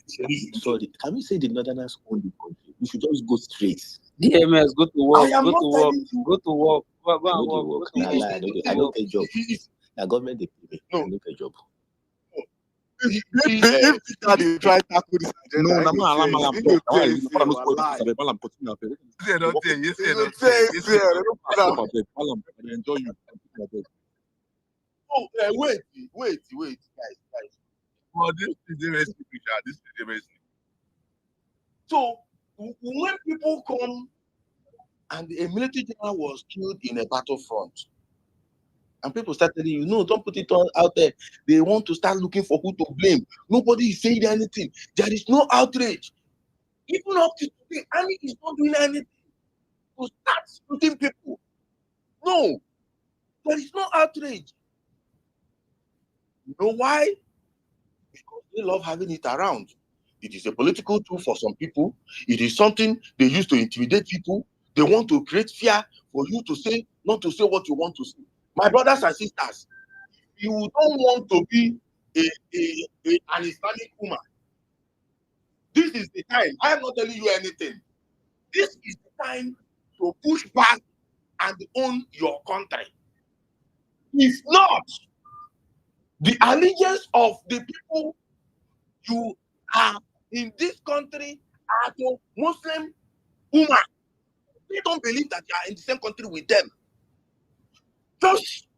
Sorry, can we say the Northerners own the country? We should just go straight. DMS, go to work, I am go not to work, telling you. go to work, go I and know work, the go work. to work. I don't get job. The government they pay me. I don't get job. If they try to tackle this agenda, No, he go enjoy you. Oh, wait, guys. Well, this is the recipe. This is the recipe. So when people come and a military general was killed in a battlefront, and people start telling you, no, don't put it on out there. They want to start looking for who to blame. Nobody is saying anything. There is no outrage. Even up to today, Army is not doing anything to start shooting people. No, there is no outrage. You know why? Because they love having it around. It is a political tool for some people. It is something they use to intimidate people. They want to create fear for you to say, not to say what you want to say. My brothers and sisters, you don't want to be an Islamic woman. This is the time. I am not telling you anything. This is the time to push back and own your country. If not, the allegiance of the people you are in this country are to Muslim women. They don't believe that you are in the same country with them. Just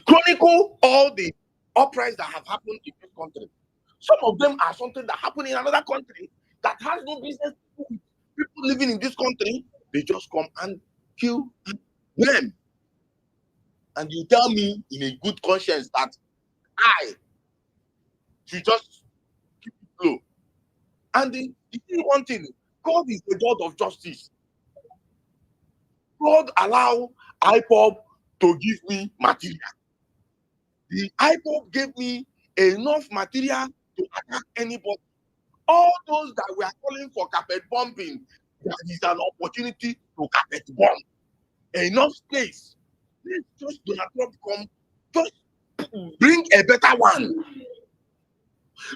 chronicle all the uprisings that have happened in this country. Some of them are something that happened in another country that has no business to do with people living in this country. They just come and kill them. And you tell me in a good conscience that I should just keep it low. And the one thing, God is the God of justice. God allow IPOB to give me material. The IPOB gave me enough material to attack anybody. All those that were calling for carpet bombing, that is an opportunity to carpet bomb. Enough space. Let's just Donald Trump come, just bring a better one.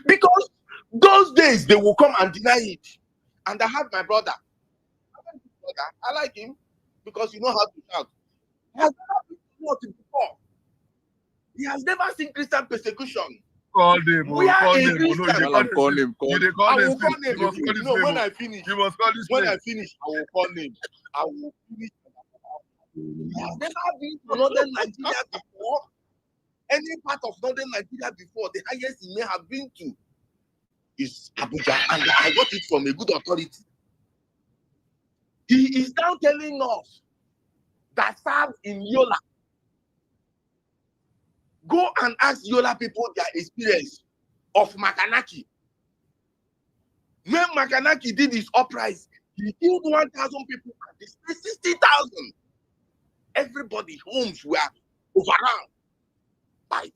Because those days they will come and deny it. And I have my brother. I like him because you know how to shout. He has never been to what before. He has never seen Christian persecution. Call him. We are Call a him. Christian. No, call him. I will call him. No, when I finish. You must call this when name. I finish, I will call him. I will finish. He has never been to northern Nigeria before. Any part of northern Nigeria before. The highest he may have been to is Abuja, and I got it from a good authority. He is now telling us that serve in Yola. Go and ask Yola people their experience of Makanaki. When Makanaki did his uprising, he killed 1,000 people and they 60,000. Everybody, homes were overrun by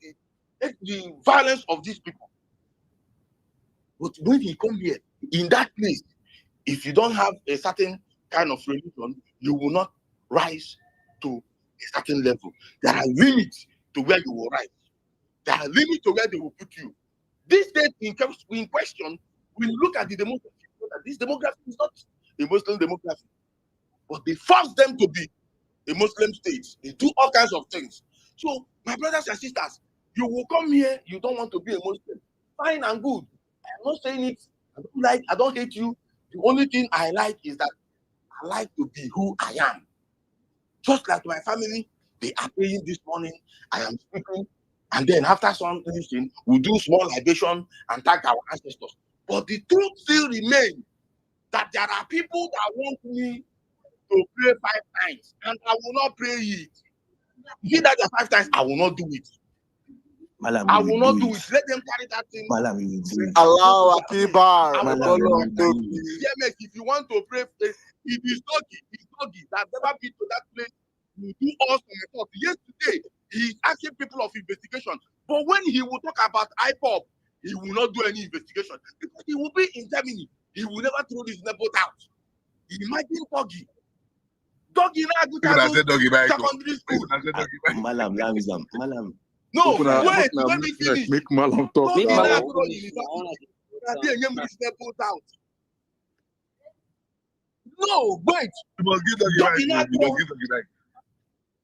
the violence of these people. But when he come here, in that place, if you don't have a certain kind of religion, you will not rise to a certain level. There are limits to where you will rise. There are limits to where they will put you. This state in question, when you look at the demography, this demography is not a Muslim demography, but they force them to be a Muslim state. They do all kinds of things. So, my brothers and sisters, you will come here, you don't want to be a Muslim. Fine and good. I'm not saying it. I don't hate you. The only thing I like is that I like to be who I am. Just like my family, they are praying this morning. I am speaking. And then after some thing, we do small libation and thank our ancestors. But the truth still remains that there are people that want me to pray 5 times, and I will not pray it. If that 5 times, I will not do it. Malam, I you will will not do do it. it. Let them carry that thing. Malam, you will do it. Allahu Akbar. I will Malam, you will do it. DMX, if you want to pray, if it's doggy that never been to that place, you do all from the top. Yesterday, he's asking people of investigation. But when he will talk about IPOP, he will not do any investigation. Because he will be in Germany. He will never throw this boat out. Imagine doggy. Doggy now go Even I to said doggy by secondary school. Malam, Malam. No, Open wait, now, let me finish. make Malam talk Doggy now. now go to university. They name this boat out. No, wait. You must give Doggy now doggy go. back.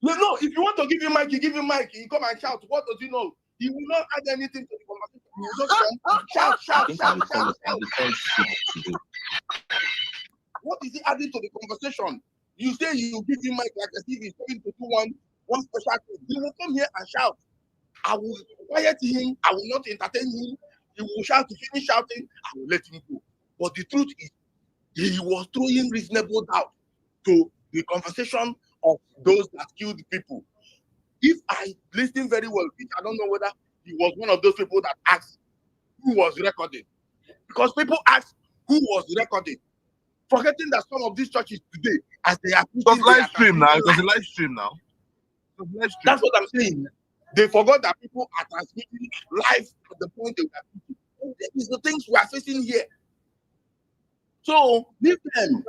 No, if you want to give him mic, you give him mic. He come and shout. What does he know? He will not add anything to the conversation. He will just shout. What is he adding to the conversation? You say you give him mic like as if he's going to do one special thing. He will come here and shout. I will quiet him. I will not entertain him. He will shout to finish shouting. I will let him go. But the truth is, he was throwing reasonable doubt to the conversation of those that killed people. If I listen very well, I don't know whether he was one of those people that asked who was recording. Because people ask who was recording, forgetting that some of these churches today, as they are It was live stream now. It was a live stream now. That's what I'm saying. They forgot that people are transmitting live at the point they were speaking. This is the things we are facing here. So leave them.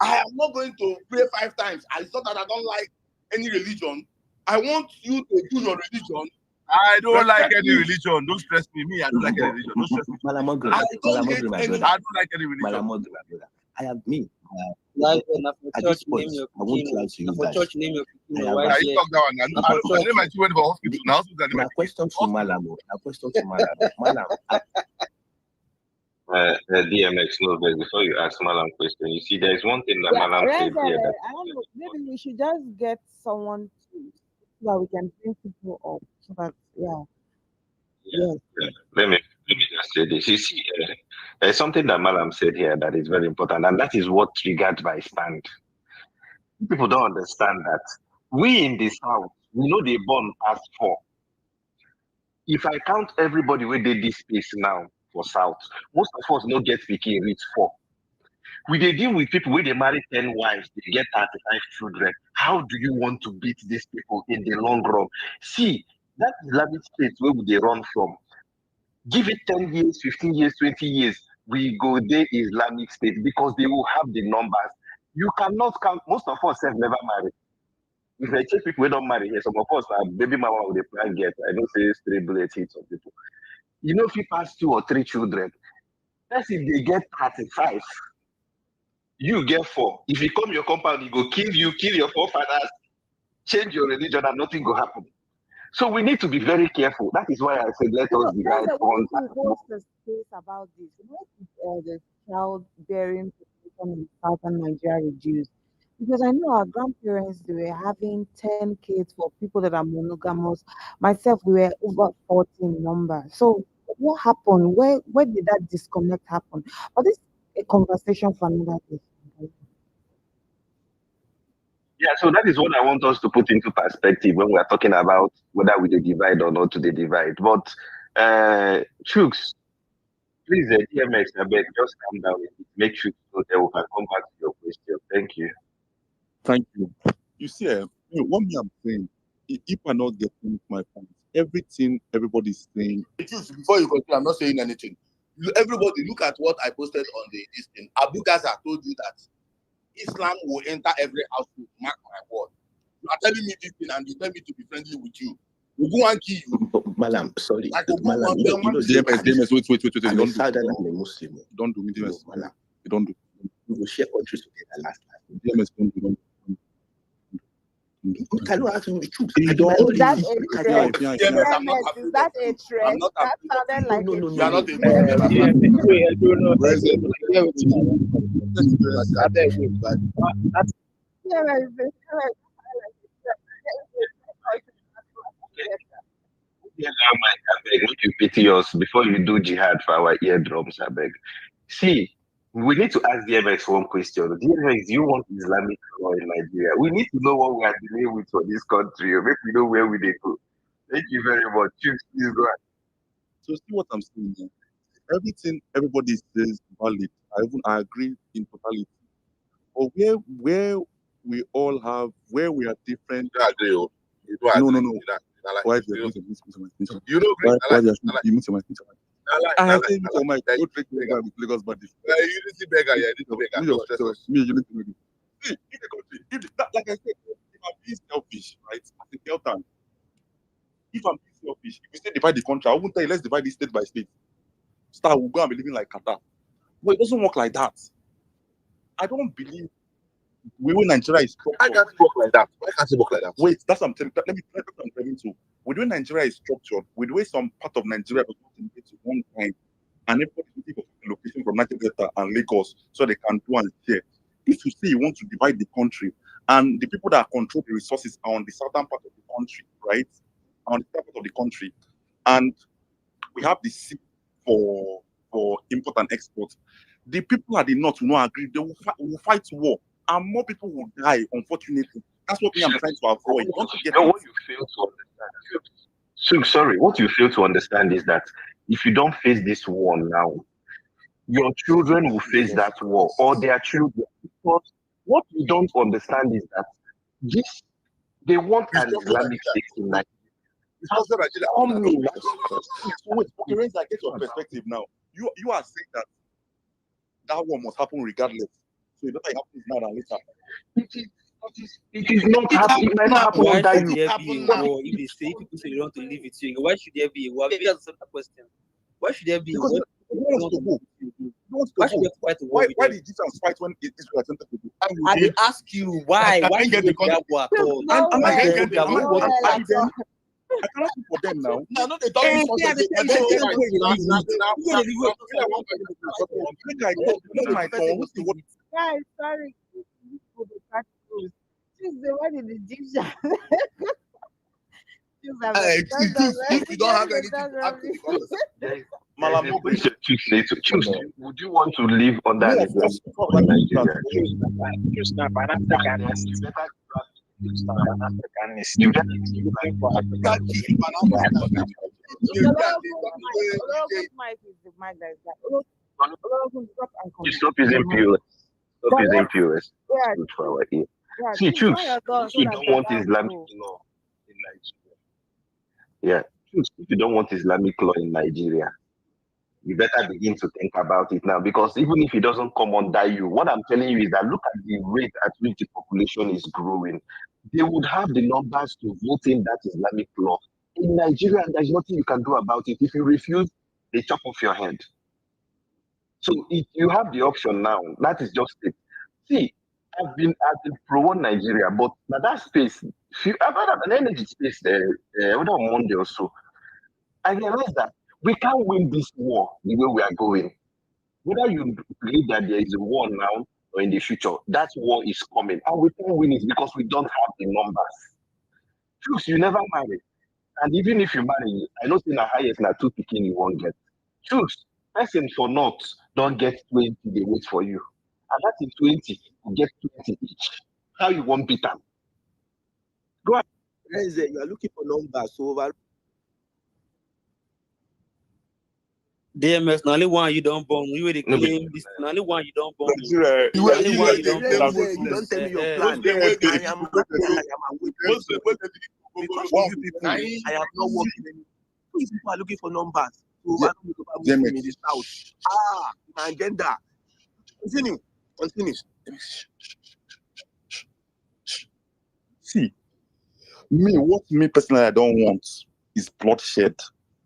I am not going to pray 5 times. I thought that I don't like any religion. I want you to do your religion. I don't like any religion. Don't stress me. I don't like any religion. Don't stress me. I don't like any religion. I have me. Like at this point, I won't lie to you guys. You talk that one now. I name my children for hospital now. My question to Malam. Malam. DMX, no, but before you ask Malam question, you see, there is one thing that Malam said here. That I don't know. Maybe we should just get someone to, so that we can bring people up. So that yes. Let me just say this. You see, there's something that Malam said here that is very important, and that is what triggered my stand. People don't understand that we in the South, we know they born past 4. If I count everybody where they this space now for South, most of us no get speaking reach 4. We they deal with people where they marry 10 wives, they get 35 children. How do you want to beat these people in the long run? See, that Islamic state where would they run from? Give it 10 years, 15 years, 20 years, we go there Islamic state because they will have the numbers. You cannot count. Most of us have never married. If I check people who don't marry here, some of us are baby mama with a plan get. I don't say stray bullet hits some people. You know, if you pass 2 or 3 children, that's if they get 35. You get 4. If you come your compound, he go kill you, kill your forefathers, change your religion, and nothing will happen. So we need to be very careful. That is why I said let us divide on. What's the space about this? What is the childbearing population in southern Nigeria reduced? Because I know our grandparents, they were having 10 kids for people that are monogamous. Myself, we were over 14 number. So what happened? Where did that disconnect happen? But this is a conversation for another day. Yeah, so that is what I want us to put into perspective when we are talking about whether we divide or not to the divide. But Chooks, please, DMX, I beg, just calm down. Make sure so that we can come back to your question. Thank you. Thank you. You see, what me I'm saying, if I not getting my point, everything everybody's saying. Before you continue, I'm not saying anything. Everybody, look at what I posted on this thing. Abu Gaza told you that Islam will enter every household. Mark my word. You are telling me this thing and you tell me to be friendly with you. We'll go and kill you. Malam, sorry. Like Malam, DMS, wait. I'm a Southern and a Muslim. Don't do me, DMS. Malam. You don't do. We will share countries together last time. DMS, don't do. Can you ask me the truth? Is that a threat? Is that a threat? That sounded like no. a You are not I beg, make you pity us before you do jihad for our eardrums, I beg. See, we need to ask DMX one question. DMX, do you want Islamic law in Nigeria? We need to know what we are dealing with for this country. Make we know where we they go. Thank you very much. Please go ahead. So see what I'm saying here. Everything everybody says is valid. I agree in totality. But where we all have where we are different. You agree, oh. You don't No, agree. no, no. You don't- Why you do don't- you you don't agree. why you mute your mic? I like- think your mic. Go drink water with Lagos body. You need to beggar, yeah. You need to beggar. Me, you need to know this. See, in the country, like I said, if I'm being selfish, right? As a Keltan, if I'm being selfish, if we say divide the country, I won't tell you let's divide it state by state. We'll go and be living like Qatar. But it doesn't work like that. I don't believe the way Nigeria is structured. I can't work like that. Why can't it work like that? Wait, that's what I'm telling. Let me tell you what I'm telling you. With the way Nigeria is structured, with the way some part of Nigeria was not in to one time, and everybody looking for location from Niger Delta and Lagos so they can do and share. If you say you want to divide the country, and the people that control the resources are on the southern part of the country, right? On the southern part of the country, and we have the sea for import and export. The people at the north will not agree. They will fight war, and more people will die. Unfortunately, that's what I'm trying to avoid. You want to get What you fail to understand. So sorry, what you fail to understand is that if you don't face this war now, your children will face that war, or their children. Because what you don't understand is that this they want an Islamic state in Nigeria. Wait, okay, Renzi, I get your perspective now. You are saying that war must happen regardless. So it doesn't happen now than later. It is not happening. It might not happen Why under should you. there be a war if they say people say they want to live with you? Why should there be a war? Maybe that's a simple question. Why should there be a war? Why should there fight a war? Why did Egyptians fight when Israel attempted to do? I will ask you why. Why should there be a war at all? I cannot speak for them now. No, no, they don't. Guys, sorry. She's the one in the Egyptian. If you don't have anything to add to Choose. Would you want to live under an Islamic state in Nigeria? Stop using POS. Stop using POS. Yeah. Good for our ear. Yeah, See, choose. if If you don't want Islamic law in Nigeria, yeah, choose. If you don't want Islamic law in Nigeria, you better begin to think about it now, because even if it doesn't come under you, what I'm telling you is that look at the rate at which the population is growing. They would have the numbers to vote in that Islamic law. In Nigeria, there's nothing you can do about it. If you refuse, they chop off your head. So if you have the option now, that is just it. See, I've been pro Nigeria, but now that space, I've had an energy space there on Monday or so. I realized that we can't win this war the way we are going. Whether you believe that there is a war now or in the future, that war is coming. And we can't win it because we don't have the numbers. Choose, you never marry. And even if you marry, I know in the highest now 2 picking you won't get. Choose. Person for not don't get 20, they wait for you. And that is 20, you get 20 each. How you won't beat them? Go ahead. You are looking for numbers. So over. DMS, only one you don't bomb. You will claim this. Only one you don't bomb. You only one you don't bomb. You don't tell me your plan. I am because you people, I am not working. These people are looking for numbers. So I don't look about moving in the south. My agenda. Continue. See, what me personally I don't want is bloodshed.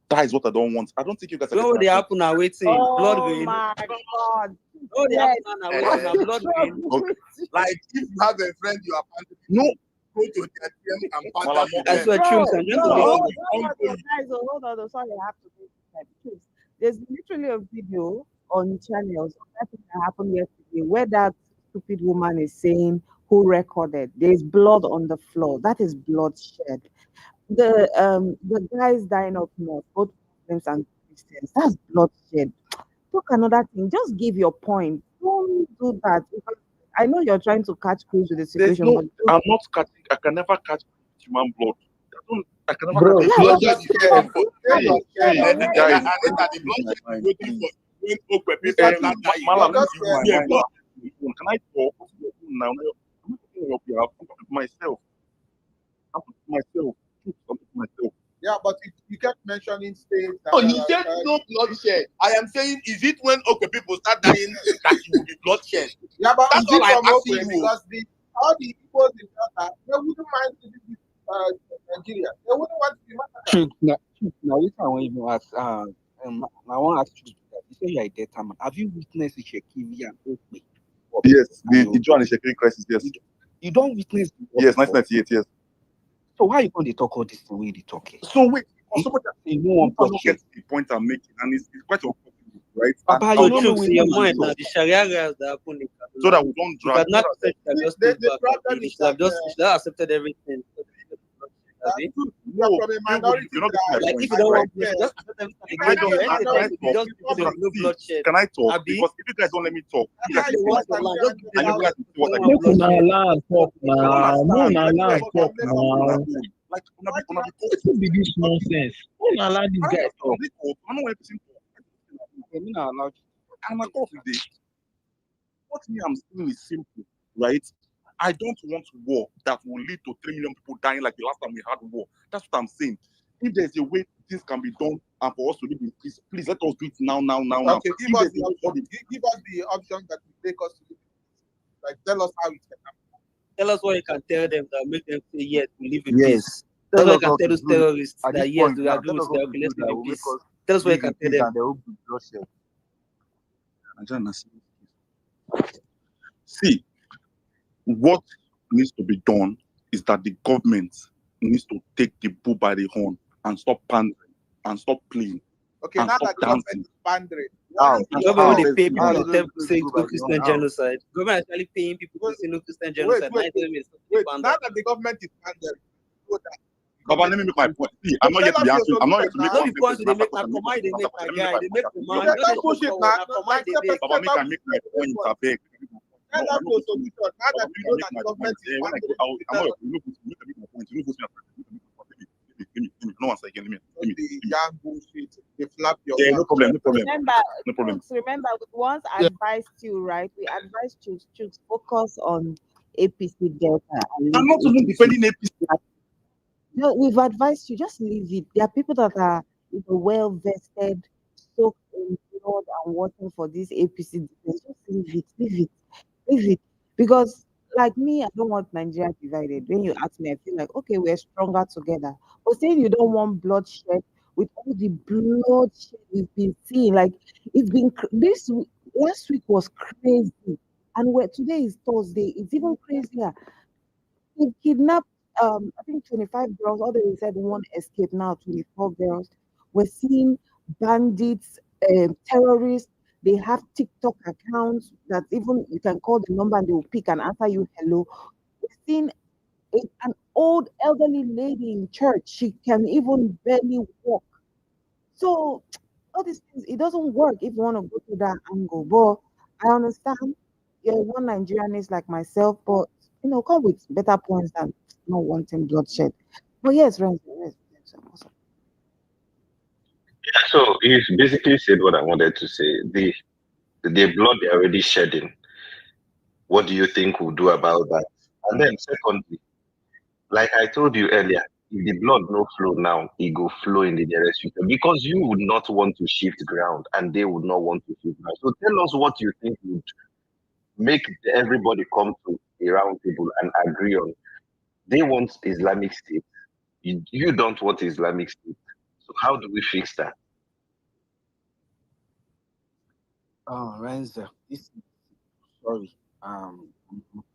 That is what I don't want. I don't think you guys are. What they happen now? Waiting. Blood Oh green. my God. Oh, they happen now. Waiting. Blood green. Like if you have a friend you are no. Go to their DM and partner. I swear, choose. I'm just Hold on. Sorry, I have to do this. There's literally a video on channels that happened yesterday where that stupid woman is saying who recorded. There's blood on the floor. That is bloodshed. The guys dying of north, both Muslims and Christians. That's bloodshed. Talk another thing. Just give your point. Don't do that. Because I know you're trying to catch cruise with the situation. I'm not catching. I can never catch human blood. I can never Bro, get yeah, blood but shed. guys, And guys, that the blood shed is waiting for when Okwe people start dying. Malam, let me You will see a blood. Can I talk now? I'm talking about here. I'm talking to myself. I'm talking to myself. I'm talking to myself. Yeah, but you kept mentioning states. Oh, you said no bloodshed. I am saying, is it when Okwe people start dying that you will be bloodshed? Yeah, but That's is all it I'm from asking Okwe? you. Because all the people in Delta, they wouldn't mind to visit Nigeria. They wouldn't want to be massacred. Now, if I want to ask, I want to ask you that. You say you are a data man. Have you witnessed the Shekivi and Okwe? Yes, the Ijo and the Shekiri crisis, yes. You don't witness the war Yes, before. 1998, yes. So why you going to talk all this the way they talk? So wait, somebody You know one don't get bloodshed. the point I'm making, and it's quite uncomfortable, right? Papa, And you I'll don't just know Chooks, we in your know mind so. now, the Sharia laws that happened in so Kaduna, that we don't if drag. had not said, have just The stayed back, problem you is should have that just you should have accepted everything. you're from a No, minority you're not getting my that Like point, if you don't right? want bloodshed, just accept everything Can I against just you. can I Anything you talk? just So there that is no see, bloodshed. can I talk? Abi, Because if you guys don't let me talk, you if guys they will want talk, the land, just give and the you land. guys will see what I No mean. make una bloodshed. land talk You don't now. Make understand. una Let me land just talk let me on now. own. Like una be Wetin be this nonsense? Make una allow this guy talk. I know why person talk. Me not allowed. I'm a talk today. What me I'm saying is simple, right? I don't want war that will lead to 3 million people dying like the last time we had war. That's what I'm saying. If there's a way things can be done and for us to live in peace, please let us do it now. Okay, If give us there's the a way for option. Give us the option that will make us to live. Like, tell us how it can happen. Tell us what you can tell them that make them say yes, we live in Yes. peace. Tell us what you Tell us can how tell to those do it. terrorists At that this yes, point we now, agree tell with us them. how to Okay, do let's that live in will make peace. us Tell us what you live can in tell peace them. and there will be bloodshed. See, what needs to be done is that the government needs to take the bull by the horn and stop pandering and stop playing Okay, and now stop that the government dancing. is pandering, How? Government How? they pay How? people to tell say How? no Christian How? genocide. Government actually paying people to say no Christian genocide. Now you tell me it's wait. not Now that the government is pandering, so that Baba, let me make my point. See, I'm not here to be answering. I'm not here to make no one be points sentence they and make answer na question. command they make my guy. They make You command. don't No push dey it. push forward. Na command they make. Baba, make I make my point. I beg. tell No, them I'm to not a solution. Now Baba, that make you know I that make the my government point. is When I go pandering, out, I'm not. You know, make my point. You know, let me. No answer again. Let me. the young bullshit, they flap your Yeah, no problem. Remember, No problem. remember, we once Yeah. advised you, right? We advised you to focus on APC Delta and I'm leave not even APC. defending APC. No, we've advised you just leave it. There are people that are well vested, soaked in blood and working for this APC defense. Just leave it. Because like me, I don't want Nigeria divided. When you ask me, I feel like okay, we're stronger together. But saying you don't want bloodshed with all the bloodshed we've been seeing, like it's been last week was crazy, and today is Thursday. It's even crazier. He kidnapped, I think 25 girls. All they said one escaped now, 24 girls. We're seeing bandits, terrorists. They have TikTok accounts that even you can call the number and they will pick and answer you hello. We're seeing an old elderly lady in church. She can even barely walk. So all these things, it doesn't work if you want to go to that angle. But I understand. Yeah, one Nigerian is like myself, but come with better points than not wanting bloodshed. But yes, Renzo, yes. So he's basically said what I wanted to say. The blood they're already shedding. What do you think we'll do about that? And then secondly, like I told you earlier, if the blood no flow now, it go flow in the nearest future because you would not want to shift ground and they would not want to shift ground. So tell us what you think would make everybody come to a round table and agree on. They want Islamic State. You don't want Islamic State. So how do we fix that? Renzo, sorry. I'm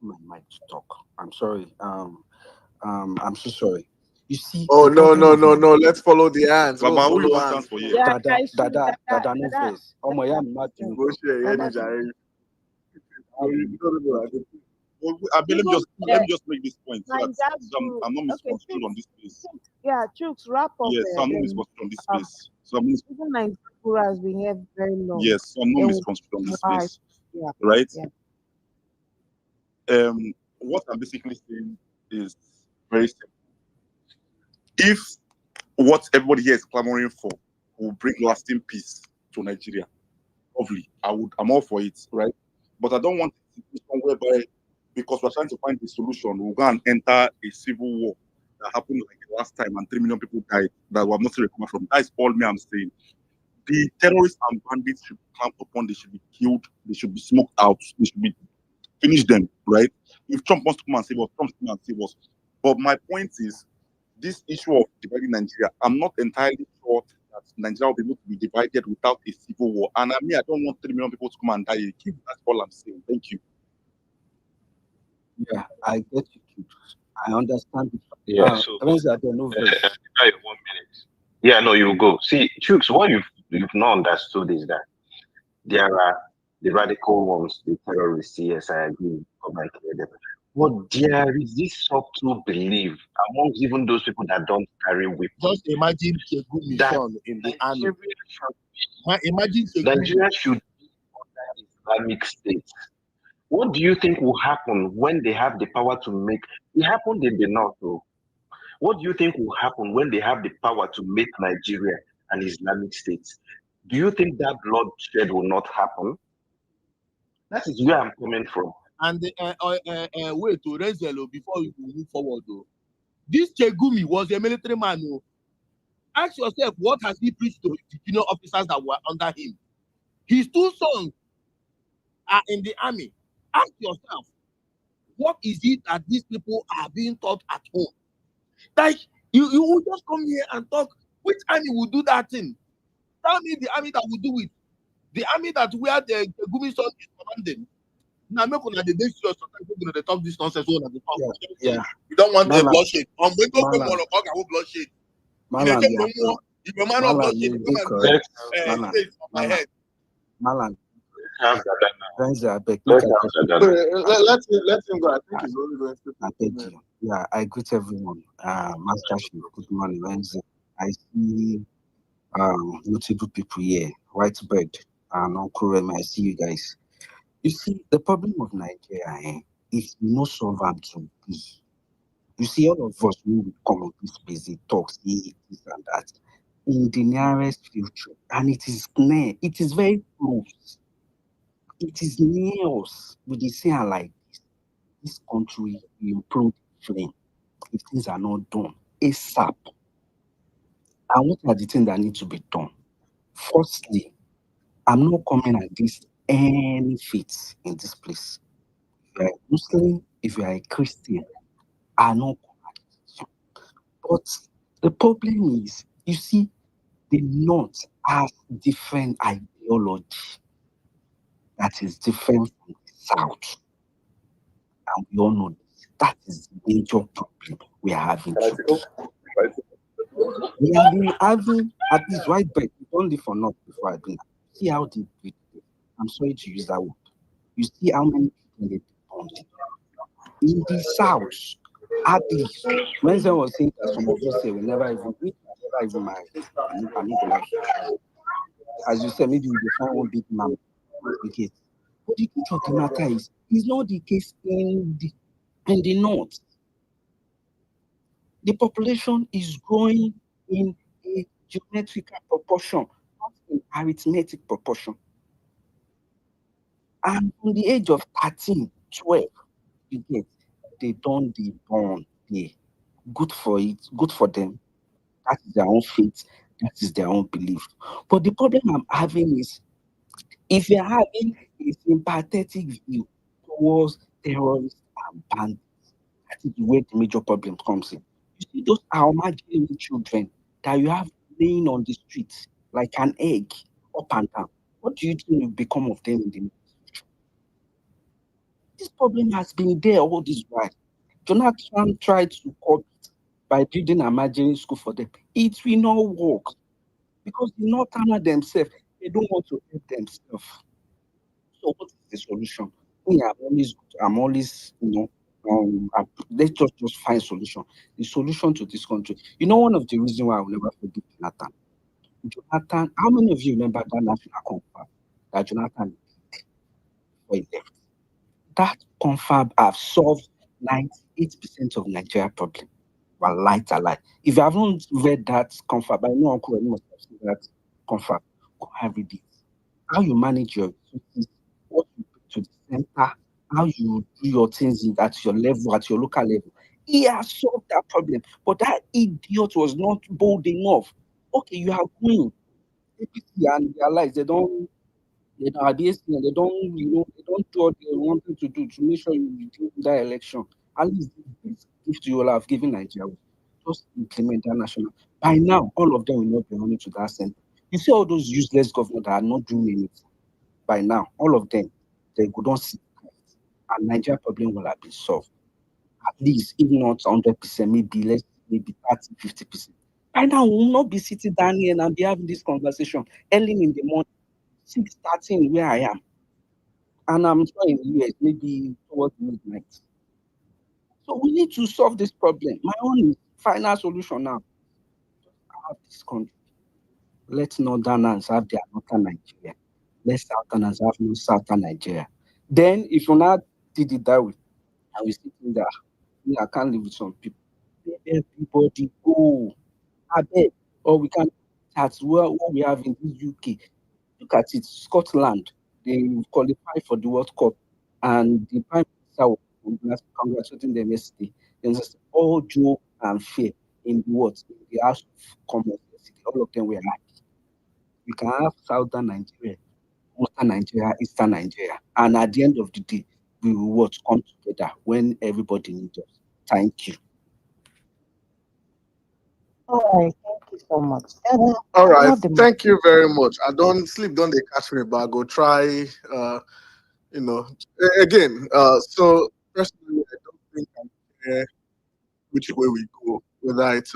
my mic to talk. I'm sorry. I'm so sorry. You see, Oh the no, problem no, is no, no. Let's follow the hands. We'll Baba, who you follow want hands. chance for you? Yeah, Dada, I should. Dada, Dada, no Dada. face. Oh my, I'm not doing. Go share, yeah, Dada. Jerry. Let me just make this point so that I'm not misconstrued on this place. Yeah, Chooks, wrap up. Yes, so I'm not misconstrued on this place. So I'm not, Even Nigeria has been here very long. yes, so I'm not Then misconstrued on this why? place. Yeah. Right? Yeah. What I'm basically saying is very simple. if what everybody here is clamoring for will bring lasting peace to Nigeria, lovely. I'm all for it, right? But I don't want a situation whereby, because we're trying to find the solution, we'll go and enter a civil war that happened like the last time and 3 million people died that we have not recovered from. That's all me I'm saying. The terrorists and bandits should be clamped upon, they should be killed, they should be smoked out, they should be finish them, right? If Trump wants to come and save us, Trump come and save us. But my point is, this issue of dividing Nigeria, I'm not entirely sure that Nigeria will be able to be divided without a civil war. And I don't want 3 million people to come and die again. That's all I'm saying. Thank you. Yeah, I get you. I understand. Yeah, so Renzo, I don't know. 1 minute. Yeah, no, you go. See, Chooks, what you've not understood is that there are the radical ones, the terrorists. Yes, I agree. Come and clear them. But there is this subtle belief amongst even those people that don't carry weapons. Just imagine Chegumi son in the army. Imagine Nigeria should be under Islamic State. What do you think will happen when they have the power to make it happened in the north? Though? What do you think will happen when they have the power to make Nigeria an Islamic state? Do you think that bloodshed will not happen? That is where I'm coming from. And wait to Renzel before you move forward. Though. This Chegumi was a military man. Though. Ask yourself, what has he preached to the junior officers that were under him? His 2 sons are in the army. Ask yourself, what is it that these people are being taught at home? Like, you will just come here and talk, which army will do that thing? Tell me the army that will do it. The army that where the Gumi son is commanding. Now, I'm not going to the day sometimes we're going to talk this nonsense. Yeah. You don't want the Malam. bloodshed. I'm going to go Malam. for bloodshed. Malam, If a man of bloodshed, you come dey and correct. say it on my head. Malam. Renzo, I beg. Let Make I Let him go. I think he's only going to. I beg you. Yeah, I greet everyone. Master Chief, good morning, Renzo. I see notable people here. Whitebird and Uncle Remy, I see you guys. You see, the problem of Nigeria is no solve am to be. You see, all of us we will come on this busy talk, see this and that in the nearest future, and it is near, it is very close. It is near us. We dey say am like this country will improve flame if things are not done ASAP. And what are the things that need to be done? Firstly, I'm not coming against any faith in this place. If you are a Muslim, if you are a Christian, I know. But the problem is, you see, the North has different ideology that is different from the South. And we all know this. That is the major problem we are having today. We have been having, at least right back, we don't live for North before I do that. See how deep it is. I'm sorry to use that word. You see how many people they depend. In the South, at least, when someone was saying that some of us say we never even married. I need to like, as you said, maybe we find one big man. Okay. But the truth of the matter is, it's not the case in the North. The population is growing in a geometrical proportion, not in arithmetic proportion. And from the age of 13, 12, you get, they don't be born there. Good for it, good for them. That is their own faith, that is their own belief. But the problem I'm having is, if you're having a sympathetic view towards terrorists and bandits, that is where the major problem comes in. You see those imaginary children that you have laying on the streets like an egg up and down. What do you think will become of them in the next future? This problem has been there all this while. Jonathan tried to cope it by building an imaginary school for them. It will not work because the Northerners themselves, they don't want to help themselves. So what is the solution? Me, I'm always, let's just find solution. The solution to this country. You know, one of the reasons why I will never forgive Jonathan. Jonathan, how many of you remember that national confab that Jonathan did before he left? That confab have solved 98% of Nigeria problem. Well, light a light. If you haven't read that comfort, by no uncle, you must have seen that comfort. Go and read it. How you manage your resources, what you put to the center, how you do your things at your level, at your local level. He has solved that problem. But that idiot was not bold enough. Okay, you are going. APC and their lives, they don't abuse them, they don't do what they wanted to do to make sure you do that election. At least this gift you all have given Nigeria, just implement that national. By now, all of them will not be running to that center. You see all those useless governors that are not doing anything. By now, all of them, they would not see Christ. And Nigeria problem will have been solved. At least, if not 100%, maybe 30, 50%. By now, we will not be sitting down here and be having this conversation early in the morning, 6:13 where I am. And I'm sure in the US, maybe towards midnight. So we need to solve this problem. My own final solution now, have this country. Let Northerners have their Northern Nigeria. Let Southerners have no Southern Nigeria. Then, if you not did it that way, I will sit in there. I can't live with some people. Let everybody go. I beg. Or we can that's what we have in the UK. Look at it, Scotland. They qualify for the World Cup, and the Prime Minister was congratulating them yesterday. Then just all joke and fair in the what in the House of Commons yesterday. All of them were happy. We can have Southern Nigeria, Northern Nigeria, Eastern Nigeria, and at the end of the day, we will what come together when everybody needs us. Thank you. All right, thank you so much. All right, Not the thank you very much. I don't sleep, don't they catch me, but I go try. You know, again. So personally, I don't think I care which way we go, whether it's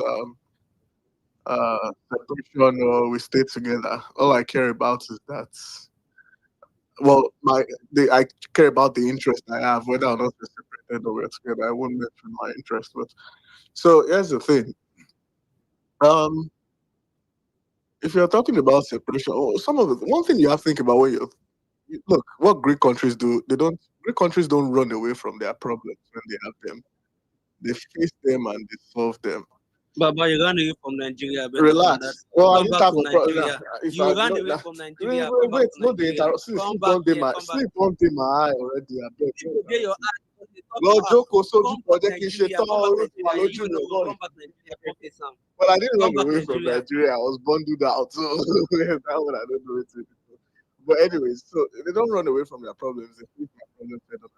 separation or we stay together. All I care about is that. Well, I care about the interest I have, whether or not we're separated or we're together. I won't mention my interest, but so here's the thing. Um, if you're talking about separation, some of the one thing you have to think about when look what Greek countries do. Greek countries don't run away from their problems when they have them. They face them and they solve them. Baba, you ran away from Nigeria. Better than that. Relax. Well, I Come didn't back have to a problem. Nigeria. If You I ran no, away from wait, Nigeria. Come back wait, to no, they Nigeria. interrupt. Come back here. Come back. Sleep don't dey my eye already. I beg. You get your eye. Lọ jókòó sójú Come kan back jẹ́ kí n ṣe Nigeria. tán Come back orúkọ Nigeria. lójú You mi know, ọgọ́rin. come back Nigeria. Come face am. Well, I didn't Come run back away from Nigeria. Nigeria. I was bundled out. So that one I don't know it. But anyways, so they don't run away from their problems. They keep their problems head on.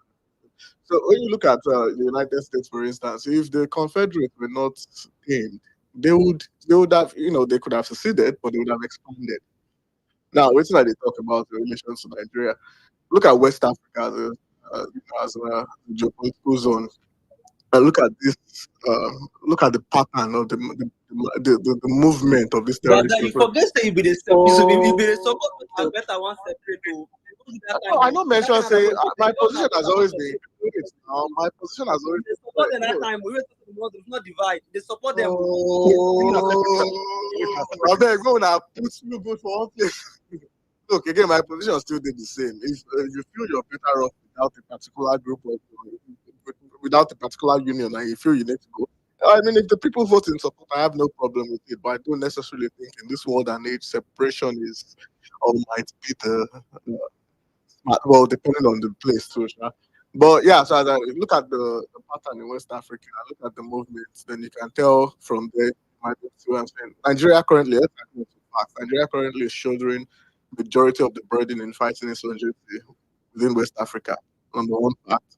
So when you look at the United States, for instance, if the Confederates were not pinned, they would have, they could have seceded, but they would have expanded. Now, what's that they talk about the relations to Nigeria? Look at West Africa as a geopolitical zone. And look at this. Look at the pattern of the movement of this terrorist Brother, you movement. forget that you be the support to better one separate to. I know mention say my position has always been my position has always They been support them that time. We were not divide. They support them. I beg, go now put you good for one place. Look again, my position still did the same. If you feel you're better off without a particular group or without a particular union, and you feel you need to go. I mean, if the people vote in support, I have no problem with it. But I don't necessarily think in this world and age separation is or might be the well, depending on the place too. Sure. But yeah, so as I look at the pattern in West Africa, I look at the movements, then you can tell from there. See what I'm saying. Nigeria currently is shouldering majority of the burden in fighting insurgency within West Africa. Number one fact.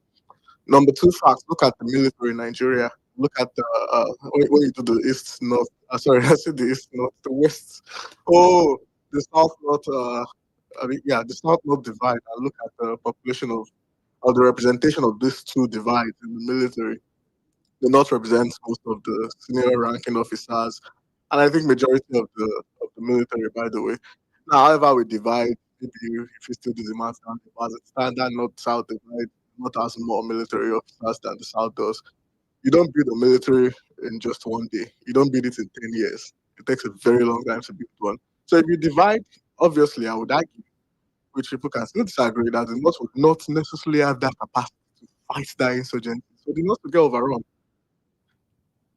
Number two fact. Look at the military in Nigeria. Look at the when you do the east north. Sorry, I said the east north, the west. Oh, the south north. The south north divide. I look at the population of the representation of these two divides in the military. The north represents most of the senior ranking officers, and I think majority of the military, by the way. Now, however, we divide, maybe if you still do the math down, as a standard north-south divide, not has more military officers than the south does. You don't build a military in just one day. You don't build it in 10 years. It takes a very long time to build one. So if you divide, obviously, I would argue, which people can still disagree, that the North would not necessarily have that capacity to fight that insurgency. So the North will get overrun.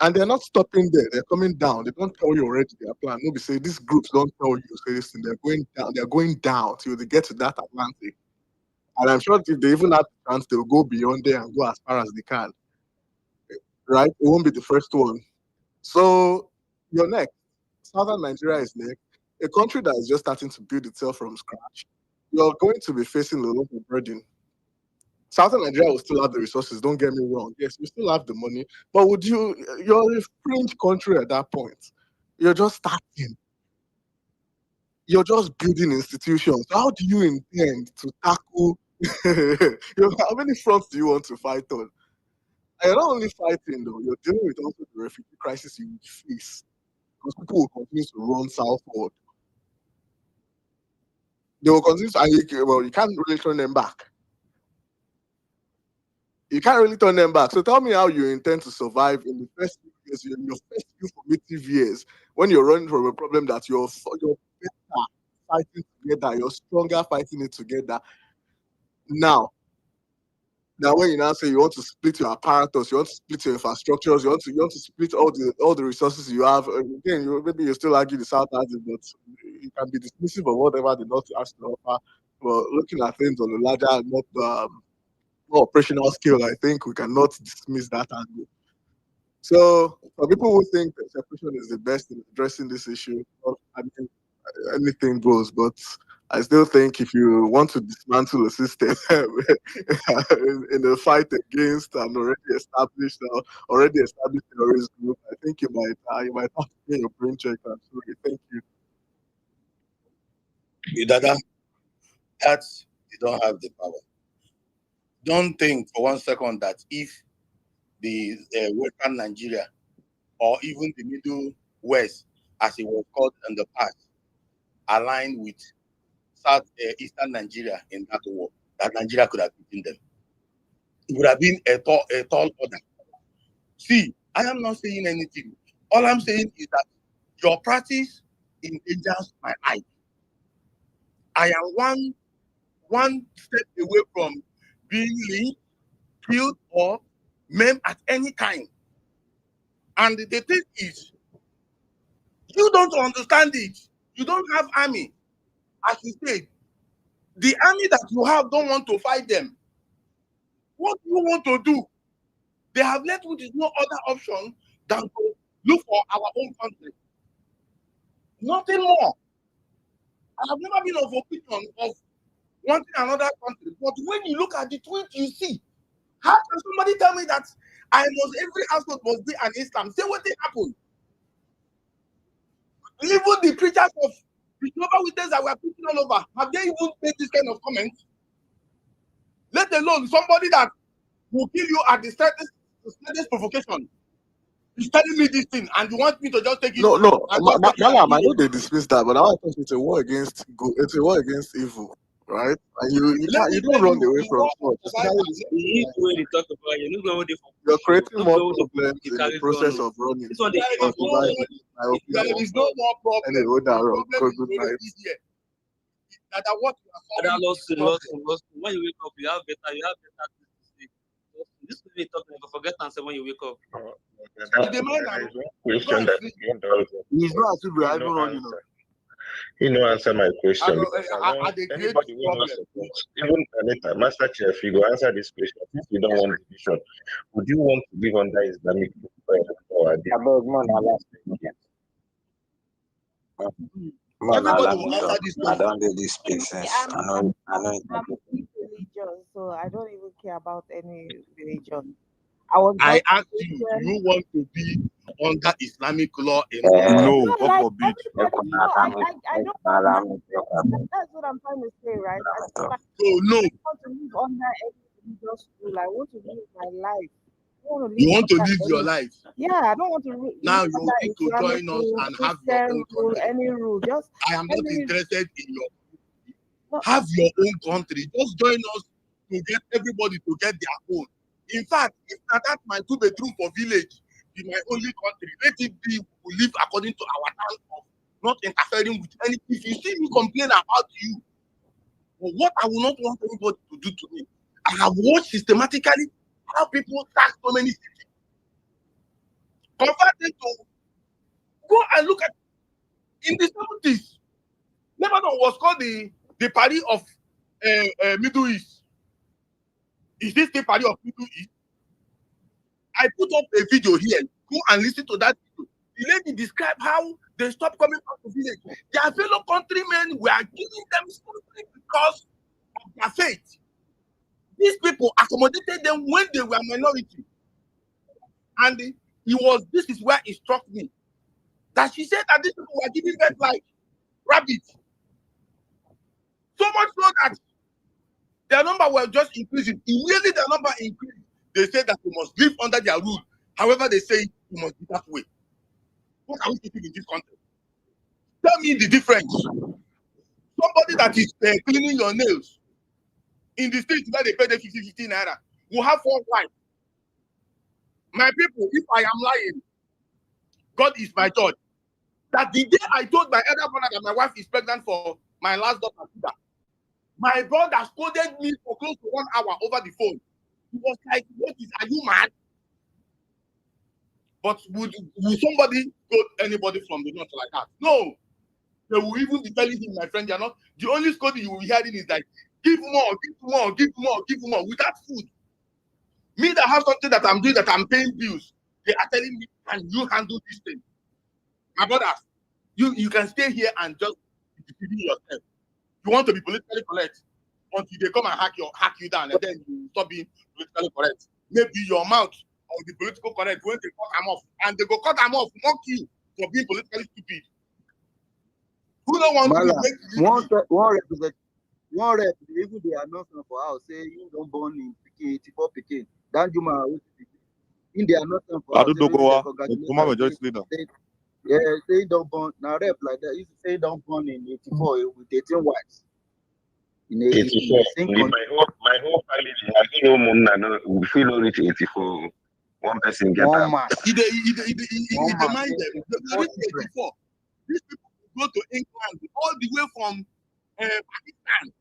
And they're not stopping there. They're coming down. They don't tell you already their plan. Nobody say these groups don't tell you. Say this thing. They're going down. They're going down till they get to that Atlantic. And I'm sure if they even have the chance, they'll go beyond there and go as far as they can. Right? It won't be the first one. So you're next. Southern Nigeria is next. A country that is just starting to build itself from scratch. You're going to be facing a lot of burden. Southern Nigeria will still have the resources, don't get me wrong. Yes, we still have the money. But you're a fringe country at that point. You're just starting. You're just building institutions. How do you intend to tackle how many fronts do you want to fight on? And you're not only fighting though, you're dealing with also the refugee crisis you will face. Because people will continue to run southward. They will continue to, and you can't really turn them back. You can't really turn them back. So tell me how you intend to survive in the first few years, in your first few formative years, when you're running from a problem that you're better fighting together, you're stronger fighting it together. Now when you now say you want to split your apparatus, you want to split your infrastructures, you want to split all the resources you have. Again, maybe you still argue the South has it, but you can be dismissive of whatever the North has to offer. Well, looking at things on a larger, more operational scale, I think we cannot dismiss that angle. So for people who think that separation is the best in addressing this issue, well, I mean, anything goes. But I still think if you want to dismantle a system in a fight against an already established terrorist group, I think you might have to pay your brain check. Absolutely. Thank you. Dada, that you don't have the power. Don't think for 1 second that if the Western Nigeria or even the Middle West, as it was called in the past, aligned with Eastern Nigeria in that war, that Nigeria could have beaten them. It would have been a tall order. See, I am not saying anything. All I'm saying is that your practice endangers my life. I am one step away from being linked, killed, or maimed at any time. And the thing is, you don't understand it. You don't have army. As you said, the army that you have don't want to fight them. What do you want to do? They have left with no other option than to look for our own country. Nothing more. I have never been of opinion of wanting another country. But when you look at the tweet, you see, how can somebody tell me that every household must be an Islam? Say what they happen. Even the preachers of the Jehovah's Witnesses that were preaching all over, have they even made this kind of comment? Let alone somebody that will kill you at the slightest provocation. He's telling me this thing, and you want me to just take it? No, Malam, I know they dismiss that, but I want to think it's a war against good. It's a war against evil, right? And you don't run away from it. You're creating more problems in the process of running. There is no more problem. Anyway, good night. Lost. When you wake up, you have better things to say. This will be talking, but forget answer when you wake up. Question that he's not as if we are even running. He no answer my question. Anybody who wants support, even Anita, Master Chief, you go answer this question. If you don't want division, would you want to live under Islamic power? I don't do these spaces. I know. I'm religious, so I don't even care about any religion. I asked you, do you want to be under Islamic law in No, God forbid. I don't want to. That's what I'm trying to say, right? No. I want to live under any religious rule. I want to live my life. You want to live your life? Yeah, I don't want to. Now you need to join us and have your own country. Any rule, just. I am not interested in have your own country. Just join us to get everybody to get their own. In fact, if that my 2-bedroom for village in my only country, let it be we live according to our time of not interfering with any. If you see me complain about you, well, what I will not want anybody to do to me. I have watched systematically how people sack so many cities. converted to go and look at in the 70s. Lebanon was called the Paris of Middle East. Is this the Paris of Middle East? I put up a video here. Go and listen to that video. The lady described how they stopped coming back to village. Their fellow countrymen were giving them something because of their faith. These people accommodated them when they were minority. And this is where it struck me. That she said that these people were giving birth like rabbits. So much so that their number were just increasing. Immediately their number increased. They said that we must live under their rule. However, they say we must be that way. What are we doing in this country? Tell me the difference. Somebody that is cleaning your nails in the street where they pay the 50 naira will have 4 wives. My people, if I am lying, God is my judge. That the day I told my elder brother that my wife is pregnant for my last daughter, my brother scolded me for close to 1 hour over the phone. He was like, are you mad? But would somebody scold anybody from the north like that? No. They will even be telling him, my friend, you're not. The only scolding you will be hearing is like, give more, give more, give more, give more, without food. Me that have something that I'm doing, that I'm paying bills, they are telling me, can you handle this thing? My brothers, you can stay here and just be feeding yourself. You want to be politically correct until they come and hack you down, and then you stop being politically correct. Maybe your mouth will be political correct when they cut them off, and they go cut them off, mock you for being politically stupid. Who don't want to be one rep, even the announcement for house say you don't born in 84 Pekin. That Juma in the announcement for house. Majority leader. Yeah, say don't born now rep like that. You say don't born in 84 with 18 wives. In 84. My whole family, I don't know, we feel only 84. One person get one up. man. He mind them. They reach 84. These people go to England all the way from Pakistan.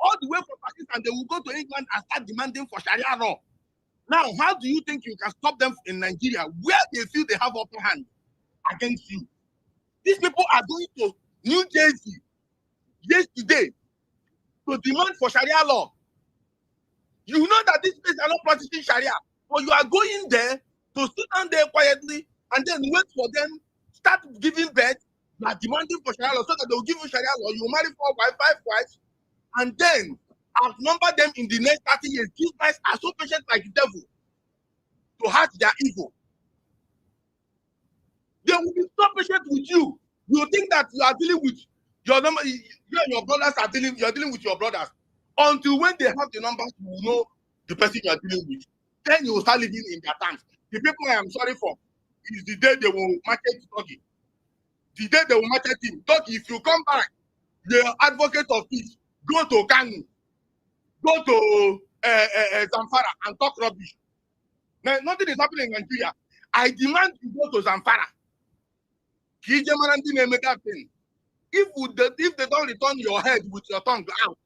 All the way from Pakistan, they will go to England and start demanding for Sharia law. Now, how do you think you can stop them in Nigeria, where they feel they have upper hand against you? These people are going to New Jersey yesterday to demand for Sharia law. You know that these people are not practicing Sharia, but you are going there to sit down there quietly and then wait for them, start giving birth, you are demanding for Sharia law so that they will give you Sharia law. You marry 4 wives, 5 wives, and then outnumber them in the next 30 years. These guys are so patient like the devil to hurt their ego. They will be so patient with you. You think that you are dealing with your number, you and your brothers are dealing, you are dealing with your brothers. Until when they have the numbers, you will know the person you are dealing with. Then you will start living in their terms. The people I am sorry for is the day they will market Turkey. The day they will market him. Turkey, if you come back, the advocate of peace, go to Kanu, go to Zamfara and talk rubbish. Now, nothing is happening in Nigeria. I demand you go to Zamfara. If they don't return your head with your tongue out,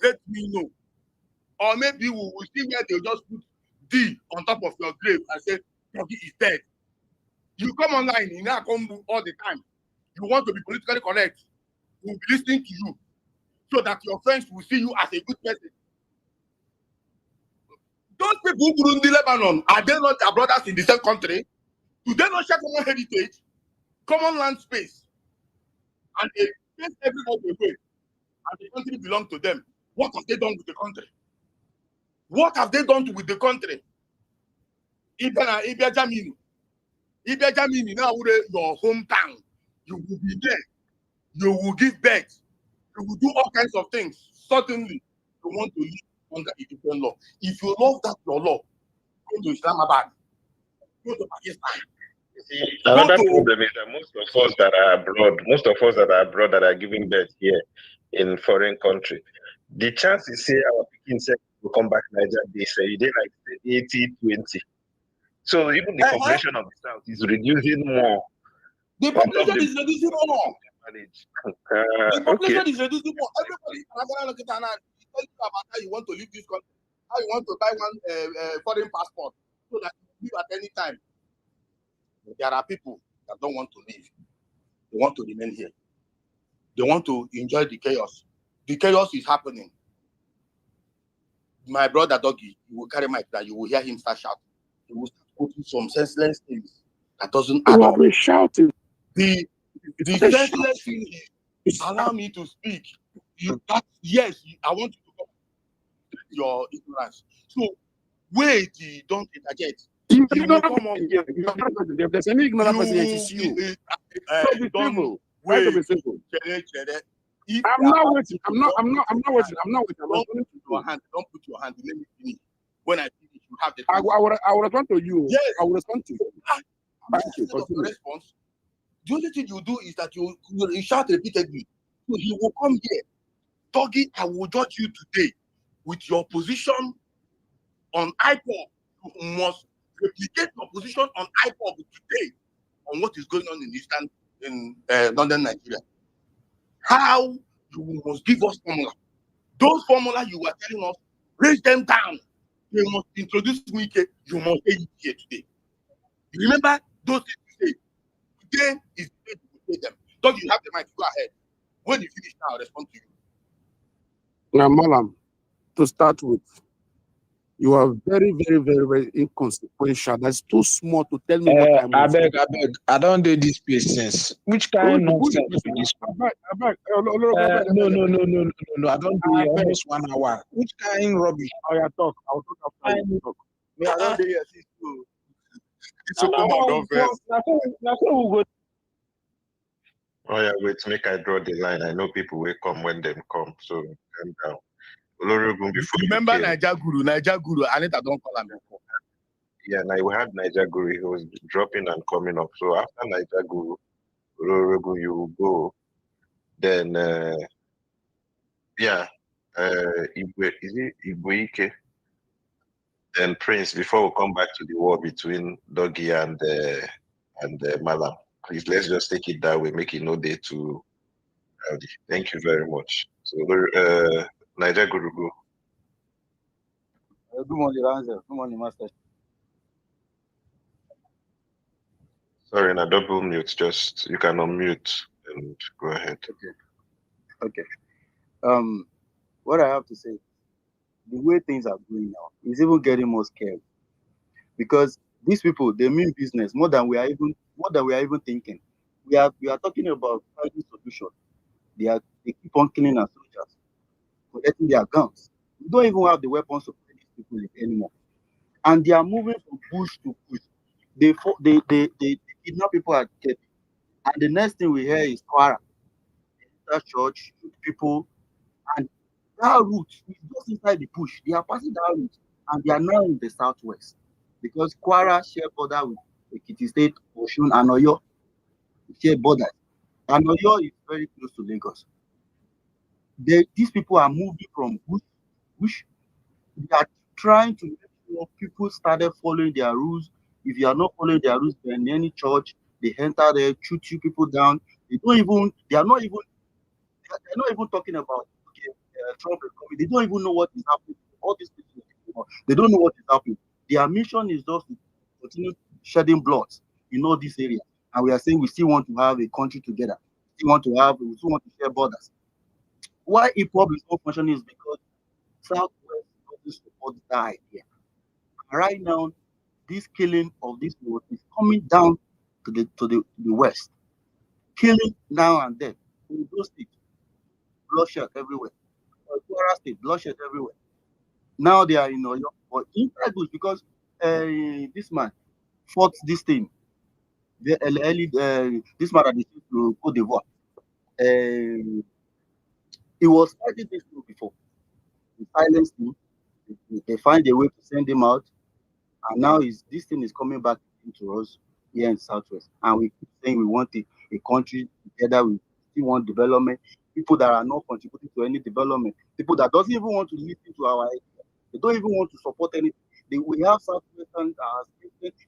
let me know. Or maybe we will see where they'll just put D on top of your grave and say, Turkey is dead. You come online in Akombu all the time. You want to be politically correct. We'll be listening to you so that your friends will see you as a good person. Those people who grew in Lebanon, are they not their brothers in the same country? Do they not share common heritage, common land space? And they face everybody away, and the country belongs to them. What have they done with the country? What have they done with the country? Ibia Jamini, now your hometown, you will be there. You will give birth. You will do all kinds of things. Suddenly, you want to live under Egyptian law. If you love that your law, go to Islamabad, go to Pakistan. Another problem is that most of us that are abroad that are giving birth here in foreign country, the chances say our Pekin will come back to Nigeria, they say they like 80-20. So even the population of the south is reducing more. The population is reducing more. The population is reducing more. Everybody look at and tell you about how you want to leave this country, how you want to buy one foreign passport so that you leave at any time. There are people that don't want to leave. They want to remain here. They want to enjoy the chaos. The chaos is happening. My brother Doggy, you will carry mic that you will hear him start shouting. He will start quoting some senseless things that doesn't add up. Shouting. The senseless thing is allow me to speak. Yes, I want you to come your ignorance. So wait, don't interject. You will come up. If there's any ignorant person, it is you. Don't Try to be wait. simple. If I'm not waiting. I'm not waiting. Don't put your hand. Don't put your hand. Let me finish. When I finish, you have the. I will respond to you. Yes. I will respond to you. Thank you. Instead of the response, the only thing you do is that you shout repeatedly. So he will come here. Doggy, I will judge you today with your position on IPOB. You must replicate your position on IPOB today on what is going on in northern Nigeria. How you must give us formula. Those formula you were telling us, raise them down. You must introduce Wike. You must say it here today. You remember those things you say? Today is the day you say them. Don't you have the mic? Go ahead. When you finish now, I'll respond to you. Now, Malam, to start with, you are very, very, very, very inconsequential. That's too small to tell me what I must. I don't do this place since. Which kind of nonsense be this one? No, I don't do it almost 1 hour. Which kind of rubbish? I talk. I'll talk after you talk. Me, I don't do here since too. It's a command first. Oh yeah, wait, make I draw the line. I know people will come when them come, so calm down. Olorogun before remember Niger Guru, Anita don't call him before. Yeah, now we had Niger Guru, he was dropping and coming up. So after Niger Guru, Olorogun, you will go. Then Igwe, is it Igweike? Then Prince, before we come back to the war between Doggy and Malam. Please, let's just take it that way, make it no day too early. Thank you very much. So, Niger Guru, go. Good morning, Ranzel. Good morning, Master. Sorry, na double mute. Just you can unmute and go ahead. Okay. What I have to say, the way things are going now is even getting more scary because these people they mean business more than we are even thinking. We are talking about finding solution. They keep on killing our soldiers, collecting their guns. We don't even have the weapons to fight these people anymore, and they are moving from bush to bush. They kidnap people at Kebbi, and the next thing we hear is Kwara. They enter church, shoot people, and that route is just inside the bush. They are passing that route, and they are now in the southwest because Kwara share border with Ekiti State, Osun, and Oyo. Share border, and Oyo is very close to Lagos. These people are moving from bush. They are trying to make sure people started following their rules. If you are not following their rules, then any church they enter there, shoot you people down. They are not even talking about Trump is coming. They don't even know what is happening. All these people, they don't know what is happening. Their mission is just to continue shedding blood in all these areas. And we are saying we still want to have a country together. We still want to share borders. Why IPOB is not functioning is because Southwest doesn't support that idea. Right now, this killing of this road is coming down to the west. Killing now and then. In those states, bloodshed everywhere. Kwara State, bloodshed everywhere. Now they are in Oyo, but inside bush because this man fought this thing. This man that they sent to Cote d'Ivoire. He was fighting this thing before. They silenced him. They find a way to send him out, and now this thing is coming back into us here in Southwest. And we keep saying we want a country together. We still want development. People that are not contributing to any development. People that doesn't even want to listen to our ideas. They don't even want to support anything. We have Southwestern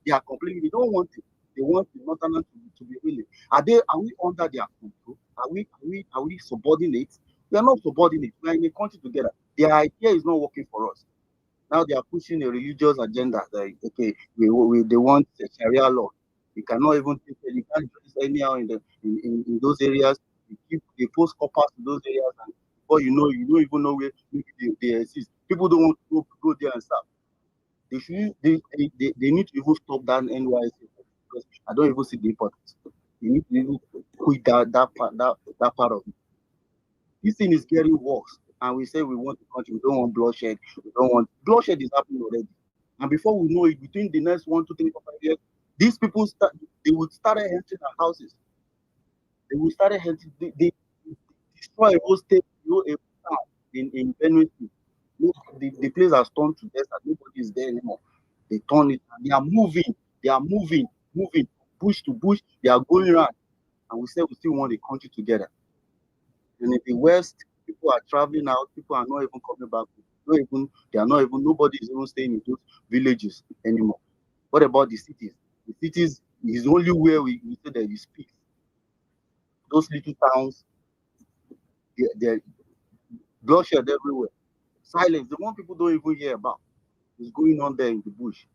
they are complaining. They don't want it. They want the Northerners to be willing. Are we under their control? Are we subordinate? We are not subordinate. We are in a country together. Their idea is not working for us. Now they are pushing a religious agenda. Like, okay, they want a Sharia law. You cannot even take it. You can't dress anyhow in those areas. They post coppers to those areas, and before you know, you don't even know where maybe they exist. People don't want to go there and stuff. They need to even stop that NYC because I don't even see the importance. They need to even quit that part of it. This thing is getting worse, and we say we want the country. We don't want bloodshed. We don't want bloodshed is happening already, and before we know it, between the next 1, 2, 3, 4, 5 years, these people they would start emptying our houses. They will start emptying. They destroy a whole state, a town in Benue State. The place has turned to desert. Nobody is there anymore. They turn it. And they are moving. They are moving bush to bush. They are going around, and we say we still want the country together. And in the West, people are traveling out. People are not even coming back. Nobody is even staying in those villages anymore. What about the cities? The cities is only where we say that you speak. Those little towns, they're bloodshed everywhere. Silence. The one people don't even hear about is going on there in the bush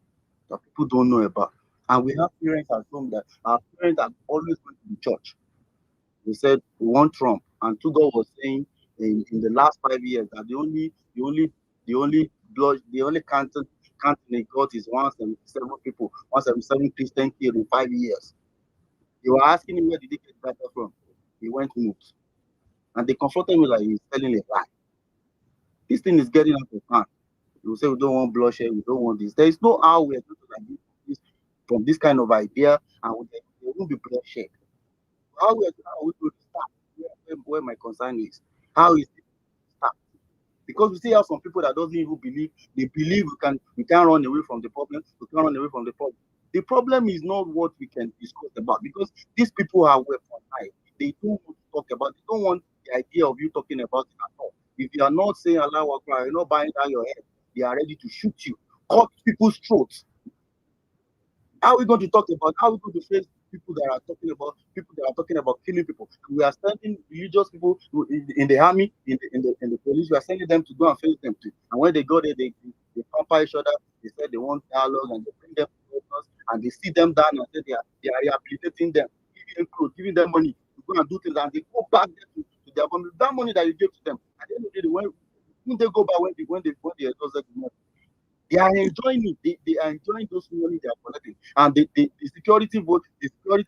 that people don't know about. And we have parents at home that our parents are always going to the church. They said we want Trump, and Tugo was saying in the last 5 years that the only canton they got is 177 people, 177 Christian killed in 5 years. They were asking him where did he get that from. He went moot, and they confronted me like he's telling a lie. This thing is getting out of hand. You say we don't want bloodshed, we don't want this. There is no how we are going to like this from this kind of idea, and there won't be bloodshed. How are we going to start? Where my concern is, how is it start? Because we still have some people that doesn't even believe. They believe we can run away from the problem. We can run away from the problem. The problem is not what we can discuss about, because these people are weaponized. They don't want to talk about. They don't want the idea of you talking about it at all. If you are not saying Allahu Akbar, you're not buying down your head. They are ready to shoot you, cut people's throats. How are we going to talk about? How are we going to face people that are talking about killing people? We are sending religious people in the army, in the police. We are sending them to go and face them too. And when they go there, they pamper each other. They say they want dialogue, and they bring them to us, and they sit them down and say they are rehabilitating them, giving them clothes, giving them money to go and do things, and they go back there to their family. That money that you gave to them, at the end of the day, when they go back, when they exhausted the money, they are enjoying it. They are enjoying those money they are collecting, and the security vote, vote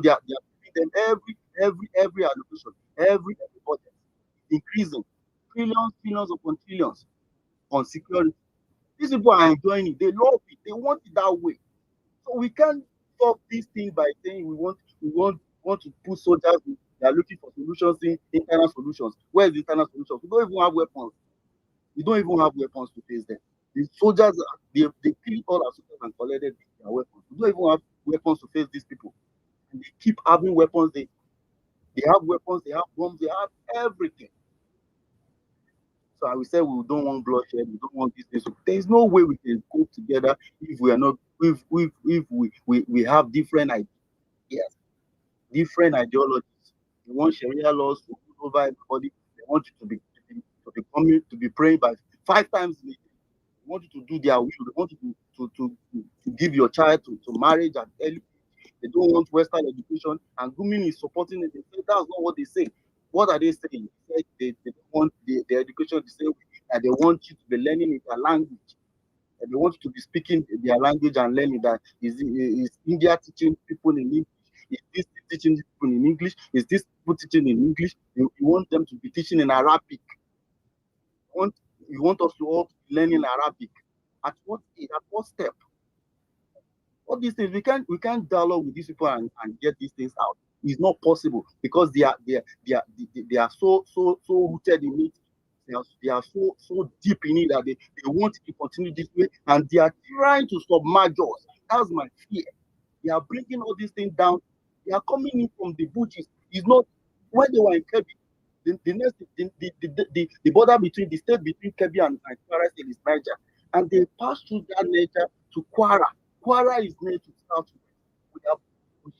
they are giving them every allocation, every budget, increasing trillions upon trillions on security. These people are enjoying it. They love it. They want it that way. So we can't stop this thing by saying we want to put soldiers. They are looking for solutions, internal solutions. Where is the internal solutions? We don't even have weapons. We don't even have weapons to face them. The soldiers, they killed all our soldiers and collected their weapons. We don't even have weapons to face these people. And they keep having weapons. They have weapons, they have bombs, they have everything. So I will say we don't want bloodshed, we don't want this thing. So there is no way we can go together if we are not, if we have different ideas, different ideologies. They want Sharia laws to rule over everybody. They want you to be praying by 5 times a day. They want you to do their will. They want you to give your child to marriage at early age. They don't want Western education, and Gumin is supporting it. They say that's not what they say. What are they saying? They don't want the education the same way, and they want you to be learning their language. And they want you to be speaking their language and learning that. Is India teaching people in English? Is this teaching people in English? Is this people teaching in English? You want them to be teaching in Arabic. You want us to all be learning Arabic. At what step? All these things we can't dialogue with these people and get these things out. It's not possible because they are so rooted in it. They are so deep in it that they want it to continue this way, and they are trying to submerge us. That's my fear. They are bringing all these things down. They are coming in from the bushes. It's not when they were in Kebbi. The border between the state between Kebbi and Kwara State is Niger, and they pass through that Niger to Kwara. Kwara is near to Southwest. We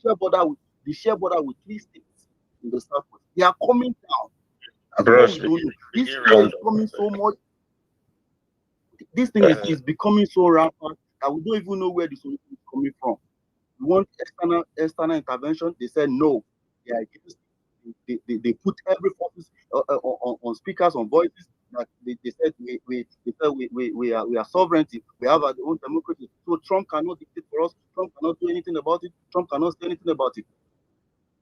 share border with 3 states in the Southwest. They are coming down. That's what we don't know. This thing is coming so much. This thing is becoming so rampant and we don't even know where the solution is coming from. We want external intervention. They said no. They are against. They put every forces on speakers, on voices. That they said we are sovereignty. We have our own democracy. So Trump cannot dictate for us. Trump cannot do anything about it. Trump cannot say anything about it.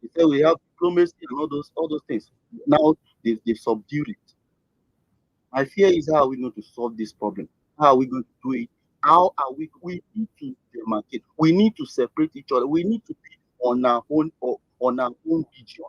They said we have diplomacy and all those things. Now they've subdued it. My fear is, how are we going to solve this problem? How are we going to do it? How are we need to demarcate? We need to separate each other. We need to be on our own region.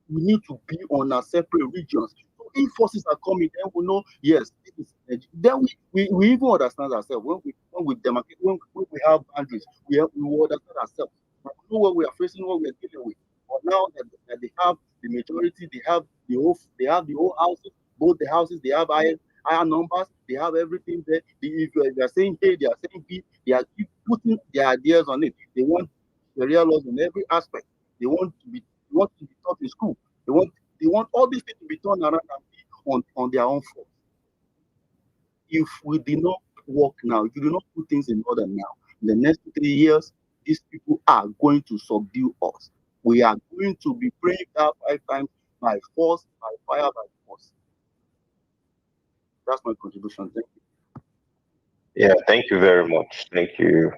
We need to be on our separate regions. So if forces are coming, then we know, yes, this is, then we even understand ourselves. When we demarcate, when we have boundaries, we understand ourselves. We know what we are facing, what we are dealing with. But now that they have the majority, they have the whole houses, both the houses, they have higher numbers, they have everything there. If they are saying A, they are saying B, they are keep putting their ideas on it. They want Sharia laws in every aspect. They want to be taught in school. They want all these things to be turned around and be on their own force. If we do not work now, if we do not put things in order now, in the next 3 years, these people are going to subdue us. We are going to be praying out 5 times by force, by fire, by force. That's my contribution. Thank you. Yeah, thank you very much. Thank you.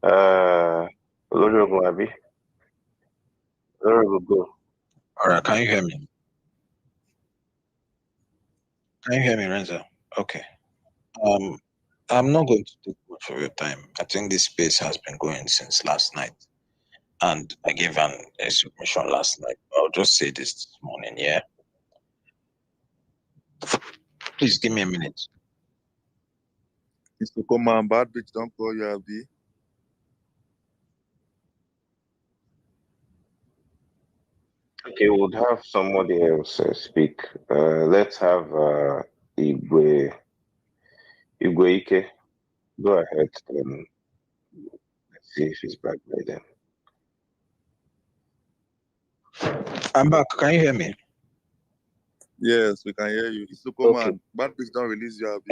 Honorable Abi. Honorable Go. All right, can you hear me? Can you hear me, Renzo? Okay. I'm not going to take much of your time. I think this space has been going since last night, and I gave a submission last night. I'll just say this morning. Yeah. Please give me a minute. Mr. Coman, bad bitch, don't call you Abi. Okay, we'll have somebody else speak. Let's have Igwe Ike. Go ahead. Let's see if he's back by then. I'm back. Can you hear me? Yes, we can hear you. Mr. Coman, bad bitch, don't release you Abi.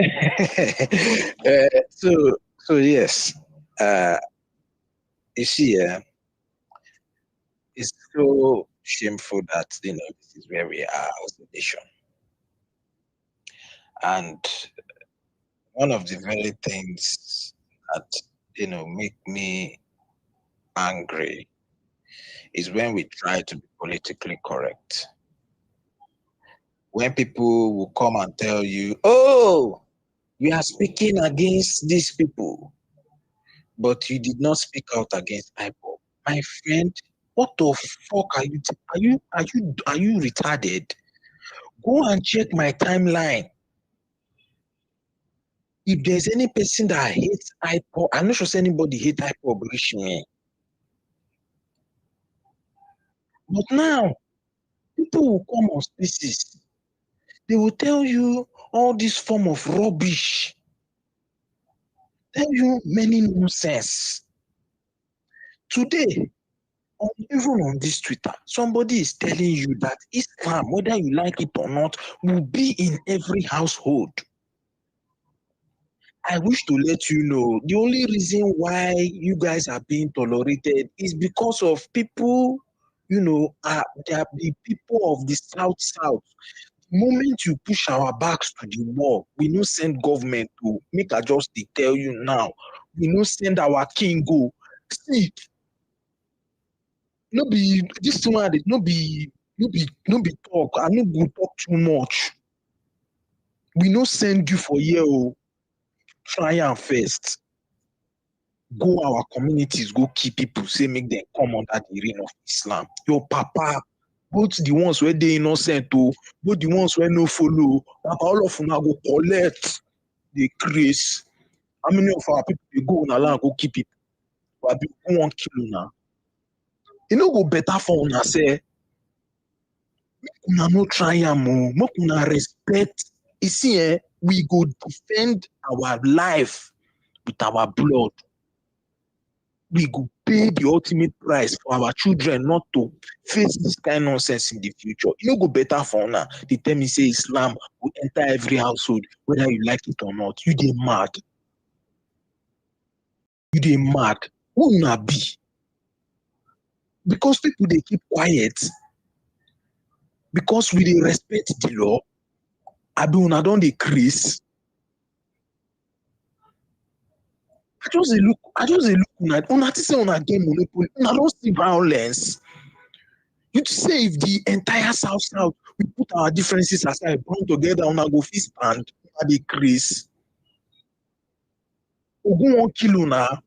So yes. You see, it's so shameful that this is where we are as a nation. And one of the very things that make me angry is when we try to be politically correct. When people will come and tell you, "Oh, we are speaking against these people," but you did not speak out against IPOB. My friend, what the fuck are you? Are you retarded? Go and check my timeline. If there's any person that hates IPOB, I'm not sure anybody hates IPOB reach me. But now, people will come on spaces. They will tell you all this form of rubbish. Tell you many nonsense. Today, even on this Twitter, somebody is telling you that Islam, whether you like it or not, will be in every household. I wish to let you know, the only reason why you guys are being tolerated is because of people, they are the people of the South. The moment you push our backs to the wall, we no send government to make a just they tell you now. We no send our king go. See, no be this one, no be talk. I no go talk too much. We no send you for here. Try and first. Go our communities, go keep people, say make them come under the reign of Islam. Your papa, both the ones where they innocent, both the ones where no follow, all of them go collect the grace. How many of our people they go on land go keep it? But people won't kill now. You know go better for una say. Make una no try am o. Make una respect. You see, we go defend our life with our blood. We go pay the ultimate price for our children not to face this kind of nonsense in the future. You know go better for now. They tell me say Islam will enter every household, whether you like it or not. You get mad. You dey mad. Who una be? Because people they keep quiet. Because we dey respect the law. Abi una don dey crease. I just dey look una. Una think say una get monopoly. Una don't see violence. You to say if the entire South we put our differences aside, bring together, una go fit stand. Una dey crease. Ogun wan kill una.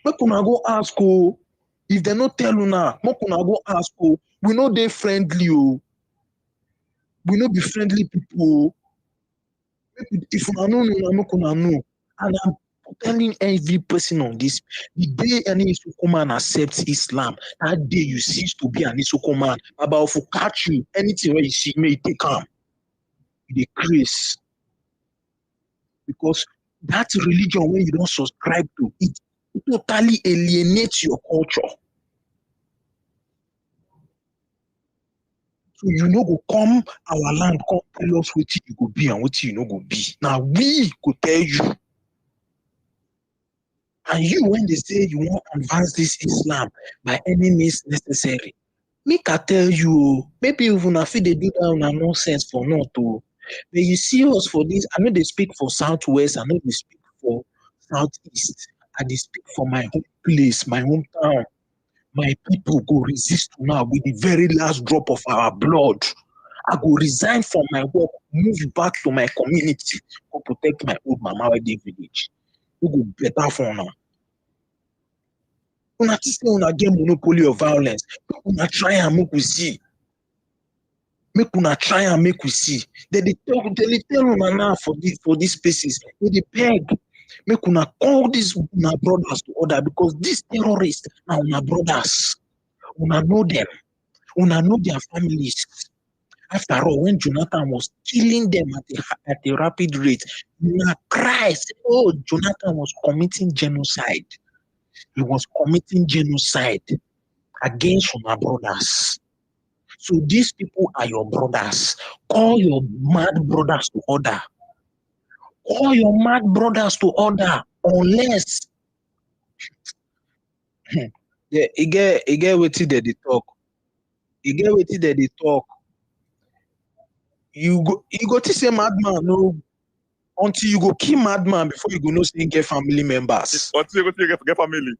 Make una go ask o. If they no tell una, make una go ask o. We no dey friendly o. We no be friendly people. If una no know, make una know. And I'm telling every person on this, the day any Isoko man accepts Islam, that day you cease to be an Isoko man. About to catch you, anything where you see, may take calm. You dey craze. Because that religion when you don't subscribe to, it totally alienates your culture. So you no go come our land, come tell us what you go be and what you no go be. Now we go tell you. And you, when they say you want to advance this Islam by any means necessary, make I tell you, maybe even if they do that on nonsense for not to. But you see us for this, I know they speak for Southwest, I know they speak for Southeast, I they speak for my home place, my hometown. My people go resist now with the very last drop of our blood. I go resign from my work, move back to my community, go protect my old mama wey dey village. We go better for now. Una think say una get monopoly of violence. Make una try and make we see. Make una try and make we see. They tell una now for these spaces. They dey beg. Make una call these una brothers to order because these terrorists are una brothers. Una know them. Una know their families. After all, when Jonathan was killing them at a rapid rate, una cry, say, oh, Jonathan was committing genocide. He was committing genocide against una brothers. So these people are your brothers. Call your mad brothers to order. Call your mad brothers to order, unless yeah, e get wetin they talk. E get wetin they talk. You go to say madman no until you go kill madman before you go know say get family members. Until you go get family.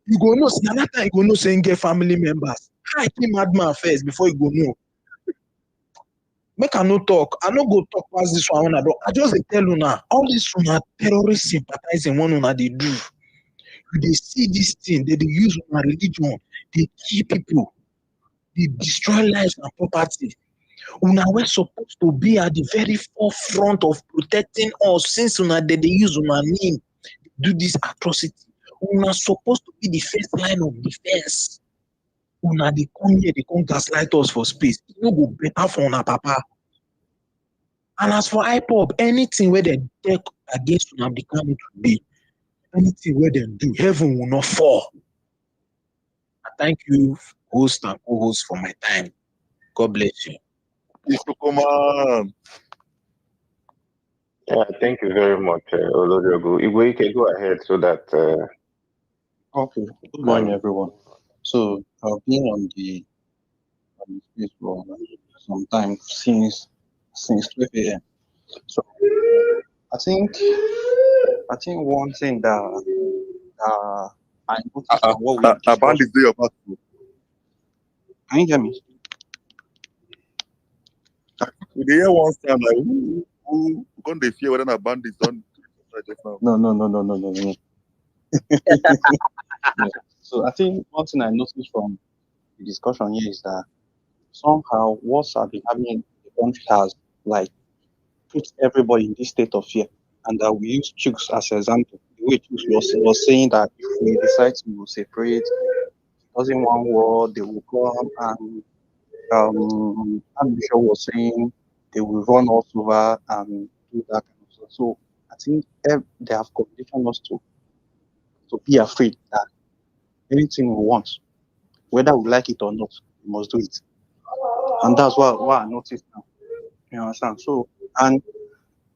You go know say that time you go know say get family members. I kill madman first before you go know. Make I no talk. I no go talk past this one. I just tell you now. All this una terrorist sympathizing one una they do. They see this thing. They use una religion. They kill people. They destroy lives and property. Una were supposed to be at the very forefront of protecting us since una they use una name do this atrocity. Una supposed to be the first line of defense. Una they come here, they come gaslight us for space. It no go better for una papa. And as for IPOB, anything where they take against Nnamdi Kanu today, anything where they do, heaven will not fall. I thank you, host and co-host, for my time. God bless you. Yeah, thank you very much, Olodiogo. Igwe, you can go ahead so that. Okay. Good morning, everyone. So I've been on the space for some time since 12 a.m. So I think one thing that I noticed from what we discussed. Bandits do your part. Can you hear me? We dey hear one sound like who gonna dey fear whether na bandits don just now. No. No. So I think one thing I noticed from the discussion here is that somehow what's been happening in the country has like put everybody in this state of fear. And that we use Chooks as an example. The way Chooks was saying that if we decide to separate, doesn't want war, they will come, and Bishop was saying they will run us over and do that kind of stuff. So I think they have conditioned us to be afraid that anything we want, whether we like it or not, we must do it. And that's what I noticed now. You understand? So, and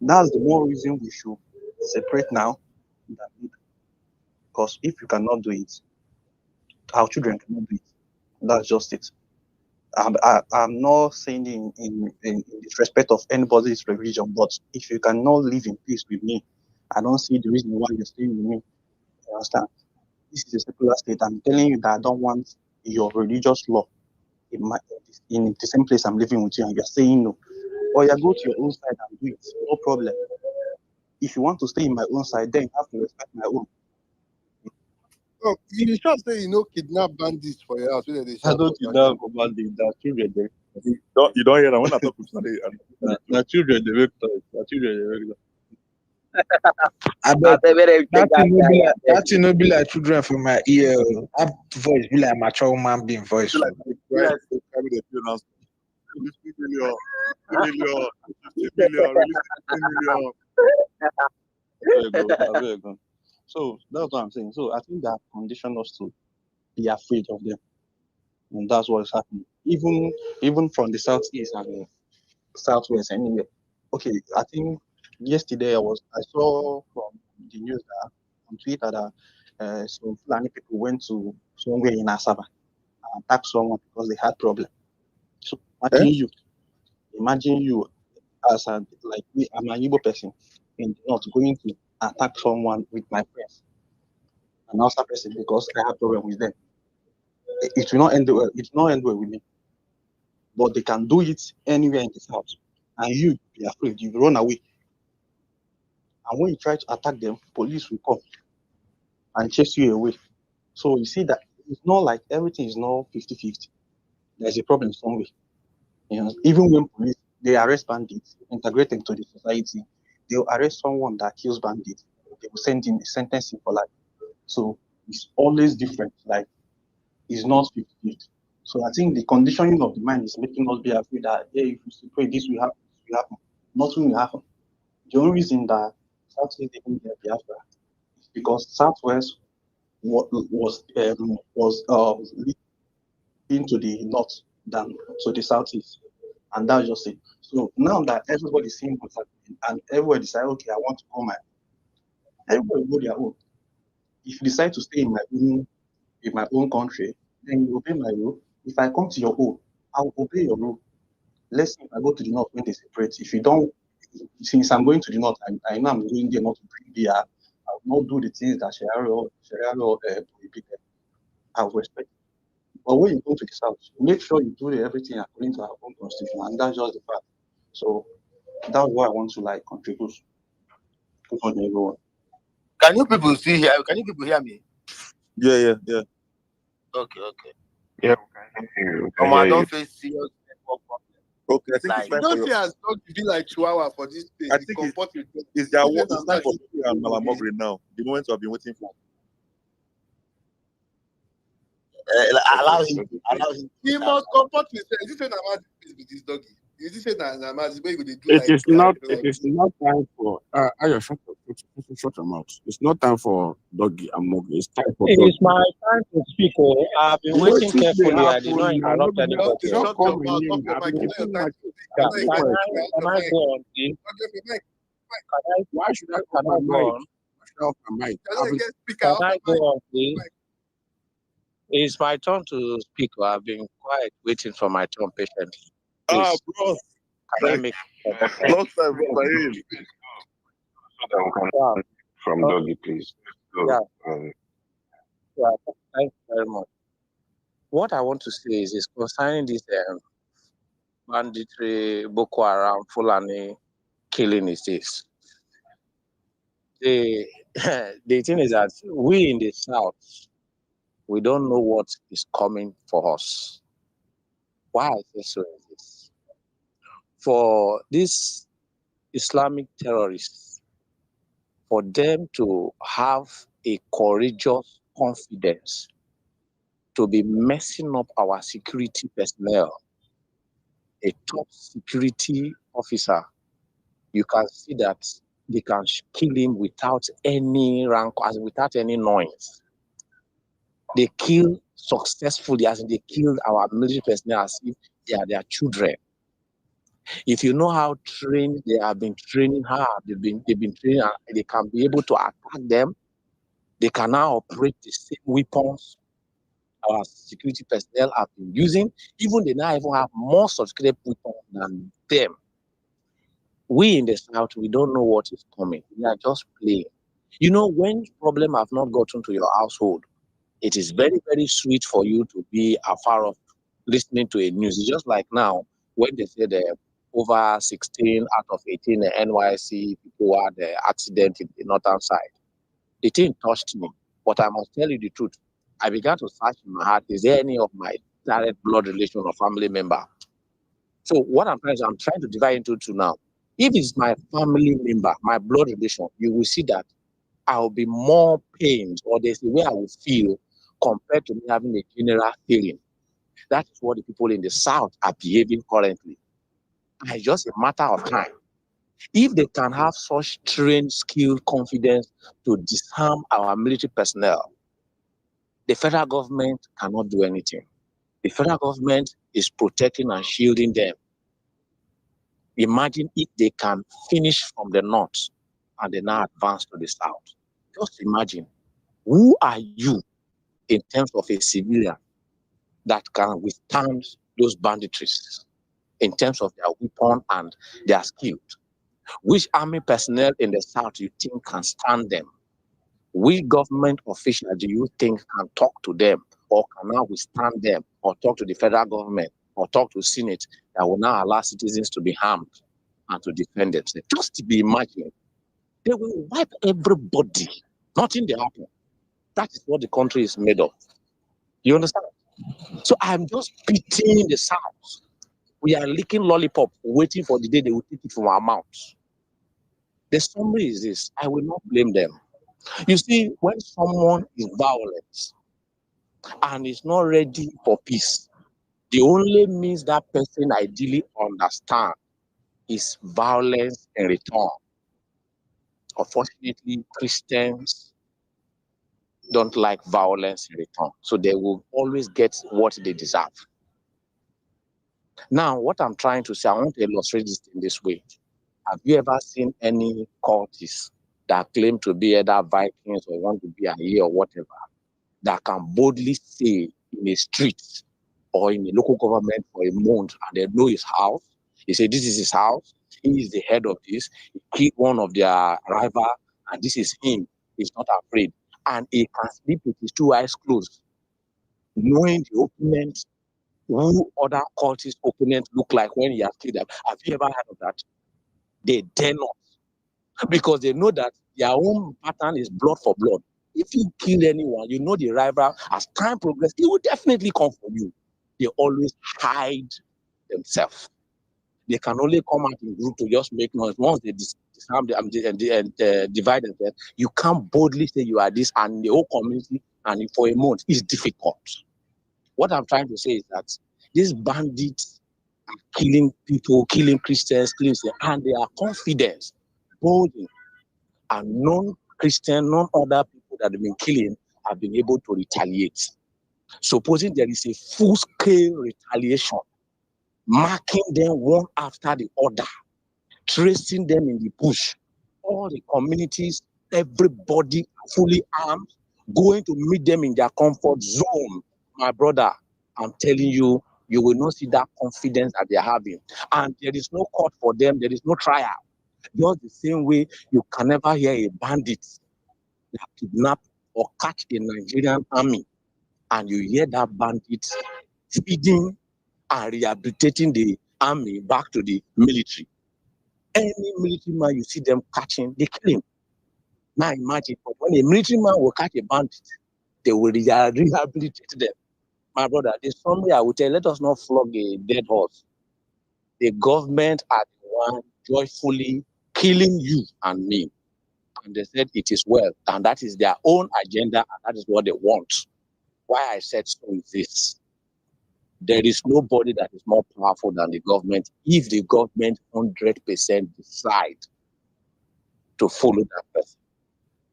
that's the more reason we should separate now than later. Because if you cannot do it, our children cannot do it. That's just it. I'm not saying in disrespect of anybody's religion, but if you cannot live in peace with me, I don't see the reason why you're staying with me. You understand? This is a secular state. I'm telling you that I don't want your religious law in the same place I'm living with you, and you're saying no. Or you go to your own side and do it. No problem. If you want to stay in my own side, then you have to respect my own. Oh, you sure say you know kidnap bandits for your house? Where they I shout don't for your kidnap bandits. There are children there. You don't hear that when I talk with somebody. The children they make toys. The children they make toys. I bet that thing no be like children for my ear. That voice be like mature man being voice. Like right, they carry the children. 50 million, 50 million, 50 million, release 50 million. Very good. So that's what I'm saying. So I think that conditioned us to be afraid of them, and that's what is happening. Even from the southeast and southwest, anyway. Okay, I think yesterday I saw from the news that on Twitter that some Fulani people went to somewhere in Asaba and attacked someone because they had problem. So imagine you as I'm an Igbo person in the north going to attack someone with my friends, an Hausa person because I have problem with them. It will not end well. It will not end well with me. But they can do it anywhere in the south, and you be afraid. You run away. And when you try to attack them, police will come and chase you away. So you see that it's not like everything is not 50-50. There's a problem somewhere. You know, even when police they arrest bandits, integrate them to the society, they'll arrest someone that kills bandits. They will sentence him for life. So it's always different. Like it's not 50-50. So I think the conditioning of the mind is making us be afraid that if we separate, this will happen. Nothing will happen. The only reason that Southeast didn't get Biafra is because Southwest was leading to the north than to the southeast, and that's just it. So now that everybody seeing what's happening, and everybody decide, okay, I want to go everybody go their own. If you decide to stay in my own country, then you obey my rule. If I come to your own, I'll obey your rule. Let's say if I go to the north when they separate. If you don't, since I'm going to the north, I know I'm going there not to bring beer. I will not do the things that Sharia law prohibited. I will respect. But when you go to the south, make sure you do everything according to our own constitution, and that's just the fact. So that's what I want to contribute to everyone. Can you people see here? Can you people hear me? Yeah. Okay. Yeah, we can hear you. I don't face serious network problem. Okay, I think it's You don't see as dog to be like Chihuahua for this place. I think it's their work. It's time for Sophie and Malamogri now. The moment we have been waiting for. Allow him. He must comport himself. Is this say Namadi with this doggy? Is this say Namadi where you do It is not. It is not time for. Ayo, shut your mouth. It's not time for doggy and moggy. It's time for. It is my time to speak. Oh, I've been waiting carefully. I did not interrupt anybody. Don't come in. Can I go on, please? Why should I come on mic? Can I go on, please? It's my turn to speak. I've been quiet, waiting for my turn patiently. Please. Bro. Can I make long time from Doggy, please. Yeah. Thank you very much. What I want to say is concerning this banditry, Boko Haram, Fulani killing is this. The thing is that we in the South, we don't know what is coming for us. Why I say so is this. For these Islamic terrorists, for them to have a courageous confidence to be messing up our security personnel, a top security officer, you can see that they can kill him without any rank, without any noise. They kill successfully, as in they killed our military personnel as if they are their children. If you know how trained they have been training hard, they've been training, and they can be able to attack them. They can now operate the same weapons our security personnel have been using. Even they now even have more sophisticated weapons than them. We in the South, we don't know what is coming. We are just playing. You know, when problem have not gotten to your household, it is very, very sweet for you to be afar off listening to a news. It's just like now when they say the over 16 out of 18 NYC people had the accident in the northern side. The thing touched me, but I must tell you the truth. I began to search in my heart, is there any of my direct blood relation or family member? So what I'm trying to divide into two now. If it's my family member, my blood relation, you will see that I'll be more pained, or there's a way I will feel compared to me having a general feeling. That is what the people in the South are behaving currently. And it's just a matter of time. If they can have such trained, skilled confidence to disarm our military personnel, the federal government cannot do anything. The federal government is protecting and shielding them. Imagine if they can finish from the north and then now advance to the south. Just imagine, who are you in terms of a civilian that can withstand those banditries in terms of their weapon and their skills? Which army personnel in the south you think can stand them? Which government official do you think can talk to them or can now withstand them, or talk to the federal government or talk to Senate that will now allow citizens to be harmed and to defend themselves? Just to be imagining, they will wipe everybody. Nothing will happen. That is what the country is made of. You understand? So I'm just pitying the South. We are licking lollipop, waiting for the day they will take it from our mouths. The summary is this: I will not blame them. You see, when someone is violent and is not ready for peace, the only means that person ideally understands is violence in return. Unfortunately, Christians don't like violence in return, so they will always get what they deserve. Now, what I'm trying to say, I want to illustrate this in this way. Have you ever seen any cultists that claim to be either Vikings or want to be a year or whatever, that can boldly say in a street or in a local government for a month, and they know his house? He say, this is his house, he is the head of this, he killed one of their rival, and this is him. He's not afraid. And he can sleep with his two eyes closed, knowing the opponent, who other cultist opponents look like when he has killed them. Have you ever heard of that? They dare not, because they know that their own pattern is blood for blood. If you kill anyone, you know the rival, as time progresses, he will definitely come for you. They always hide themselves. They can only come out in group to just make noise. Once they disarm them and divide themselves, you can't boldly say you are this, and the whole community, and for a month, it's difficult. What I'm trying to say is that these bandits are killing people, killing Christians, and they are confident, bold, and non-Christian, non-other people that have been killing have been able to retaliate. Supposing there is a full-scale retaliation, marking them one after the other, tracing them in the bush, all the communities, everybody fully armed, going to meet them in their comfort zone. My brother, I'm telling you, you will not see that confidence that they're having. And there is no court for them, there is no trial. Just the same way you can never hear a bandit that kidnap or catch a Nigerian army, and you hear that bandit feeding and rehabilitating the army back to the military. Any military man you see them catching, they kill him. Now imagine, but when a military man will catch a bandit, they will rehabilitate them. My brother, there's somebody I will tell, let us not flog a dead horse. The government are the one joyfully killing you and me. And they said it is well, and that is their own agenda, and that is what they want. Why I said so is this: there is nobody that is more powerful than the government if the government 100% decide to follow that person.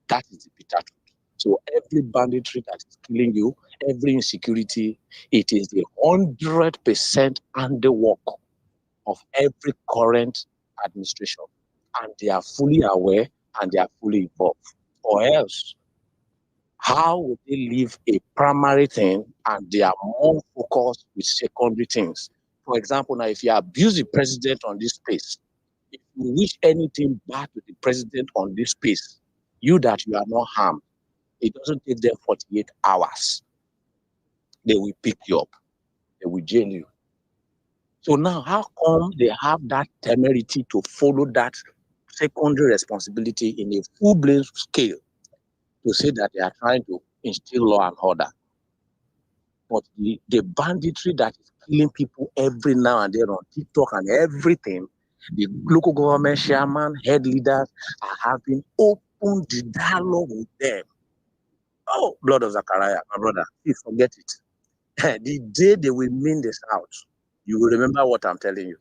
That is the bitter truth. So every banditry that is killing you, every insecurity, it is the 100% handiwork of every current administration, and they are fully aware and they are fully involved. Or else, how would they leave a primary thing and they are more focused with secondary things? For example, now if you abuse the president on this space, if you wish anything bad to the president on this space, you that you are not harmed, it doesn't take them 48 hours. They will pick you up. They will jail you. So now, how come they have that temerity to follow that secondary responsibility in a full-blown scale to say that they are trying to instill law and order? But the banditry that is killing people every now and then on TikTok and everything, the local government chairman, head leaders are having open the dialogue with them. Oh, blood of Zachariah, my brother, please forget it. The day they will mean this out, you will remember what I'm telling you.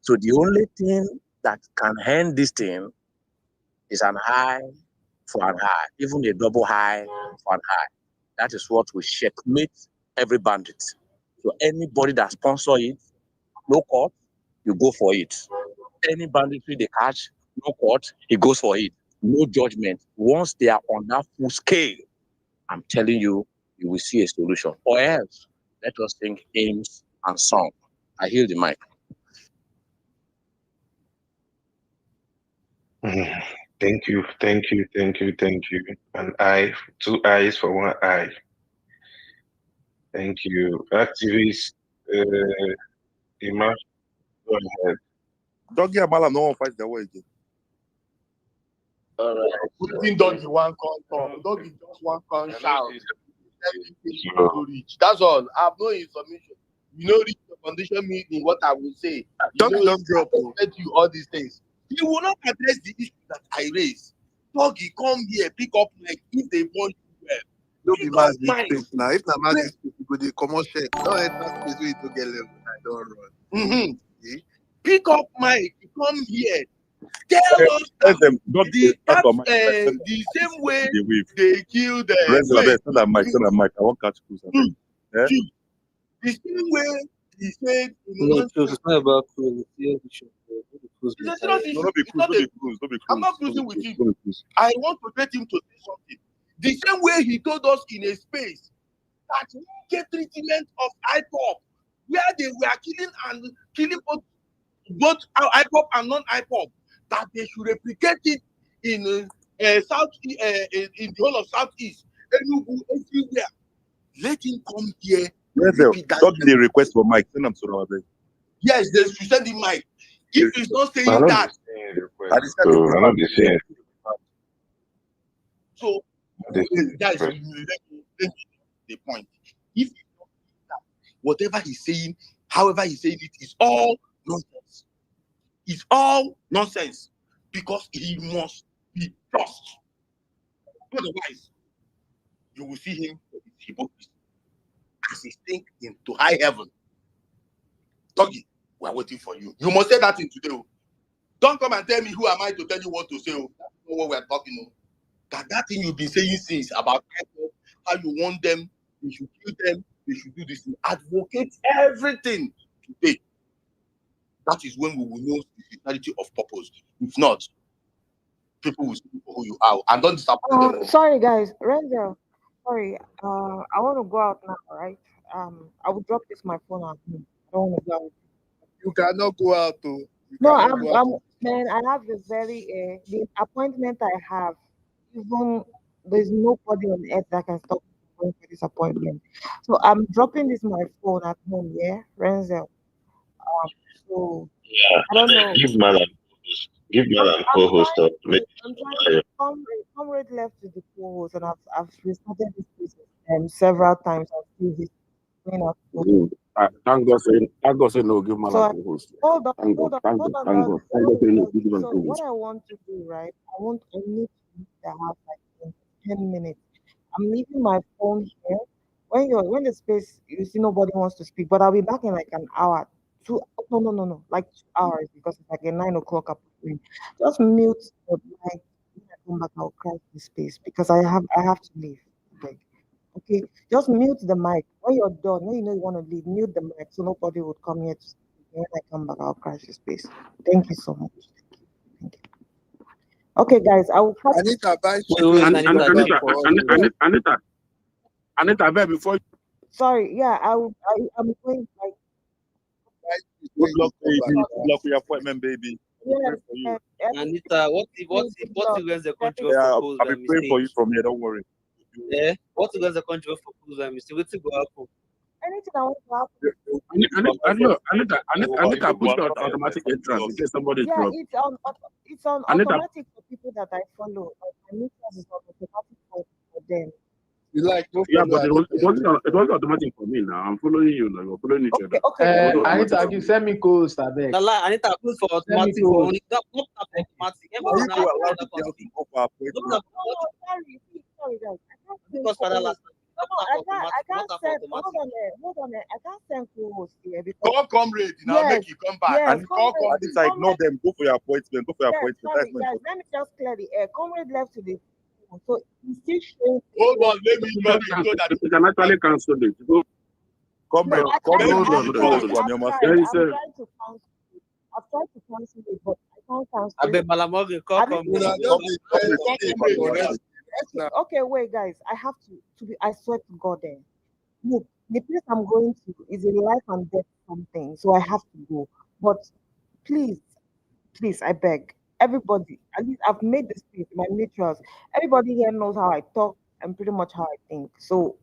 So the only thing that can end this thing is an eye for an eye, even a double eye for an eye. That is what will checkmate every bandit. So anybody that sponsor it, no court, you go for it. Any banditry they catch, no court, he goes for it. No judgment. Once they are on that full scale, I'm telling you, you will see a solution. Or else, let us sing hymns and song. I hear the mic. Thank you, thank you, thank you, thank you. An eye, two eyes for one eye. Thank you. Activists, Imam, go ahead. Doggy and Malam no one fight their way again. Putting doggy one come, doggy just one come shout. That's all. I have no information. You know, reach the condition meeting, what I will say. Doggy don't drop. I you all these things. He will not address the issue that I raised. Doggy, come here, pick up like if they want you well. No be magic space now. If na magic space, you go dey comot shirt. Don't enter space where you don't get level. I don't run. See? Pick up Mike, come here. Tell us that the same way they killed Mike. I won't catch cruise. the same way he said No, it's not about cruise. It's not I'm not cruising with him. I want to get him to say something. The same way he told us in a space that we get treatment of IPOP, where they were killing both IPOP and non-IPOP, that they should replicate it in in the whole of Southeast, Enugu, everywhere. Let him come here. Dog the request for Mike. Send them to our bed. Yes, they should send him Mike. If he's not saying that, so guys, the point. If he's not saying that, whatever he's saying, however he's saying it, is all nonsense. It's all nonsense because he must be just. Otherwise, you will see him hypocrisy as he sinks into high heaven. Doggy, we are waiting for you. You must say that in today. Don't come and tell me who am I to tell you what to say. That's not what we are talking about. That thing you've been saying since about how you want them, they should kill them, they should do this. Advocate everything today. That is when we will know the sincerity of purpose. If not, people will see for who you are and don't disappoint them. Sorry guys, Renzo. Sorry, I want to go out now, right? I will drop this my phone at home. I don't want to go out. You cannot go out though. No, man, I have a very the appointment I have. Even there's nobody on earth that can stop me from going for this appointment. So I'm dropping this my phone at home. Yeah, Renzo. So I don't know. Give Malam co-host up. I'm trying to comrade left with the co-host, and I've restarted this process several times. I've still this going out. Thank God say no, give Malam co-host. Hold on. So So what I want to do, right? I need to have like 10 minutes. I'm leaving my phone here. When the space you see nobody wants to speak, but I'll be back in like an hour. No, like 2 hours because it's like a 9 o'clock appointment. Just mute the mic. When I come back, I'll crash the space because I have to leave. Okay, just mute the mic when you're done. When you know you want to leave, mute the mic so nobody would come here to speak When I come back, I'll crash the space. Thank you so much. Thank you. Okay, guys, I will catch Anita, buy Anita, before you. Sorry, yeah, I'm going like Good luck, baby. Good luck with your appointment, baby. yes, For you. Anita, what if when the country Yeah, will propose I'll be praying for you from here. Don't worry. Yeah, what if when the country will propose mistake? What will happen? anything I want to happen. Anita, put your automatic entrance in case somebody Yeah, drop. it's on Anita. automatic for people that I follow. Like my meters is on automatic for them. You like Yeah, but it was automatic for me now. I'm following you now. We're following each other. Okay. Anita, you send me codes, I beg. No lie, Anita put for automatic for only not automatic. Are you allowed to get off our appointment? Sorry, guys. Because for that last I can't send. Hold on. I can't send calls here because Come ready now. Make you come back. Yes, And come. Anita, ignore them. Go for your appointment. Go for your appointment. Sorry, guys. Let me just clear the air. Comrade left to the so he's still showing. Hold on, let me know that You can actually cancel it. Go. Comrade, I've tried to cancel it. I've tried to cancel it, but I can't cancel I bet Malamog come. Okay, wait, guys. I have to be. I swear to God, then. Look, the place I'm going to is a life and death something, so I have to go. But please, I beg everybody. At least I've made this speech, my neutrals. Everybody here knows how I talk and pretty much how I think. So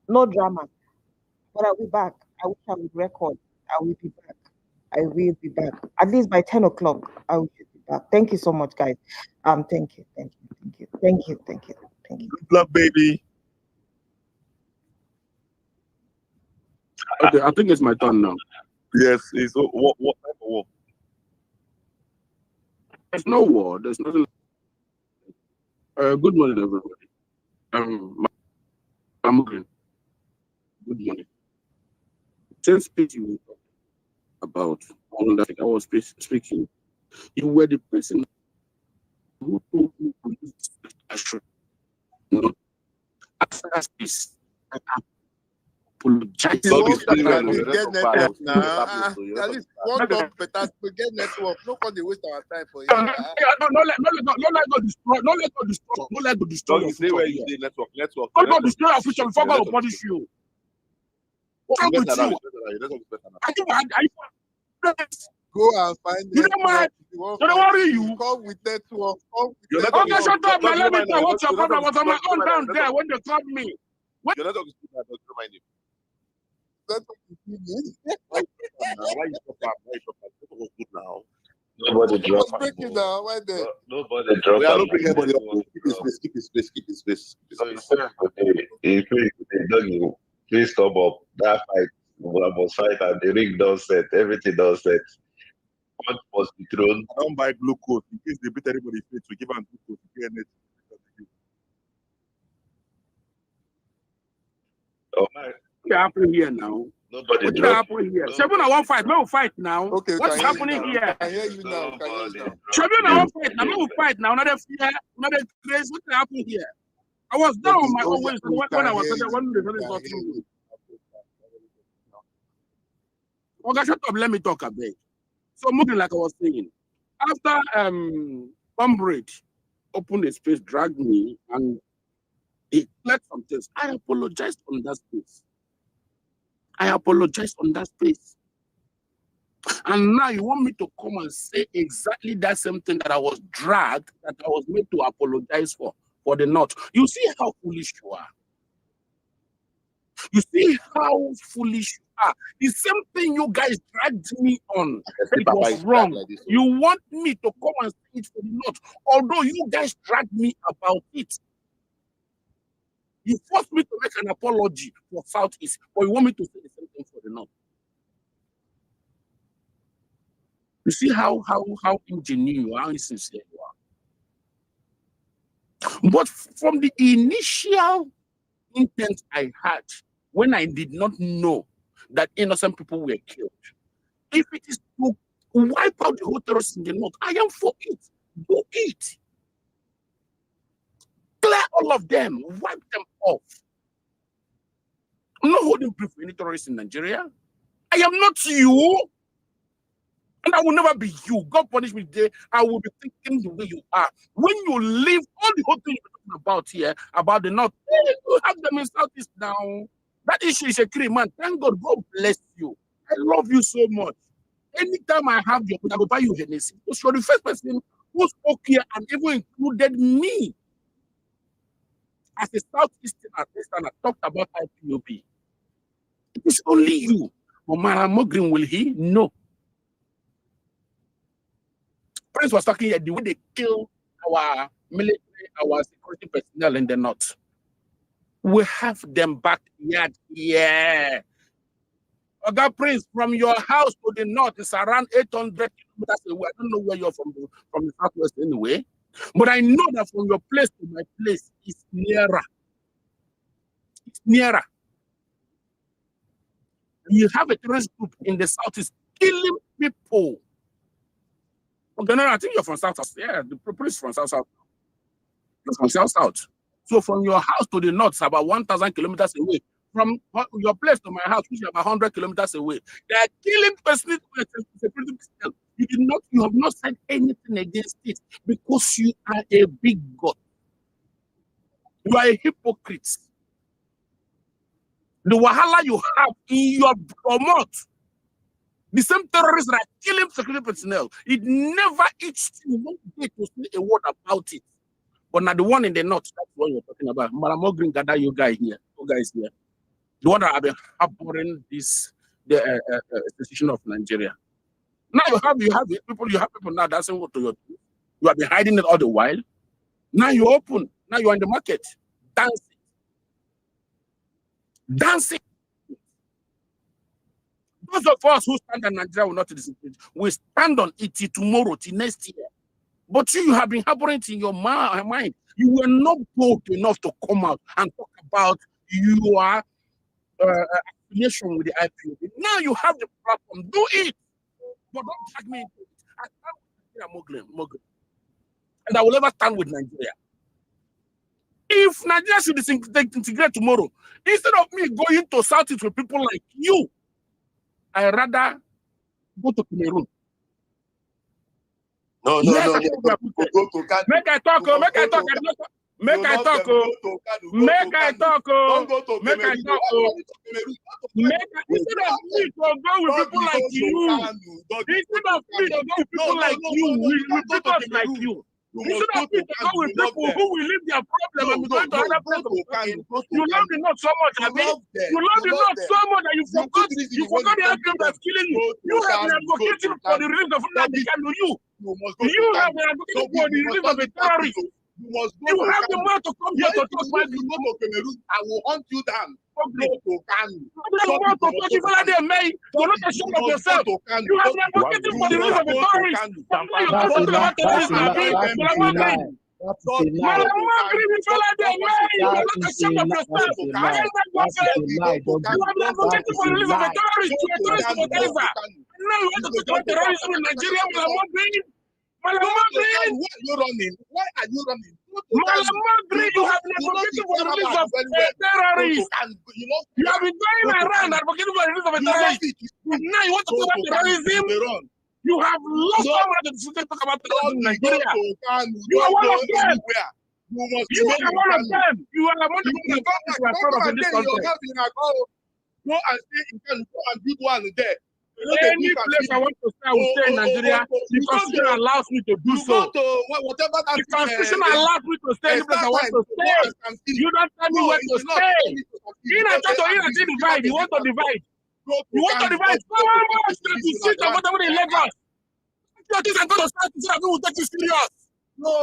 no drama. But I'll be back. I wish I would record. I will be back. I will be back. At least by 10 o'clock, I will be back. Thank you so much, guys. Thank you. Good luck, baby. Okay, I think it's my turn now. Yes, it's what type of war? There's no war. There's nothing. Good morning, everybody. I'm good. Good morning. Since speaking about all that I was speaking, you were the person who told me to use assurance. No, after this, I apologize. Get network now. At least one talk better. Get network. No one they waste our time for you. No let go destroy your future. Where you say network. Don't go destroy your future before God will punish you. What's wrong with you? Go and find you don't mind. Don't worry you. Come with network. Okay, shut up, man. Let me tell what's your problem. I was on my own down there when they called me. You're not talking to me. Remind him. Why you stop? It was good now. Nobody drop breaking now. Why there? Nobody drop. We are not bringing anybody up. Keep his space. So you said if they dog please stop up. That fight, we must fight, and the ring does set. Everything does set. What must be thrown? I don't buy glucose in case they beat everybody fit. We give them glucose. Oh my. What's happening here now? Nobody What's drop. happening here? Seven, I won't fight. No fight now. Okay, what's happening here? I hear you now. Seven, I won't fight now. No fight now. Another fear, another craze. What's happening here? I was down on my own way when I was when the was not true. Okay, shut up. Let me talk a bit. So moving like I was saying, after Comrade opened a space, dragged me, and he cleared some things. I apologized on that space. And now you want me to come and say exactly that same thing that I was dragged, that I was made to apologize for the not. You see how foolish you are. You see how foolish you are. The same thing you guys dragged me on. It was wrong. Like you want me to come and say it for the not, although you guys dragged me about it. You forced me to make an apology for Southeast, but you want me to say the same thing for the North. You see how ingenuine you are, how insincere you are. But from the initial intent I had, when I did not know that innocent people were killed, if it is to wipe out the whole terrorists in the North, I am for it. Do it. Clear all of them, wipe them off. I'm not holding brief for any terrorists in Nigeria. I am not you. And I will never be you. God punish me today. I will be thinking the way you are. When you leave all the whole thing you're talking about here, about the North, you have them in Southeast now. That issue is a cream, man. Thank God. God bless you. I love you so much. Anytime I have your food, I will buy you Hennessy. Because you're the first person who spoke here and even included me as a Southeastern artist, and I talked about IPOB. It is only you. Omar Mogrin, will he? No. Prince was talking here, the way they kill our military, our security personnel in the North. We have them back yet. Yeah. Okay, Prince, from your house to the North is around 800 kilometers away. I don't know where you're from the Southwest anyway. But I know that from your place to my place is nearer. It's nearer. You have a terrorist group in the South is killing people. Okay, no, I think you're from South. Yeah, the police from South. You're from South. So from your house to the North is about 1,000 kilometers away. From your place to my house, which is about 100 kilometers away. They are killing security personnel. You have not said anything against it because you are a big God. You are a hypocrite. The wahala you have in your mouth, the same terrorists that are killing security personnel, it never eats you one day to say a word about it. But now the one in the North, that's what you're talking about. Malamogrin Gada, you guys here. The one that have been harboring this institution of Nigeria. Now you have people now dancing to your teeth. You have been hiding it all the while. Now you open. Now you're in the market. Dancing. Those of us who stand in Nigeria will not disagree. We stand on it till tomorrow, till next year. But you have been harboring it in your mind. You were not bold enough to come out and talk about your affiliation with the IPOB. Now you have the platform. Do it. But don't tag me into it. I stand with Nigeria, Muslim. And I will never stand with Nigeria. If Nigeria should disintegrate tomorrow, instead of me going to Southeast with people like you, I rather go to Cameroon. No. Make I talk. Instead of me to go with people like you, with who will leave their problem and go to other places. You love the North so much, I mean. You love the North so much that you forgot the outcome that's killing you. You have been advocating for the release of Nnamdi Kanu. You have been advocating for the release of a terrorist. You have the man to come here to talk about you. I will hunt you down. You have been advocating for the release of a terrorist. Why are you running? Malamagri, you have been advocating for the release of a terrorist. You have been going around advocating for the release of a terrorist. Now you want to talk about terrorism? You have lost so much to talk about terrorism in Nigeria. You are one of them. You are one of them. You are one of the people who are proud of in this country. Go and stay in Kanu, go and build one there. Any place I want to stay, I will stay in Nigeria. The Constitution allows me to do so. The Constitution allows me to stay any place I want to stay. You don't tell me where to stay. In a church or in a divide, you want to divide. You want to divide so much that you sit and whatever in Lagos. Churches are going to start to say people will take you serious. No,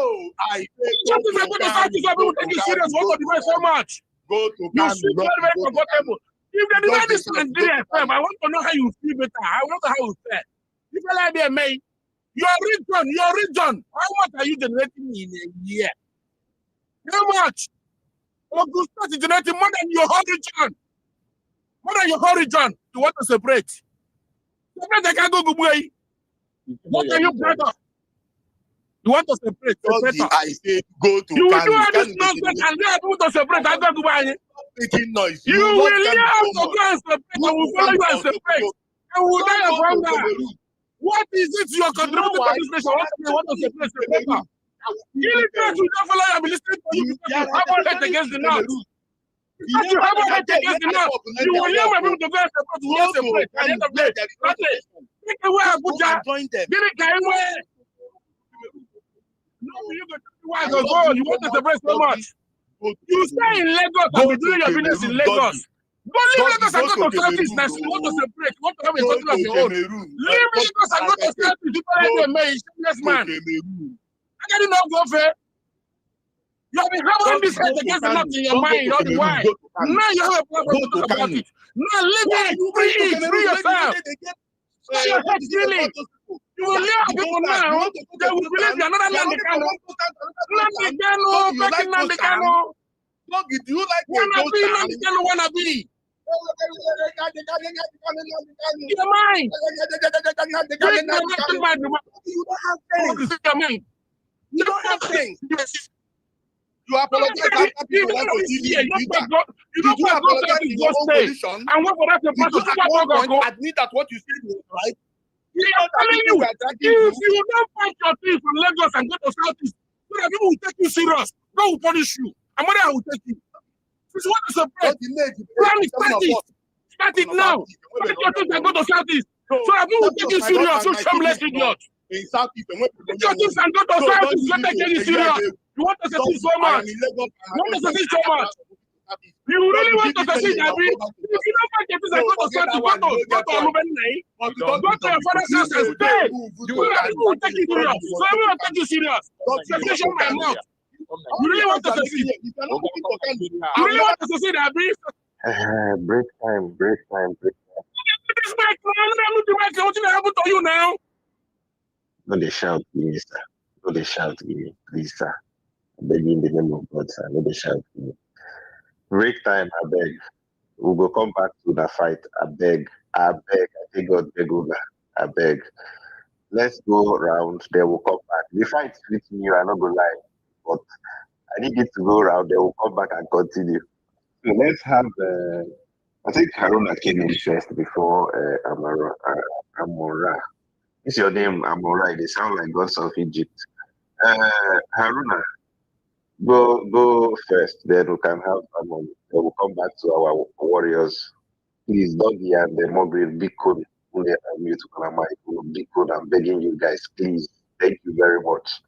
churches are going to start to say people will take you serious. You want to divide so much. You feel very, very comfortable. If they divide this Nigeria FM, I want to know how you feel better. I want to know how you feel. If you like there, mate, your region, how much are you generating in a year? How much? You start generating more than your whole region. More than your whole region. You want to separate. Separate, they can't go away. What are you proud of? You want to separate. I say go to you will do all this nonsense and then people to separate. I go to buy it. Noise. You will learn to go and separate. I will follow you and separate. I will die from that. What is it you are contributing to this nation? What does the place remember? Illiterate will not follow you. Be listening to you because you have a hate against the North. Because you have a hate against the North. You will hear my people to go and support who wants to break. At the end of the day, that's it. Take away Abuja. Give it Kaiwe. No, you go to why go. You want to separate so much. You stay in Lagos and be doing your business in Lagos. Don't leave Lagos and go to Southeast now. You want to separate. You want to have a country of your own. Leave Lagos and go to Southeast. You don't like a man. Shameless man. I didn't know go fair. You have been having this hate against the North in your mind all the while. Now you have a plan to talk about it. Now leave it. Free yourself. Stop your hate feeling. You will leave people now. They will believe you are not Nnamdi Kanu. Nnamdi Kanu, fucking Nnamdi Kanu. Do you like Nnamdi Kanu wanna be? Your mind. You don't have things. You apologize after people want to give you feedback. You don't apologize in your own position. And what for that the person admit that what you said was right. I'm telling you, if you don't fight your team from Lagos and go to Southeast, so that people will take you serious, God will punish you. And mother will take you. This is what is a plan. Start it now. Fight your team and go to Southeast, so that people will take you serious. You shameless idiot. In Southeast, take your team and go to Southeast. Let them take you serious. You want to succeed so much. You want to succeed so much. You really want to succeed, Abi? If you don't fight your team and go to Southeast, go to Olubeni, go to your father's house and stay. People will take you serious. So everyone will take you serious. Succession my mouth. You really want to succeed? You really want to succeed, Abi? Break time. This mic, what's going to happen to you now? No, they shout, please, sir. No, they shout, please, sir. I beg you in the name of God, sir. No, they shout. Break time, I beg. We will come back to the fight. I beg. I take God, beg over. I beg. Let's go around. They will come back. The fight with me, I'm not going to lie. But I need it to go around. They will come back and continue. So let's have, I think Haruna came in first before Amora. It's your name, Amora. They sound like gods of Egypt. Haruna, go first. Then we can have Amon. Then we'll come back to our warriors. Please, Doggy and the Mogri, big code. Big code. I'm begging you guys, please. Thank you very much.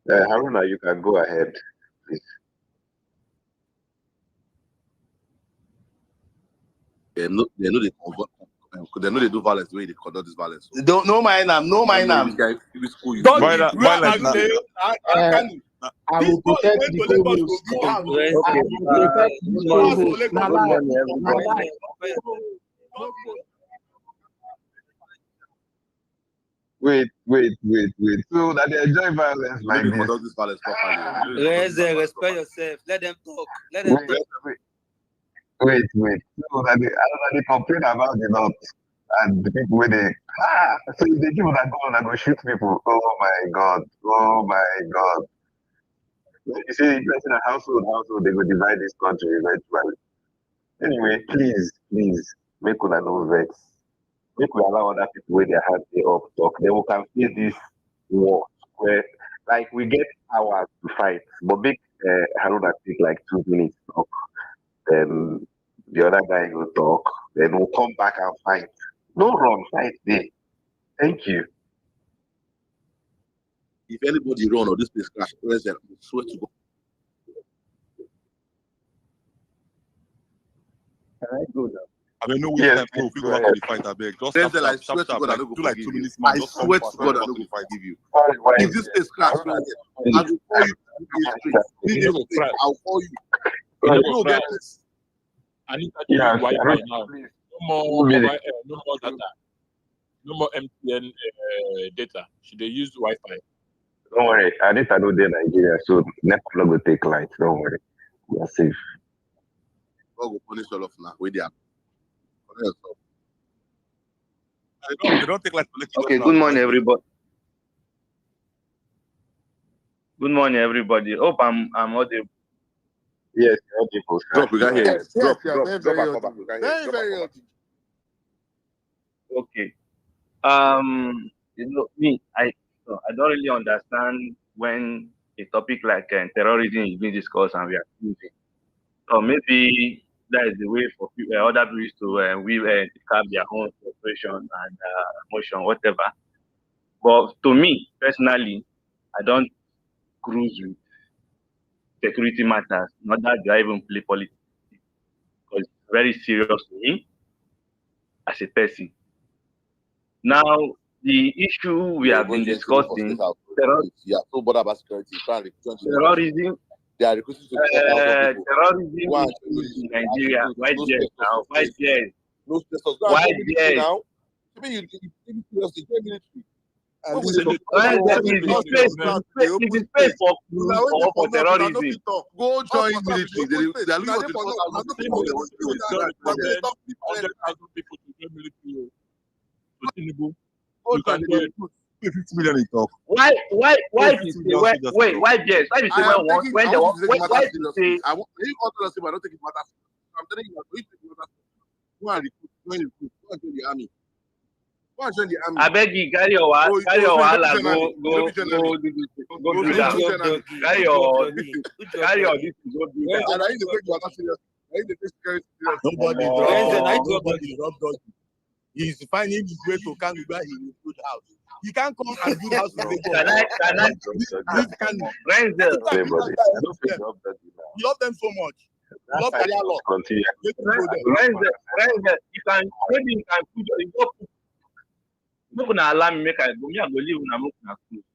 Haruna, you can go ahead, please. They know they do violence the way they conduct this violence. So. Don't no mind them. I will protect the Wait. So that they enjoy violence like this. Conduct this violence properly. Respect yourself. Let them talk. Wait. So that they complain about the North and the people where they so if the people that go on and go shoot people. Oh my God. You see, in a household, they will divide this country eventually. Anyway, please, make una no vex. Make we allow other people where their hands they up talk. Then we can face this war where, like, we get hours to fight, but make Haruna take like 2 minutes to talk. Then the other guy will talk. Then we'll come back and fight. No run, fight there. Thank you. If anybody run or this place crash, I swear to God. Can I go now? I mean, no way time. No, if you go back on the fight, I beg. Just I swear to God, I don't go like 2 forgive minutes, you. man. I Just swear to God, I don't go forgive you. If this place crash, I will call you. I'll call you. You know, get this. I need to use Wi-Fi now. No more data. No more MTN data. Should they use Wi-Fi? Don't worry. I need to know the Nigeria, so next vlog will take light. Don't worry. We are safe. God will punish all of now. Where they are. They don't take light. Okay, good morning, everybody. Good morning, everybody. Hope I'm audible. Yes, audible. Drop, we got here. Yes, Drop, very audible. Okay. Me, I don't really understand when a topic like terrorism is being discussed and we are using. So maybe that is the way for people, other people to have their own frustration and emotion, whatever. But to me personally, I don't cruise with security matters. Not that I even play politics, because it's very serious to me as a person. Now, the issue we have been discussing, Yeah, so bothered about security. terrorism, They are recruiting 1,000 people. terrorism in Nigeria. Why yes now? Why yes? No stressors. Why yes? Now, maybe you take it seriously. Join military. It is paid for terrorism. Go join military. They are looking for 100,000 people to join military. To Tinubu, you can join. 50 million in talk. Why you say why yes? Why you say when they want why you say I don't take it matters. I'm telling you, go and recruit, go and join the army. Go and join the army. I beg you, carry your wahala, go do that. Carry your this go do that. And I need to take you serious. I need to take security serious. Nobody rob dodgy. He's finding his way to Kanu where he will build house. He can't come and build house. Can I? Renzel. You love them so much. You love their law. Renzel, you can put your not gonna allow me make I go. Me, I go live when I'm cruise.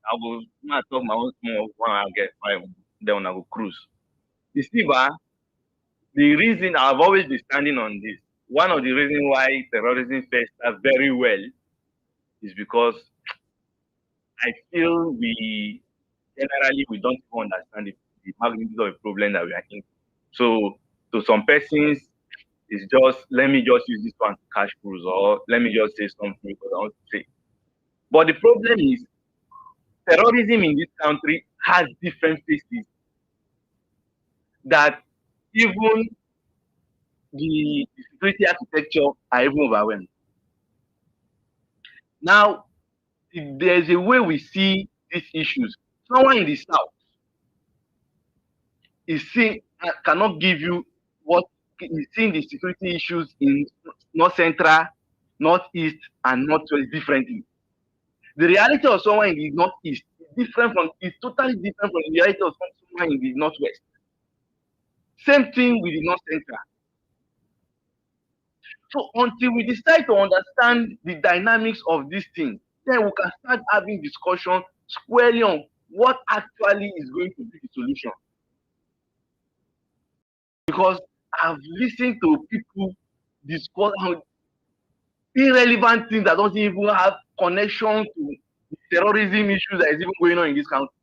I go talk my own small one. I get 5. Then I go cruise. You see, the reason I've always been standing on this. One of the reasons why terrorism fares very well is because I feel we don't even understand the magnitude of the problem that we are in. So to some persons, it's just let me just use this one to cash cruise, or let me just say something because I want to say. But the problem is terrorism in this country has different faces that even the security architecture are even overwhelmed. Now, there's a way we see these issues. Someone in the south cannot give you what is seeing the security issues in North Central, Northeast, and Northwest differently. The reality of someone in the Northeast is totally different from the reality of someone in the Northwest. Same thing with the North Central. So until we decide to understand the dynamics of this thing, then we can start having discussion squarely on what actually is going to be the solution. Because I've listened to people discuss irrelevant things that don't even have connection to the terrorism issues that is even going on in this country.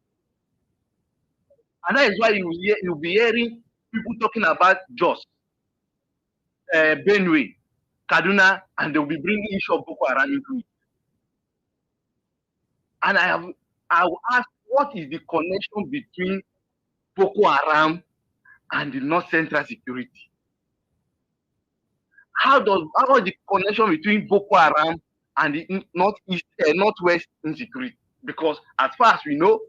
And that is why you'll be hearing people talking about Jos, Benue, Kaduna, and they'll be bringing issue of Boko Haram into it. And I will ask, what is the connection between Boko Haram and the North Central security? How is the connection between Boko Haram and the Northwest insecurity? Because as far as we know,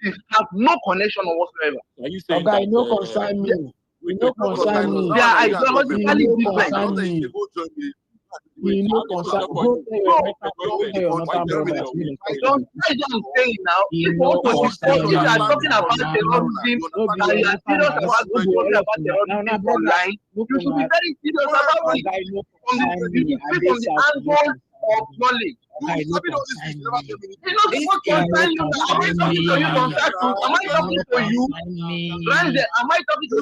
this have no connection whatsoever. Are you saying Okay, that? no concern me. We no concern me. They are ideologically different. We no concern. Go tell your northern brothers. Don't say now. If you are talking about terrorism, and you are serious about terrorism online, you should be very serious about it. From the angle of knowledge. It's not what concern you. Am I talking to you, Constantine? Am I talking to you? Brandon, am I talking to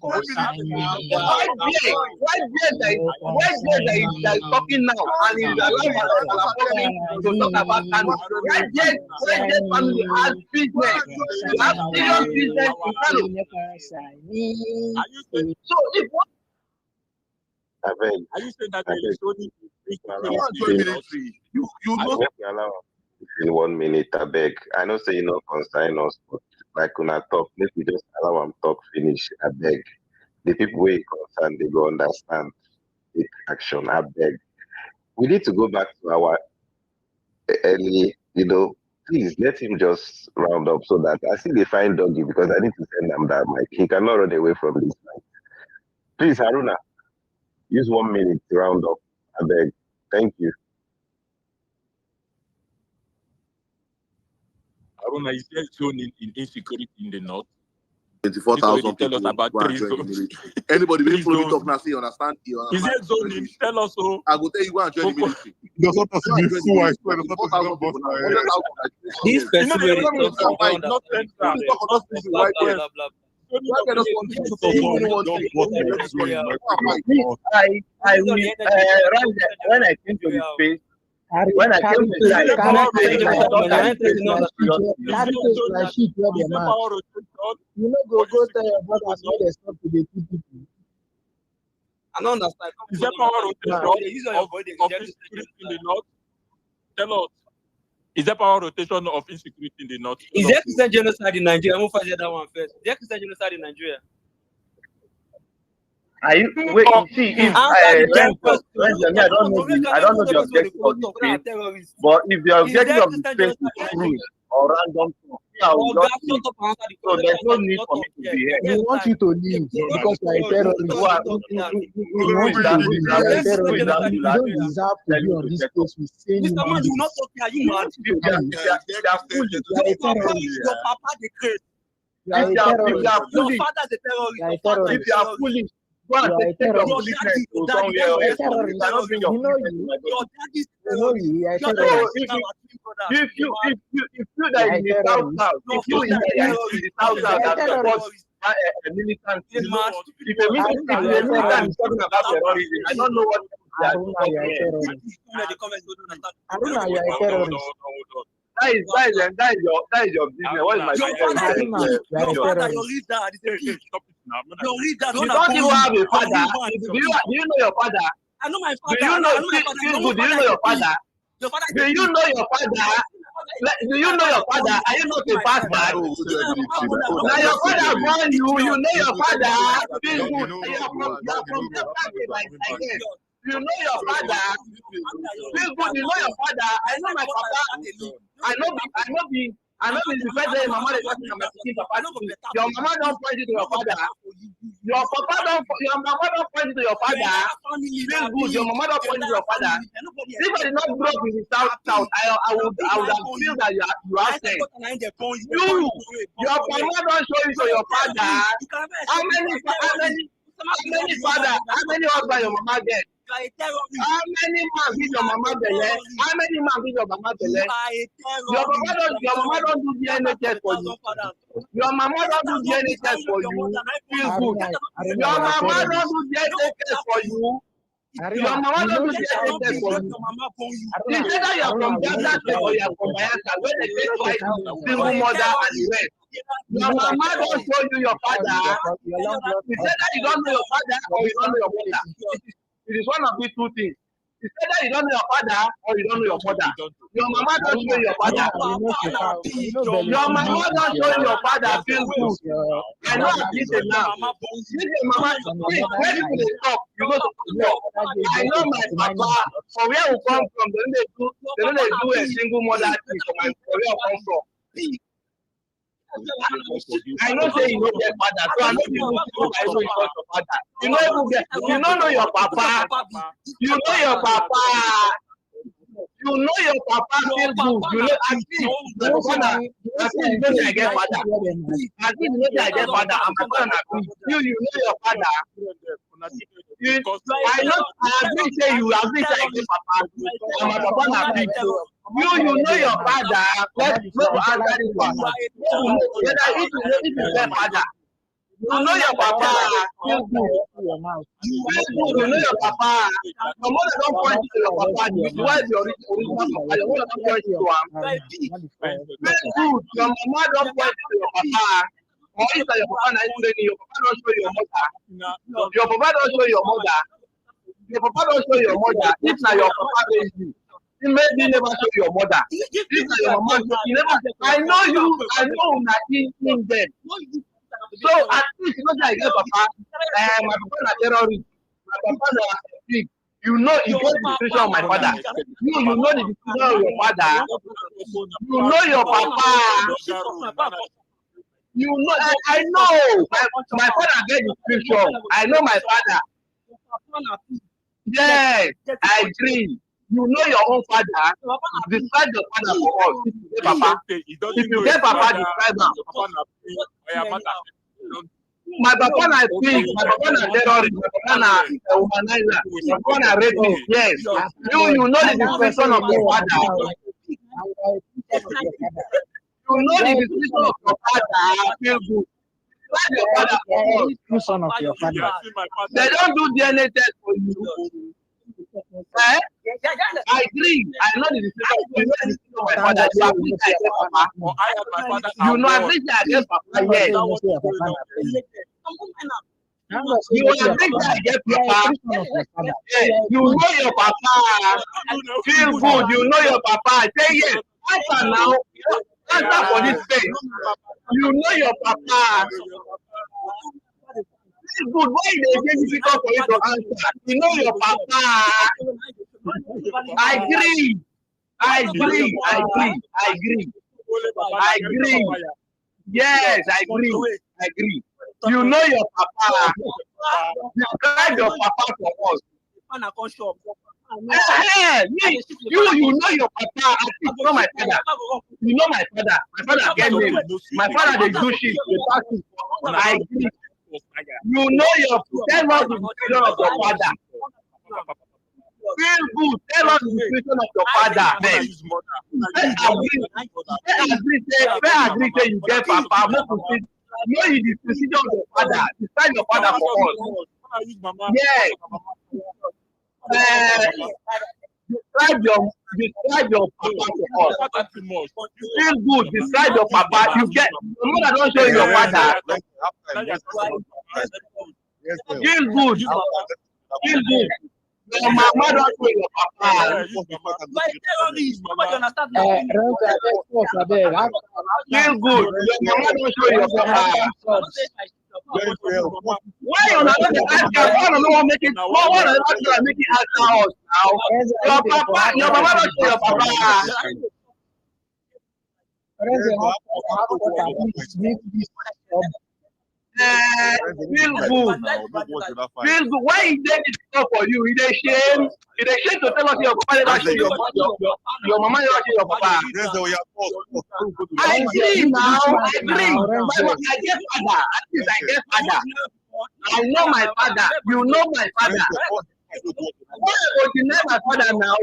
Constantine? Why there is talking now and is allowing to talk about Kanu? Why there family has business? You have serious business in Kanu. So if what Are you saying that there is only in 1 minute, I beg. I know say you know concern us, but like when I talk, let me just allow them talk finish. I beg. The people where concerned, they go understand. Take action. I beg. we need to go back to our early, please let him just round up so that I see the fine doggy because I need to send him that mic. He cannot run away from this mic. Please, Haruna, use 1 minute to round up. I beg. Thank you. Aruna, is there zone in insecurity in the north? 24,000 tell us people about go and join the 3 zones. military. Anybody will 3 follow me zones. talk now, say you understand. Is there zoning? Tell us so. I will tell you, go and join the military. Does not Go to be and join the fool, I military. swear, does not to 24,000 be people now. boss. 100,000. This person You where know, they let me talk from why don't not understand the talk problem. about this Blah, why blah, when blah, blah. why they just want to This say is you know what don't to want do, to let me call Nigeria. you. I will when I came to the space, when I came to the space, I thought I take very seriously. You know, go tell your brothers when they stop to the two people. I don't understand. Is there power rotation of insecurity in the north? Tell us. Is there power rotation of insecurity in the north? Is there Christian genocide in Nigeria? I'm going to find that one first. Is there Christian genocide in Nigeria? Wait, see, if I don't know the objective of the space, but if the objective of the space is cruise or random talk, I will not leave. So there's no need for me to be here. We want you to leave because you are a terrorist. We want you to leave. You are a terrorist. You don't deserve to be on this place with same Mr. Man, you not talking. Are you mad? You are a terrorist. Your papa the craze. You are a terrorist. Your father the terrorist. You are a terrorist. If you are foolish, go and take your foolishness to somewhere else. You cannot bring your foolishness to my body. You are a terrorist. If you that in the south, if you in the south that support militant, if a militant is talking about terrorism, I don't know what they are talking Aruna, you are a terrorist. That is your business. What is my business? Your leader, you don't even have a father. Do you know your father? I know my father. Do you know your father? Do you know your father? Do you know your father? Are you not a bastard? Now your father born you. You know your father. Feel good. You are from that family like again. You know your father. Feel good. You know your father. I know my papa. I know the first day my mother talking about papa. Your mama don't point you to your father. Your mama don't point you to your father. Feel good. Your mama don't point you to your father. If I did not grow up in the south, I would have feel that you are saying. Your mama don't show you to your father. How many husband your mama get? How many man give your mama belle? How many man give your mama belle? Your mama don't do DNA test for you. Your mama don't do DNA test for you. Feel good. Your mama don't do DNA test for you. Your mama don't do DNA test for you. It's either you are from Gaza or you are from Bayelsa, where they take white single mother and the rest. Your mama don't show you your father. It's either you don't know your father or you don't know your mother. It is one of these two things. It's either you don't know your father or you don't know your mother. Your mama don't show you your father. Your mama don't show you your father. Feel good. I know I'm listening now. If your mama, when people dey talk, you go to talk. I know my papa. For where we come from, they don't do a single mother thing for where we come from. I know say you don't get father, so I know you know you got your father. You don't know your papa. You know your papa. You know your papa feel good. You know I think you know I get father. I think you know I get father. I'm a father. You know your father. I agree say you agree say I get papa. I'm a papa na big. You know your father. Let's answer this one. Whether if you get father. You know your papa. You know your papa. Your mother don't point to your papa. Why is your original papa? Your mother don't point to him. Very good. Your mama don't point to your papa. Or if your papa na training, your papa don't show your mother. Your papa don't show your mother. Your papa don't show your mother. If na your papa raise you. He maybe never show your mother. If na your mama, you never. I know you. I know una in them. So at least you know that I get papa. My papa na terrorist. My papa na pig. You know the decision of my father. You know the decision of your father. You know your papa. You know, I know. My father get the scripture. I know my father. Yes, I agree. You know your own father. Describe your father for us. Papa. If you get papa, describe him. My papa na thief, my papa na terrorist, my papa na womanizer, my papa na rapist. Yes. You know the description of your father. You know the description of your father. Feel good. Your father for us. Son of your father. They don't do DNA test for you. Eh? I agree. I know the description of my father. You agree that I get papa. You know at least I get papa. Yes. You agree that I get papa. You know your papa. Feel good. You know your papa. Say yes. Answer now. Answer for this thing. You know your papa. Feel good. Why is it difficult for you to answer? You know your papa. I agree. I agree. I agree. I agree. I agree. Yes, I agree. I agree. You know your papa. Describe your papa for us. You know your papa. I know my father. You know my father. My father get name. My father they do shit. They pass it. I agree. You know your. Tell us the description of your father. Feel good. Tell us the description of your father. Then. Agree. Say you get papa. Know the decision of your father. Describe your father for us. Yes. Describe your papa for us. Feel good. Describe your papa. You get. Your mother don't show you your father. Feel good. Feel good. Your mama don't show your papa. Feel good. Your mama don't show your papa. Why you not ask your mama don't make it? Why not make it ask us now? Your papa, your mama don't show your papa. Feel good. Feel good. Why is there this stuff for you? Is it shame? Is it shame to tell us your papa never show your mama never show your papa? I agree now. I agree. I get father. At least I get father. I know my father. You know my father. Why would you deny my father now?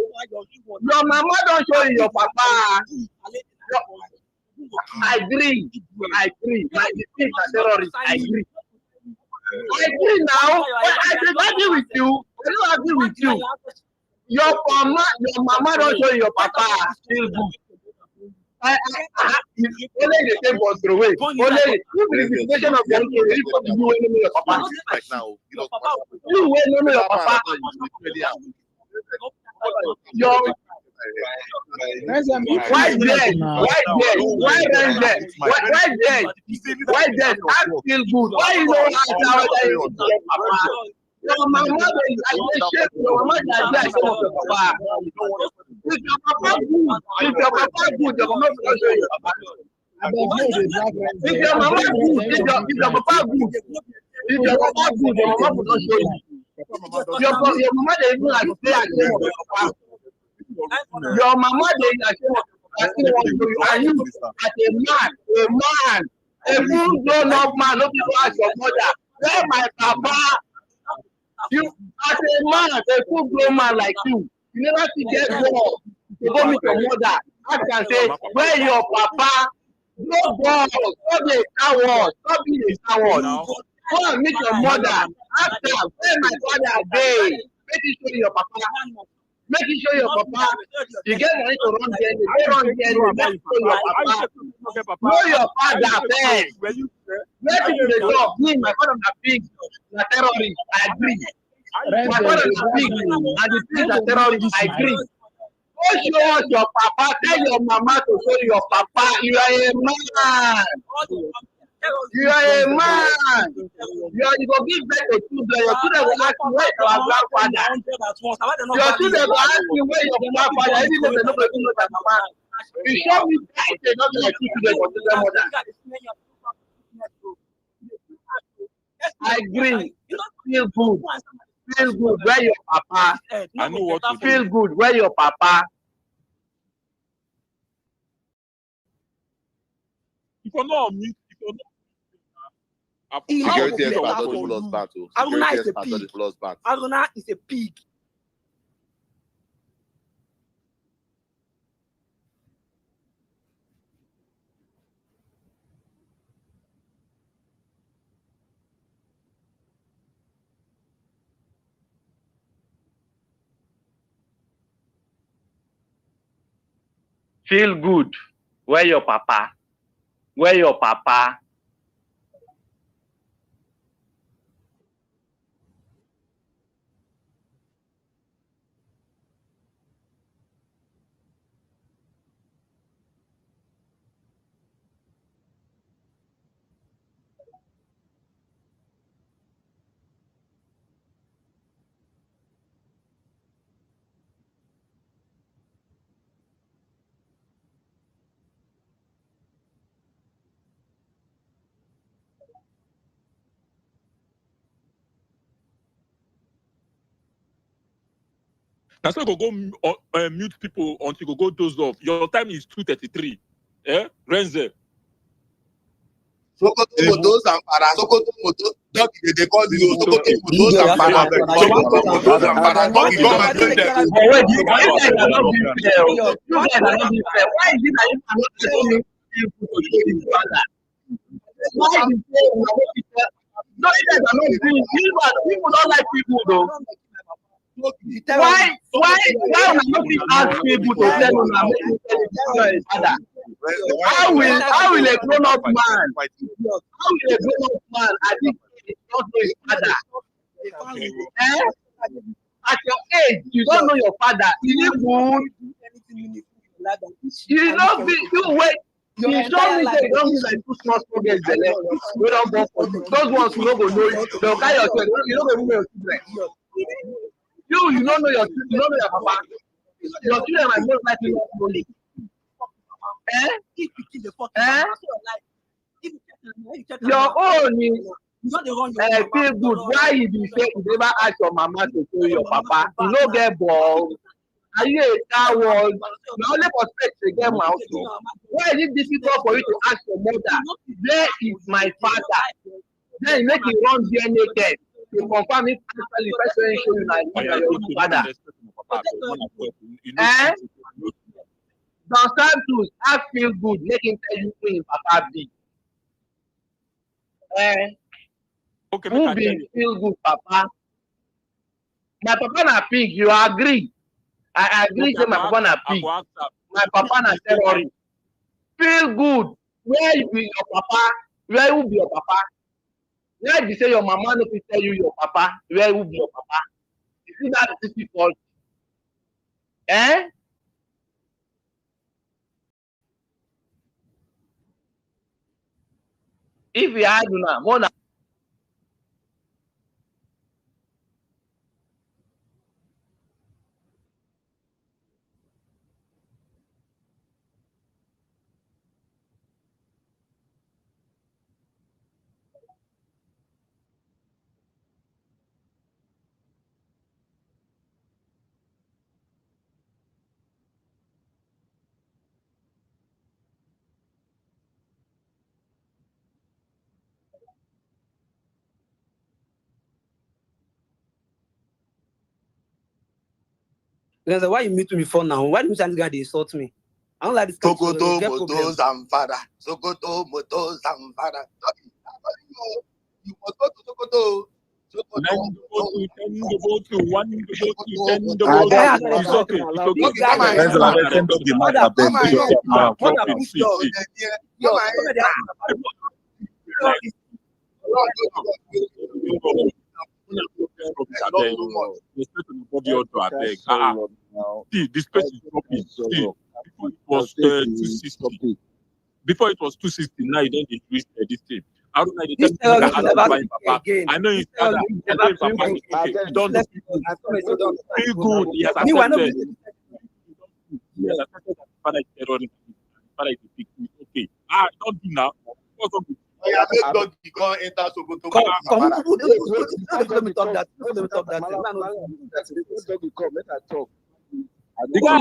Your mama don't show you your papa. I agree. I agree. My defeat are terrorists. I agree. I agree now. But I agree with you. I don't agree with you. Your mama don't show you your papa. Still good. Only the same was through away. Only the situation of your you will know your papa. Right now, you will know your papa. Your why dead? Why dead? Why dead? I feel good. Why you know how your mama is shape. Your mama is your papa. If your papa good, your mama will show you papa. If your mama good, if your papa good, if your papa good, your mama will not show you. Your mama they even like play at your papa. Your mama they are and you as a man, a full grown up man, no people ask your mother, where my papa? You as a man, a full grown man like you never see get ball to go meet your mother. I can say, where your papa? No ball, stop being a coward, stop being a coward. Go and meet your mother. Ask her, where my father dey? Make you show your papa. Make you show your papa. You get money to run there. They run there. Make you show your papa. Know your father first. Let me the talk. Me, my father na pig, na terrorist. I agree. My father na pig, and the pig na terrorist. I agree. Go show us your papa. Tell your mama to show your papa. You are a man. You are a man. You go give birth to children. Your children will ask you where your grandfather. Your children will ask you where your grandfather. Even if they don't know that man. You show me that they don't like two children for their mother. I agree. Feel good. Feel good. Where your papa? I know what to Feel do. good. Where your papa? If you're not on mute, if you're not. Security expert not the plus battle. Security expert not the plus battle. Aruna is a pig. Feel good. Where your papa? Where your papa? That's why you go mute people until you go doze off. Your time is 2:33. Eh? Renze. Sokoto motos and para. Sokoto motos. They call you Sokoto motos and para. Sokoto motos and para. Dog, you come and join them. Wait, you guys are not being fair. You guys are not being fair. Why is it that you cannot tell me people to show each other? Why is it that you are not being fair? No, you guys are not being people don't like people though. Why will you ask people to tell you now make you tell each other? How will a grown-up man at this age not know his father? At your age, you don't know your father. Is it good? You know, you wait. You show me say you don't be like two small girls we don't go for you. Those ones who don't go know you, they'll carry your children. You don't even know your children. You don't know your children, you don't know your papa. Your children are most likely not knowing. Your own is feel good. Why you be say you never ask your mama to show your papa? You no get ball. Are you a coward? You only for sex to get mouth. Why is it difficult for you to ask your mother? Where is my father? Then you make you run DNA test to confirm if actually the person show you your father. Sometimes to act feel good, make him tell you who him papa be. Who be feel good, papa? My papa na pig, you agree? I agree say my papa na pig. My papa na terrorist. Feel good. Where be your papa? Where will be your papa? Where you say your mama no fit tell you your papa? Where will be your papa? Is it that difficult? If you had more than Why you meet me before now? Why do you say this guy they insult me? I don't like this kind of Sokoto motos and para. Sokoto motos and para. You must go to Sokoto. See, this person is dropping. See, was 260. Before it was 260, now you don't increase this thing. I don't know. This terrorism never again. I know you said that. Okay, you don't feel good. Yes, I said yes, I said that father is terrorist. Father is a victim. Okay. Don't do now. Yeah, make God become enter Sokoto. Let me talk that. Let her talk. The guy